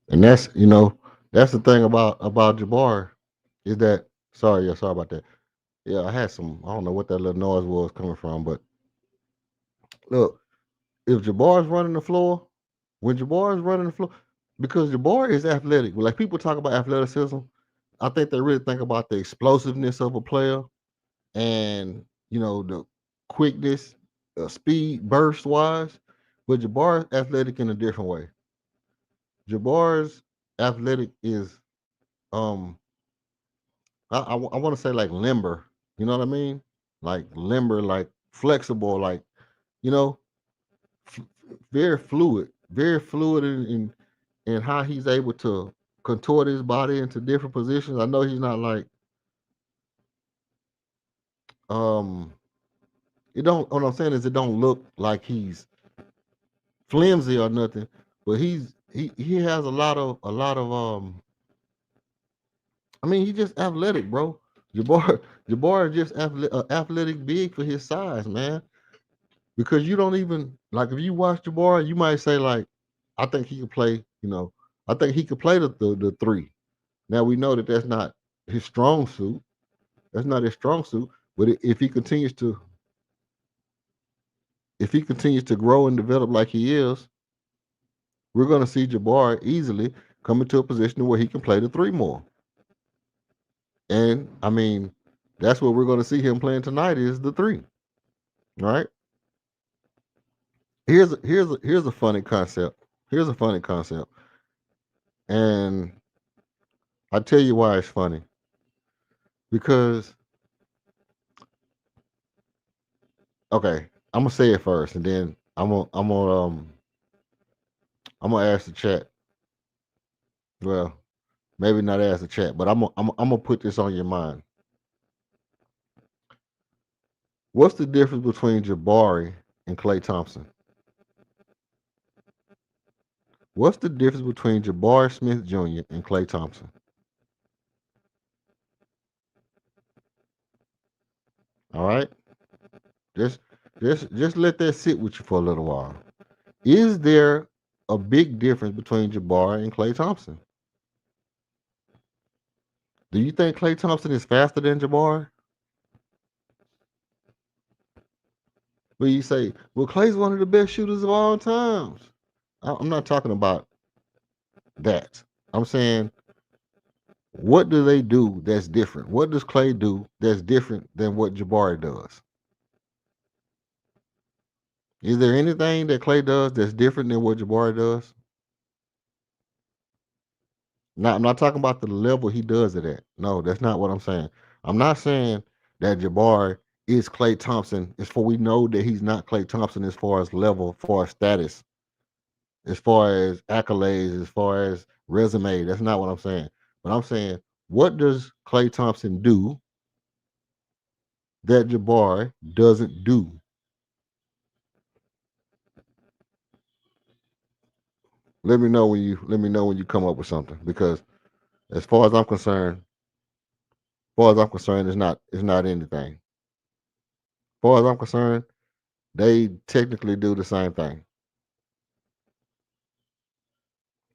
And that's that's the thing about Jabbar is that sorry about that. Yeah, I had some I don't know what that little noise was coming from, but look, if Jabbar's running the floor, when Jabbar is running the floor, because Jabbar is athletic. Like people talk about athleticism, I think they really think about the explosiveness of a player and the quickness, speed, burst wise. But Jabbar's athletic in a different way. Jabbar's athletic is um I want to say like limber. You know what I mean? Like limber, like flexible, like you know, f- very fluid in how he's able to contort his body into different positions. I know he's not like um. It don't. What I'm saying is, it don't look like he's flimsy or nothing, but he has a lot of. I mean, he's just athletic, bro. Jabbar Jabbar is just athletic big for his size, man. Because you don't even like if you watch Jabbar, you might say like, I think he could play. I think he could play the three. Now we know that that's not his strong suit. That's not his strong suit. But if he continues to grow and develop like he is, we're going to see Jabbar easily come into a position where he can play the three more. And I mean, that's what we're going to see him playing tonight is the three. Right? Here's a funny concept. Here's a funny concept. And I tell you why it's funny. Because okay, I'm gonna say it first, and then I'm gonna ask the chat. Well, maybe not ask the chat, but I'm gonna put this on your mind. What's the difference between Jabari and Klay Thompson? What's the difference between Jabari Smith Jr. and Klay Thompson? All right, just just let that sit with you for a little while. Is there a big difference between Jabari and Klay Thompson? Do you think Klay Thompson is faster than Jabari? But you say, well, Clay's one of the best shooters of all times. I'm not talking about that. I'm saying, what do they do that's different? What does Clay do that's different than what Jabari does? Is there anything that Clay does that's different than what Jabari does? Now, I'm not talking about the level he does it at. No, that's not what I'm saying. I'm not saying that Jabari is Clay Thompson. As for we know that he's not Clay Thompson as far as level, as far as status, as far as accolades, as far as resume. That's not what I'm saying. But I'm saying, what does Clay Thompson do that Jabari doesn't do? Let me know when you come up with something because as far as I'm concerned, it's not anything. As far as I'm concerned, they technically do the same thing.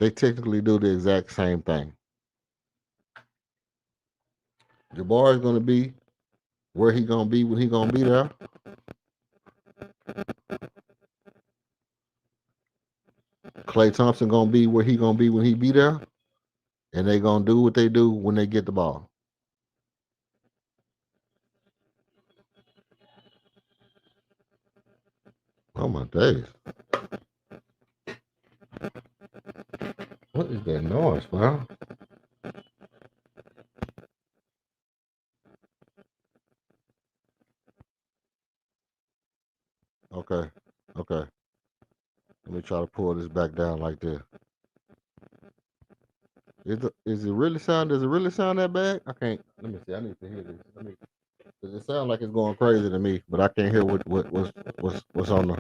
They technically do the exact same thing. Jabari is gonna be where he gonna be when he gonna be there. Clay Thompson gonna be where he gonna be when he be there, and they gonna do what they do when they get the ball. Oh my days! What is that noise, bro? Okay, okay. Let me try to pull this back down like this. Is it really sound? Does it really sound that bad? I can't. Let me see. I need to hear this. Does it sound like it's going crazy to me? But I can't hear what's on the.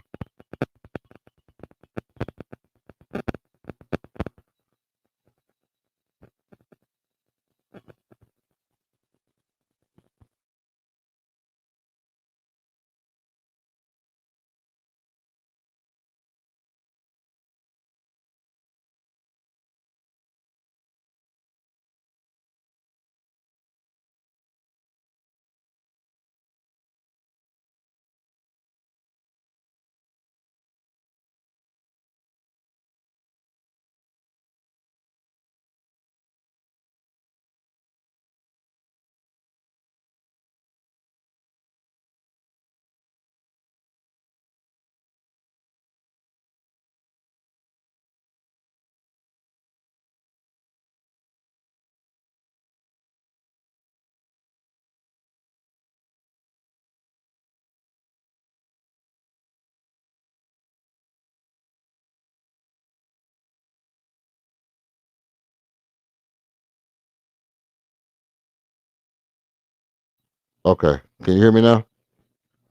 Okay. Can you hear me now?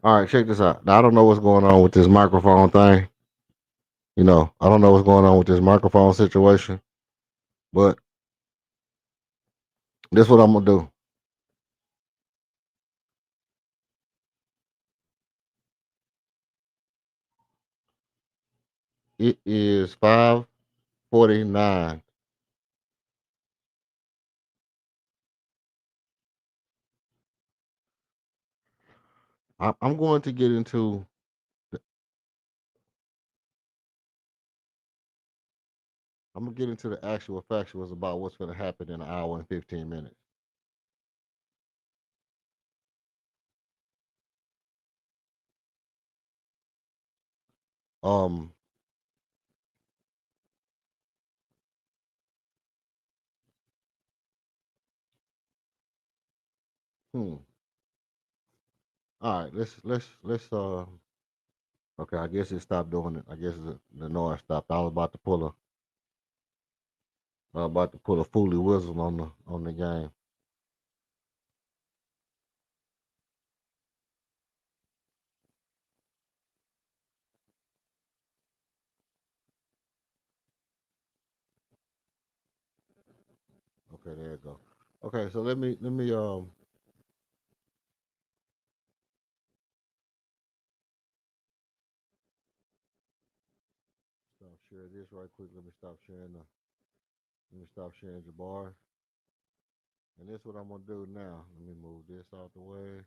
All right, check this out. Now, I don't know what's going on with this microphone thing. You know, I don't know what's going on with this microphone situation, but this is what I'm gonna do. It is 5:49. I'm going to get into I'm gonna get into the actual factuals about what's gonna happen in an hour and 15 minutes. Um, hmm. All right, let's okay, I guess it stopped doing it. I guess the noise stopped. I was about to pull a fooly whistle on the game. Okay, there you go. Okay, so let me stop sharing this right quick. Let me stop sharing Jabbar. And this is what I'm gonna do now. Let me move this out the way.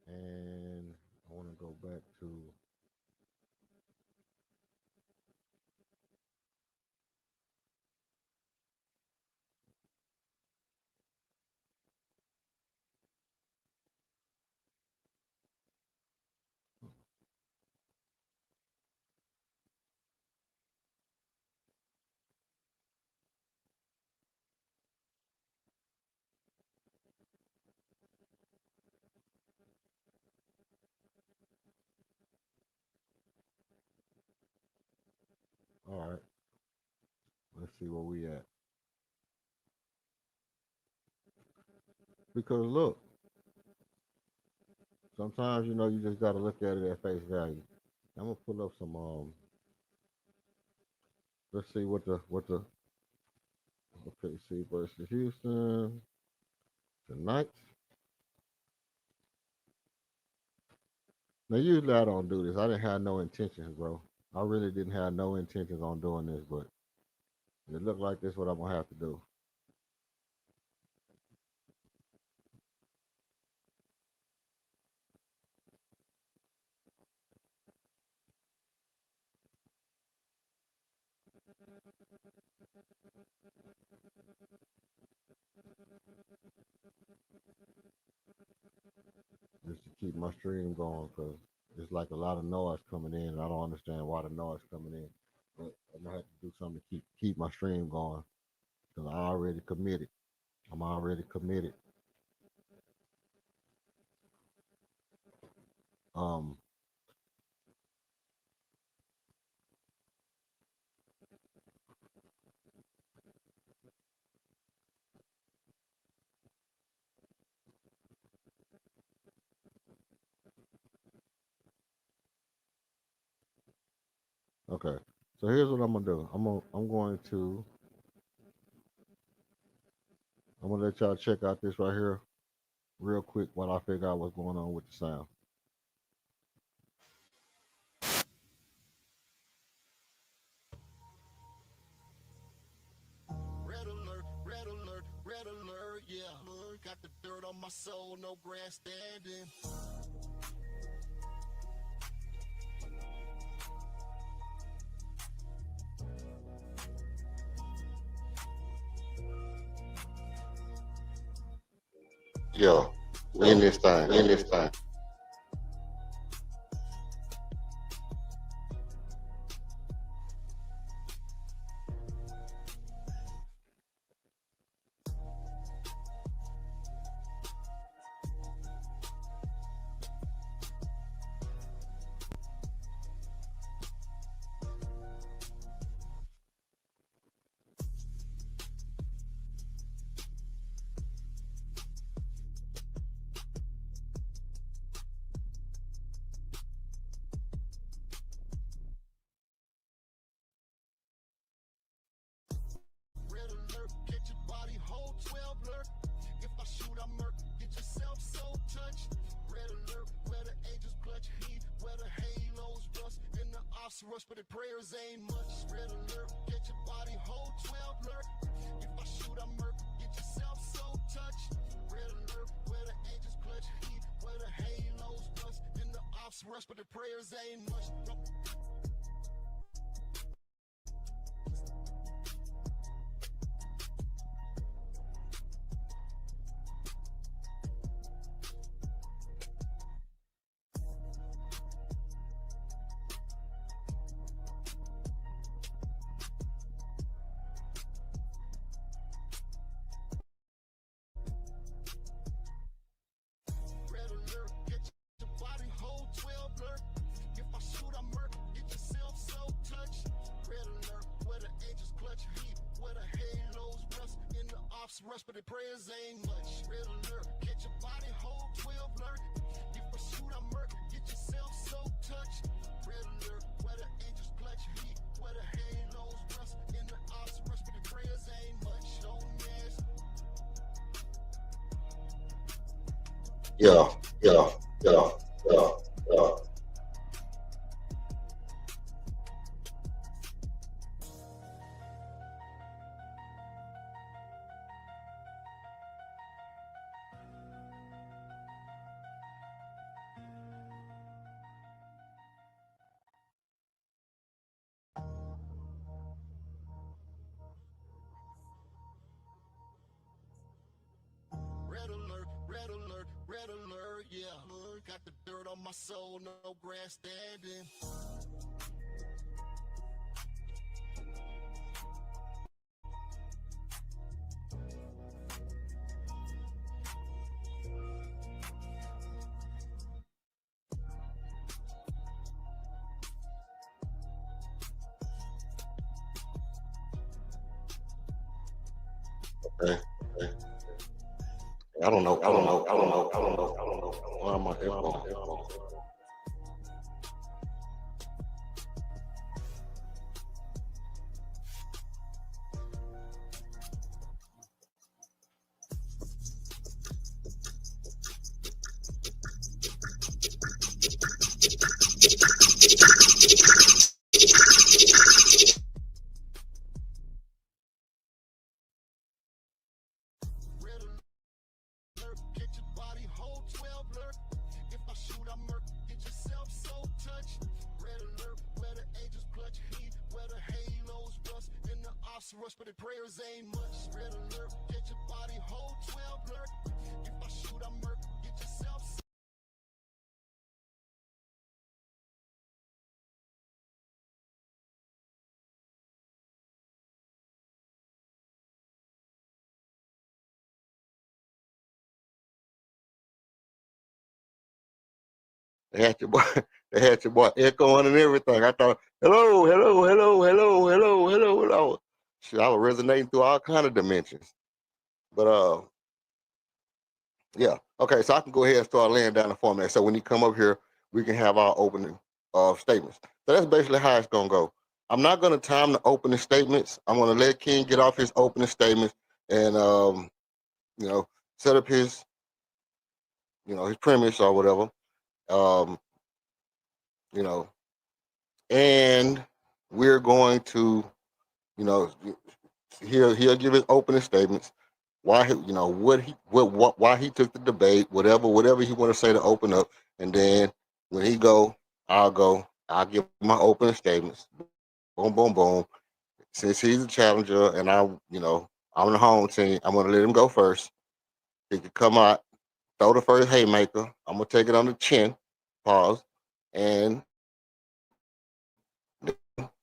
And I wanna go back to all right. Let's see where we at. Because look, sometimes you know you just gotta look at it at face value. I'm gonna pull up some let's see what the OKC versus Houston tonight. Now usually I don't do this. I didn't have no intentions, bro. I really didn't have no intentions on doing this, but it looked like this is what I'm gonna have to do. Just to keep my stream going, because it's like a lot of noise coming in, and I don't understand why the noise coming in. But I'm gonna have to do something to keep my stream going, because I already committed. I'm already committed. Um, okay. So here's what I'm gonna do. I'm gonna let y'all check out this right here real quick while I figure out what's going on with the sound. Red alert, yeah. Got the dirt on my soul, no grandstanding. Yeah, in this thing. ops rush, but the prayers ain't much. Red alert, get your body whole 12 alert. If I shoot, I murk, get yourself so touched. Red alert, where the angels clutch heat, where the halos bust. And the ops rush, but the prayers ain't much. Red alert, get your body whole 12 alert. If I shoot, I murk, get yourself so touched. Red alert, where the angels clutch heat, where the halos rust. In the ops rush, but the prayers ain't much. Red alert, get your body whole 12 alert. If I shoot, I murk, get yourself so touched. Red alert, where the angels clutch heat, where the halos rust. In the ops rush, but the prayers ain't much. Don't mess. Yeah, yeah, yeah, yeah, yeah. Red alert, red alert, red alert, yeah. Got the dirt on my soul, no grass standing. Okay. I don't know. Why am I headphones? Red alert, get your body whole 12 alert. If I shoot, I murk, get yourself so touched. Red alert, where the angels clutch heat, where the halos rust. In the ops rush, but the prayers ain't much. Red alert, get your body whole 12 alert. If I shoot, I murk, get yourself so. They had your boy, they had your boy echoing and everything. I thought, hello, hello, hello, hello, hello, hello, hello. Shit, I was resonating through all kind of dimensions. But yeah. Okay, so I can go ahead and start laying down the format. So when you come up here, we can have our opening statements. So that's basically how it's gonna go. I'm not gonna time the opening statements. I'm gonna let King get off his opening statements and you know, set up his, you know, his premise or whatever. You know, and we're going to, you know, he'll give his opening statements, why he, you know, why he took the debate, whatever he want to say to open up, and then when he go, I'll give my opening statements, boom, boom, boom. Since he's a challenger and I'm the home team, I'm gonna let him go first. He can come out, throw the first haymaker. I'm gonna take it on the chin, pause, and the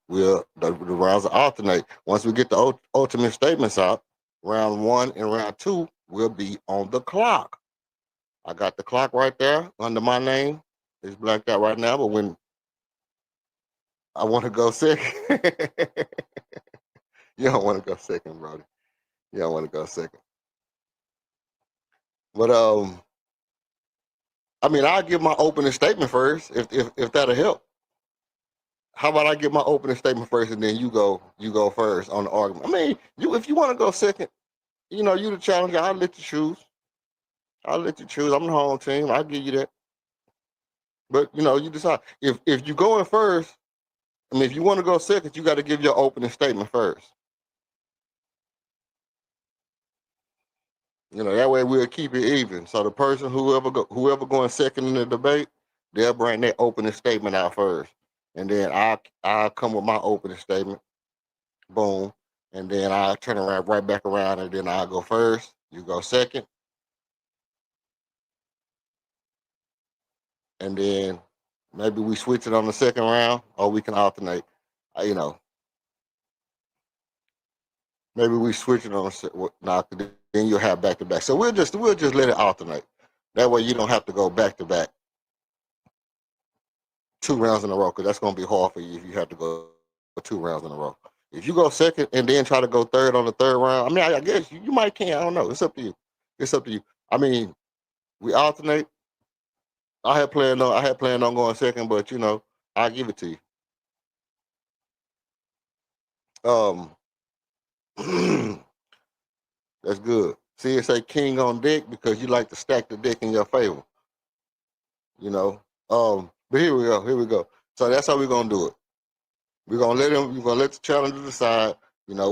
rounds will alternate. Once we get the ultimate statements out, round 1 and round 2 will be on the clock. I got the clock right there under my name. It's blacked out right now, but when I want to go second, you don't want to go second, Brody. You don't want to go second. But I mean, I'll give my opening statement first, if that'll help. How about I give my opening statement first, and then you go first on the argument. I mean, if you want to go second, you know, you the challenger. I'll let you choose. I'm the home team. I'll give you that. But you know, you decide. If you go in first I mean, if you want to go second, you got to give your opening statement first. You know, that way we'll keep it even. So the person whoever going second in the debate, they'll bring their opening statement out first, and then I'll come with my opening statement. Boom, and then I'll turn around right back around, and then I'll go first. You go second, and then maybe we switch it on the second round, or we can alternate. You know, maybe we switch it on now. Then you'll have back to back. So we'll just let it alternate. That way you don't have to go back to back 2 rounds in a row, because that's going to be hard for you if you have to go 2 rounds in a row. If you go second and then try to go third on the third round, I mean, I guess you might can. I don't know. It's up to you. It's up to you. I mean, we alternate. I had planned on going second, but you know, I'll give it to you. That's good. See, it say king on deck because you like to stack the deck in your favor. You know. But here we go. So that's how we're gonna do it. We're gonna let the challenger decide, you know,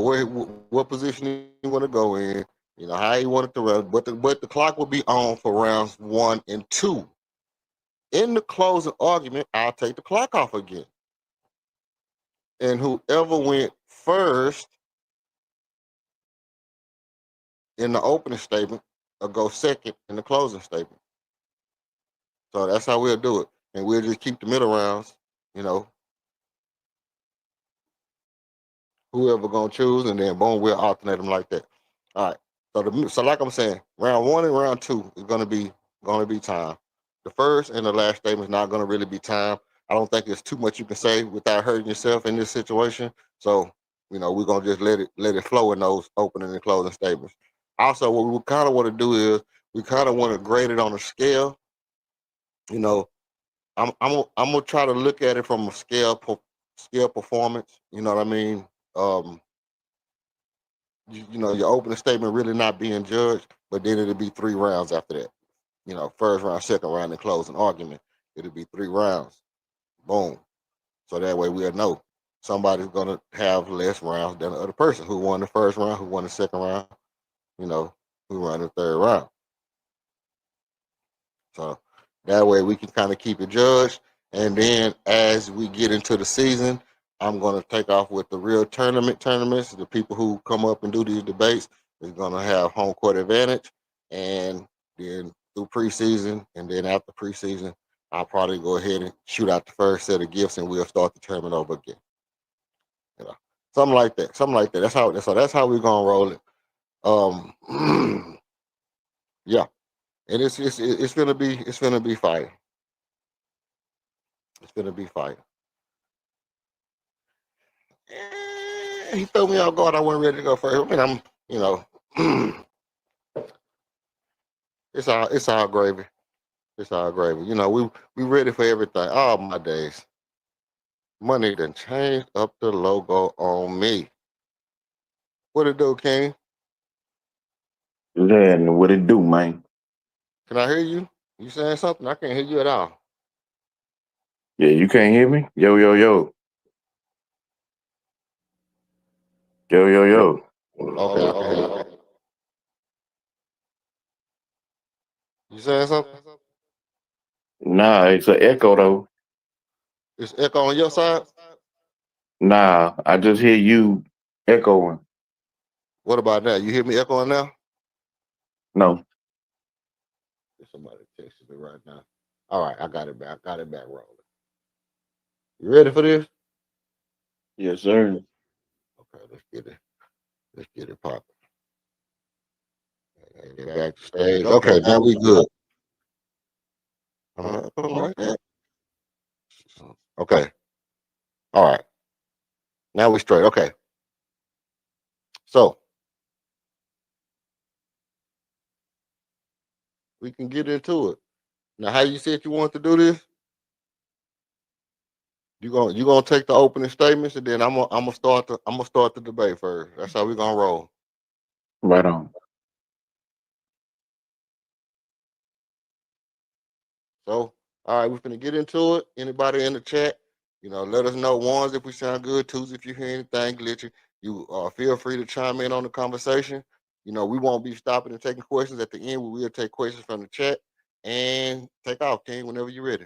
what position you want to go in, you know, how you want it to run. But the clock will be on for rounds 1 and 2. In the closing argument, I'll take the clock off again. And whoever went first in the opening statement will go second in the closing statement. So that's how we'll do it. And we'll just keep the middle rounds, you know, whoever gonna choose, and then boom, we'll alternate them like that. All right. So like I'm saying, round 1 and round 2 is gonna be time. The first and the last statement is not gonna really be time. I don't think there's too much you can say without hurting yourself in this situation. So, you know, we're gonna just let it flow in those opening and closing statements. Also, what we kind of want to do is we kind of want to grade it on a scale. You know, I'm gonna try to look at it from a scale performance. You know what I mean? You know, your opening statement really not being judged, but then it'll be 3 rounds after that. You know, first round, second round, and closing argument. It'll be 3 rounds. Boom. So that way we'll know somebody's gonna have less rounds than the other person who won the first round, who won the second round, you know, who won the third round. So that way we can kind of keep it judged. And then as we get into the season, I'm going to take off with the real tournaments. The people who come up and do these debates is going to have home court advantage. And then through preseason, and then after preseason, I'll probably go ahead and shoot out the first set of gifts, and we'll start the tournament over again. You know, something like that. That's how we're gonna roll it. Yeah, and it's gonna be fire. It's gonna be fire. He threw me off guard. I wasn't ready to go first. I mean, I'm, you know, it's all gravy. It's all gravy. You know, we ready for everything. Oh my days. Money done changed up the logo on me. What it do, King? Yeah, and what it do, man? Can I hear you? You saying something? I can't hear you at all. Yeah, you can't hear me? Yo, yo, yo. Yo, yo, yo. Okay, I can hear you. You saying something? Nah, it's an echo though. It's echo on your side? Nah, I just hear you echoing. What about that? You hear me echoing now? No. Somebody texted me right now. All right, I got it back. Rolling. You ready for this? Yes, sir. Okay, let's get it popping. Get back to stage. Okay, now we good. Like that. Okay. All right. Now we straight. Okay. So we can get into it. Now, how you said you want to do this? You gonna take the opening statements, and then I'm gonna start the debate first. That's how we gonna roll. Right on. So, all right, we're gonna get into it. Anybody in the chat, Let us know, ones, if we sound good, twos, if you hear anything glitchy. You feel free to chime in on the conversation. We won't be stopping and taking questions at the end. We will take questions from the chat and take off, King, whenever you're ready.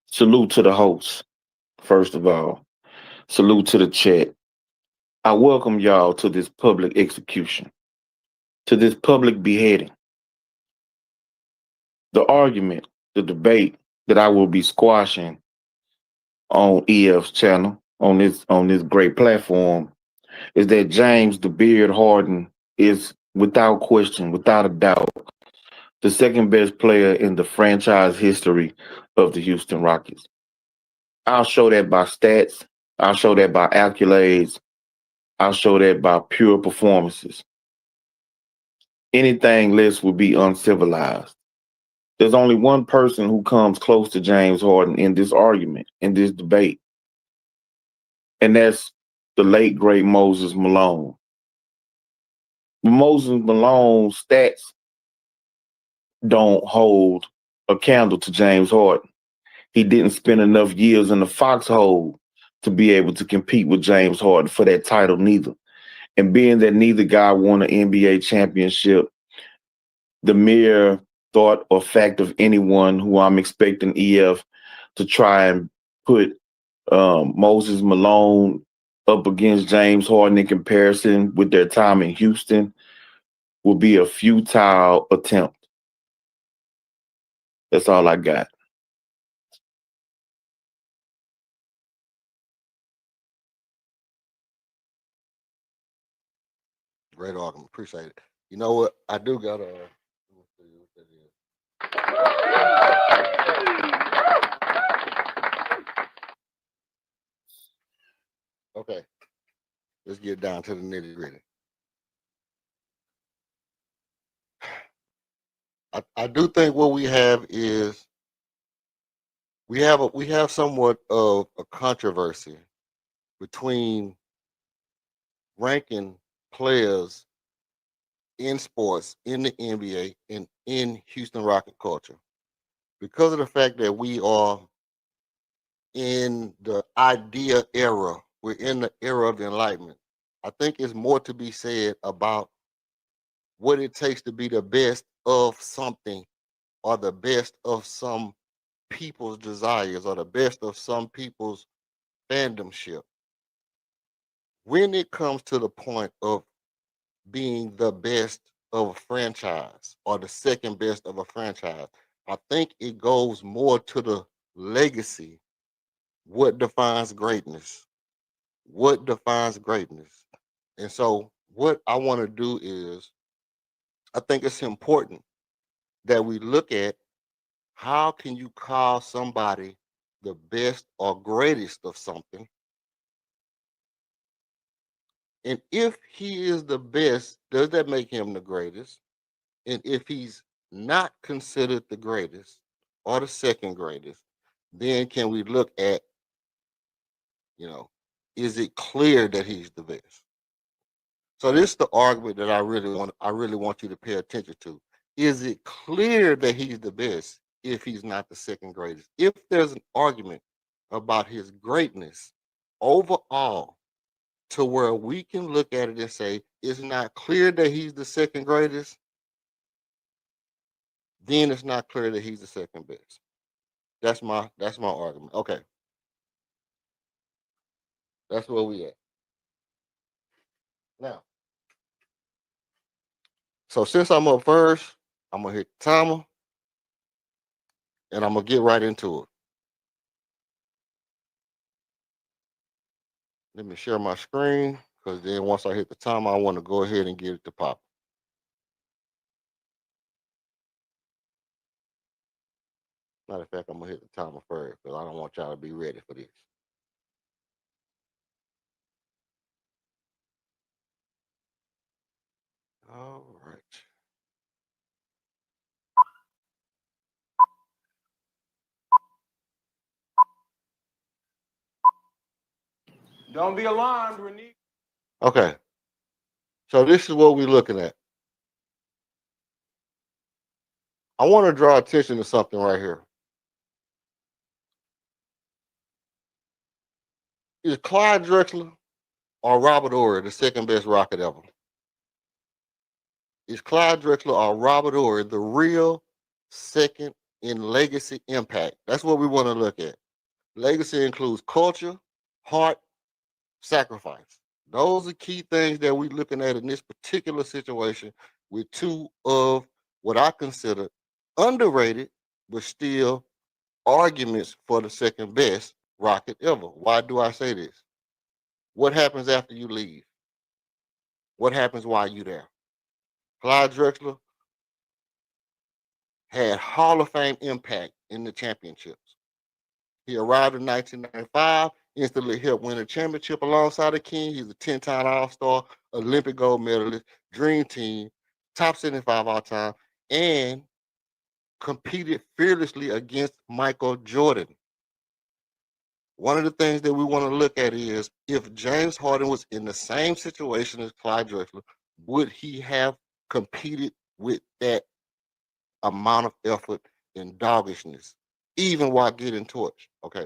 Salute to the host, first of all. Salute to the chat. I welcome y'all to this public execution, to this public beheading. The argument, the debate that I will be squashing on EF's channel, on this great platform, is that James the Beard Harden is, without question, without a doubt, the second best player in the franchise history of the Houston Rockets. I'll show that by stats. I'll show that by accolades. I'll show that by pure performances. Anything less would be uncivilized. There's only one person who comes close to James Harden in this argument, in this debate, and that's the late, great Moses Malone. Moses Malone's stats don't hold a candle to James Harden. He didn't spend enough years in the foxhole to be able to compete with James Harden for that title neither. And being that neither guy won an NBA championship, the mere thought or fact of anyone who I'm expecting EF to try and put Moses Malone up against James Harden in comparison with their time in Houston will be a futile attempt. That's all I got. Great argument. Appreciate it. You know what? I do got a. Okay. Let's get down to the nitty gritty. I do think what we have is we have somewhat of a controversy between ranking players in sports, in the NBA, and in Houston Rocket culture, because of the fact that we are in the idea era. We're in the era of the Enlightenment. I think it's more to be said about what it takes to be the best of something, or the best of some people's desires, or the best of some people's fandomship. When it comes to the point of being the best of a franchise, or the second best of a franchise, I think it goes more to the legacy. What defines greatness? What defines greatness? And so what I want to do is, I think it's important that we look at how can you call somebody the best or greatest of something. And if he is the best, does that make him the greatest? And if he's not considered the greatest or the second greatest, then can we look at, is it clear that he's the best? So this is the argument that I really want you to pay attention to. Is it clear that he's the best if he's not the second greatest? If there's an argument about his greatness overall, to where we can look at it and say it's not clear that he's the second greatest, then it's not clear that he's the second best. That's my argument. Okay. That's where we at. Now, so since I'm up first, I'm gonna hit the timer and I'm gonna get right into it. Let me share my screen, because then once I hit the timer, I want to go ahead and get it to pop. Matter of fact, I'm gonna hit the timer first because I don't want y'all to be ready for this. All right. Don't be alarmed, Renee. Okay. So this is what we're looking at. I want to draw attention to something right here. Is Clyde Drexler or Robert Horry the second best Rocket ever? Is Clyde Drexler or Robert Horry the real second in legacy impact? That's what we want to look at. Legacy includes culture, heart, sacrifice. Those are key things that we're looking at in this particular situation with two of what I consider underrated, but still arguments for the second best Rocket ever. Why do I say this? What happens after you leave? What happens while you're there? Clyde Drexler had Hall of Fame impact in the championships. He arrived in 1995, instantly helped win a championship alongside the King. He's a 10-time All-Star, Olympic gold medalist, Dream Team, top 75 all time, and competed fearlessly against Michael Jordan. One of the things that we want to look at is if James Harden was in the same situation as Clyde Drexler, would he have competed with that amount of effort and doggishness, even while getting torched? Okay.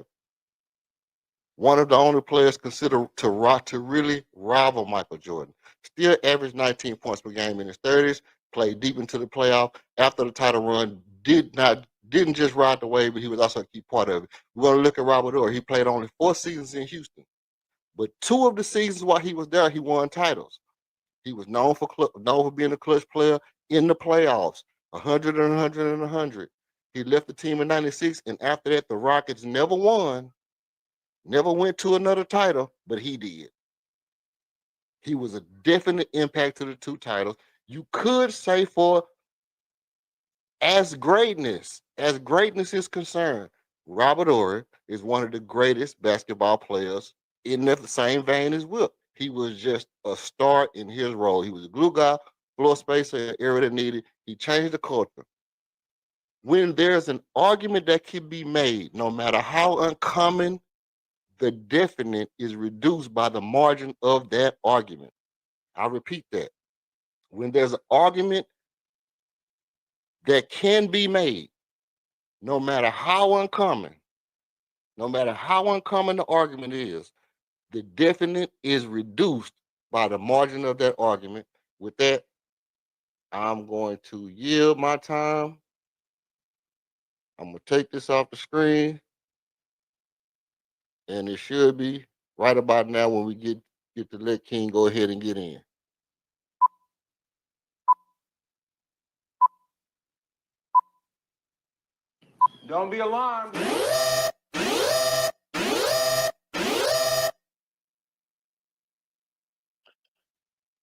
One of the only players considered to really rival Michael Jordan. Still averaged 19 points per game in his 30s, played deep into the playoff. After the title run, didn't just ride the wave, but he was also a key part of it. We want to look at Robert Horry. He played only 4 seasons in Houston, but 2 of the seasons while he was there, he won titles. He was known for being a clutch player in the playoffs, 100 and 100 and 100. He left the team in 96, and after that, the Rockets never won, never went to another title, but he did. He was a definite impact to the 2 titles. You could say for as greatness is concerned, Robert Horry is one of the greatest basketball players in the same vein as Wilt. He was just a star in his role. He was a glue guy, floor spacer in the area that needed. He changed the culture. When there's an argument that can be made, no matter how uncommon, the definite is reduced by the margin of that argument. I repeat that. When there's an argument that can be made, no matter how uncommon the argument is, the definite is reduced by the margin of that argument. With that, I'm going to yield my time. I'm going to take this off the screen, and it should be right about now when we get to let King go ahead and get in. Don't be alarmed.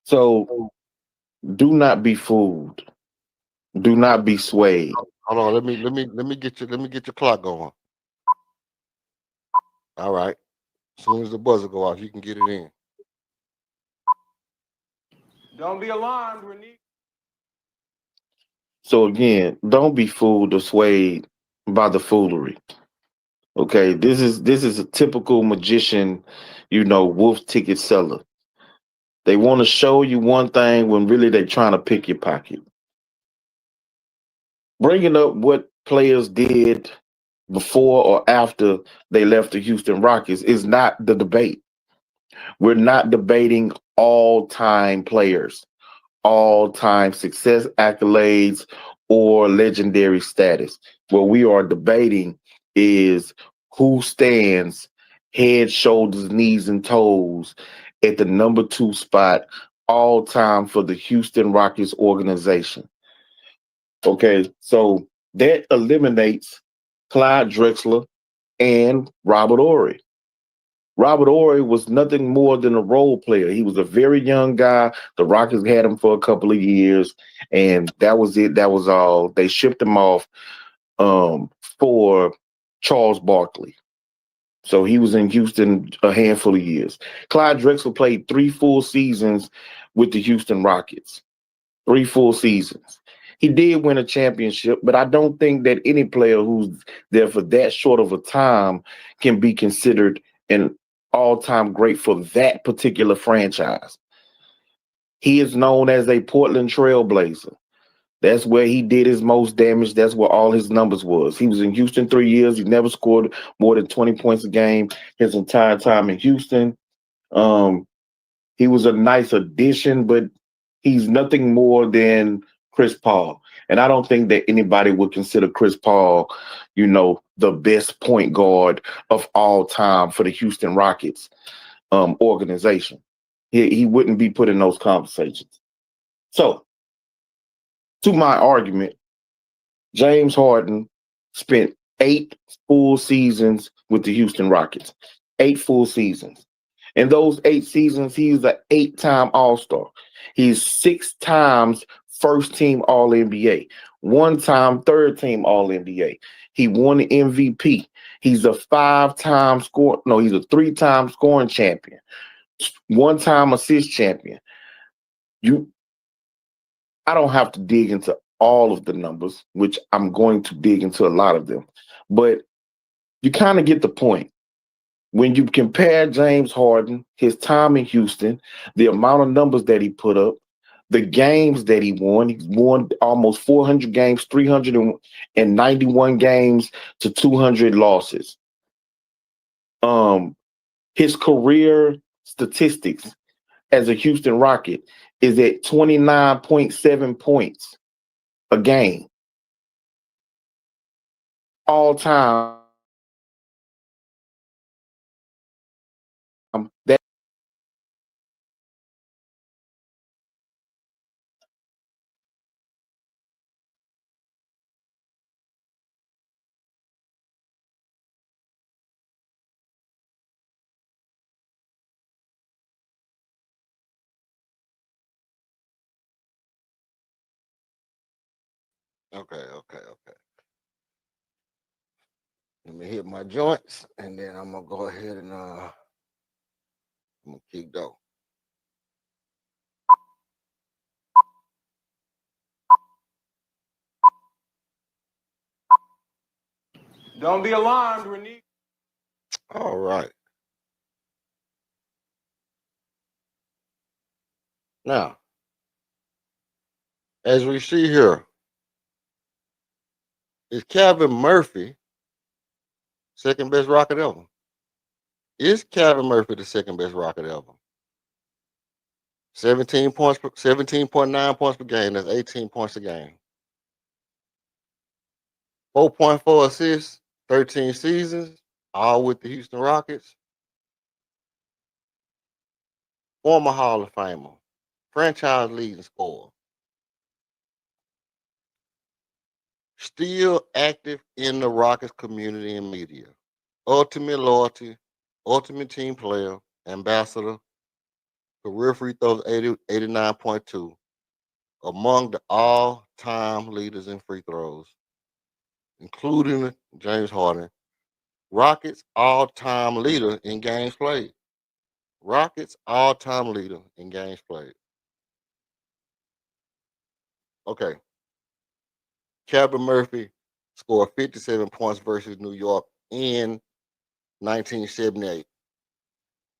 So do not be fooled. Do not be swayed. Hold on, let me get your clock going. All right. As soon as the buzzer go off, you can get it in. Don't be alarmed, Renee. So again, don't be fooled or swayed by the foolery. Okay, this is a typical magician, wolf ticket seller. They want to show you one thing when really they're trying to pick your pocket. Bringing up what players did before or after they left the Houston Rockets is not the debate. We're not debating all-time players, all-time success accolades, or legendary status. What we are debating is who stands head, shoulders, knees, and toes at the number 2 spot all time for the Houston Rockets organization. Okay, so that eliminates Clyde Drexler and Robert Horry. Robert Horry was nothing more than a role player. He was a very young guy. The Rockets had him for a couple of years, and that was it. That was all. They shipped him off for Charles Barkley. So he was in Houston a handful of years. Clyde Drexler played 3 full seasons with the Houston Rockets. 3 full seasons. He did win a championship, but I don't think that any player who's there for that short of a time can be considered an all-time great for that particular franchise. He is known as a Portland Trailblazer. That's where he did his most damage. That's where all his numbers was. He was in Houston 3 years. He never scored more than 20 points a game his entire time in Houston. He was a nice addition, but he's nothing more than Chris Paul. And I don't think that anybody would consider Chris Paul, the best point guard of all time for the Houston Rockets organization. He wouldn't be put in those conversations. So, to my argument, James Harden spent 8 full seasons with the Houston Rockets. 8 full seasons. In those 8 seasons, he's an 8-time All-Star. He's 6 times first-team All-NBA. 1 time third-team All-NBA. He won the MVP. He's a 5-time he's a 3-time scoring champion. 1-time assist champion. I don't have to dig into all of the numbers, which I'm going to dig into a lot of them. But you kind of get the point. When you compare James Harden, his time in Houston, the amount of numbers that he put up, the games that he won almost 400 games, 391 games to 200 losses. His career statistics as a Houston Rocket is at 29.7 points a game. All time. That Okay. Let me hit my joints, and then I'm gonna go ahead and I'm gonna keep going. Don't be alarmed, Renique. All right. Now, as we see here, is Kevin Murphy second best Rocket ever? Is Kevin Murphy the second best Rocket ever? 17.9 points per game. That's 18 points a game. 4.4 assists, 13 seasons, all with the Houston Rockets. Former Hall of Famer, franchise leading scorer. Still active in the Rockets community and media. Ultimate loyalty, ultimate team player, ambassador, career free throws 89.2, among the all-time leaders in free throws, including James Harden. Rockets all-time leader in games played. Rockets all-time leader in games played. Okay. Kevin Murphy scored 57 points versus New York in 1978.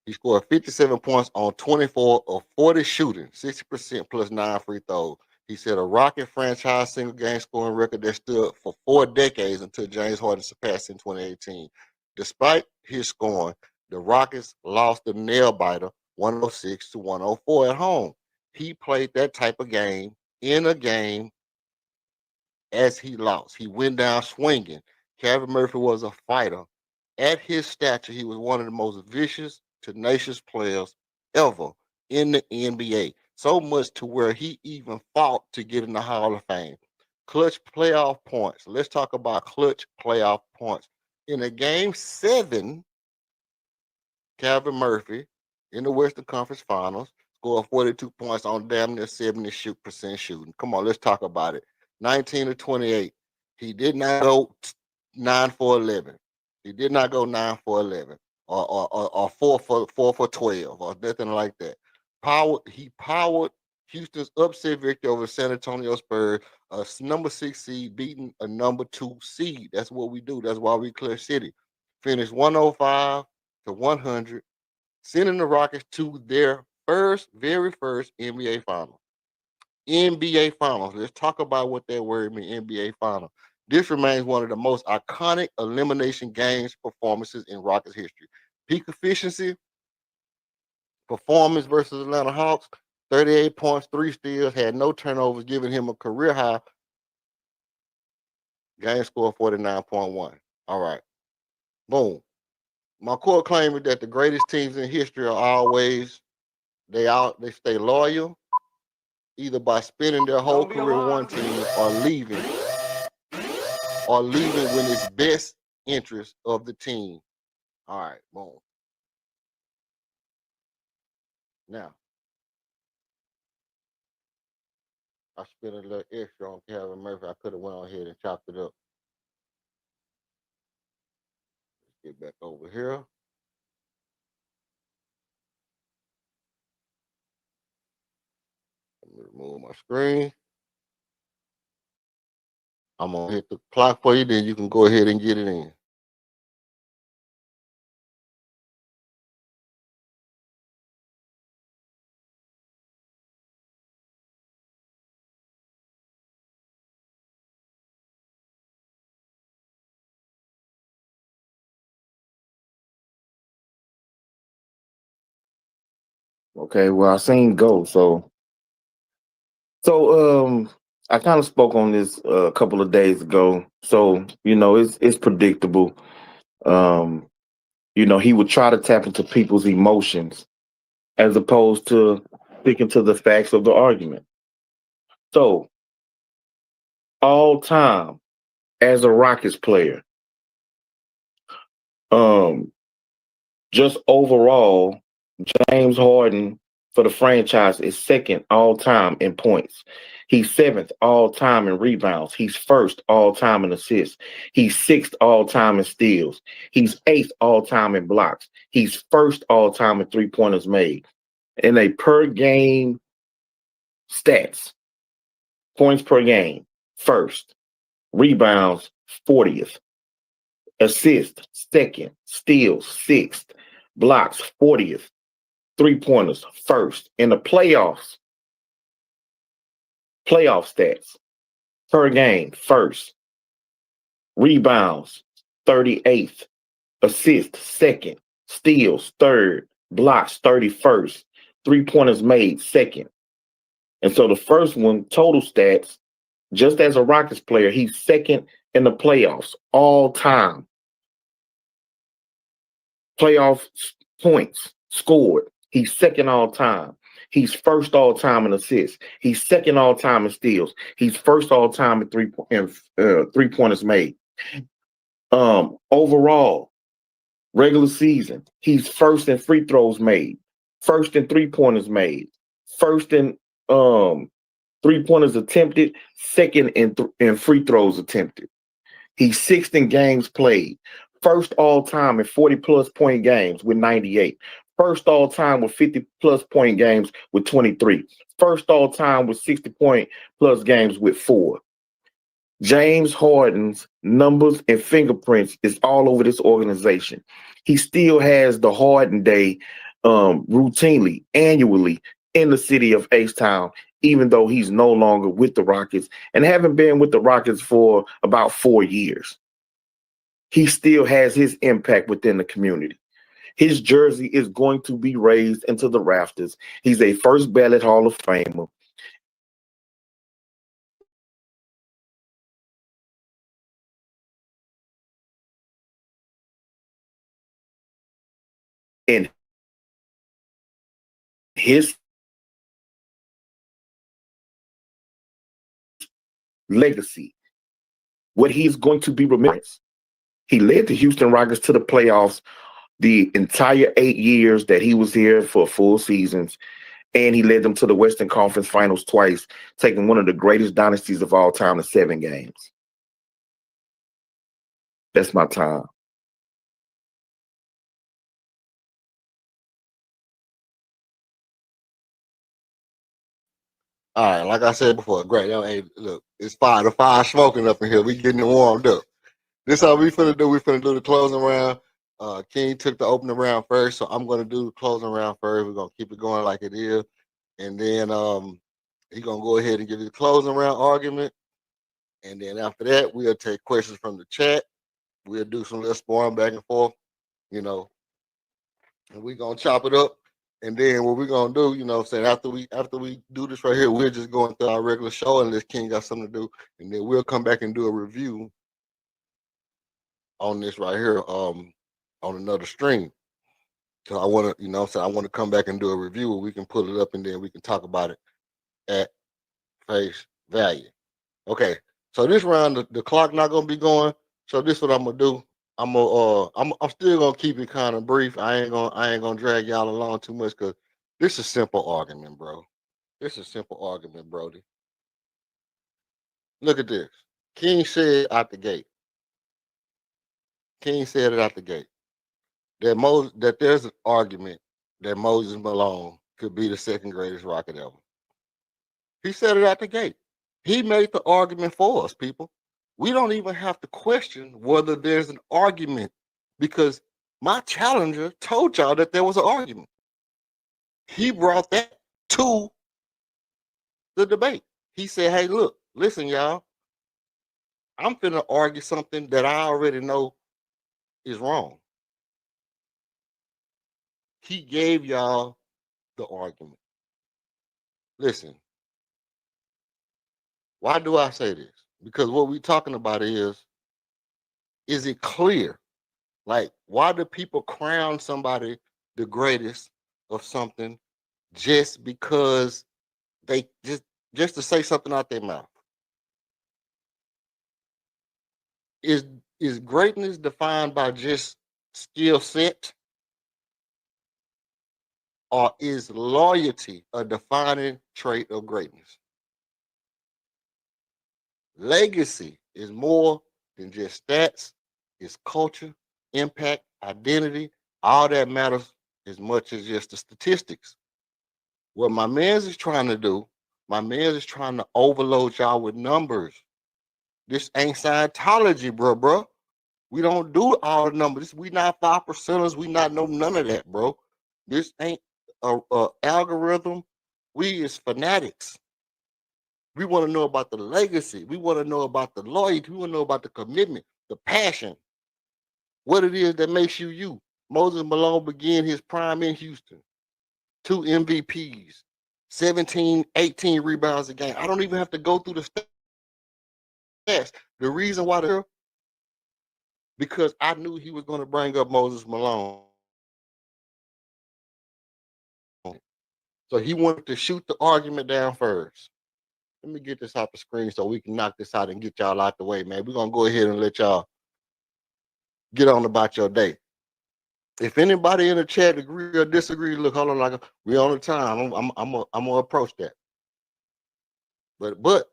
He scored 57 points on 24 of 40 shooting, 60% plus 9 free throws. He set a Rocket franchise single game scoring record that stood for 4 decades until James Harden surpassed in 2018. Despite his scoring, the Rockets lost the nail biter 106 to 104 at home. He played that type of game in a game as he lost. He went down swinging. Kevin Murphy was a fighter. At his stature, he was one of the most vicious, tenacious players ever in the NBA. So much to where he even fought to get in the Hall of Fame. Clutch playoff points. Let's talk about clutch playoff points. In a game 7, Kevin Murphy in the Western Conference Finals scored 42 points on damn near 70% shooting. Come on, let's talk about it. 19 to 28. He did not go 9 for 11. He did not go 9 for 11 or 4 for 12 or nothing like that. He powered Houston's upset victory over San Antonio Spurs, a number 6 seed beating a number 2 seed. That's what we do. That's why we Clutch City. Finished 105 to 100, sending the Rockets to their very first NBA final. NBA Finals. Let's talk about what that word means, NBA Finals. This remains one of the most iconic elimination games performances in Rockets history. Peak efficiency, performance versus Atlanta Hawks, 38 points, 3 steals, had no turnovers, giving him a career high game score 49.1. All right. Boom. My core claim is that the greatest teams in history are always they stay loyal, either by spending their whole career with one team or leaving when it's best interest of the team. All right, boom. Now, I spent a little extra on Calvin Murphy. I could have went on ahead and chopped it up. Let's get back over here. Let me remove my screen. I'm gonna hit the clock for you, then you can go ahead and get it in. Okay, well, I seen Go, so I kind of spoke on this a couple of days ago. So it's predictable. He would try to tap into people's emotions as opposed to sticking to the facts of the argument. So all time as a Rockets player, just overall, James Harden for the franchise is second all time in points. He's seventh all time in rebounds. He's first all time in assists. He's sixth all time in steals. He's eighth all time in blocks. He's first all time in 3-pointers made. In a per game stats, points per game, first. Rebounds, 40th. Assists, second. Steals, sixth. Blocks, 40th. 3-pointers, first. In the playoff stats, per game, first. Rebounds, 38th. Assists, second. Steals, third. Blocks, 31st. 3-pointers made, second. And so the first one, total stats, just as a Rockets player, he's second in the playoffs all time. Playoff points scored, he's second all time. He's first all time in assists. He's second all time in steals. He's first all time in 3-pointers made. Overall, regular season, he's first in free throws made, first in 3-pointers made, first in 3-pointers attempted, second in free throws attempted. He's sixth in games played, first all time in 40-plus point games with 98, first all time with 50-plus point games with 23, first all time with 60-point-plus games with 4. James Harden's numbers and fingerprints is all over this organization. He still has the Harden Day routinely, annually in the city of H-Town, even though he's no longer with the Rockets and haven't been with the Rockets for about 4 years. He still has his impact within the community. His jersey is going to be raised into the rafters. He's a first ballot Hall of Famer. And his legacy, what he's going to be remembered. He led the Houston Rockets to the playoffs the entire 8 years that he was here for full seasons, and he led them to the Western Conference Finals twice, taking one of the greatest dynasties of all time to 7 games. That's my time. All right, like I said before, great. Hey, look, it's fire. The fire smoking up in here. We getting it warmed up. This how we finna do. We finna do the closing round. King took the opening round first, so I'm gonna do the closing round first. We're gonna keep it going like it is, and then He's gonna go ahead and give his closing round argument, and then after that, we'll take questions from the chat. We'll do some little sparring back and forth, you know, and we're gonna chop it up. And then what we're gonna do, you know what I'm saying, after we do this right here, we're just going through our regular show unless King got something to do, and then we'll come back and do a review on this right here, on another stream. So I wanna, you know what I'm saying, I want to come back and do a review where we can pull it up and then we can talk about it at face value. Okay, so this round the clock not gonna be going. So this is what I'm gonna do. I'm still gonna keep it kind of brief. I ain't gonna drag y'all along too much because this is a simple argument, bro. This is a simple argument, Brody. Look at this. King said out the gate. King said it out the gate. That there's an argument that Moses Malone could be the second greatest Rocket ever. He said it out the gate. He made the argument for us, people. We don't even have to question whether there's an argument because my challenger told y'all that there was an argument. He brought that to the debate. He said, hey, look, listen, y'all. I'm finna argue something that I already know is wrong. He gave y'all the argument. Listen, why do I say this? Because what we're talking about is it clear? Like, why do people crown somebody the greatest of something just because they just to say something out their mouth? Is greatness defined by just skill set, or is loyalty a defining trait of greatness? Legacy is more than just stats. It's culture, impact, identity. All that matters as much as just the statistics. What my man's is trying to do, my man's is trying to overload y'all with numbers. This ain't Scientology, bro. We don't do all the numbers. We not 5%ers. We not know none of that, bro. This ain't a algorithm. We is fanatics. We want to know about the legacy. We want to know about the loyalty. We want to know about the commitment, the passion, what it is that makes you you. Moses Malone began his prime in Houston. 2 MVPs, 17, 18 rebounds a game. I don't even have to go through the stats. The reason why because I knew he was going to bring up Moses Malone. So he wanted to shoot the argument down first. Let me get this off the screen so we can knock this out and get y'all out the way, man. We're going to go ahead and let y'all get on about your day. If anybody in the chat agree or disagree, look, hold on, like we on the time. I'm gonna approach that. But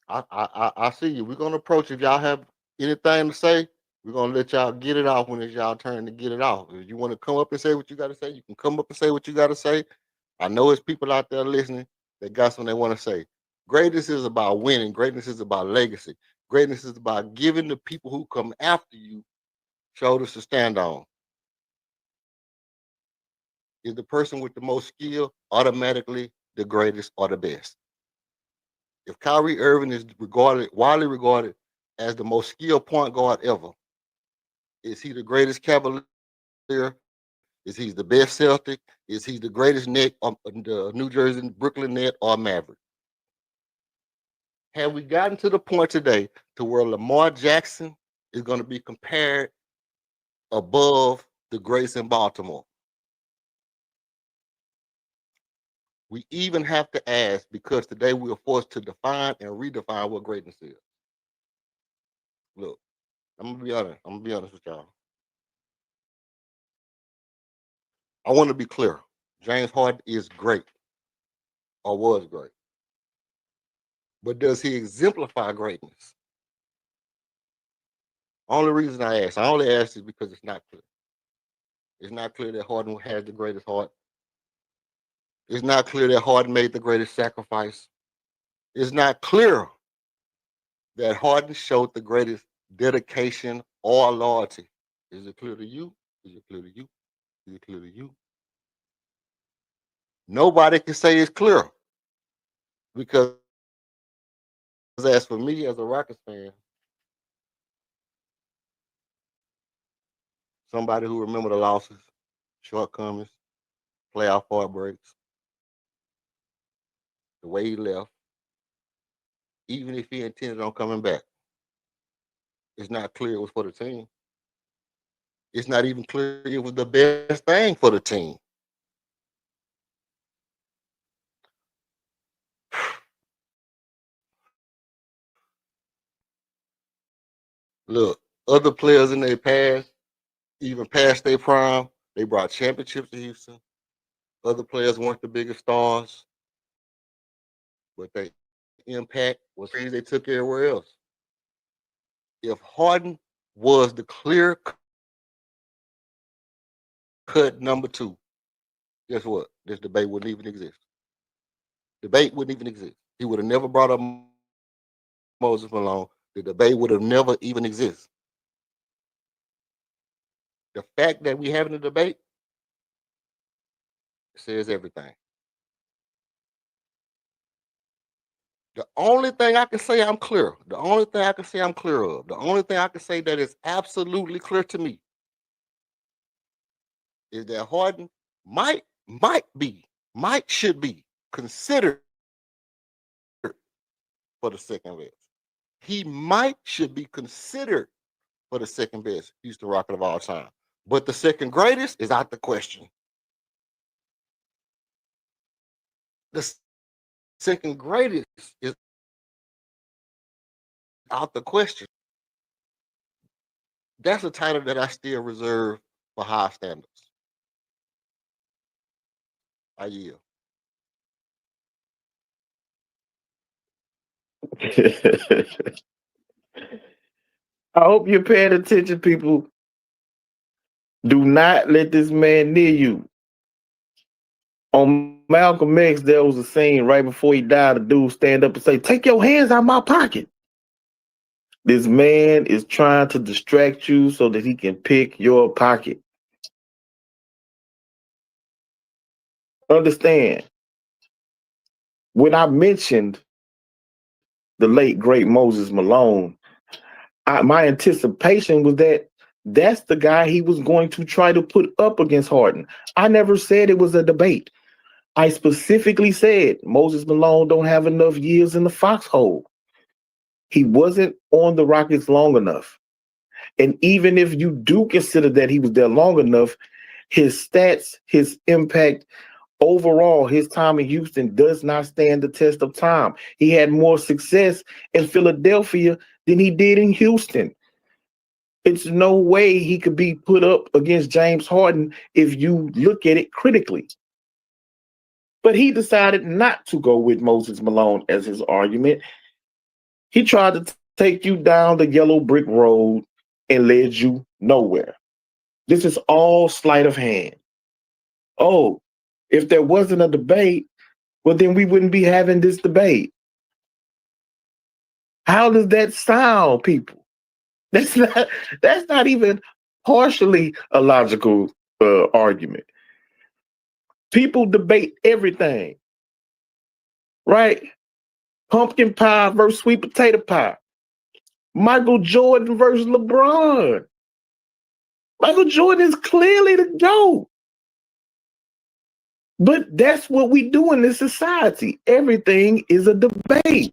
I see you. We're gonna approach. If y'all have anything to say, we're gonna let y'all get it off when it's y'all turn to get it off. If you want to come up and say what you got to say, you can come up and say what you got to say. I know it's people out there listening that got something they want to say. Greatness is about winning. Greatness is about legacy. Greatness is about giving the people who come after you shoulders to stand on. Is the person with the most skill automatically the greatest or the best? If Kyrie Irving is widely regarded as the most skilled point guard ever, is he the greatest Cavalier? Is he the best Celtic? Is he the greatest Net, the New Jersey, Brooklyn Net, or Maverick? Have we gotten to the point today to where Lamar Jackson is going to be compared above the greats in Baltimore? We even have to ask because today we are forced to define and redefine what greatness is. Look, I'm gonna be honest with y'all. I want to be clear. James Harden is great or was great. But does he exemplify greatness? Only reason I only ask is because it's not clear. It's not clear that Harden has the greatest heart. It's not clear that Harden made the greatest sacrifice. It's not clear that Harden showed the greatest dedication or loyalty. Is it clear to you? Is it clear to you? Is it clear to you? Nobody can say it's clear. Because as for me as a Rockets fan, somebody who remember the losses, shortcomings, playoff heartbreaks, the way he left, even if he intended on coming back, it's not clear it was for the team. It's not even clear it was the best thing for the team. Look, other players in their past, even past their prime, they brought championships to Houston. Other players weren't the biggest stars, but their impact was things they took everywhere else. If Harden was the clear cut number 2, guess what? This debate wouldn't even exist. Debate wouldn't even exist. He would have never brought up Moses Malone. The debate would have never even exist. The fact that we having a debate says everything. The only thing I can say I'm clear, the only thing I can say I'm clear of, the only thing I can say that is absolutely clear to me is that Harden should be considered for the second best. He should be considered for the second best Houston Rocket of all time. But the second greatest is out the question. The second greatest is out the question. That's a title that I still reserve for high standards. I yield. I hope you're paying attention, people. Do not let this man near you. On Malcolm X, there was a scene right before he died. A dude stand up and say, "Take your hands out of my pocket." This man is trying to distract you so that he can pick your pocket. Understand, when I mentioned the late, great Moses Malone, my anticipation was that that's the guy he was going to try to put up against Harden. I never said it was a debate. I specifically said Moses Malone don't have enough years in the foxhole. He wasn't on the Rockets long enough. And even if you do consider that he was there long enough, his stats, his impact, overall, his time in Houston does not stand the test of time. He had more success in Philadelphia than he did in Houston. It's no way he could be put up against James Harden if you look at it critically. But he decided not to go with Moses Malone as his argument. He tried to take you down the yellow brick road and led you nowhere. This is all sleight of hand. Oh, if there wasn't a debate, well, then we wouldn't be having this debate. How does that sound, people? That's not even partially a logical argument. People debate everything, right? Pumpkin pie versus sweet potato pie. Michael Jordan versus LeBron. Michael Jordan is clearly the GOAT. But that's what we do in this society. Everything is a debate.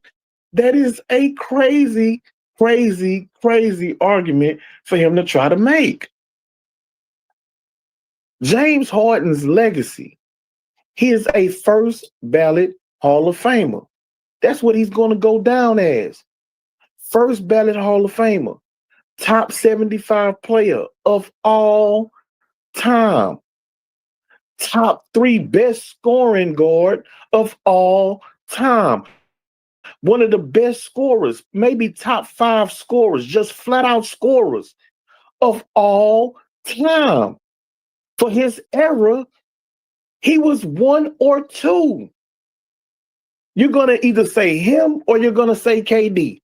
That is a crazy, crazy, crazy argument for him to try to make. James Harden's legacy. He is a first ballot Hall of Famer. That's what he's going to go down as. First ballot Hall of Famer. Top 75 player of all time. Top 3 best scoring guard of all time. One of the best scorers, maybe top 5 scorers, just flat out scorers of all time. For his era, he was 1 or 2. You're going to either say him or you're going to say KD.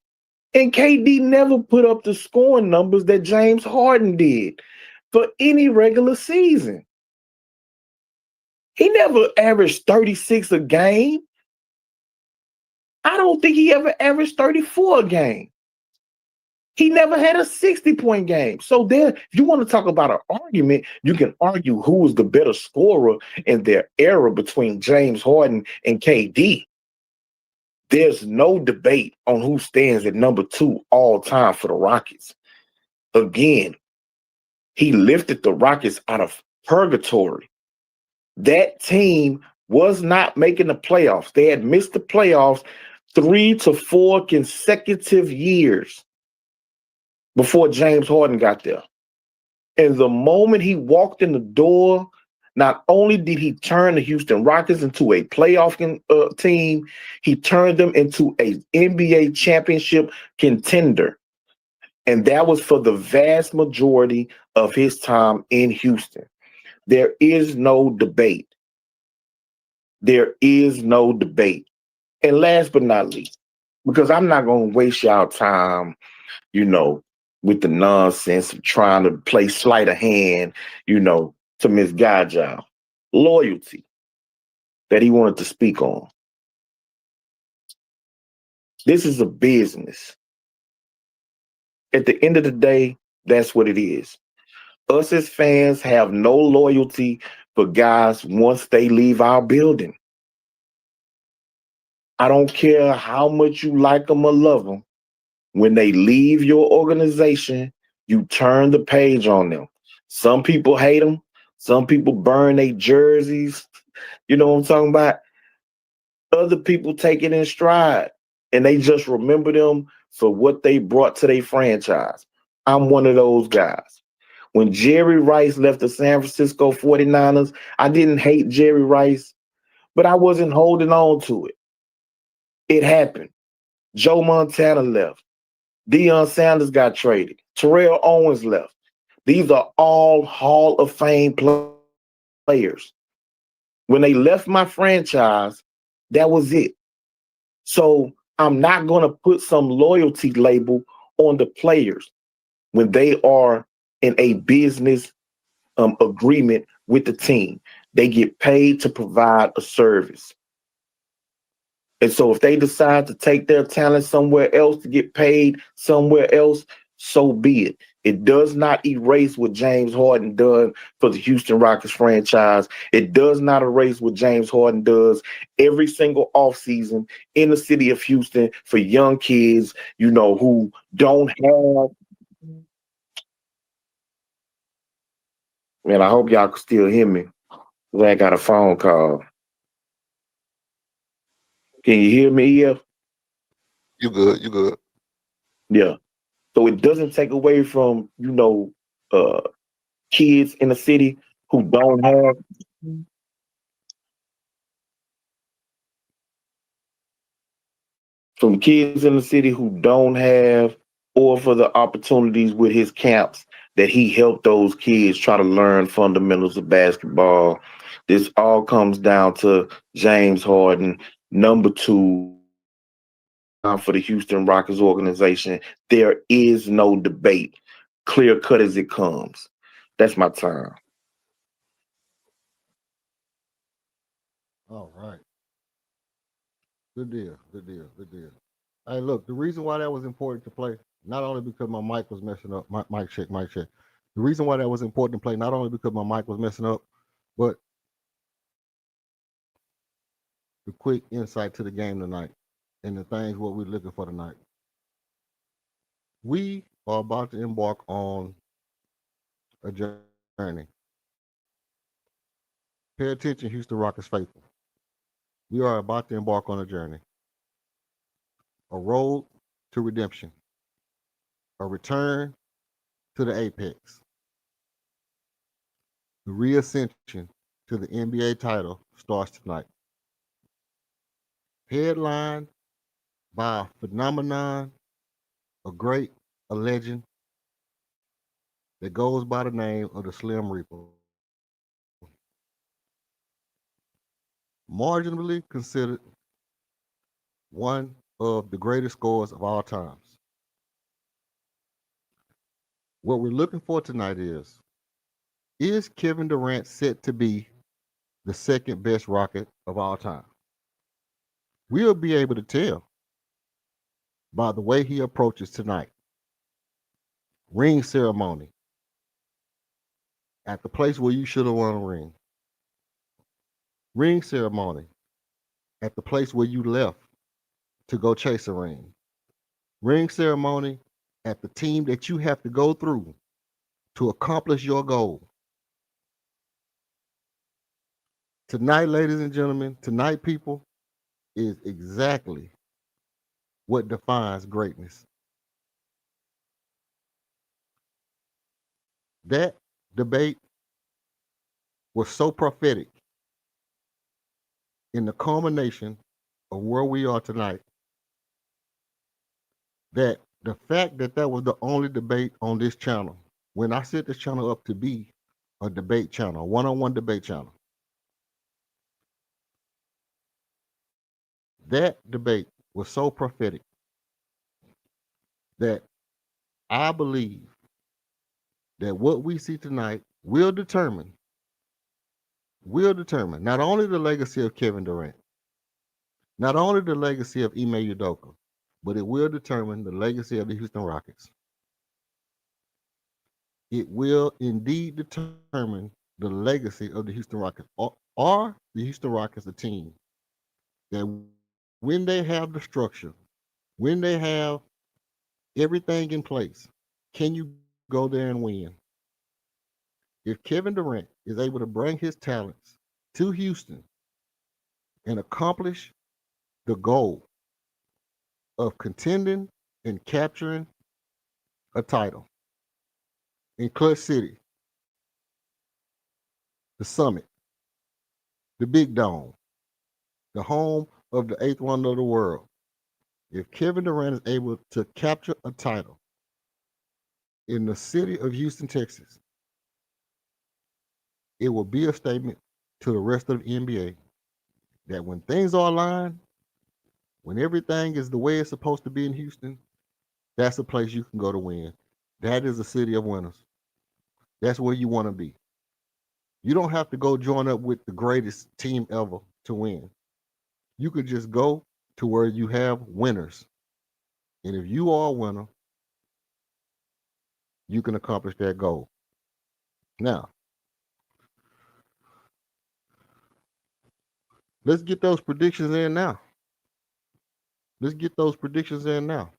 And KD never put up the scoring numbers that James Harden did for any regular season. He never averaged 36 a game. I don't think he ever averaged 34 a game. He never had a 60-point game. So there, if you want to talk about an argument, you can argue who was the better scorer in their era between James Harden and KD. There's no debate on who stands at number 2 all time for the Rockets. Again, he lifted the Rockets out of purgatory. That team was not making the playoffs. They had missed the playoffs 3 to 4 consecutive years before James Harden got there. And the moment he walked in the door, not only did he turn the Houston Rockets into a playoff team, he turned them into an NBA championship contender. And that was for the vast majority of his time in Houston. There is no debate. There is no debate. And last but not least, because I'm not going to waste y'all time, with the nonsense of trying to play sleight of hand, to misguide y'all. Loyalty that he wanted to speak on. This is a business. At the end of the day, that's what it is. Us as fans have no loyalty for guys once they leave our building. I don't care how much you like them or love them. When they leave your organization, you turn the page on them. Some people hate them. Some people burn their jerseys. You know what I'm talking about? Other people take it in stride and they just remember them for what they brought to their franchise. I'm one of those guys. When Jerry Rice left the San Francisco 49ers, I didn't hate Jerry Rice, but I wasn't holding on to it. It happened. Joe Montana left. Deion Sanders got traded. Terrell Owens left. These are all Hall of Fame players. When they left my franchise, that was it. So I'm not going to put some loyalty label on the players when they are in a business agreement with the team. They get paid to provide a service. And so if they decide to take their talent somewhere else to get paid somewhere else, so be it. It does not erase what James Harden done for the Houston Rockets franchise. It does not erase what James Harden does every single offseason in the city of Houston for young kids, who don't have. Man, I hope y'all can still hear me. I got a phone call. Can you hear me, EF? You good, you good. Yeah. So it doesn't take away from, kids in the city who don't have. From kids in the city who don't have, or for the opportunities with his camps that he helped those kids try to learn fundamentals of basketball. This all comes down to James Harden, number 2 for the Houston Rockets organization. There is no debate. Clear cut as it comes. That's my time. All right. Good deal. Good deal. Good deal. Hey, look, the reason why that was important to play, not only because my mic was messing up, mic check. The reason why that was important to play, not only because my mic was messing up, but the quick insight to the game tonight and the things what we're looking for tonight. We are about to embark on a journey. Pay attention, Houston Rockets faithful. We are about to embark on a journey. A road to redemption. A return to the apex. The reascension to the NBA title starts tonight. Headlined by a phenomenon, a great, a legend that goes by the name of the Slim Reaper. Marginally considered one of the greatest scorers of all times. What we're looking for tonight is Kevin Durant set to be the second best Rocket of all time? We'll be able to tell by the way he approaches tonight. Ring ceremony at the place where you should have won a ring. Ring ceremony at the place where you left to go chase a ring. Ring ceremony at the team that you have to go through to accomplish your goal. Tonight, ladies and gentlemen, tonight, people, is exactly what defines greatness. That debate was so prophetic in the culmination of where we are tonight that the fact that that was the only debate on this channel, when I set this channel up to be a debate channel, a one-on-one debate channel, that debate was so prophetic that I believe that what we see tonight will determine not only the legacy of Kevin Durant, not only the legacy of Ime Udoka, but it will determine the legacy of the Houston Rockets. It will indeed determine the legacy of the Houston Rockets. Are the Houston Rockets a team that when they have the structure, when they have everything in place, can you go there and win? If Kevin Durant is able to bring his talents to Houston and accomplish the goal of contending and capturing a title in Clutch City, the Summit, the Big Dome, the home of the eighth wonder of the world. If Kevin Durant is able to capture a title in the city of Houston, Texas, it will be a statement to the rest of the NBA that when things are aligned, when everything is the way it's supposed to be in Houston, that's a place you can go to win. That is a city of winners. That's where you want to be. You don't have to go join up with the greatest team ever to win. You could just go to where you have winners. And if you are a winner, you can accomplish that goal. Now, let's get those predictions in now. Let's get those predictions in now.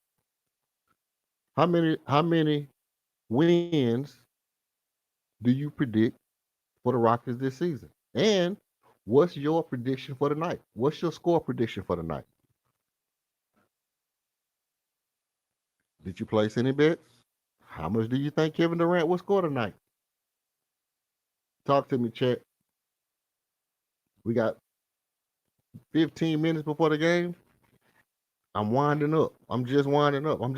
How many wins do you predict for the Rockets this season? And what's your prediction for the night? What's your score prediction for the night? Did you place any bets? How much do you think Kevin Durant will score tonight? Talk to me, chat. We got 15 minutes before the game. I'm winding up. I'm just winding up. I'm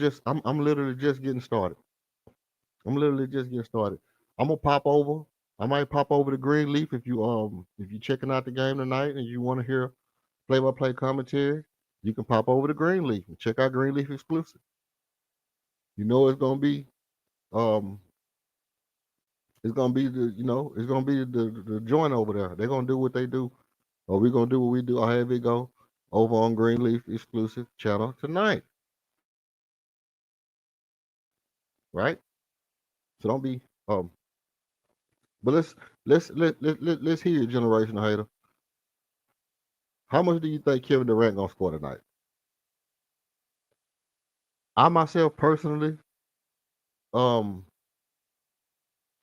literally just getting started. I'm gonna pop over. I might pop over to Greenleaf if you're checking out the game tonight and you want to hear play-by-play commentary. You can pop over to Greenleaf and check out Greenleaf exclusive. You know it's gonna be the joint over there. They're gonna do what they do, or we're gonna do what we do, or however it go over on Greenleaf exclusive channel tonight. Right? So don't be but let's hear your generational hater. How much do you think Kevin Durant gonna score tonight? I myself personally, Broken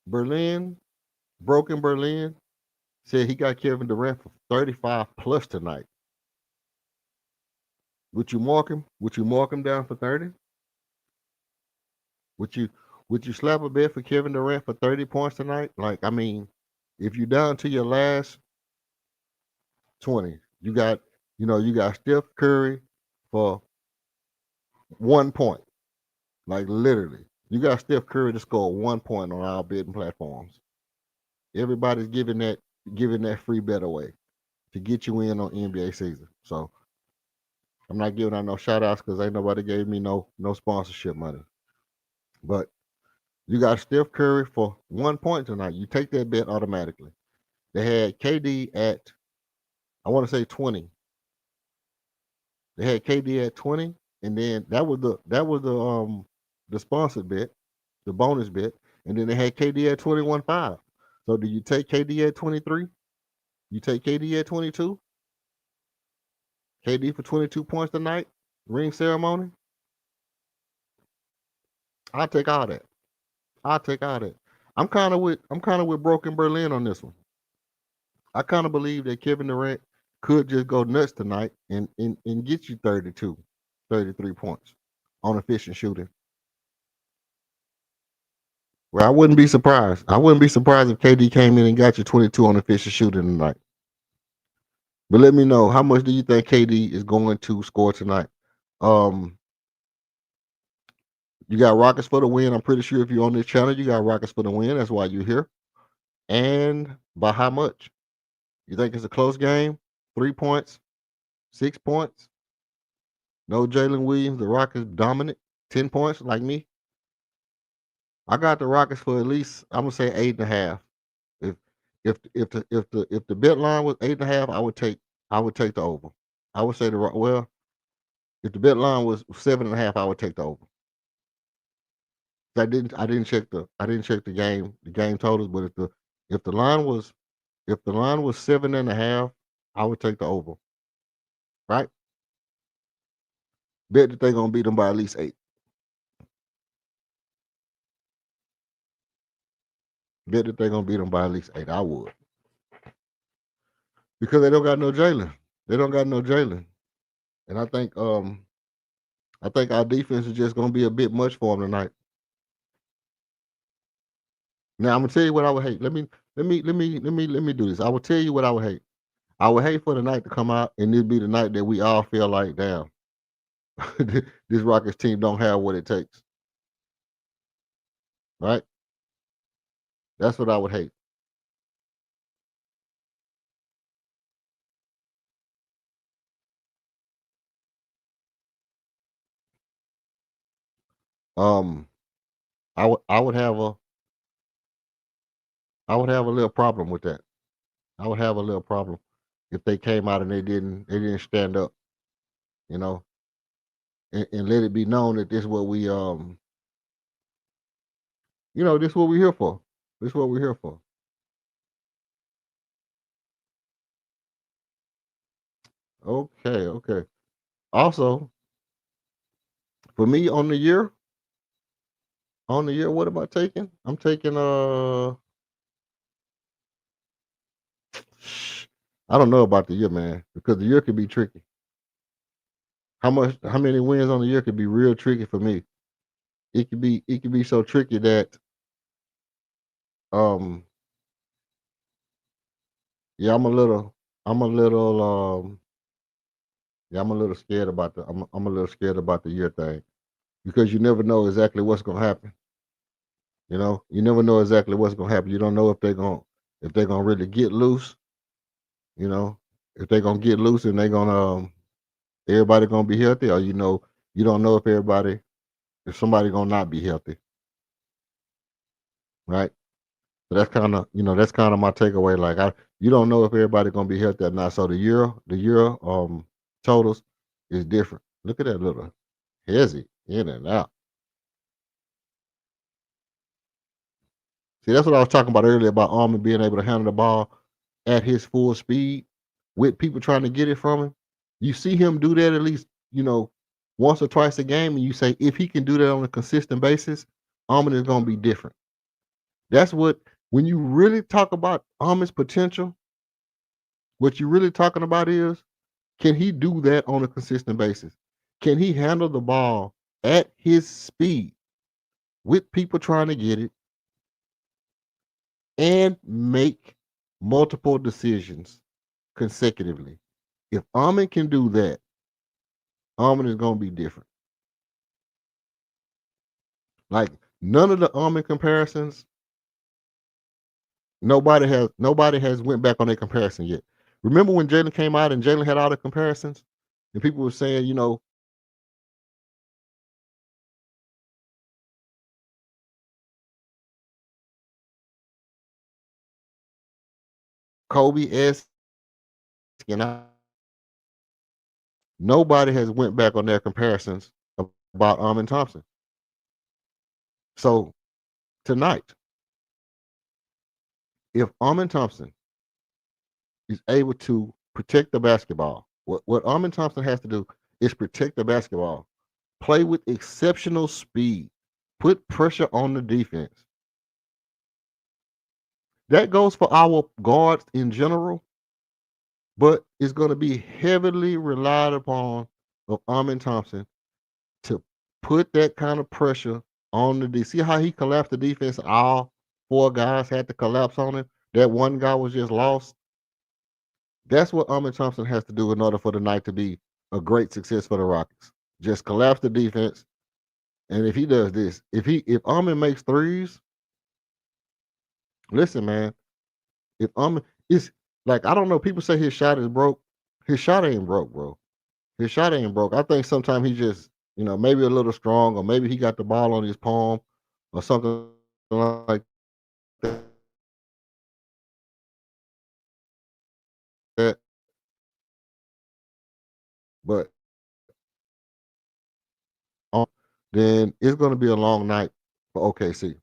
Berlin said he got Kevin Durant for 35 plus tonight. Would you mark him? Would you mark him down for 30? Would you slap a bet for Kevin Durant for 30 points tonight? Like, I mean, if you're down to your last 20, you got Steph Curry for 1 point. Like literally. You got Steph Curry to score 1 point on our betting platforms. Everybody's giving that free bet away to get you in on NBA season. So I'm not giving out no shout outs because ain't nobody gave me no sponsorship money. But you got Steph Curry for 1 point tonight. You take that bet automatically. They had KD at, I want to say 20. They had KD at 20, and then that was the sponsored bet, the bonus bet, and then they had KD at 21.5. So do you take KD at 23? You take KD at 22? KD for 22 points tonight, ring ceremony. I'll take all that. I'll take all that. I'm kind of with Broken Berlin on this one. I kind of believe that Kevin Durant could just go nuts tonight and get you 32, 33 points on efficient shooting. Well, I wouldn't be surprised. I wouldn't be surprised if KD came in and got you 22 on efficient shooting tonight. But let me know, how much do you think KD is going to score tonight? You got Rockets for the win. I'm pretty sure if you're on this channel, you got Rockets for the win. That's why you're here. And by how much? You think it's a close game? 3 points? 6 points? No Jalen Williams. The Rockets dominant. 10 points like me. I got the Rockets for at least, I'm gonna say 8.5. If the bet line was 8.5, I would take the over. I would say if the bet line was 7.5, I would take the over. I didn't check the game totals, but if the line was 7.5, I would take the over. Right? Bet that they're gonna beat them by at least 8. Bet that they're gonna beat them by at least 8. I would. Because they don't got no Jalen. They don't got no Jalen. And I think our defense is just gonna be a bit much for them tonight. Now I'm gonna tell you what I would hate. Let me do this. I will tell you what I would hate. I would hate for the night to come out and this be the night that we all feel like, damn, this Rockets team don't have what it takes. Right? That's what I would hate. I would have a little problem with that. I would have a little problem if they came out and they didn't stand up, you know, and let it be known that this is what we this is what we're here for. This is what we're here for. Okay. Also, for me on the year, what am I taking? I'm taking I don't know about the year, man, because the year could be tricky. How many wins on the year could be real tricky for me. It could be so tricky that um yeah, I'm a little scared about I'm a little scared about the year thing, because you never know exactly what's gonna happen. You never know exactly what's gonna happen. You don't know if they're gonna really get loose. If they're gonna get loose and they're gonna everybody gonna be healthy, or you don't know if somebody gonna not be healthy, right? So that's kind of my takeaway. Like you don't know if everybody gonna be healthy or not. So the year totals is different. Look at that little hezzy in and out. See, that's what I was talking about earlier about Armin being able to handle the ball at his full speed with people trying to get it from him. You see him do that at least, once or twice a game, and you say if he can do that on a consistent basis, Armin is gonna be different. That's when you really talk about Armin's potential, what you're really talking about is, can he do that on a consistent basis? Can he handle the ball at his speed with people trying to get it and make multiple decisions consecutively? If Armin can do that, Armin is going to be different. Like none of the Armin comparisons, nobody has went back on their comparison yet. Remember when Jalen came out and Jalen had all the comparisons, and people were saying, Kobe-esque, and nobody has went back on their comparisons about Amin Thompson. So tonight, if Amin Thompson is able to protect the basketball, what Amin Thompson has to do is protect the basketball, play with exceptional speed, put pressure on the defense. That goes for our guards in general, but it's going to be heavily relied upon of Amin Thompson to put that kind of pressure on the defense. See how he collapsed the defense? All four guys had to collapse on him. That one guy was just lost. That's what Amin Thompson has to do in order for the night to be a great success for the Rockets. Just collapse the defense. And if he does this, if Amin makes threes, listen, man, if Amin, it's like, I don't know, people say his shot is broke. His shot ain't broke, bro. His shot ain't broke. I think sometimes he just, maybe a little strong, or maybe he got the ball on his palm or something like that. But then it's going to be a long night for OKC.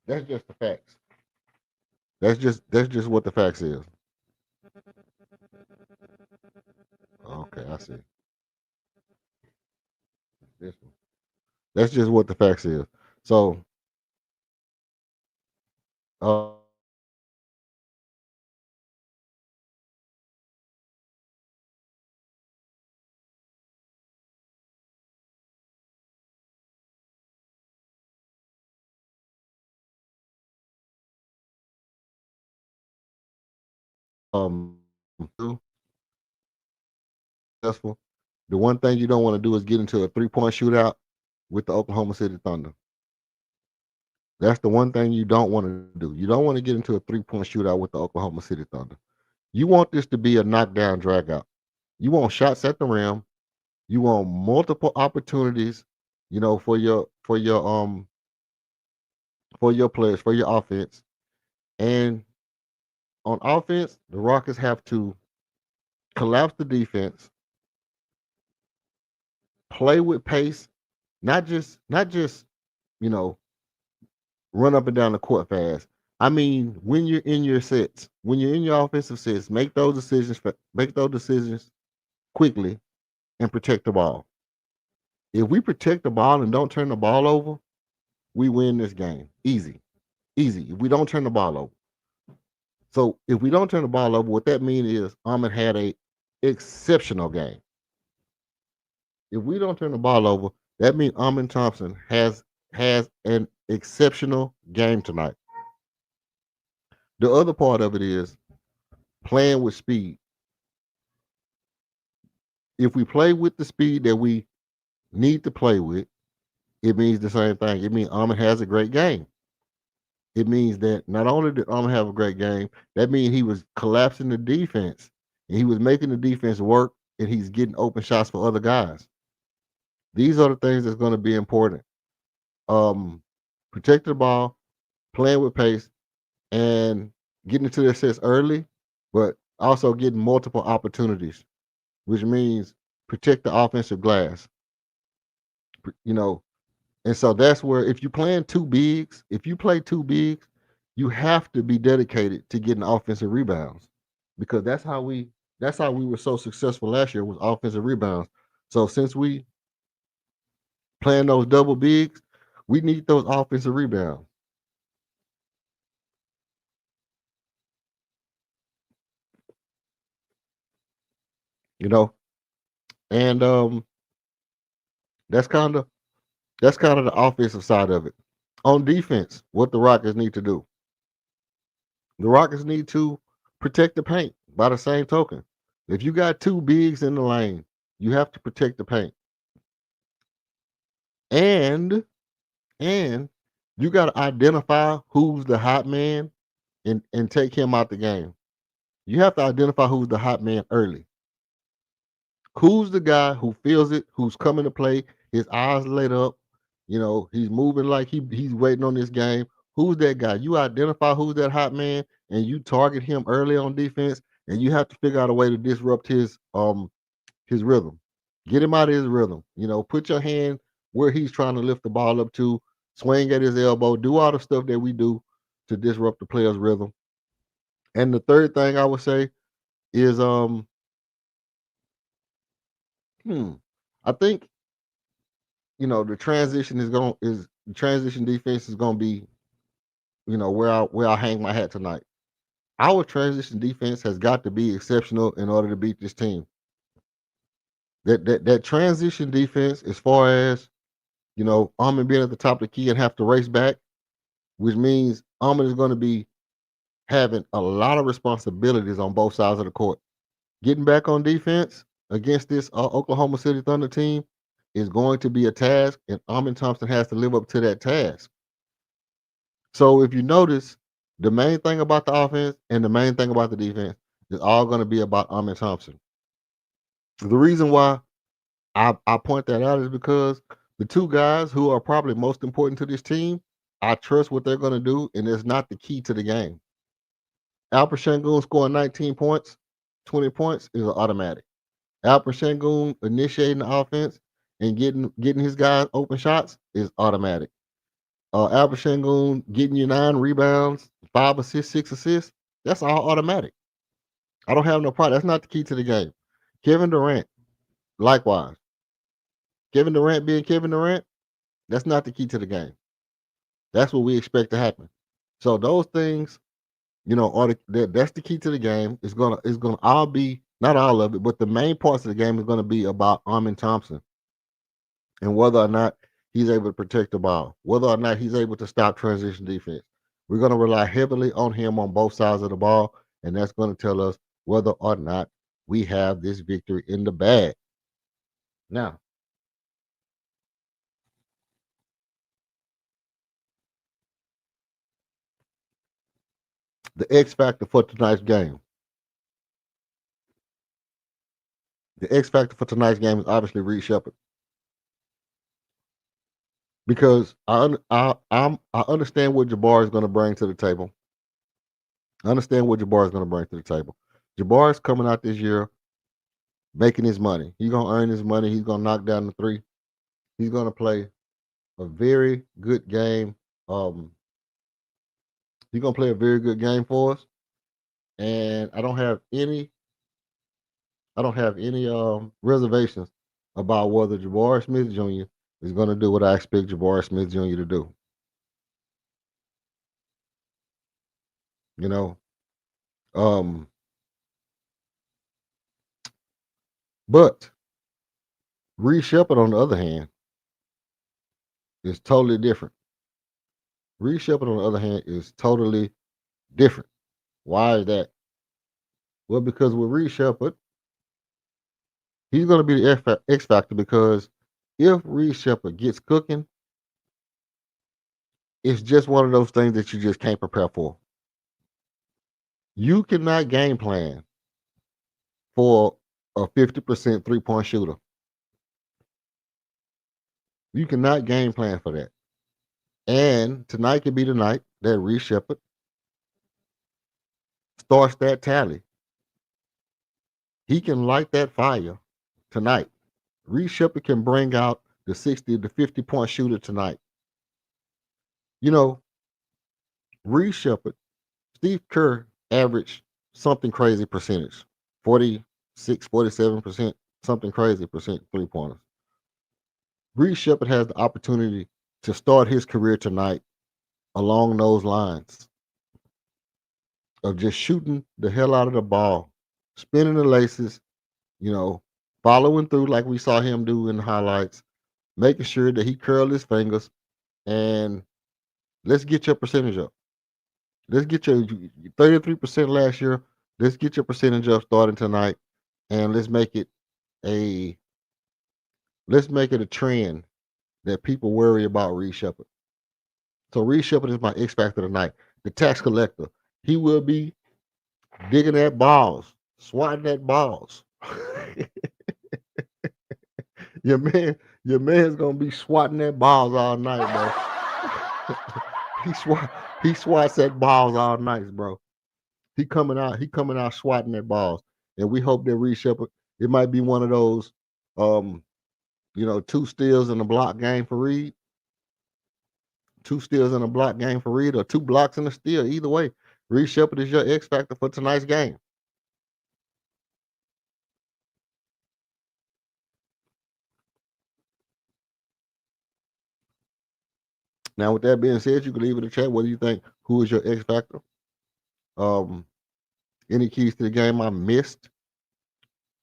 That's just the facts. That's just what the facts is. Okay, I see. This one. That's just what the facts is. So, successful. The one thing you don't want to do is get into a 3-point shootout with the Oklahoma City Thunder. That's the one thing you don't want to do. You don't want to get into a 3-point shootout with the Oklahoma City Thunder. You want this to be a knockdown, drag out. You want shots at the rim. You want multiple opportunities, for your players, for your offense. And on offense, the Rockets have to collapse the defense, play with pace, not just run up and down the court fast. I mean, when you're in your sets, when you're in your offensive sets, make those decisions quickly and protect the ball. If we protect the ball and don't turn the ball over, we win this game. Easy. If we don't turn the ball over. So if we don't turn the ball over, what that means is Amin had a exceptional game. If we don't turn the ball over, that means Amin Thompson has an exceptional game tonight. The other part of it is playing with speed. If we play with the speed that we need to play with, it means the same thing. It means Amin has a great game. It means that not only did Amin have a great game, that means he was collapsing the defense and he was making the defense work, and he's getting open shots for other guys. These are the things that's going to be important. Protect the ball, playing with pace, and getting into their sets early, but also getting multiple opportunities, which means protect the offensive glass. And so that's where, if you play two bigs, you have to be dedicated to getting offensive rebounds, because that's how we were so successful last year, was offensive rebounds. So since we playing those double bigs, we need those offensive rebounds. And that's kind of the offensive side of it. On defense, what the Rockets need to do. The Rockets need to protect the paint by the same token. If you got two bigs in the lane, you have to protect the paint. And you got to identify who's the hot man and take him out the game. You have to identify who's the hot man early. Who's the guy who feels it, who's coming to play, his eyes lit up, he's moving like he's waiting on this game. Who's that guy? You identify who's that hot man, and you target him early on defense, and you have to figure out a way to disrupt his rhythm. Get him out of his rhythm. Put your hand where he's trying to lift the ball up to, swing at his elbow, do all the stuff that we do to disrupt the player's rhythm. And the third thing I would say is I think the transition defense is gonna be where I hang my hat tonight. Our transition defense has got to be exceptional in order to beat this team. That transition defense, as far as Ahmed being at the top of the key and have to race back, which means Ahmed is going to be having a lot of responsibilities on both sides of the court. Getting back on defense against this Oklahoma City Thunder team is going to be a task, and Ahmed Thompson has to live up to that task. So if you notice, the main thing about the offense and the main thing about the defense is all going to be about Ahmed Thompson. The reason why I point that out is because the two guys who are probably most important to this team, I trust what they're going to do, and it's not the key to the game. Alper Sengun scoring 19 points, 20 points is an automatic. Alper Sengun initiating the offense and getting his guys open shots is automatic. Alper Sengun getting you 9 rebounds, 5 assists, 6 assists, that's all automatic. I don't have no problem. That's not the key to the game. Kevin Durant, likewise. Kevin Durant being Kevin Durant, that's not the key to the game. That's what we expect to happen. So those things, that's the key to the game. It's gonna all be, not all of it, but the main parts of the game is gonna be about Ahmed Thompson and whether or not he's able to protect the ball, whether or not he's able to stop transition defense. We're gonna rely heavily on him on both sides of the ball, and that's gonna tell us whether or not we have this victory in the bag. Now, the X factor for tonight's game. The X factor for tonight's game is obviously Reed Shepherd, because I understand what Jabbar is going to bring to the table. I understand what Jabbar is going to bring to the table. Jabbar is coming out this year making his money. He's going to earn his money. He's going to knock down the three. He's going to play a very good game. He's going to play a very good game for us, and I don't have any reservations about whether Jabbar Smith Jr. is going to do what I expect Jabbar Smith Jr. to do. But Reed Shepherd, on the other hand, is totally different. Reed Shepherd, on the other hand, is totally different. Why is that? Well, because with Reed Shepherd, he's going to be the X factor, because if Reed Shepherd gets cooking, it's just one of those things that you just can't prepare for. You cannot game plan for a 50% three-point shooter. You cannot game plan for that. And tonight could be the night that Reed Shepherd starts that tally. He can light that fire tonight. Reed Shepherd can bring out the 60 to 50-point shooter tonight. Reed Shepherd, Steve Kerr averaged something crazy percentage, 46, 47%, something crazy percent three-pointers. Reed Shepherd has the opportunity to start his career tonight along those lines of just shooting the hell out of the ball, spinning the laces, following through like we saw him do in the highlights, making sure that he curled his fingers, and let's get your percentage up. Let's get your 33% last year. Let's get your percentage up starting tonight, and let's make it a trend that people worry about Reed Shepherd. So Reed Shepherd is my X factor tonight. The tax collector. He will be digging at balls, swatting at balls. Your man's gonna be swatting at balls all night, bro. He swats at balls all night, bro. He coming out swatting at balls. And we hope that Reed Shepard, it might be one of those 2 steals in a block game for Reed. 2 steals in a block game for Reed, or 2 blocks in a steal. Either way, Reed Shepard is your X factor for tonight's game. Now, with that being said, you can leave in the chat what do you think, who is your X factor. Any keys to the game I missed?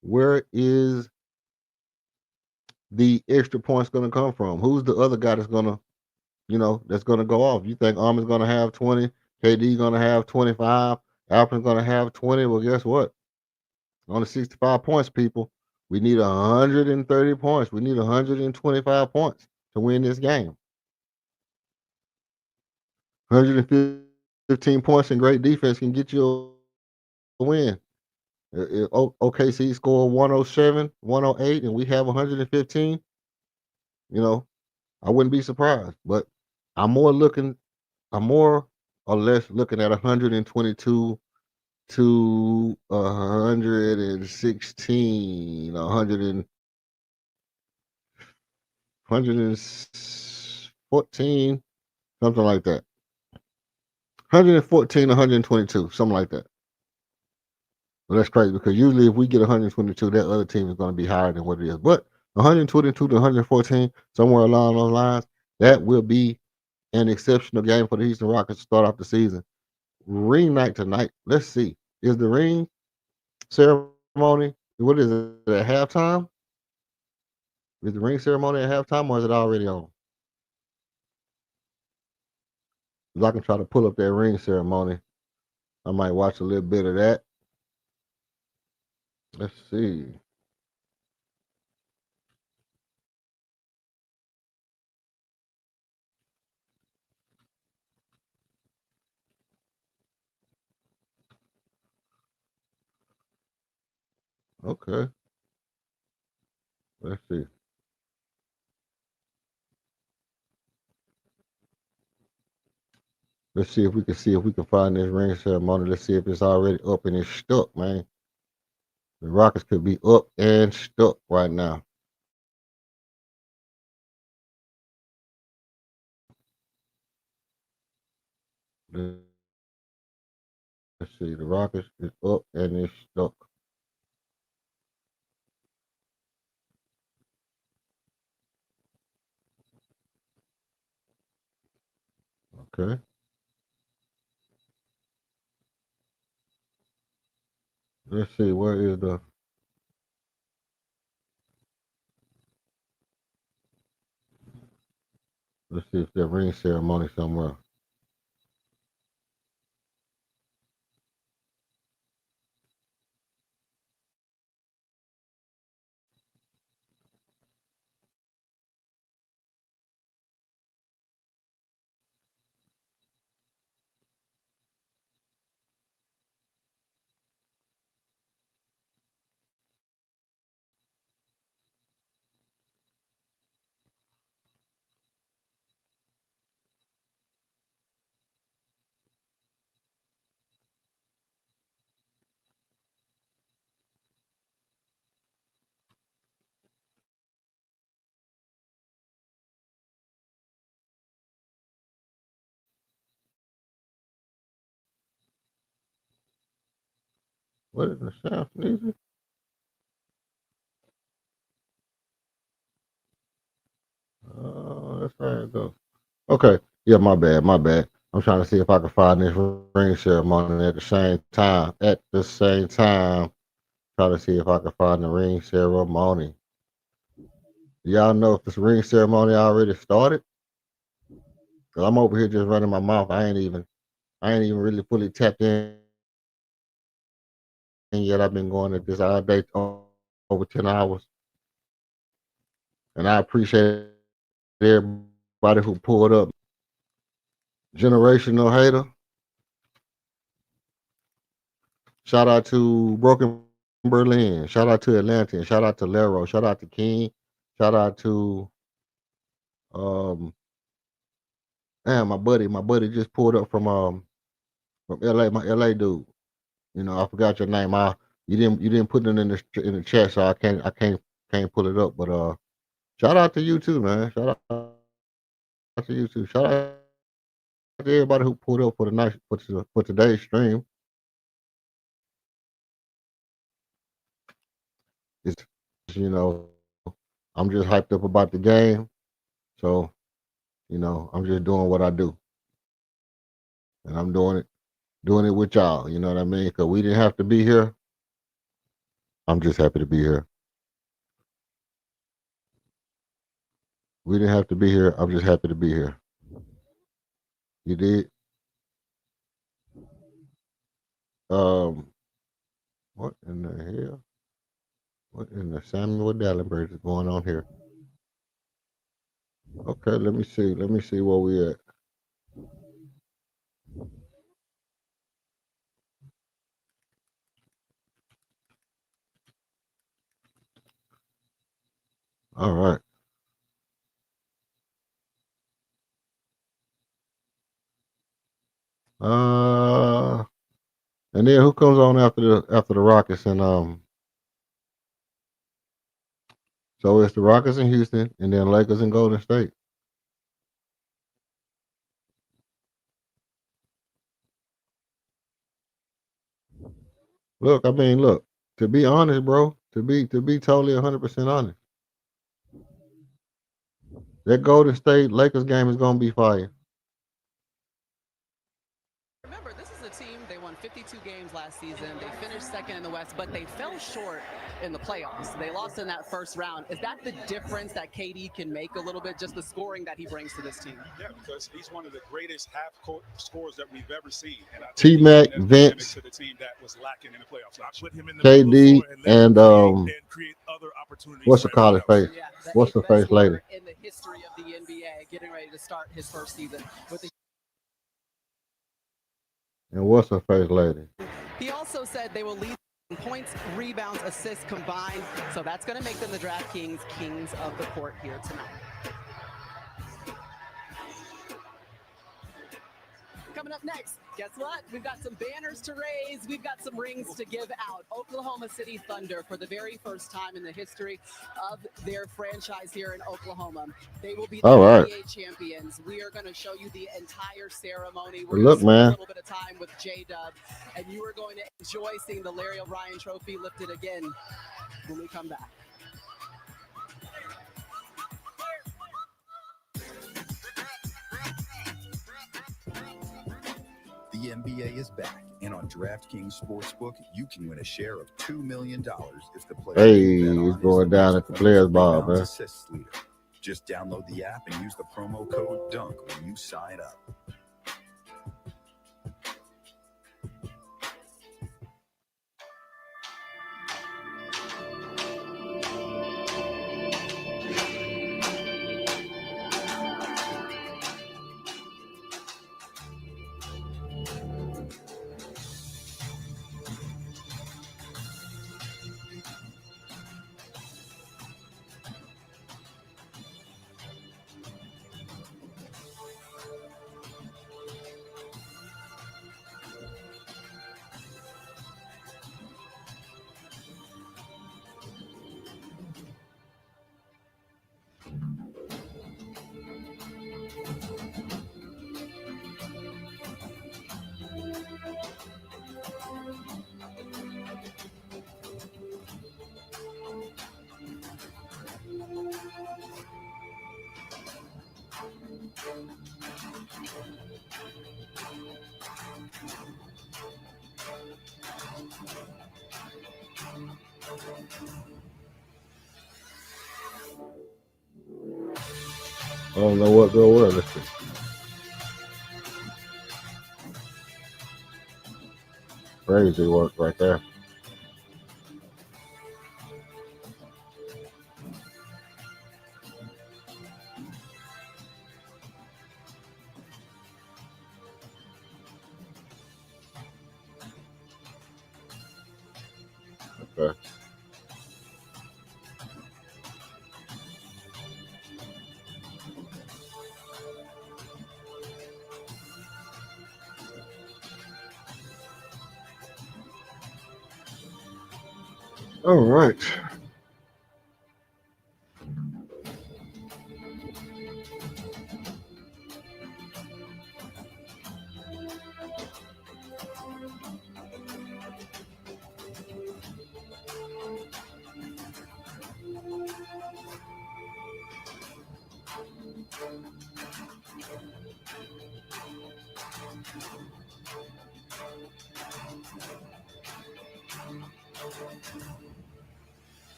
Where is the extra points going to come from? Who's the other guy that's going to, that's going to go off? You think Armin's going to have 20, KD going to have 25, Alfred's going to have 20? Well, guess what? On the 65 points, people, we need 130 points. We need 125 points to win this game. 115 points and great defense can get you a win. If OKC score 107, 108, and we have 115, I wouldn't be surprised. But I'm more or less looking at 122 to 116, 114, something like that. 114, 122, something like that. Well, that's crazy because usually if we get 122, that other team is going to be higher than what it is. But 122 to 114, somewhere along those lines, that will be an exceptional game for the Houston Rockets to start off the season. Ring night tonight. Let's see. Is the ring ceremony, what is it, at halftime? Is the ring ceremony at halftime or is it already on? If I can try to pull up that ring ceremony, I might watch a little bit of that. Let's see. Okay. Let's see. Let's see if we can find this ring ceremony. Let's see if it's already up and it's stuck, man. The Rockets could be up and stuck right now. Let's see. The Rockets is up and it's stuck. Okay. Let's see. Where is the... Let's see if there's a ring ceremony somewhere. What is the sound sneezing? That's right. Go. Okay. Yeah, my bad. My bad. I'm trying to see if I can find this ring ceremony at the same time. Try to see if I can find the ring ceremony. Y'all know if this ring ceremony already started? Cause I'm over here just running my mouth. I ain't even really fully tapped in yet. I've been going at this all day, over 10 hours. And I appreciate everybody who pulled up. Generational hater. Shout out to Broken Berlin. Shout out to Atlanta. Shout out to Lero. Shout out to King. Shout out to my buddy just pulled up from LA, my LA dude. You know, I forgot your name. You didn't put it in the chat, so I can't pull it up. But shout out to you too, man. Shout out to you too. Shout out to everybody who pulled up for the night for today's stream. It's you know, I'm just hyped up about the game, so I'm just doing what I do, and I'm doing it with y'all. You know what I mean? Because we didn't have to be here. I'm just happy to be here. We didn't have to be here. I'm just happy to be here. You did. What in the hell? What in the Samuel Dallenberg is going on here? Okay, let me see. Let me see where we at. All right. And then who comes on after the Rockets so it's the Rockets in Houston and then Lakers and Golden State. Look, to be honest, bro, to be totally 100% honest, that Golden State Lakers game is gonna be fire. Remember, this is a team, they won 52 games last season. They finished second in the West, but they fell short in the playoffs. They lost in that first round. Is that the difference that KD can make a little bit, just the scoring that he brings to this team? Yeah, because he's one of the greatest half-court scorers that we've ever seen. And T-Mac, Vince, to the team that was lacking in the playoffs. I put him in the KD, and create other opportunities. what's the college face? Yeah, What's the face lady? In the history of the NBA, getting ready to start his first season with the. And what's her face lady? He also said they will lead in points, rebounds, assists combined. So that's going to make them the DraftKings kings of the court here tonight. Coming up next, guess what? We've got some banners to raise. We've got some rings to give out. Oklahoma City Thunder, for the very first time in the history of their franchise here in Oklahoma, they will be the NBA champions. We are going to show you the entire ceremony. We're going to spend a little bit of time with J-Dub, and you are going to enjoy seeing the Larry O'Brien Trophy lifted again when we come back. The NBA is back, and on DraftKings Sportsbook, you can win a share of $2 million if the player is going down at the Players Ball, man. Just download the app and use the promo code DUNK when you sign up. I don't know what go where. Let's see. Crazy work right there. Okay. All right.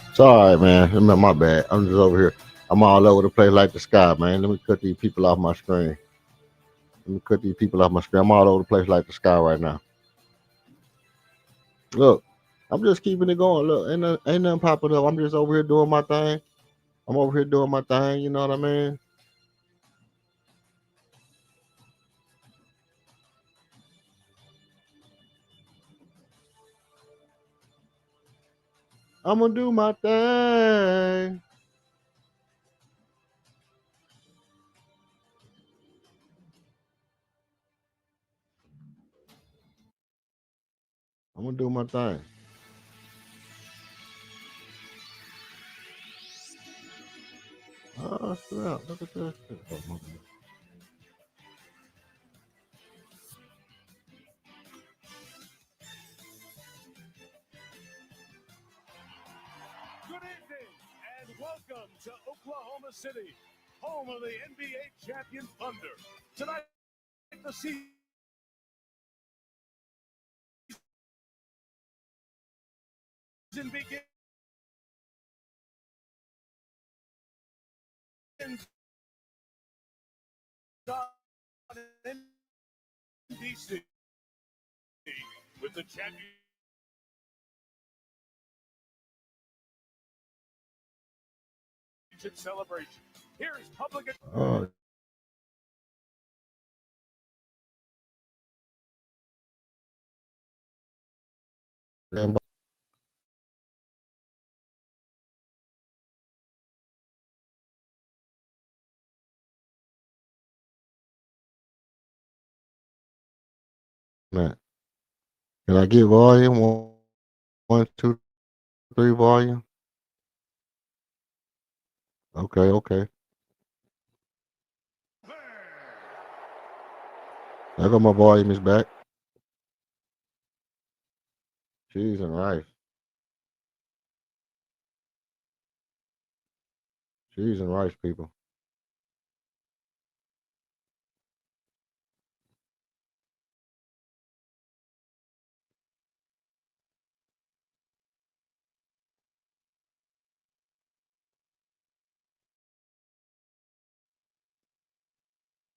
It's all right, man. My bad. I'm just over here. I'm all over the place like the sky, man. Let me cut these people off my screen. I'm all over the place like the sky right now. Look, I'm just keeping it going. Look, ain't nothing popping up. I'm just over here doing my thing. I'm over here doing my thing. You know what I mean? I'm gonna do my thing. I'm gonna do my thing. Oh, snap. Look at this shit. Oh, my God. Good evening and welcome to Oklahoma City, home of the NBA champion Thunder. Tonight, the season begins on NBC with the championship celebration. Here is public. Oh, damn. Man, can I get volume? One, two, three, volume. Okay, okay. I got my volume is back. Cheese and rice. Cheese and rice, people.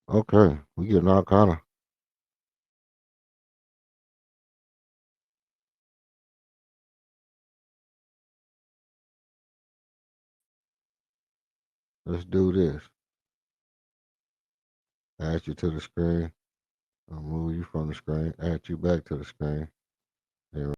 Okay, we getting all kind of. Let's do this. Add you to the screen. I'll move you from the screen. Add you back to the screen. There.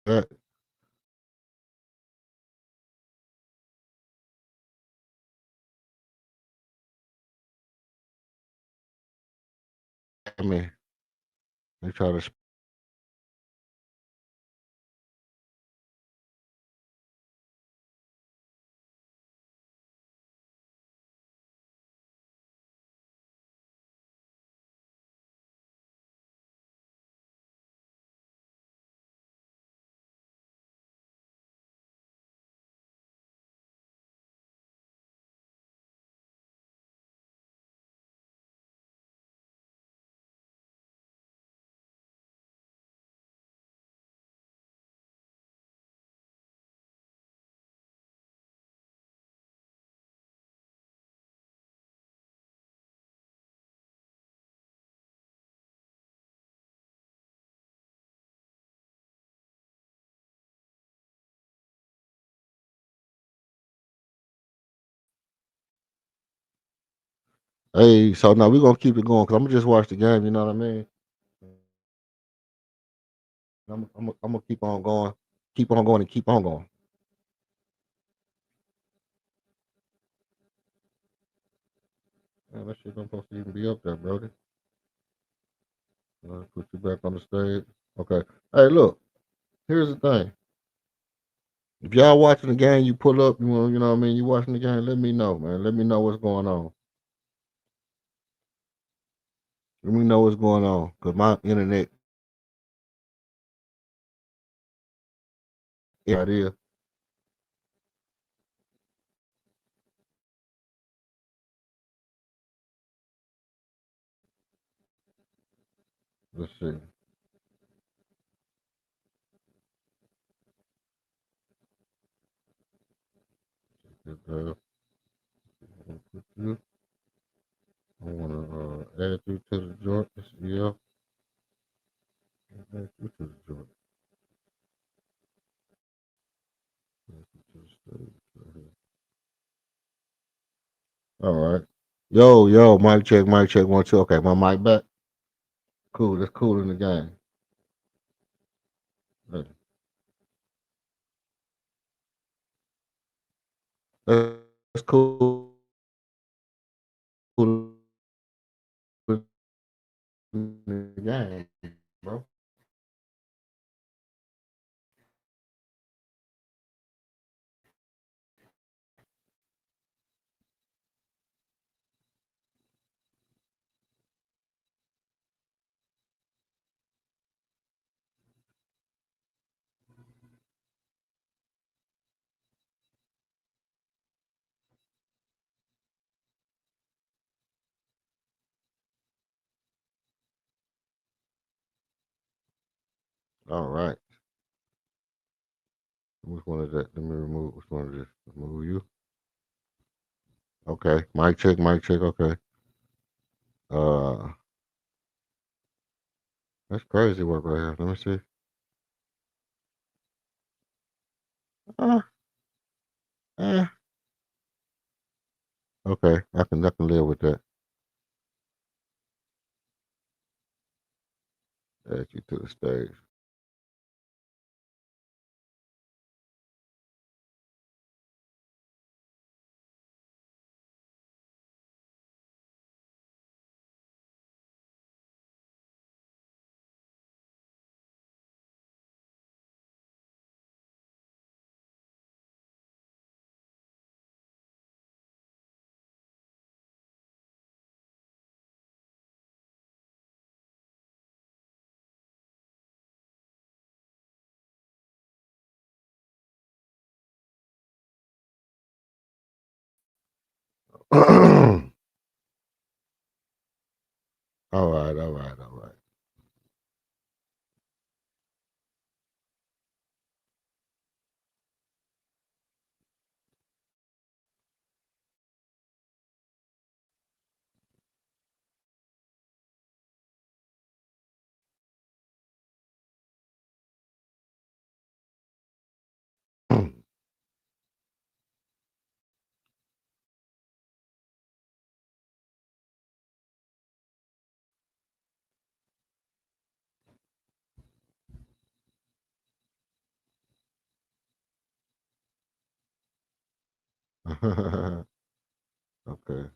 That. I mean, they try to Hey, so now we're gonna keep it going because I'm gonna just watch the game. You know what I mean? I'm gonna keep on going, and keep on going. Man, that shit don't supposed to even be up there, Brody. Put you back on the stage. Okay. Hey, look. Here's the thing. If y'all watching the game, you pull up. You know what I mean. You watching the game. Let me know, man. Let me know what's going on. Let me know what's going on because my internet idea. Let's see. I want to add you to the joint. Yeah. Add you to the joint. Add you to the stage right here. All right. Yo, mic check, 1, 2. Okay, my mic back. Cool. That's cool in the game. Hey. That's cool in the game, bro. All right. Which one is that? Let me remove. Which one is this? Remove you. Okay. Mic check, mic check. Okay. Uh, that's crazy work right here. Let me see. Uh, eh. Okay. I can live with that. Add you to the stage. All right, all right, all right. Okay.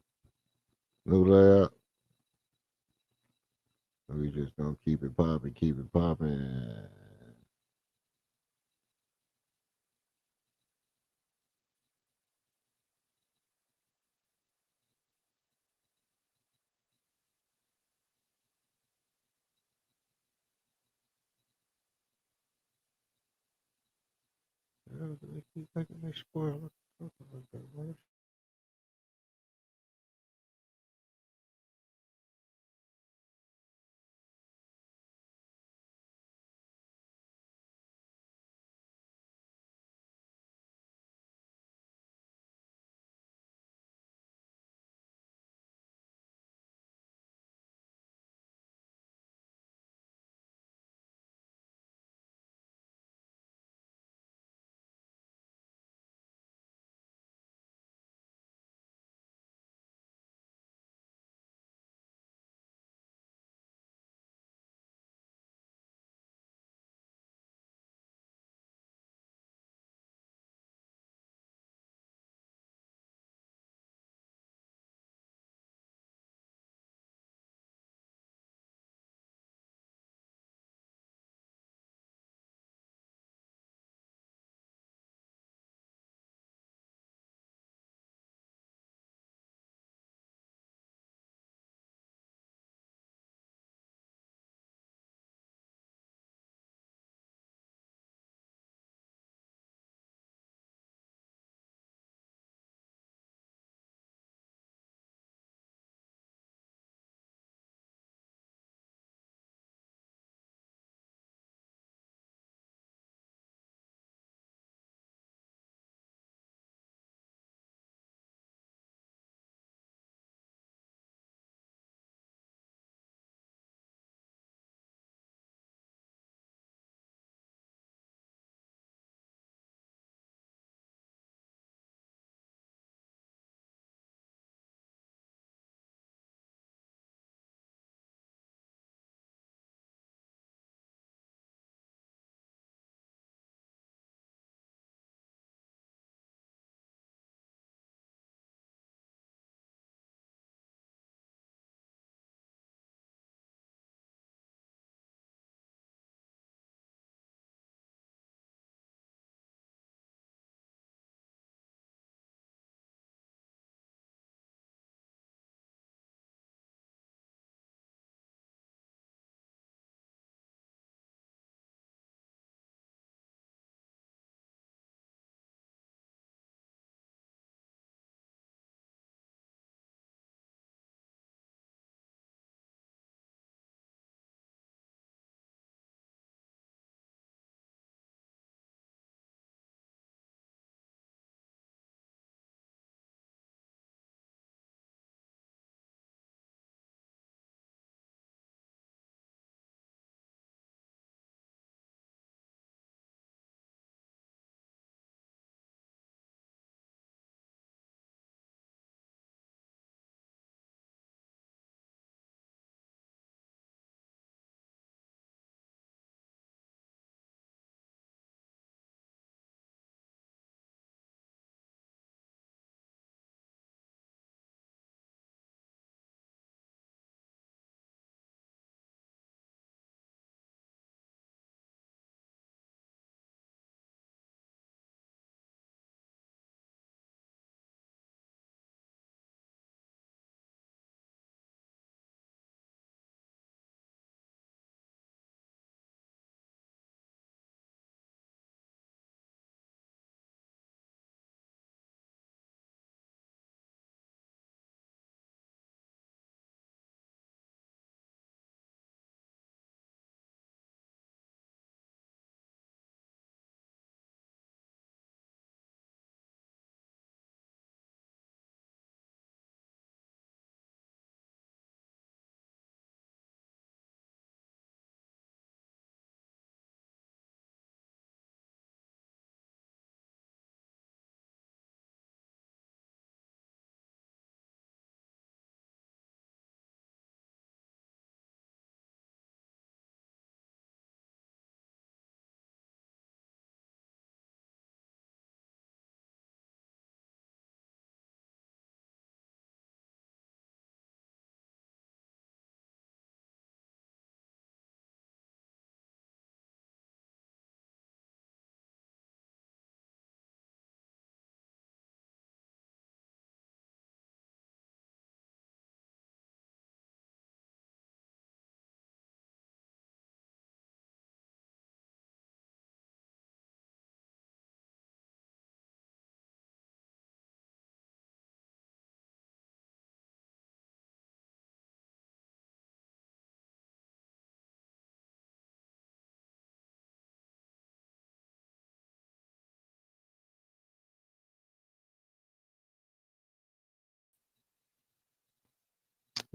New layout. We just gonna keep it popping, keep it popping. They keep making me spoil it.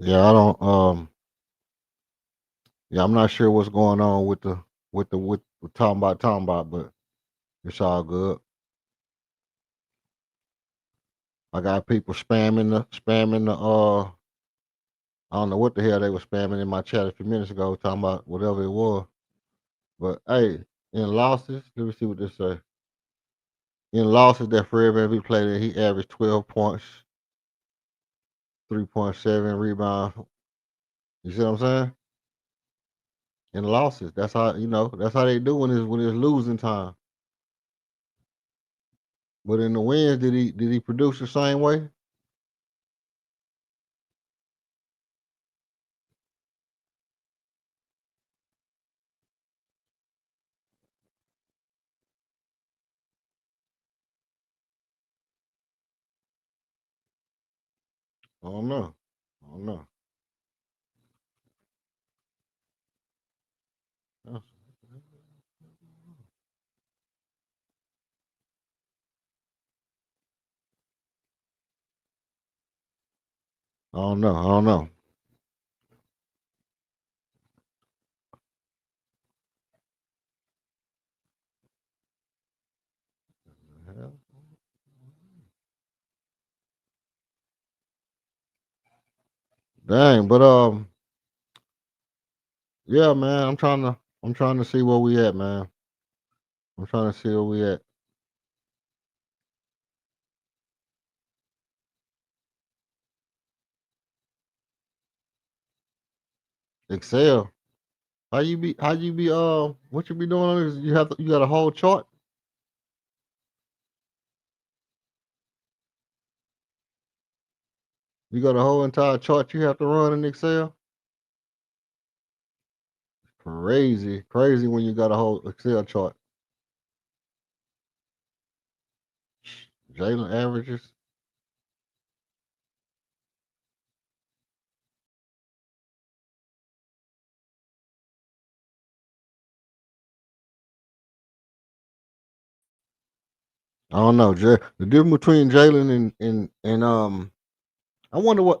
Yeah, I don't. Yeah, I'm not sure what's going on with with talking about, but it's all good. I got people spamming the. I don't know what the hell they were spamming in my chat a few minutes ago, talking about whatever it was. But hey, in losses, let me see what this say. In losses that Fred VanVleet played in, he averaged 12 points, 3.7 rebounds. You see what I'm saying? In losses, that's how that's how they do when it's losing time. But in the wins, did he produce the same way? I don't know. I don't know. That's- I don't know. I don't know. Hell. Dang, but yeah, man, I'm trying to see where we at, man. I'm trying to see where we at. Excel. How you be what you be doing is you got a whole chart. You got a whole entire chart you have to run in Excel. Crazy, crazy when you got a whole Excel chart. Jalen averages. I don't know. The difference between Jalen and I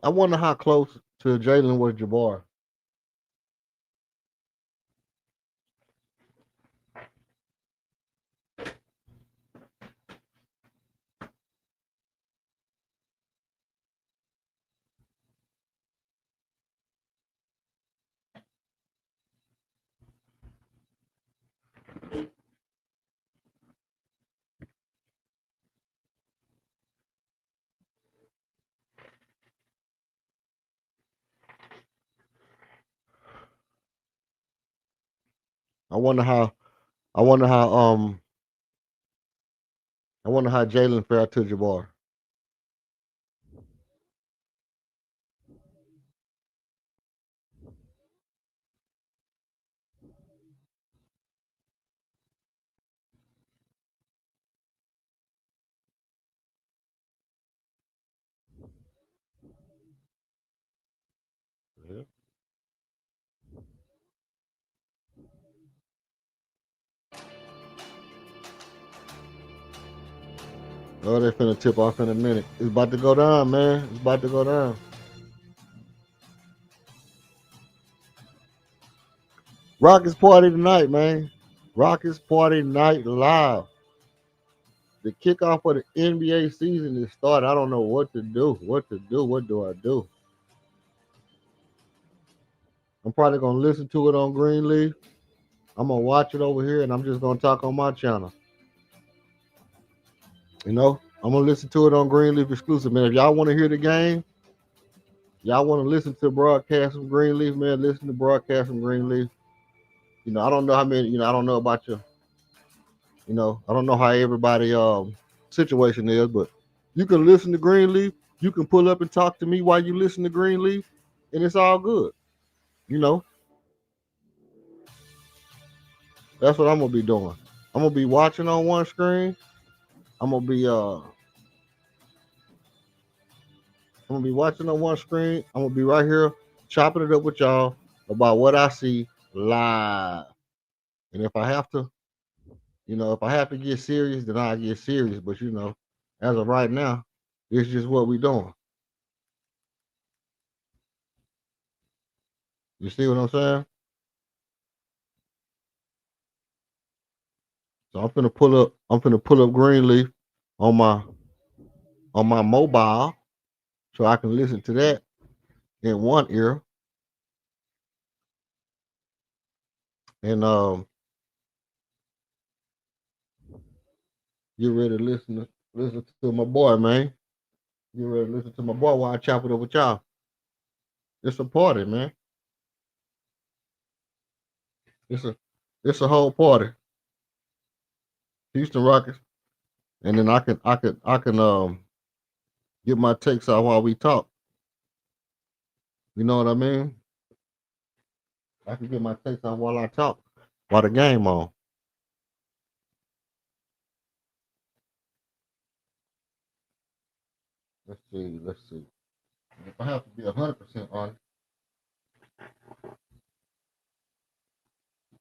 wonder how close to Jalen was Jabbar. I wonder how I wonder how I wonder how Jalen fared to Jabbar. Yeah. Oh, they finna tip off in a minute. It's about to go down, man. It's about to go down. Rockets party tonight, man. Rockets party night live. The kickoff of the NBA season is started. I don't know what to do. What to do? What do I do? I'm probably gonna listen to it on Greenleaf. I'm gonna watch it over here, and I'm just gonna talk on my channel. I'm gonna listen to it on Greenleaf exclusive, man. If y'all want to hear the game, y'all want to listen to broadcast from Greenleaf, man. Listen to broadcast from Greenleaf. I don't know how many. I don't know about you. I don't know how everybody situation is, but you can listen to Greenleaf. You can pull up and talk to me while you listen to Greenleaf, and it's all good. You know, that's what I'm gonna be doing. I'm gonna be watching on one screen. I'm gonna be watching on one screen. I'm gonna be right here chopping it up with y'all about what I see live. And if I have to get serious, then I get serious. But as of right now, it's just what we doing. You see what I'm saying? So I'm finna pull up Greenleaf on my mobile so I can listen to that in one ear. And get ready to listen to my boy, man. Get ready to listen to my boy while I chop it up with y'all. It's a party, man. It's a whole party. Houston Rockets. And then I can get my takes out while we talk. You know what I mean? I can get my takes out while I talk, while the game on. Let's see. If I have to be 100% honest,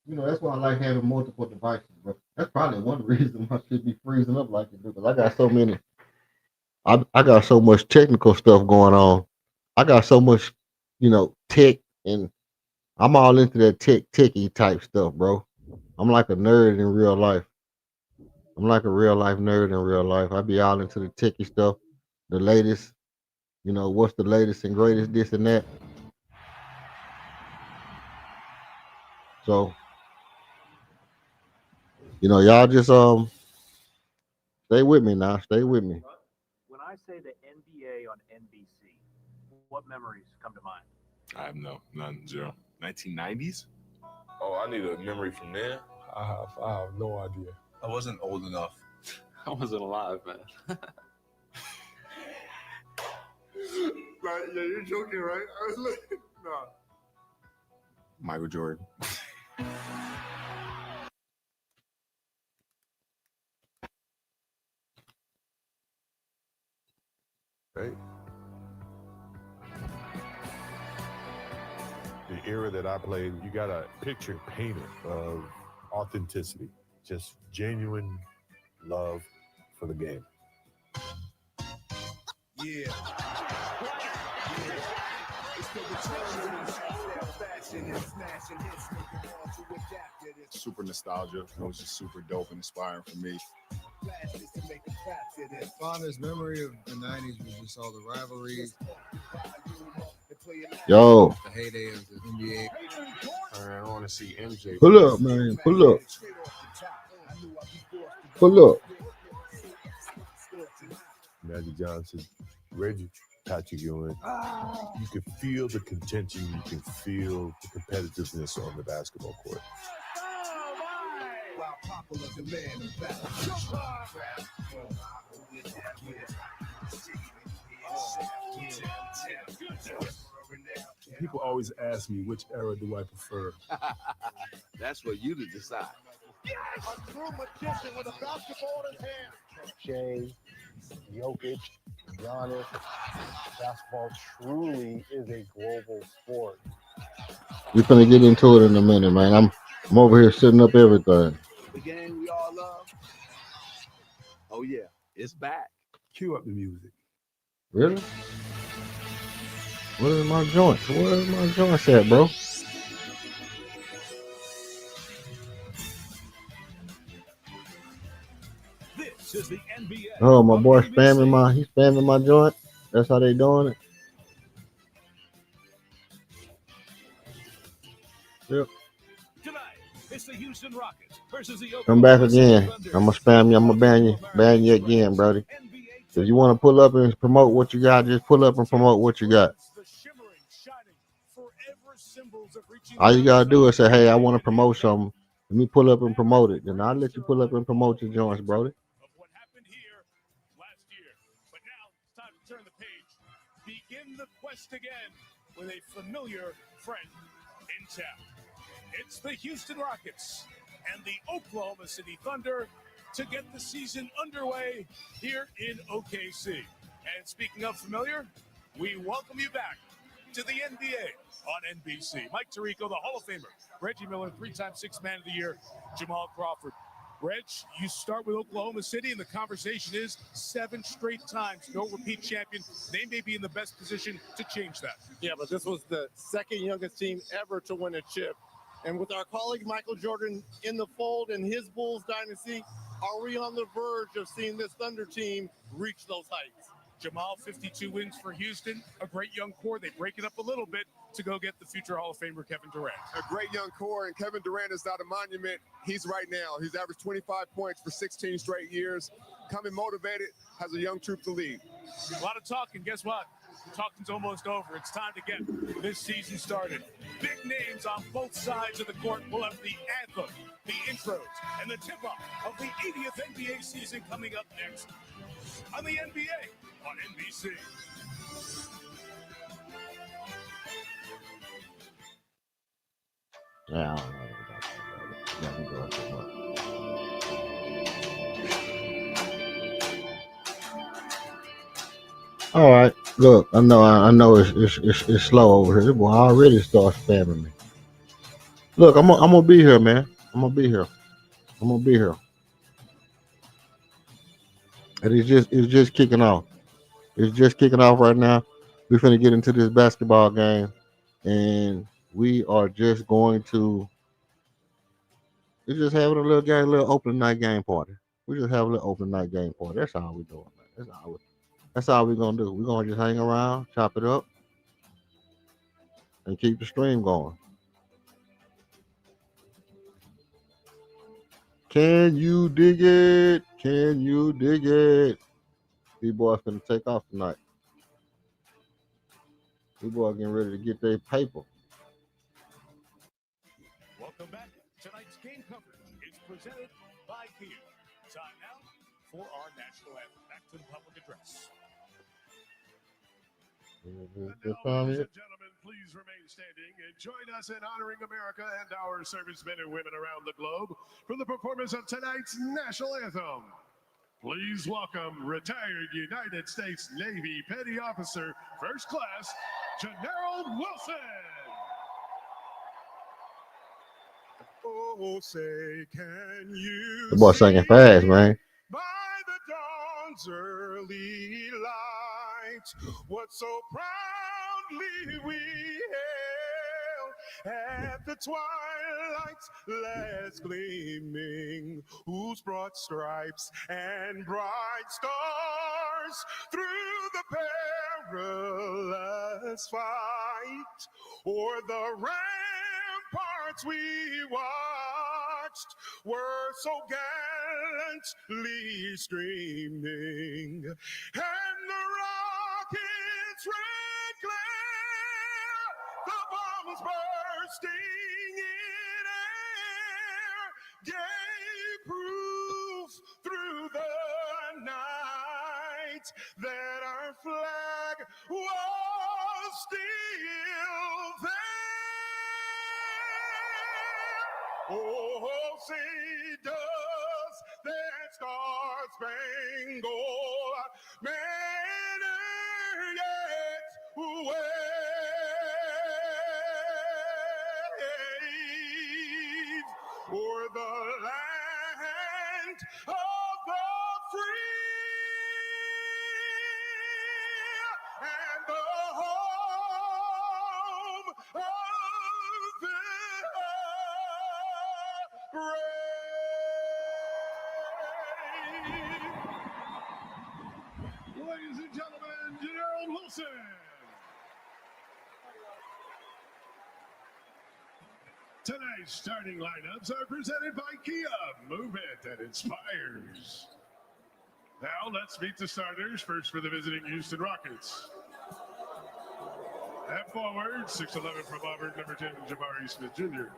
you know, that's why I like having multiple devices, bro. That's probably one reason I should be freezing up like it do, because I got so many. I got so much technical stuff going on. I got so much, tech, and I'm all into that techie type stuff, bro. I'm like a nerd in real life. I'm like a real life nerd in real life. I be all into the techie stuff, the latest, what's the latest and greatest, this and that. So, y'all just stay with me now. Stay with me. When I say the NBA on NBC, what memories come to mind? I have none, zero. 1990s? Oh, I need a memory from there. I have no idea. I wasn't old enough. I wasn't alive, man. Yeah, you're joking, right? I was like, nah. Michael Jordan. Right? The era that I played, you got a picture painted of authenticity, just genuine love for the game. Yeah. Super nostalgia. It was just super dope and inspiring for me. Fondest memory of the 90s was just all the rivalries. Yo. The heyday of the NBA. I want to see MJ. Pull up, man. Pull up. Pull up. Magic Johnson, Reggie, Patrick Ewing. You can feel the contention. You can feel the competitiveness on the basketball court. People always ask me, which era do I prefer? That's for you to decide. A true magician with a basketball in his hand. Shea, Jokic, Giannis. Basketball truly is a global sport. We're gonna get into it in a minute, man. I'm over here setting up everything. The game we all love. Oh yeah, it's back. Cue up the music. Really? Where's my joints? Where's my joints at, bro? This is the NBA. Oh, my boy spamming my joint. That's how they doing it. Yep. Tonight, it's the Houston Rockets versus the Come back again. I'm gonna spam you. I'm gonna ban you again, brody. If you want to pull up and promote what you got, just pull up and promote what you got. All you gotta do is say, "Hey, I want to promote something. Let me pull up and promote it." Then I'll let you pull up and promote your joints, brody. But now it's time to turn the page. Begin the quest again with a familiar friend in town. It's the Houston Rockets and the Oklahoma City Thunder to get the season underway here in OKC. And speaking of familiar, we welcome you back to the NBA on NBC. Mike Tirico, the Hall of Famer, Reggie Miller, 3-time Sixth Man of the Year, Jamal Crawford. Reg, you start with Oklahoma City, and the conversation is 7 straight times, no repeat champion. They may be in the best position to change that. Yeah, but this was the second youngest team ever to win a chip. And with our colleague Michael Jordan in the fold and his Bulls dynasty, are we on the verge of seeing this Thunder team reach those heights? Jamal, 52 wins for Houston, a great young core. They break it up a little bit to go get the future Hall of Famer Kevin Durant. A great young core, and Kevin Durant is not a monument. He's right now. He's averaged 25 points for 16 straight years. Coming motivated, has a young troop to lead. A lot of talking. Guess what? The talking's almost over. It's time to get this season started. Big names on both sides of the court. We'll have the anthem, the intros, and the tip-off of the 80th NBA season coming up next on the NBA on NBC. Yeah, I don't know about that. Yeah, we go too much. All right, look, I know it's slow over here. This boy already starts spamming me. Look, I'm gonna be here, man. I'm gonna be here. And it's just kicking off. It's just kicking off right now. We're finna get into this basketball game, and we are just going to. We're just having a little game, a little opening night game party. We just have a little opening night game party. That's all we doing, man. That's all we're gonna do. We're gonna just hang around, chop it up, and keep the stream going. Can you dig it? Can you dig it? These boys finna take off tonight. These boys getting ready to get their paper. Welcome back. Tonight's game coverage is presented by Kia. Time now for our national anthem. Back to the public address. Ladies and gentlemen, please remain standing and join us in honoring America and our servicemen and women around the globe for the performance of tonight's national anthem. Please welcome retired United States Navy Petty Officer, First Class, General Wilson. Oh, say, can you The boy singing fast, man. by the dawn's early light what so proudly we hailed at the twilight's last gleaming, whose broad stripes and bright stars through the perilous fight o'er the ramparts we watched were so gallantly streaming, and the rockets' red glare, the bombs bursting in air, gave proof through the night that our flag was still there. Oh, say does that star-spangled banner yet wave o'er the land of the free and the home of the brave. Ladies and gentlemen, General Wilson. Tonight's starting lineups are presented by Kia. Movement that inspires. Now let's meet the starters. First for the visiting Houston Rockets. At forward, 6'11" from Auburn, number 10, Jabari Smith Jr.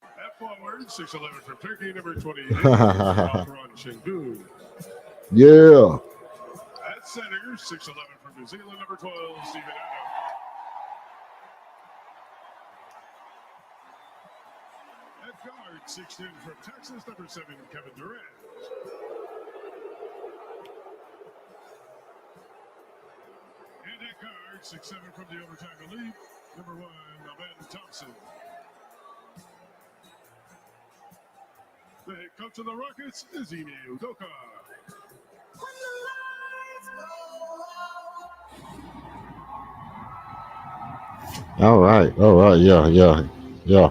At forward, 6'11" from Turkey, number 28, Alperon Şengün. Yeah. At center, 6'11" from New Zealand, number 12, Steven Adams. At guard, 6'10" from Texas, number 7, Kevin Durant. And at guard, 6'7" from the overtime elite, number 1, Ben Thompson. The head coach of the Rockets is Ime Udoka. All right. Yeah.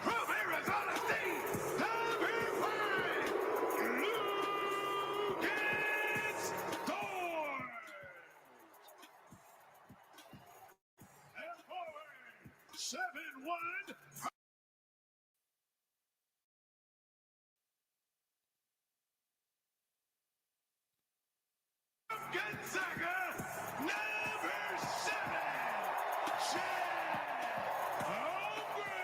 From Arizona State, number 5, Lucas Thorne. And forward, 7'1", Gonzaga, number 7, Chad Holmgren.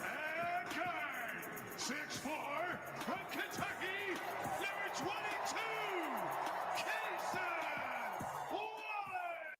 And guard, 6'4", from Kentucky, number 22, Cason Wallace.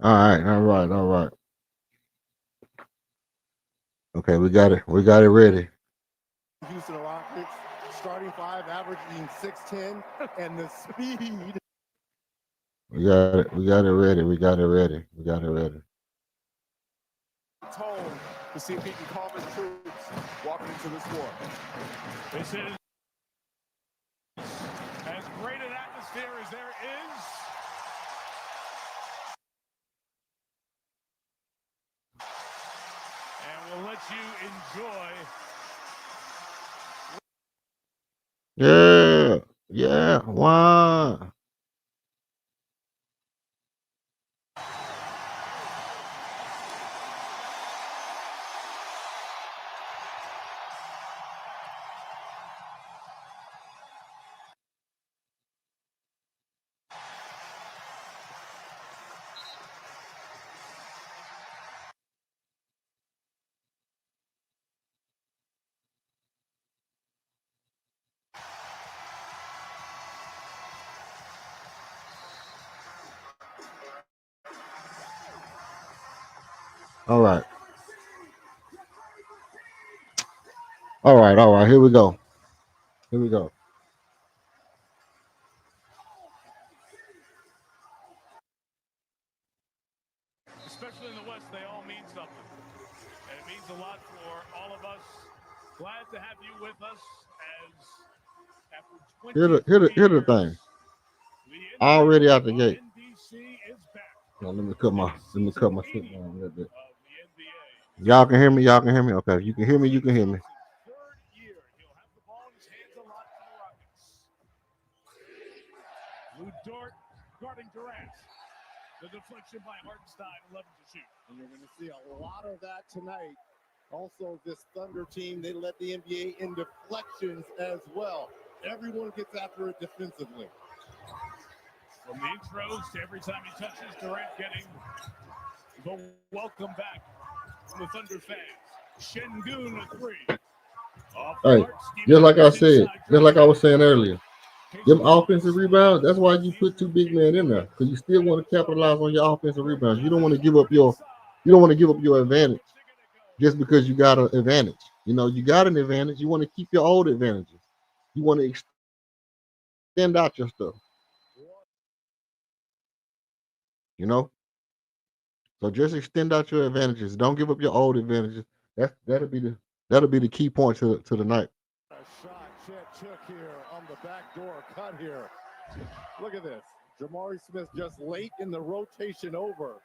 All right. Okay, we got it. We got it ready. Houston Rockets starting 5 averaging 6'10", and the speed. We got it. We got it ready. We got it ready. We got it ready. Tone to see if he can calm his troops walking into this war. This is as great an atmosphere as there is. And we'll let you enjoy. Yeah. Yeah. One. All right. All right. All right. Here we go. Here we go. Especially in the West, they all mean something. And it means a lot for all of us. Glad to have you with us as Here's the thing. Already out the gate. Now, let me cut my foot down a little bit. Y'all can hear me. Y'all can hear me. Okay, if you can hear me. You can hear me. Lou Dort guarding Durant. The deflection by Hartenstein, 11 to shoot. And you're going to see a lot of that tonight. Also, this Thunder team, they led the NBA in deflections as well. Everyone gets after it defensively. From the intros to every time he touches, Durant getting the welcome back from the Thunder fans. Şengün a three. Hey, just like I said, just like I was saying earlier, them offensive rebounds, that's why you put two big men in there, because you still want to capitalize on your offensive rebounds. You don't want to give up your advantage just because you got an advantage. You know, you got an advantage. You want to keep your old advantages. You want to extend out your stuff. You know? So just extend out your advantages. Don't give up your old advantages. That'll be the key point to the night. A shot Chet took here on the back door cut here. Look at this. Jamari Smith just late in the rotation over.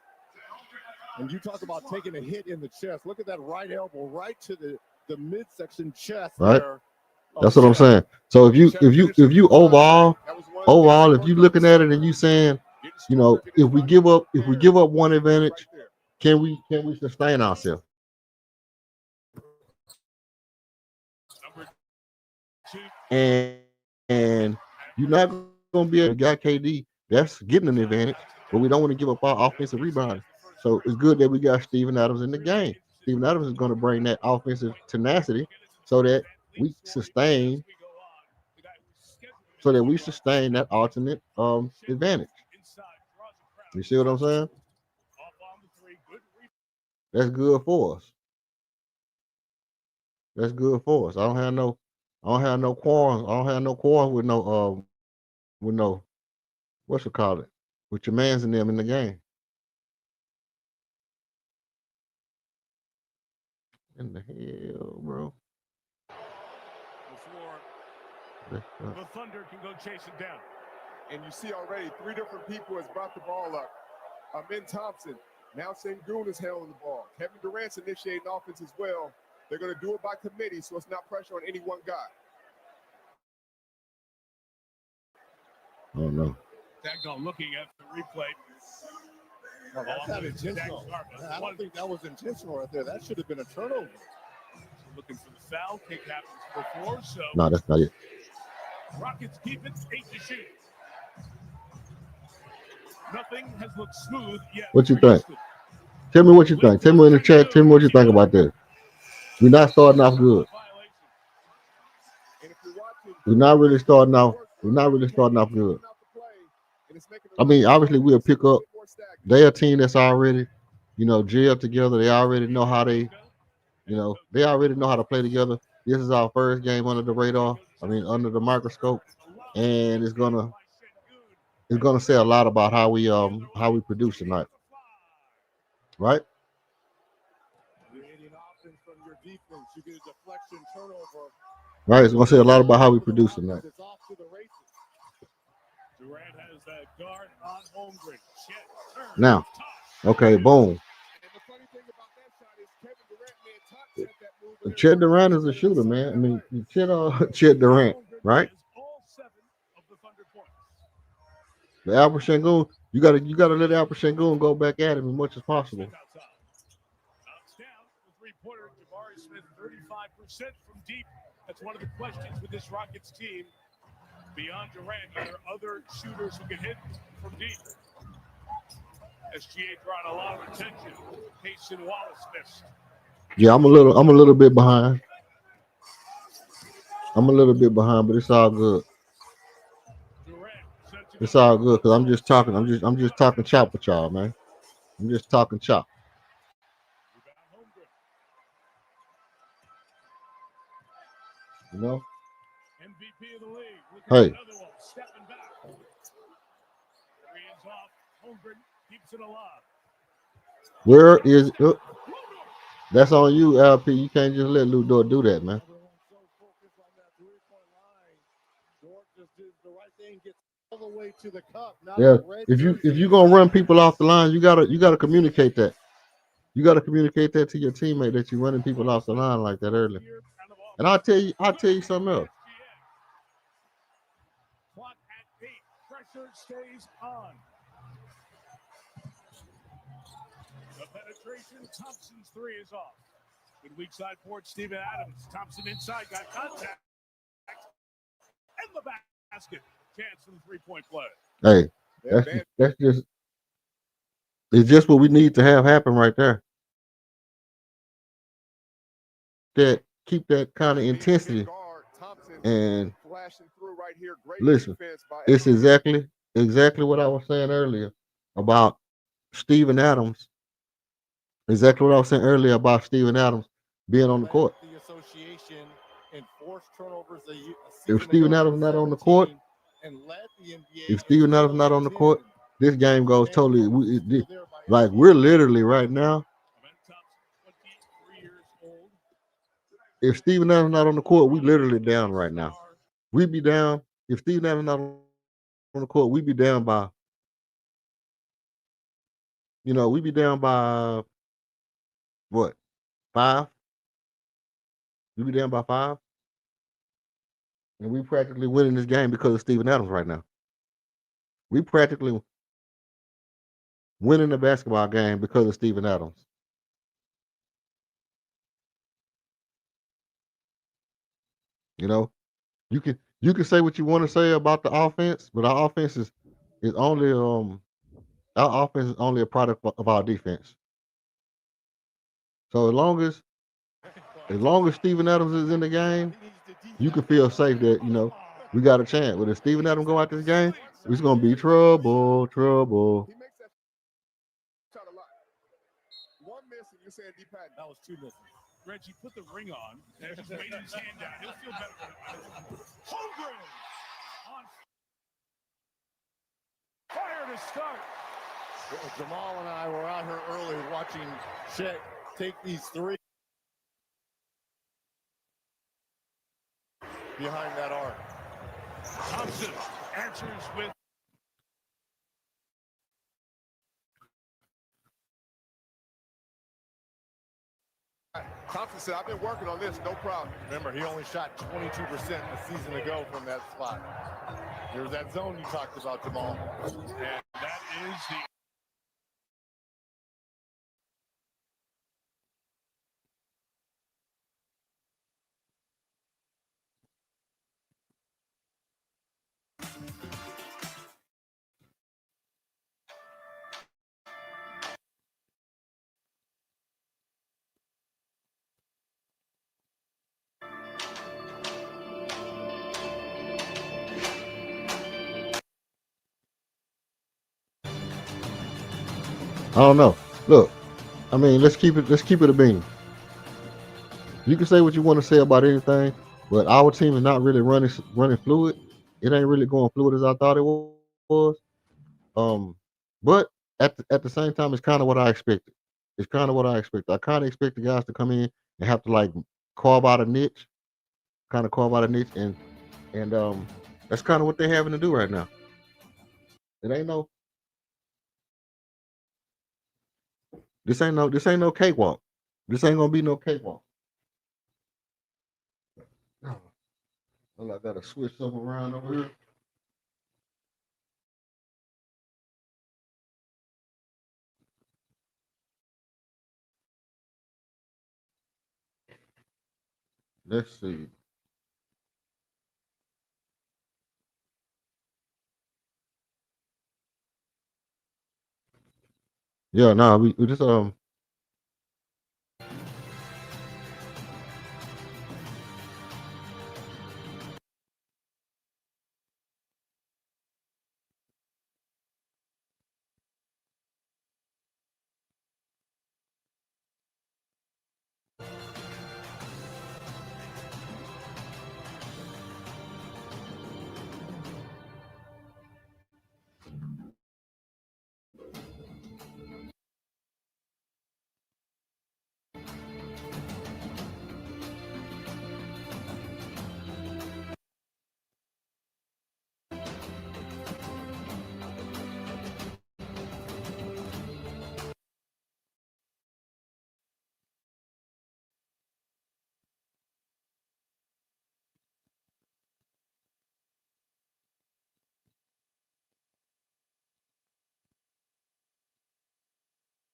And you talk about taking a hit in the chest. Look at that right elbow right to the midsection chest Right? there. That's what I'm saying. So if you overall, if you looking at it and you saying, you know, if we give up one advantage, can we sustain ourselves? And you're not gonna be able to get KD. That's getting an advantage, but we don't want to give up our offensive rebounding. So it's good that we got Steven Adams in the game. Steven Adams is going to bring that offensive tenacity so that we sustain that alternate advantage. You see what I'm saying? That's good for us. That's good for us. I don't have no quarrels. I don't have no quarrels with no what's it called it? With your mans and them in the game. In the hell, bro. The Thunder can go chase it down. And you see already 3 different people has brought the ball up. Ben Thompson. Now Şengün is handling the ball. Kevin Durant's initiating offense as well. They're going to do it by committee, so it's not pressure on any one guy. Oh no. Dago looking at the replay. No, that's not intentional. I don't think that was intentional right there. That should have been a turnover. Looking for the foul. Kick happens before, so. No, that's not it. Rockets keep it 8 to shoot. Nothing has looked smooth yet. What you think? Tell me what you think. Tell me in the chat. Tell me what you think about this. We're not starting off good. We're not really starting off good. I mean, obviously we'll pick up. They're a team that's already, gelled together. They already know how they already know how to play together. This is our first game under the radar. Under the microscope, and it's gonna say a lot about how we produce tonight, right? Right, it's gonna say a lot about how we produce tonight. Now, okay, boom. Chet Durant is a shooter, man. Chet Durant, right? The Alpha Şengün, you gotta let Alpha Şengün go back at him as much as possible. Three-pointer, Jamari Smith, 35% from deep. That's one of the questions with this Rockets team. Beyond Durant, are there other shooters who can hit from deep? SGA drawing a lot of attention. Payson Wallace missed. Yeah, I'm a little bit behind. But it's all good. It's all good because I'm just talking chop with y'all, man. I'm just talking chop. You know? MVP of the league. Hey. Another one stepping back. Hands off. Holmgren keeps it alive. Where is that's on you, LP. You can't just let Lou Dort do that, man. to the cup, not Yeah, a red if jersey. you're gonna run people off the line, you gotta communicate that. You gotta communicate that to your teammate that you're running people off the line like that early. And I'll tell you something else. Clock at 8. Pressure stays on. The penetration. Thompson's three is off. Good weak side port. Steven Adams. Thompson inside. Got contact. And the basket. Chance for the three-point play. Hey, that's just it's just what we need to have happen right there. That keep that kind of intensity. And listen, it's exactly what I was saying earlier about Steven Adams. Exactly what I was saying earlier about Steven Adams being on the court. The association enforced turnovers If Steven Adams not on the court, if Steven Adams not on the court, this game goes totally. Like we're literally right now. If Steven Adams not on the court, we literally down right now. We'd be down. If Steven Adams not on the court, we'd be down by. We'd be down by what? 5? We'd be down by 5. And we practically winning this game because of Steven Adams right now. We practically winning the basketball game because of Steven Adams. You can say what you want to say about the offense, but our offense is only our offense is only a product of our defense. So as long as Steven Adams is in the game, you can feel safe that we got a chance. But if Steven Adams go out this game, it's gonna be trouble. One miss and you're saying deep patent. That was 2 misses. Reggie put the ring on and just laid his hand down. He'll feel better. Holmgren on fire to start. Jamal and I were out here early watching Chet take these 3 behind that arc. Thompson answers with Thompson said, I've been working on this, no problem. Remember, he only shot 22% a season ago from that spot. There's that zone you talked about, Jamal. and that is the I don't know. Look, I mean, let's keep it a bean. You can say what you want to say about anything, but our team is not really running fluid. It ain't really going fluid as I thought it was. But at the same time, it's kind of what I expected. It's kind of what I expected. I kind of expect the guys to come in and have to like carve out a niche, and that's kind of what they're having to do right now. It ain't no. This ain't no cakewalk. This ain't gonna be no cakewalk. Well, I gotta switch something around over here. Let's see. Yeah, nah, we just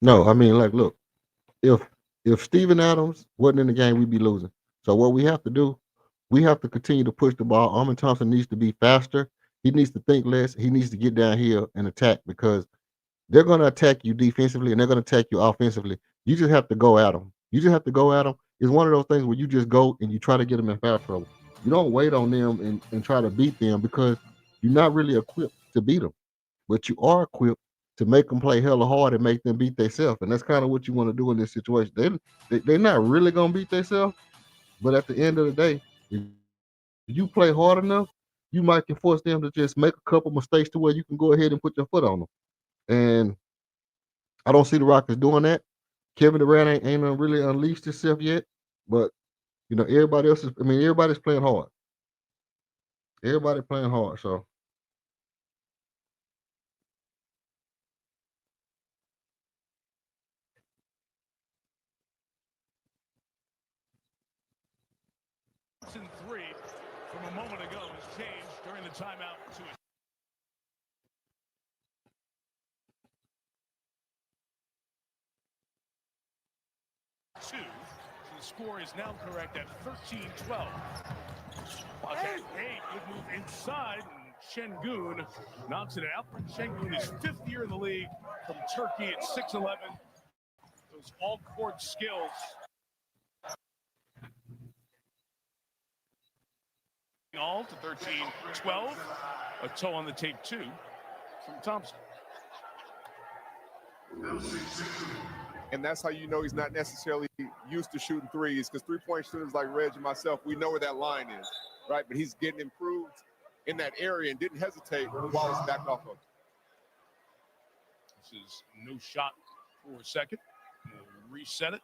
No, I mean, like, look, if Steven Adams wasn't in the game, we'd be losing. So what we have to do, we have to continue to push the ball. Armin Thompson needs to be faster. He needs to think less. He needs to get down here and attack because they're going to attack you defensively and they're going to attack you offensively. You just have to go at them. You just have to go at them. It's one of those things where you just go and you try to get them in foul trouble. You don't wait on them and try to beat them because you're not really equipped to beat them, but you are equipped to make them play hella hard and make them beat themselves. And that's kind of what you want to do in this situation. They're not really going to beat themselves, but at the end of the day, if you play hard enough, you might can force them to just make a couple mistakes to where you can go ahead and put your foot on them. And I don't see the Rockets doing that. Kevin Durant ain't really unleashed himself yet, but everybody else is. I mean, everybody's playing hard. Everybody playing hard. So And 3 from a moment ago has changed during the timeout to a 2. So the score is now correct at 13-12. Wildcat 8 would move inside, and Şengün knocks it out. Şengün is 5th year in the league from Turkey at 6'11". Those all-court skills. All to 13-12. A toe on the tape, too, from Thompson. And that's how you know he's not necessarily used to shooting threes, because three-point shooters like Reg and myself, we know where that line is, right? But he's getting improved in that area and didn't hesitate while he's backed off of. This is no shot for a second. We'll reset it.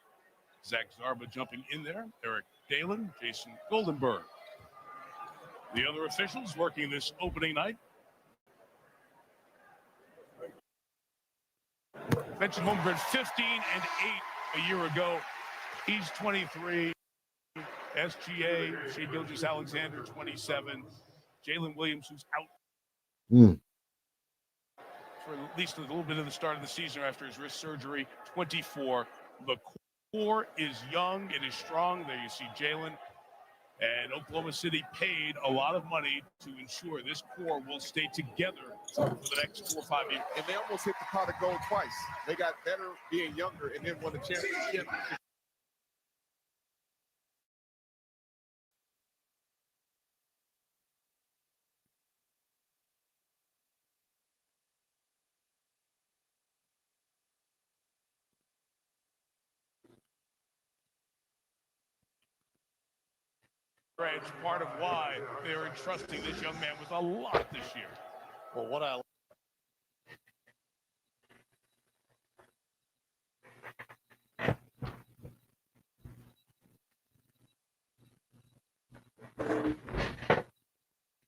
Zach Zarba jumping in there. Eric Dalen, Jason Goldenberg. The other officials working this opening night. Mentioned Holmgren 15 and 8 a year ago. He's 23. SGA, Shea Gilgeous-Alexander 27. Jalen Williams, who's out for at least a little bit of the start of the season after his wrist surgery, 24. The core is young, it is strong. There you see Jalen. And Oklahoma City paid a lot of money to ensure this core will stay together for the next 4 or 5 years. And they almost hit the pot of gold twice. They got better being younger and then won the championship. It's part of why they're entrusting this young man with a lot this year. Well, what I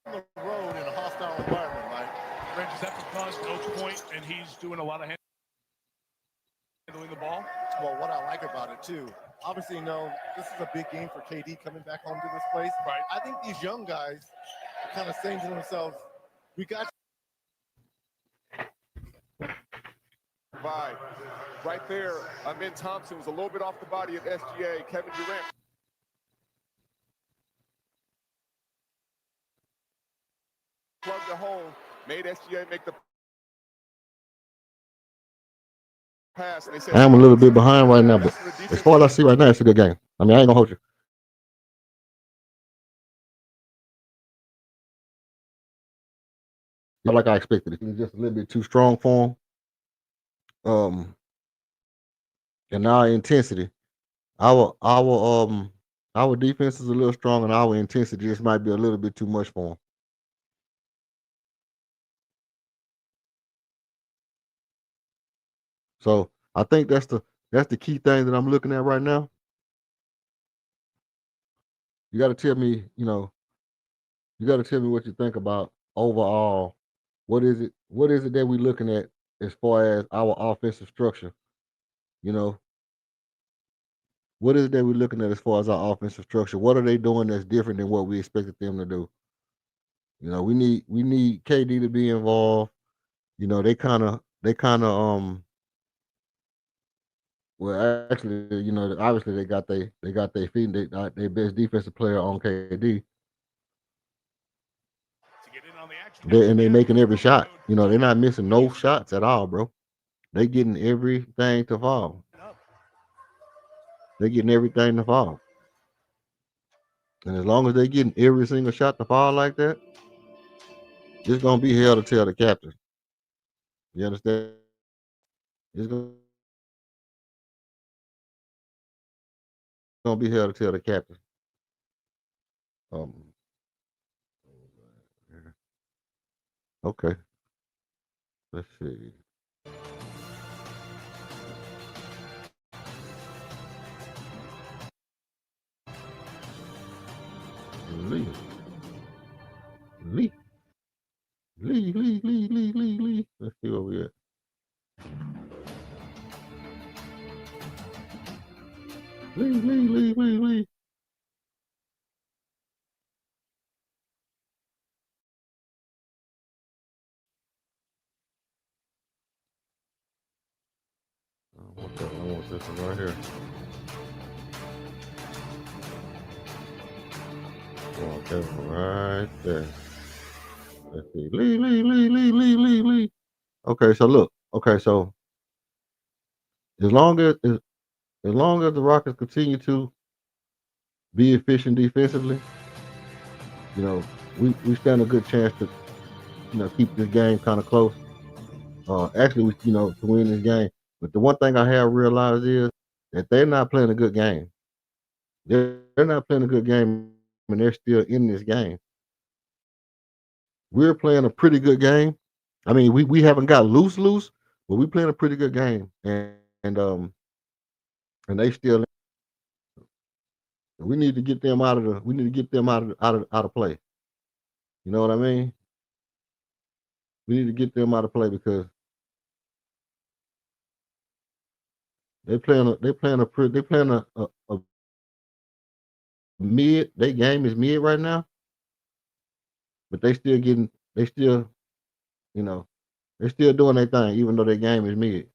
on the road in a hostile environment, like Reg, is that because no point and he's doing a lot of handling the ball? Well, what I like about it too, obviously, this is a big game for KD coming back home to this place. Right. I think these young guys are kind of saying to themselves, we got Right there, Amin Thompson was a little bit off the body of SGA. Kevin Durant. Plugged the hole, made SGA make the pass. And they said, I'm a little bit behind right now, but as far as I see right now, it's a good game. I mean, I ain't gonna hold you. Not like I expected. It was just a little bit too strong for him. And our intensity, our defense is a little strong, and our intensity just might be a little bit too much for him. So I think that's the key thing that I'm looking at right now. You got to tell me, you got to tell me what you think about overall. What is it that we're looking at as far as our offensive structure? What is it that we're looking at as far as our offensive structure? What are they doing that's different than what we expected them to do? We need KD to be involved. They kind of Well, actually, obviously they got their feet. Their best defensive player on KD. And they making every shot. They're not missing no shots at all, bro. They getting everything to fall. They're getting everything to fall. And as long as they getting every single shot to fall like that, it's gonna be hell to tell the captain. You understand? It's gonna be hell to tell the captain. Okay. Let's see. Lee. Let's see where we at. Lee. I want this one right here. I want that one right there. Let's see. Lee. Okay, so look. Okay, so as long as the Rockets continue to be efficient defensively, we stand a good chance to keep this game kind of close. Actually, to win this game. But the one thing I have realized is that they're not playing a good game. They're not playing a good game, and they're still in this game. We're playing a pretty good game. I mean, we haven't got loose, but we're playing a pretty good game, and they still. We need to get them out of the. We need to get them out of play. You know what I mean? We need to get them out of play because they playing a mid. Their game is mid right now, but they still they're still doing their thing even though their game is mid.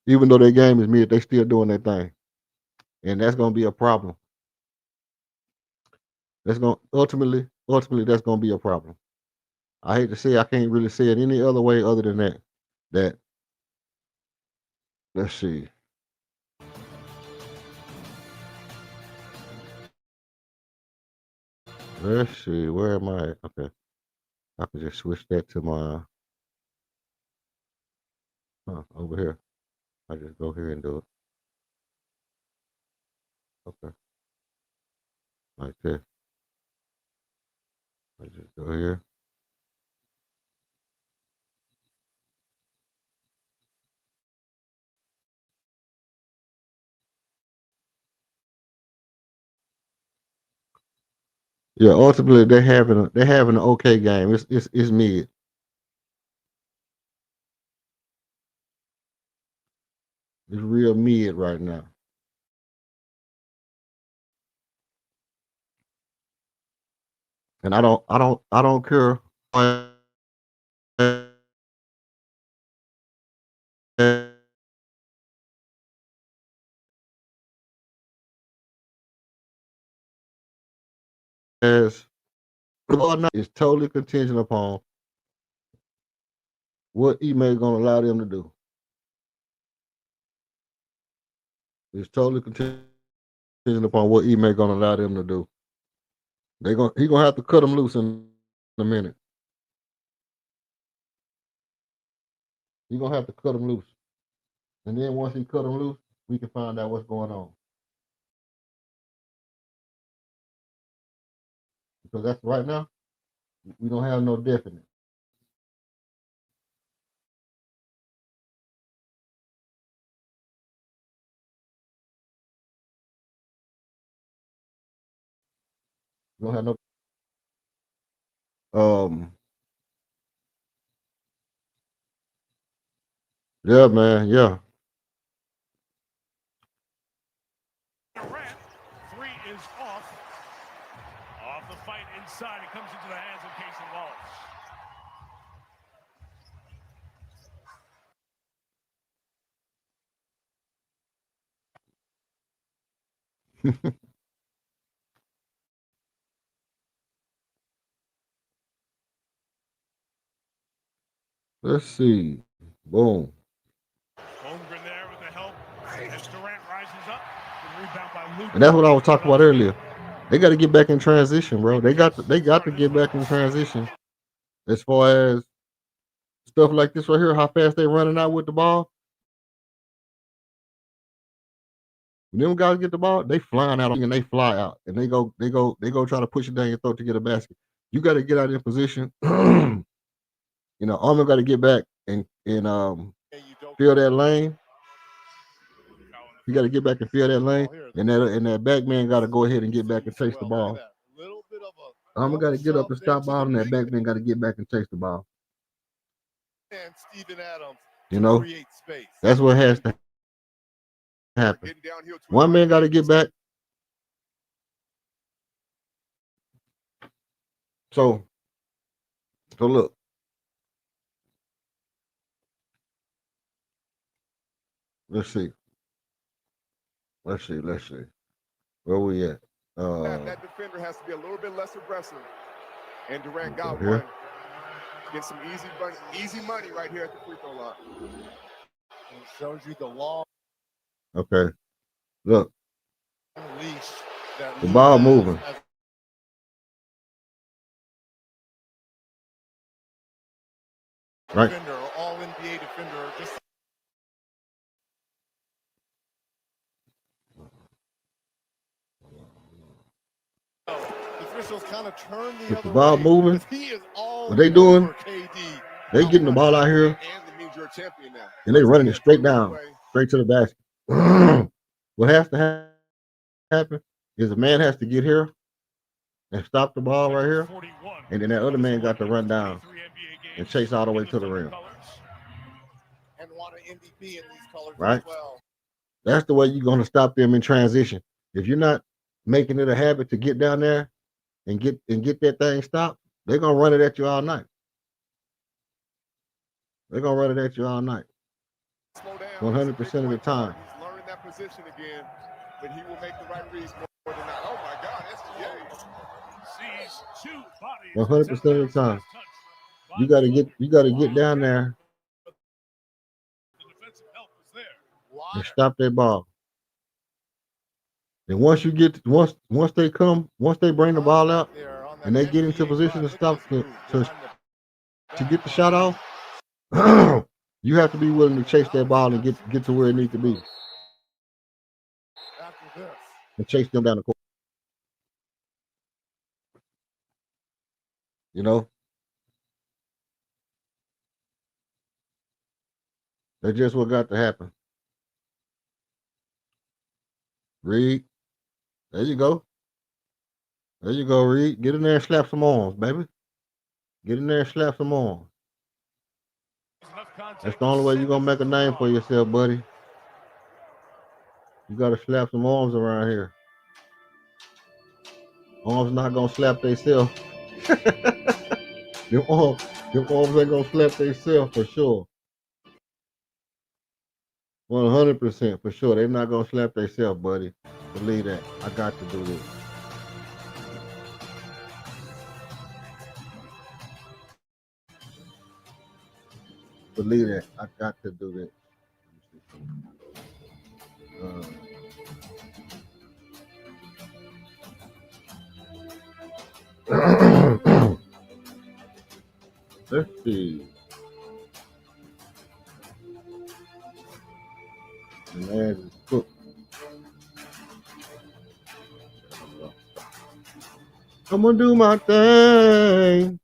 Even though their game is mid, they still doing their thing, and that's gonna be a problem. That's gonna ultimately that's gonna be a problem. I hate to say I can't really say it any other way other than that. That let's see. Let's see, where am I at? Okay. I can just switch that to my over here. I just go here and do it. Okay. Like this. I just go here. Yeah, ultimately they're having an okay game. It's mid. It's real mid right now. And I don't care as it's totally contingent upon what email gonna allow them to do. It's totally contingent upon what email gonna allow them to do. He gonna have to cut them loose in a minute. He gonna have to cut them loose, and then once he cut them loose, we can find out what's going on. Because that's right now, we don't have no definite. We don't have no. Yeah, man. Yeah. Three is off. Off the fight inside. It comes into the hands of Casey Wallace. Let's see. Boom. Holmgren there with the help as Durant rises up. The rebound by Luke. And that's what I was talking about earlier. They got to get back in transition, bro. They got to get back in transition. As far as stuff like this right here, how fast they running out with the ball. When them guys get the ball, they flying out and they fly out and they go try to push it down your throat to get a basket. You got to get out in position. You know, Armin got to get back and fill that lane. You got to get back and fill that lane, and that back man got to go ahead and get back and chase the ball. Armin got to get up and stop ball, and that back man got to get back and chase the ball. And Steven Adams, you know, create space. That's what has to happen. One man got to get back. So look. Let's see. Where we at? That defender has to be a little bit less aggressive. And Durant got here. one. Get some easy money right here at the free throw line. And it shows you the long Okay. Look. leash that The ball moving. Right. Defender, all NBA defender. Just the officials kind of turn the With other the ball way. moving. He is all What they doing? over KD. They getting the ball out here. And it means you're a champion now. And they running it straight down, straight to the basket. What has to happen is a man has to get here and stop the ball right here, and then that other man got to run down and chase all the way to the rim. And want an MVP in these colors Right? as well. That's the way you're going to stop them in transition. If you're not making it a habit to get down there and get that thing stopped, they're going to run it at you all night. They're going to run it at you all night. 100% of the time. He's learning that position again, but he will make the right reads more than that. Oh my God, SGA. Sees two bodies. 100% of the time. You got to get down there and stop that ball. And once they bring the ball out and they get into position to stop to get the shot off, you have to be willing to chase that ball and get to where it needs to be. And chase them down the court. You know? That's just what got to happen. Reed. There you go. There you go, Reed. Get in there and slap some arms, baby. Get in there and slap some arms. That's the only way you're going to make a name for yourself, buddy. You got to slap some arms around here. Arms not going to slap themselves. Them arms ain't going to slap themselves for sure. 100% for sure. They're not going to slap themselves, buddy. Believe that. I got to do this. Believe that. I got to do this. Let's see. Man is cooked. I'm gonna do my thing.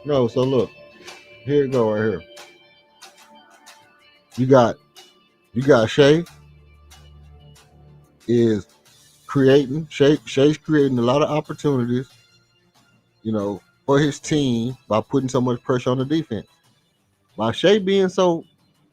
No, so look. Here you go right here. You got Shea is creating. Shea's creating a lot of opportunities, you know, for his team by putting so much pressure on the defense. By Shea being so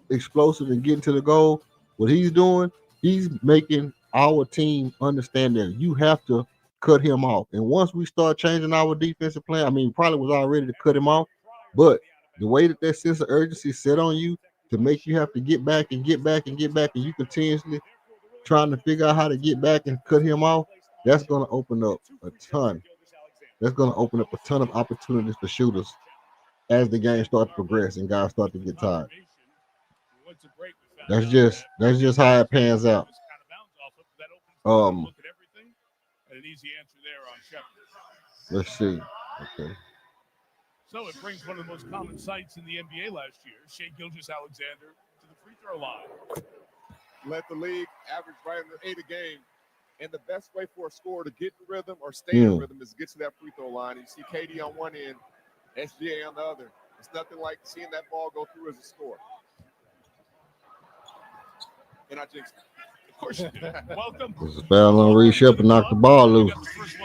explosive and getting to the goal, what he's doing, he's making our team understand that you have to cut him off. And once we start changing our defensive plan, I mean, probably was already to cut him off, but the way that sense of urgency set on you, to make you have to get back and get back and get back, and you continuously trying to figure out how to get back and cut him off, that's going to open up a ton. That's going to open up a ton of opportunities for shooters as the game starts to progress and guys start to get tired. That's just how it pans out. An easy answer there on Shepard. Let's see. Okay. So it brings one of the most common sights in the NBA last year, Shea Gilgeous-Alexander to the free throw line. Led the league, average right under 8 a game. And the best way for a scorer to get in rhythm or stay in rhythm is to get to that free throw line. You see KD on one end, SGA on the other. It's nothing like seeing that ball go through as a score. And I jinxed it. Of course you do. Welcome. This is foul on Reed Shepard, knocked the ball loose.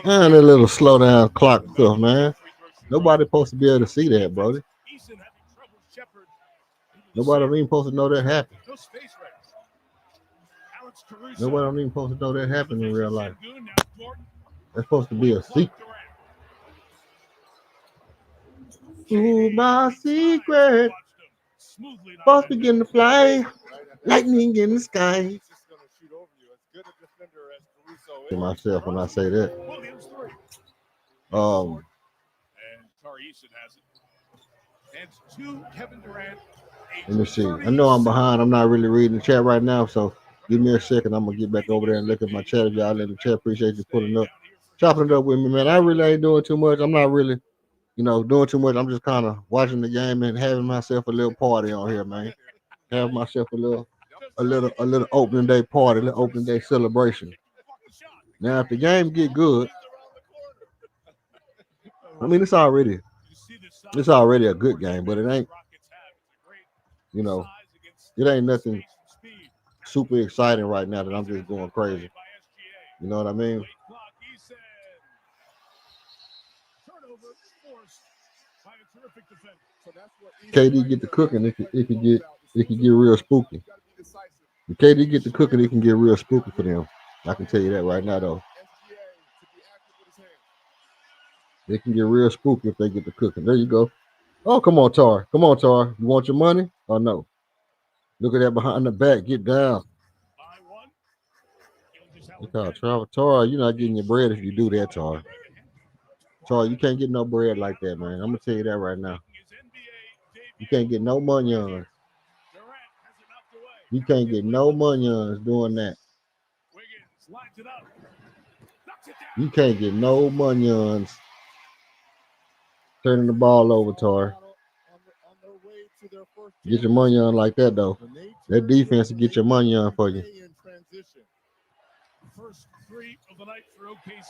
Man, that little slow down clock stuff, man. Nobody supposed to be able to see that, brother. Nobody don't even supposed to know that happened. Nobody don't even supposed to know that happened in real life. That's supposed to be a secret. Ooh, my secret. Supposed to begin to fly. Lightning in the sky. To myself when I say that. And Tari Eason has it. And to Kevin Durant. Let me see. I know I'm behind. I'm not really reading the chat right now, so give me a second. I'm gonna get back over there and look at my chat. If y'all in the chat, appreciate you pulling up, chopping it up with me, man. I really ain't doing too much. I'm not really, doing too much. I'm just kind of watching the game and having myself a little party on here, man. Have myself a little opening day party, a little opening day celebration. Now, if the game get good, I mean, it's already a good game, but it ain't, it ain't nothing super exciting right now that I'm just going crazy. You know what I mean? KD get the cooking, it can get real spooky. If KD get the cooking, it can get real spooky for them. I can tell you that right now, though. It can get real spooky if they get the cooking. There you go. Oh, come on, Tar. Come on, Tar. You want your money or no? Look at that behind the back. Get down. Look how Travel Tar. You're not getting your bread if you do that, Tar. Tar, you can't get no bread like that, man. I'm gonna tell you that right now. You can't get no money on. You can't get no money on doing that. You can't get no money on turning the ball over, Tar. Get your money on like that, though. That defense will get your money on for you.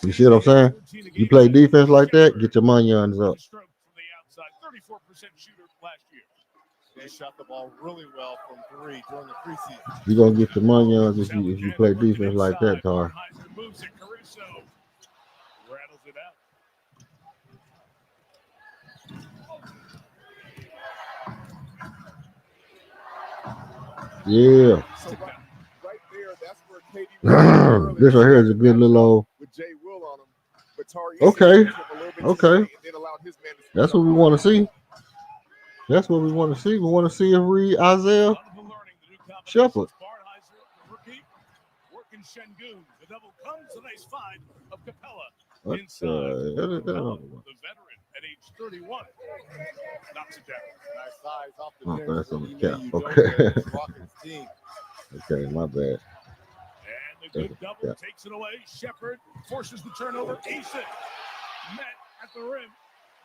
You see what I'm saying? You play defense like that, get your money on up. 34% shooter last year. They shot the ball really well from 3 during the preseason. You're going to get your money on if you play defense like that, Tar. Moves it, Caruso rattles it out. Yeah. So right there, that's where KD this right here is a good little old. With Jay Will on him. But Tari Okay. That's what we want to see. That's what we want to see. We want to see him read Isaiah Shepard. Working Şengün. The double comes. A nice find of Capella. What Inside. the The veteran at age 31. Knocks it down. Nice size off the Oh, bench. that's on the You cap. don't Okay. get this Rockets team. Okay, my bad. And the good double takes it away. Shepard forces the turnover. Eason met at the rim.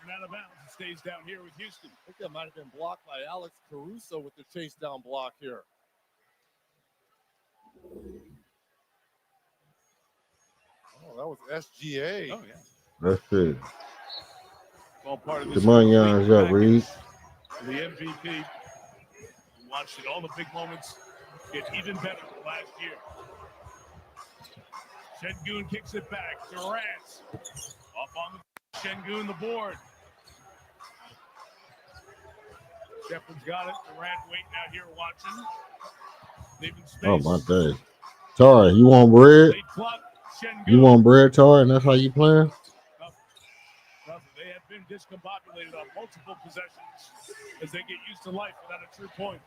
And out of bounds. It stays down here with Houston. I think that might have been blocked by Alex Caruso with the chase down block here. Oh, that was SGA. Oh, yeah. Let's see. All part of The this money on up, Reed. The MVP watched it. All the big moments get even better last year. Şengün kicks it back. Durant up on the Şengün the board. Shepard's got it. Durant waiting out here watching. Leaving space. Oh, my days. Tar, you want bread? You want bread, Tar, and that's how you playing? They have been discombobulated on multiple possessions as they get used to life without a true point.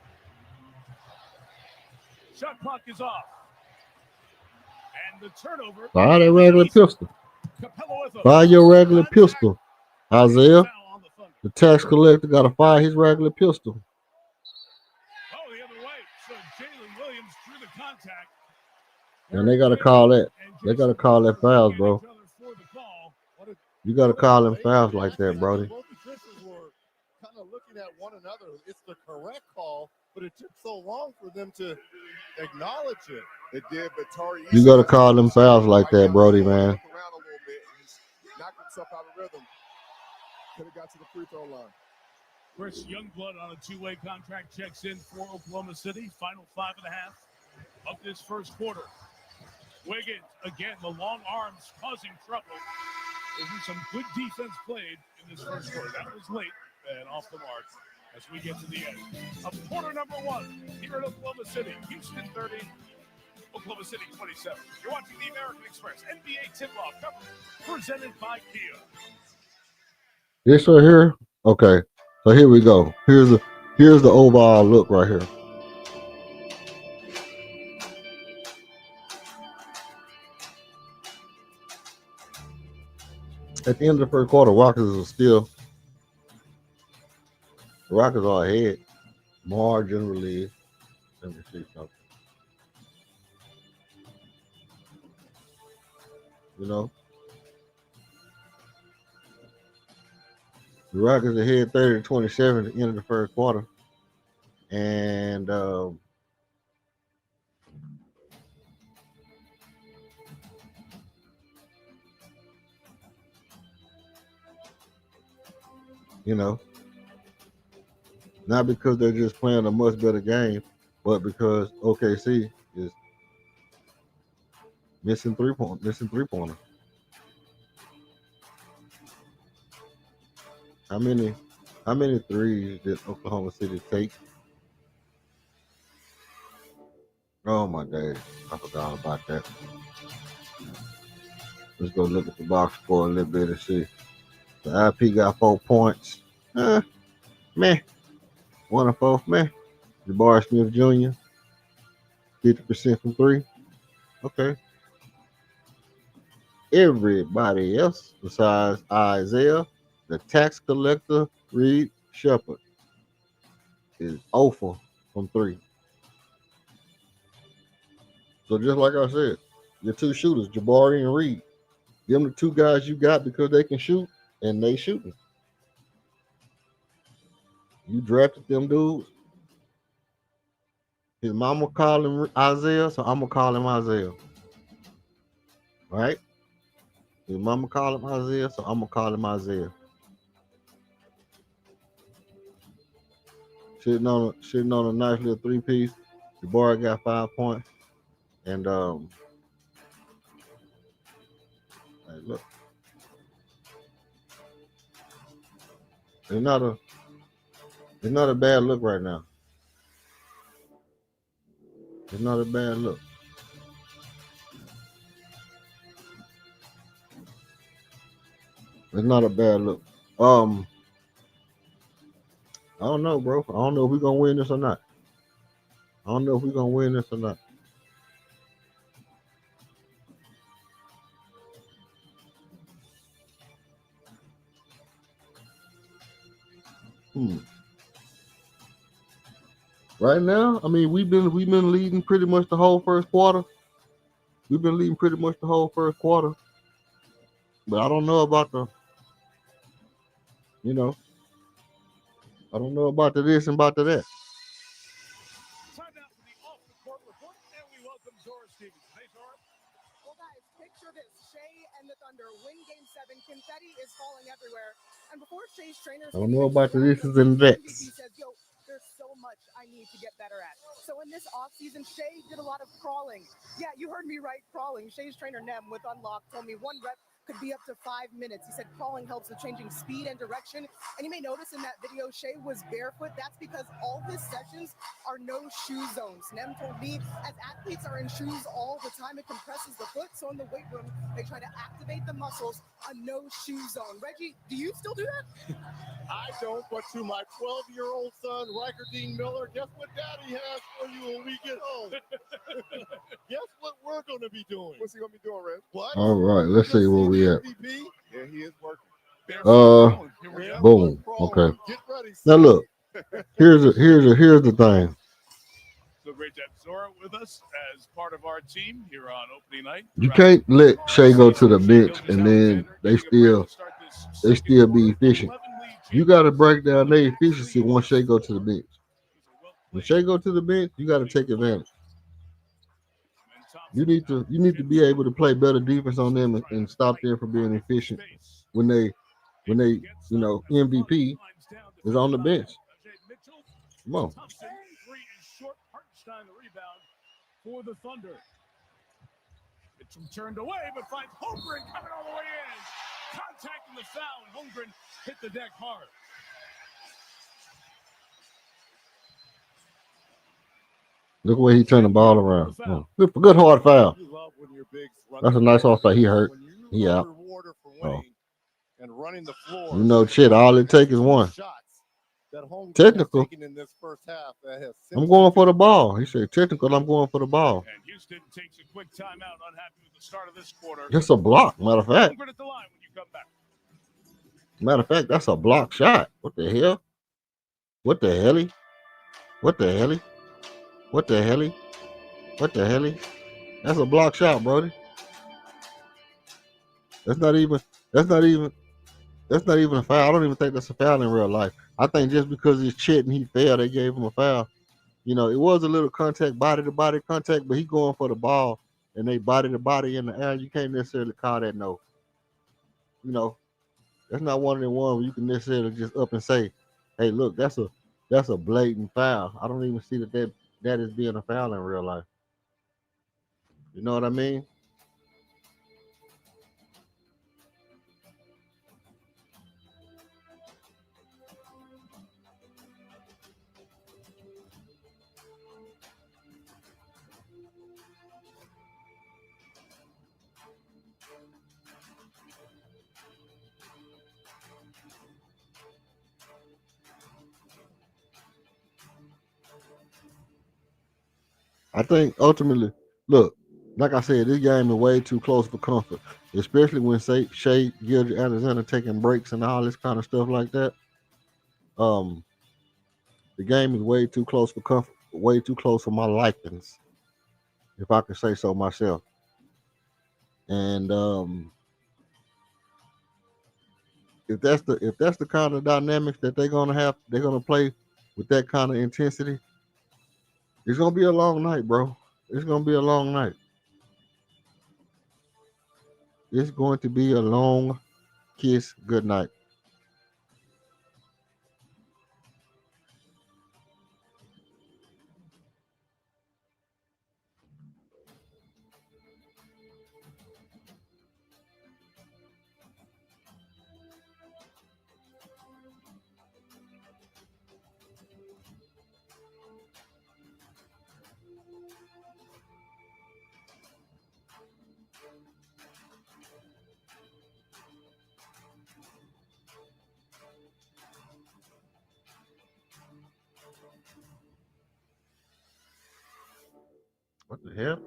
Shot clock is off. And the turnover. Buy that regular pistol. Capella with a Buy your regular pistol. Isaiah, the tax collector, got to fire his regular pistol. Oh, the other way. So Jalen Williams drew the contact. And they got to call that. They got to call that fouls, bro. You got to call them fouls like that, Brody. Both officials were kind of looking at one another. It's the correct call, but it took so long for them to acknowledge it. It did, but Tari. You got to call them fouls like that, Brody, man. Around a little bit. He's knocked himself out of rhythm. Could have got to the free throw line. Chris Youngblood on a two-way contract checks in for Oklahoma City. Final 5.5 of this first quarter. Wiggins, again, the long arms causing trouble. There's been some good defense played in this first quarter. That was late and off the mark as we get to the end of quarter number 1 here at Oklahoma City. Houston 30, Oklahoma City 27. You're watching the American Express NBA tip-off coverage presented by Kia. This right here? Okay. So here we go. Here's the overall look right here. At the end of the first quarter, the Rockets are ahead. Marginally. Let me see something. You know? The Rockets ahead 30-27 at the end of the first quarter. And you know, not because they're just playing a much better game, but because OKC is missing three-pointer. How many threes did Oklahoma City take? Oh my days, I forgot about that. Let's go look at the box score a little bit and see. The IP got 4 points. Meh. 1 of 4, meh. Jabari Smith Jr. 50% from 3. Okay. Everybody else besides Isaiah, the tax collector, Reed Shepard, is 0 from 3. So just like I said, your two shooters, Jabari and Reed, them the two guys you got because they can shoot, and they shooting. You drafted them dudes. His mama called him Isaiah, so I'm gonna call him Isaiah. Right? His mama called him Isaiah, so I'm gonna call him Isaiah. Sitting on a nice little 3-piece. Jabari got 5 points. And hey, look. It's not a bad look right now. It's not a bad look. It's not a bad look. I don't know, bro. I don't know if we're gonna win this or not. Right now, I mean, we've been leading pretty much the whole first quarter. But I don't know about the, I don't know about the this and about the that. Time now for the off-the-court report, and we welcome Zora Stevens. Hey, Zora. Well, guys, picture this. Shea and the Thunder win Game 7. Confetti is falling everywhere. And before Shea's trainer... I don't know about the this and that. He says, yo, there's so much I need to get better at. So in this offseason, Shea did a lot of crawling. Yeah, you heard me right, crawling. Shea's trainer, Nem, with Unlock, told me 1 rep could be up to 5 minutes. He said crawling helps with changing speed and direction. And you may notice in that video, Shea was barefoot. That's because all his sessions are no shoe zones. Nem told me as athletes are in shoes all the time, it compresses the foot. So in the weight room, they try to activate the muscles, a no shoe zone. Reggie, do you still do that? I don't, but to my 12-year-old son, Riker Dean Miller, guess what Daddy has for you when we get home? Guess what we're going to be doing? What's he going to be doing, Red? What? All right, let's see where we at. Yeah, he is working. Boom. Okay. Now look, here's the thing. So great to have Zora with us as part of our team here on opening night. You can't let Shea go to the bench and then they still be efficient. You got to break down their efficiency once Shea go to the bench. When Shea go to the bench, you got to take advantage. You need to be able to play better defense on them and stop them from being efficient when they MVP is on the bench. Come on. Three is short. Hartenstein the rebound for the Thunder. Mitchell turned away, but finds Holmgren coming all the way in. Contact in the foul, and Holmgren hit the deck hard. Look where he turned the ball around. Good hard foul. That's a nice hard foul. He hurt. He out. Oh. And running the floor. You know, shit, all it takes is one. Technical. I'm going for the ball. He said technical, I'm going for the ball. And Houston takes a quick timeout, unhappy with the start of this quarter. That's a block, matter of fact. Holmgren at the line when you come back. Matter of fact, that's a block shot. What the hell? What the hell? What the hell? What the hell? What the hell? That's a block shot, Brody. That's not even a foul. I don't even think that's a foul in real life. I think just because it's Chet and he failed, they gave him a foul. You know, it was a little contact, body to body contact, but he going for the ball and they body to body in the air. You can't necessarily call that no. You know, that's not one of the ones where you can necessarily just up and say, hey, look, that's a blatant foul. I don't even see that is being a foul in real life. You know what I mean? I think ultimately, look, like I said, this game is way too close for comfort, especially when Shea Gilgeous-Alexander taking breaks and all this kind of stuff like that. The game is way too close for comfort, way too close for my likings, if I could say so myself. And if that's the kind of dynamics that they're gonna play with that kind of intensity, it's gonna be a long night, bro. It's gonna be a long night. It's going to be a long kiss goodnight. What the hell?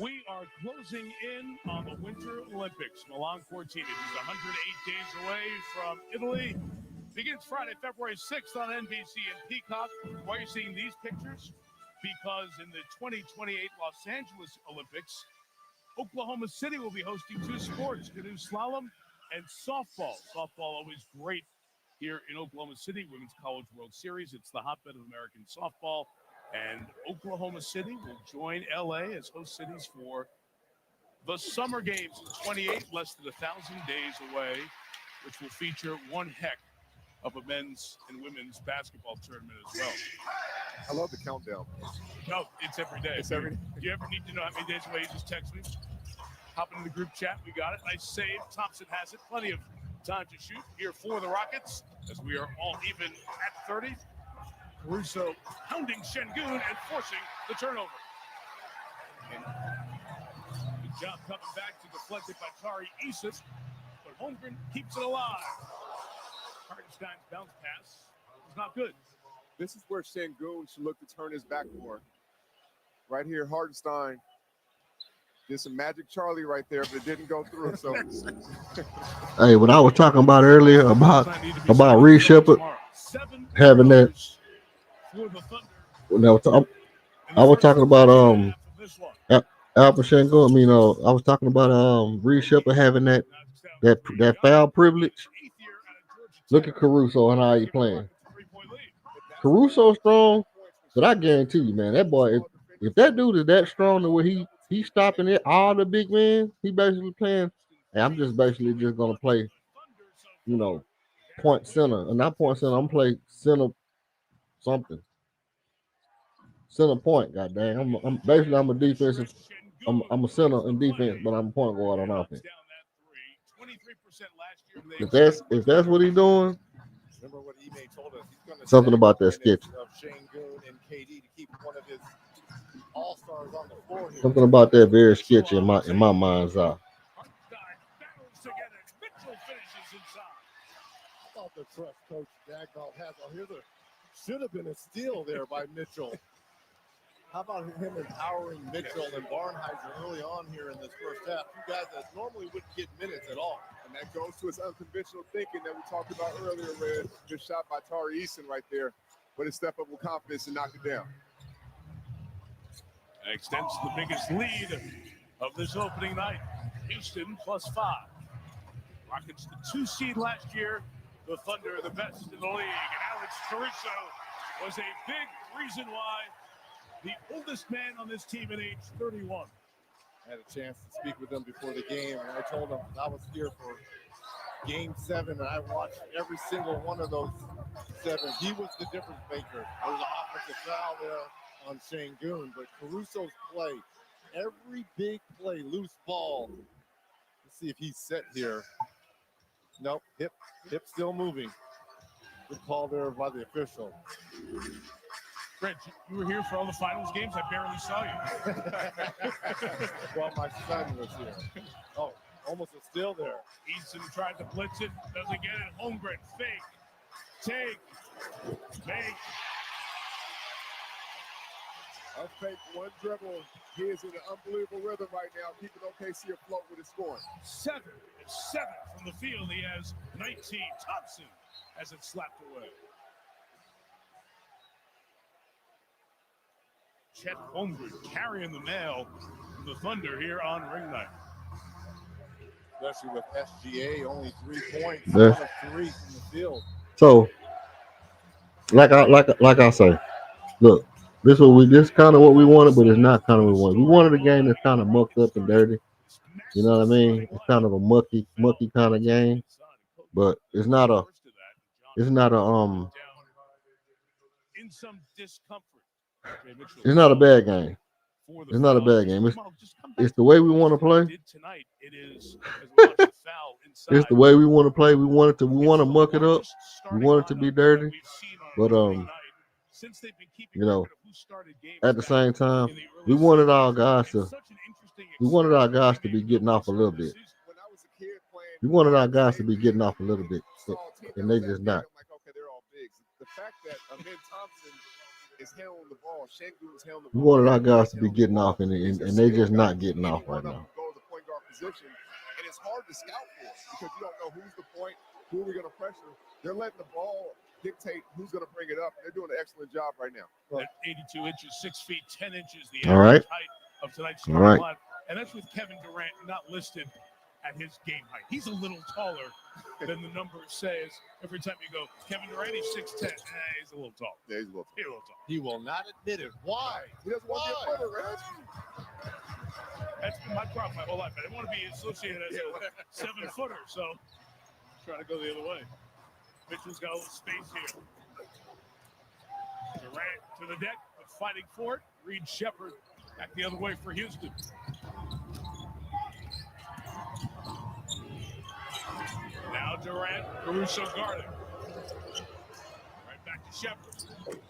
We are closing in on the Winter Olympics. Milan Cortina is 108 days away from Italy. Begins Friday, February 6th on NBC and Peacock. Why are you seeing these pictures? Because in the 2028 Los Angeles Olympics, Oklahoma City will be hosting two sports, canoe slalom and softball. Softball always great here in Oklahoma City, Women's College World Series. It's the hotbed of American softball, and Oklahoma City will join LA as host cities for the Summer Games in 28, less than 1,000 days away, which will feature one heck of a men's and women's basketball tournament as well. I love the countdown. No, it's every day. It's every day. Do you ever need to know how many days away? You just text me. Hop into the group chat. We got it. Nice save. Thompson has it. Plenty of time to shoot here for the Rockets as we are all even at 30. Caruso pounding Şengün and forcing the turnover. And good job coming back to deflect it by Tari Eason, but Holmgren keeps it alive. Hartenstein's bounce pass is not good. This is where Şengün should look to turn his back more. Right here, Hartenstein did some magic Charlie right there, but it didn't go through. So, Hey, what I was talking about earlier about Reed Shepard having that. When I was talking about Alpha Şengün. I mean, I was talking about Reed Shepard having that foul privilege. Look at Caruso and how he playing. Caruso strong, but I guarantee you, man, that boy, if that dude is that strong to where he's stopping it, all the big men, he basically playing. And I'm just basically just gonna play, point center, and not point center. I'm play center something, center point. Goddamn, I'm a defensive. I'm a center in defense, but I'm a point guard on offense. If that's what he's doing. remember what Ime told us. He's going to Something about that sketch. of Şengün and KD to keep one of his all-stars on the floor here. Something about that very sketchy in my mind's eye. I thought the trust coach Dagnall has. Should have been a steal there by Mitchell. How about him empowering Mitchell and Barnheiser early on here in this first half? Two guys that normally wouldn't get minutes at all. And that goes to his unconventional thinking that we talked about earlier, Red. Good shot by Tari Eason right there. But a step up with confidence and knocked it down. Extends the biggest lead of this opening night. Houston +5. Rockets the 2 seed last year. The Thunder the best in the league. And Alex Caruso was a big reason why the oldest man on this team at age 31. I had a chance to speak with him before the game, and I told him I was here for Game 7, and I watched every single one of those 7. He was the difference maker. There was an offensive foul there on Şengün, but Caruso's play, every big play, loose ball. Let's see if he's set here. Nope, hip still moving. Good call there by the official. Brent, you were here for all the finals games? I barely saw you. Well, my son was here. Oh, almost a steal there. Eason tried to blitz it, doesn't get it. Holmgren, fake, take, make. A fake, one dribble. He is in an unbelievable rhythm right now, keeping OKC afloat with his scoring. 7 from the field. He has 19. Thompson has it slapped away. Chet Holmgren carrying the mail for the Thunder here on ring night. Especially with SGA, only 3 points, Yeah. 1 of 3 from the field. So, like I say, look, this kind of what we wanted, but it's not kind of what we wanted. We wanted a game that's kind of mucked up and dirty. You know what I mean? It's kind of a mucky kind of game, but it's not a in some discomfort. it's not a bad game. It's not a bad game. It's the way we want to play. It's the way we want to play. We want to muck it up. We want it to be dirty. But at the same time, we wanted our guys to be getting off a little bit. We wanted our guys to be getting off a little bit, and they just not. Okay, they're all bigs. The fact that Amin Thompson is handling the ball, Şengün is handling the We ball. wanted our guys to be getting off, and they just not getting off right now. Go to the point guard position, and it's hard to scout for because you don't know who's the point, who are we going to pressure. They're letting the ball dictate who's going to bring it up. They're doing an excellent job right now. At 82 inches, 6 feet 10 inches, the All right. average height of tonight's All right. starting line. And that's with Kevin Durant not listed at his game height. He's a little taller than the number says. Every time you go, Kevin Durant, he's 6'10". He's a little tall. Yeah, he's a little tall. He will not admit it. Why? He doesn't want to get footer, Reg. That's been my problem my whole life. I didn't want to be associated as a 7-footer, so trying to go the other way. Mitchell's got a little space here. Durant to the deck, but fighting for it. Reed Shepherd back the other way for Houston. Now Durant, Caruso guarding. Right back to Shepherd.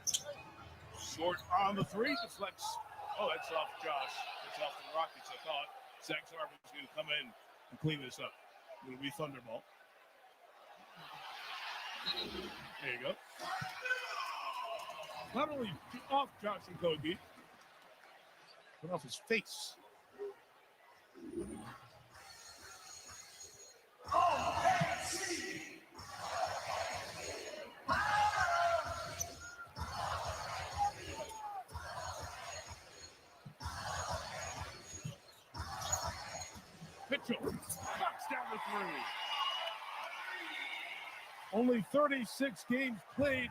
Short on the three, deflects. Oh, that's off Josh. That's off the Rockets, I thought. Zach Sarvin's going to come in and clean this up. It'll be Thunderball. There you go. Not only off Josh and Kogi, but off his face. Mitchell knocks down the three. Only 36 games played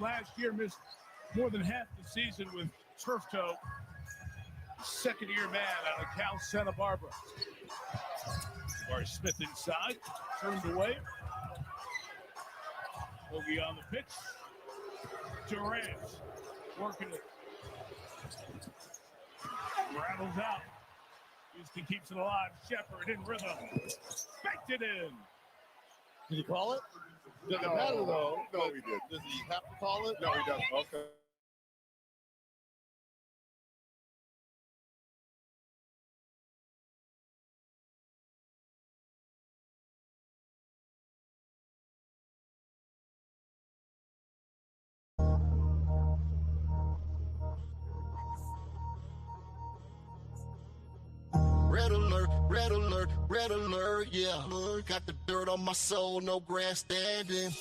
last year, missed more than half the season with turf toe. Second-year man out of Cal Santa Barbara. Jabari Smith inside, turned away. Bogey on the pitch. Durant working it. Rattles out. Houston keeps it alive. Shepherd in rhythm. Banked it in. Did he call it? Doesn't matter though. No, he did. Does he have to call it? No, he doesn't. Okay. Red alert, red alert, red alert, yeah. Got the dirt on my soul, no grandstanding.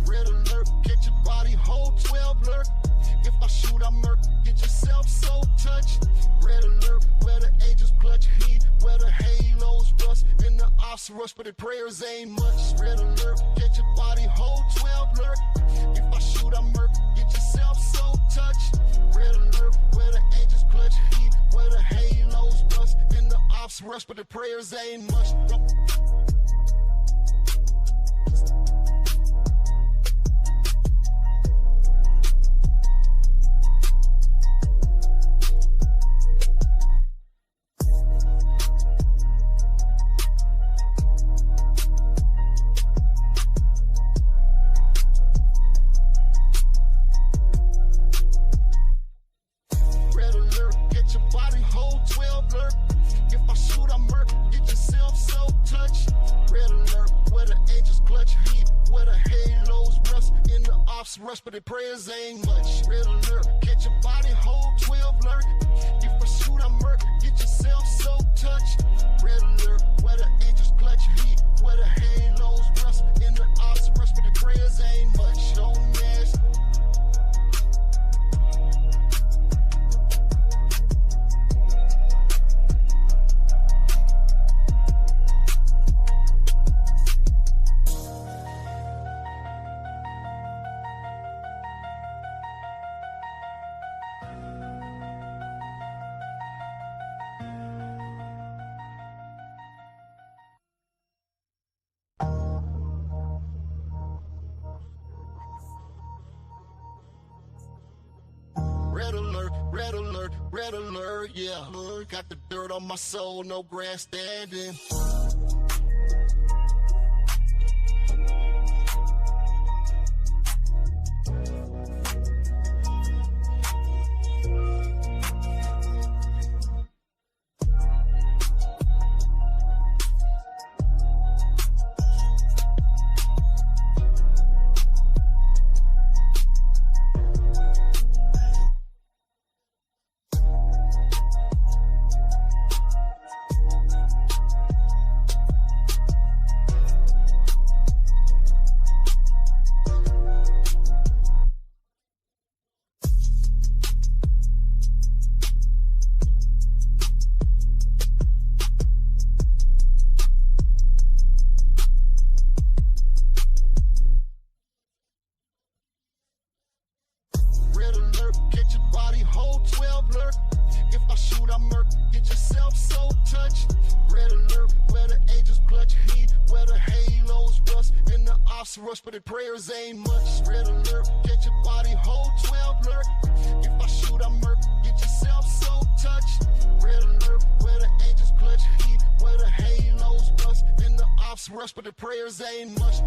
Red alert, get your body whole 12 lurk. If I shoot, I murk. Get yourself so touched. Red alert, where the angels clutch heat, where the halos rust, and the ops rush, but the prayers ain't much. Red alert, get your body whole 12 lurk. If I shoot, I murk. Get yourself so touched. Red alert, where the angels clutch heat, where the halos rust, and the ops rush, but the prayers ain't much. Red alert, get your body whole 12 lurk. If I shoot, I murk. Get yourself so touched. Red alert, where the angels clutch heat, where the halos rust, and the ops rush, but the prayers ain't much. Red alert, get your body whole 12 lurk. If I shoot, I murk. Get yourself so touched. Red alert, where the angels clutch heat, where the halos rust, and the ops rush, but the prayers ain't much. Don't ask. alert, yeah. Got the dirt on my soul, no grandstanding. Rush, but the prayers ain't much. Red alert, get your body whole 12 alert. If I shoot, I murk, get yourself so touched. Red alert, where the angels clutch heat, where the halos bust, and the ops rush, but the prayers ain't much.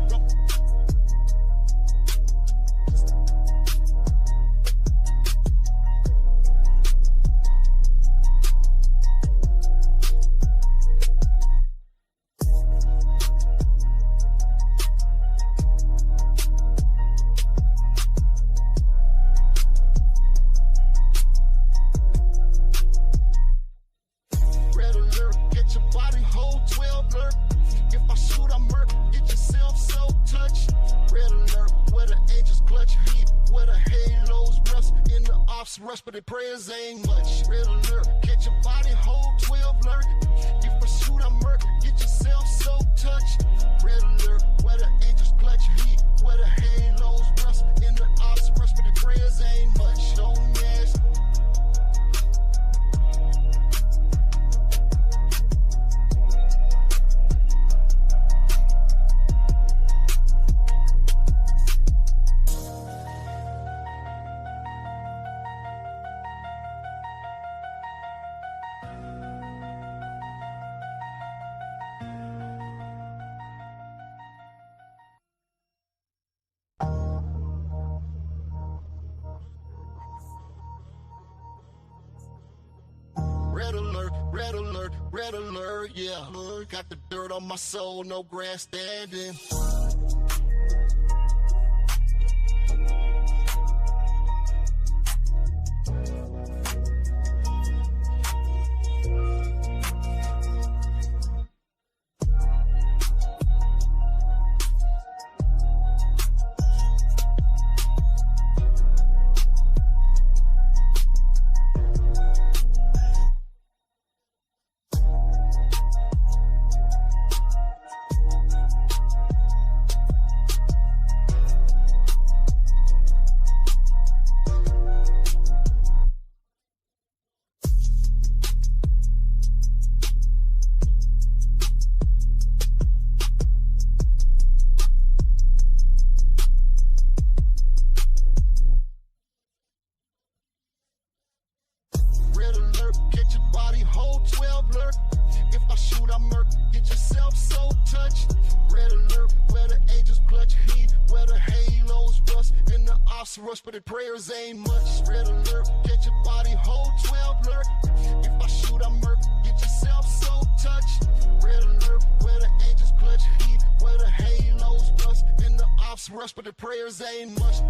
Rush, but the prayers ain't much. Red alert, catch your body whole 12 alert. If I shoot, I murk, get yourself so touched. Red alert, where the angels clutch heat, where the halos rust, in the ops rush, but the prayers ain't much. Don't mess. Red alert, yeah. Got the dirt on my soul, no grandstanding. Rush, but the prayers ain't much. Red alert, get your body whole 12 alert. If I shoot, I murk, get yourself so touched. Red alert, where the angels clutch heat, where the halos rust, and the ops rush, but the prayers ain't much.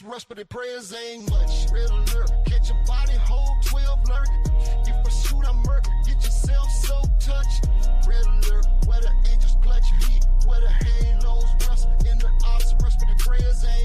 Rush, but the prayers ain't much. Red alert, catch your body whole 12 alert. If I shoot, I murk, get yourself so touched. Red alert, where the angels clutch heat, where the halos rust, in the ops rush, but the prayers ain't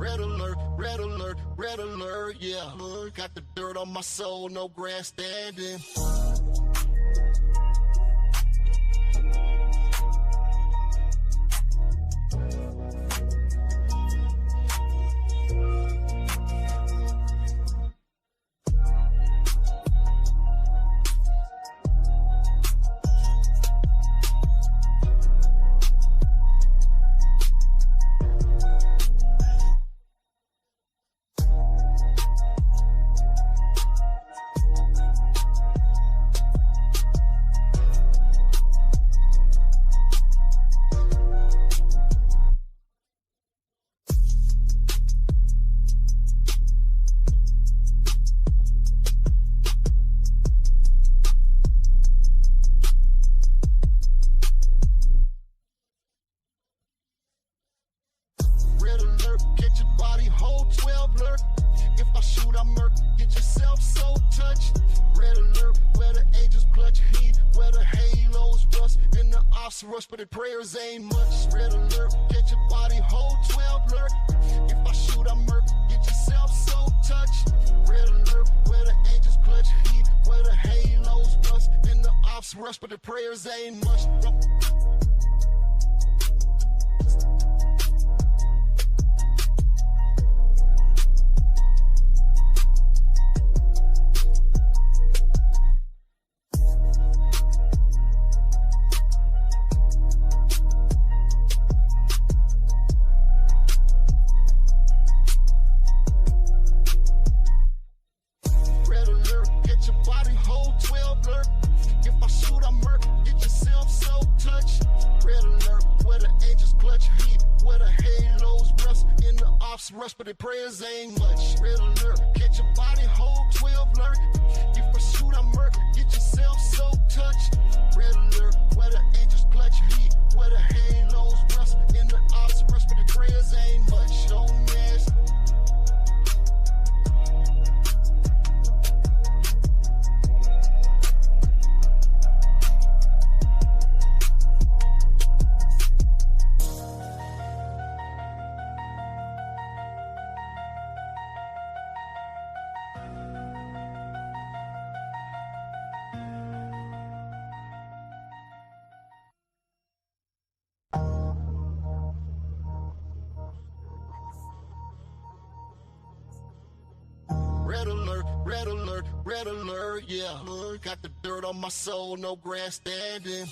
Red alert, red alert, red alert, yeah. Got the dirt on my soul, no grandstanding. Red alert, get your body hold 12 lurk. If I shoot, I murk. Get yourself so touched. Red alert, where the angels clutch heat, where the halos rust, and the ops rush, but the prayers ain't much. Red alert, get your body hold 12 lurk. If I shoot, I murk. Get yourself so touched. Red alert, where the angels clutch heat, where the halos rust, and the ops rush, but the prayers ain't much. Red alert, get your body hold 12 lurk. If I shoot, I murk. Get yourself so touched. Red alert, where the angels clutch heat, where the halos rust, and the ops rush, but the prayers ain't much. Red alert, get your body hold 12 lurk. If I shoot, I murk. Get yourself so touched. Red alert, where the angels clutch heat, where the halos rust, and the ops rush, but the prayers ain't much. Don't mess. Red alert, red alert, red alert, yeah. Got the dirt on my soul, no grandstanding.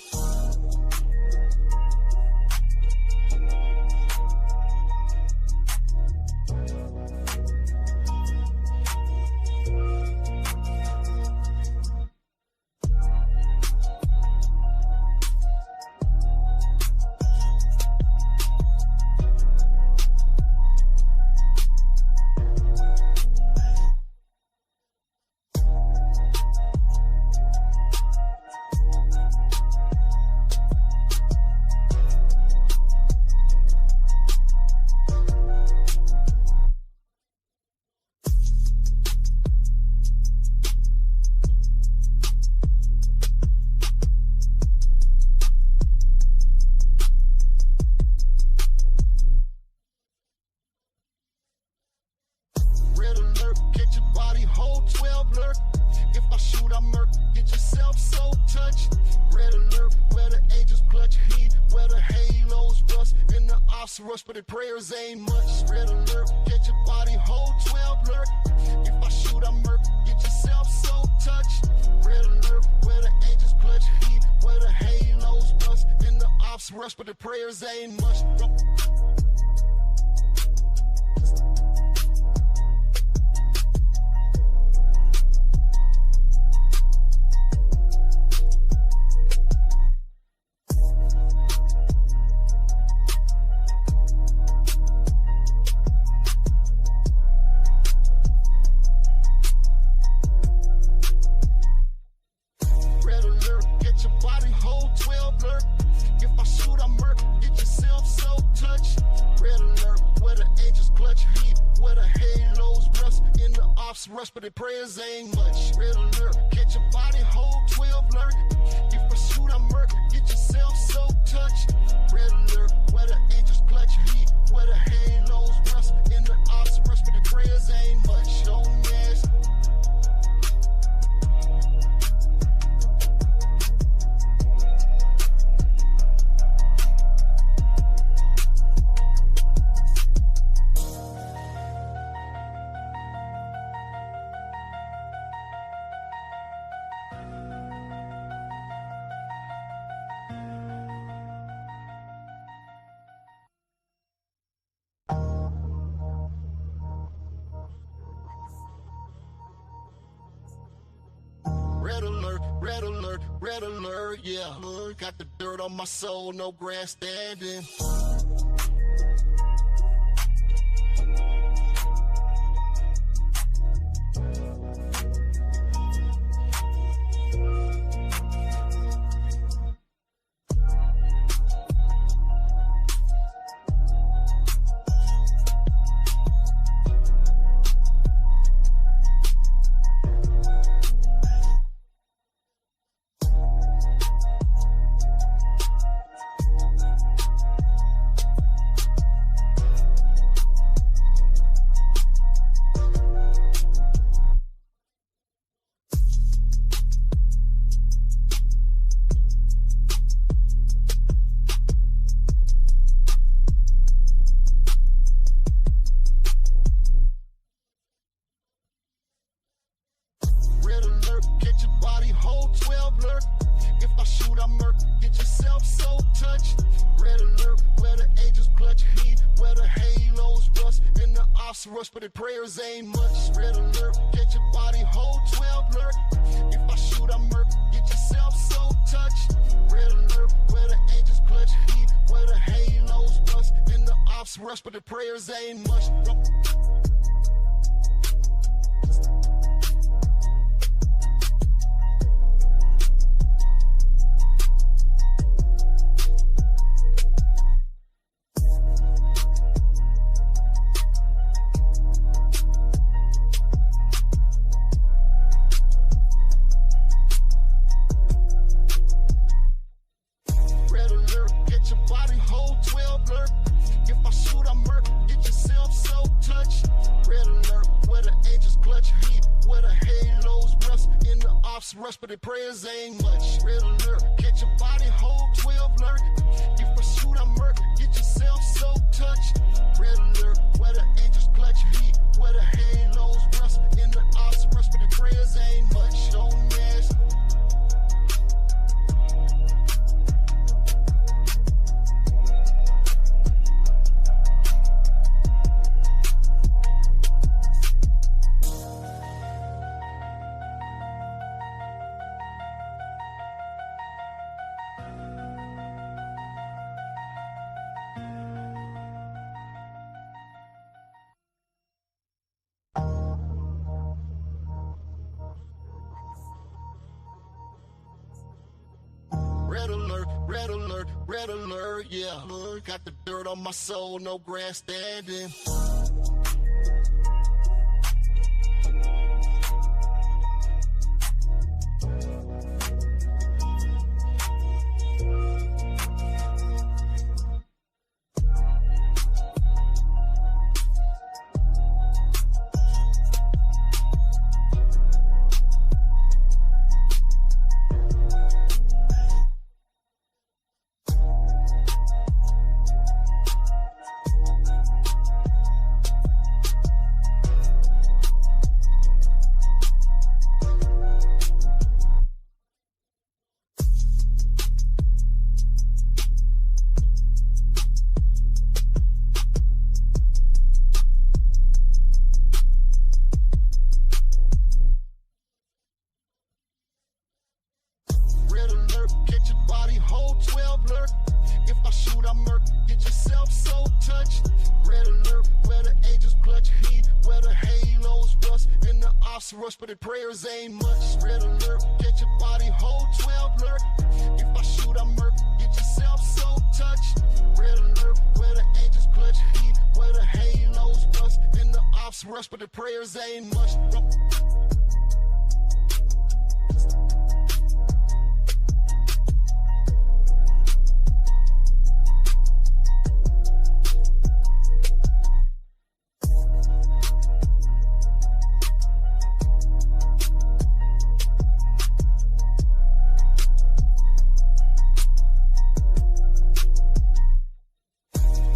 Red alert, get your body hold 12 lurk. If I shoot, I murk. Get yourself so touched. Red alert, where the angels clutch heat, where the halos rust, and the ops rush, but the prayers ain't much. Red alert, get your body hold 12 lurk. If I shoot, I murk. Get yourself so touched. Red alert, where the angels clutch heat, where the halos rust, and the ops rush, but the prayers ain't much. Red alert, get your body hold 12 lurk. If I shoot, I murk. Get yourself so touched. ops rush, but the prayers ain't much. Red alert, catch your body, hold 12 alert. If I shoot, I murder, get yourself so touched. Red alert, where the angels clutch heat, where the halos rust. In the ops rush, but the prayers ain't much. Don't ask. Red alert, red alert, red alert, yeah. Got the dirt on my soul, no grandstanding. Red alert, catch your body, hold 12 alert. If I shoot, I murk, get yourself so touched. Red alert, where the angels clutch heat, where the halos rust. In the ops rush, but the prayers ain't much. Red alert, catch your body, hold 12 alert. If I shoot, I murk, get yourself so touched. Red alert, where the angels clutch heat, where the halos rust. In the ops rush, but the prayers ain't much. Red alert, get your body, hold 12 alert. If I shoot, I murk, get yourself so touched. Red alert, where the angels clutch heat, where the halos rust. In the ops rush, but the prayers ain't much. Red alert, get your body, hold 12 alert. If I shoot, I murk, get yourself so touched. Red alert, where the angels clutch heat, where the halos rust. In the ops rush, but the prayers ain't much. Don't ask. Red alert, red alert, red alert, yeah. Got the dirt on my soul, no grandstanding. Red alert, get your body, hold 12 alert. If I shoot, I murk, get yourself so touched. Red alert, where the angels clutch heat, where the halos rust. In the ops rush, but the prayers ain't much. Red alert, get your body, hold 12 alert. If I shoot, I murk, get yourself so touched. Red alert, where the angels clutch heat, where the halos bust, and the ops rush, but the prayers ain't much.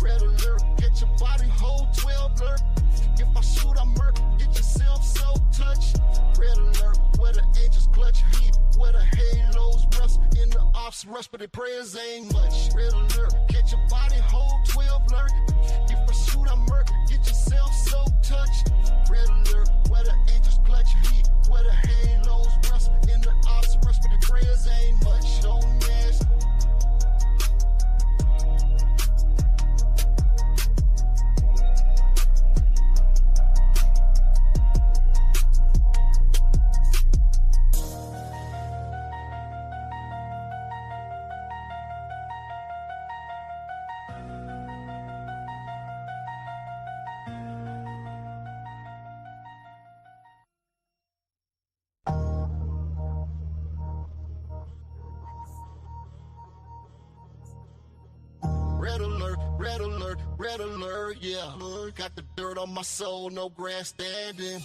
Red alert, get your body whole 12 alert. If I shoot, I murk, get yourself so touched. Red alert, where the angels clutch heat, where the halos rust, in the ops rush, but the prayers ain't much. Red alert, get your body whole 12 alert. If I shoot, I murk, get yourself so touched. Red alert, where the angels clutch heat, where the halos rust, in the ops rush, but the prayers ain't much. Don't mess. Red alert, yeah. Got the dirt on my soul, no grandstanding.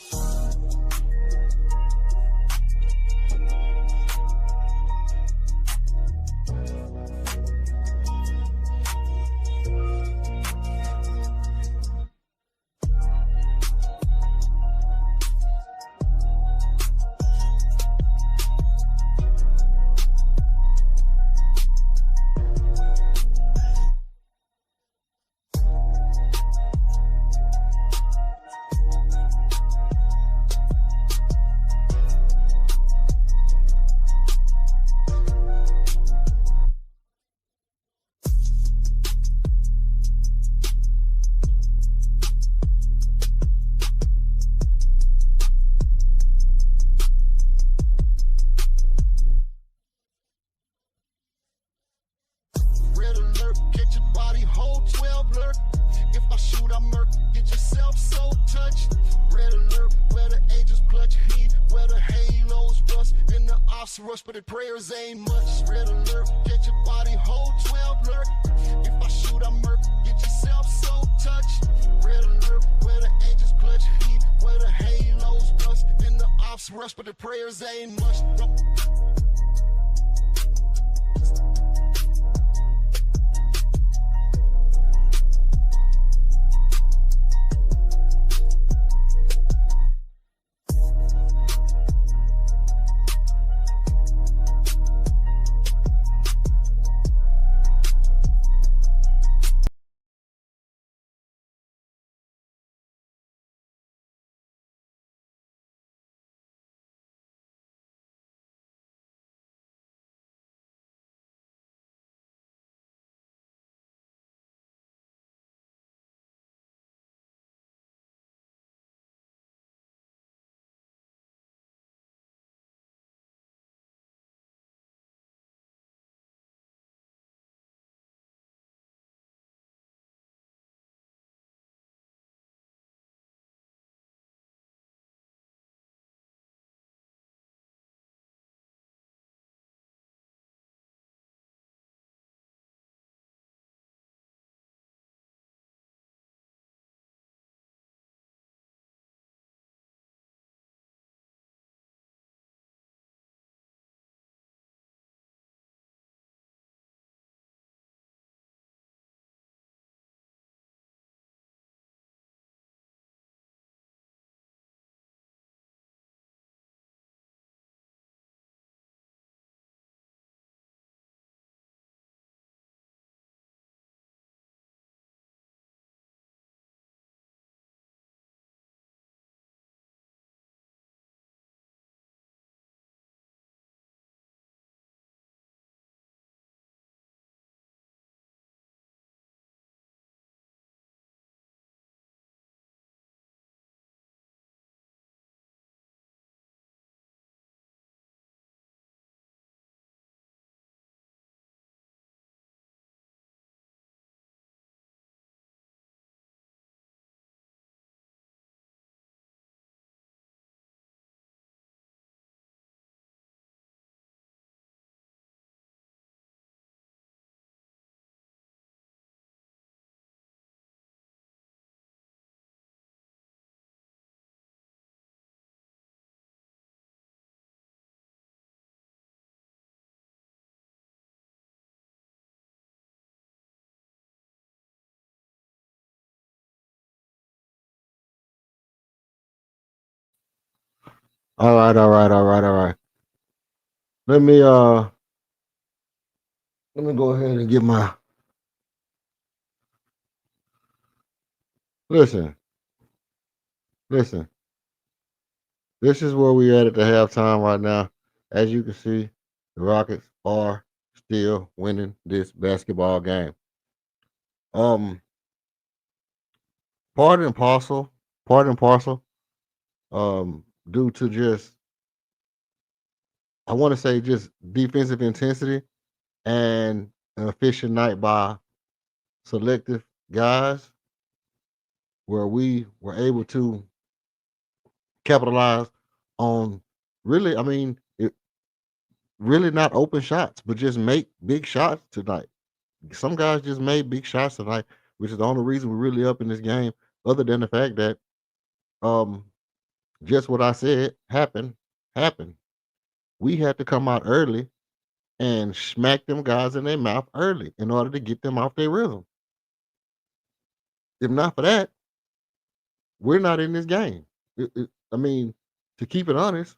Red alert, get your body whole 12 alert. If I shoot, I murk, get yourself so touched. Red alert, where the angels clutch heat, where the halos rust, and the ops rush, but the prayers ain't much. Red alert, get your body whole 12 alert. If I shoot, I murk, get yourself so touched. Red alert, where the angels clutch heat, where the halos rust, and the ops rush, but the prayers ain't much. All right, all right, all right, all right. Let me go ahead and get my listen. Listen. This is where we at the halftime right now. As you can see, the Rockets are still winning this basketball game. Um, part and parcel, part and parcel, due to just I want to say just defensive intensity and an efficient night by selective guys, where we were able to capitalize on really, I mean, really not open shots, but just make big shots tonight. Some guys just made big shots tonight, which is the only reason we're really up in this game, other than the fact that um just what I said happened. We had to come out early and smack them guys in their mouth early in order to get them off their rhythm. If not for that, we're not in this game. I mean, to keep it honest,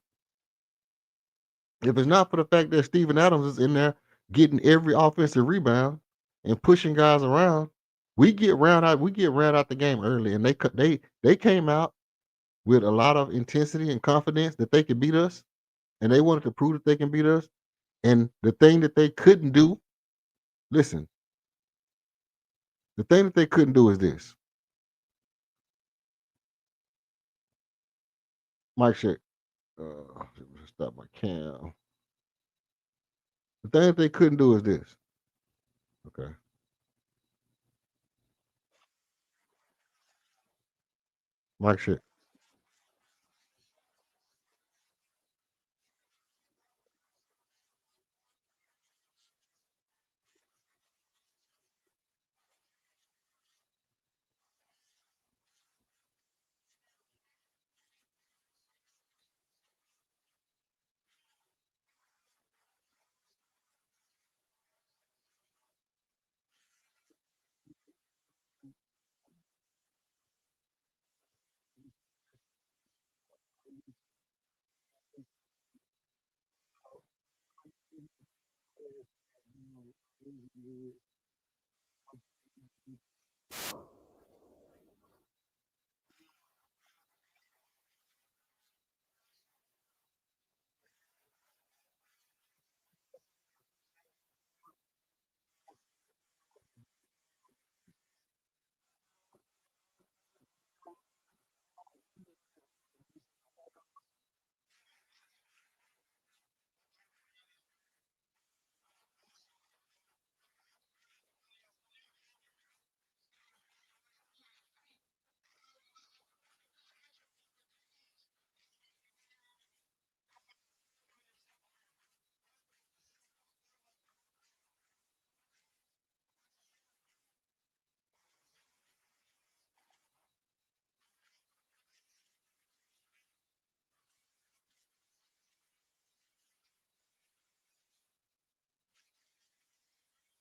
if it's not for the fact that Steven Adams is in there getting every offensive rebound and pushing guys around, we get round out the game early, and they came out with a lot of intensity and confidence that they could beat us, and they wanted to prove that they can beat us. And the thing that they couldn't do, listen, the thing that they couldn't do is this. Mike check. Stop my cam. The thing that they couldn't do is this. Okay. Mike check.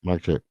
Mike check.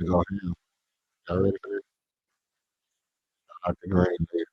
to go ham. Y'all ready for this? I like the green bean.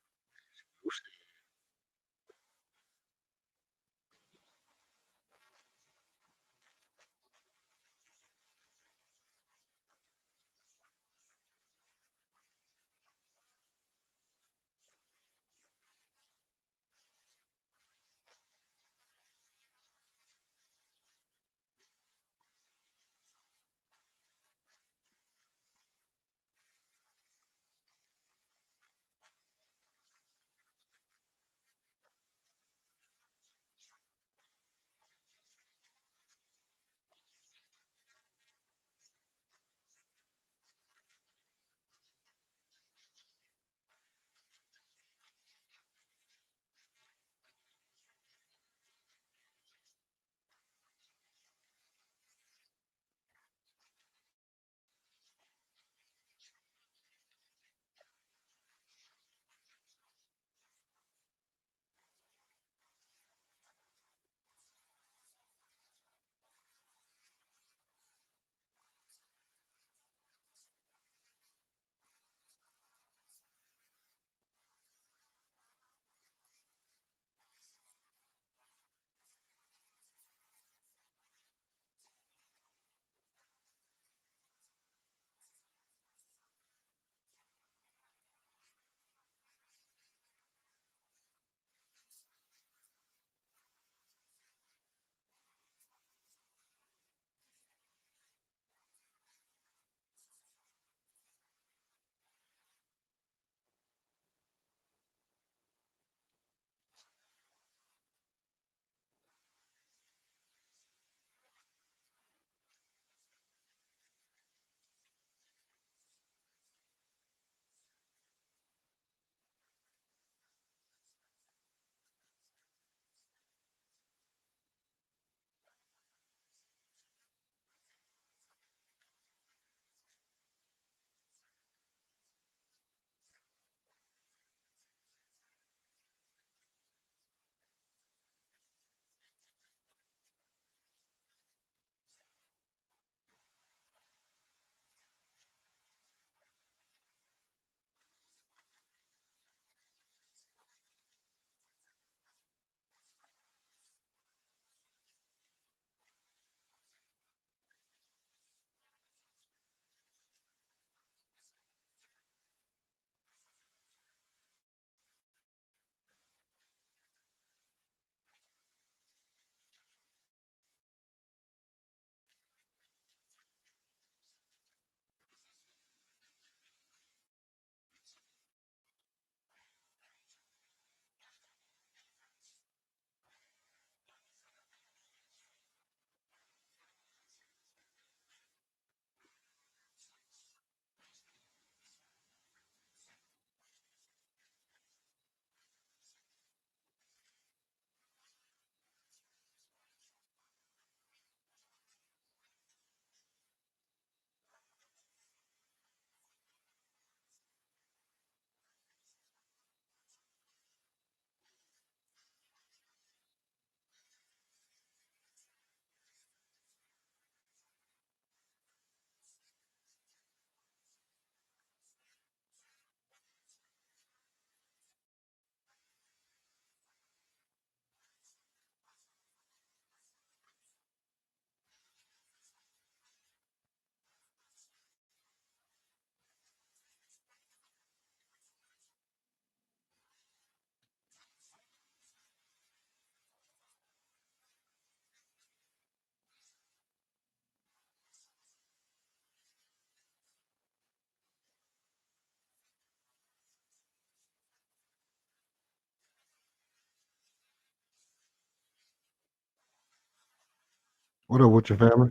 What up with your family?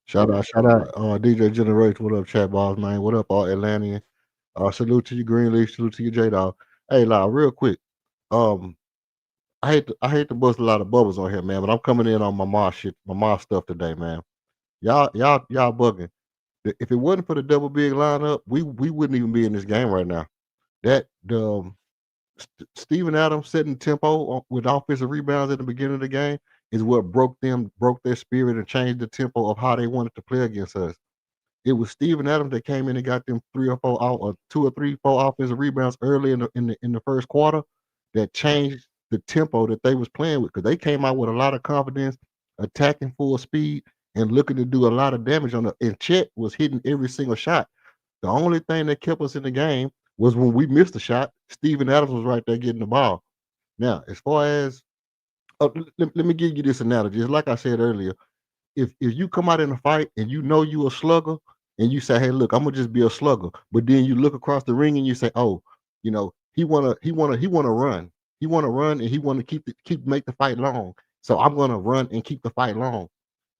Shout out, DJ Generation. What up, Chat Balls, man? What up, all Atlantean? Salute to you, Greenleaf. Salute to you, J Dog. Hey, real quick. Um, I hate to bust a lot of bubbles on here, man, but I'm coming in on my mom shit, my mom stuff today, man. Y'all bugging. If it wasn't for the double big lineup, we wouldn't even be in this game right now. That Steven Adams setting tempo with offensive rebounds at the beginning of the game. is what broke their spirit and changed the tempo of how they wanted to play against us. It was Steven Adams that came in and got them 2 or 3, 4 offensive rebounds early in the first quarter that changed the tempo that they was playing with, because they came out with a lot of confidence, attacking full speed, and looking to do a lot of damage on the. And Chet was hitting every single shot. The only thing that kept us in the game was when we missed a shot. Steven Adams was right there getting the ball. Now, as far as let me give you this analogy. It's like I said earlier. If you come out in a fight and you know you a slugger and you say, hey, look, I'm gonna just be a slugger, but then you look across the ring and you say, oh, he wanna run. He wanna run and he wanna make the fight long. So I'm gonna run and keep the fight long.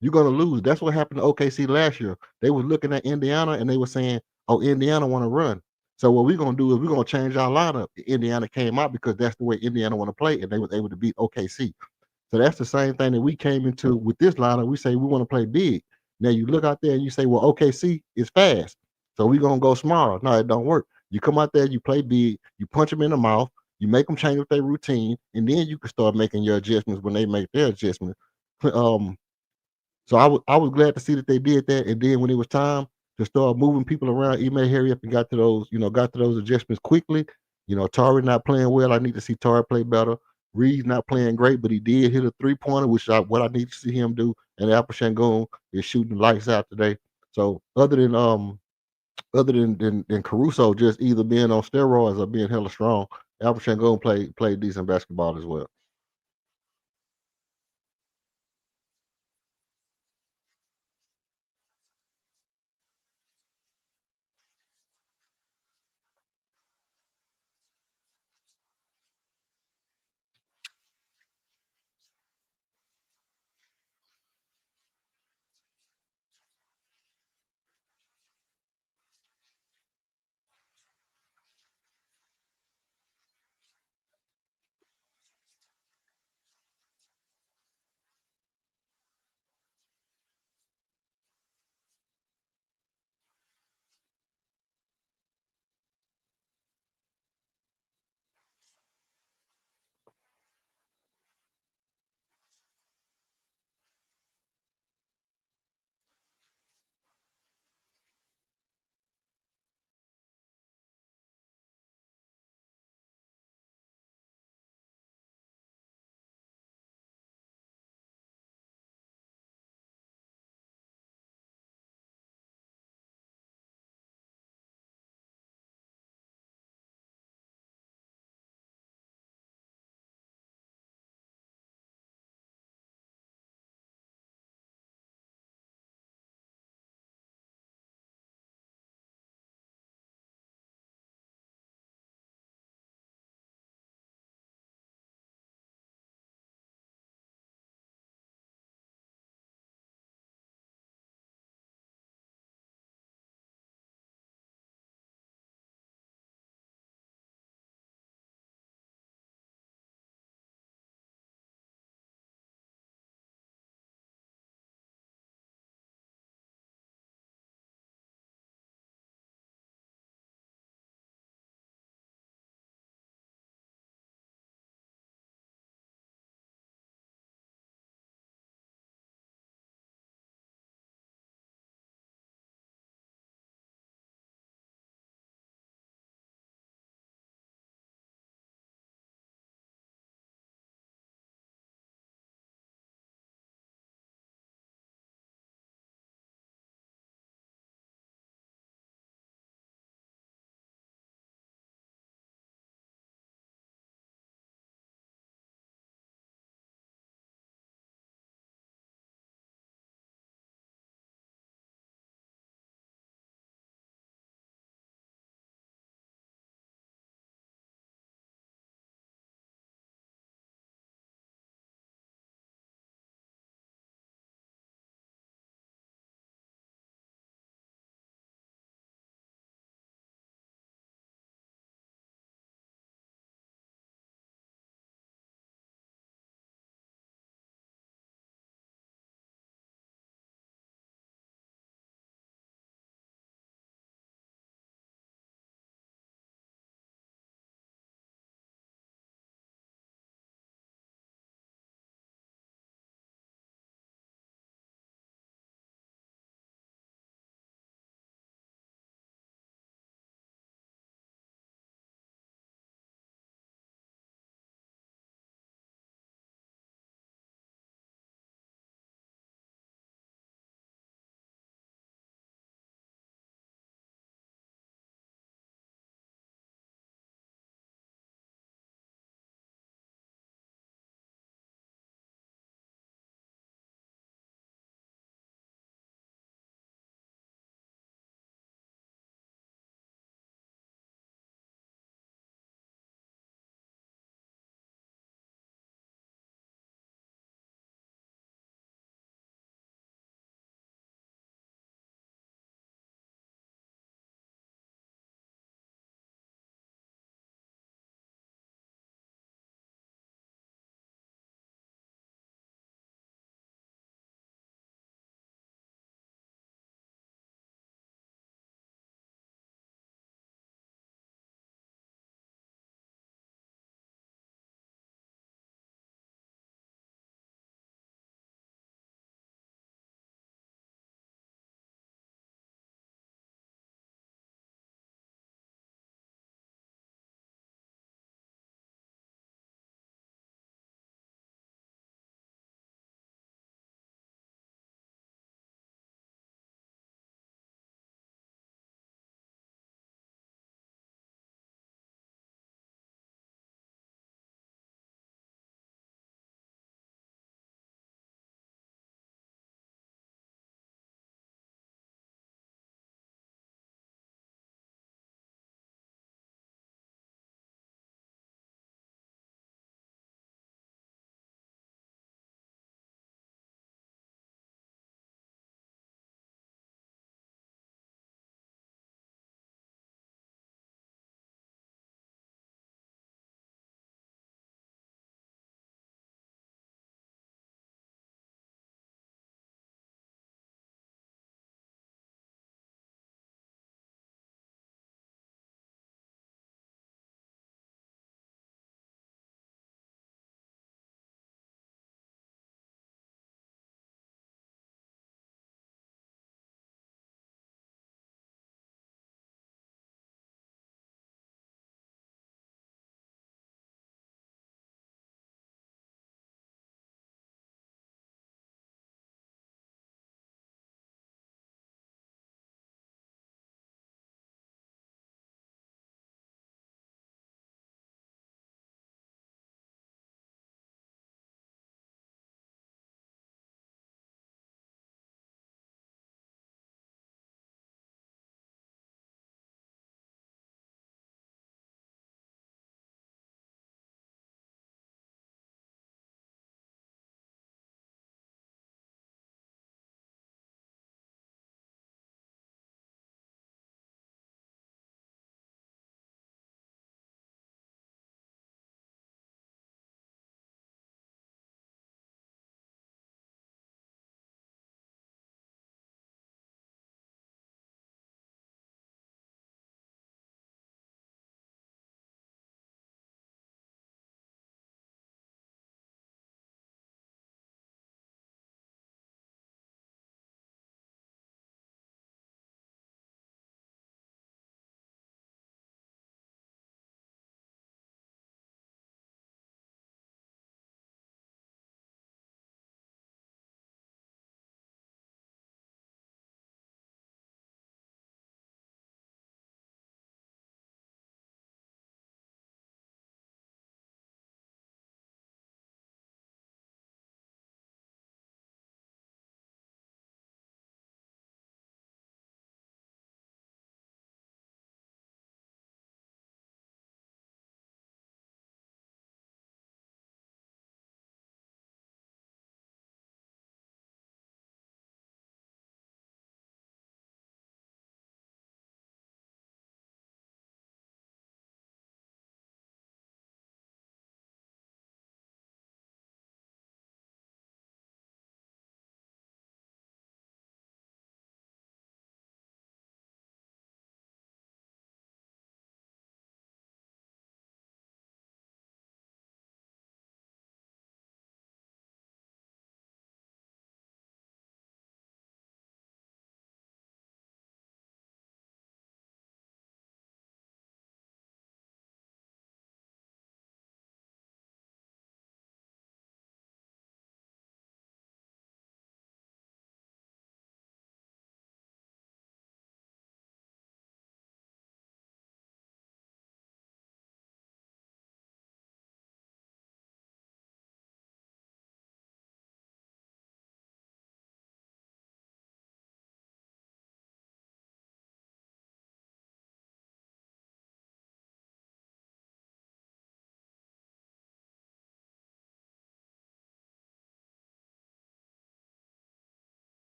You're gonna lose. That's what happened to OKC last year. They were looking at Indiana and they were saying, oh, Indiana wanna run. So what we're gonna do is we're gonna change our lineup. Indiana came out because that's the way Indiana want to play, and they was able to beat OKC. So that's the same thing that we came into with this lineup. We say we want to play big. Now you look out there and you say, well, OKC is fast, so we're gonna go small. No, it don't work. You come out there, you play big, you punch them in the mouth, you make them change up their routine, and then you can start making your adjustments when they make their adjustments. So I was glad to see that they did that, and then when it was time to start moving people around, Ime hurry up and got to those adjustments quickly. Tari not playing well. I need to see Tari play better. Reed's not playing great, but he did hit a 3-pointer, which what I need to see him do. And Alpha Shangoon is shooting lights out today. So other than Caruso just either being on steroids or being hella strong, Alpha Shangoon played decent basketball as well.